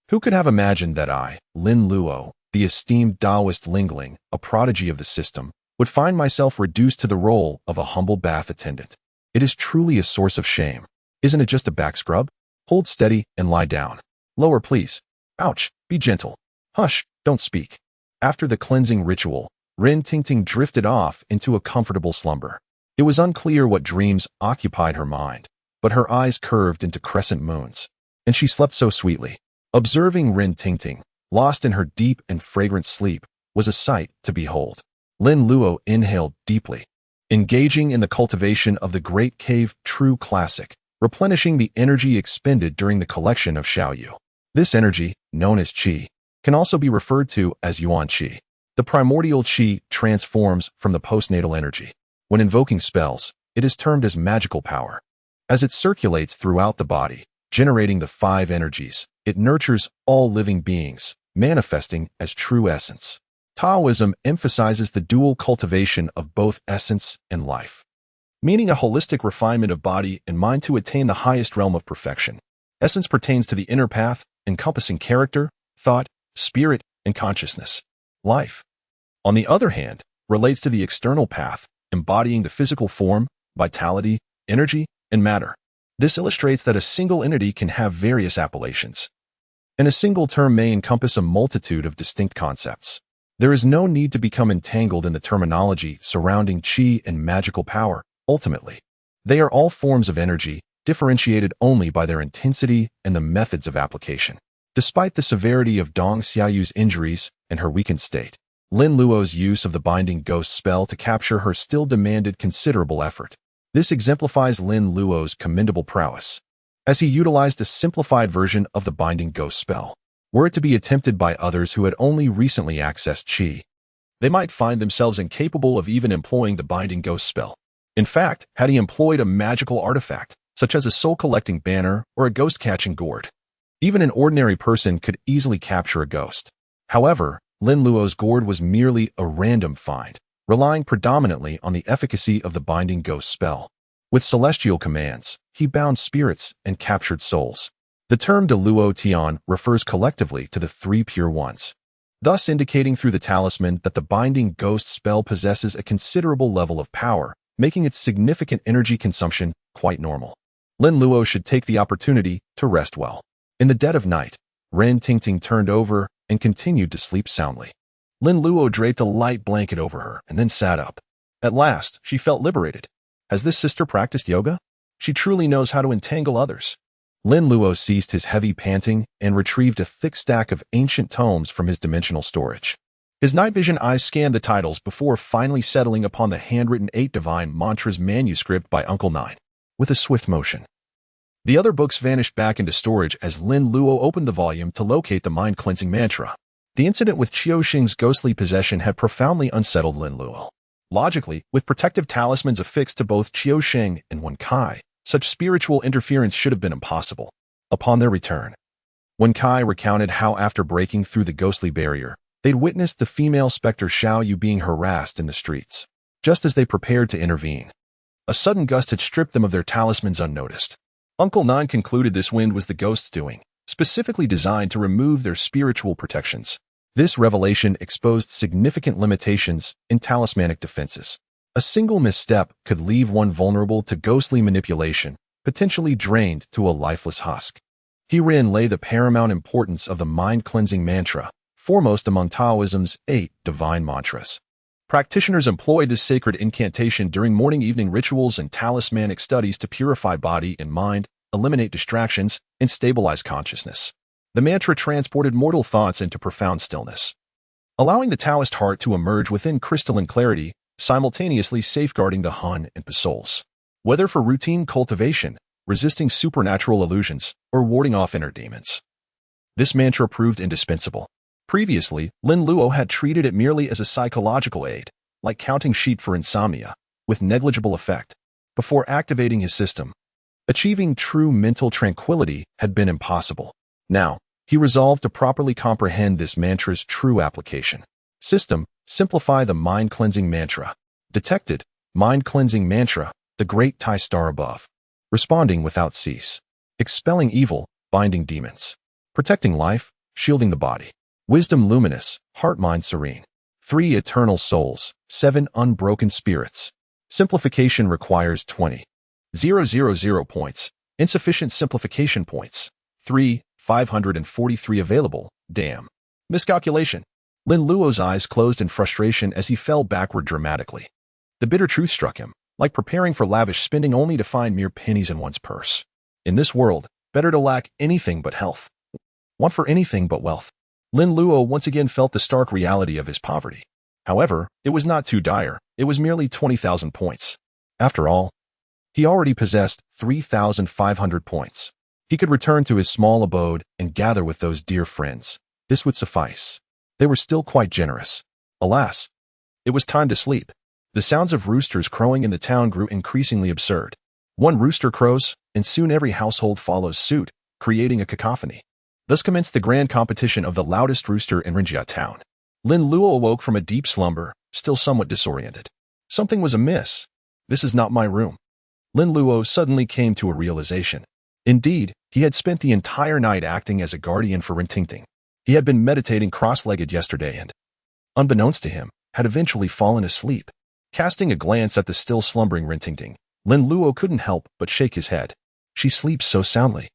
Who could have imagined that I, Lin Luo, the esteemed Taoist Lingling, a prodigy of the system, would find myself reduced to the role of a humble bath attendant? It is truly a source of shame. Isn't it just a back scrub? Hold steady and lie down. Lower, please. Ouch, be gentle. Hush, don't speak. After the cleansing ritual, Rin Tingting drifted off into a comfortable slumber. It was unclear what dreams occupied her mind, but her eyes curved into crescent moons, and she slept so sweetly. Observing Rin Tingting, lost in her deep and fragrant sleep, was a sight to behold. Lin Luo inhaled deeply, engaging in the cultivation of the Great Cave True Classic, replenishing the energy expended during the collection of Xiaoyu. This energy, known as qi, can also be referred to as yuan qi. The primordial qi transforms from the postnatal energy. When invoking spells, it is termed as magical power. As it circulates throughout the body, generating the 5 energies, it nurtures all living beings, manifesting as true essence. Taoism emphasizes the dual cultivation of both essence and life, meaning a holistic refinement of body and mind to attain the highest realm of perfection. Essence pertains to the inner path, encompassing character, thought, spirit, and consciousness. Life, on the other hand, relates to the external path, embodying the physical form, vitality, energy, and matter. This illustrates that a single entity can have various appellations, and a single term may encompass a multitude of distinct concepts. There is no need to become entangled in the terminology surrounding qi and magical power. Ultimately, they are all forms of energy, differentiated only by their intensity and the methods of application. Despite the severity of Dong Xiaoyu's injuries and her weakened state, Lin Luo's use of the Binding Ghost spell to capture her still demanded considerable effort. This exemplifies Lin Luo's commendable prowess, as he utilized a simplified version of the Binding Ghost spell. Were it to be attempted by others who had only recently accessed qi, they might find themselves incapable of even employing the Binding Ghost spell. In fact, had he employed a magical artifact, such as a soul-collecting banner or a ghost-catching gourd, even an ordinary person could easily capture a ghost. However, Lin Luo's gourd was merely a random find, relying predominantly on the efficacy of the Binding Ghost spell. With celestial commands, he bound spirits and captured souls. The term de Luo Tian refers collectively to the 3 pure ones, thus indicating through the talisman that the Binding Ghost spell possesses a considerable level of power, making its significant energy consumption quite normal. Lin Luo should take the opportunity to rest well. In the dead of night, Ren Tingting turned over and continued to sleep soundly. Lin Luo draped a light blanket over her and then sat up. At last, she felt liberated. Has this sister practiced yoga? She truly knows how to entangle others. Lin Luo ceased his heavy panting and retrieved a thick stack of ancient tomes from his dimensional storage. His night vision eyes scanned the titles before finally settling upon the handwritten 8 Divine Mantras manuscript by Uncle Nine. With a swift motion, the other books vanished back into storage as Lin Luo opened the volume to locate the mind-cleansing mantra. The incident with Qiu Xing's ghostly possession had profoundly unsettled Lin Luo. Logically, with protective talismans affixed to both Qiu Xing and Wen Kai, such spiritual interference should have been impossible. Upon their return, Wen Kai recounted how after breaking through the ghostly barrier, they'd witnessed the female specter Xiao Yu being harassed in the streets. Just as they prepared to intervene, a sudden gust had stripped them of their talismans unnoticed. Uncle Nine concluded this wind was the ghost's doing, specifically designed to remove their spiritual protections. This revelation exposed significant limitations in talismanic defenses. A single misstep could leave one vulnerable to ghostly manipulation, potentially drained to a lifeless husk. Herein lay the paramount importance of the mind-cleansing mantra, foremost among Taoism's 8 divine mantras. Practitioners employ this sacred incantation during morning-evening rituals and talismanic studies to purify body and mind, eliminate distractions, and stabilize consciousness. The mantra transported mortal thoughts into profound stillness, allowing the Taoist heart to emerge within crystalline clarity, simultaneously safeguarding the Hun and souls. Whether for routine cultivation, resisting supernatural illusions, or warding off inner demons, this mantra proved indispensable. Previously, Lin Luo had treated it merely as a psychological aid, like counting sheep for insomnia, with negligible effect. Before activating his system, achieving true mental tranquility had been impossible. Now, he resolved to properly comprehend this mantra's true application. System, simplify the mind-cleansing mantra. Detected, mind-cleansing mantra, the great Tai star above. Responding without cease. Expelling evil, binding demons. Protecting life, shielding the body. Wisdom luminous, heart-mind serene. 3 eternal souls, 7 unbroken spirits. Simplification requires 20,000 points. Insufficient simplification points. 543 available. Damn. Miscalculation. Lin Luo's eyes closed in frustration as he fell backward dramatically. The bitter truth struck him, like preparing for lavish spending only to find mere pennies in one's purse. In this world, better to lack anything but health. Want for anything but wealth. Lin Luo once again felt the stark reality of his poverty. However, it was not too dire. It was merely 20,000 points. After all, he already possessed 3,500 points. He could return to his small abode and gather with those dear friends. This would suffice. They were still quite generous. Alas, it was time to sleep. The sounds of roosters crowing in the town grew increasingly absurd. One rooster crows, and soon every household follows suit, creating a cacophony. Thus commenced the grand competition of the loudest rooster in Rinjia town. Lin Luo awoke from a deep slumber, still somewhat disoriented. Something was amiss. This is not my room. Lin Luo suddenly came to a realization. Indeed, he had spent the entire night acting as a guardian for Ren Tingting. He had been meditating cross-legged yesterday and, unbeknownst to him, had eventually fallen asleep. Casting a glance at the still slumbering Ren Tingting, Lin Luo couldn't help but shake his head. She sleeps so soundly.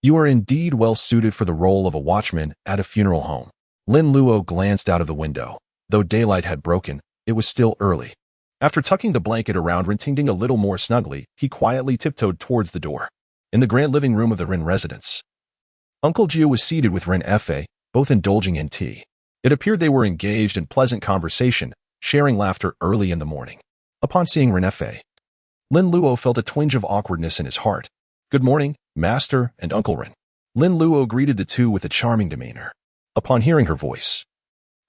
You are indeed well suited for the role of a watchman at a funeral home. Lin Luo glanced out of the window. Though daylight had broken, it was still early. After tucking the blanket around Ren Tingting a little more snugly, he quietly tiptoed towards the door. In the grand living room of the Ren residence, Uncle Jiu was seated with Ren Fa, both indulging in tea. It appeared they were engaged in pleasant conversation, sharing laughter early in the morning. Upon seeing Ren Fa, Lin Luo felt a twinge of awkwardness in his heart. Good morning, Master and Uncle Ren. Lin Luo greeted the two with a charming demeanor. Upon hearing her voice,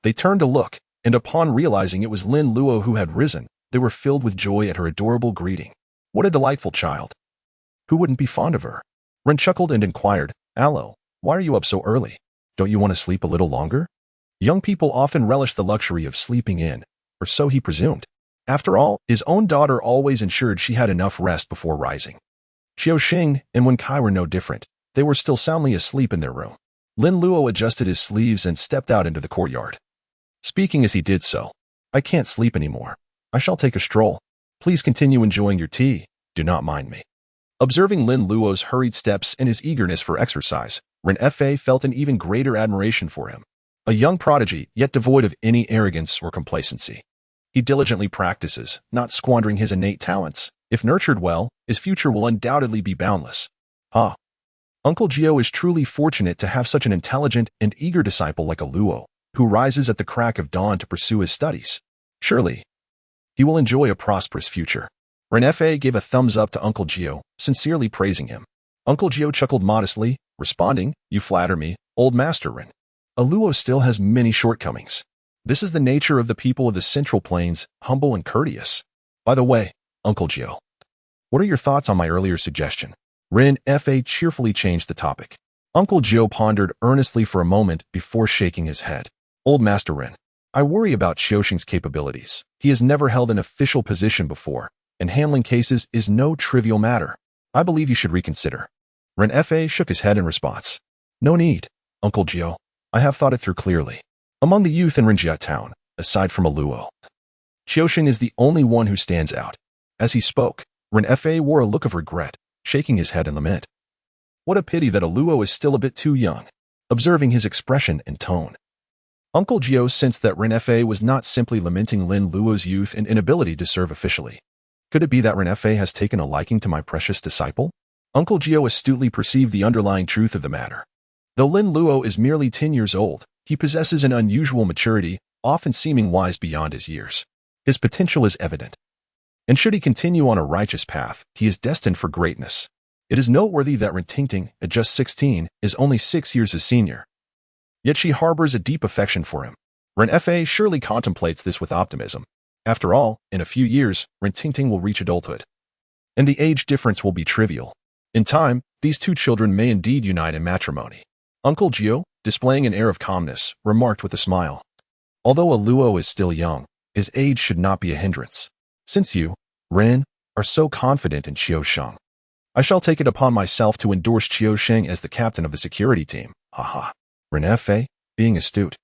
they turned to look, and upon realizing it was Lin Luo who had risen, they were filled with joy at her adorable greeting. What a delightful child. Who wouldn't be fond of her? Ren chuckled and inquired, Allo, why are you up so early? Don't you want to sleep a little longer? Young people often relish the luxury of sleeping in, or so he presumed. After all, his own daughter always ensured she had enough rest before rising. Qiu Xing and Wen Kai were no different. They were still soundly asleep in their room. Lin Luo adjusted his sleeves and stepped out into the courtyard. Speaking as he did so, I can't sleep anymore. I shall take a stroll. Please continue enjoying your tea. Do not mind me. Observing Lin Luo's hurried steps and his eagerness for exercise, Ren Fa felt an even greater admiration for him. A young prodigy, yet devoid of any arrogance or complacency. He diligently practices, not squandering his innate talents. If nurtured well, his future will undoubtedly be boundless. Ah, Uncle Jiu is truly fortunate to have such an intelligent and eager disciple like a Luo, who rises at the crack of dawn to pursue his studies. Surely, he will enjoy a prosperous future. Ren Fa gave a thumbs up to Uncle Jiu, sincerely praising him. Uncle Jiu chuckled modestly, responding, "You flatter me, old Master Ren. A Luo still has many shortcomings. This is the nature of the people of the Central Plains, humble and courteous. By the way, Uncle Jiu, what are your thoughts on my earlier suggestion?" Ren Fa cheerfully changed the topic. Uncle Jiu pondered earnestly for a moment before shaking his head. "Old Master Ren, I worry about Qiuxing's capabilities. He has never held an official position before, and handling cases is no trivial matter. I believe you should reconsider." Ren Fa shook his head in response. "No need, Uncle Jiu. I have thought it through clearly. Among the youth in Renjia town, aside from a Luo, Qiuxing is the only one who stands out." As he spoke, Ren Fa wore a look of regret, shaking his head in lament. What a pity that a Luo is still a bit too young. Observing his expression and tone, Uncle Jiu sensed that Ren Fa was not simply lamenting Lin Luo's youth and inability to serve officially. Could it be that Ren Fa has taken a liking to my precious disciple? Uncle Jiu astutely perceived the underlying truth of the matter. Though Lin Luo is merely 10 years old, he possesses an unusual maturity, often seeming wise beyond his years. His potential is evident. And should he continue on a righteous path, he is destined for greatness. It is noteworthy that Ren Tingting, at just 16, is only 6 years his senior. Yet she harbors a deep affection for him. Ren Fa surely contemplates this with optimism. After all, in a few years, Ren Tingting will reach adulthood. And the age difference will be trivial. In time, these two children may indeed unite in matrimony. Uncle Jiu, displaying an air of calmness, remarked with a smile. Although a Luo is still young, his age should not be a hindrance. Since you, Ren, are so confident in Qiuxing, I shall take it upon myself to endorse Qiuxing as the captain of the security team. Haha. Ren Fa, being astute,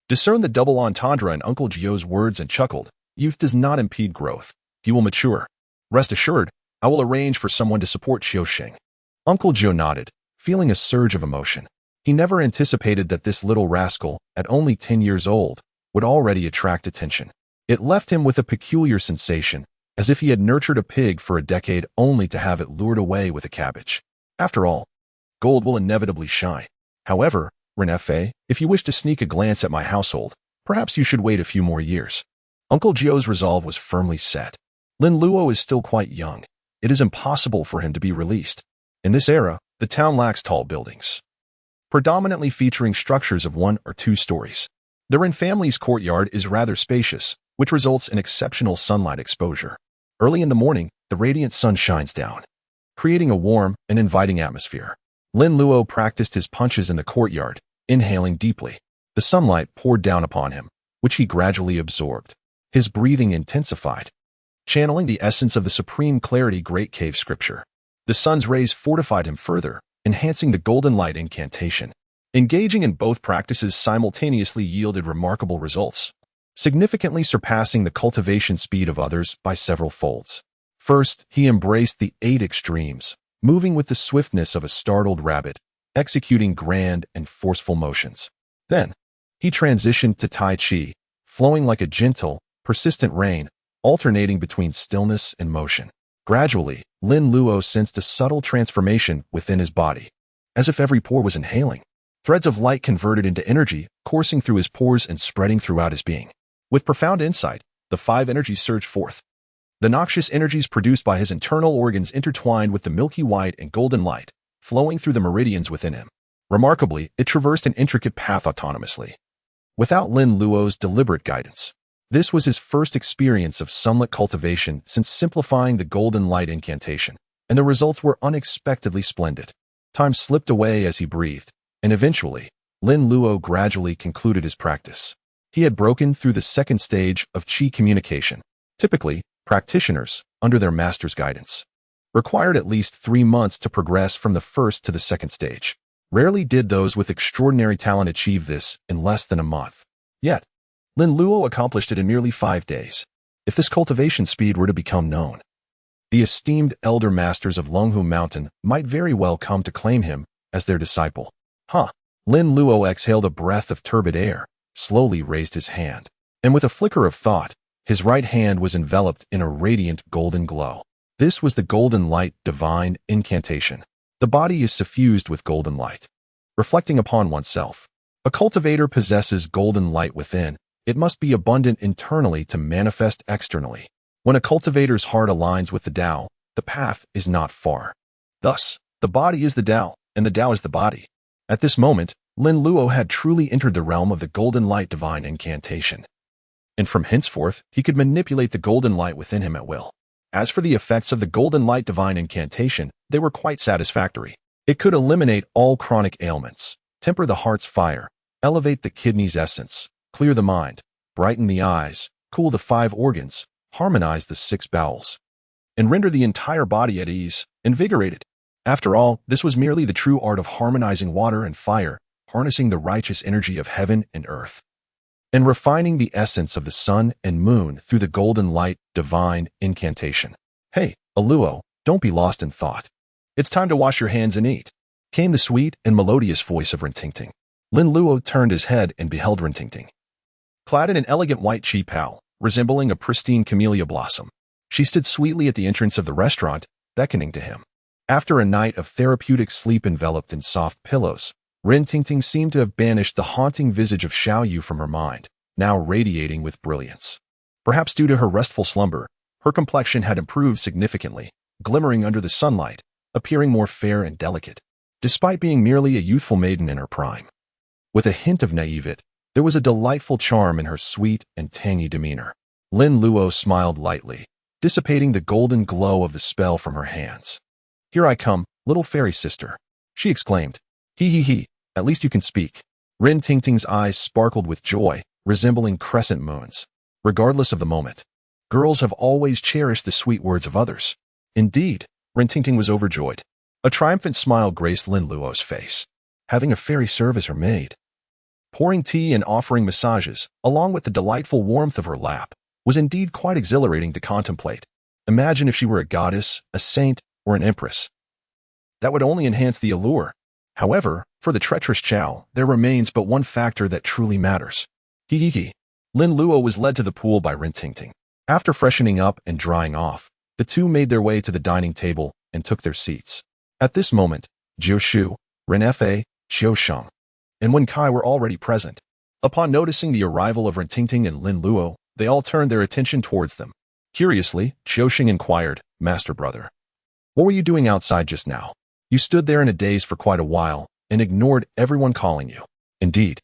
discerned the double entendre in Uncle Jiu's words and chuckled. Youth does not impede growth. He will mature. Rest assured, I will arrange for someone to support Qiuxing. Uncle Jiu nodded, feeling a surge of emotion. He never anticipated that this little rascal, at only 10 years old, would already attract attention. It left him with a peculiar sensation, as if he had nurtured a pig for a decade only to have it lured away with a cabbage. After all, gold will inevitably shine. However, Ren Fa, if you wish to sneak a glance at my household, perhaps you should wait a few more years. Uncle Jiu's resolve was firmly set. Lin Luo is still quite young. It is impossible for him to be released. In this era, the town lacks tall buildings, predominantly featuring structures of 1 or 2 stories. The Ren family's courtyard is rather spacious, which results in exceptional sunlight exposure. Early in the morning, the radiant sun shines down, creating a warm and inviting atmosphere. Lin Luo practiced his punches in the courtyard, inhaling deeply. The sunlight poured down upon him, which he gradually absorbed. His breathing intensified, channeling the essence of the supreme clarity Great Cave scripture. The sun's rays fortified him further, enhancing the golden light incantation. Engaging in both practices simultaneously yielded remarkable results, significantly surpassing the cultivation speed of others by several folds. First, he embraced the 8 extremes, moving with the swiftness of a startled rabbit, executing grand and forceful motions. Then, he transitioned to Tai Chi, flowing like a gentle, persistent rain, alternating between stillness and motion. Gradually, Lin Luo sensed a subtle transformation within his body, as if every pore was inhaling. Threads of light converted into energy, coursing through his pores and spreading throughout his being. With profound insight, the 5 energies surged forth. The noxious energies produced by his internal organs intertwined with the milky white and golden light, flowing through the meridians within him. Remarkably, it traversed an intricate path autonomously, without Lin Luo's deliberate guidance. This was his first experience of sunlit cultivation since simplifying the golden light incantation, and the results were unexpectedly splendid. Time slipped away as he breathed, and eventually, Lin Luo gradually concluded his practice. He had broken through the second stage of Qi communication. Typically, practitioners, under their master's guidance, required at least 3 months to progress from the first to the second stage. Rarely did those with extraordinary talent achieve this in less than a month. Yet, Lin Luo accomplished it in merely 5 days. If this cultivation speed were to become known, the esteemed elder masters of Longhu Mountain might very well come to claim him as their disciple. Huh. Lin Luo exhaled a breath of turbid air, slowly raised his hand. And with a flicker of thought, his right hand was enveloped in a radiant golden glow. This was the golden light divine incantation. The body is suffused with golden light. Reflecting upon oneself. A cultivator possesses golden light within. It must be abundant internally to manifest externally. When a cultivator's heart aligns with the Tao, the path is not far. Thus, the body is the Tao, and the Tao is the body. At this moment, Lin Luo had truly entered the realm of the golden light divine incantation. And from henceforth, he could manipulate the golden light within him at will. As for the effects of the golden light divine incantation, they were quite satisfactory. It could eliminate all chronic ailments, temper the heart's fire, elevate the kidney's essence, clear the mind, brighten the eyes, cool the 5 organs, harmonize the 6 bowels, and render the entire body at ease, invigorated. After all, this was merely the true art of harmonizing water and fire, harnessing the righteous energy of heaven and earth, and refining the essence of the sun and moon through the golden light divine incantation. Hey, Luo, don't be lost in thought. It's time to wash your hands and eat, came the sweet and melodious voice of Rintingting. Lin Luo turned his head and beheld Rintingting. Clad in an elegant white qipao, resembling a pristine camellia blossom, she stood sweetly at the entrance of the restaurant, beckoning to him. After a night of therapeutic sleep enveloped in soft pillows, Rintingting seemed to have banished the haunting visage of Xiaoyu from her mind, now radiating with brilliance. Perhaps due to her restful slumber, her complexion had improved significantly, glimmering under the sunlight, appearing more fair and delicate, despite being merely a youthful maiden in her prime. With a hint of naivete, there was a delightful charm in her sweet and tangy demeanor. Lin Luo smiled lightly, dissipating the golden glow of the spell from her hands. "Here I come, little fairy sister," she exclaimed. He, at least you can speak." Rintingting's eyes sparkled with joy, resembling crescent moons. Regardless of the moment, girls have always cherished the sweet words of others. Indeed, Rintingting was overjoyed. A triumphant smile graced Lin Luo's face. Having a fairy serve as her maid, pouring tea and offering massages, along with the delightful warmth of her lap, was indeed quite exhilarating to contemplate. Imagine if she were a goddess, a saint, or an empress. That would only enhance the allure. However, for the treacherous Chow, there remains but one factor that truly matters. Lin Luo was led to the pool by Rintingting. After freshening up and drying off, the two made their way to the dining table and took their seats. At this moment, Jiu Shu, Ren Fa, Qiu Sheng, and Wen Kai were already present. Upon noticing the arrival of Rintingting and Lin Luo, they all turned their attention towards them. Curiously, Qiu Sheng inquired, "Master brother, what were you doing outside just now? You stood there in a daze for quite a while and ignored everyone calling you." "Indeed,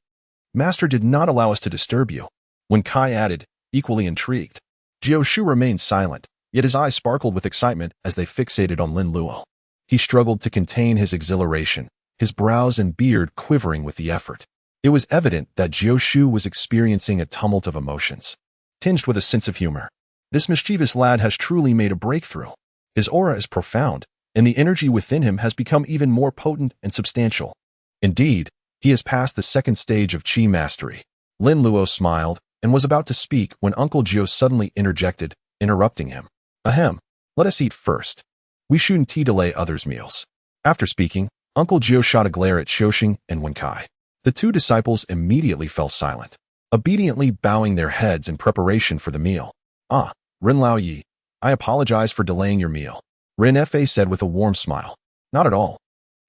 Master did not allow us to disturb you," Wen Kai added, equally intrigued. Jiu Shu remained silent, yet his eyes sparkled with excitement as they fixated on Lin Luo. He struggled to contain his exhilaration, his brows and beard quivering with the effort. It was evident that Jiu Shu was experiencing a tumult of emotions, tinged with a sense of humor. This mischievous lad has truly made a breakthrough. His aura is profound, and the energy within him has become even more potent and substantial. Indeed, he has passed the second stage of Qi mastery. Lin Luo smiled and was about to speak when Uncle Jiu suddenly interjected, interrupting him. "Ahem, let us eat first. We shouldn't delay others' meals." After speaking, Uncle Jiu shot a glare at Qiusheng and Wen Kai. The two disciples immediately fell silent, obediently bowing their heads in preparation for the meal. "Ah, Ren Lao Yi, I apologize for delaying your meal," Ren Fa said with a warm smile. "Not at all.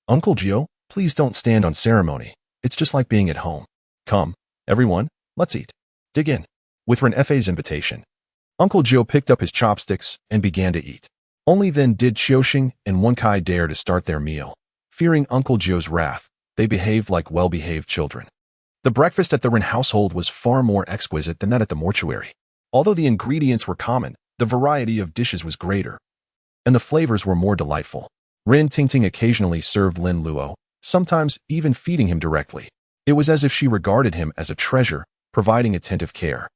Uncle Jiu, please don't stand on ceremony. It's just like being at home. Come, everyone, let's eat. Dig in." With Ren Fa's invitation, Uncle Jiu picked up his chopsticks and began to eat. Only then did Qiusheng and Wen Kai dare to start their meal. Fearing Uncle Jiu's wrath, they behaved like well-behaved children. The breakfast at the Ren household was far more exquisite than that at the mortuary. Although the ingredients were common, the variety of dishes was greater, and the flavors were more delightful. Rintingting occasionally served Lin Luo, sometimes even feeding him directly. It was as if she regarded him as a treasure, providing attentive care.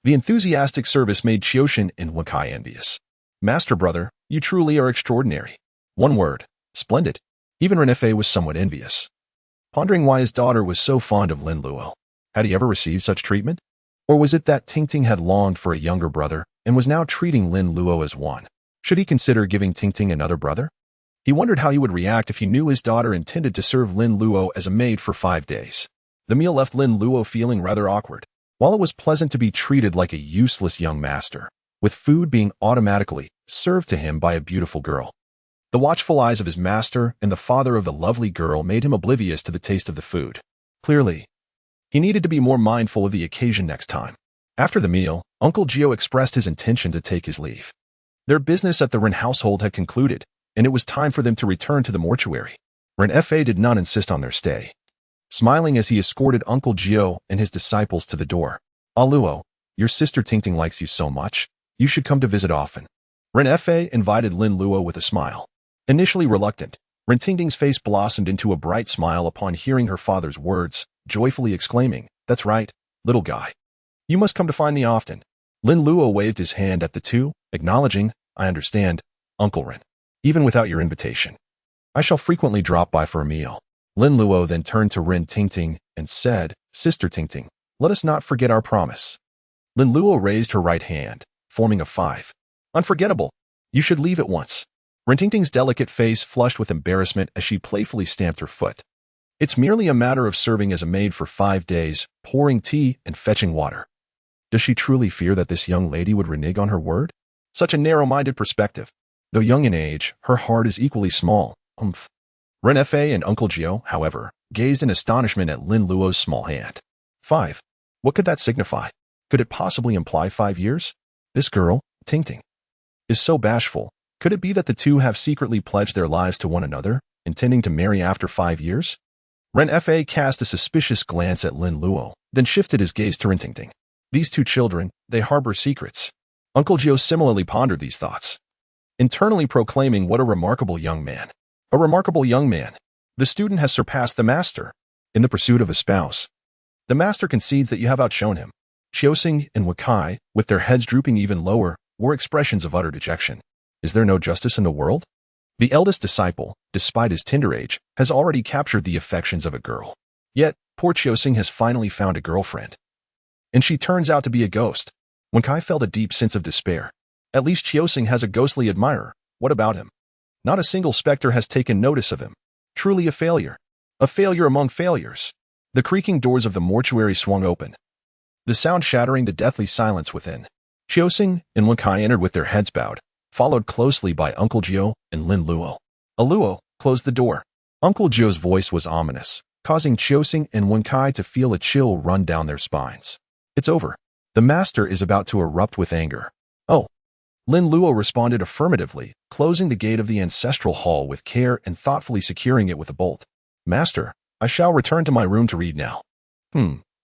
The enthusiastic service made Qiusheng and Wen Kai envious. "Master brother, you truly are extraordinary. One word, splendid." Even Ren Fa was somewhat envious, pondering why his daughter was so fond of Lin Luo. Had he ever received such treatment? Or was it that Tingting had longed for a younger brother and was now treating Lin Luo as one? Should he consider giving Tingting another brother? He wondered how he would react if he knew his daughter intended to serve Lin Luo as a maid for 5 days. The meal left Lin Luo feeling rather awkward. While it was pleasant to be treated like a useless young master, with food being automatically served to him by a beautiful girl. The watchful eyes of his master and the father of the lovely girl made him oblivious to the taste of the food. Clearly, he needed to be more mindful of the occasion next time. After the meal, Uncle Jiu expressed his intention to take his leave. Their business at the Ren household had concluded, and it was time for them to return to the mortuary. Ren Fa did not insist on their stay. Smiling as he escorted Uncle Jiu and his disciples to the door. Luo, your sister Tingting likes you so much, you should come to visit often. Ren Fa invited Lin Luo with a smile. Initially reluctant, Ren Tingting's face blossomed into a bright smile upon hearing her father's words, joyfully exclaiming, "That's right, little guy. You must come to find me often." Lin Luo waved his hand at the two, acknowledging, "I understand, Uncle Ren. Even without your invitation, I shall frequently drop by for a meal." Lin Luo then turned to Ren Tingting and said, "Sister Tingting, let us not forget our promise." Lin Luo raised her right hand, forming a 5. "Unforgettable. You should leave at once." Ren Tingting's delicate face flushed with embarrassment as she playfully stamped her foot. It's merely a matter of serving as a maid for 5 days, pouring tea and fetching water. Does she truly fear that this young lady would renege on her word? Such a narrow-minded perspective. Though young in age, her heart is equally small. Ren Fa and Uncle Jiu, however, gazed in astonishment at Lin Luo's small hand. 5. What could that signify? Could it possibly imply 5 years? This girl, Tingting, is so bashful. Could it be that the two have secretly pledged their lives to one another, intending to marry after 5 years? Ren Fa cast a suspicious glance at Lin Luo, then shifted his gaze to Ren Tingting. These two children, they harbor secrets. Uncle Jiu similarly pondered these thoughts, internally proclaiming, "What a remarkable young man. A remarkable young man. The student has surpassed the master. In the pursuit of a spouse, the master concedes that you have outshone him." Qiuxing and Wakai, with their heads drooping even lower, were expressions of utter dejection. Is there no justice in the world? The eldest disciple, despite his tender age, has already captured the affections of a girl. Yet, poor Qiuxing has finally found a girlfriend. And she turns out to be a ghost. Wakai felt a deep sense of despair. At least Qiuxing has a ghostly admirer. What about him? Not a single specter has taken notice of him. Truly a failure. A failure among failures. The creaking doors of the mortuary swung open, the sound shattering the deathly silence within. Qiuxing and Wakai entered with their heads bowed, followed closely by Uncle Jiu and Lin Luo. Luo closed the door. Uncle Jiu's voice was ominous, causing Qiuxing and Wakai to feel a chill run down their spines. It's over. The master is about to erupt with anger. Oh. Lin Luo responded affirmatively, closing the gate of the ancestral hall with care and thoughtfully securing it with a bolt. "Master, I shall return to my room to read now."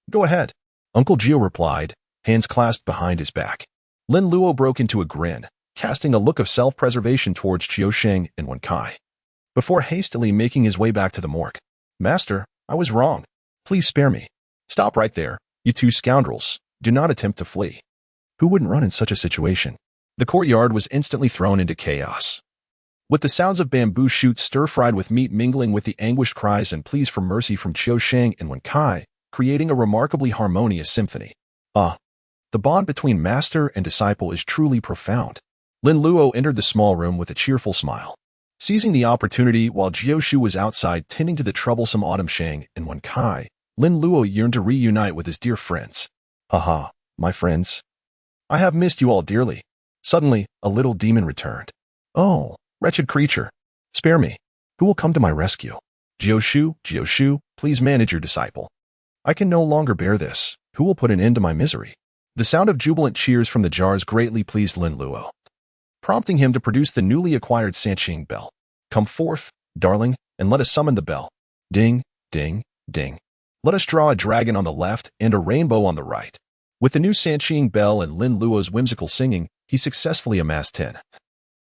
Go ahead," Uncle Jiu replied, hands clasped behind his back. Lin Luo broke into a grin, casting a look of self-preservation towards Qiuxing and Wakai, before hastily making his way back to the morgue. "Master, I was wrong. Please spare me." "Stop right there, you two scoundrels. Do not attempt to flee." Who wouldn't run in such a situation? The courtyard was instantly thrown into chaos, with the sounds of bamboo shoots stir-fried with meat mingling with the anguished cries and pleas for mercy from Qiuxing and Wakai, creating a remarkably harmonious symphony. The bond between master and disciple is truly profound. Lin Luo entered the small room with a cheerful smile. Seizing the opportunity while Jiu was outside tending to the troublesome Autumn Shang and Wakai, Lin Luo yearned to reunite with his dear friends. "Haha, my friends. I have missed you all dearly." Suddenly, a little demon returned. "Oh, wretched creature. Spare me. Who will come to my rescue?" Jiu, please manage your disciple. I can no longer bear this. Who will put an end to my misery?" The sound of jubilant cheers from the jars greatly pleased Lin Luo, prompting him to produce the newly acquired Sanqing bell. "Come forth, darling, and let us summon the bell. Ding, ding, ding. Let us draw a dragon on the left and a rainbow on the right." With the new Sanqing bell and Lin Luo's whimsical singing, he successfully amassed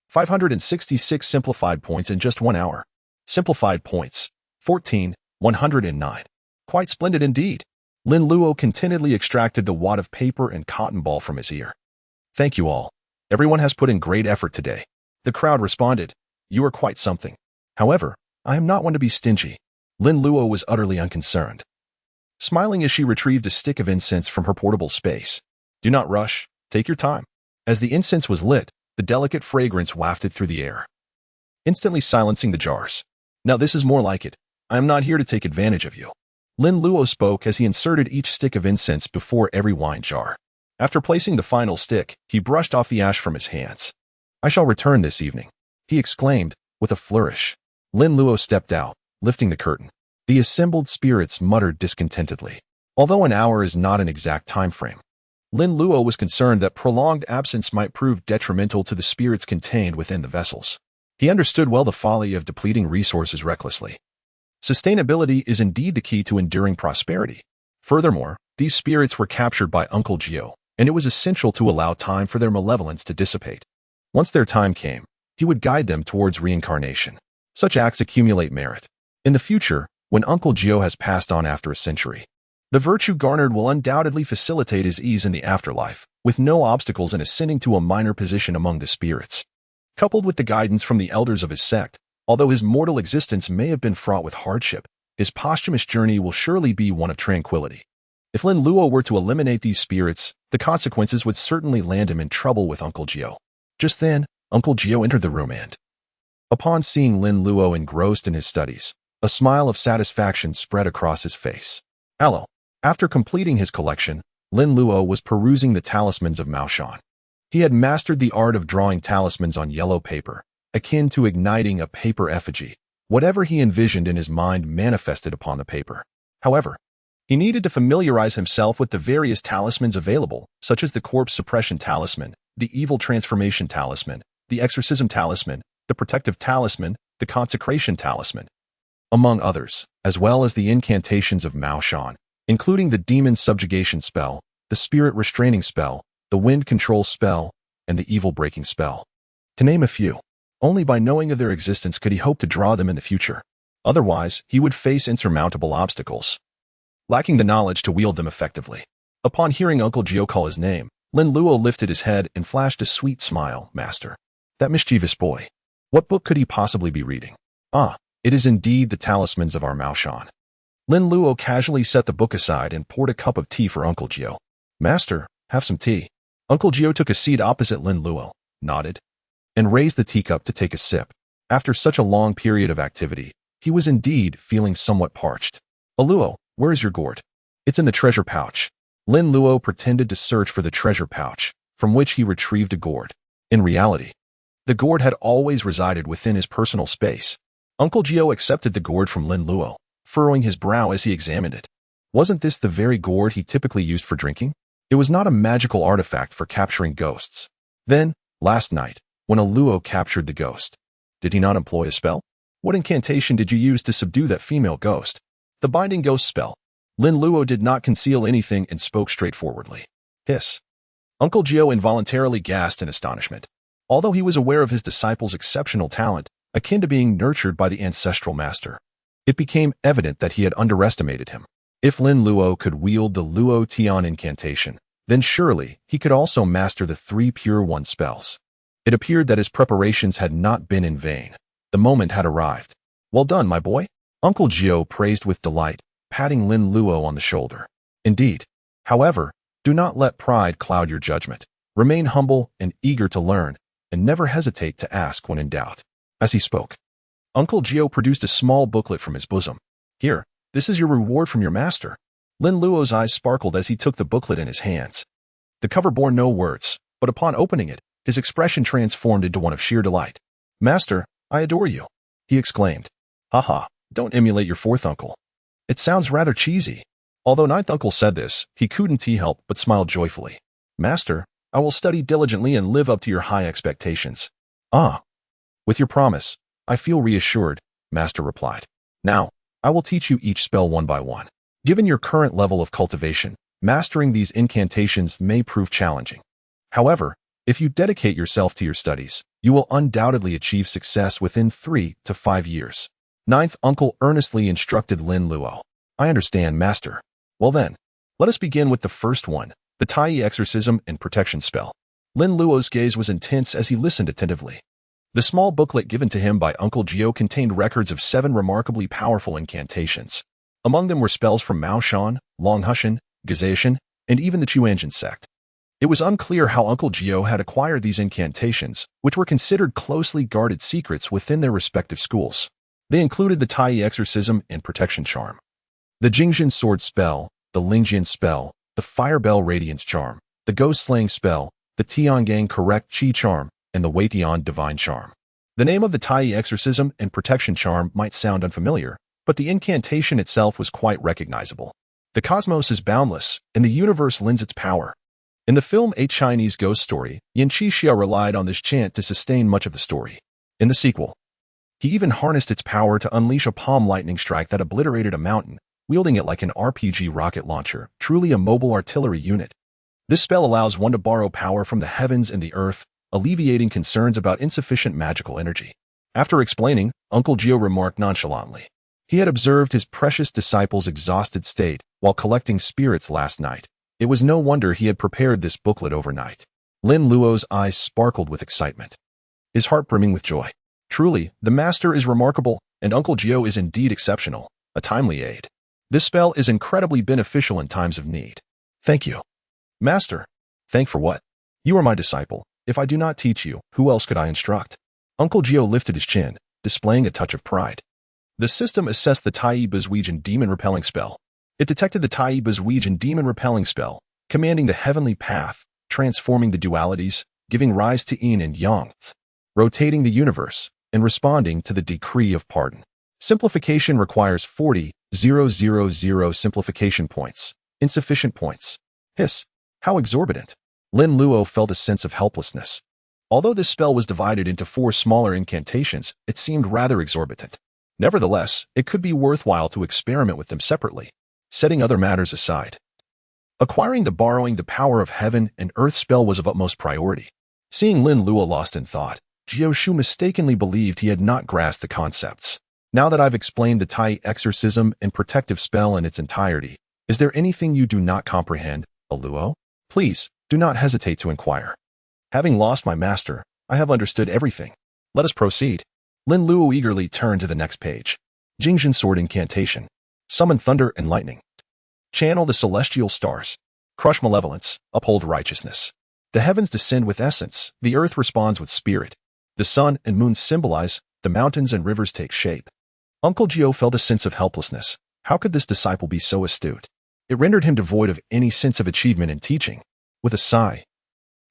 566 simplified points in just 1 hour. Simplified points, 14,109. Quite splendid indeed. Lin Luo contentedly extracted the wad of paper and cotton ball from his ear. "Thank you all. Everyone has put in great effort today." The crowd responded, "You are quite something. However, I am not one to be stingy." Lin Luo was utterly unconcerned, smiling as she retrieved a stick of incense from her portable space. "Do not rush. Take your time." As the incense was lit, the delicate fragrance wafted through the air, instantly silencing the jars. Now this is more like it. I am not here to take advantage of you. Lin Luo spoke as he inserted each stick of incense before every wine jar. After placing the final stick, he brushed off the ash from his hands. I shall return this evening, he exclaimed with a flourish. Lin Luo stepped out, lifting the curtain. The assembled spirits muttered discontentedly. Although an hour is not an exact time frame, Lin Luo was concerned that prolonged absence might prove detrimental to the spirits contained within the vessels. He understood well the folly of depleting resources recklessly. Sustainability is indeed the key to enduring prosperity. Furthermore, these spirits were captured by Uncle Jiu, and it was essential to allow time for their malevolence to dissipate. Once their time came, he would guide them towards reincarnation. Such acts accumulate merit. In the future, when Uncle Jiu has passed on after a century, the virtue garnered will undoubtedly facilitate his ease in the afterlife, with no obstacles in ascending to a minor position among the spirits. Coupled with the guidance from the elders of his sect, although his mortal existence may have been fraught with hardship, his posthumous journey will surely be one of tranquility. If Lin Luo were to eliminate these spirits, the consequences would certainly land him in trouble with Uncle Jiu. Just then, Uncle Jiu entered the room and, upon seeing Lin Luo engrossed in his studies, a smile of satisfaction spread across his face. Hello. After completing his collection, Lin Luo was perusing the talismans of Maoshan. He had mastered the art of drawing talismans on yellow paper, akin to igniting a paper effigy. Whatever he envisioned in his mind manifested upon the paper. However, he needed to familiarize himself with the various talismans available, such as the corpse suppression talisman, the evil transformation talisman, the exorcism talisman, the protective talisman, the consecration talisman, among others, as well as the incantations of Maoshan, including the demon subjugation spell, the spirit restraining spell, the wind control spell, and the evil breaking spell. To name a few, only by knowing of their existence could he hope to draw them in the future. Otherwise, he would face insurmountable obstacles, lacking the knowledge to wield them effectively. Upon hearing Uncle Jiu call his name, Lin Luo lifted his head and flashed a sweet smile. Master, that mischievous boy. What book could he possibly be reading? Ah, it is indeed the talismans of our Maoshan. Lin Luo casually set the book aside and poured a cup of tea for Uncle Jiu. Master, have some tea. Uncle Jiu took a seat opposite Lin Luo, nodded, and raised the teacup to take a sip. After such a long period of activity, he was indeed feeling somewhat parched. Luo, where is your gourd? It's in the treasure pouch. Lin Luo pretended to search for the treasure pouch, from which he retrieved a gourd. In reality, the gourd had always resided within his personal space. Uncle Jiu accepted the gourd from Lin Luo, furrowing his brow as he examined it. Wasn't this the very gourd he typically used for drinking? It was not a magical artifact for capturing ghosts. Then, last night, when a Luo captured the ghost, did he not employ a spell? What incantation did you use to subdue that female ghost? The binding ghost spell. Lin Luo did not conceal anything and spoke straightforwardly. Hiss. Uncle Jiu involuntarily gasped in astonishment. Although he was aware of his disciple's exceptional talent, akin to being nurtured by the ancestral master, it became evident that he had underestimated him. If Lin Luo could wield the Luo Tian incantation, then surely he could also master the 3 Pure One spells. It appeared that his preparations had not been in vain. The moment had arrived. Well done, my boy. Uncle Jiu praised with delight, patting Lin Luo on the shoulder. Indeed. However, do not let pride cloud your judgment. Remain humble and eager to learn, and never hesitate to ask when in doubt. As he spoke, Uncle Jiu produced a small booklet from his bosom. Here, this is your reward from your master. Lin Luo's eyes sparkled as he took the booklet in his hands. The cover bore no words, but upon opening it, his expression transformed into one of sheer delight. Master, I adore you, he exclaimed. Haha, don't emulate your 4th uncle. It sounds rather cheesy. Although 9th uncle said this, he couldn't help but smiled joyfully. Master, I will study diligently and live up to your high expectations. Ah. With your promise, I feel reassured, Master replied. Now, I will teach you each spell one by one. Given your current level of cultivation, mastering these incantations may prove challenging. However, if you dedicate yourself to your studies, you will undoubtedly achieve success within 3 to 5 years. 9th uncle earnestly instructed Lin Luo. I understand, Master. Well then, let us begin with the first one, the Tai exorcism and protection spell. Lin Luo's gaze was intense as he listened attentively. The small booklet given to him by Uncle Jiu contained records of 7 remarkably powerful incantations. Among them were spells from Maoshan, Longhushan, Gazation, and even the Chuanjin sect. It was unclear how Uncle Jiu had acquired these incantations, which were considered closely guarded secrets within their respective schools. They included the Tai exorcism and protection charm, the Jingjin sword spell, the Lingjian spell, the Fire Bell radiance charm, the ghost slaying spell, the Tiangang correct chi charm, and the Weitian divine charm. The name of the Tai exorcism and protection charm might sound unfamiliar, but the incantation itself was quite recognizable. The cosmos is boundless, and the universe lends its power. In the film A Chinese Ghost Story, Yin Qixia relied on this chant to sustain much of the story. In the sequel, he even harnessed its power to unleash a palm lightning strike that obliterated a mountain, wielding it like an RPG rocket launcher, truly a mobile artillery unit. This spell allows one to borrow power from the heavens and the earth, alleviating concerns about insufficient magical energy. After explaining, Uncle Jiu remarked nonchalantly. He had observed his precious disciple's exhausted state while collecting spirits last night. It was no wonder he had prepared this booklet overnight. Lin Luo's eyes sparkled with excitement, his heart brimming with joy. Truly, the master is remarkable, and Uncle Jiu is indeed exceptional, a timely aid. This spell is incredibly beneficial in times of need. Thank you. Master. Thank for what? You are my disciple. If I do not teach you, who else could I instruct? Uncle Jiu lifted his chin, displaying a touch of pride. The system assessed the Tai Bazwegian demon repelling spell. It detected the Tai Bazwegian demon repelling spell, commanding the heavenly path, transforming the dualities, giving rise to yin and yang, rotating the universe, and responding to the decree of pardon. Simplification requires 40,000 simplification points. Insufficient points. Hiss. How exorbitant. Lin Luo felt a sense of helplessness. Although this spell was divided into 4 smaller incantations, it seemed rather exorbitant. Nevertheless, it could be worthwhile to experiment with them separately, setting other matters aside. Acquiring the borrowing the power of heaven and earth spell was of utmost priority. Seeing Lin Luo lost in thought, Jiu Shu mistakenly believed he had not grasped the concepts. Now that I've explained the Tai exorcism and protective spell in its entirety, is there anything you do not comprehend, Luo? Please, do not hesitate to inquire. Having lost my master, I have understood everything. Let us proceed. Lin Luo eagerly turned to the next page. Jingjin sword incantation. Summon thunder and lightning. Channel the celestial stars. Crush malevolence, uphold righteousness. The heavens descend with essence, the earth responds with spirit. The sun and moon symbolize, the mountains and rivers take shape. Uncle Jiu felt a sense of helplessness. How could this disciple be so astute? It rendered him devoid of any sense of achievement in teaching. With a sigh,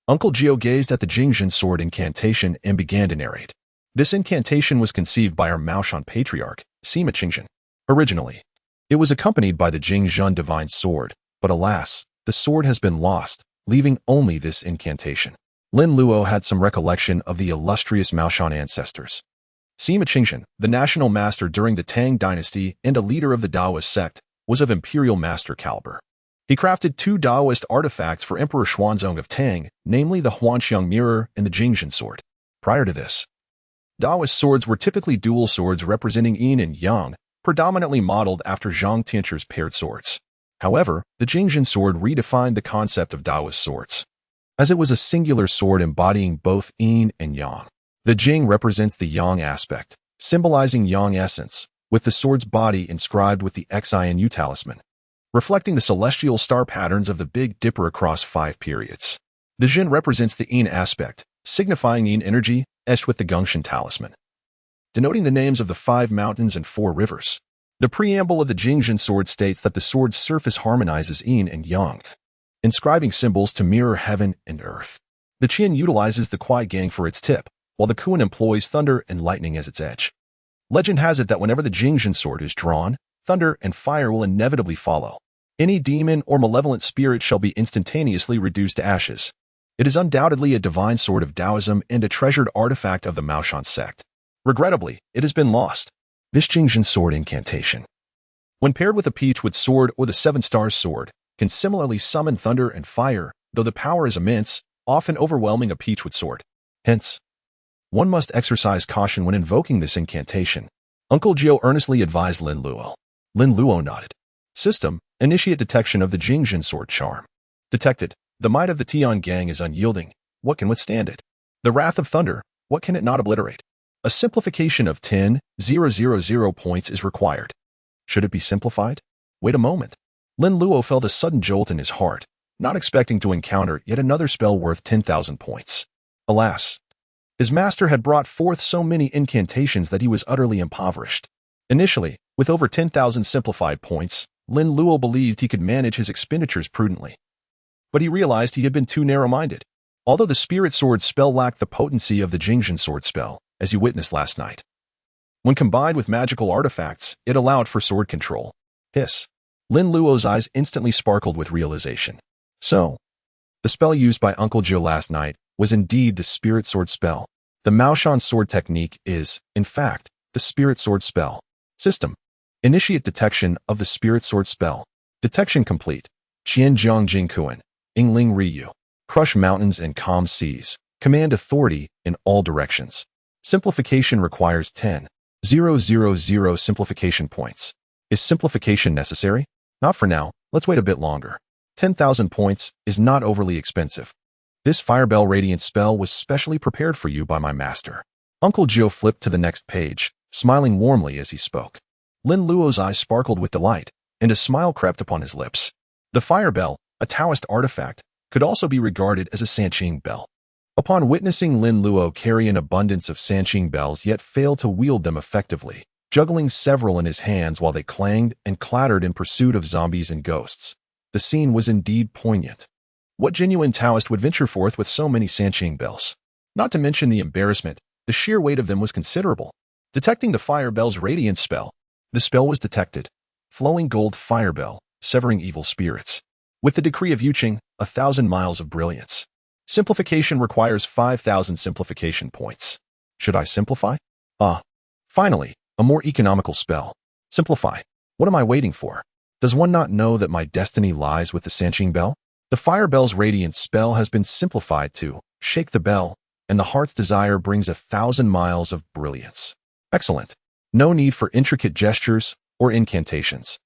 Uncle Jiu gazed at the Jingjin sword incantation and began to narrate. This incantation was conceived by our Maoshan patriarch, Sima Qingzhen. Originally, it was accompanied by the Jingjun divine sword, but alas, the sword has been lost, leaving only this incantation. Lin Luo had some recollection of the illustrious Maoshan ancestors. Sima Qingzhen, the national master during the Tang dynasty and a leader of the Taoist sect, was of imperial master caliber. He crafted 2 Taoist artifacts for Emperor Xuanzong of Tang, namely the Huanxiang mirror and the Jingjin sword. Prior to this, Taoist swords were typically dual swords representing yin and yang, predominantly modeled after Zhang Tianchu's paired swords. However, the Jingjin sword redefined the concept of Taoist swords, as it was a singular sword embodying both yin and yang. The Jing represents the yang aspect, symbolizing yang essence, with the sword's body inscribed with the XINU talisman, reflecting the celestial star patterns of the Big Dipper across 5 periods. The Jin represents the yin aspect, signifying yin energy, etched with the Gongxian talisman, denoting the names of the 5 mountains and 4 rivers. The preamble of the Jingjin sword states that the sword's surface harmonizes yin and yang, inscribing symbols to mirror heaven and earth. The Qian utilizes the Kuai Gang for its tip, while the Kuan employs thunder and lightning as its edge. Legend has it that whenever the Jingjin sword is drawn, thunder and fire will inevitably follow. Any demon or malevolent spirit shall be instantaneously reduced to ashes. It is undoubtedly a divine sword of Taoism and a treasured artifact of the Maoshan sect. Regrettably, it has been lost. This Jingjin sword incantation, when paired with a Peachwood sword or the 7 Stars sword, can similarly summon thunder and fire, though the power is immense, often overwhelming a Peachwood sword. Hence, one must exercise caution when invoking this incantation. Uncle Jiu earnestly advised Lin Luo. Lin Luo nodded. System, initiate detection of the Jingjin sword charm. Detected. The might of the Tian Gang is unyielding. What can withstand it? The wrath of thunder, what can it not obliterate? A simplification of 10,000 points is required. Should it be simplified? Wait a moment. Lin Luo felt a sudden jolt in his heart. not expecting to encounter yet another spell worth 10,000 points. Alas, his master had brought forth so many incantations that he was utterly impoverished. Initially, with over 10,000 simplified points, Lin Luo believed he could manage his expenditures prudently. But he realized he had been too narrow-minded. Although the Spirit Sword spell lacked the potency of the Jingjin Sword spell, as you witnessed last night. When combined with magical artifacts, it allowed for sword control. Hiss. Lin Luo's eyes instantly sparkled with realization. So, the spell used by Uncle Jiu last night was indeed the Spirit Sword spell. The Maoshan Sword technique is, in fact, the Spirit Sword spell. System. Initiate detection of the Spirit Sword spell. Detection complete. Qianjiang Jingkuan. Yingling Ryu. Crush mountains and calm seas. Command authority in all directions. Simplification requires 10,000 simplification points. Is simplification necessary? Not for now, let's wait a bit longer. 10,000 points is not overly expensive. This Firebell Radiant spell was specially prepared for you by my master. Uncle Jiu flipped to the next page, smiling warmly as he spoke. Lin Luo's eyes sparkled with delight, and a smile crept upon his lips. The Firebell, a Taoist artifact, could also be regarded as a Sanqing bell. Upon witnessing Lin Luo carry an abundance of Sanqing bells yet fail to wield them effectively, juggling several in his hands while they clanged and clattered in pursuit of zombies and ghosts, the scene was indeed poignant. What genuine Taoist would venture forth with so many Sanqing bells? Not to mention the embarrassment, the sheer weight of them was considerable. Detecting the Firebell's radiant spell, the spell was detected. Flowing gold Firebell, severing evil spirits. With the decree of Yuqing, 1,000 miles of brilliance. Simplification requires 5,000 simplification points. Should I simplify? Finally, a more economical spell. Simplify. What am I waiting for? Does one not know that my destiny lies with the Sanqing bell? The Firebell's radiant spell has been simplified to shake the bell, and the heart's desire brings 1,000 miles of brilliance. Excellent. No need for intricate gestures or incantations.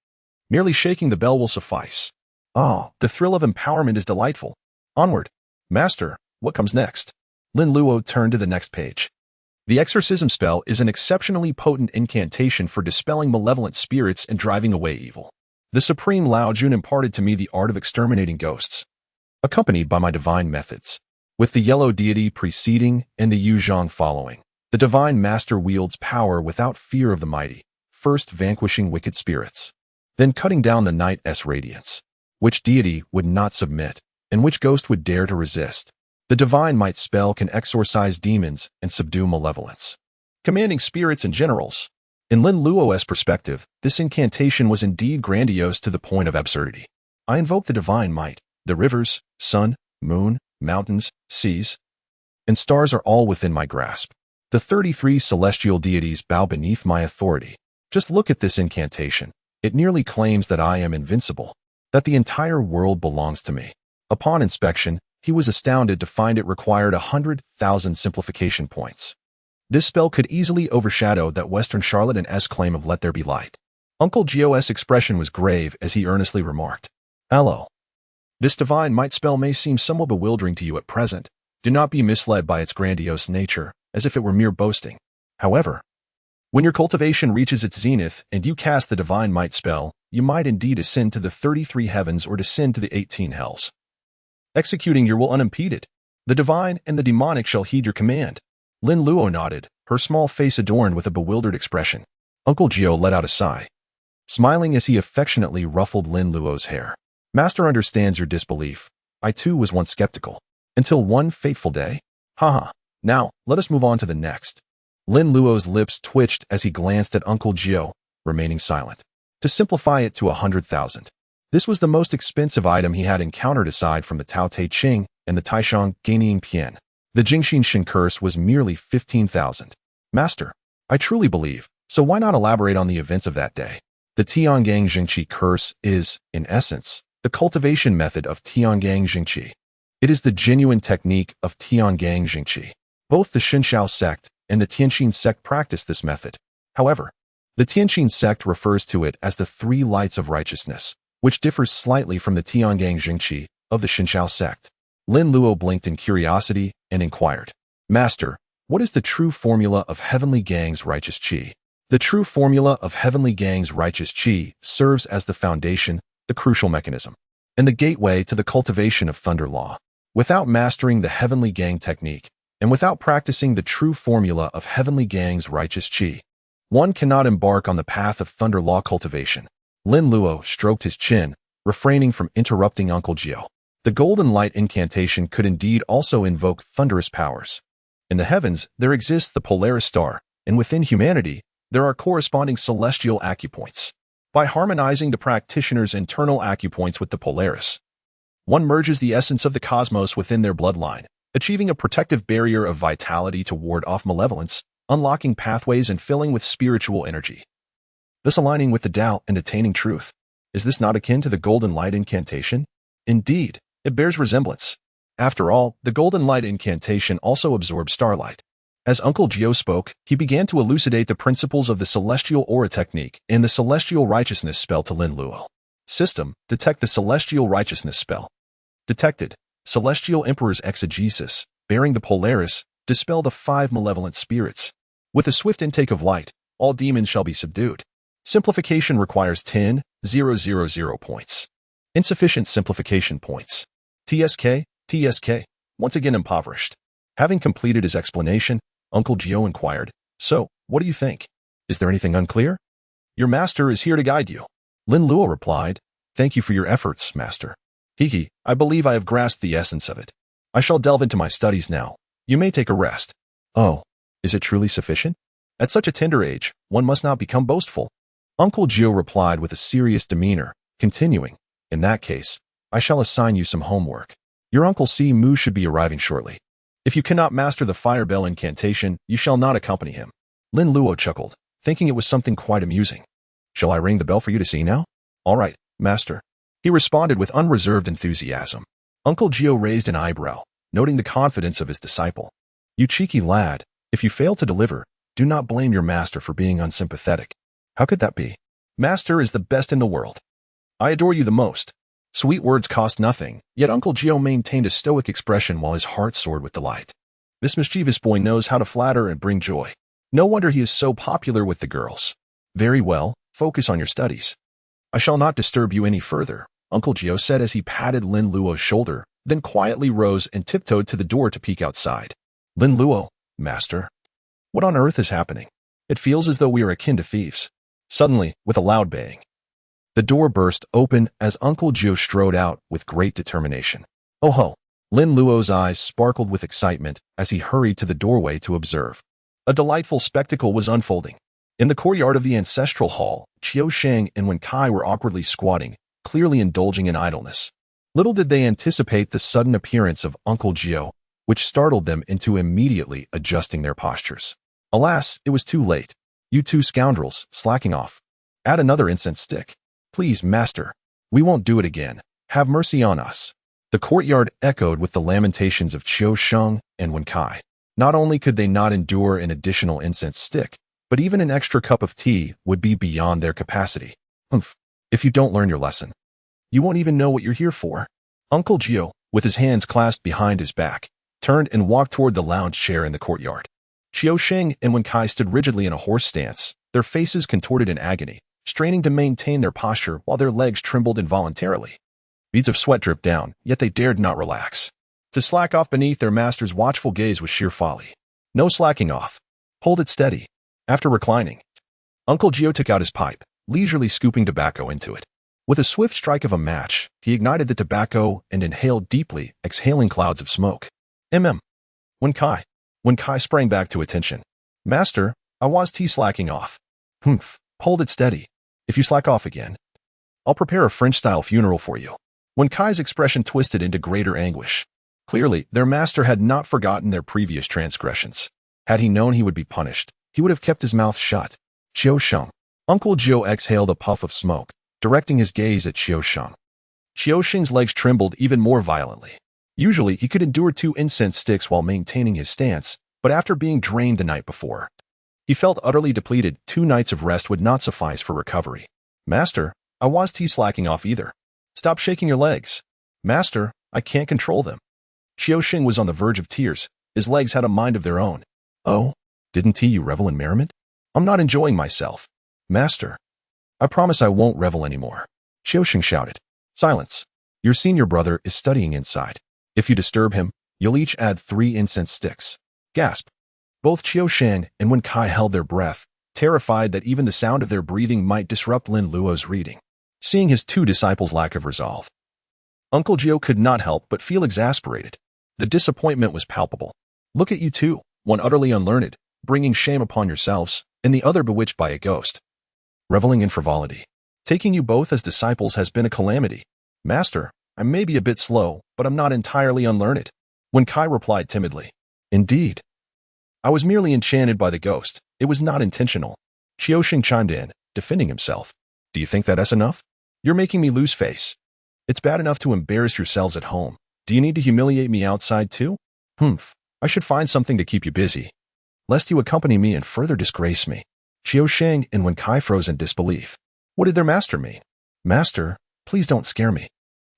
Merely shaking the bell will suffice. The thrill of empowerment is delightful. Onward. Master, what comes next? Lin Luo turned to the next page. The exorcism spell is an exceptionally potent incantation for dispelling malevolent spirits and driving away evil. The Supreme Lao Jun imparted to me the art of exterminating ghosts, accompanied by my divine methods. With the yellow deity preceding and the Yu Zhang following, the divine master wields power without fear of the mighty, first vanquishing wicked spirits, then cutting down the night's radiance. Which deity would not submit, and which ghost would dare to resist? The divine might spell can exorcise demons and subdue malevolence, commanding spirits and generals. In Lin Luo's perspective, this incantation was indeed grandiose to the point of absurdity. I invoke the divine might. The rivers, sun, moon, mountains, seas, and stars are all within my grasp. The 33 celestial deities bow beneath my authority. Just look at this incantation. It nearly claims that I am invincible, that the entire world belongs to me. Upon inspection, he was astounded to find it required 100,000 simplification points. This spell could easily overshadow that Western charlatan's claim of let there be light. Uncle Jiu's expression was grave as he earnestly remarked, "Hello. This divine might spell may seem somewhat bewildering to you at present. Do not be misled by its grandiose nature, as if it were mere boasting. However, when your cultivation reaches its zenith and you cast the divine might spell, you might indeed ascend to the 33 heavens or descend to the 18 hells, executing your will unimpeded. The divine and the demonic shall heed your command." Lin Luo nodded, her small face adorned with a bewildered expression. Uncle Jiu let out a sigh, smiling as he affectionately ruffled Lin Luo's hair. Master understands your disbelief. I too was once skeptical. Until one fateful day. Now, let us move on to the next. Lin Luo's lips twitched as he glanced at Uncle Jiu, remaining silent. To simplify it to 100,000. This was the most expensive item he had encountered aside from the Tao Te Ching and the Taishang Gaining Pian. The Jingxin Shin curse was merely 15,000. Master, I truly believe, so why not elaborate on the events of that day? The Tiangang Jingqi curse is, in essence, the cultivation method of Tiangang Jingqi. It is the genuine technique of Tiangang Jingqi. Both the Xinshao sect and the Tianqin sect practice this method. However, the Tianqin sect refers to it as the three lights of righteousness, which differs slightly from the Tiangang Jingqi of the Xinshao sect. Lin Luo blinked in curiosity and inquired, Master, what is the true formula of Heavenly Gang's righteous qi? The true formula of Heavenly Gang's righteous qi serves as the foundation, the crucial mechanism. and the gateway to the cultivation of Thunder Law. Without mastering the Heavenly Gang technique, and without practicing the true formula of Heavenly Gang's righteous chi, one cannot embark on the path of Thunder Law cultivation. Lin Luo stroked his chin, refraining from interrupting Uncle Jiu. The golden light incantation could indeed also invoke thunderous powers. In the heavens, there exists the Polaris star, and within humanity, there are corresponding celestial acupoints. By harmonizing the practitioner's internal acupoints with the Polaris, one merges the essence of the cosmos within their bloodline, achieving a protective barrier of vitality to ward off malevolence, unlocking pathways and filling with spiritual energy. Thus aligning with the Tao and attaining truth. Is this not akin to the golden light incantation? Indeed, it bears resemblance. After all, the golden light incantation also absorbs starlight. As Uncle Jiu spoke, he began to elucidate the principles of the celestial aura technique and the celestial righteousness spell to Lin Luo. System: detect the celestial righteousness spell. Detected. Celestial Emperor's exegesis, bearing the Polaris, dispel the 5 malevolent spirits. With a swift intake of light, all demons shall be subdued. Simplification requires 10,000 points. Insufficient simplification points. TSK, once again impoverished. Having completed his explanation, Uncle Jiu inquired, "So, what do you think? Is there anything unclear?" "Your master is here to guide you." Lin Luo replied, "Thank you for your efforts, master. Hiki, I believe I have grasped the essence of it. I shall delve into my studies now. You may take a rest." "Oh, is it truly sufficient? At such a tender age, one must not become boastful." Uncle Jiu replied with a serious demeanor, continuing, "In that case, I shall assign you some homework. Your Uncle Si Mu should be arriving shortly. If you cannot master the fire bell incantation, you shall not accompany him." Lin Luo chuckled, thinking it was something quite amusing. "Shall I ring the bell for you to see now?" "All right, master," he responded with unreserved enthusiasm. Uncle Jiu raised an eyebrow, noting the confidence of his disciple. "You cheeky lad, if you fail to deliver, do not blame your master for being unsympathetic." "How could that be? Master is the best in the world. I adore you the most." Sweet words cost nothing, yet Uncle Jiu maintained a stoic expression while his heart soared with delight. This mischievous boy knows how to flatter and bring joy. No wonder he is so popular with the girls. "Very well, focus on your studies. I shall not disturb you any further," Uncle Jiu said as he patted Lin Luo's shoulder, then quietly rose and tiptoed to the door to peek outside. "Lin Luo, master. What on earth is happening? It feels as though we are akin to thieves." Suddenly, with a loud bang, the door burst open as Uncle Jiu strode out with great determination. "Oh ho!" Lin Luo's eyes sparkled with excitement as he hurried to the doorway to observe. A delightful spectacle was unfolding. In the courtyard of the ancestral hall, Qiu Sheng and Wen Kai were awkwardly squatting, clearly indulging in idleness. Little did they anticipate the sudden appearance of Uncle Jiu, which startled them into immediately adjusting their postures. Alas, it was too late. "You two scoundrels, slacking off. Add another incense stick. Please, master. We won't do it again. Have mercy on us." The courtyard echoed with the lamentations of Qiu Sheng and Wen Kai. Not only could they not endure an additional incense stick, but even an extra cup of tea would be beyond their capacity. "Humph. If you don't learn your lesson, you won't even know what you're here for." Uncle Jiu, with his hands clasped behind his back, turned and walked toward the lounge chair in the courtyard. Qiu Sheng and Wen Kai stood rigidly in a horse stance, their faces contorted in agony, straining to maintain their posture while their legs trembled involuntarily. Beads of sweat dripped down, yet they dared not relax. To slack off beneath their master's watchful gaze was sheer folly. No slacking off. Hold it steady. After reclining, Uncle Jiu took out his pipe, leisurely scooping tobacco into it. With a swift strike of a match, he ignited the tobacco and inhaled deeply, exhaling clouds of smoke. Wen Kai sprang back to attention. "Master, I was slacking off." "Humph, hold it steady. If you slack off again, I'll prepare a French-style funeral for you." Wen Kai's expression twisted into greater anguish. Clearly, their master had not forgotten their previous transgressions. Had he known he would be punished, he would have kept his mouth shut. "Qiu Sheng." Uncle Jiu exhaled a puff of smoke, directing his gaze at Qiu Sheng. Qiu Sheng's legs trembled even more violently. Usually, he could endure 2 incense sticks while maintaining his stance, but after being drained the night before, he felt utterly depleted. 2 nights of rest would not suffice for recovery. "Master, I was slacking off either. Stop shaking your legs." "Master, I can't control them." Qiu Sheng was on the verge of tears. His legs had a mind of their own. "Oh, didn't you revel in merriment?" "I'm not enjoying myself." "Master, I promise I won't revel anymore." Qiu Sheng shouted. "Silence." Your senior brother is studying inside. If you disturb him, you'll each add 3 incense sticks. Gasp. Both Qiu Sheng and Wen Kai held their breath, terrified that even the sound of their breathing might disrupt Lin Luo's reading. Seeing his 2 disciples' lack of resolve, Uncle Jiu could not help but feel exasperated. The disappointment was palpable. Look at you two, one utterly unlearned, bringing shame upon yourselves, and the other bewitched by a ghost. Reveling in frivolity. Taking you both as disciples has been a calamity. Master, I may be a bit slow, but I'm not entirely unlearned. Wen Kai replied timidly. Indeed. I was merely enchanted by the ghost. It was not intentional. Qiu Sheng chimed in, defending himself. Do you think that's enough? You're making me lose face. It's bad enough to embarrass yourselves at home. Do you need to humiliate me outside too? I should find something to keep you busy, lest you accompany me and further disgrace me. Qiu Sheng and Wen Kai froze in disbelief. What did their master mean? Master, please don't scare me.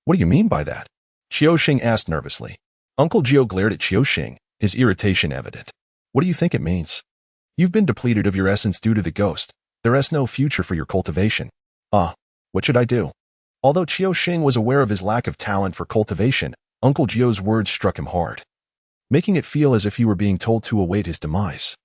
What do you mean by that? Qiu Sheng asked nervously. Uncle Jiu glared at Qiu Sheng, his irritation evident. What do you think it means? You've been depleted of your essence due to the ghost. There is no future for your cultivation. What should I do? Although Qiu Sheng was aware of his lack of talent for cultivation, Uncle Jiu's words struck him hard, making it feel as if he were being told to await his demise.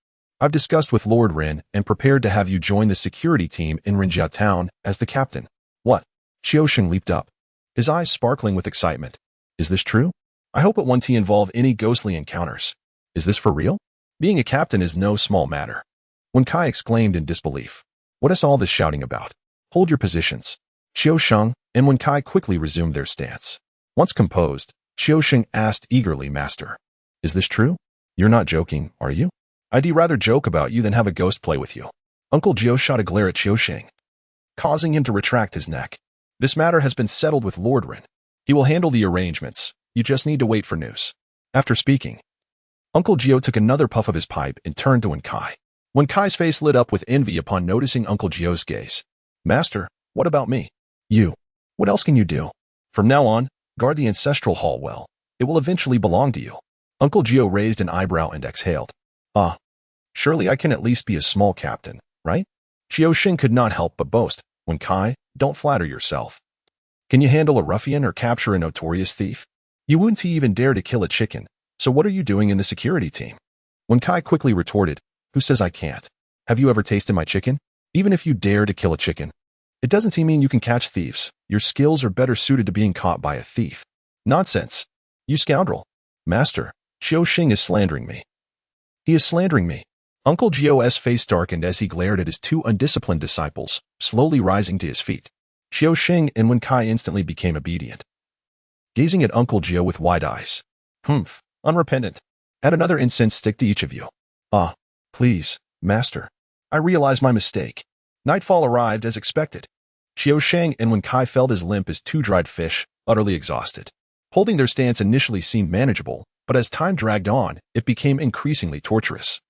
I've discussed with Lord Ren and prepared to have you join the security team in Rinjiao Town as the captain. What? Qiu Sheng leaped up, his eyes sparkling with excitement. Is this true? I hope it won't involve any ghostly encounters. Is this for real? Being a captain is no small matter. Wen Kai exclaimed in disbelief. What is all this shouting about? Hold your positions. Qiu Sheng and Wen Kai quickly resumed their stance. Once composed, Qiu Sheng asked eagerly, Master, is this true? You're not joking, are you? I'd rather joke about you than have a ghost play with you. Uncle Jiu shot a glare at Qiu Sheng, causing him to retract his neck. This matter has been settled with Lord Ren. He will handle the arrangements. You just need to wait for news. After speaking, Uncle Jiu took another puff of his pipe and turned to Wen Kai. Wen Kai's face lit up with envy upon noticing Uncle Jiu's gaze. Master, what about me? You. What else can you do? From now on, guard the ancestral hall well. It will eventually belong to you. Uncle Jiu raised an eyebrow and exhaled. Surely I can at least be a small captain, right? Qiu Sheng could not help but boast. Wen Kai, don't flatter yourself. Can you handle a ruffian or capture a notorious thief? You wouldn't even dare to kill a chicken, so what are you doing in the security team? Wen Kai quickly retorted, who says I can't? Have you ever tasted my chicken? Even if you dare to kill a chicken, it doesn't mean you can catch thieves. Your skills are better suited to being caught by a thief. Nonsense. You scoundrel. Master, Qiu Sheng is slandering me. He is slandering me. Uncle Jiu's face darkened as he glared at his 2 undisciplined disciples, slowly rising to his feet. Qiu Sheng and Wen Kai instantly became obedient, gazing at Uncle Jiu with wide eyes. Unrepentant. Add another incense stick to each of you. Please, Master. I realize my mistake. Nightfall arrived as expected. Qiu Sheng and Wen Kai felt as limp as 2 dried fish, utterly exhausted. Holding their stance initially seemed manageable, but as time dragged on, it became increasingly torturous,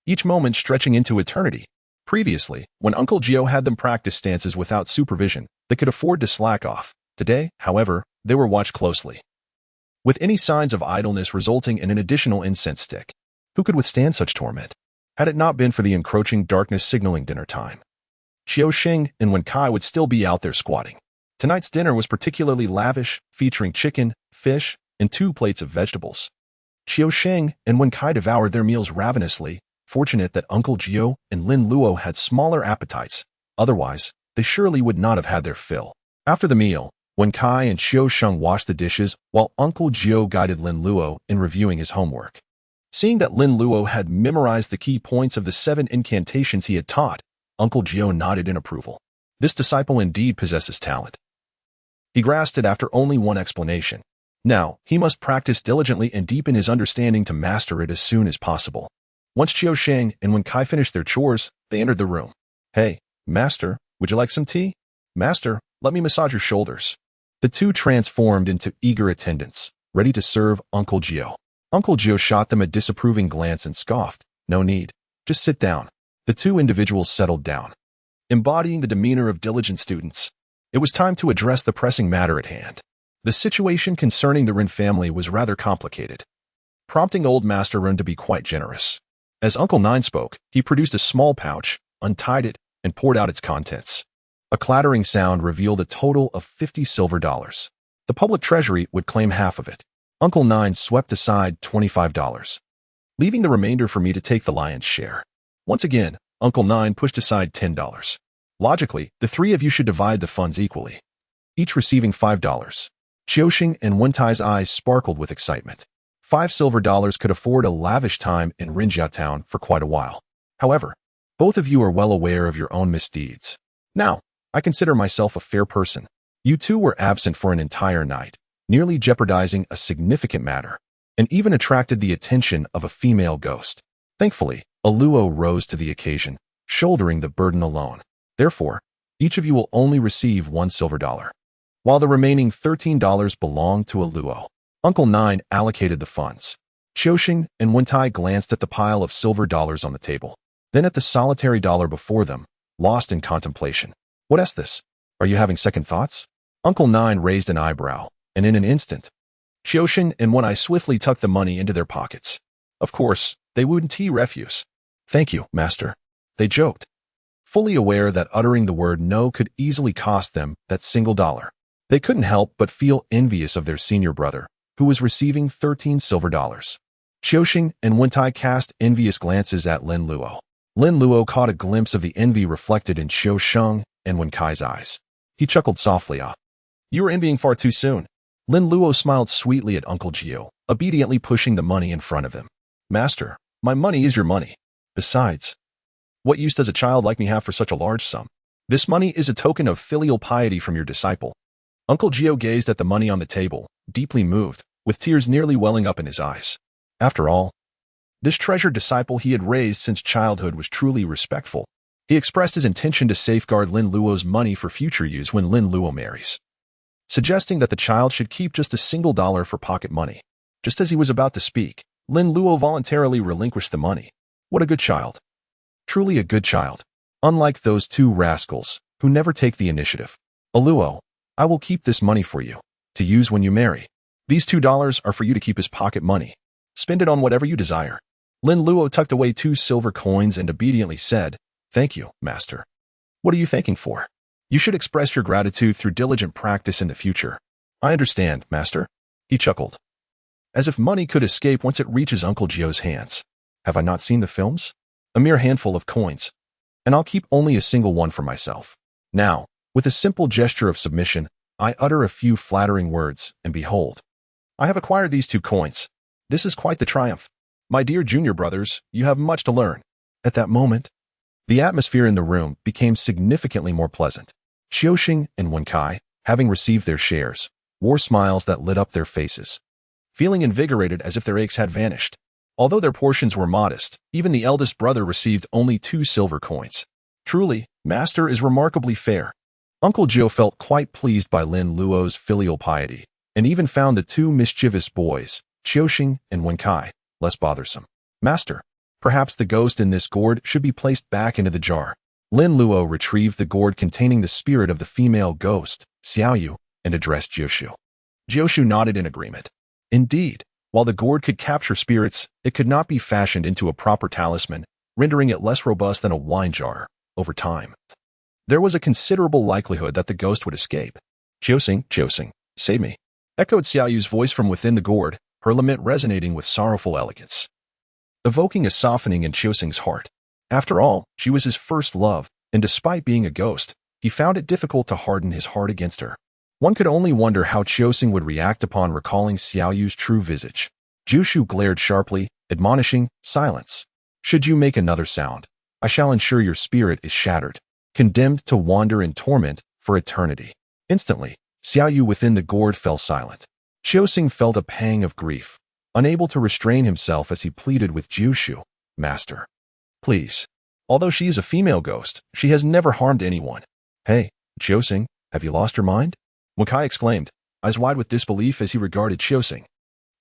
each moment stretching into eternity. Previously, when Uncle Jiu had them practice stances without supervision, they could afford to slack off. Today, however, they were watched closely, with any signs of idleness resulting in an additional incense stick. Who could withstand such torment? Had it not been for the encroaching darkness signaling dinner time, Qiu Sheng and Wen Kai would still be out there squatting. Tonight's dinner was particularly lavish, featuring chicken, fish, and 2 plates of vegetables. Qiu Sheng and Wen Kai devoured their meals ravenously, fortunate that Uncle Jiu and Lin Luo had smaller appetites. Otherwise, they surely would not have had their fill. After the meal, Wen Kai and Qiu Sheng washed the dishes while Uncle Jiu guided Lin Luo in reviewing his homework. Seeing that Lin Luo had memorized the key points of the 7 incantations he had taught, Uncle Jiu nodded in approval. This disciple indeed possesses talent. He grasped it after only one explanation. Now, he must practice diligently and deepen his understanding to master it as soon as possible. Once Qiu Sheng and Wen Kai finished their chores, they entered the room. Hey, Master, would you like some tea? Master, let me massage your shoulders. The 2 transformed into eager attendants, ready to serve Uncle Jiu. Uncle Jiu shot them a disapproving glance and scoffed. No need. Just sit down. The 2 individuals settled down, embodying the demeanor of diligent students. It was time to address the pressing matter at hand. The situation concerning the Ren family was rather complicated, prompting old Master Ren to be quite generous. As Uncle Nine spoke, he produced a small pouch, untied it, and poured out its contents. A clattering sound revealed a total of 50 silver dollars. The public treasury would claim half of it. Uncle Nine swept aside $25, leaving the remainder for me to take the lion's share. Once again, Uncle Nine pushed aside $10. Logically, the three of you should divide the funds equally, each receiving $5. Qiuxing and Wentai's eyes sparkled with excitement. $5 could afford a lavish time in Rinjia Town for quite a while. However, both of you are well aware of your own misdeeds. Now, I consider myself a fair person. You two were absent for an entire night, nearly jeopardizing a significant matter, and even attracted the attention of a female ghost. Thankfully, Luo rose to the occasion, shouldering the burden alone. Therefore, each of you will only receive $1, while the remaining $13 belong to Luo. Uncle Nine allocated the funds. Qiuxing and Wentai glanced at the pile of silver dollars on the table, then at the solitary dollar before them, lost in contemplation. What is this? Are you having second thoughts? Uncle Nine raised an eyebrow, and in an instant, Qiuxing and Wentai swiftly tucked the money into their pockets. Of course, they wouldn't refuse. Thank you, Master. They joked, fully aware that uttering the word no could easily cost them that single dollar. They couldn't help but feel envious of their senior brother, who was receiving $13 silver. Qiuxing and Wentai cast envious glances at Lin Luo. Lin Luo caught a glimpse of the envy reflected in Qiuxing and Wenkai's eyes. He chuckled softly. You were envying far too soon. Lin Luo smiled sweetly at Uncle Jiu, obediently pushing the money in front of him. Master, my money is your money. Besides, what use does a child like me have for such a large sum? This money is a token of filial piety from your disciple. Uncle Jiu gazed at the money on the table, deeply moved, with tears nearly welling up in his eyes. After all, this treasured disciple he had raised since childhood was truly respectful. He expressed his intention to safeguard Lin Luo's money for future use when Lin Luo marries, suggesting that the child should keep just a single dollar for pocket money. Just as he was about to speak, Lin Luo voluntarily relinquished the money. What a good child. Truly a good child. Unlike those two rascals, who never take the initiative. Luo, I will keep this money for you, to use when you marry. These $2 are for you to keep as pocket money. Spend it on whatever you desire. Lin Luo tucked away 2 silver coins and obediently said, Thank you, Master. What are you thanking for? You should express your gratitude through diligent practice in the future. I understand, Master. He chuckled, as if money could escape once it reaches Uncle Jiu's hands. Have I not seen the films? A mere handful of coins, and I'll keep only a single one for myself. Now, with a simple gesture of submission, I utter a few flattering words, and behold, I have acquired these 2 coins. This is quite the triumph. My dear junior brothers, you have much to learn. At that moment, the atmosphere in the room became significantly more pleasant. Qiuxing and Wenkai, having received their shares, wore smiles that lit up their faces, feeling invigorated as if their aches had vanished. Although their portions were modest, even the eldest brother received only 2 silver coins. Truly, Master is remarkably fair. Uncle Jiu felt quite pleased by Lin Luo's filial piety, and even found the 2 mischievous boys, Qiuxing and Wenkai, less bothersome. Master, perhaps the ghost in this gourd should be placed back into the jar. Lin Luo retrieved the gourd containing the spirit of the female ghost, Xiaoyu, and addressed Jiushu. Jiushu nodded in agreement. Indeed, while the gourd could capture spirits, it could not be fashioned into a proper talisman, rendering it less robust than a wine jar. Over time, there was a considerable likelihood that the ghost would escape. Qiuxing, save me, echoed Xiaoyu's voice from within the gourd, her lament resonating with sorrowful elegance, evoking a softening in Qiuxing's heart. After all, she was his first love, and despite being a ghost, he found it difficult to harden his heart against her. One could only wonder how Qiuxing would react upon recalling Xiaoyu's true visage. Jiushu glared sharply, admonishing, Silence. Should you make another sound, I shall ensure your spirit is shattered, condemned to wander in torment for eternity. Instantly, Xiaoyu within the gourd fell silent. Qiuxing felt a pang of grief, unable to restrain himself as he pleaded with Jiushu, Master, please. Although she is a female ghost, she has never harmed anyone. Hey, Qiuxing, have you lost your mind? Wenkai exclaimed, eyes wide with disbelief as he regarded Qiuxing.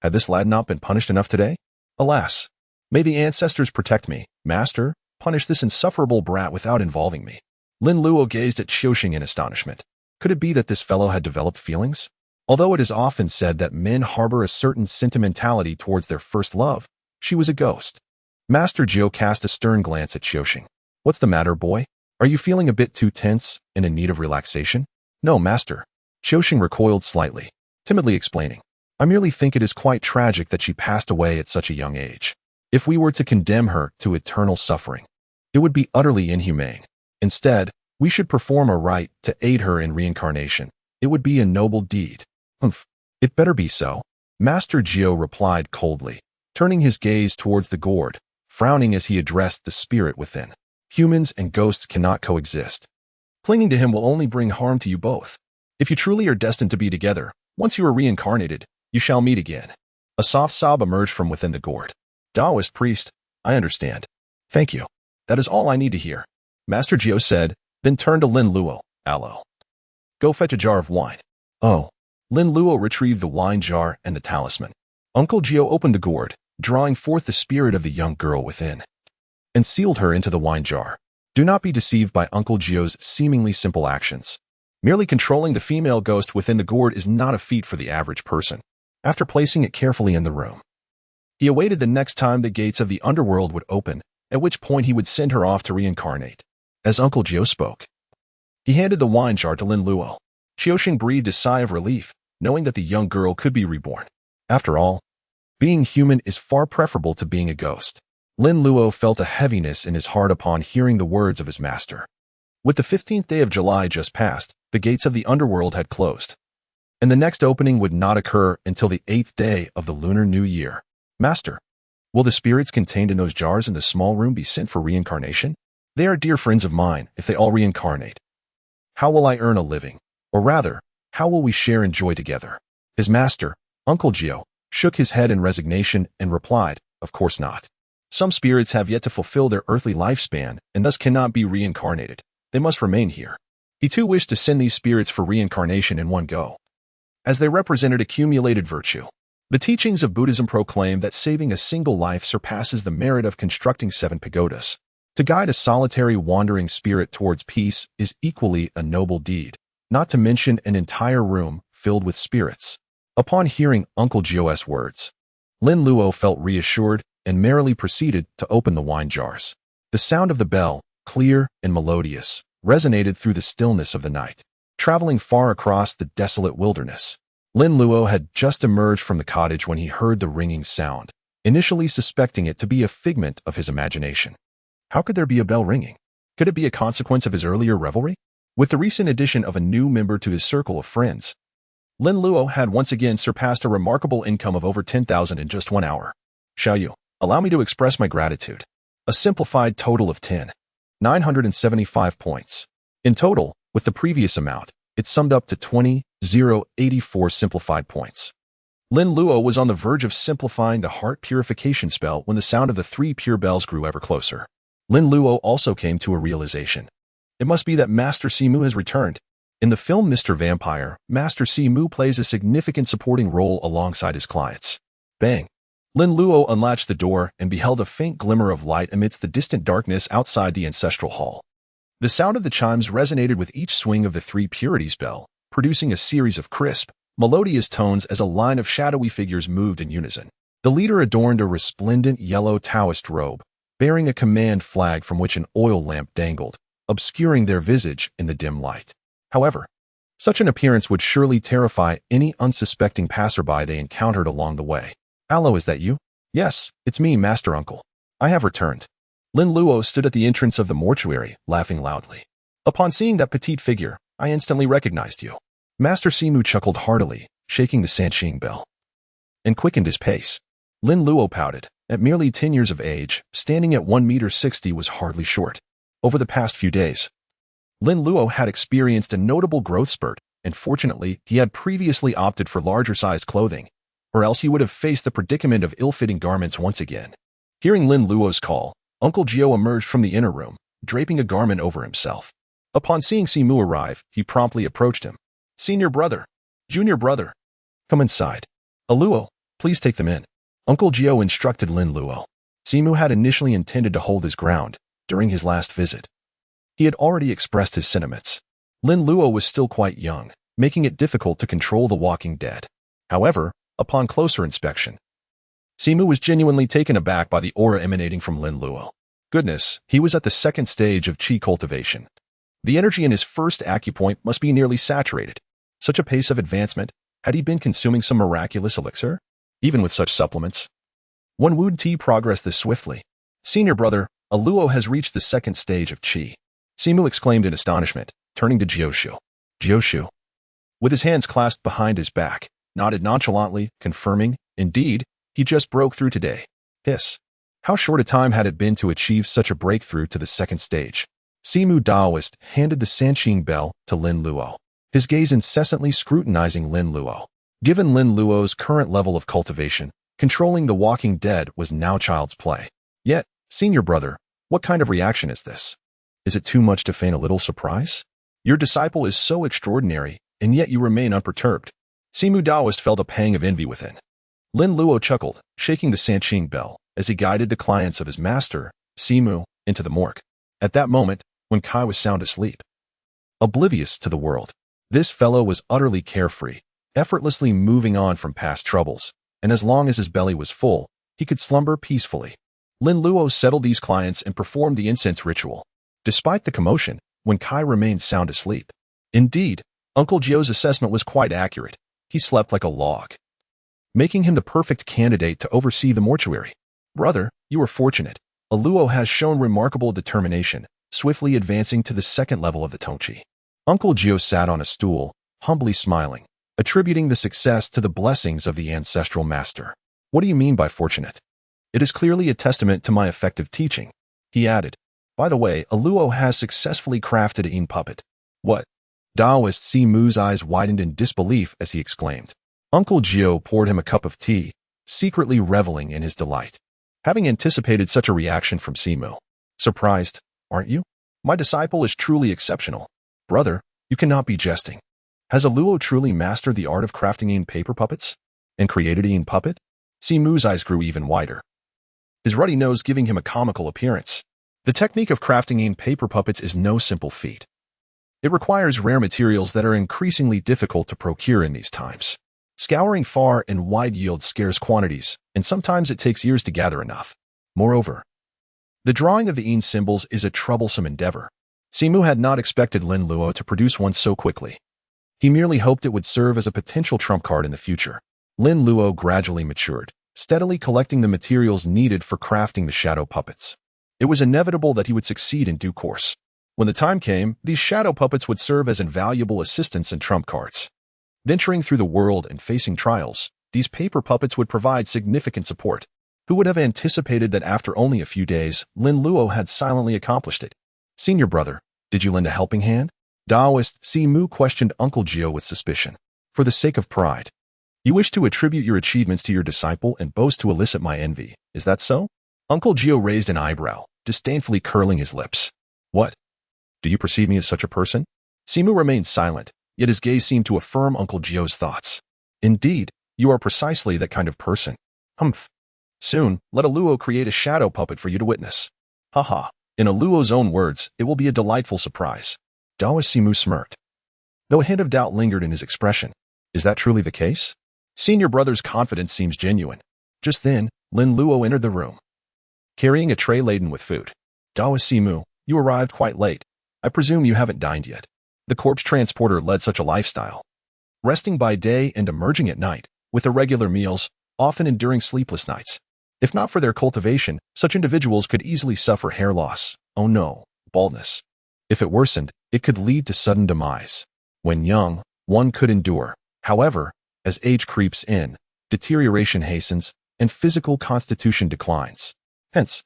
Had this lad not been punished enough today? Alas, may the ancestors protect me, Master, punish this insufferable brat without involving me. Lin Luo gazed at Qiuxing in astonishment. Could it be that this fellow had developed feelings? Although it is often said that men harbor a certain sentimentality towards their first love, she was a ghost. Master Jiu cast a stern glance at Qiuxing. What's the matter, boy? Are you feeling a bit too tense and in need of relaxation? No, Master. Qiuxing recoiled slightly. timidly explaining. I merely think it is quite tragic that she passed away at such a young age. If we were to condemn her to eternal suffering, it would be utterly inhumane. Instead, we should perform a rite to aid her in reincarnation. It would be a noble deed. Humph. It better be so. Master Jiu replied coldly, turning his gaze towards the gourd, frowning as he addressed the spirit within. Humans and ghosts cannot coexist. Clinging to him will only bring harm to you both. If you truly are destined to be together, once you are reincarnated, you shall meet again. A soft sob emerged from within the gourd. Taoist priest, I understand. Thank you. That is all I need to hear. Master Jiu said, then turned to Lin Luo. Aloe. Go fetch a jar of wine. Oh. Lin Luo retrieved the wine jar and the talisman. Uncle Jiu opened the gourd, drawing forth the spirit of the young girl within, and sealed her into the wine jar. Do not be deceived by Uncle Jiu's seemingly simple actions. Merely controlling the female ghost within the gourd is not a feat for the average person. After placing it carefully in the room, he awaited the next time the gates of the underworld would open, at which point he would send her off to reincarnate. As Uncle Jiu spoke, he handed the wine jar to Lin Luo. Xiaoxing breathed a sigh of relief, knowing that the young girl could be reborn. After all, being human is far preferable to being a ghost. Lin Luo felt a heaviness in his heart upon hearing the words of his master. With the 15th day of July just passed, the gates of the underworld had closed, and the next opening would not occur until the 8th day of the Lunar New Year. Master, will the spirits contained in those jars in the small room be sent for reincarnation? They are dear friends of mine if they all reincarnate. How will I earn a living? Or rather, how will we share and joy together? His master, Uncle Jiu, shook his head in resignation and replied, of course not. Some spirits have yet to fulfill their earthly lifespan and thus cannot be reincarnated. They must remain here. He too wished to send these spirits for reincarnation in one go, as they represented accumulated virtue. The teachings of Buddhism proclaim that saving a single life surpasses the merit of constructing 7 pagodas. To guide a solitary wandering spirit towards peace is equally a noble deed, not to mention an entire room filled with spirits. Upon hearing Uncle Jiu's words, Lin Luo felt reassured and merrily proceeded to open the wine jars. The sound of the bell, clear and melodious, resonated through the stillness of the night, traveling far across the desolate wilderness. Lin Luo had just emerged from the cottage when he heard the ringing sound, initially suspecting it to be a figment of his imagination. How could there be a bell ringing? Could it be a consequence of his earlier revelry? With the recent addition of a new member to his circle of friends, Lin Luo had once again surpassed a remarkable income of over 10,000 in just 1 hour. Xiaoyu, allow me to express my gratitude. A simplified total of 10,975 points. In total, with the previous amount, it summed up to 20,084 simplified points. Lin Luo was on the verge of simplifying the heart purification spell when the sound of the 3 pure bells grew ever closer. Lin Luo also came to a realization. It must be that Master Simu has returned. In the film Mr. Vampire, Master Simu plays a significant supporting role alongside his clients. Bang! Lin Luo unlatched the door and beheld a faint glimmer of light amidst the distant darkness outside the ancestral hall. The sound of the chimes resonated with each swing of the 3 purities bell, producing a series of crisp, melodious tones as a line of shadowy figures moved in unison. The leader adorned a resplendent yellow Taoist robe, bearing a command flag from which an oil lamp dangled, obscuring their visage in the dim light. However, such an appearance would surely terrify any unsuspecting passerby they encountered along the way. Aloe, is that you? Yes, it's me, Master Uncle. I have returned. Lin Luo stood at the entrance of the mortuary, laughing loudly. Upon seeing that petite figure, I instantly recognized you. Master Simu chuckled heartily, shaking the Sanxing bell, and quickened his pace. Lin Luo pouted. At merely 10 years of age, standing at 1.60 meters was hardly short. Over the past few days, Lin Luo had experienced a notable growth spurt, and fortunately, he had previously opted for larger-sized clothing, or else he would have faced the predicament of ill-fitting garments once again. Hearing Lin Luo's call, Uncle Jiu emerged from the inner room, draping a garment over himself. Upon seeing Simu arrive, he promptly approached him. Senior brother, junior brother, come inside. Luo, please take them in. Uncle Jiu instructed Lin Luo. Simu had initially intended to hold his ground during his last visit. He had already expressed his sentiments. Lin Luo was still quite young, making it difficult to control the walking dead. However, upon closer inspection, Simu was genuinely taken aback by the aura emanating from Lin Luo. Goodness, he was at the 2nd stage of Qi cultivation. The energy in his first acupoint must be nearly saturated. Such a pace of advancement, Had he been consuming some miraculous elixir? Even with such supplements? One would T progress this swiftly. Senior brother, Luo has reached the second stage of Qi. Simu exclaimed in astonishment, turning to Jiu. Jiu, with his hands clasped behind his back, nodded nonchalantly, confirming, indeed, he just broke through today. Hiss. How short a time had it been to achieve such a breakthrough to the second stage? Simu Daoist handed the Sanqing bell to Lin Luo, his gaze incessantly scrutinizing Lin Luo. Given Lin Luo's current level of cultivation, controlling the walking dead was now child's play. Yet, senior brother, what kind of reaction is this? Is it too much to feign a little surprise? Your disciple is so extraordinary, and yet you remain unperturbed. Simu Daoist felt a pang of envy within. Lin Luo chuckled, shaking the Sanqing bell, as he guided the clients of his master, Simu, into the morgue. At that moment, when Kai was sound asleep, oblivious to the world, this fellow was utterly carefree, effortlessly moving on from past troubles, and as long as his belly was full, he could slumber peacefully. Lin Luo settled these clients and performed the incense ritual. Despite the commotion, when Kai remained sound asleep. Indeed, Uncle Jiu's assessment was quite accurate. He slept like a log, making him the perfect candidate to oversee the mortuary. Brother, you are fortunate. Luo has shown remarkable determination, swiftly advancing to the second level of the Tongqi. Uncle Jiu sat on a stool, humbly smiling, attributing the success to the blessings of the ancestral master. What do you mean by fortunate? It is clearly a testament to my effective teaching. He added, by the way, Luo has successfully crafted a puppet. What? Daoist Simu's eyes widened in disbelief as he exclaimed. Uncle Jiu poured him a cup of tea, secretly reveling in his delight. Having anticipated such a reaction from Simu. Surprised, aren't you? My disciple is truly exceptional. Brother, you cannot be jesting. Has Luo truly mastered the art of crafting paper puppets? And created a puppet? Simu's eyes grew even wider, his ruddy nose giving him a comical appearance. The technique of crafting paper puppets is no simple feat. It requires rare materials that are increasingly difficult to procure in these times. Scouring far and wide yields scarce quantities, and sometimes it takes years to gather enough. Moreover, the drawing of the symbols is a troublesome endeavor. Simu had not expected Lin Luo to produce one so quickly. He merely hoped it would serve as a potential trump card in the future. Lin Luo gradually matured, steadily collecting the materials needed for crafting the shadow puppets. It was inevitable that he would succeed in due course. When the time came, these shadow puppets would serve as invaluable assistants and trump cards. Venturing through the world and facing trials, these paper puppets would provide significant support. Who would have anticipated that after only a few days, Lin Luo had silently accomplished it? Senior brother, did you lend a helping hand? Daoist Simu questioned Uncle Jiu with suspicion. For the sake of pride. You wish to attribute your achievements to your disciple and boast to elicit my envy, is that so? Uncle Jiu raised an eyebrow, disdainfully curling his lips. What? Do you perceive me as such a person? Simu remained silent, yet his gaze seemed to affirm Uncle Jiu's thoughts. Indeed, you are precisely that kind of person. Humph. Soon, let Luo create a shadow puppet for you to witness. Haha. In Luo's own words, it will be a delightful surprise. Daoist Simu smirked, though a hint of doubt lingered in his expression. Is that truly the case? Senior brother's confidence seems genuine. Just then, Lin Luo entered the room, carrying a tray laden with food. Daoist Simu, you arrived quite late. I presume you haven't dined yet. The corpse transporter led such a lifestyle, resting by day and emerging at night, with irregular meals, often enduring sleepless nights. If not for their cultivation, such individuals could easily suffer hair loss, oh no, baldness. If it worsened, it could lead to sudden demise. When young, one could endure. However, as age creeps in, deterioration hastens, and physical constitution declines. Hence,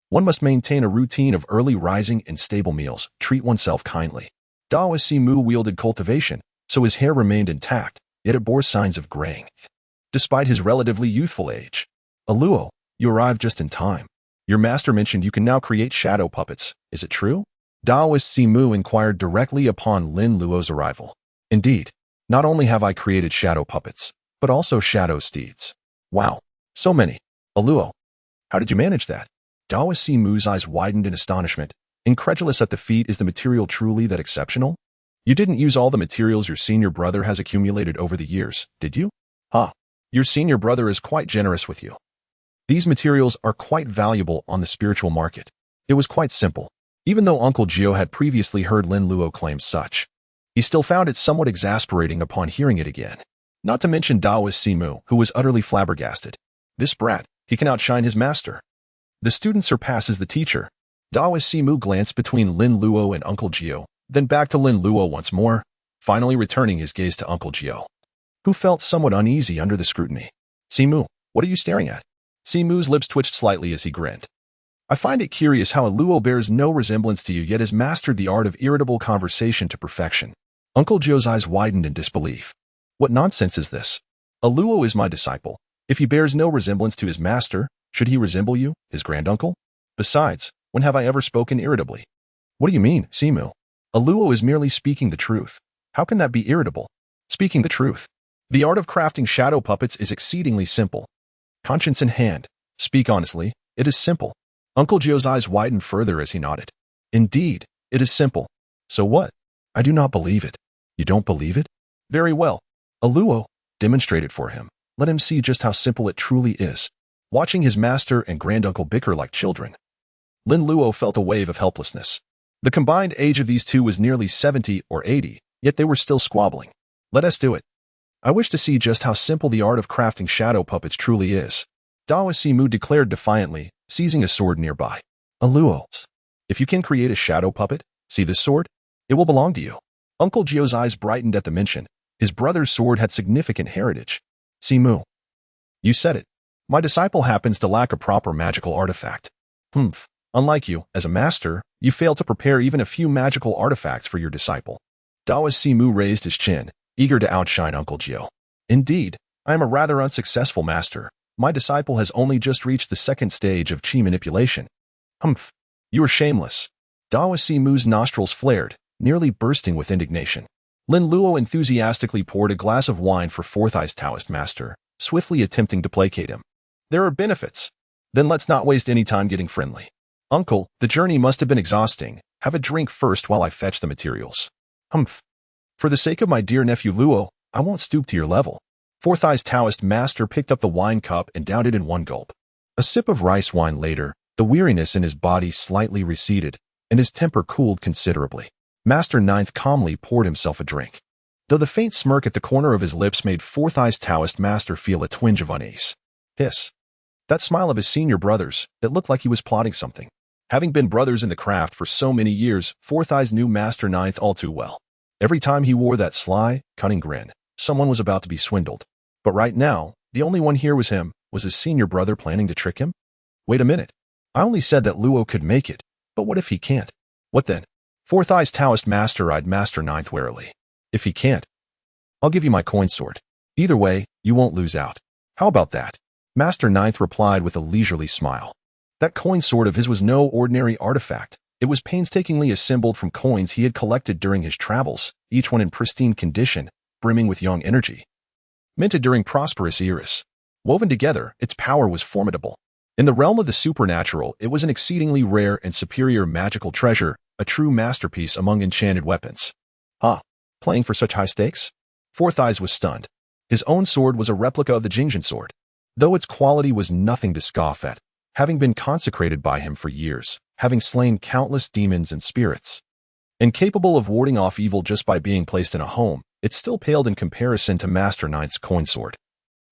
one must maintain a routine of early rising and stable meals, treat oneself kindly. Daoist Simu wielded cultivation, so his hair remained intact, yet it bore signs of graying. Despite his relatively youthful age. Luo, you arrived just in time. Your master mentioned you can now create shadow puppets. Is it true? Daoist Simu inquired directly upon Lin Luo's arrival. Indeed, not only have I created shadow puppets, but also shadow steeds. Wow, so many. Luo, how did you manage that? Daoist Simu's eyes widened in astonishment, incredulous at the feat. Is the material truly that exceptional? You didn't use all the materials your senior brother has accumulated over the years, did you? Your senior brother is quite generous with you. These materials are quite valuable on the spiritual market. It was quite simple. Even though Uncle Jiu had previously heard Lin Luo claim such, he still found it somewhat exasperating upon hearing it again. Not to mention Taoist Simu, who was utterly flabbergasted. This brat, he can outshine his master. The student surpasses the teacher. Taoist Simu glanced between Lin Luo and Uncle Jiu, then back to Lin Luo once more, finally returning his gaze to Uncle Jiu, who felt somewhat uneasy under the scrutiny. Simu, what are you staring at? Simu's lips twitched slightly as he grinned. I find it curious how a Luo bears no resemblance to you yet has mastered the art of irritable conversation to perfection. Uncle Jiu's eyes widened in disbelief. What nonsense is this? A Luo is my disciple. If he bears no resemblance to his master, should he resemble you, his granduncle? Besides, when have I ever spoken irritably? What do you mean, Simu? A Luo is merely speaking the truth. How can that be irritable? Speaking the truth. The art of crafting shadow puppets is exceedingly simple. Conscience in hand. Speak honestly, it is simple. Uncle Jiu's eyes widened further as he nodded. Indeed, it is simple. So what? I do not believe it. You don't believe it? Very well. A Luo, demonstrate it for him. Let him see just how simple it truly is. Watching his master and granduncle bicker like children, Lin Luo felt a wave of helplessness. The combined age of these two was nearly 70 or 80, yet they were still squabbling. Let us do it. I wish to see just how simple the art of crafting shadow puppets truly is. Taoist Simu declared defiantly, seizing a sword nearby. A Luo, if you can create a shadow puppet, see this sword? It will belong to you. Uncle Jiu's eyes brightened at the mention. His brother's sword had significant heritage. Simu. You said it. My disciple happens to lack a proper magical artifact. Humph. Unlike you, as a master, you failed to prepare even a few magical artifacts for your disciple. Taoist Simu raised his chin, eager to outshine Uncle Jiu. Indeed, I am a rather unsuccessful master. My disciple has only just reached the second stage of chi manipulation. Humph. You are shameless. Taoist Simu's nostrils flared, nearly bursting with indignation. Lin Luo enthusiastically poured a glass of wine for Fourth Eye's Taoist master, swiftly attempting to placate him. There are benefits. Then let's not waste any time getting friendly. Uncle, the journey must have been exhausting. Have a drink first while I fetch the materials. Humph. For the sake of my dear nephew Luo, I won't stoop to your level. Fourth Eye's Taoist master picked up the wine cup and downed it in one gulp. A sip of rice wine later, the weariness in his body slightly receded, and his temper cooled considerably. Master Ninth calmly poured himself a drink. Though the faint smirk at the corner of his lips made Fourth Eye's Taoist master feel a twinge of unease. Hiss. That smile of his senior brother's, that looked like he was plotting something. Having been brothers in the craft for so many years, Fourth Eyes knew Master Ninth all too well. Every time he wore that sly, cunning grin, someone was about to be swindled. But right now, the only one here was him. Was his senior brother planning to trick him? Wait a minute. I only said that Luo could make it, but what if he can't? What then? Fourth Eye's Taoist master eyed Master Ninth warily. If he can't, I'll give you my coin sword. Either way, you won't lose out. How about that? Master Ninth replied with a leisurely smile. That coin sword of his was no ordinary artifact. It was painstakingly assembled from coins he had collected during his travels, each one in pristine condition, brimming with young energy. Minted during prosperous eras. Woven together, its power was formidable. In the realm of the supernatural, it was an exceedingly rare and superior magical treasure, a true masterpiece among enchanted weapons. Huh? Playing for such high stakes? Fourth Eyes was stunned. His own sword was a replica of the Jingjin sword. Though its quality was nothing to scoff at, having been consecrated by him for years, having slain countless demons and spirits, and capable of warding off evil just by being placed in a home, it still paled in comparison to Master Ninth's coin sword.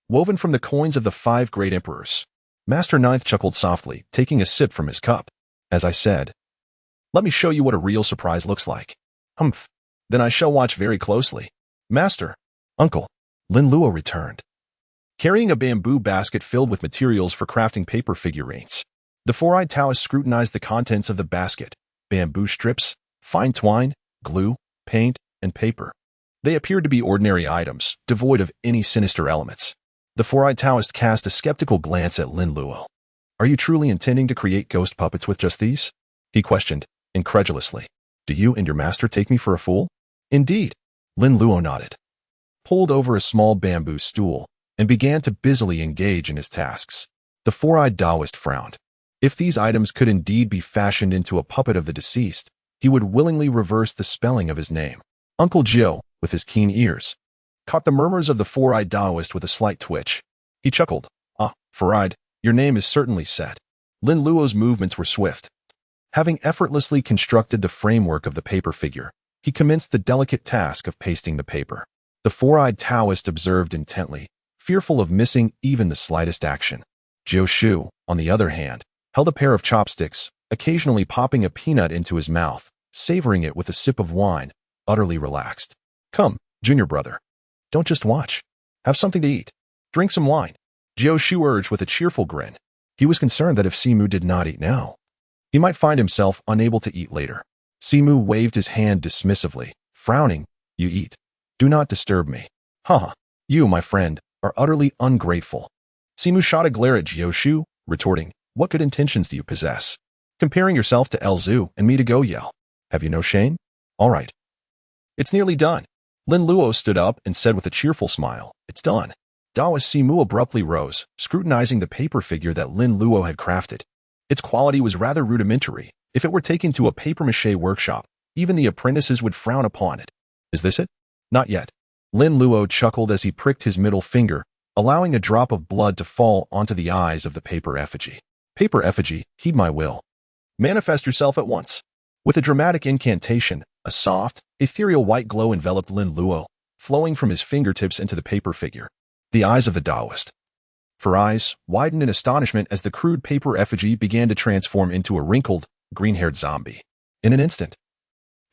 Woven from the coins of the 5 great emperors. Master Ninth chuckled softly, taking a sip from his cup. As I said, let me show you what a real surprise looks like. Humph. Then I shall watch very closely. Master. Uncle. Lin Luo returned, carrying a bamboo basket filled with materials for crafting paper figurines. The four-eyed Taoist scrutinized the contents of the basket: bamboo strips, fine twine, glue, paint, and paper. They appeared to be ordinary items, devoid of any sinister elements. The four-eyed Taoist cast a skeptical glance at Lin Luo. Are you truly intending to create ghost puppets with just these? He questioned, incredulously. Do you and your master take me for a fool? Indeed. Lin Luo nodded, pulled over a small bamboo stool, and began to busily engage in his tasks. The four-eyed Taoist frowned. If these items could indeed be fashioned into a puppet of the deceased, he would willingly reverse the spelling of his name. Uncle Jiu, with his keen ears, caught the murmurs of the four-eyed Taoist with a slight twitch. He chuckled. Ah, four-eyed, your name is certainly set. Lin Luo's movements were swift. Having effortlessly constructed the framework of the paper figure, he commenced the delicate task of pasting the paper. The four-eyed Taoist observed intently, fearful of missing even the slightest action. Jiu Shu, on the other hand, held a pair of chopsticks, occasionally popping a peanut into his mouth, savoring it with a sip of wine, utterly relaxed. Come, junior brother. Don't just watch. Have something to eat. Drink some wine. Jiu Shu urged with a cheerful grin. He was concerned that if Simu did not eat now, he might find himself unable to eat later. Simu waved his hand dismissively, frowning. You eat. Do not disturb me. Haha. You, my friend, are utterly ungrateful. Simu shot a glare at Jiu Shu, retorting, what good intentions do you possess? Comparing yourself to Elzu and me to go yell. Have you no shame? All right. It's nearly done. Lin Luo stood up and said with a cheerful smile, it's done. Taoist Simu abruptly rose, scrutinizing the paper figure that Lin Luo had crafted. Its quality was rather rudimentary. If it were taken to a papier-mâché workshop, even the apprentices would frown upon it. Is this it? Not yet. Lin Luo chuckled as he pricked his middle finger, allowing a drop of blood to fall onto the eyes of the paper effigy. Paper effigy, heed my will. Manifest yourself at once. With a dramatic incantation, a soft, ethereal white glow enveloped Lin Luo, flowing from his fingertips into the paper figure. The eyes of the Taoist. For eyes widened in astonishment as the crude paper effigy began to transform into a wrinkled, green-haired zombie. In an instant,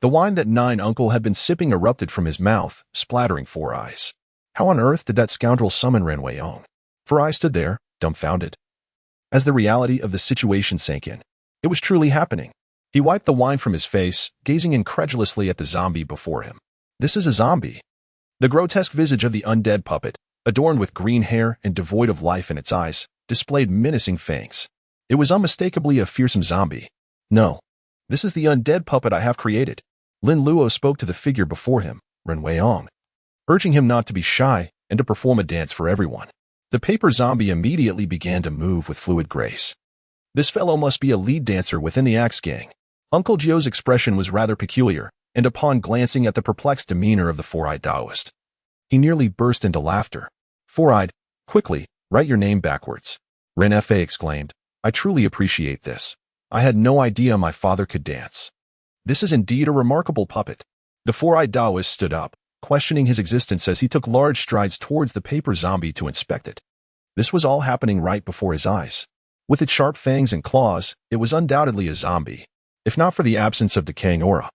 the wine that Nine Uncle had been sipping erupted from his mouth, splattering Four Eyes. How on earth did that scoundrel summon Ren Weiyong? Four Eyes stood there, dumbfounded. As the reality of the situation sank in, it was truly happening. He wiped the wine from his face, gazing incredulously at the zombie before him. This is a zombie. The grotesque visage of the undead puppet, adorned with green hair and devoid of life in its eyes, displayed menacing fangs. It was unmistakably a fearsome zombie. No, this is the undead puppet I have created. Lin Luo spoke to the figure before him, Ren Weiyong, urging him not to be shy and to perform a dance for everyone. The paper zombie immediately began to move with fluid grace. This fellow must be a lead dancer within the Axe Gang. Uncle Jiu's expression was rather peculiar, and upon glancing at the perplexed demeanor of the four-eyed Taoist, he nearly burst into laughter. Four-eyed, quickly, write your name backwards. Ren Fa exclaimed, I truly appreciate this. I had no idea my father could dance. This is indeed a remarkable puppet. The four-eyed Taoist stood up, questioning his existence as he took large strides towards the paper zombie to inspect it. This was all happening right before his eyes. With its sharp fangs and claws, it was undoubtedly a zombie, if not for the absence of decaying aura.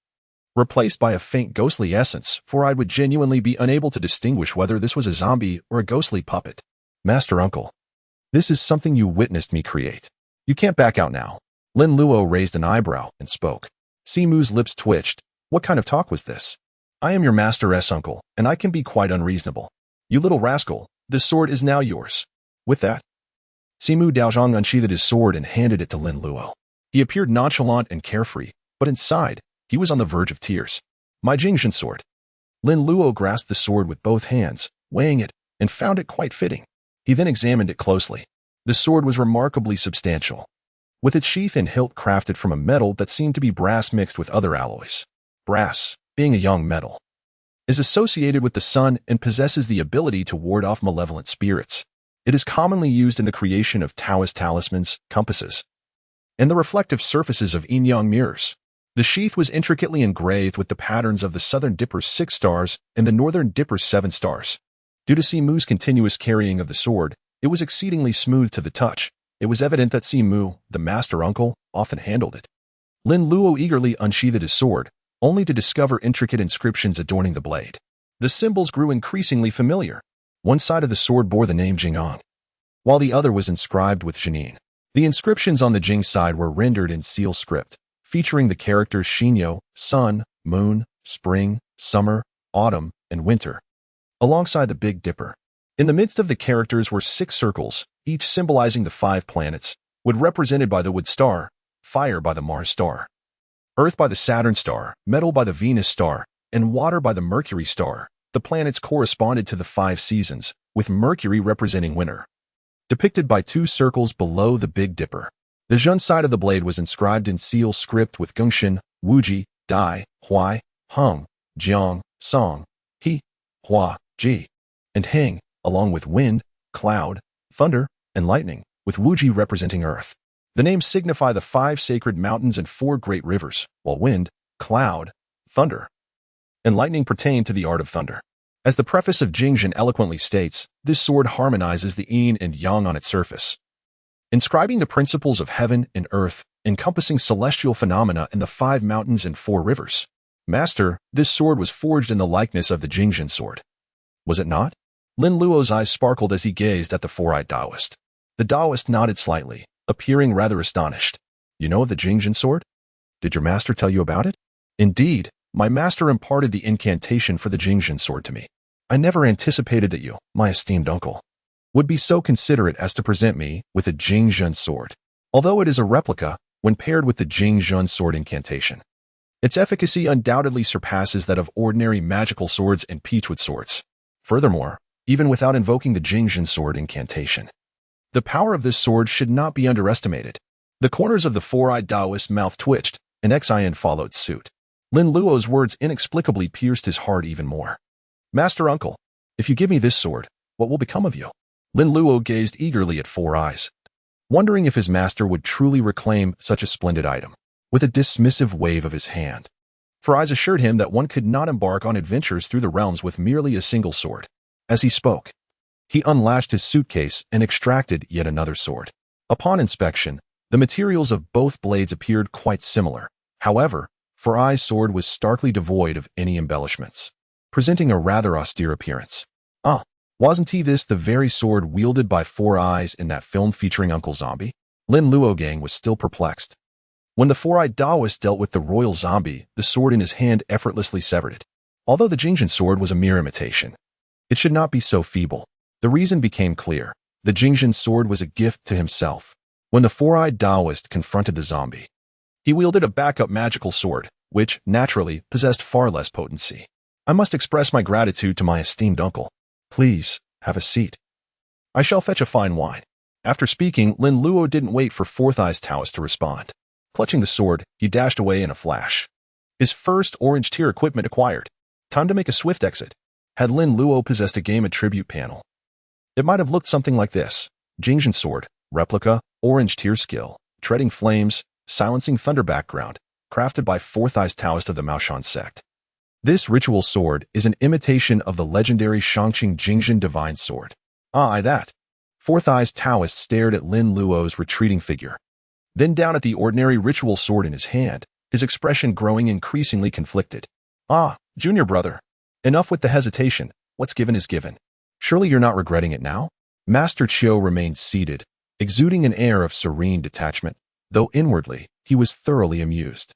Replaced by a faint ghostly essence, Four-Eyed would genuinely be unable to distinguish whether this was a zombie or a ghostly puppet. Master Uncle, this is something you witnessed me create. You can't back out now. Lin Luo raised an eyebrow and spoke. Simu's lips twitched. What kind of talk was this? I am your Master uncle, and I can be quite unreasonable. You little rascal, this sword is now yours. With that, Simu Daozhong unsheathed his sword and handed it to Lin Luo. He appeared nonchalant and carefree, but inside, he was on the verge of tears. My Jingzhen sword. Lin Luo grasped the sword with both hands, weighing it, and found it quite fitting. He then examined it closely. The sword was remarkably substantial, with its sheath and hilt crafted from a metal that seemed to be brass mixed with other alloys. Brass, being a young metal, is associated with the sun and possesses the ability to ward off malevolent spirits. It is commonly used in the creation of Taoist talismans, compasses, and the reflective surfaces of yin-yang mirrors. The sheath was intricately engraved with the patterns of the Southern Dipper's 6 stars and the Northern Dipper's 7 stars. Due to Simu's continuous carrying of the sword, it was exceedingly smooth to the touch. It was evident that Simu, the master uncle, often handled it. Lin Luo eagerly unsheathed his sword, only to discover intricate inscriptions adorning the blade. The symbols grew increasingly familiar. One side of the sword bore the name Jing'an, while the other was inscribed with Jinin. The inscriptions on the Jing side were rendered in seal script, featuring the characters Xinyo, sun, moon, spring, summer, autumn, and winter, alongside the Big Dipper. In the midst of the characters were 6 circles, each symbolizing the 5 planets, wood represented by the Wood star, fire by the Mars star, earth by the Saturn star, metal by the Venus star, and water by the Mercury star. The planets corresponded to the 5 seasons, with Mercury representing winter, depicted by 2 circles below the Big Dipper. The Zhun side of the blade was inscribed in seal script with Gengxin, Wuji, Dai, Huai, Heng, Jiang, Song, He, Hua, Ji, and Heng, along with wind, cloud, thunder, and lightning, with Wuji representing earth. The names signify the 5 sacred mountains and 4 great rivers, while wind, cloud, thunder, and lightning pertain to the art of thunder. As the preface of Jingjin eloquently states, this sword harmonizes the yin and yang on its surface, inscribing the principles of heaven and earth, encompassing celestial phenomena in the 5 mountains and 4 rivers. Master, this sword was forged in the likeness of the Jingjin sword. Was it not? Lin Luo's eyes sparkled as he gazed at the 4-eyed Taoist. The Taoist nodded slightly, appearing rather astonished. You know of the Jingjin sword? Did your master tell you about it? Indeed, my master imparted the incantation for the Jingjin sword to me. I never anticipated that you, my esteemed uncle, would be so considerate as to present me with a Jingjin sword. Although it is a replica, when paired with the Jingjin sword incantation, its efficacy undoubtedly surpasses that of ordinary magical swords and peachwood swords. Furthermore, even without invoking the Jingjin sword incantation, the power of this sword should not be underestimated. The corners of the 4-eyed Taoist's mouth twitched, and Xin followed suit. Lin Luo's words inexplicably pierced his heart even more. Master uncle, if you give me this sword, what will become of you? Lin Luo gazed eagerly at 4 Eyes, wondering if his master would truly reclaim such a splendid item. With a dismissive wave of his hand, 4 Eyes assured him that one could not embark on adventures through the realms with merely a single sword. As he spoke, he unlatched his suitcase and extracted yet another sword. Upon inspection, the materials of both blades appeared quite similar. However, 4 Eyes' sword was starkly devoid of any embellishments, presenting a rather austere appearance. Wasn't this the very sword wielded by 4 Eyes in that film featuring Uncle Zombie? Lin Luo gang was still perplexed. When the 4-eyed Taoist dealt with the royal zombie, the sword in his hand effortlessly severed it. Although the Jingjin sword was a mere imitation, it should not be so feeble. The reason became clear. The Jingjin sword was a gift to himself. When the 4-eyed Taoist confronted the zombie, he wielded a backup magical sword, which, naturally, possessed far less potency. I must express my gratitude to my esteemed uncle. Please, have a seat. I shall fetch a fine wine. After speaking, Lin Luo didn't wait for 4th Eye's Taoist to respond. Clutching the sword, he dashed away in a flash. His first orange tier equipment acquired. Time to make a swift exit. Had Lin Luo possessed a game attribute panel, it might have looked something like this. Jingjin sword, replica, orange tier skill, treading flames, silencing thunder background, crafted by 4th Eye's Taoist of the Maoshan sect. This ritual sword is an imitation of the legendary Shangqing Jingjin divine sword. That. 4th Eye's Taoist stared at Lin Luo's retreating figure, then down at the ordinary ritual sword in his hand, his expression growing increasingly conflicted. Junior brother. Enough with the hesitation. What's given is given. Surely you're not regretting it now? Master Jiu remained seated, exuding an air of serene detachment, though inwardly, he was thoroughly amused.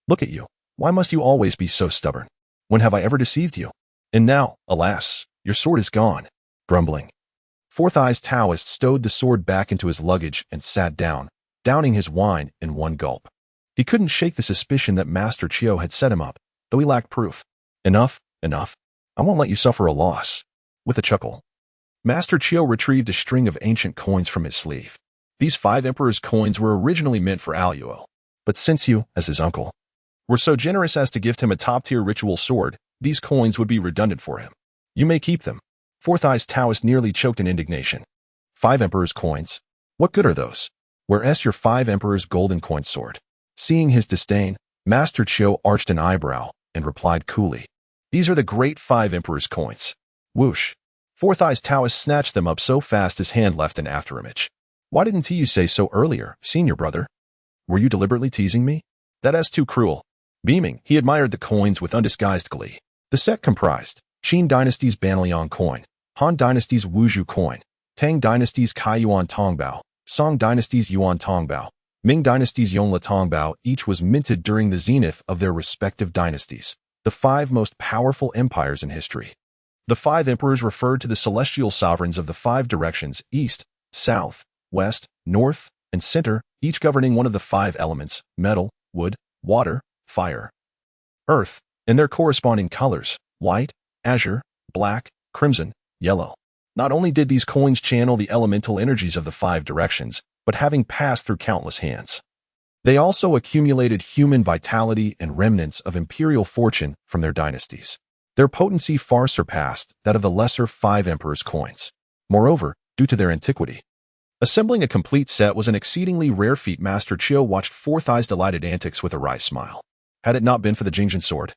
Look at you. Why must you always be so stubborn? When have I ever deceived you? And now, alas, your sword is gone. Grumbling, 4th Eye's Taoist stowed the sword back into his luggage and sat down, downing his wine in one gulp. He couldn't shake the suspicion that Master Jiu had set him up, though he lacked proof. Enough. I won't let you suffer a loss. With a chuckle, Master Jiu retrieved a string of ancient coins from his sleeve. These 5 Emperor's coins were originally meant for Luo, but since you, as his uncle, were so generous as to gift him a top-tier ritual sword, these coins would be redundant for him. You may keep them. 4th Eye's Taoist nearly choked in indignation. 5 Emperor's coins? What good are those? Where's your 5 Emperor's golden coin sword? Seeing his disdain, Master Jiu arched an eyebrow and replied coolly, These are the great 5 Emperor's coins. Whoosh. 4th Eye's Taoist snatched them up so fast his hand left an afterimage. Why didn't you say so earlier, senior brother? Were you deliberately teasing me? That's too cruel. Beaming, he admired the coins with undisguised glee. The set comprised Qin Dynasty's Banliang coin, Han Dynasty's Wuzhou coin, Tang Dynasty's Kai Yuan Tongbao, Song Dynasty's Yuan Tongbao, Ming Dynasty's Yongla Tongbao. Each was minted during the zenith of their respective dynasties, the 5 most powerful empires in history. The 5 emperors referred to the celestial sovereigns of the 5 directions, east, south, west, north, and center, each governing one of the 5 elements, metal, wood, water, fire, earth, and their corresponding colors, white, azure, black, crimson, yellow. Not only did these coins channel the elemental energies of the 5 directions, but having passed through countless hands, they also accumulated human vitality and remnants of imperial fortune from their dynasties. Their potency far surpassed that of the lesser 5 Emperor's coins. Moreover, due to their antiquity, assembling a complete set was an exceedingly rare feat. Master Jiu watched 4th Eye's delighted antics with a wry smile. Had it not been for the Jingjin sword,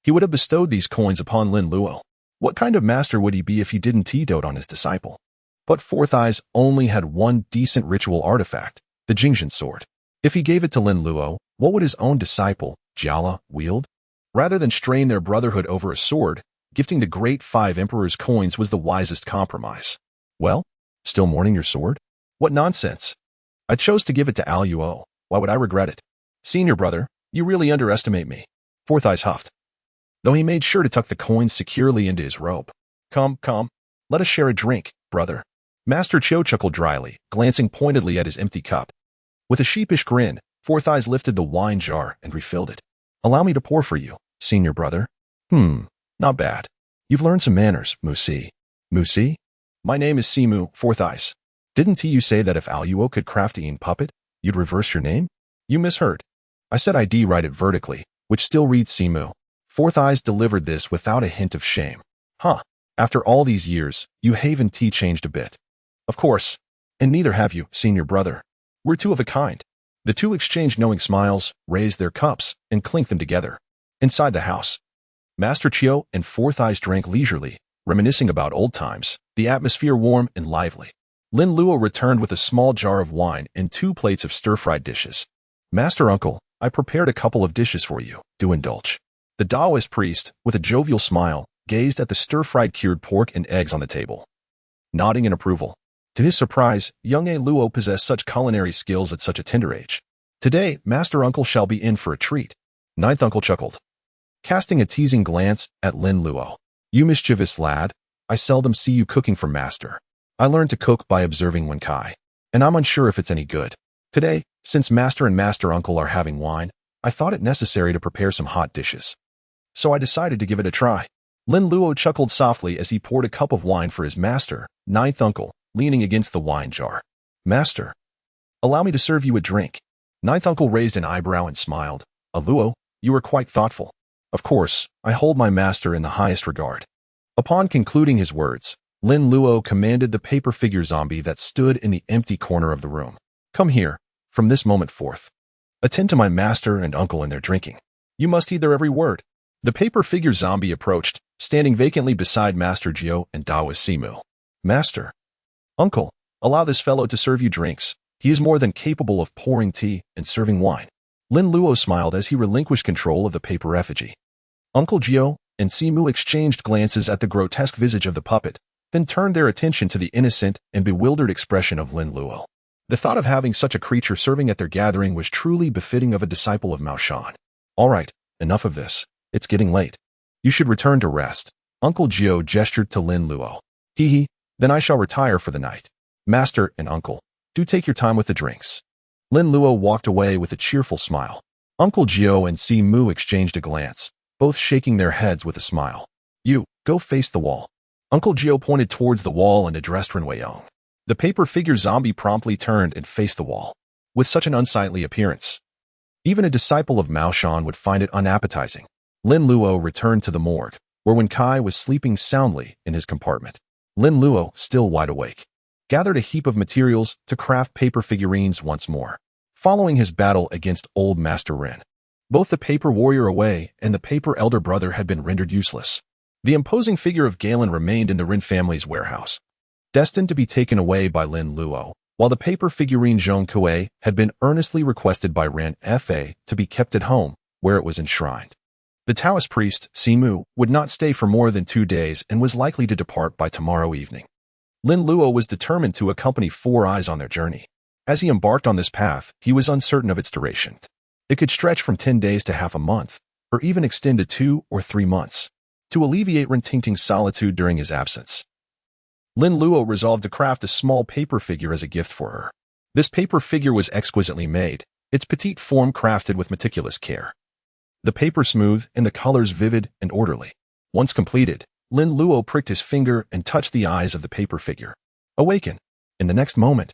he would have bestowed these coins upon Lin Luo. What kind of master would he be if he didn't dote on his disciple? But Fourth Eyes only had one decent ritual artifact, the Jingxin sword. If he gave it to Lin Luo, what would his own disciple, Jiala, wield? Rather than strain their brotherhood over a sword, gifting the Great Five Emperor's coins was the wisest compromise. Well, still mourning your sword? What nonsense! I chose to give it to Al Luo. Why would I regret it? Senior brother, you really underestimate me. Fourth Eyes huffed, though he made sure to tuck the coins securely into his robe. Come, let us share a drink, brother. Master Jiu chuckled dryly, glancing pointedly at his empty cup. With a sheepish grin, Fourth Eyes lifted the wine jar and refilled it. Allow me to pour for you, senior brother. Not bad. You've learned some manners, Musi. Musi? My name is Simu, Fourth Eyes. Didn't you say that if Al Luo could craft a puppet, you'd reverse your name? You misheard. I said I'd write it vertically, which still reads Simu. Fourth Eyes delivered this without a hint of shame. Huh. After all these years, you haven't changed a bit. Of course. And neither have you, senior brother. We're two of a kind. The two exchanged knowing smiles, raised their cups, and clinked them together. Inside the house, Master Jiu and Fourth Eyes drank leisurely, reminiscing about old times, the atmosphere warm and lively. Lin Luo returned with a small jar of wine and 2 plates of stir-fried dishes. Master Uncle, I prepared a couple of dishes for you. Do indulge. The Taoist priest, with a jovial smile, gazed at the stir-fried cured pork and eggs on the table, nodding in approval. To his surprise, young Luo possessed such culinary skills at such a tender age. Today, Master Uncle shall be in for a treat. Ninth Uncle chuckled, casting a teasing glance at Lin Luo. You mischievous lad, I seldom see you cooking for Master. I learned to cook by observing Wen Kai, and I'm unsure if it's any good. Today, since Master and Master Uncle are having wine, I thought it necessary to prepare some hot dishes. So I decided to give it a try. Lin Luo chuckled softly as he poured a cup of wine for his master, Ninth Uncle, leaning against the wine jar. Master, allow me to serve you a drink. Ninth Uncle raised an eyebrow and smiled. Luo, you are quite thoughtful. Of course, I hold my master in the highest regard. Upon concluding his words, Lin Luo commanded the paper figure zombie that stood in the empty corner of the room. Come here, from this moment forth. Attend to my master and uncle in their drinking. You must heed their every word. The paper figure zombie approached, standing vacantly beside Master Jiu and Taoist Simu. Master, Uncle, allow this fellow to serve you drinks. He is more than capable of pouring tea and serving wine. Lin Luo smiled as he relinquished control of the paper effigy. Uncle Jiu and Simu exchanged glances at the grotesque visage of the puppet, then turned their attention to the innocent and bewildered expression of Lin Luo. The thought of having such a creature serving at their gathering was truly befitting of a disciple of Mao Shan. All right, enough of this. It's getting late. You should return to rest. Uncle Jiu gestured to Lin Luo. Then I shall retire for the night. Master and Uncle, do take your time with the drinks. Lin Luo walked away with a cheerful smile. Uncle Jiu and Simu exchanged a glance, both shaking their heads with a smile. You, go face the wall. Uncle Jiu pointed towards the wall and addressed Ren Weiyong. The paper figure zombie promptly turned and faced the wall. With such an unsightly appearance, even a disciple of Mao Shan would find it unappetizing. Lin Luo returned to the morgue, where Wen Kai was sleeping soundly in his compartment. Lin Luo, still wide awake, gathered a heap of materials to craft paper figurines once more, following his battle against old Master Ren. Both the paper warrior away and the paper elder brother had been rendered useless. The imposing figure of Galen remained in the Ren family's warehouse, destined to be taken away by Lin Luo, while the paper figurine Zhong Kuei had been earnestly requested by Ren Fa to be kept at home, where it was enshrined. The Taoist priest, Simu, would not stay for more than 2 days and was likely to depart by tomorrow evening. Lin Luo was determined to accompany Four Eyes on their journey. As he embarked on this path, he was uncertain of its duration. It could stretch from 10 days to half a month, or even extend to 2 or 3 months, to alleviate Ren Tingting's solitude during his absence. Lin Luo resolved to craft a small paper figure as a gift for her. This paper figure was exquisitely made, its petite form crafted with meticulous care. The paper smooth and the colors vivid and orderly. Once completed, Lin Luo pricked his finger and touched the eyes of the paper figure. Awaken! In the next moment,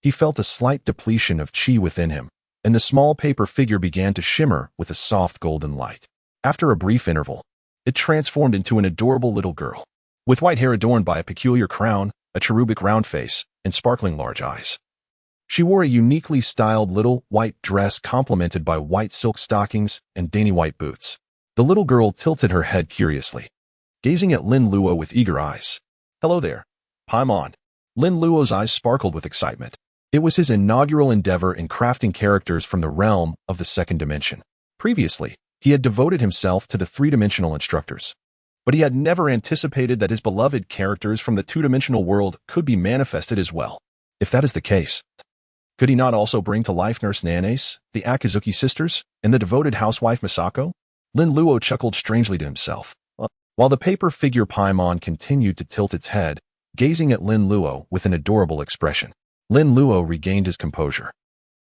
he felt a slight depletion of qi within him, and the small paper figure began to shimmer with a soft golden light. After a brief interval, it transformed into an adorable little girl, with white hair adorned by a peculiar crown, a cherubic round face, and sparkling large eyes. She wore a uniquely styled little white dress complemented by white silk stockings and dainty white boots. The little girl tilted her head curiously, gazing at Lin Luo with eager eyes. "Hello there, Paimon." Lin Luo's eyes sparkled with excitement. It was his inaugural endeavor in crafting characters from the realm of the second dimension. Previously, he had devoted himself to the three-dimensional instructors. But he had never anticipated that his beloved characters from the two-dimensional world could be manifested as well. If that is the case, could he not also bring to life Nurse Nanase, the Akizuki sisters, and the devoted housewife Misako? Lin Luo chuckled strangely to himself, while the paper figure Paimon continued to tilt its head, gazing at Lin Luo with an adorable expression. Lin Luo regained his composure,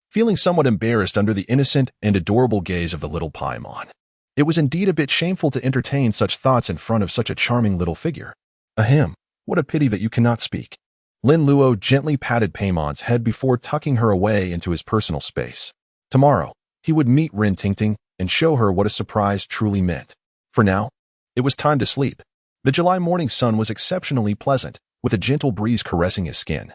feeling somewhat embarrassed under the innocent and adorable gaze of the little Paimon. It was indeed a bit shameful to entertain such thoughts in front of such a charming little figure. Ahem, what a pity that you cannot speak. Lin Luo gently patted Paimon's head before tucking her away into his personal space. Tomorrow, he would meet Rin Tingting and show her what a surprise truly meant. For now, it was time to sleep. The July morning sun was exceptionally pleasant, with a gentle breeze caressing his skin,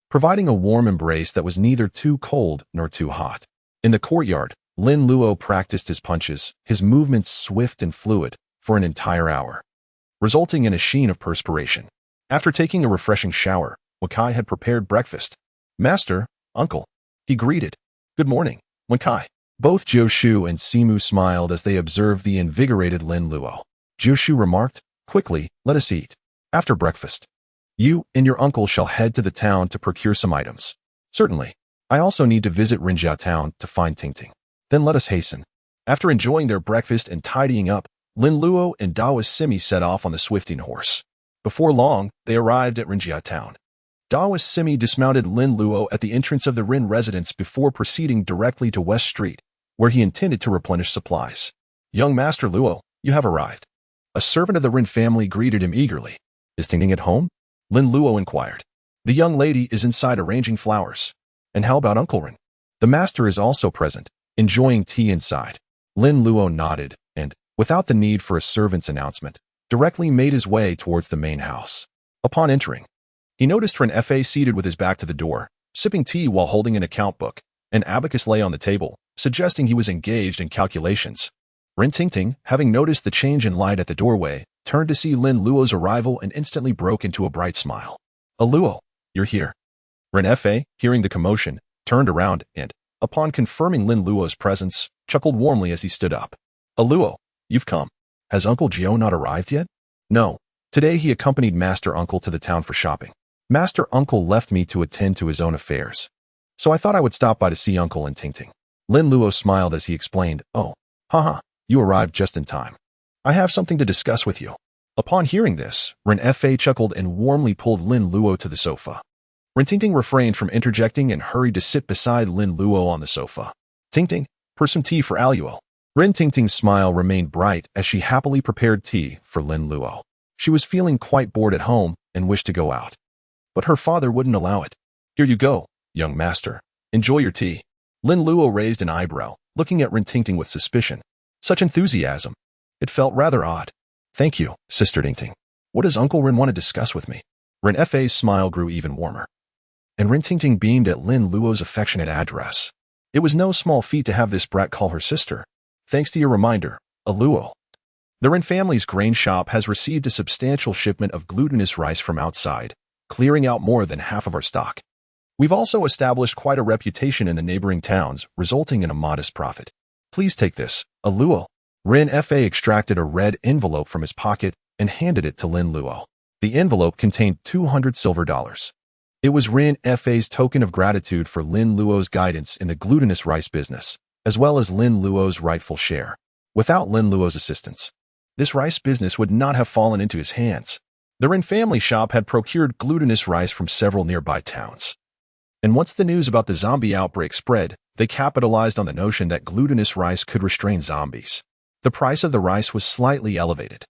providing a warm embrace that was neither too cold nor too hot. In the courtyard, Lin Luo practiced his punches, his movements swift and fluid, for an entire hour, resulting in a sheen of perspiration. After taking a refreshing shower, Wakai had prepared breakfast. "Master, uncle," he greeted. "Good morning, Wakai." Both Jiu and Simu smiled as they observed the invigorated Lin Luo. Jiu remarked, "Quickly, let us eat. After breakfast, you and your uncle shall head to the town to procure some items." "Certainly. I also need to visit Rinjiao town to find Tingting." "Then let us hasten." After enjoying their breakfast and tidying up, Lin Luo and Daoist Simi set off on the Swifting horse. Before long, they arrived at Rinjiao town. Daoist Simi dismounted Lin Luo at the entrance of the Rin residence before proceeding directly to West Street, where he intended to replenish supplies. "Young Master Luo, you have arrived." A servant of the Rin family greeted him eagerly. "Is Tingting at home?" Lin Luo inquired. "The young lady is inside arranging flowers." "And how about Uncle Rin?" "The master is also present, enjoying tea inside." Lin Luo nodded and, without the need for a servant's announcement, directly made his way towards the main house. Upon entering, he noticed Rin Fa seated with his back to the door, sipping tea while holding an account book. An abacus lay on the table, suggesting he was engaged in calculations. Rin Tingting, having noticed the change in light at the doorway, turned to see Lin Luo's arrival and instantly broke into a bright smile. Luo, you're here." Rin Fa, hearing the commotion, turned around and, upon confirming Lin Luo's presence, chuckled warmly as he stood up. "Luo, you've come. Has Uncle Jiu not arrived yet?" "No. Today he accompanied Master Uncle to the town for shopping. Master Uncle left me to attend to his own affairs, so I thought I would stop by to see Uncle and Tingting." Lin Luo smiled as he explained, "Oh, haha, you arrived just in time. I have something to discuss with you." Upon hearing this, Rin Fa chuckled and warmly pulled Lin Luo to the sofa. Rin Tingting refrained from interjecting and hurried to sit beside Lin Luo on the sofa. "Tingting, pour some tea for Luo." Rin Tingting's smile remained bright as she happily prepared tea for Lin Luo. She was feeling quite bored at home and wished to go out, but her father wouldn't allow it. "Here you go, young master. Enjoy your tea." Lin Luo raised an eyebrow, looking at Rin Tingting with suspicion. Such enthusiasm. It felt rather odd. "Thank you, Sister Tingting. What does Uncle Rin want to discuss with me?" Rin Fa's smile grew even warmer, and Rin Tingting beamed at Lin Luo's affectionate address. It was no small feat to have this brat call her sister. "Thanks to your reminder, Luo. The Rin family's grain shop has received a substantial shipment of glutinous rice from outside, clearing out more than half of our stock. We've also established quite a reputation in the neighboring towns, resulting in a modest profit. Please take this, Luo." Rin Fa extracted a red envelope from his pocket and handed it to Lin Luo. The envelope contained 200 silver dollars. It was Rin Fa's token of gratitude for Lin Luo's guidance in the glutinous rice business, as well as Lin Luo's rightful share. Without Lin Luo's assistance, this rice business would not have fallen into his hands. The Rin family shop had procured glutinous rice from several nearby towns. And once the news about the zombie outbreak spread, they capitalized on the notion that glutinous rice could restrain zombies. The price of the rice was slightly elevated,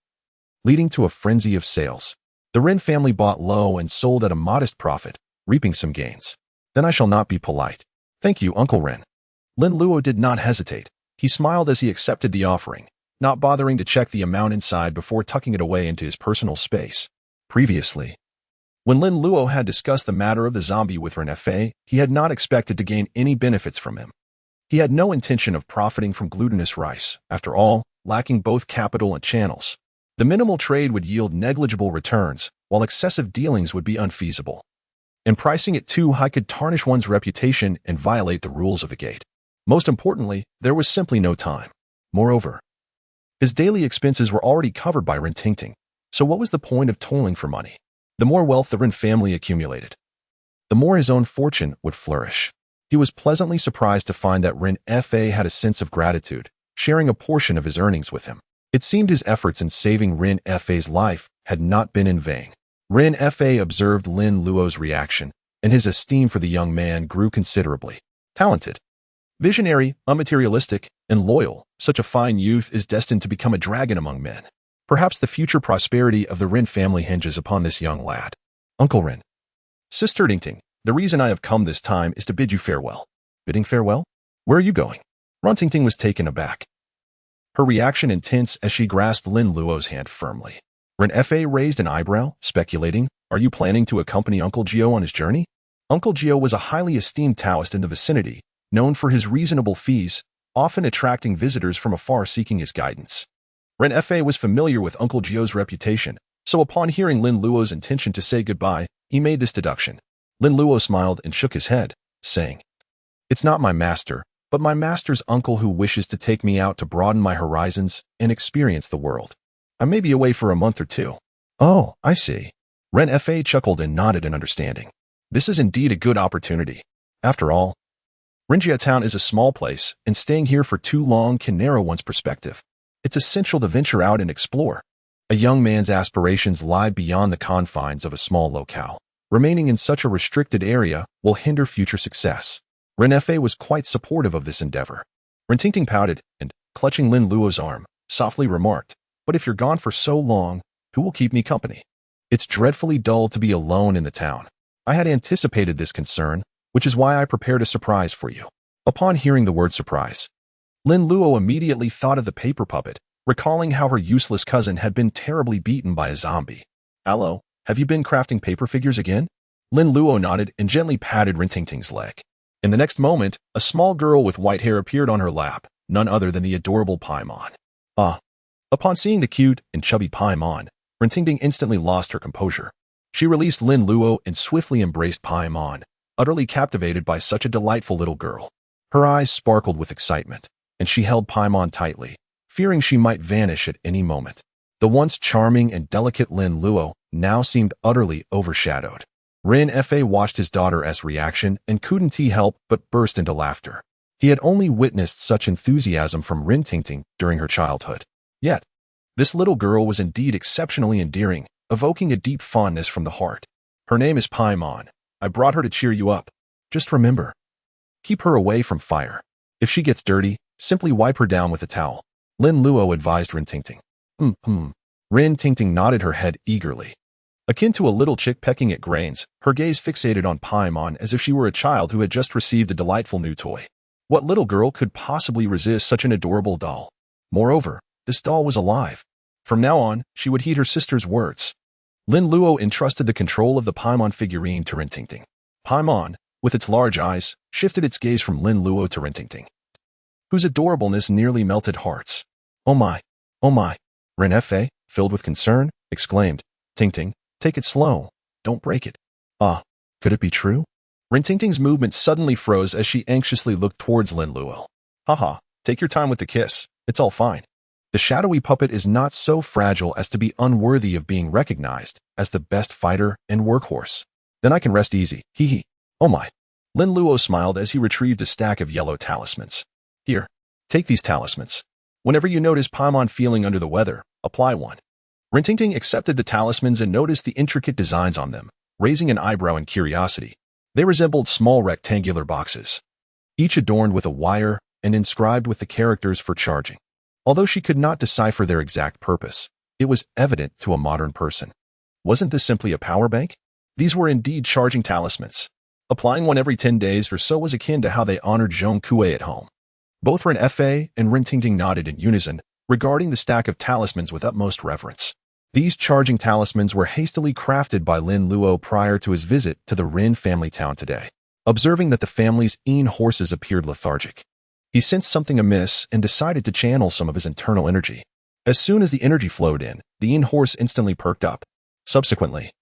leading to a frenzy of sales. The Rin family bought low and sold at a modest profit, reaping some gains. "Then I shall not be polite. Thank you, Uncle Rin." Lin Luo did not hesitate. He smiled as he accepted the offering, not bothering to check the amount inside before tucking it away into his personal space. Previously, when Lin Luo had discussed the matter of the zombie with Rin Fa, he had not expected to gain any benefits from him. He had no intention of profiting from glutinous rice, after all, lacking both capital and channels. The minimal trade would yield negligible returns, while excessive dealings would be unfeasible. And pricing it too high could tarnish one's reputation and violate the rules of the gate. Most importantly, there was simply no time. Moreover, his daily expenses were already covered by Rintinting, so what was the point of toiling for money? The more wealth the Rin family accumulated, the more his own fortune would flourish. He was pleasantly surprised to find that Rin Fa had a sense of gratitude, sharing a portion of his earnings with him. It seemed his efforts in saving Rin Fa's life had not been in vain. Rin Fa observed Lin Luo's reaction, and his esteem for the young man grew considerably. Talented, visionary, unmaterialistic, and loyal, such a fine youth is destined to become a dragon among men. Perhaps the future prosperity of the Rin family hinges upon this young lad. Uncle Rin. Sister Tingting, the reason I have come this time is to bid you farewell. Bidding farewell? Where are you going? Rintingting was taken aback, her reaction intense as she grasped Lin Luo's hand firmly. Rin Fa raised an eyebrow, speculating, are you planning to accompany Uncle Jiu on his journey? Uncle Jiu was a highly esteemed Taoist in the vicinity, known for his reasonable fees, often attracting visitors from afar seeking his guidance. Rin Fa was familiar with Uncle Jiu's reputation, so upon hearing Lin Luo's intention to say goodbye, he made this deduction. Lin Luo smiled and shook his head, saying, it's not my master, but my master's uncle who wishes to take me out to broaden my horizons and experience the world. I may be away for a month or two. Oh, I see. Rin Fa chuckled and nodded in understanding. This is indeed a good opportunity. After all, Rinjia Town is a small place, and staying here for too long can narrow one's perspective. It's essential to venture out and explore. A young man's aspirations lie beyond the confines of a small locale. Remaining in such a restricted area will hinder future success. Rin Fa was quite supportive of this endeavor. Rintingting pouted and, clutching Lin Luo's arm, softly remarked, but if you're gone for so long, who will keep me company? It's dreadfully dull to be alone in the town. I had anticipated this concern, which is why I prepared a surprise for you. Upon hearing the word surprise, Lin Luo immediately thought of the paper puppet, recalling how her useless cousin had been terribly beaten by a zombie. Hello, have you been crafting paper figures again? Lin Luo nodded and gently patted Rintingting's leg. In the next moment, a small girl with white hair appeared on her lap, none other than the adorable Paimon. Upon seeing the cute and chubby Paimon, Rintingting instantly lost her composure. She released Lin Luo and swiftly embraced Paimon, utterly captivated by such a delightful little girl. Her eyes sparkled with excitement, and she held Paimon tightly, fearing she might vanish at any moment. The once charming and delicate Lin Luo now seemed utterly overshadowed. Rin Fa watched his daughter's reaction and couldn't help but burst into laughter. He had only witnessed such enthusiasm from Rintingting during her childhood. Yet, this little girl was indeed exceptionally endearing, evoking a deep fondness from the heart. Her name is Paimon. I brought her to cheer you up. Just remember, keep her away from fire. If she gets dirty, simply wipe her down with a towel. Lin Luo advised Rintingting. Rintingting nodded her head eagerly. Akin to a little chick pecking at grains, her gaze fixated on Paimon as if she were a child who had just received a delightful new toy. What little girl could possibly resist such an adorable doll? Moreover, this doll was alive. From now on, she would heed her sister's words. Lin Luo entrusted the control of the Paimon figurine to Rintingting. Paimon, with its large eyes, shifted its gaze from Lin Luo to Rintingting, whose adorableness nearly melted hearts. Oh my, Rin Fa, filled with concern, exclaimed, Tingting, take it slow, don't break it. Could it be true? Rintingting's movement suddenly froze as she anxiously looked towards Lin Luo. Take your time with the kiss, it's all fine. The shadowy puppet is not so fragile as to be unworthy of being recognized as the best fighter and workhorse. Then I can rest easy, hee. Oh my. Lin Luo smiled as he retrieved a stack of yellow talismans. Here, take these talismans. Whenever you notice Paimon feeling under the weather, apply one. Rintingting accepted the talismans and noticed the intricate designs on them, raising an eyebrow in curiosity. They resembled small rectangular boxes, each adorned with a wire and inscribed with the characters for charging. Although she could not decipher their exact purpose, it was evident to a modern person. Wasn't this simply a power bank? These were indeed charging talismans. Applying one every 10 days or so was akin to how they honored Zhong Kuei at home. Both Rin Fa and Rintingting nodded in unison, regarding the stack of talismans with utmost reverence. These charging talismans were hastily crafted by Lin Luo prior to his visit to the Rin family town today. Observing that the family's horses appeared lethargic, he sensed something amiss and decided to channel some of his internal energy. As soon as the energy flowed in, the yin horse instantly perked up. Subsequently,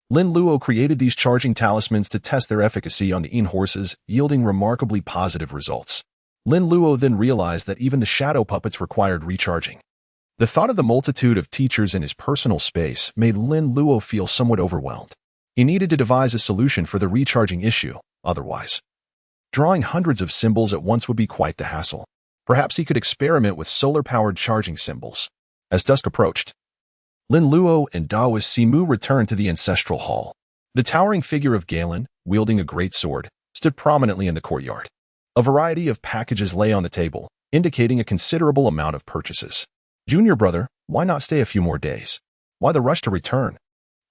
Lin Luo created these charging talismans to test their efficacy on the yin horses, yielding remarkably positive results. Lin Luo then realized that even the shadow puppets required recharging. The thought of the multitude of teachers in his personal space made Lin Luo feel somewhat overwhelmed. He needed to devise a solution for the recharging issue, otherwise, drawing hundreds of symbols at once would be quite the hassle. Perhaps he could experiment with solar-powered charging symbols. As dusk approached, Lin Luo and Daoist Simu returned to the ancestral hall. The towering figure of Galen, wielding a great sword, stood prominently in the courtyard. A variety of packages lay on the table, indicating a considerable amount of purchases. Junior brother, why not stay a few more days? Why the rush to return?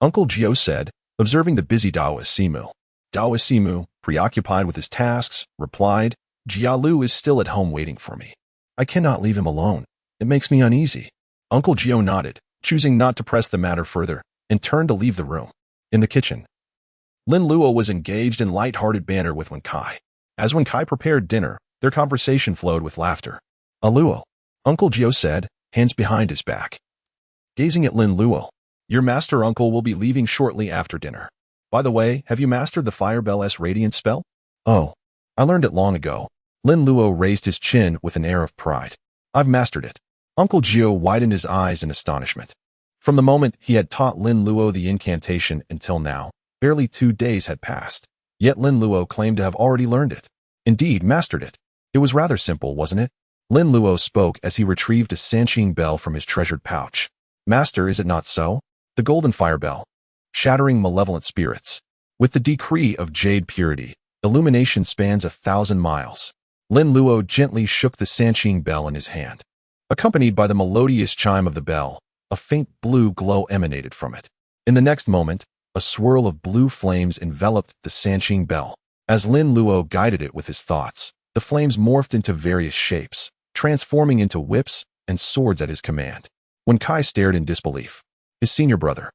Uncle Jiu said, observing the busy Daoist Simu. Daoist Simu, preoccupied with his tasks, replied, Jialu is still at home waiting for me. I cannot leave him alone. It makes me uneasy. Uncle Jiu nodded, choosing not to press the matter further, and turned to leave the room. In the kitchen, Lin Luo was engaged in light-hearted banter with Wen Kai. As Wen Kai prepared dinner, their conversation flowed with laughter. Luo, Uncle Jiu said, hands behind his back. Gazing at Lin Luo, your master uncle will be leaving shortly after dinner. By the way, have you mastered the Firebell's radiant spell? Oh, I learned it long ago. Lin Luo raised his chin with an air of pride. I've mastered it. Uncle Jiu widened his eyes in astonishment. From the moment he had taught Lin Luo the incantation until now, barely 2 days had passed. Yet Lin Luo claimed to have already learned it. Indeed, mastered it. It was rather simple, wasn't it? Lin Luo spoke as he retrieved a Sanqing bell from his treasured pouch. Master, is it not so? The golden fire bell, shattering malevolent spirits. With the decree of jade purity, illumination spans 1,000 miles. Lin Luo gently shook the Sanqing bell in his hand. Accompanied by the melodious chime of the bell, a faint blue glow emanated from it. In the next moment, a swirl of blue flames enveloped the Sanqing bell. As Lin Luo guided it with his thoughts, the flames morphed into various shapes, transforming into whips and swords at his command. Wen Kai stared in disbelief. His senior brother,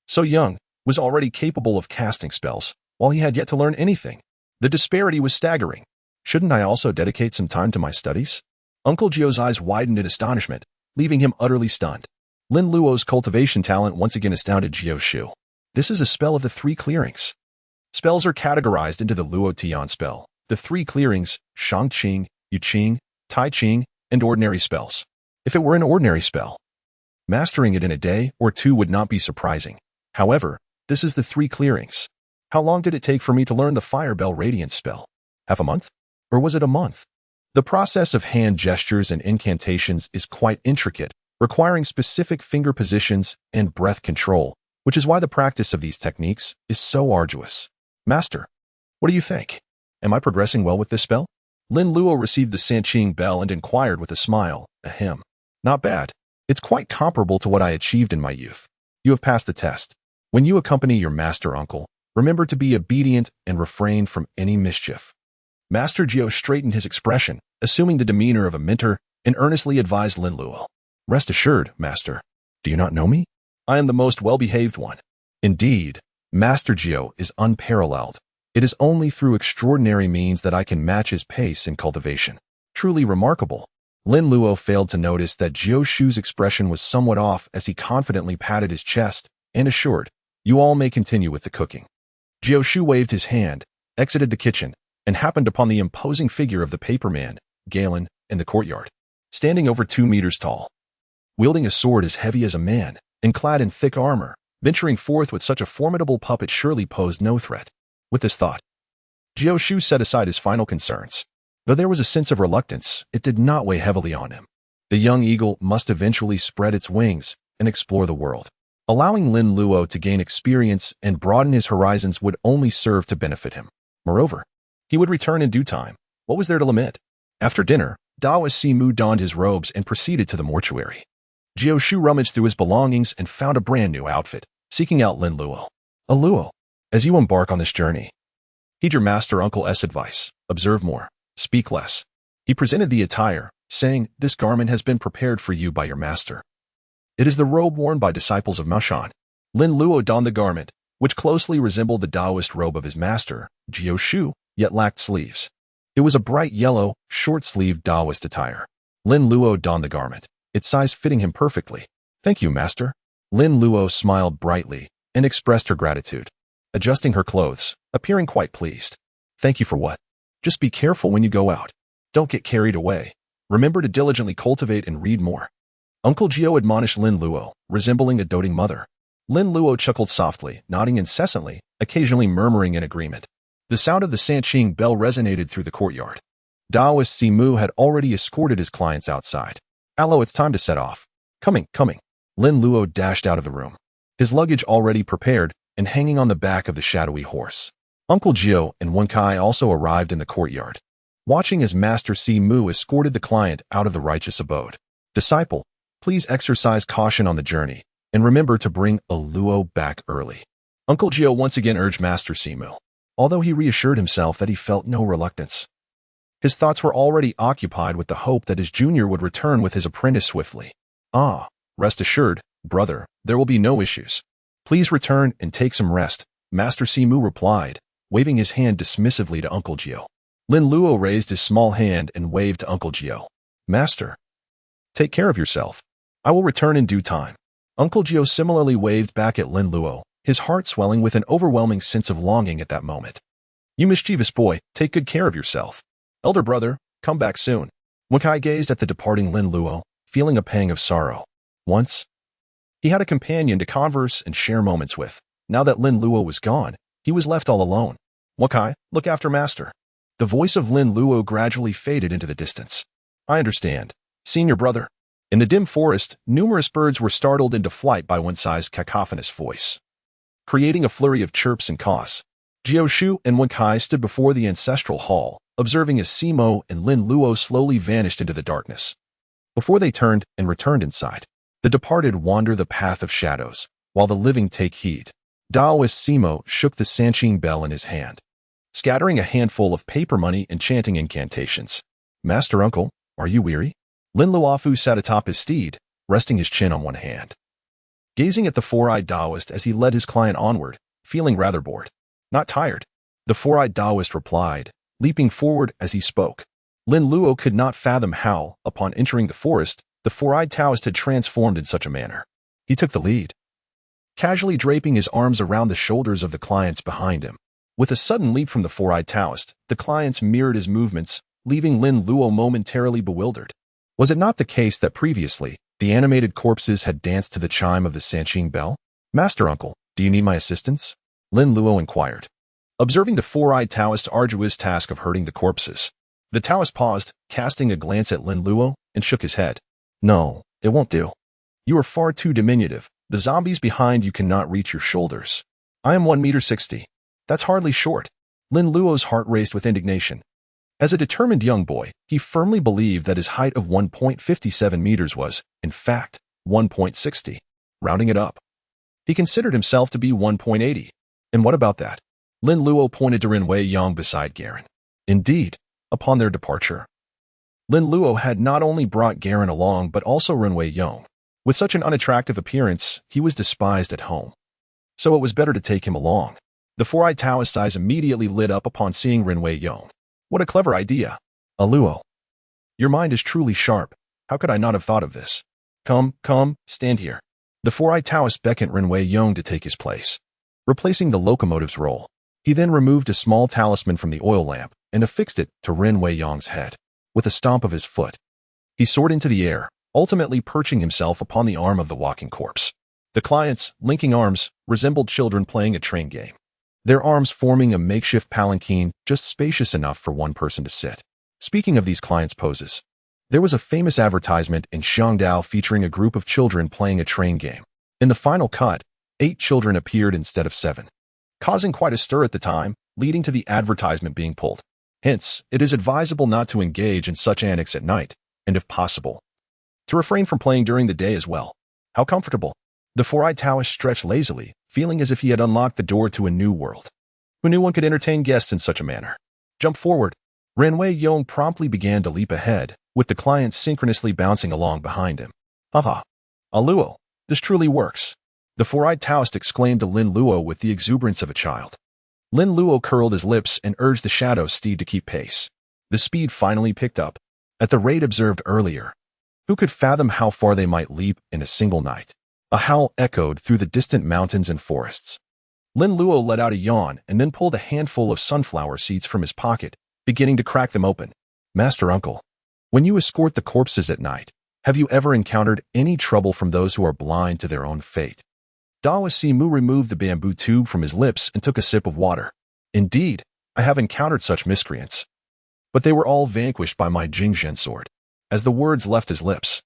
so young, was already capable of casting spells, while he had yet to learn anything. The disparity was staggering. Shouldn't I also dedicate some time to my studies? Uncle Jiu's eyes widened in astonishment, leaving him utterly stunned. Lin Luo's cultivation talent once again astounded Jiu Shu. This is a spell of the 3 clearings. Spells are categorized into the Luo Tian spell, the 3 clearings, Shangqing, Yuqing, Tai-Ching, and ordinary spells. If it were an ordinary spell, mastering it in a day or 2 would not be surprising. However, this is the 3 clearings. How long did it take for me to learn the Firebell Radiant spell? Half a month? Or was it a month? The process of hand gestures and incantations is quite intricate, requiring specific finger positions and breath control, which is why the practice of these techniques is so arduous. Master, what do you think? Am I progressing well with this spell? Lin Luo received the Sanqing bell and inquired with a smile, ahem. Not bad. It's quite comparable to what I achieved in my youth. You have passed the test. When you accompany your master uncle, remember to be obedient and refrain from any mischief. Master Jiu straightened his expression, assuming the demeanor of a mentor, and earnestly advised Lin Luo. Rest assured, master. Do you not know me? I am the most well-behaved one. Indeed, Master Jiu is unparalleled. It is only through extraordinary means that I can match his pace in cultivation. Truly remarkable. Lin Luo failed to notice that Jiu Shu's expression was somewhat off as he confidently patted his chest and assured, you all may continue with the cooking. Jiu Shu waved his hand, exited the kitchen, and happened upon the imposing figure of the paperman, Galen, in the courtyard, standing over 2 meters tall. Wielding a sword as heavy as a man, and clad in thick armor, venturing forth with such a formidable puppet surely posed no threat. With this thought, Jiu Shu set aside his final concerns. Though there was a sense of reluctance, it did not weigh heavily on him. The young eagle must eventually spread its wings and explore the world. Allowing Lin Luo to gain experience and broaden his horizons would only serve to benefit him. Moreover, he would return in due time. What was there to lament? After dinner, Daoist Simu donned his robes and proceeded to the mortuary. Jiu Shu rummaged through his belongings and found a brand new outfit, seeking out Lin Luo. Luo, as you embark on this journey, heed your master uncle's advice. Observe more, speak less. He presented the attire, saying, this garment has been prepared for you by your master. It is the robe worn by disciples of Maoshan. Lin Luo donned the garment, which closely resembled the Taoist robe of his master, Jiu Shu, yet lacked sleeves. It was a bright yellow, short-sleeved Taoist attire. Lin Luo donned the garment, its size fitting him perfectly. Thank you, Master. Lin Luo smiled brightly and expressed her gratitude, adjusting her clothes, appearing quite pleased. Thank you for what? Just be careful when you go out. Don't get carried away. Remember to diligently cultivate and read more. Uncle Jiu admonished Lin Luo, resembling a doting mother. Lin Luo chuckled softly, nodding incessantly, occasionally murmuring in agreement. The sound of the Sanqing bell resonated through the courtyard. Daoist Simu had already escorted his clients outside. Allo, it's time to set off. Coming. Lin Luo dashed out of the room, his luggage already prepared and hanging on the back of the shadowy horse. Uncle Jiu and Wen Kai also arrived in the courtyard, watching as Master Simu escorted the client out of the righteous abode. Disciple, please exercise caution on the journey, and remember to bring a Luo back early. Uncle Jiu once again urged Master Simu, although he reassured himself that he felt no reluctance. His thoughts were already occupied with the hope that his junior would return with his apprentice swiftly. Rest assured, brother, there will be no issues. Please return and take some rest, Master Simu replied, waving his hand dismissively to Uncle Jiu. Lin Luo raised his small hand and waved to Uncle Jiu. Master, take care of yourself. I will return in due time. Uncle Jiu similarly waved back at Lin Luo, his heart swelling with an overwhelming sense of longing at that moment. You mischievous boy, take good care of yourself. Elder brother, come back soon. Wen Kai gazed at the departing Lin Luo, feeling a pang of sorrow. Once, he had a companion to converse and share moments with. Now that Lin Luo was gone, he was left all alone. Wen Kai, look after Master. The voice of Lin Luo gradually faded into the distance. I understand, senior brother. In the dim forest, numerous birds were startled into flight by Wen Kai's cacophonous voice, creating a flurry of chirps and caws. Jiu Shu and Wen Kai stood before the ancestral hall, observing as Simo and Lin Luo slowly vanished into the darkness. Before they turned and returned inside, the departed wander the path of shadows, while the living take heed. Daoist Simo shook the Sanqing bell in his hand, scattering a handful of paper money and chanting incantations. Master Uncle, are you weary? Lin Luofu sat atop his steed, resting his chin on one hand, gazing at the four-eyed Daoist as he led his client onward, feeling rather bored. Not tired, the four-eyed Daoist replied, leaping forward as he spoke. Lin Luo could not fathom how, upon entering the forest, the four-eyed Taoist had transformed in such a manner. He took the lead, casually draping his arms around the shoulders of the clients behind him. With a sudden leap from the four-eyed Taoist, the clients mirrored his movements, leaving Lin Luo momentarily bewildered. Was it not the case that previously, the animated corpses had danced to the chime of the Sanqing bell? Master Uncle, do you need my assistance? Lin Luo inquired, observing the four-eyed Taoist's arduous task of herding the corpses. The Taoist paused, casting a glance at Lin Luo, and shook his head. No, it won't do. You are far too diminutive. The zombies behind you cannot reach your shoulders. I am 1.60 meters. That's hardly short. Lin Luo's heart raced with indignation. As a determined young boy, he firmly believed that his height of 1.57 meters was, in fact, 1.60. Rounding it up, he considered himself to be 1.80. And what about that? Lin Luo pointed to Ren Wei Yong beside Garen. Indeed, upon their departure, Lin Luo had not only brought Garen along but also Ren Wei Yong. With such an unattractive appearance, he was despised at home. So it was better to take him along. The four-eyed Taoist's eyes immediately lit up upon seeing Ren Wei Yong. What a clever idea. Luo, your mind is truly sharp. How could I not have thought of this? Come, stand here. The four-eyed Taoist beckoned Ren Wei Yong to take his place, replacing the locomotive's role. He then removed a small talisman from the oil lamp and affixed it to Ren Wei Yong's head. With a stomp of his foot, he soared into the air, ultimately perching himself upon the arm of the walking corpse. The clients, linking arms, resembled children playing a train game, their arms forming a makeshift palanquin just spacious enough for one person to sit. Speaking of these clients' poses, there was a famous advertisement in Xiangdao featuring a group of children playing a train game. In the final cut, 8 children appeared instead of 7, causing quite a stir at the time, leading to the advertisement being pulled. Hence, it is advisable not to engage in such antics at night, and if possible, to refrain from playing during the day as well. How comfortable. The four-eyed Taoist stretched lazily, feeling as if he had unlocked the door to a new world. Who knew one could entertain guests in such a manner? Jump forward. Ren Wei Yong promptly began to leap ahead, with the clients synchronously bouncing along behind him. Haha. Luo, this truly works. The four-eyed Taoist exclaimed to Lin Luo with the exuberance of a child. Lin Luo curled his lips and urged the shadow steed to keep pace. The speed finally picked up, at the rate observed earlier. Who could fathom how far they might leap in a single night? A howl echoed through the distant mountains and forests. Lin Luo let out a yawn and then pulled a handful of sunflower seeds from his pocket, beginning to crack them open. Master Uncle, when you escort the corpses at night, have you ever encountered any trouble from those who are blind to their own fate? Daoist Simu removed the bamboo tube from his lips and took a sip of water. Indeed, I have encountered such miscreants. But they were all vanquished by my Jingzhen sword. As the words left his lips,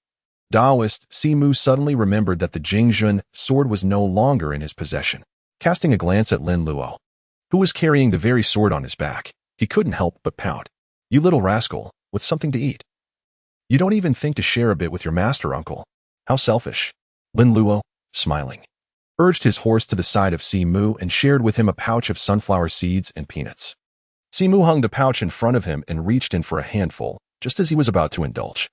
Daoist Simu suddenly remembered that the Jingzhen sword was no longer in his possession. Casting a glance at Lin Luo, who was carrying the very sword on his back, he couldn't help but pout. You little rascal, with something to eat. You don't even think to share a bit with your master, uncle. How selfish. Lin Luo, smiling, urged his horse to the side of Simu and shared with him a pouch of sunflower seeds and peanuts. Simu hung the pouch in front of him and reached in for a handful, just as he was about to indulge.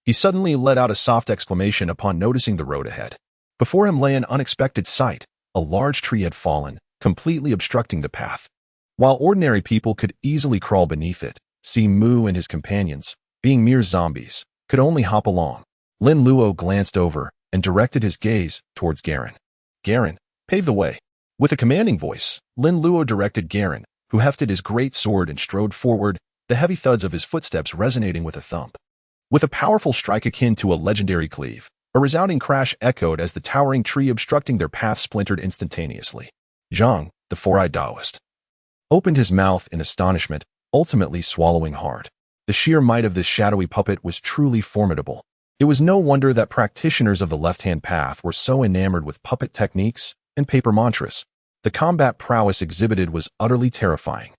He suddenly let out a soft exclamation upon noticing the road ahead. Before him lay an unexpected sight. A large tree had fallen, completely obstructing the path. While ordinary people could easily crawl beneath it, Simu and his companions, being mere zombies, could only hop along. Lin Luo glanced over and directed his gaze towards Garen. Garen, pave the way. With a commanding voice, Lin Luo directed Garen, who hefted his great sword and strode forward, the heavy thuds of his footsteps resonating with a thump. With a powerful strike akin to a legendary cleave, a resounding crash echoed as the towering tree obstructing their path splintered instantaneously. Zhang, the four-eyed Taoist, opened his mouth in astonishment, ultimately swallowing hard. The sheer might of this shadowy puppet was truly formidable. It was no wonder that practitioners of the left-hand path were so enamored with puppet techniques and paper mantras. The combat prowess exhibited was utterly terrifying.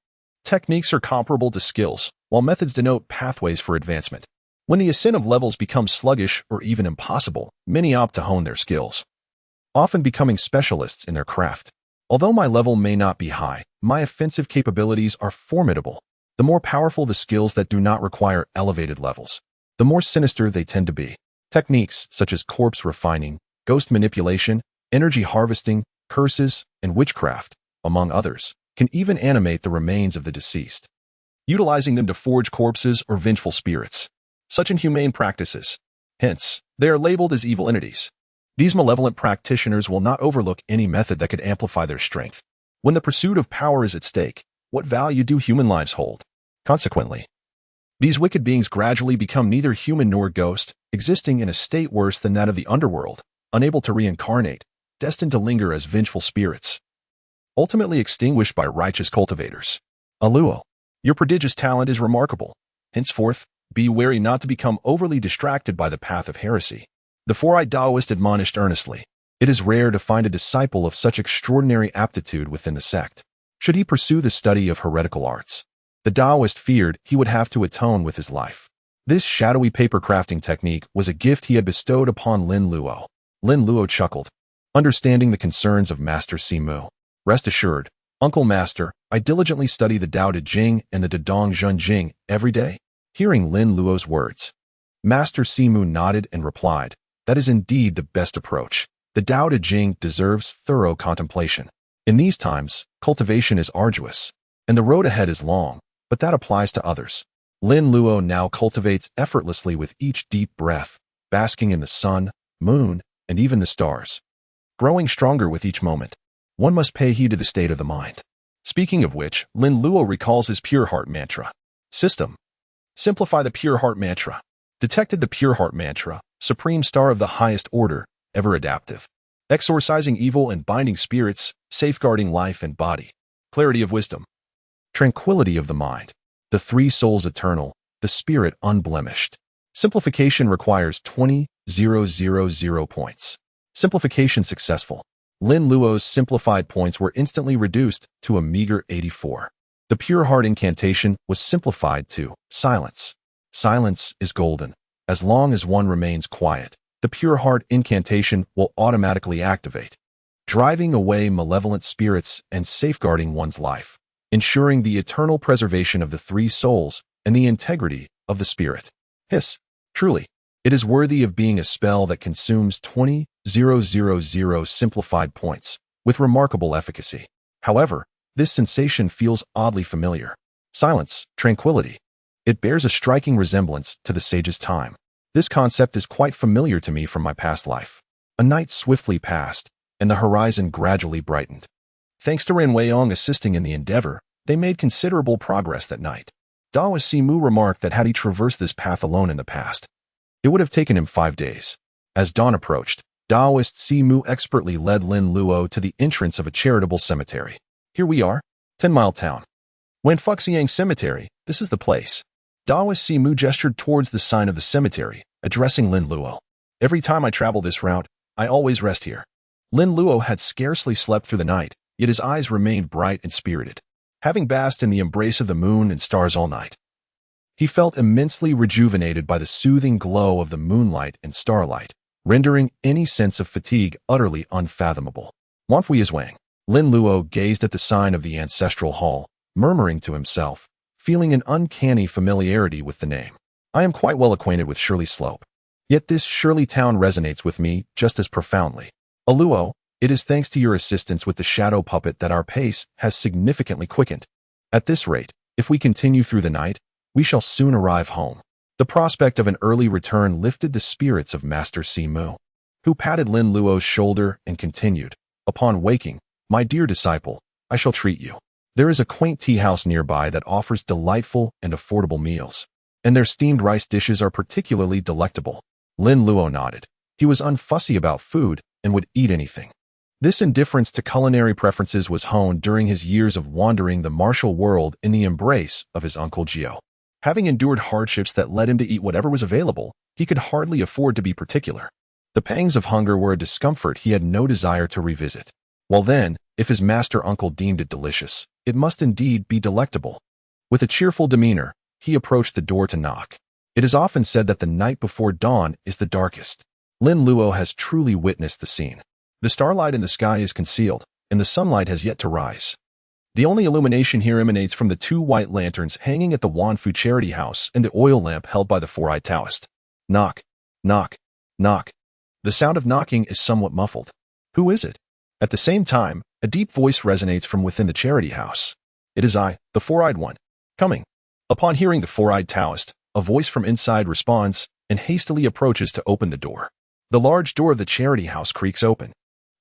Techniques are comparable to skills, while methods denote pathways for advancement. When the ascent of levels becomes sluggish or even impossible, many opt to hone their skills, often becoming specialists in their craft. Although my level may not be high, my offensive capabilities are formidable. The more powerful the skills that do not require elevated levels, the more sinister they tend to be. Techniques such as corpse refining, ghost manipulation, energy harvesting, curses, and witchcraft, among others, can even animate the remains of the deceased, utilizing them to forge corpses or vengeful spirits. Such inhumane practices. Hence, they are labeled as evil entities. These malevolent practitioners will not overlook any method that could amplify their strength. When the pursuit of power is at stake, what value do human lives hold? Consequently, these wicked beings gradually become neither human nor ghost, existing in a state worse than that of the underworld, unable to reincarnate, destined to linger as vengeful spirits, ultimately extinguished by righteous cultivators. Luo, your prodigious talent is remarkable. Henceforth, be wary not to become overly distracted by the path of heresy. The four-eyed Taoist admonished earnestly. It is rare to find a disciple of such extraordinary aptitude within the sect. Should he pursue the study of heretical arts, the Taoist feared he would have to atone with his life. This shadowy paper crafting technique was a gift he had bestowed upon Lin Luo. Lin Luo chuckled, understanding the concerns of Master Simu. Rest assured, Uncle Master, I diligently study the Tao Te Ching and the Dedong Zhen Jing every day. Hearing Lin Luo's words, Master Simu nodded and replied, that is indeed the best approach. The Tao Te Ching deserves thorough contemplation. In these times, cultivation is arduous, and the road ahead is long, but that applies to others. Lin Luo now cultivates effortlessly with each deep breath, basking in the sun, moon, and even the stars. Growing stronger with each moment, one must pay heed to the state of the mind. Speaking of which, Lin Luo recalls his Pure Heart Mantra. System. Simplify the Pure Heart Mantra. Detected the Pure Heart Mantra, supreme star of the highest order, ever adaptive. Exorcising evil and binding spirits, safeguarding life and body. Clarity of wisdom. Tranquility of the mind. The three souls eternal, the spirit unblemished. Simplification requires 20,000 points. Simplification successful. Lin Luo's simplified points were instantly reduced to a meager 84. The Pure Heart incantation was simplified to silence. Silence is golden. As long as one remains quiet, the Pure Heart incantation will automatically activate, driving away malevolent spirits and safeguarding one's life, ensuring the eternal preservation of the three souls and the integrity of the spirit. Hiss. Truly, it is worthy of being a spell that consumes 20,000 simplified points with remarkable efficacy. However, this sensation feels oddly familiar. Silence, tranquility. It bears a striking resemblance to the sage's time. This concept is quite familiar to me from my past life. A night swiftly passed, and the horizon gradually brightened. Thanks to Ren Weiyong assisting in the endeavor, they made considerable progress that night. Daoist Simu remarked that had he traversed this path alone in the past, it would have taken him 5 days. As dawn approached, Daoist Simu expertly led Lin Luo to the entrance of a charitable cemetery. Here we are, 10-mile town. When Fuxiang Cemetery, this is the place. Daoist Simu gestured towards the sign of the cemetery, addressing Lin Luo. Every time I travel this route, I always rest here. Lin Luo had scarcely slept through the night, yet his eyes remained bright and spirited. Having basked in the embrace of the moon and stars all night, he felt immensely rejuvenated by the soothing glow of the moonlight and starlight, rendering any sense of fatigue utterly unfathomable. Wanfui is Wang. Lin Luo gazed at the sign of the ancestral hall, murmuring to himself, feeling an uncanny familiarity with the name. I am quite well acquainted with Shirley Slope. Yet this Shirley town resonates with me just as profoundly. Luo, it is thanks to your assistance with the shadow puppet that our pace has significantly quickened. At this rate, if we continue through the night, we shall soon arrive home. The prospect of an early return lifted the spirits of Master Simu, who patted Lin Luo's shoulder and continued, upon waking, my dear disciple, I shall treat you. There is a quaint tea house nearby that offers delightful and affordable meals, and their steamed rice dishes are particularly delectable. Lin Luo nodded. He was unfussy about food and would eat anything. This indifference to culinary preferences was honed during his years of wandering the martial world in the embrace of his uncle Jiu. Having endured hardships that led him to eat whatever was available, he could hardly afford to be particular. The pangs of hunger were a discomfort he had no desire to revisit. Well then, if his master uncle deemed it delicious, it must indeed be delectable. With a cheerful demeanor, he approached the door to knock. It is often said that the night before dawn is the darkest. Lin Luo has truly witnessed the scene. The starlight in the sky is concealed, and the sunlight has yet to rise. The only illumination here emanates from the 2 white lanterns hanging at the Wanfu charity house and the oil lamp held by the 4-eyed Taoist. Knock, knock, knock. The sound of knocking is somewhat muffled. Who is it? At the same time, a deep voice resonates from within the charity house. It is I, the 4-eyed one. Coming. Upon hearing the 4-eyed Taoist, a voice from inside responds and hastily approaches to open the door. The large door of the charity house creaks open.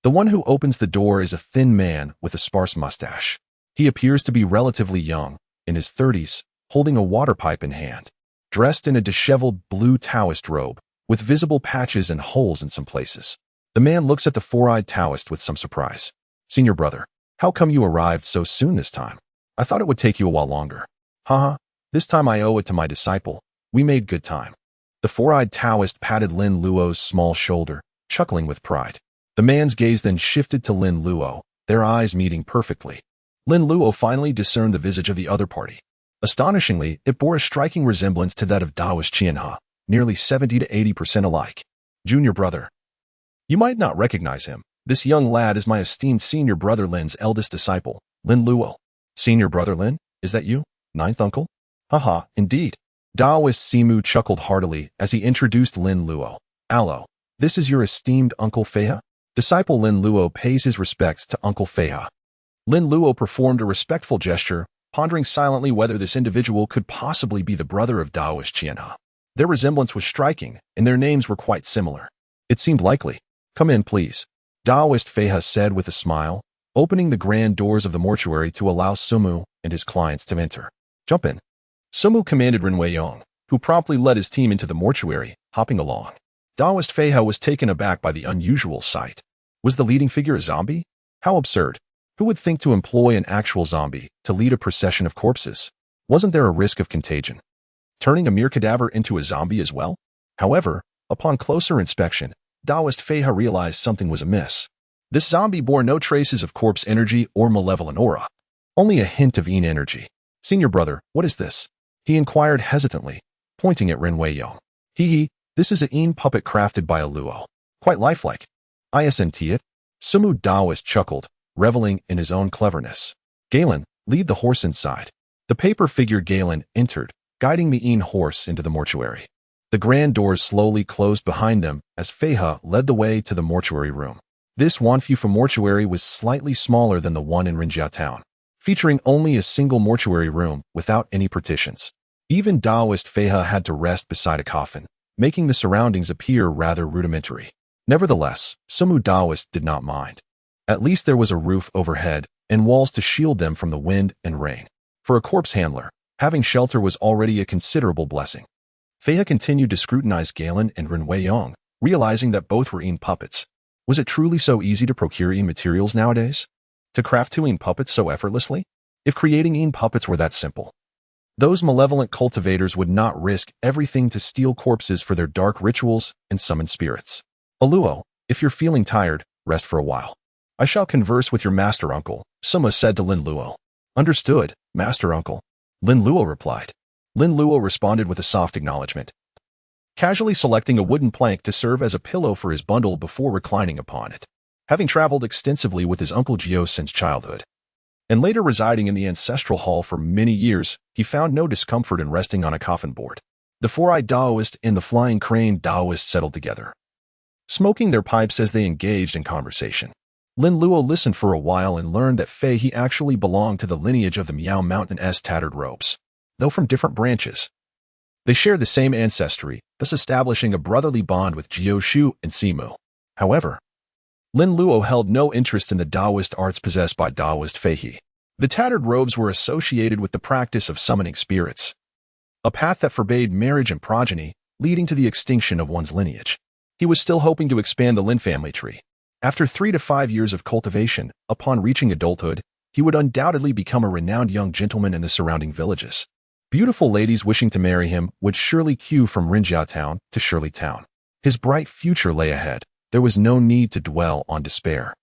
The one who opens the door is a thin man with a sparse mustache. He appears to be relatively young, in his 30s, holding a water pipe in hand, dressed in a disheveled blue Taoist robe, with visible patches and holes in some places. The man looks at the 4-eyed Taoist with some surprise. Senior brother, how come you arrived so soon this time? I thought it would take you a while longer. Haha, this time I owe it to my disciple. We made good time. The 4-eyed Taoist patted Lin Luo's small shoulder, chuckling with pride. The man's gaze then shifted to Lin Luo, their eyes meeting perfectly. Lin Luo finally discerned the visage of the other party. Astonishingly, it bore a striking resemblance to that of Daoist Qianhe, nearly 70 to 80% alike. Junior brother. You might not recognize him. This young lad is my esteemed senior brother Lin's eldest disciple, Lin Luo. Senior brother Lin, is that you? Ninth uncle? Haha, indeed. Daoist Simu chuckled heartily as he introduced Lin Luo. Allo, this is your esteemed Uncle Feihe? Disciple Lin Luo pays his respects to Uncle Feihe. Lin Luo performed a respectful gesture, pondering silently whether this individual could possibly be the brother of Daoist Qianhe. Their resemblance was striking, and their names were quite similar. It seemed likely. Come in, please. Daoist Feihe said with a smile, opening the grand doors of the mortuary to allow Sumu and his clients to enter. Jump in. Sumu commanded Ren Weiyong, who promptly led his team into the mortuary, hopping along. Daoist Feihe was taken aback by the unusual sight. Was the leading figure a zombie? How absurd. Who would think to employ an actual zombie to lead a procession of corpses? Wasn't there a risk of contagion? Turning a mere cadaver into a zombie as well? However, upon closer inspection, Daoist Feihe realized something was amiss. This zombie bore no traces of corpse energy or malevolent aura. Only a hint of Yin energy. Senior brother, what is this? He inquired hesitantly, pointing at Ren Weiyong. This is a Yin puppet crafted by a Luo. Quite lifelike. Isn't it? Sumu Daoist chuckled, reveling in his own cleverness. Galen, lead the horse inside. The paper figure Galen entered, guiding the Yin horse into the mortuary. The grand doors slowly closed behind them as Feihe led the way to the mortuary room. This Wanfu mortuary was slightly smaller than the one in Rinjiao town, featuring only a single mortuary room without any partitions. Even Daoist Feihe had to rest beside a coffin, making the surroundings appear rather rudimentary. Nevertheless, Sumu Daoist did not mind. At least there was a roof overhead and walls to shield them from the wind and rain. For a corpse handler, having shelter was already a considerable blessing. Feiha continued to scrutinize Galen and Ren Weiyong, realizing that both were Yin puppets. Was it truly so easy to procure Yin materials nowadays? To craft two Yin puppets so effortlessly? If creating Yin puppets were that simple, those malevolent cultivators would not risk everything to steal corpses for their dark rituals and summon spirits. Luo, if you're feeling tired, rest for a while. I shall converse with your master uncle, Suma said to Lin Luo. Understood, master uncle. Lin Luo replied. Lin Luo responded with a soft acknowledgement, casually selecting a wooden plank to serve as a pillow for his bundle before reclining upon it. Having traveled extensively with his uncle Jiu since childhood, and later residing in the ancestral hall for many years, he found no discomfort in resting on a coffin board. The four-eyed Daoist and the flying crane Daoist settled together, smoking their pipes as they engaged in conversation. Lin Luo listened for a while and learned that Fei He actually belonged to the lineage of the Miao Mountain-s tattered robes, though from different branches. They shared the same ancestry, thus establishing a brotherly bond with Jiu Shu and Simu. However, Lin Luo held no interest in the Daoist arts possessed by Daoist Fei He. The tattered robes were associated with the practice of summoning spirits, a path that forbade marriage and progeny, leading to the extinction of one's lineage. He was still hoping to expand the Lin family tree. After 3 to 5 years of cultivation, upon reaching adulthood, he would undoubtedly become a renowned young gentleman in the surrounding villages. Beautiful ladies wishing to marry him would surely queue from Rinjiao Town to Shirley Town. His bright future lay ahead. There was no need to dwell on despair.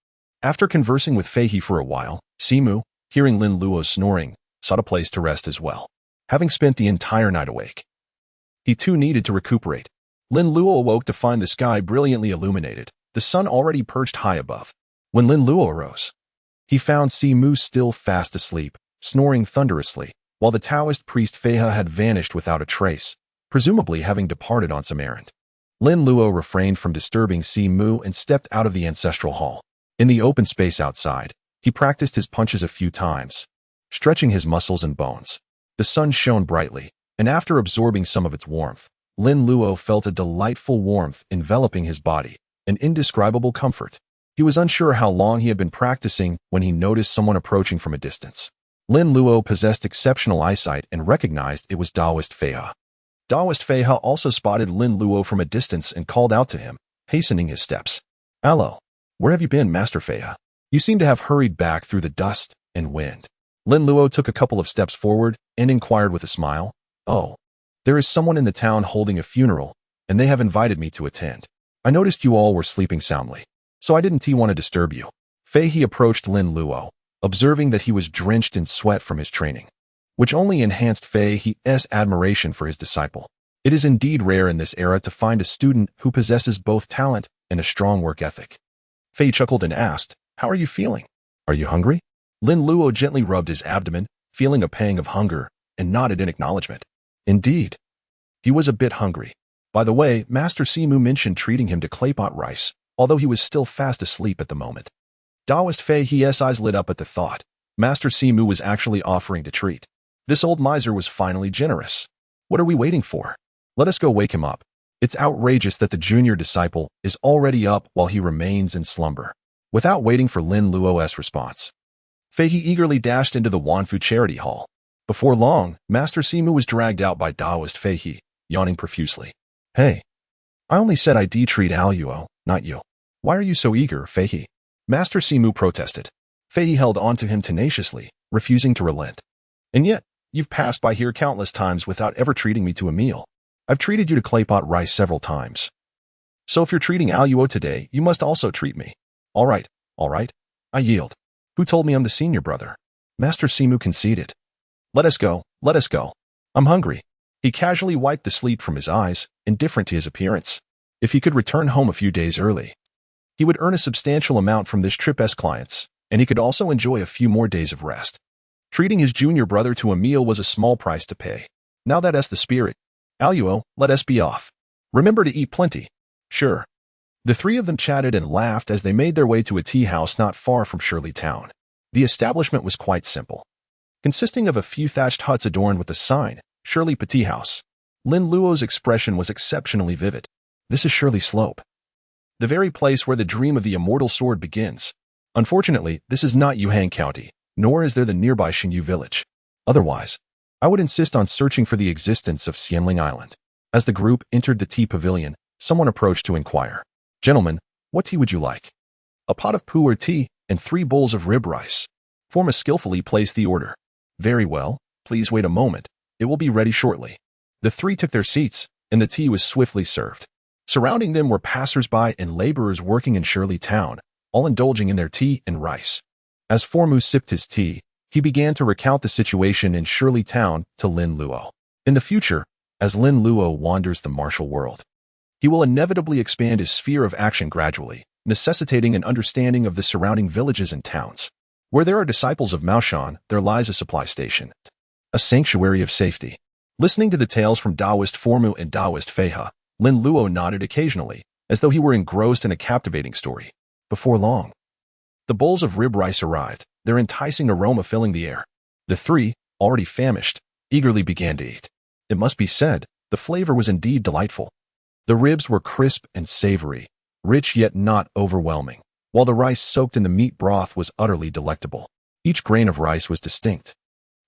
After conversing with Fei He for a while, Simu, hearing Lin Luo's snoring, sought a place to rest as well. Having spent the entire night awake, he too needed to recuperate. Lin Luo awoke to find the sky brilliantly illuminated, the sun already perched high above. When Lin Luo arose, he found Simu still fast asleep, snoring thunderously, while the Taoist priest Feiha had vanished without a trace, presumably having departed on some errand. Lin Luo refrained from disturbing Simu and stepped out of the ancestral hall. In the open space outside, he practiced his punches a few times, stretching his muscles and bones. The sun shone brightly, and after absorbing some of its warmth, Lin Luo felt a delightful warmth enveloping his body, an indescribable comfort. He was unsure how long he had been practicing when he noticed someone approaching from a distance. Lin Luo possessed exceptional eyesight and recognized it was Daoist Feiha. Daoist Feiha also spotted Lin Luo from a distance and called out to him, hastening his steps. Hello, where have you been, Master Feiha? You seem to have hurried back through the dust and wind. Lin Luo took a couple of steps forward and inquired with a smile. Oh, there is someone in the town holding a funeral, and they have invited me to attend. I noticed you all were sleeping soundly, so I didn't want to disturb you. Fei He approached Lin Luo, observing that he was drenched in sweat from his training, which only enhanced Fei He's admiration for his disciple. It is indeed rare in this era to find a student who possesses both talent and a strong work ethic. Fei chuckled and asked, How are you feeling? Are you hungry? Lin Luo gently rubbed his abdomen, feeling a pang of hunger, and nodded in acknowledgement. Indeed, he was a bit hungry. By the way, Master Simu mentioned treating him to claypot rice, although he was still fast asleep at the moment. Daoist Fei He's eyes lit up at the thought. Master Simu was actually offering to treat. This old miser was finally generous. What are we waiting for? Let us go wake him up. It's outrageous that the junior disciple is already up while he remains in slumber. Without waiting for Lin Luo's response, Fei He eagerly dashed into the Wanfu Charity Hall. Before long, Master Simu was dragged out by Daoist Fei He, yawning profusely. Hey, I only said I'd treat Luo, not you. Why are you so eager, Fei He? Master Simu protested. Fei He held on to him tenaciously, refusing to relent. And yet, you've passed by here countless times without ever treating me to a meal. I've treated you to claypot rice several times. So if you're treating Luo today, you must also treat me. All right, I yield. Who told me I'm the senior brother? Master Simu conceded. Let us go. I'm hungry. He casually wiped the sleep from his eyes, indifferent to his appearance. If he could return home a few days early, he would earn a substantial amount from this trip as clients, and he could also enjoy a few more days of rest. Treating his junior brother to a meal was a small price to pay. Now that's the spirit. Luo, let us be off. Remember to eat plenty. Sure. The three of them chatted and laughed as they made their way to a tea house not far from Shirley Town. The establishment was quite simple, consisting of a few thatched huts adorned with the sign, Shirley Tea House. Lin Luo's expression was exceptionally vivid. This is Shirley Slope, the very place where the dream of the immortal sword begins. Unfortunately, this is not Yuhang County, nor is there the nearby Xinyu village. Otherwise, I would insist on searching for the existence of Xianling Island. As the group entered the tea pavilion, someone approached to inquire. Gentlemen, what tea would you like? A pot of pu'er tea and 3 bowls of rib rice. Forma skillfully placed the order. Very well, please wait a moment. It will be ready shortly. The 3 took their seats, and the tea was swiftly served. Surrounding them were passers-by and laborers working in Shirley Town, all indulging in their tea and rice. As Formu sipped his tea, he began to recount the situation in Shirley Town to Lin Luo. In the future, as Lin Luo wanders the martial world, he will inevitably expand his sphere of action gradually, necessitating an understanding of the surrounding villages and towns. Where there are disciples of Maoshan, there lies a supply station, a sanctuary of safety. Listening to the tales from Taoist Formu and Taoist Feihe, Lin Luo nodded occasionally, as though he were engrossed in a captivating story. Before long, the bowls of rib rice arrived, their enticing aroma filling the air. The 3, already famished, eagerly began to eat. It must be said, the flavor was indeed delightful. The ribs were crisp and savory, rich yet not overwhelming, while the rice soaked in the meat broth was utterly delectable. Each grain of rice was distinct,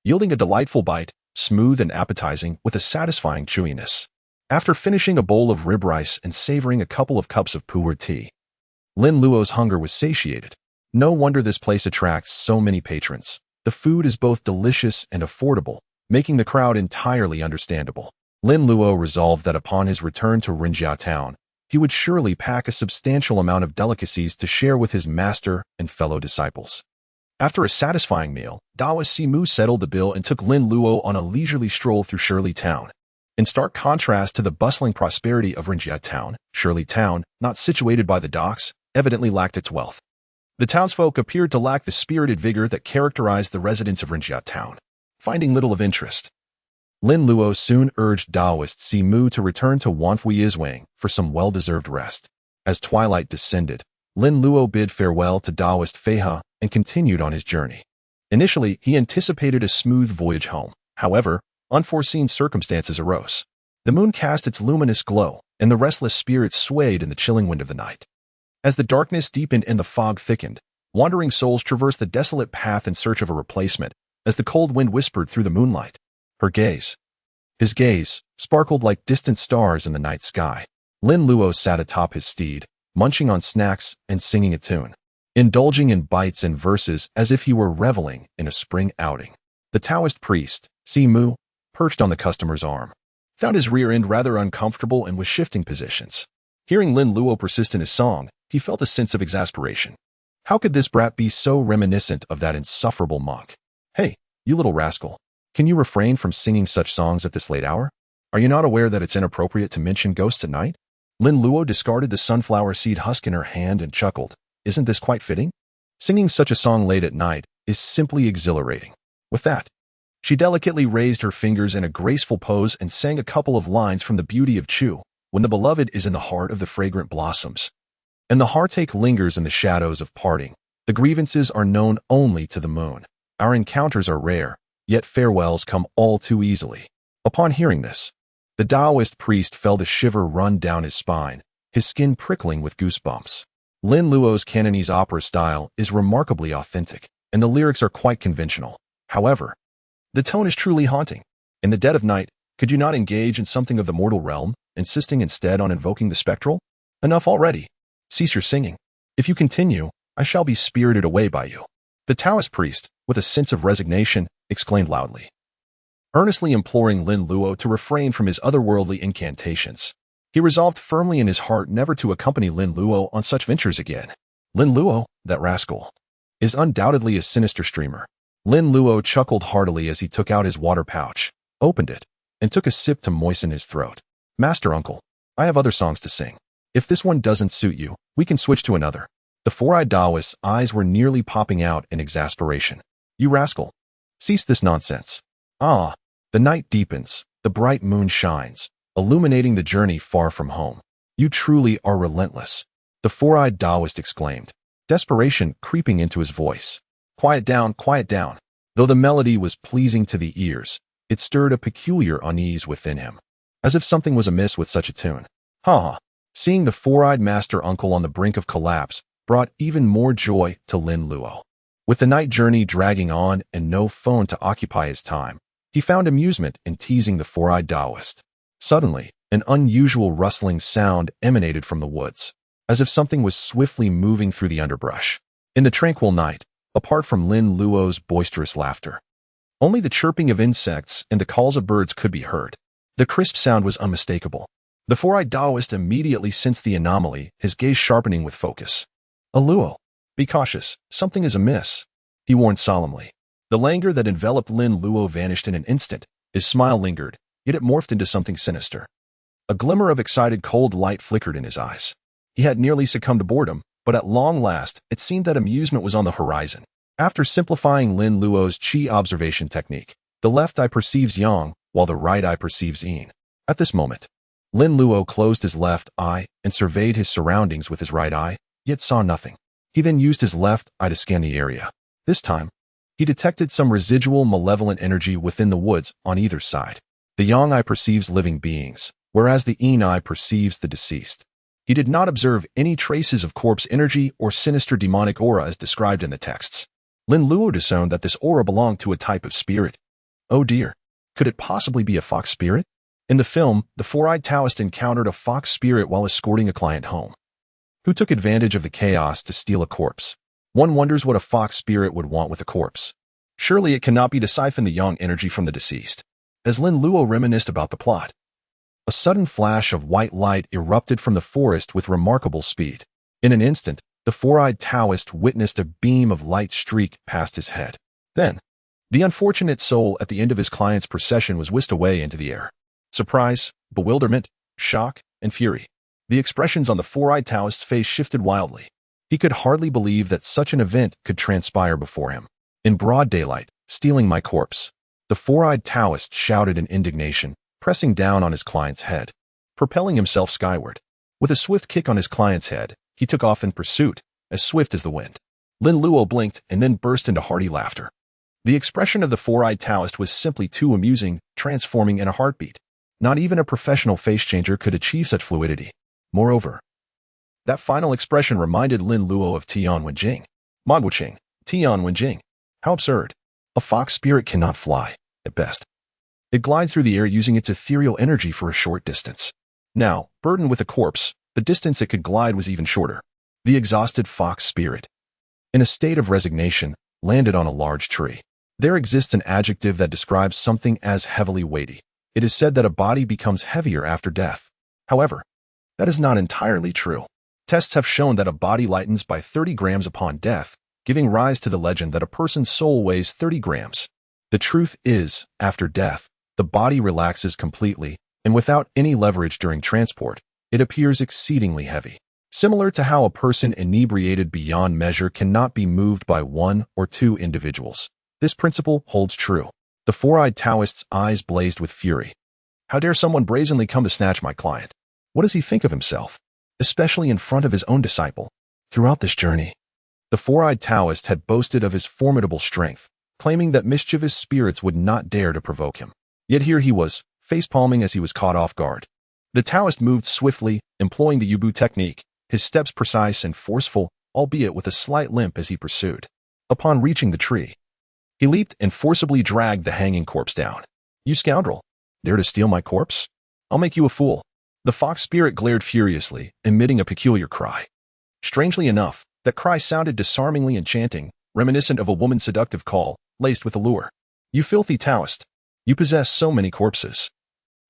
yielding a delightful bite, smooth and appetizing with a satisfying chewiness. After finishing a bowl of rib rice and savoring a couple of cups of pu'er tea, Lin Luo's hunger was satiated. No wonder this place attracts so many patrons. The food is both delicious and affordable, making the crowd entirely understandable. Lin Luo resolved that upon his return to Rinjia Town, he would surely pack a substantial amount of delicacies to share with his master and fellow disciples. After a satisfying meal, Taoist Simu settled the bill and took Lin Luo on a leisurely stroll through Shirley Town. In stark contrast to the bustling prosperity of Rinjia Town, Shirley Town, not situated by the docks, evidently lacked its wealth. The townsfolk appeared to lack the spirited vigor that characterized the residents of Rinjia Town. Finding little of interest, Lin Luo soon urged Taoist Simu to return to Wanfui Iswang for some well-deserved rest. As twilight descended, Lin Luo bid farewell to Taoist Feihe and continued on his journey. Initially, he anticipated a smooth voyage home. However, unforeseen circumstances arose. The moon cast its luminous glow, and the restless spirits swayed in the chilling wind of the night. As the darkness deepened and the fog thickened, wandering souls traversed the desolate path in search of a replacement, as the cold wind whispered through the moonlight. His gaze, sparkled like distant stars in the night sky. Lin Luo sat atop his steed, munching on snacks and singing a tune, indulging in bites and verses as if he were reveling in a spring outing. The Taoist priest, Simu, perched on the customer's arm, found his rear end rather uncomfortable and was shifting positions. Hearing Lin Luo persist in his song, he felt a sense of exasperation. How could this brat be so reminiscent of that insufferable monk? Hey, you little rascal, can you refrain from singing such songs at this late hour? Are you not aware that it's inappropriate to mention ghosts at night? Lin Luo discarded the sunflower seed husk in her hand and chuckled. Isn't this quite fitting? Singing such a song late at night is simply exhilarating. With that, she delicately raised her fingers in a graceful pose and sang a couple of lines from The Beauty of Chu. When the beloved is in the heart of the fragrant blossoms, and the heartache lingers in the shadows of parting, the grievances are known only to the moon. Our encounters are rare, yet farewells come all too easily. Upon hearing this, the Taoist priest felt a shiver run down his spine, his skin prickling with goosebumps. Lin Luo's Cantonese opera style is remarkably authentic, and the lyrics are quite conventional. However, the tone is truly haunting. In the dead of night, could you not engage in something of the mortal realm, insisting instead on invoking the spectral? Enough already. Cease your singing. If you continue, I shall be spirited away by you. The Taoist priest, with a sense of resignation, exclaimed loudly, earnestly imploring Lin Luo to refrain from his otherworldly incantations. He resolved firmly in his heart never to accompany Lin Luo on such ventures again. Lin Luo, that rascal, is undoubtedly a sinister streamer. Lin Luo chuckled heartily as he took out his water pouch, opened it, and took a sip to moisten his throat. Master Uncle, I have other songs to sing. If this one doesn't suit you, we can switch to another. The four-eyed Taoist's eyes were nearly popping out in exasperation. You rascal! Cease this nonsense. Ah, the night deepens, the bright moon shines, illuminating the journey far from home. You truly are relentless, the four-eyed Taoist exclaimed, desperation creeping into his voice. Quiet down, quiet down. Though the melody was pleasing to the ears, it stirred a peculiar unease within him. as if something was amiss with such a tune. Ha! Seeing the four-eyed master uncle on the brink of collapse brought even more joy to Lin Luo. With the night journey dragging on and no phone to occupy his time, he found amusement in teasing the four-eyed Taoist. Suddenly, an unusual rustling sound emanated from the woods, as if something was swiftly moving through the underbrush. In the tranquil night, apart from Lin Luo's boisterous laughter, only the chirping of insects and the calls of birds could be heard. The crisp sound was unmistakable. The four-eyed Taoist immediately sensed the anomaly, his gaze sharpening with focus. Luo, be cautious, something is amiss, he warned solemnly. The languor that enveloped Lin Luo vanished in an instant. His smile lingered, yet it morphed into something sinister. A glimmer of excited cold light flickered in his eyes. He had nearly succumbed to boredom, but at long last, it seemed that amusement was on the horizon. After simplifying Lin Luo's Qi observation technique, the left eye perceives yang, while the right eye perceives yin. At this moment, Lin Luo closed his left eye and surveyed his surroundings with his right eye, yet saw nothing. He then used his left eye to scan the area. This time, he detected some residual malevolent energy within the woods on either side. The yang eye perceives living beings, whereas the yin eye perceives the deceased. He did not observe any traces of corpse energy or sinister demonic aura as described in the texts. Lin Luo discerned that this aura belonged to a type of spirit. Oh dear, could it possibly be a fox spirit? In the film, the four-eyed Taoist encountered a fox spirit while escorting a client home, who took advantage of the chaos to steal a corpse. One wonders what a fox spirit would want with a corpse. Surely it cannot be to siphon the yang energy from the deceased. As Lin Luo reminisced about the plot, a sudden flash of white light erupted from the forest with remarkable speed. In an instant, the four-eyed Taoist witnessed a beam of light streak past his head. Then, the unfortunate soul at the end of his client's procession was whisked away into the air. Surprise, bewilderment, shock, and fury. The expressions on the four-eyed Taoist's face shifted wildly. He could hardly believe that such an event could transpire before him. In broad daylight, stealing my corpse. The four-eyed Taoist shouted in indignation, pressing down on his client's head, propelling himself skyward. With a swift kick on his client's head, he took off in pursuit, as swift as the wind. Lin Luo blinked and then burst into hearty laughter. The expression of the four-eyed Taoist was simply too amusing, transforming in a heartbeat. Not even a professional face changer could achieve such fluidity. Moreover, that final expression reminded Lin Luo of Tian Wenjing. Maguoqing, Tian Wenjing. How absurd. A fox spirit cannot fly, at best. It glides through the air using its ethereal energy for a short distance. Now, burdened with a corpse, the distance it could glide was even shorter. The exhausted fox spirit, in a state of resignation, landed on a large tree. There exists an adjective that describes something as heavily weighty. It is said that a body becomes heavier after death. However, that is not entirely true. Tests have shown that a body lightens by 30 grams upon death, giving rise to the legend that a person's soul weighs 30 grams. The truth is, after death, the body relaxes completely, and without any leverage during transport, it appears exceedingly heavy. Similar to how a person inebriated beyond measure cannot be moved by one or two individuals. This principle holds true. The four-eyed Taoist's eyes blazed with fury. How dare someone brazenly come to snatch my client? What does he think of himself? Especially in front of his own disciple. Throughout this journey, the four-eyed Taoist had boasted of his formidable strength, claiming that mischievous spirits would not dare to provoke him. Yet here he was, face-palming as he was caught off guard. The Taoist moved swiftly, employing the Yubu technique, his steps precise and forceful, albeit with a slight limp as he pursued. Upon reaching the tree, he leaped and forcibly dragged the hanging corpse down. You scoundrel! Dare to steal my corpse? I'll make you a fool. The fox spirit glared furiously, emitting a peculiar cry. Strangely enough, that cry sounded disarmingly enchanting, reminiscent of a woman's seductive call, laced with allure. You filthy Taoist! You possess so many corpses.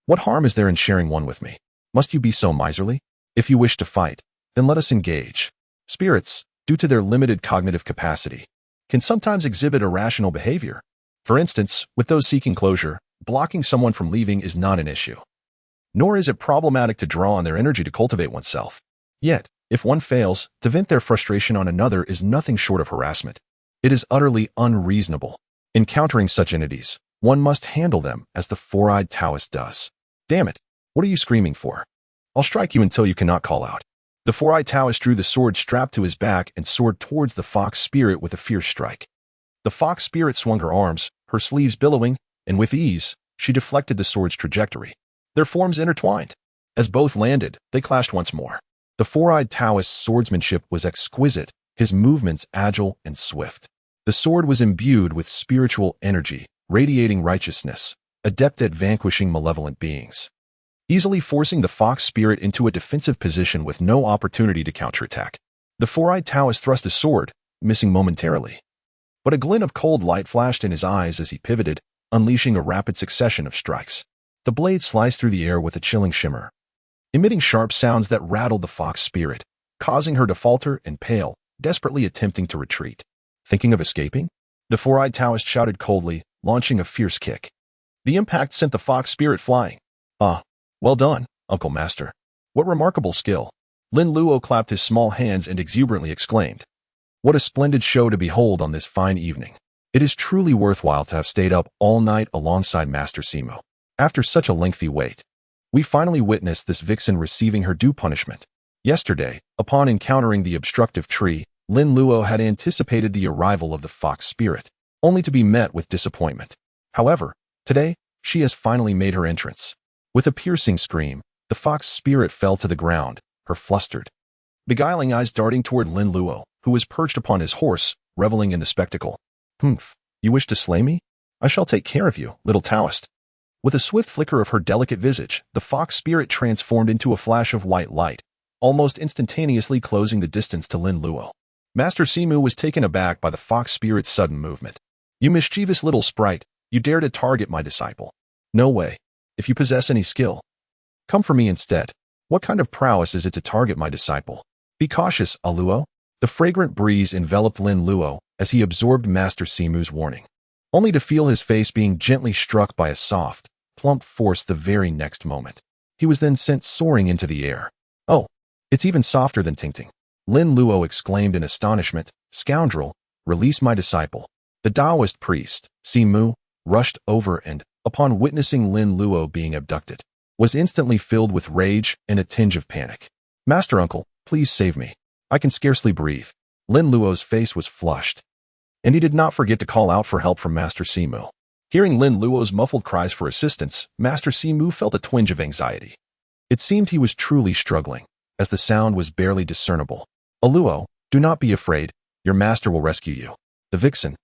What harm is there in sharing one with me? Must you be so miserly? If you wish to fight, then let us engage. Spirits, due to their limited cognitive capacity, can sometimes exhibit irrational behavior. For instance, with those seeking closure, blocking someone from leaving is not an issue. Nor is it problematic to draw on their energy to cultivate oneself. Yet, if one fails, to vent their frustration on another is nothing short of harassment. It is utterly unreasonable. Encountering such entities, one must handle them as the four-eyed Taoist does. Damn it, what are you screaming for? I'll strike you until you cannot call out. The four-eyed Taoist drew the sword strapped to his back and soared towards the fox spirit with a fierce strike. The fox spirit swung her arms, her sleeves billowing, and with ease, she deflected the sword's trajectory. their forms intertwined. As both landed, they clashed once more. The four-eyed Taoist's swordsmanship was exquisite, his movements agile and swift. The sword was imbued with spiritual energy, radiating righteousness, adept at vanquishing malevolent beings, easily forcing the fox spirit into a defensive position with no opportunity to counterattack. The four-eyed Taoist thrust his sword, missing momentarily. But a glint of cold light flashed in his eyes as he pivoted, unleashing a rapid succession of strikes. The blade sliced through the air with a chilling shimmer, emitting sharp sounds that rattled the fox spirit, causing her to falter and pale, desperately attempting to retreat. Thinking of escaping? The four-eyed Taoist shouted coldly, launching a fierce kick. The impact sent the fox spirit flying. Ah, well done, Uncle Master. What remarkable skill. Lin Luo clapped his small hands and exuberantly exclaimed. What a splendid show to behold on this fine evening. It is truly worthwhile to have stayed up all night alongside Master Jiu. After such a lengthy wait, we finally witnessed this vixen receiving her due punishment. Yesterday, upon encountering the obstructive tree, Lin Luo had anticipated the arrival of the fox spirit, only to be met with disappointment. However, today, she has finally made her entrance. With a piercing scream, the fox spirit fell to the ground, her flustered, beguiling eyes darting toward Lin Luo, who was perched upon his horse, reveling in the spectacle. Humph, you wish to slay me? I shall take care of you, little Taoist. With a swift flicker of her delicate visage, the fox spirit transformed into a flash of white light, almost instantaneously closing the distance to Lin Luo. Master Jiu was taken aback by the fox spirit's sudden movement. You mischievous little sprite, you dare to target my disciple. No way. If you possess any skill, come for me instead. What kind of prowess is it to target my disciple? Be cautious, Luo. The fragrant breeze enveloped Lin Luo as he absorbed Master Jiu's warning, only to feel his face being gently struck by a soft, plump force the very next moment. He was then sent soaring into the air. Oh, it's even softer than Ting-Ting. Lin Luo exclaimed in astonishment. Scoundrel, release my disciple. The Taoist priest, Jiu, rushed over and, upon witnessing Lin Luo being abducted, was instantly filled with rage and a tinge of panic. Master Uncle, please save me. I can scarcely breathe. Lin Luo's face was flushed, and he did not forget to call out for help from Master Jiu. Hearing Lin Luo's muffled cries for assistance, Master Jiu felt a twinge of anxiety. It seemed he was truly struggling, as the sound was barely discernible. Luo, do not be afraid. Your master will rescue you. The vixen,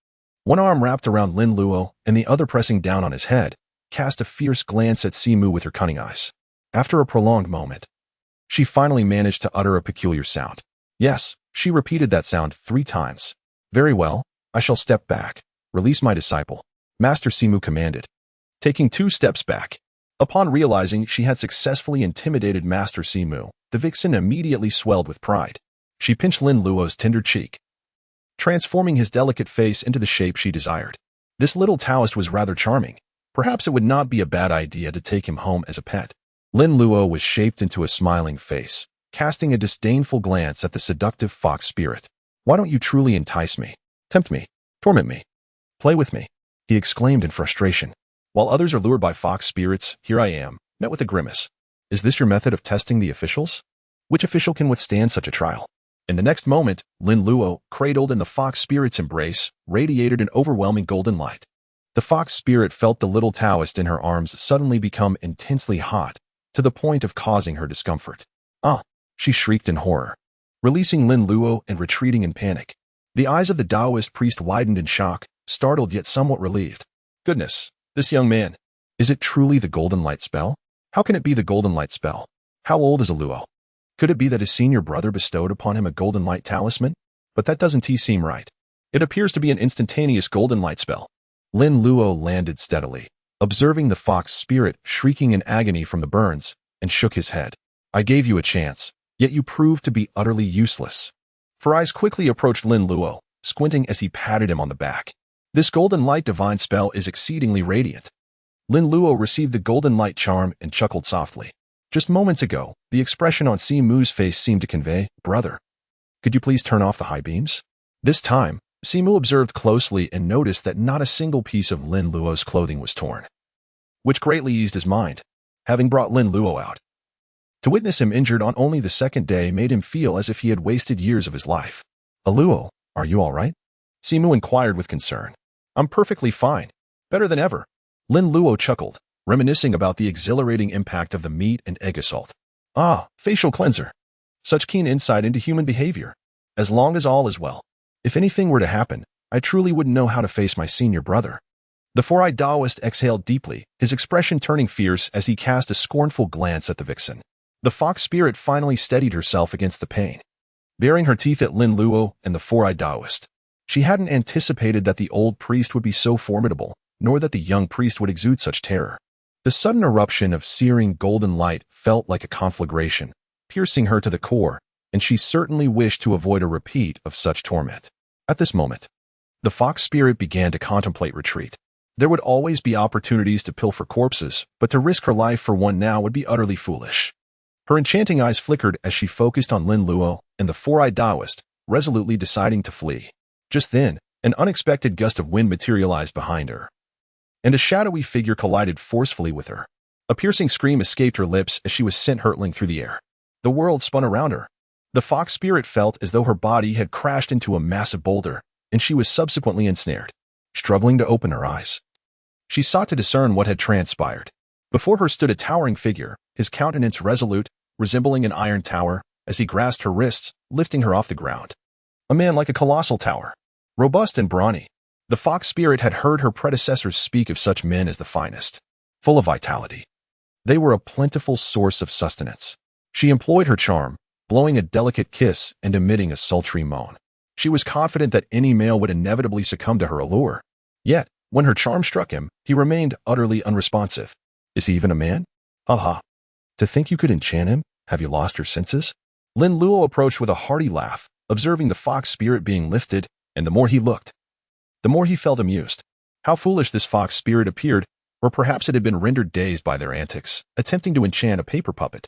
one arm wrapped around Lin Luo and the other pressing down on his head, cast a fierce glance at Jiu with her cunning eyes. After a prolonged moment, she finally managed to utter a peculiar sound. Yes, she repeated that sound 3 times. Very well, I shall step back. Release my disciple. Master Jiu commanded, taking 2 steps back. Upon realizing she had successfully intimidated Master Jiu, the vixen immediately swelled with pride. She pinched Lin Luo's tender cheek, transforming his delicate face into the shape she desired. This little Taoist was rather charming. Perhaps it would not be a bad idea to take him home as a pet. Lin Luo was shaped into a smiling face, casting a disdainful glance at the seductive fox spirit. Why don't you truly entice me, tempt me, torment me, play with me? He exclaimed in frustration. While others are lured by fox spirits, here I am, met with a grimace. Is this your method of testing the officials? Which official can withstand such a trial? In the next moment, Lin Luo, cradled in the fox spirit's embrace, radiated an overwhelming golden light. The fox spirit felt the little Taoist in her arms suddenly become intensely hot, to the point of causing her discomfort. Ah, she shrieked in horror, releasing Lin Luo and retreating in panic. The eyes of the Taoist priest widened in shock, startled yet somewhat relieved. Goodness, this young man. Is it truly the golden light spell? How can it be the golden light spell? How old is Luo? Could it be that his senior brother bestowed upon him a golden light talisman? But that doesn't seem right. It appears to be an instantaneous golden light spell. Lin Luo landed steadily, observing the fox spirit shrieking in agony from the burns, and shook his head. I gave you a chance, yet you proved to be utterly useless. Her eyes quickly approached Lin Luo, squinting as he patted him on the back. This golden light divine spell is exceedingly radiant. Lin Luo received the golden light charm and chuckled softly. Just moments ago, the expression on Jiu's face seemed to convey, brother, could you please turn off the high beams? This time, Jiu observed closely and noticed that not a single piece of Lin Luo's clothing was torn, which greatly eased his mind, having brought Lin Luo out. To witness him injured on only the 2nd day made him feel as if he had wasted years of his life. Luo, are you all right? Jiu inquired with concern. I'm perfectly fine. Better than ever. Lin Luo chuckled, reminiscing about the exhilarating impact of the meat and egg assault. Ah, facial cleanser. Such keen insight into human behavior. As long as all is well. If anything were to happen, I truly wouldn't know how to face my senior brother. The four-eyed Taoist exhaled deeply, his expression turning fierce as he cast a scornful glance at the vixen. The fox spirit finally steadied herself against the pain, baring her teeth at Lin Luo and the four-eyed Taoist. She hadn't anticipated that the old priest would be so formidable, nor that the young priest would exude such terror. The sudden eruption of searing golden light felt like a conflagration, piercing her to the core, and she certainly wished to avoid a repeat of such torment. At this moment, the fox spirit began to contemplate retreat. There would always be opportunities to pilfer corpses, but to risk her life for one now would be utterly foolish. Her enchanting eyes flickered as she focused on Lin Luo and the four-eyed Taoist, resolutely deciding to flee. Just then, an unexpected gust of wind materialized behind her, and a shadowy figure collided forcefully with her. A piercing scream escaped her lips as she was sent hurtling through the air. The world spun around her. The fox spirit felt as though her body had crashed into a massive boulder, and she was subsequently ensnared. Struggling to open her eyes, she sought to discern what had transpired. Before her stood a towering figure, his countenance resolute, resembling an iron tower, as he grasped her wrists, lifting her off the ground. A man like a colossal tower, robust and brawny. The fox spirit had heard her predecessors speak of such men as the finest, full of vitality. They were a plentiful source of sustenance. She employed her charm, blowing a delicate kiss and emitting a sultry moan. She was confident that any male would inevitably succumb to her allure. Yet, when her charm struck him, he remained utterly unresponsive. Is he even a man? Ha. To think you could enchant him? Have you lost your senses? Lin Luo approached with a hearty laugh, observing the fox spirit being lifted, and the more he looked, the more he felt amused. How foolish this fox spirit appeared, or perhaps it had been rendered dazed by their antics, attempting to enchant a paper puppet.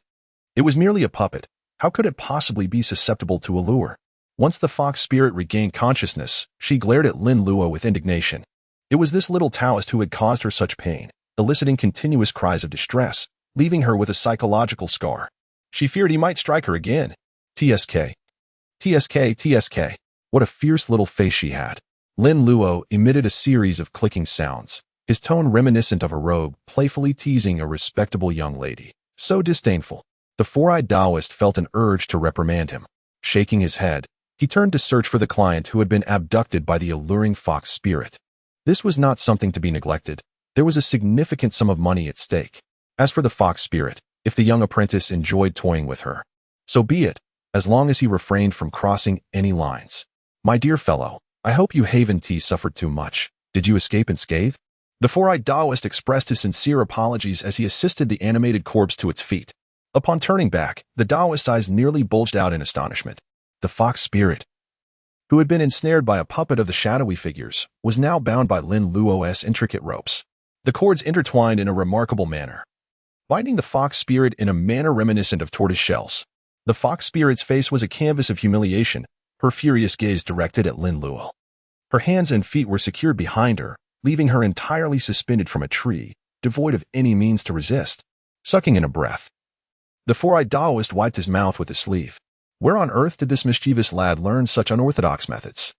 It was merely a puppet. How could it possibly be susceptible to allure? Once the fox spirit regained consciousness, she glared at Lin Luo with indignation. It was this little Taoist who had caused her such pain, eliciting continuous cries of distress, leaving her with a psychological scar. She feared he might strike her again. TSK. What a fierce little face she had. Lin Luo emitted a series of clicking sounds, his tone reminiscent of a rogue playfully teasing a respectable young lady. So disdainful. The four-eyed Taoist felt an urge to reprimand him. Shaking his head, he turned to search for the client who had been abducted by the alluring fox spirit. This was not something to be neglected. There was a significant sum of money at stake. As for the fox spirit, if the young apprentice enjoyed toying with her, so be it, as long as he refrained from crossing any lines. My dear fellow, I hope you Haven Tea suffered too much. Did you escape unscathed? The four-eyed Taoist expressed his sincere apologies as he assisted the animated corpse to its feet. Upon turning back, the Taoist's eyes nearly bulged out in astonishment. The fox spirit, who had been ensnared by a puppet of the shadowy figures, was now bound by Lin Luo's intricate ropes. The cords intertwined in a remarkable manner, binding the fox spirit in a manner reminiscent of tortoise shells. The fox spirit's face was a canvas of humiliation, her furious gaze directed at Lin Luo. Her hands and feet were secured behind her, leaving her entirely suspended from a tree, devoid of any means to resist. Sucking in a breath, the four-eyed Taoist wiped his mouth with his sleeve. Where on earth did this mischievous lad learn such unorthodox methods?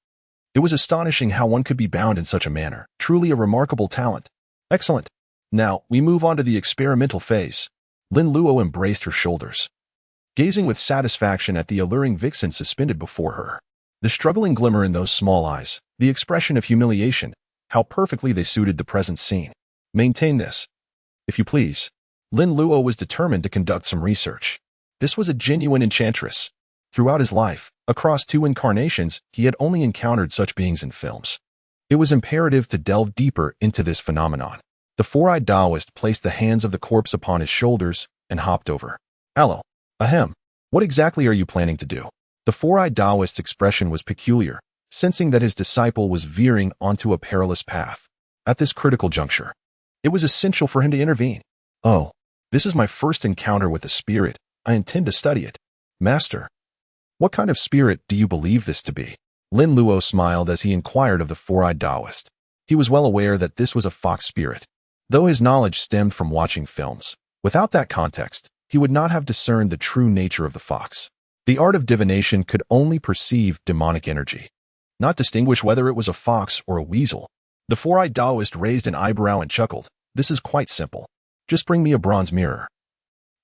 It was astonishing how one could be bound in such a manner. Truly a remarkable talent. Excellent. Now, we move on to the experimental phase. Lin Luo embraced her shoulders, gazing with satisfaction at the alluring vixen suspended before her. The struggling glimmer in those small eyes, the expression of humiliation, how perfectly they suited the present scene. Maintain this, if you please. Lin Luo was determined to conduct some research. This was a genuine enchantress. Throughout his life, across 2 incarnations, he had only encountered such beings in films. It was imperative to delve deeper into this phenomenon. The four-eyed Taoist placed the hands of the corpse upon his shoulders and hopped over. Allo. Ahem. What exactly are you planning to do? The four-eyed Taoist's expression was peculiar, sensing that his disciple was veering onto a perilous path. At this critical juncture, it was essential for him to intervene. Oh, this is my first encounter with a spirit. I intend to study it. Master, what kind of spirit do you believe this to be? Lin Luo smiled as he inquired of the four-eyed Taoist. He was well aware that this was a fox spirit, though his knowledge stemmed from watching films. Without that context, he would not have discerned the true nature of the fox. The art of divination could only perceive demonic energy, not distinguish whether it was a fox or a weasel. The four-eyed Taoist raised an eyebrow and chuckled. This is quite simple. Just bring me a bronze mirror,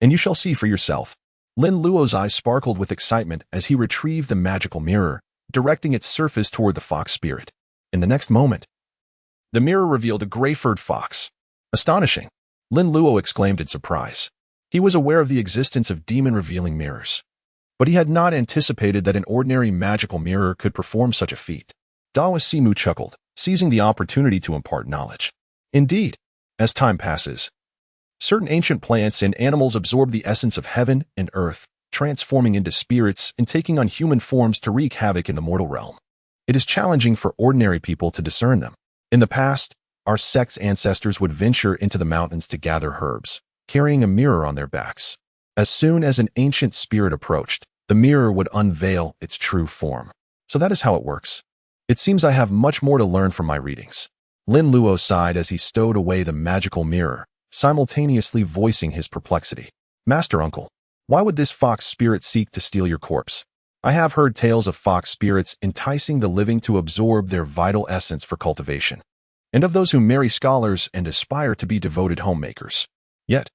and you shall see for yourself." Lin Luo's eyes sparkled with excitement as he retrieved the magical mirror, directing its surface toward the fox spirit. In the next moment, the mirror revealed a gray-furred fox. "Astonishing!" Lin Luo exclaimed in surprise. He was aware of the existence of demon-revealing mirrors, but he had not anticipated that an ordinary magical mirror could perform such a feat. Daoist Simu chuckled, seizing the opportunity to impart knowledge. "Indeed, as time passes, certain ancient plants and animals absorb the essence of heaven and earth, transforming into spirits and taking on human forms to wreak havoc in the mortal realm. It is challenging for ordinary people to discern them. In the past, our sect's ancestors would venture into the mountains to gather herbs, carrying a mirror on their backs. As soon as an ancient spirit approached, the mirror would unveil its true form. So that is how it works. It seems I have much more to learn from my readings." Lin Luo sighed as he stowed away the magical mirror, simultaneously voicing his perplexity. "Master Uncle, why would this fox spirit seek to steal your corpse? I have heard tales of fox spirits enticing the living to absorb their vital essence for cultivation, and of those who marry scholars and aspire to be devoted homemakers. Yet,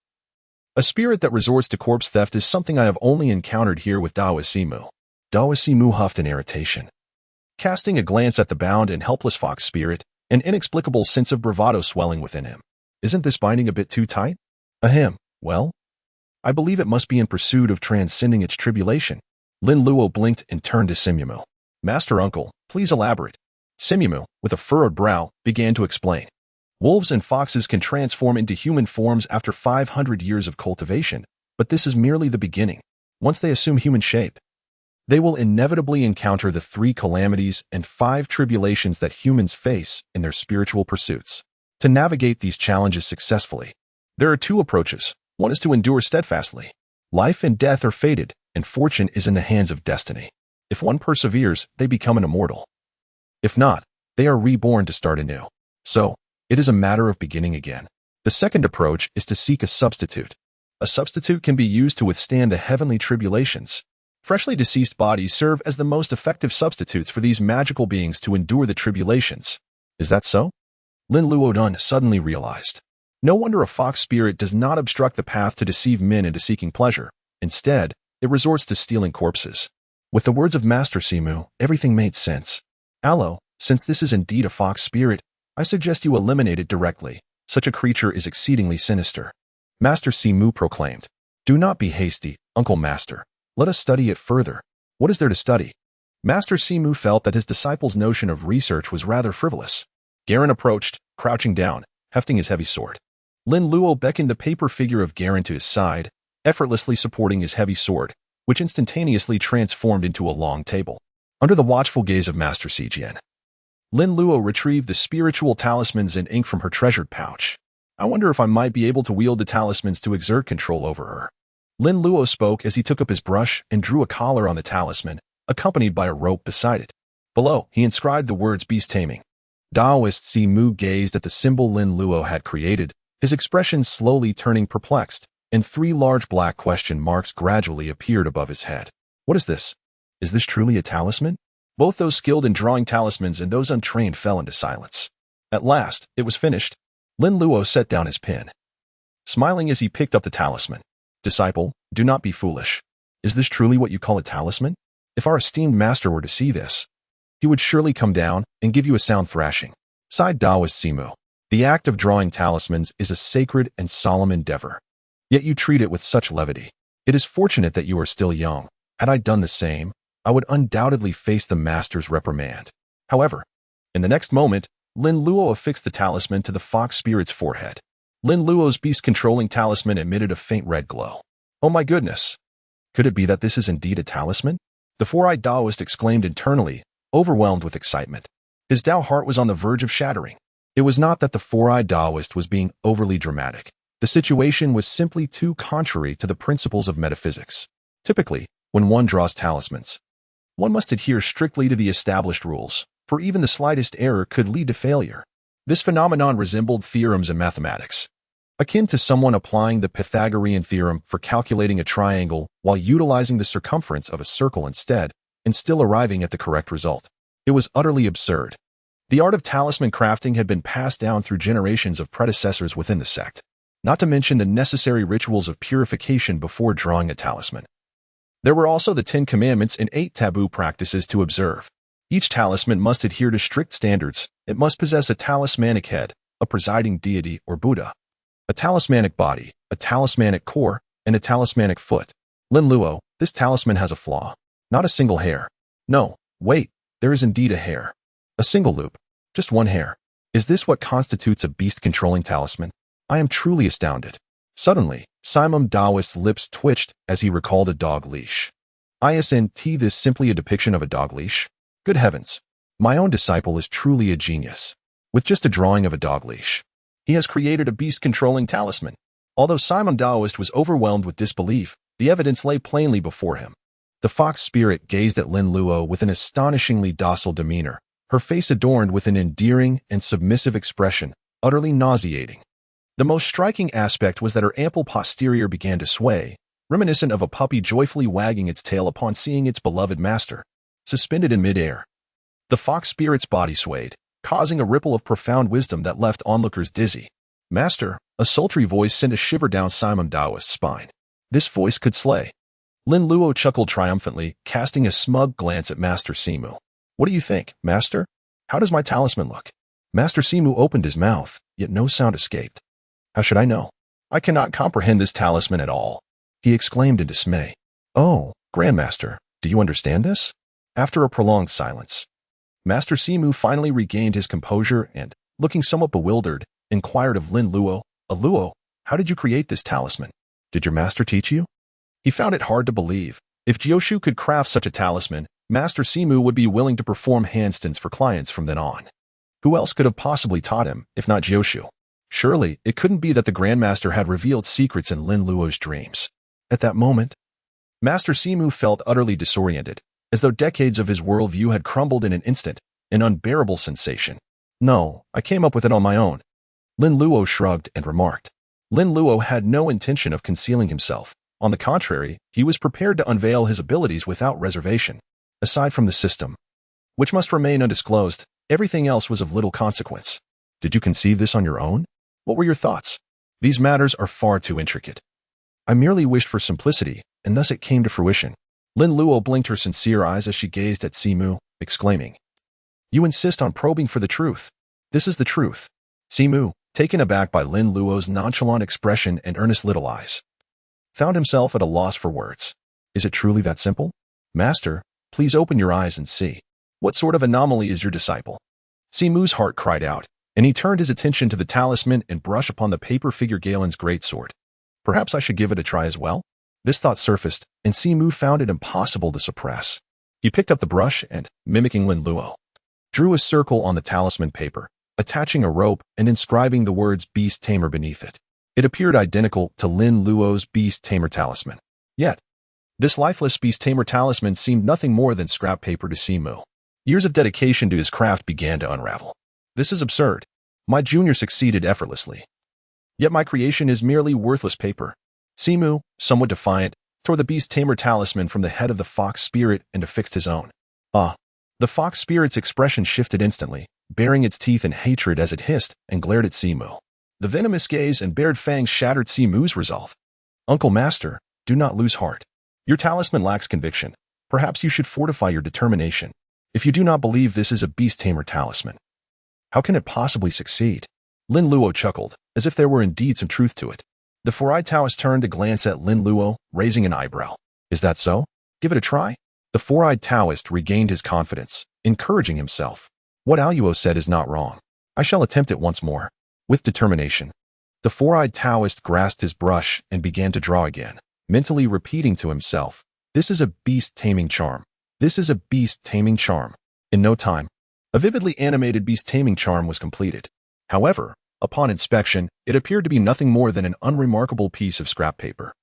a spirit that resorts to corpse theft is something I have only encountered here with Daoist Simu." Daoist Simu huffed in irritation. Casting a glance at the bound and helpless fox spirit, an inexplicable sense of bravado swelling within him. "Isn't this binding a bit too tight?" "Ahem, well, I believe it must be in pursuit of transcending its tribulation." Lin Luo blinked and turned to Simu. "Master Uncle, please elaborate." Simu, with a furrowed brow, began to explain. "Wolves and foxes can transform into human forms after 500 years of cultivation, but this is merely the beginning. Once they assume human shape, they will inevitably encounter the 3 calamities and 5 tribulations that humans face in their spiritual pursuits. To navigate these challenges successfully, there are 2 approaches. One is to endure steadfastly. Life and death are fated, and fortune is in the hands of destiny. If one perseveres, they become an immortal. If not, they are reborn to start anew. So, it is a matter of beginning again. The second approach is to seek a substitute. A substitute can be used to withstand the heavenly tribulations. Freshly deceased bodies serve as the most effective substitutes for these magical beings to endure the tribulations. Is that so?" Lin Luo suddenly realized. No wonder a fox spirit does not obstruct the path to deceive men into seeking pleasure. Instead, it resorts to stealing corpses. With the words of Master Simu, everything made sense. "Alo, since this is indeed a fox spirit, I suggest you eliminate it directly. Such a creature is exceedingly sinister." Master Simu proclaimed. "Do not be hasty, Uncle Master. Let us study it further." "What is there to study?" Master Simu felt that his disciple's notion of research was rather frivolous. Garen approached, crouching down, hefting his heavy sword. Lin Luo beckoned the paper figure of Garen to his side, effortlessly supporting his heavy sword, which instantaneously transformed into a long table. Under the watchful gaze of Master Jian, Lin Luo retrieved the spiritual talismans and ink from her treasured pouch. "I wonder if I might be able to wield the talismans to exert control over her." Lin Luo spoke as he took up his brush and drew a collar on the talisman, accompanied by a rope beside it. Below, he inscribed the words "Beast Taming." Daoist Simu gazed at the symbol Lin Luo had created, his expression slowly turning perplexed, and 3 large black question marks gradually appeared above his head. "What is this? Is this truly a talisman?" Both those skilled in drawing talismans and those untrained fell into silence. At last, it was finished. Lin Luo set down his pen, smiling as he picked up the talisman. "Disciple, do not be foolish. Is this truly what you call a talisman? If our esteemed master were to see this, he would surely come down and give you a sound thrashing." Sighed Daoist Simu. "The act of drawing talismans is a sacred and solemn endeavor. Yet you treat it with such levity. It is fortunate that you are still young. Had I done the same, I would undoubtedly face the master's reprimand." However, in the next moment, Lin Luo affixed the talisman to the fox spirit's forehead. Lin Luo's beast-controlling talisman emitted a faint red glow. "Oh my goodness! Could it be that this is indeed a talisman?" The 4-eyed Daoist exclaimed internally, overwhelmed with excitement. His Dao heart was on the verge of shattering. It was not that the 4-eyed Daoist was being overly dramatic. The situation was simply too contrary to the principles of metaphysics. Typically, when one draws talismans, one must adhere strictly to the established rules, for even the slightest error could lead to failure. This phenomenon resembled theorems in mathematics, akin to someone applying the Pythagorean theorem for calculating a triangle while utilizing the circumference of a circle instead, and still arriving at the correct result. It was utterly absurd. The art of talisman crafting had been passed down through generations of predecessors within the sect. not to mention the necessary rituals of purification before drawing a talisman. There were also the 10 Commandments and 8 taboo practices to observe. Each talisman must adhere to strict standards. It must possess a talismanic head, a presiding deity or Buddha, a talismanic body, a talismanic core, and a talismanic foot. Lin Luo, this talisman has a flaw. Not a single hair. No, wait, there is indeed a hair. A single loop. Just one hair. Is this what constitutes a beast-controlling talisman? I am truly astounded. Suddenly, Simon Daoist's lips twitched as he recalled a dog leash. Isn't this simply a depiction of a dog leash? Good heavens. My own disciple is truly a genius. With just a drawing of a dog leash, he has created a beast-controlling talisman. Although Simon Daoist was overwhelmed with disbelief, the evidence lay plainly before him. The fox spirit gazed at Lin Luo with an astonishingly docile demeanor, her face adorned with an endearing and submissive expression, utterly nauseating. The most striking aspect was that her ample posterior began to sway, reminiscent of a puppy joyfully wagging its tail upon seeing its beloved master, suspended in midair. The fox spirit's body swayed, causing a ripple of profound wisdom that left onlookers dizzy. Master, a sultry voice sent a shiver down Simon Daoist's spine. This voice could slay. Lin Luo chuckled triumphantly, casting a smug glance at Master Simu. What do you think, Master? How does my talisman look? Master Simu opened his mouth, yet no sound escaped. How should I know? I cannot comprehend this talisman at all, he exclaimed in dismay. Oh, Grandmaster, do you understand this? After a prolonged silence, Master Simu finally regained his composure and, looking somewhat bewildered, inquired of Lin Luo, Luo, how did you create this talisman? Did your master teach you? He found it hard to believe. If Jiu could craft such a talisman, Master Simu would be willing to perform handstands for clients from then on. Who else could have possibly taught him, if not Jiu? Surely, it couldn't be that the Grandmaster had revealed secrets in Lin Luo's dreams. At that moment, Master Simu felt utterly disoriented, as though decades of his worldview had crumbled in an instant, an unbearable sensation. No, I came up with it on my own. Lin Luo shrugged and remarked. Lin Luo had no intention of concealing himself. On the contrary, he was prepared to unveil his abilities without reservation. Aside from the system, which must remain undisclosed, everything else was of little consequence. Did you conceive this on your own? What were your thoughts? These matters are far too intricate. I merely wished for simplicity, and thus it came to fruition. Lin Luo blinked her sincere eyes as she gazed at Simu, exclaiming, You insist on probing for the truth. This is the truth. Simu, taken aback by Lin Luo's nonchalant expression and earnest little eyes, found himself at a loss for words. Is it truly that simple? Master, please open your eyes and see. What sort of anomaly is your disciple? Simu's heart cried out, and he turned his attention to the talisman and brush upon the paper figure Galen's greatsword. Perhaps I should give it a try as well? This thought surfaced, and Simu found it impossible to suppress. He picked up the brush and, mimicking Lin Luo, drew a circle on the talisman paper, attaching a rope and inscribing the words Beast Tamer beneath it. It appeared identical to Lin Luo's Beast Tamer talisman. Yet, this lifeless Beast Tamer talisman seemed nothing more than scrap paper to Simu. Years of dedication to his craft began to unravel. This is absurd. My junior succeeded effortlessly. Yet my creation is merely worthless paper. Simu, somewhat defiant, tore the Beast Tamer talisman from the head of the fox spirit and affixed his own. The fox spirit's expression shifted instantly, baring its teeth in hatred as it hissed and glared at Simu. The venomous gaze and bared fangs shattered Simu's resolve. Uncle Master, do not lose heart. Your talisman lacks conviction. Perhaps you should fortify your determination. If you do not believe this is a Beast Tamer talisman, how can it possibly succeed? Lin Luo chuckled, as if there were indeed some truth to it. The four-eyed Taoist turned to glance at Lin Luo, raising an eyebrow. Is that so? Give it a try? The four-eyed Taoist regained his confidence, encouraging himself. What Luo said is not wrong. I shall attempt it once more. With determination. The four-eyed Taoist grasped his brush and began to draw again, mentally repeating to himself, This is a beast-taming charm. This is a beast-taming charm. In no time, a vividly animated beast-taming charm was completed. However, upon inspection, it appeared to be nothing more than an unremarkable piece of scrap paper.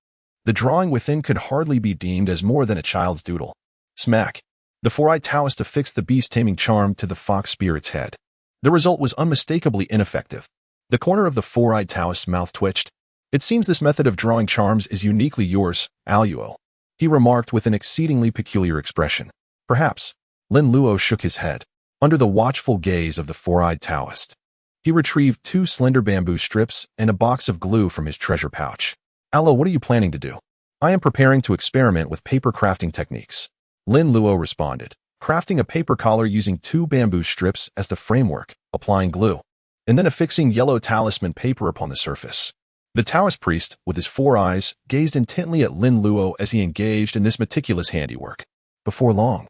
The drawing within could hardly be deemed as more than a child's doodle. Smack! The four-eyed Taoist affixed the beast-taming charm to the fox spirit's head. The result was unmistakably ineffective. The corner of the four-eyed Taoist's mouth twitched. It seems this method of drawing charms is uniquely yours, Luo, he remarked with an exceedingly peculiar expression. Perhaps. Lin Luo shook his head, under the watchful gaze of the four-eyed Taoist. He retrieved 2 slender bamboo strips and a box of glue from his treasure pouch. "Alo, what are you planning to do?" "I am preparing to experiment with paper crafting techniques," Lin Luo responded, crafting a paper collar using 2 bamboo strips as the framework, applying glue, and then affixing yellow talisman paper upon the surface. The Taoist priest, with his 4 eyes, gazed intently at Lin Luo as he engaged in this meticulous handiwork. Before long,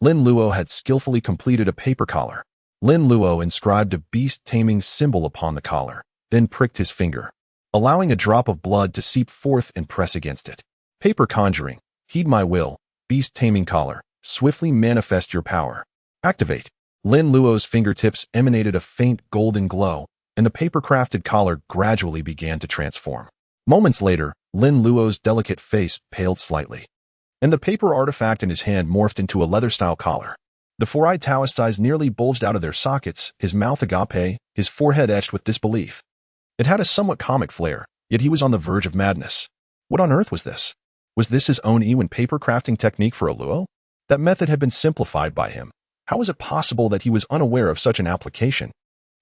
Lin Luo had skillfully completed a paper collar. Lin Luo inscribed a beast-taming symbol upon the collar, then pricked his finger, allowing a drop of blood to seep forth and press against it. "Paper conjuring, heed my will, beast-taming collar, swiftly manifest your power. Activate." Lin Luo's fingertips emanated a faint golden glow, and the paper-crafted collar gradually began to transform. Moments later, Lin Luo's delicate face paled slightly, and the paper artifact in his hand morphed into a leather-style collar. The 4-eyed Taoist's eyes nearly bulged out of their sockets, his mouth agape, his forehead etched with disbelief. It had a somewhat comic flair, yet he was on the verge of madness. What on earth was this? Was this his own Iwan paper crafting technique for a Luo? That method had been simplified by him. How was it possible that he was unaware of such an application?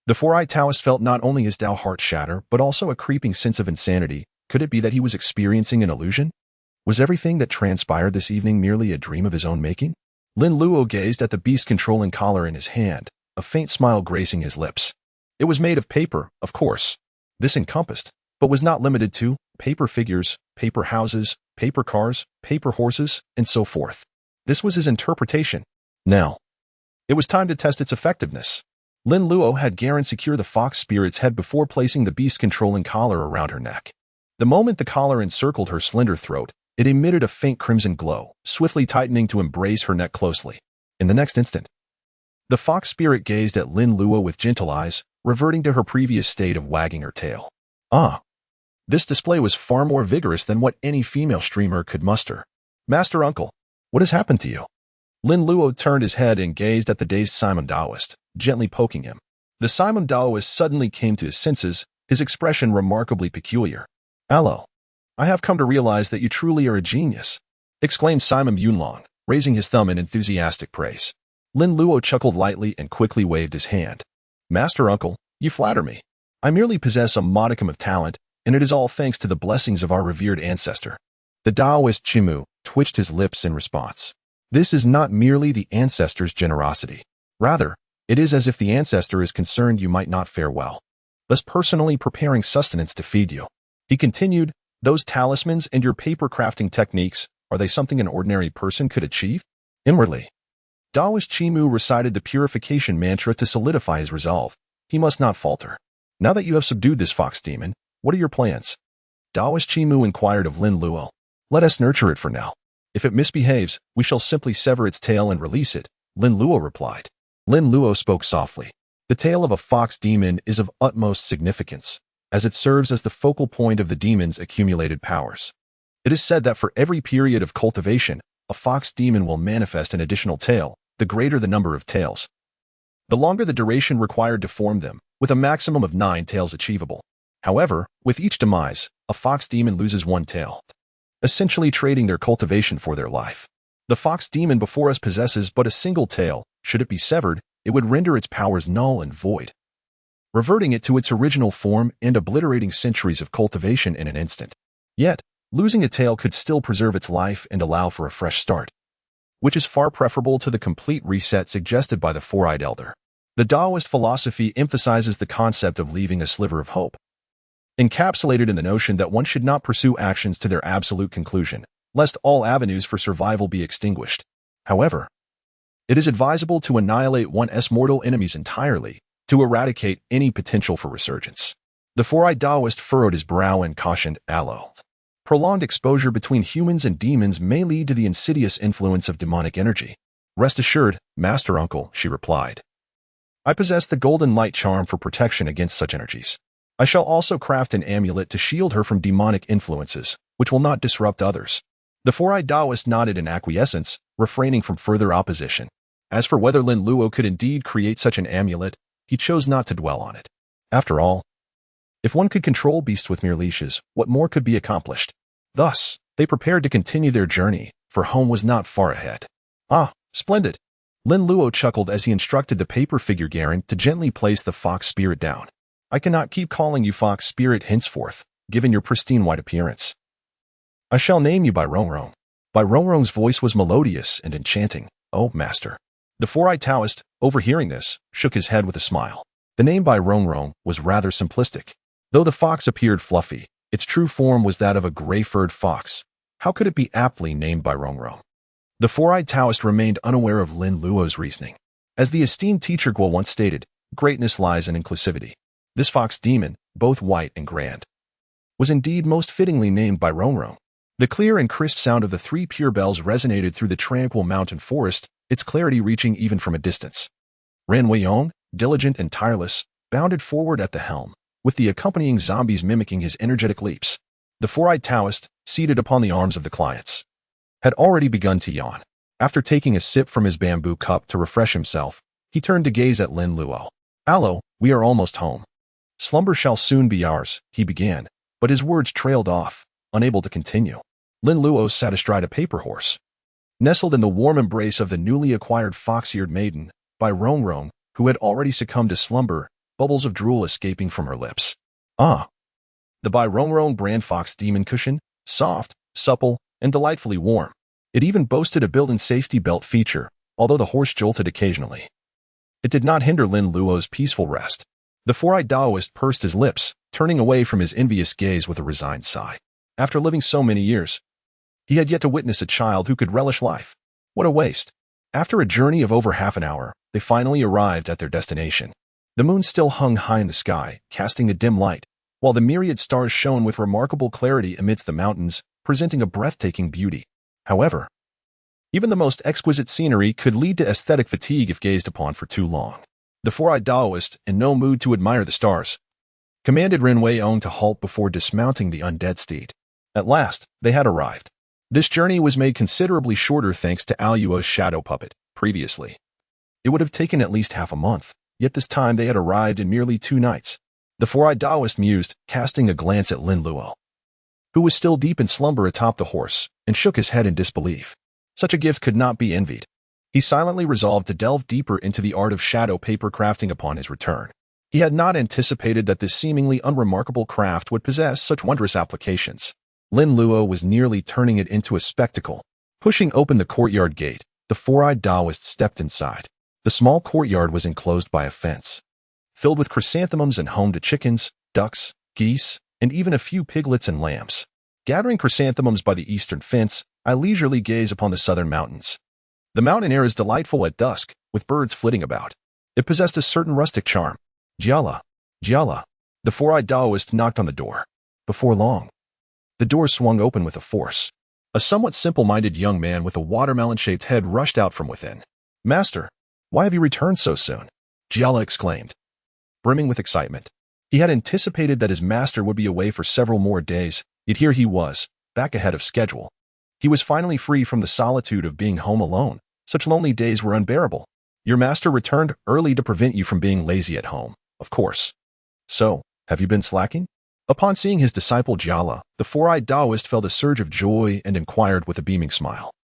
The 4-eyed Taoist felt not only his Tao heart shatter, but also a creeping sense of insanity. Could it be that he was experiencing an illusion? Was everything that transpired this evening merely a dream of his own making? Lin Luo gazed at the beast-controlling collar in his hand, a faint smile gracing his lips. It was made of paper, of course. This encompassed, but was not limited to, paper figures, paper houses, paper cars, paper horses, and so forth. This was his interpretation. Now, it was time to test its effectiveness. Lin Luo had Garen secure the fox spirit's head before placing the beast-controlling collar around her neck. The moment the collar encircled her slender throat, it emitted a faint crimson glow, swiftly tightening to embrace her neck closely. In the next instant, the fox spirit gazed at Lin Luo with gentle eyes, reverting to her previous state of wagging her tail. Ah! This display was far more vigorous than what any female streamer could muster. "Master Uncle, what has happened to you?" Lin Luo turned his head and gazed at the dazed Simon Daoist, gently poking him. The Simon Daoist suddenly came to his senses, his expression remarkably peculiar. "Alo, I have come to realize that you truly are a genius," exclaimed Simon Yunlong, raising his thumb in enthusiastic praise. Lin Luo chuckled lightly and quickly waved his hand. "Master Uncle, you flatter me. I merely possess a modicum of talent, and it is all thanks to the blessings of our revered ancestor." The Daoist Chimu twitched his lips in response. This is not merely the ancestor's generosity. Rather, it is as if the ancestor is concerned you might not fare well, thus personally preparing sustenance to feed you. He continued, "Those talismans and your paper crafting techniques, are they something an ordinary person could achieve?" Inwardly, Daoist Chimu recited the purification mantra to solidify his resolve. He must not falter. "Now that you have subdued this fox demon, what are your plans?" Daoist Chimu inquired of Lin Luo. "Let us nurture it for now. If it misbehaves, we shall simply sever its tail and release it," Lin Luo replied. Lin Luo spoke softly. "The tail of a fox demon is of utmost significance, as it serves as the focal point of the demon's accumulated powers. It is said that for every period of cultivation, a fox demon will manifest an additional tail, the greater the number of tails, the longer the duration required to form them, with a maximum of 9 tails achievable. However, with each demise, a fox demon loses 1 tail, essentially trading their cultivation for their life. The fox demon before us possesses but a single tail. Should it be severed, it would render its powers null and void, reverting it to its original form and obliterating centuries of cultivation in an instant. Yet, losing a tail could still preserve its life and allow for a fresh start, which is far preferable to the complete reset suggested by the 4-eyed elder. The Taoist philosophy emphasizes the concept of leaving a sliver of hope, encapsulated in the notion that one should not pursue actions to their absolute conclusion, lest all avenues for survival be extinguished. However, it is advisable to annihilate one's mortal enemies entirely, to eradicate any potential for resurgence. The 4-eyed Taoist furrowed his brow and cautioned, "Alo. Prolonged exposure between humans and demons may lead to the insidious influence of demonic energy." "Rest assured, Master Uncle," she replied. "I possess the golden light charm for protection against such energies. I shall also craft an amulet to shield her from demonic influences, which will not disrupt others." The 4-eyed Taoist nodded in acquiescence, refraining from further opposition. As for whether Lin Luo could indeed create such an amulet, he chose not to dwell on it. After all, if one could control beasts with mere leashes, what more could be accomplished? Thus, they prepared to continue their journey, for home was not far ahead. "Ah, splendid. Lin Luo chuckled as he instructed the paper figure Garen to gently place the fox spirit down. I cannot keep calling you fox spirit henceforth, given your pristine white appearance. I shall name you by Rongrong. Bai Rongrong's voice was melodious and enchanting. Oh, master. The four-eyed Taoist, overhearing this, shook his head with a smile. The name Bai Rongrong was rather simplistic. Though the fox appeared fluffy, its true form was that of a gray-furred fox. How could it be aptly named Bai Rongrong? The four-eyed Taoist remained unaware of Lin Luo's reasoning. As the esteemed teacher Guo once stated, greatness lies in inclusivity. This fox demon, both white and grand, was indeed most fittingly named Bai Rongrong. The clear and crisp sound of the three pure bells resonated through the tranquil mountain forest, its clarity reaching even from a distance. Ren Weiyong, diligent and tireless, bounded forward at the helm, with the accompanying zombies mimicking his energetic leaps. The four-eyed Taoist, seated upon the arms of the clients, had already begun to yawn. After taking a sip from his bamboo cup to refresh himself, he turned to gaze at Lin Luo. Allo, we are almost home. Slumber shall soon be ours, he began, but his words trailed off, unable to continue. Lin Luo sat astride a paper horse, nestled in the warm embrace of the newly acquired fox-eared maiden, Bai Rongrong, who had already succumbed to slumber, bubbles of drool escaping from her lips. Ah! The Bai Rongrong brand fox demon cushion, soft, supple, and delightfully warm. It even boasted a built-in safety belt feature, although the horse jolted occasionally. It did not hinder Lin Luo's peaceful rest. The four-eyed Taoist pursed his lips, turning away from his envious gaze with a resigned sigh. After living so many years, he had yet to witness a child who could relish life. What a waste. After a journey of over half an hour, they finally arrived at their destination. The moon still hung high in the sky, casting a dim light, while the myriad stars shone with remarkable clarity amidst the mountains, presenting a breathtaking beauty. However, even the most exquisite scenery could lead to aesthetic fatigue if gazed upon for too long. The four-eyed Taoist, in no mood to admire the stars, commanded Ren Weiyong to halt before dismounting the undead steed. At last, they had arrived. This journey was made considerably shorter thanks to Aluo's shadow puppet. Previously, it would have taken at least half a month, yet this time they had arrived in merely 2 nights. The four-eyed Taoist mused, casting a glance at Lin Luo, who was still deep in slumber atop the horse, and shook his head in disbelief. Such a gift could not be envied. He silently resolved to delve deeper into the art of shadow paper crafting upon his return. He had not anticipated that this seemingly unremarkable craft would possess such wondrous applications. Lin Luo was nearly turning it into a spectacle. Pushing open the courtyard gate, the four-eyed Taoist stepped inside. The small courtyard was enclosed by a fence, filled with chrysanthemums and home to chickens, ducks, geese, and even a few piglets and lambs. Gathering chrysanthemums by the eastern fence, I leisurely gaze upon the southern mountains. The mountain air is delightful at dusk, with birds flitting about. It possessed a certain rustic charm. Jiala, Jiala. The four-eyed Taoist knocked on the door. Before long, the door swung open with a force. A somewhat simple-minded young man with a watermelon-shaped head rushed out from within. Master, why have you returned so soon? Jiala exclaimed, brimming with excitement. He had anticipated that his master would be away for several more days, yet here he was, back ahead of schedule. He was finally free from the solitude of being home alone. Such lonely days were unbearable. Your master returned early to prevent you from being lazy at home, of course. So, have you been slacking? Upon seeing his disciple Jiala, the four-eyed Taoist felt a surge of joy and inquired with a beaming smile.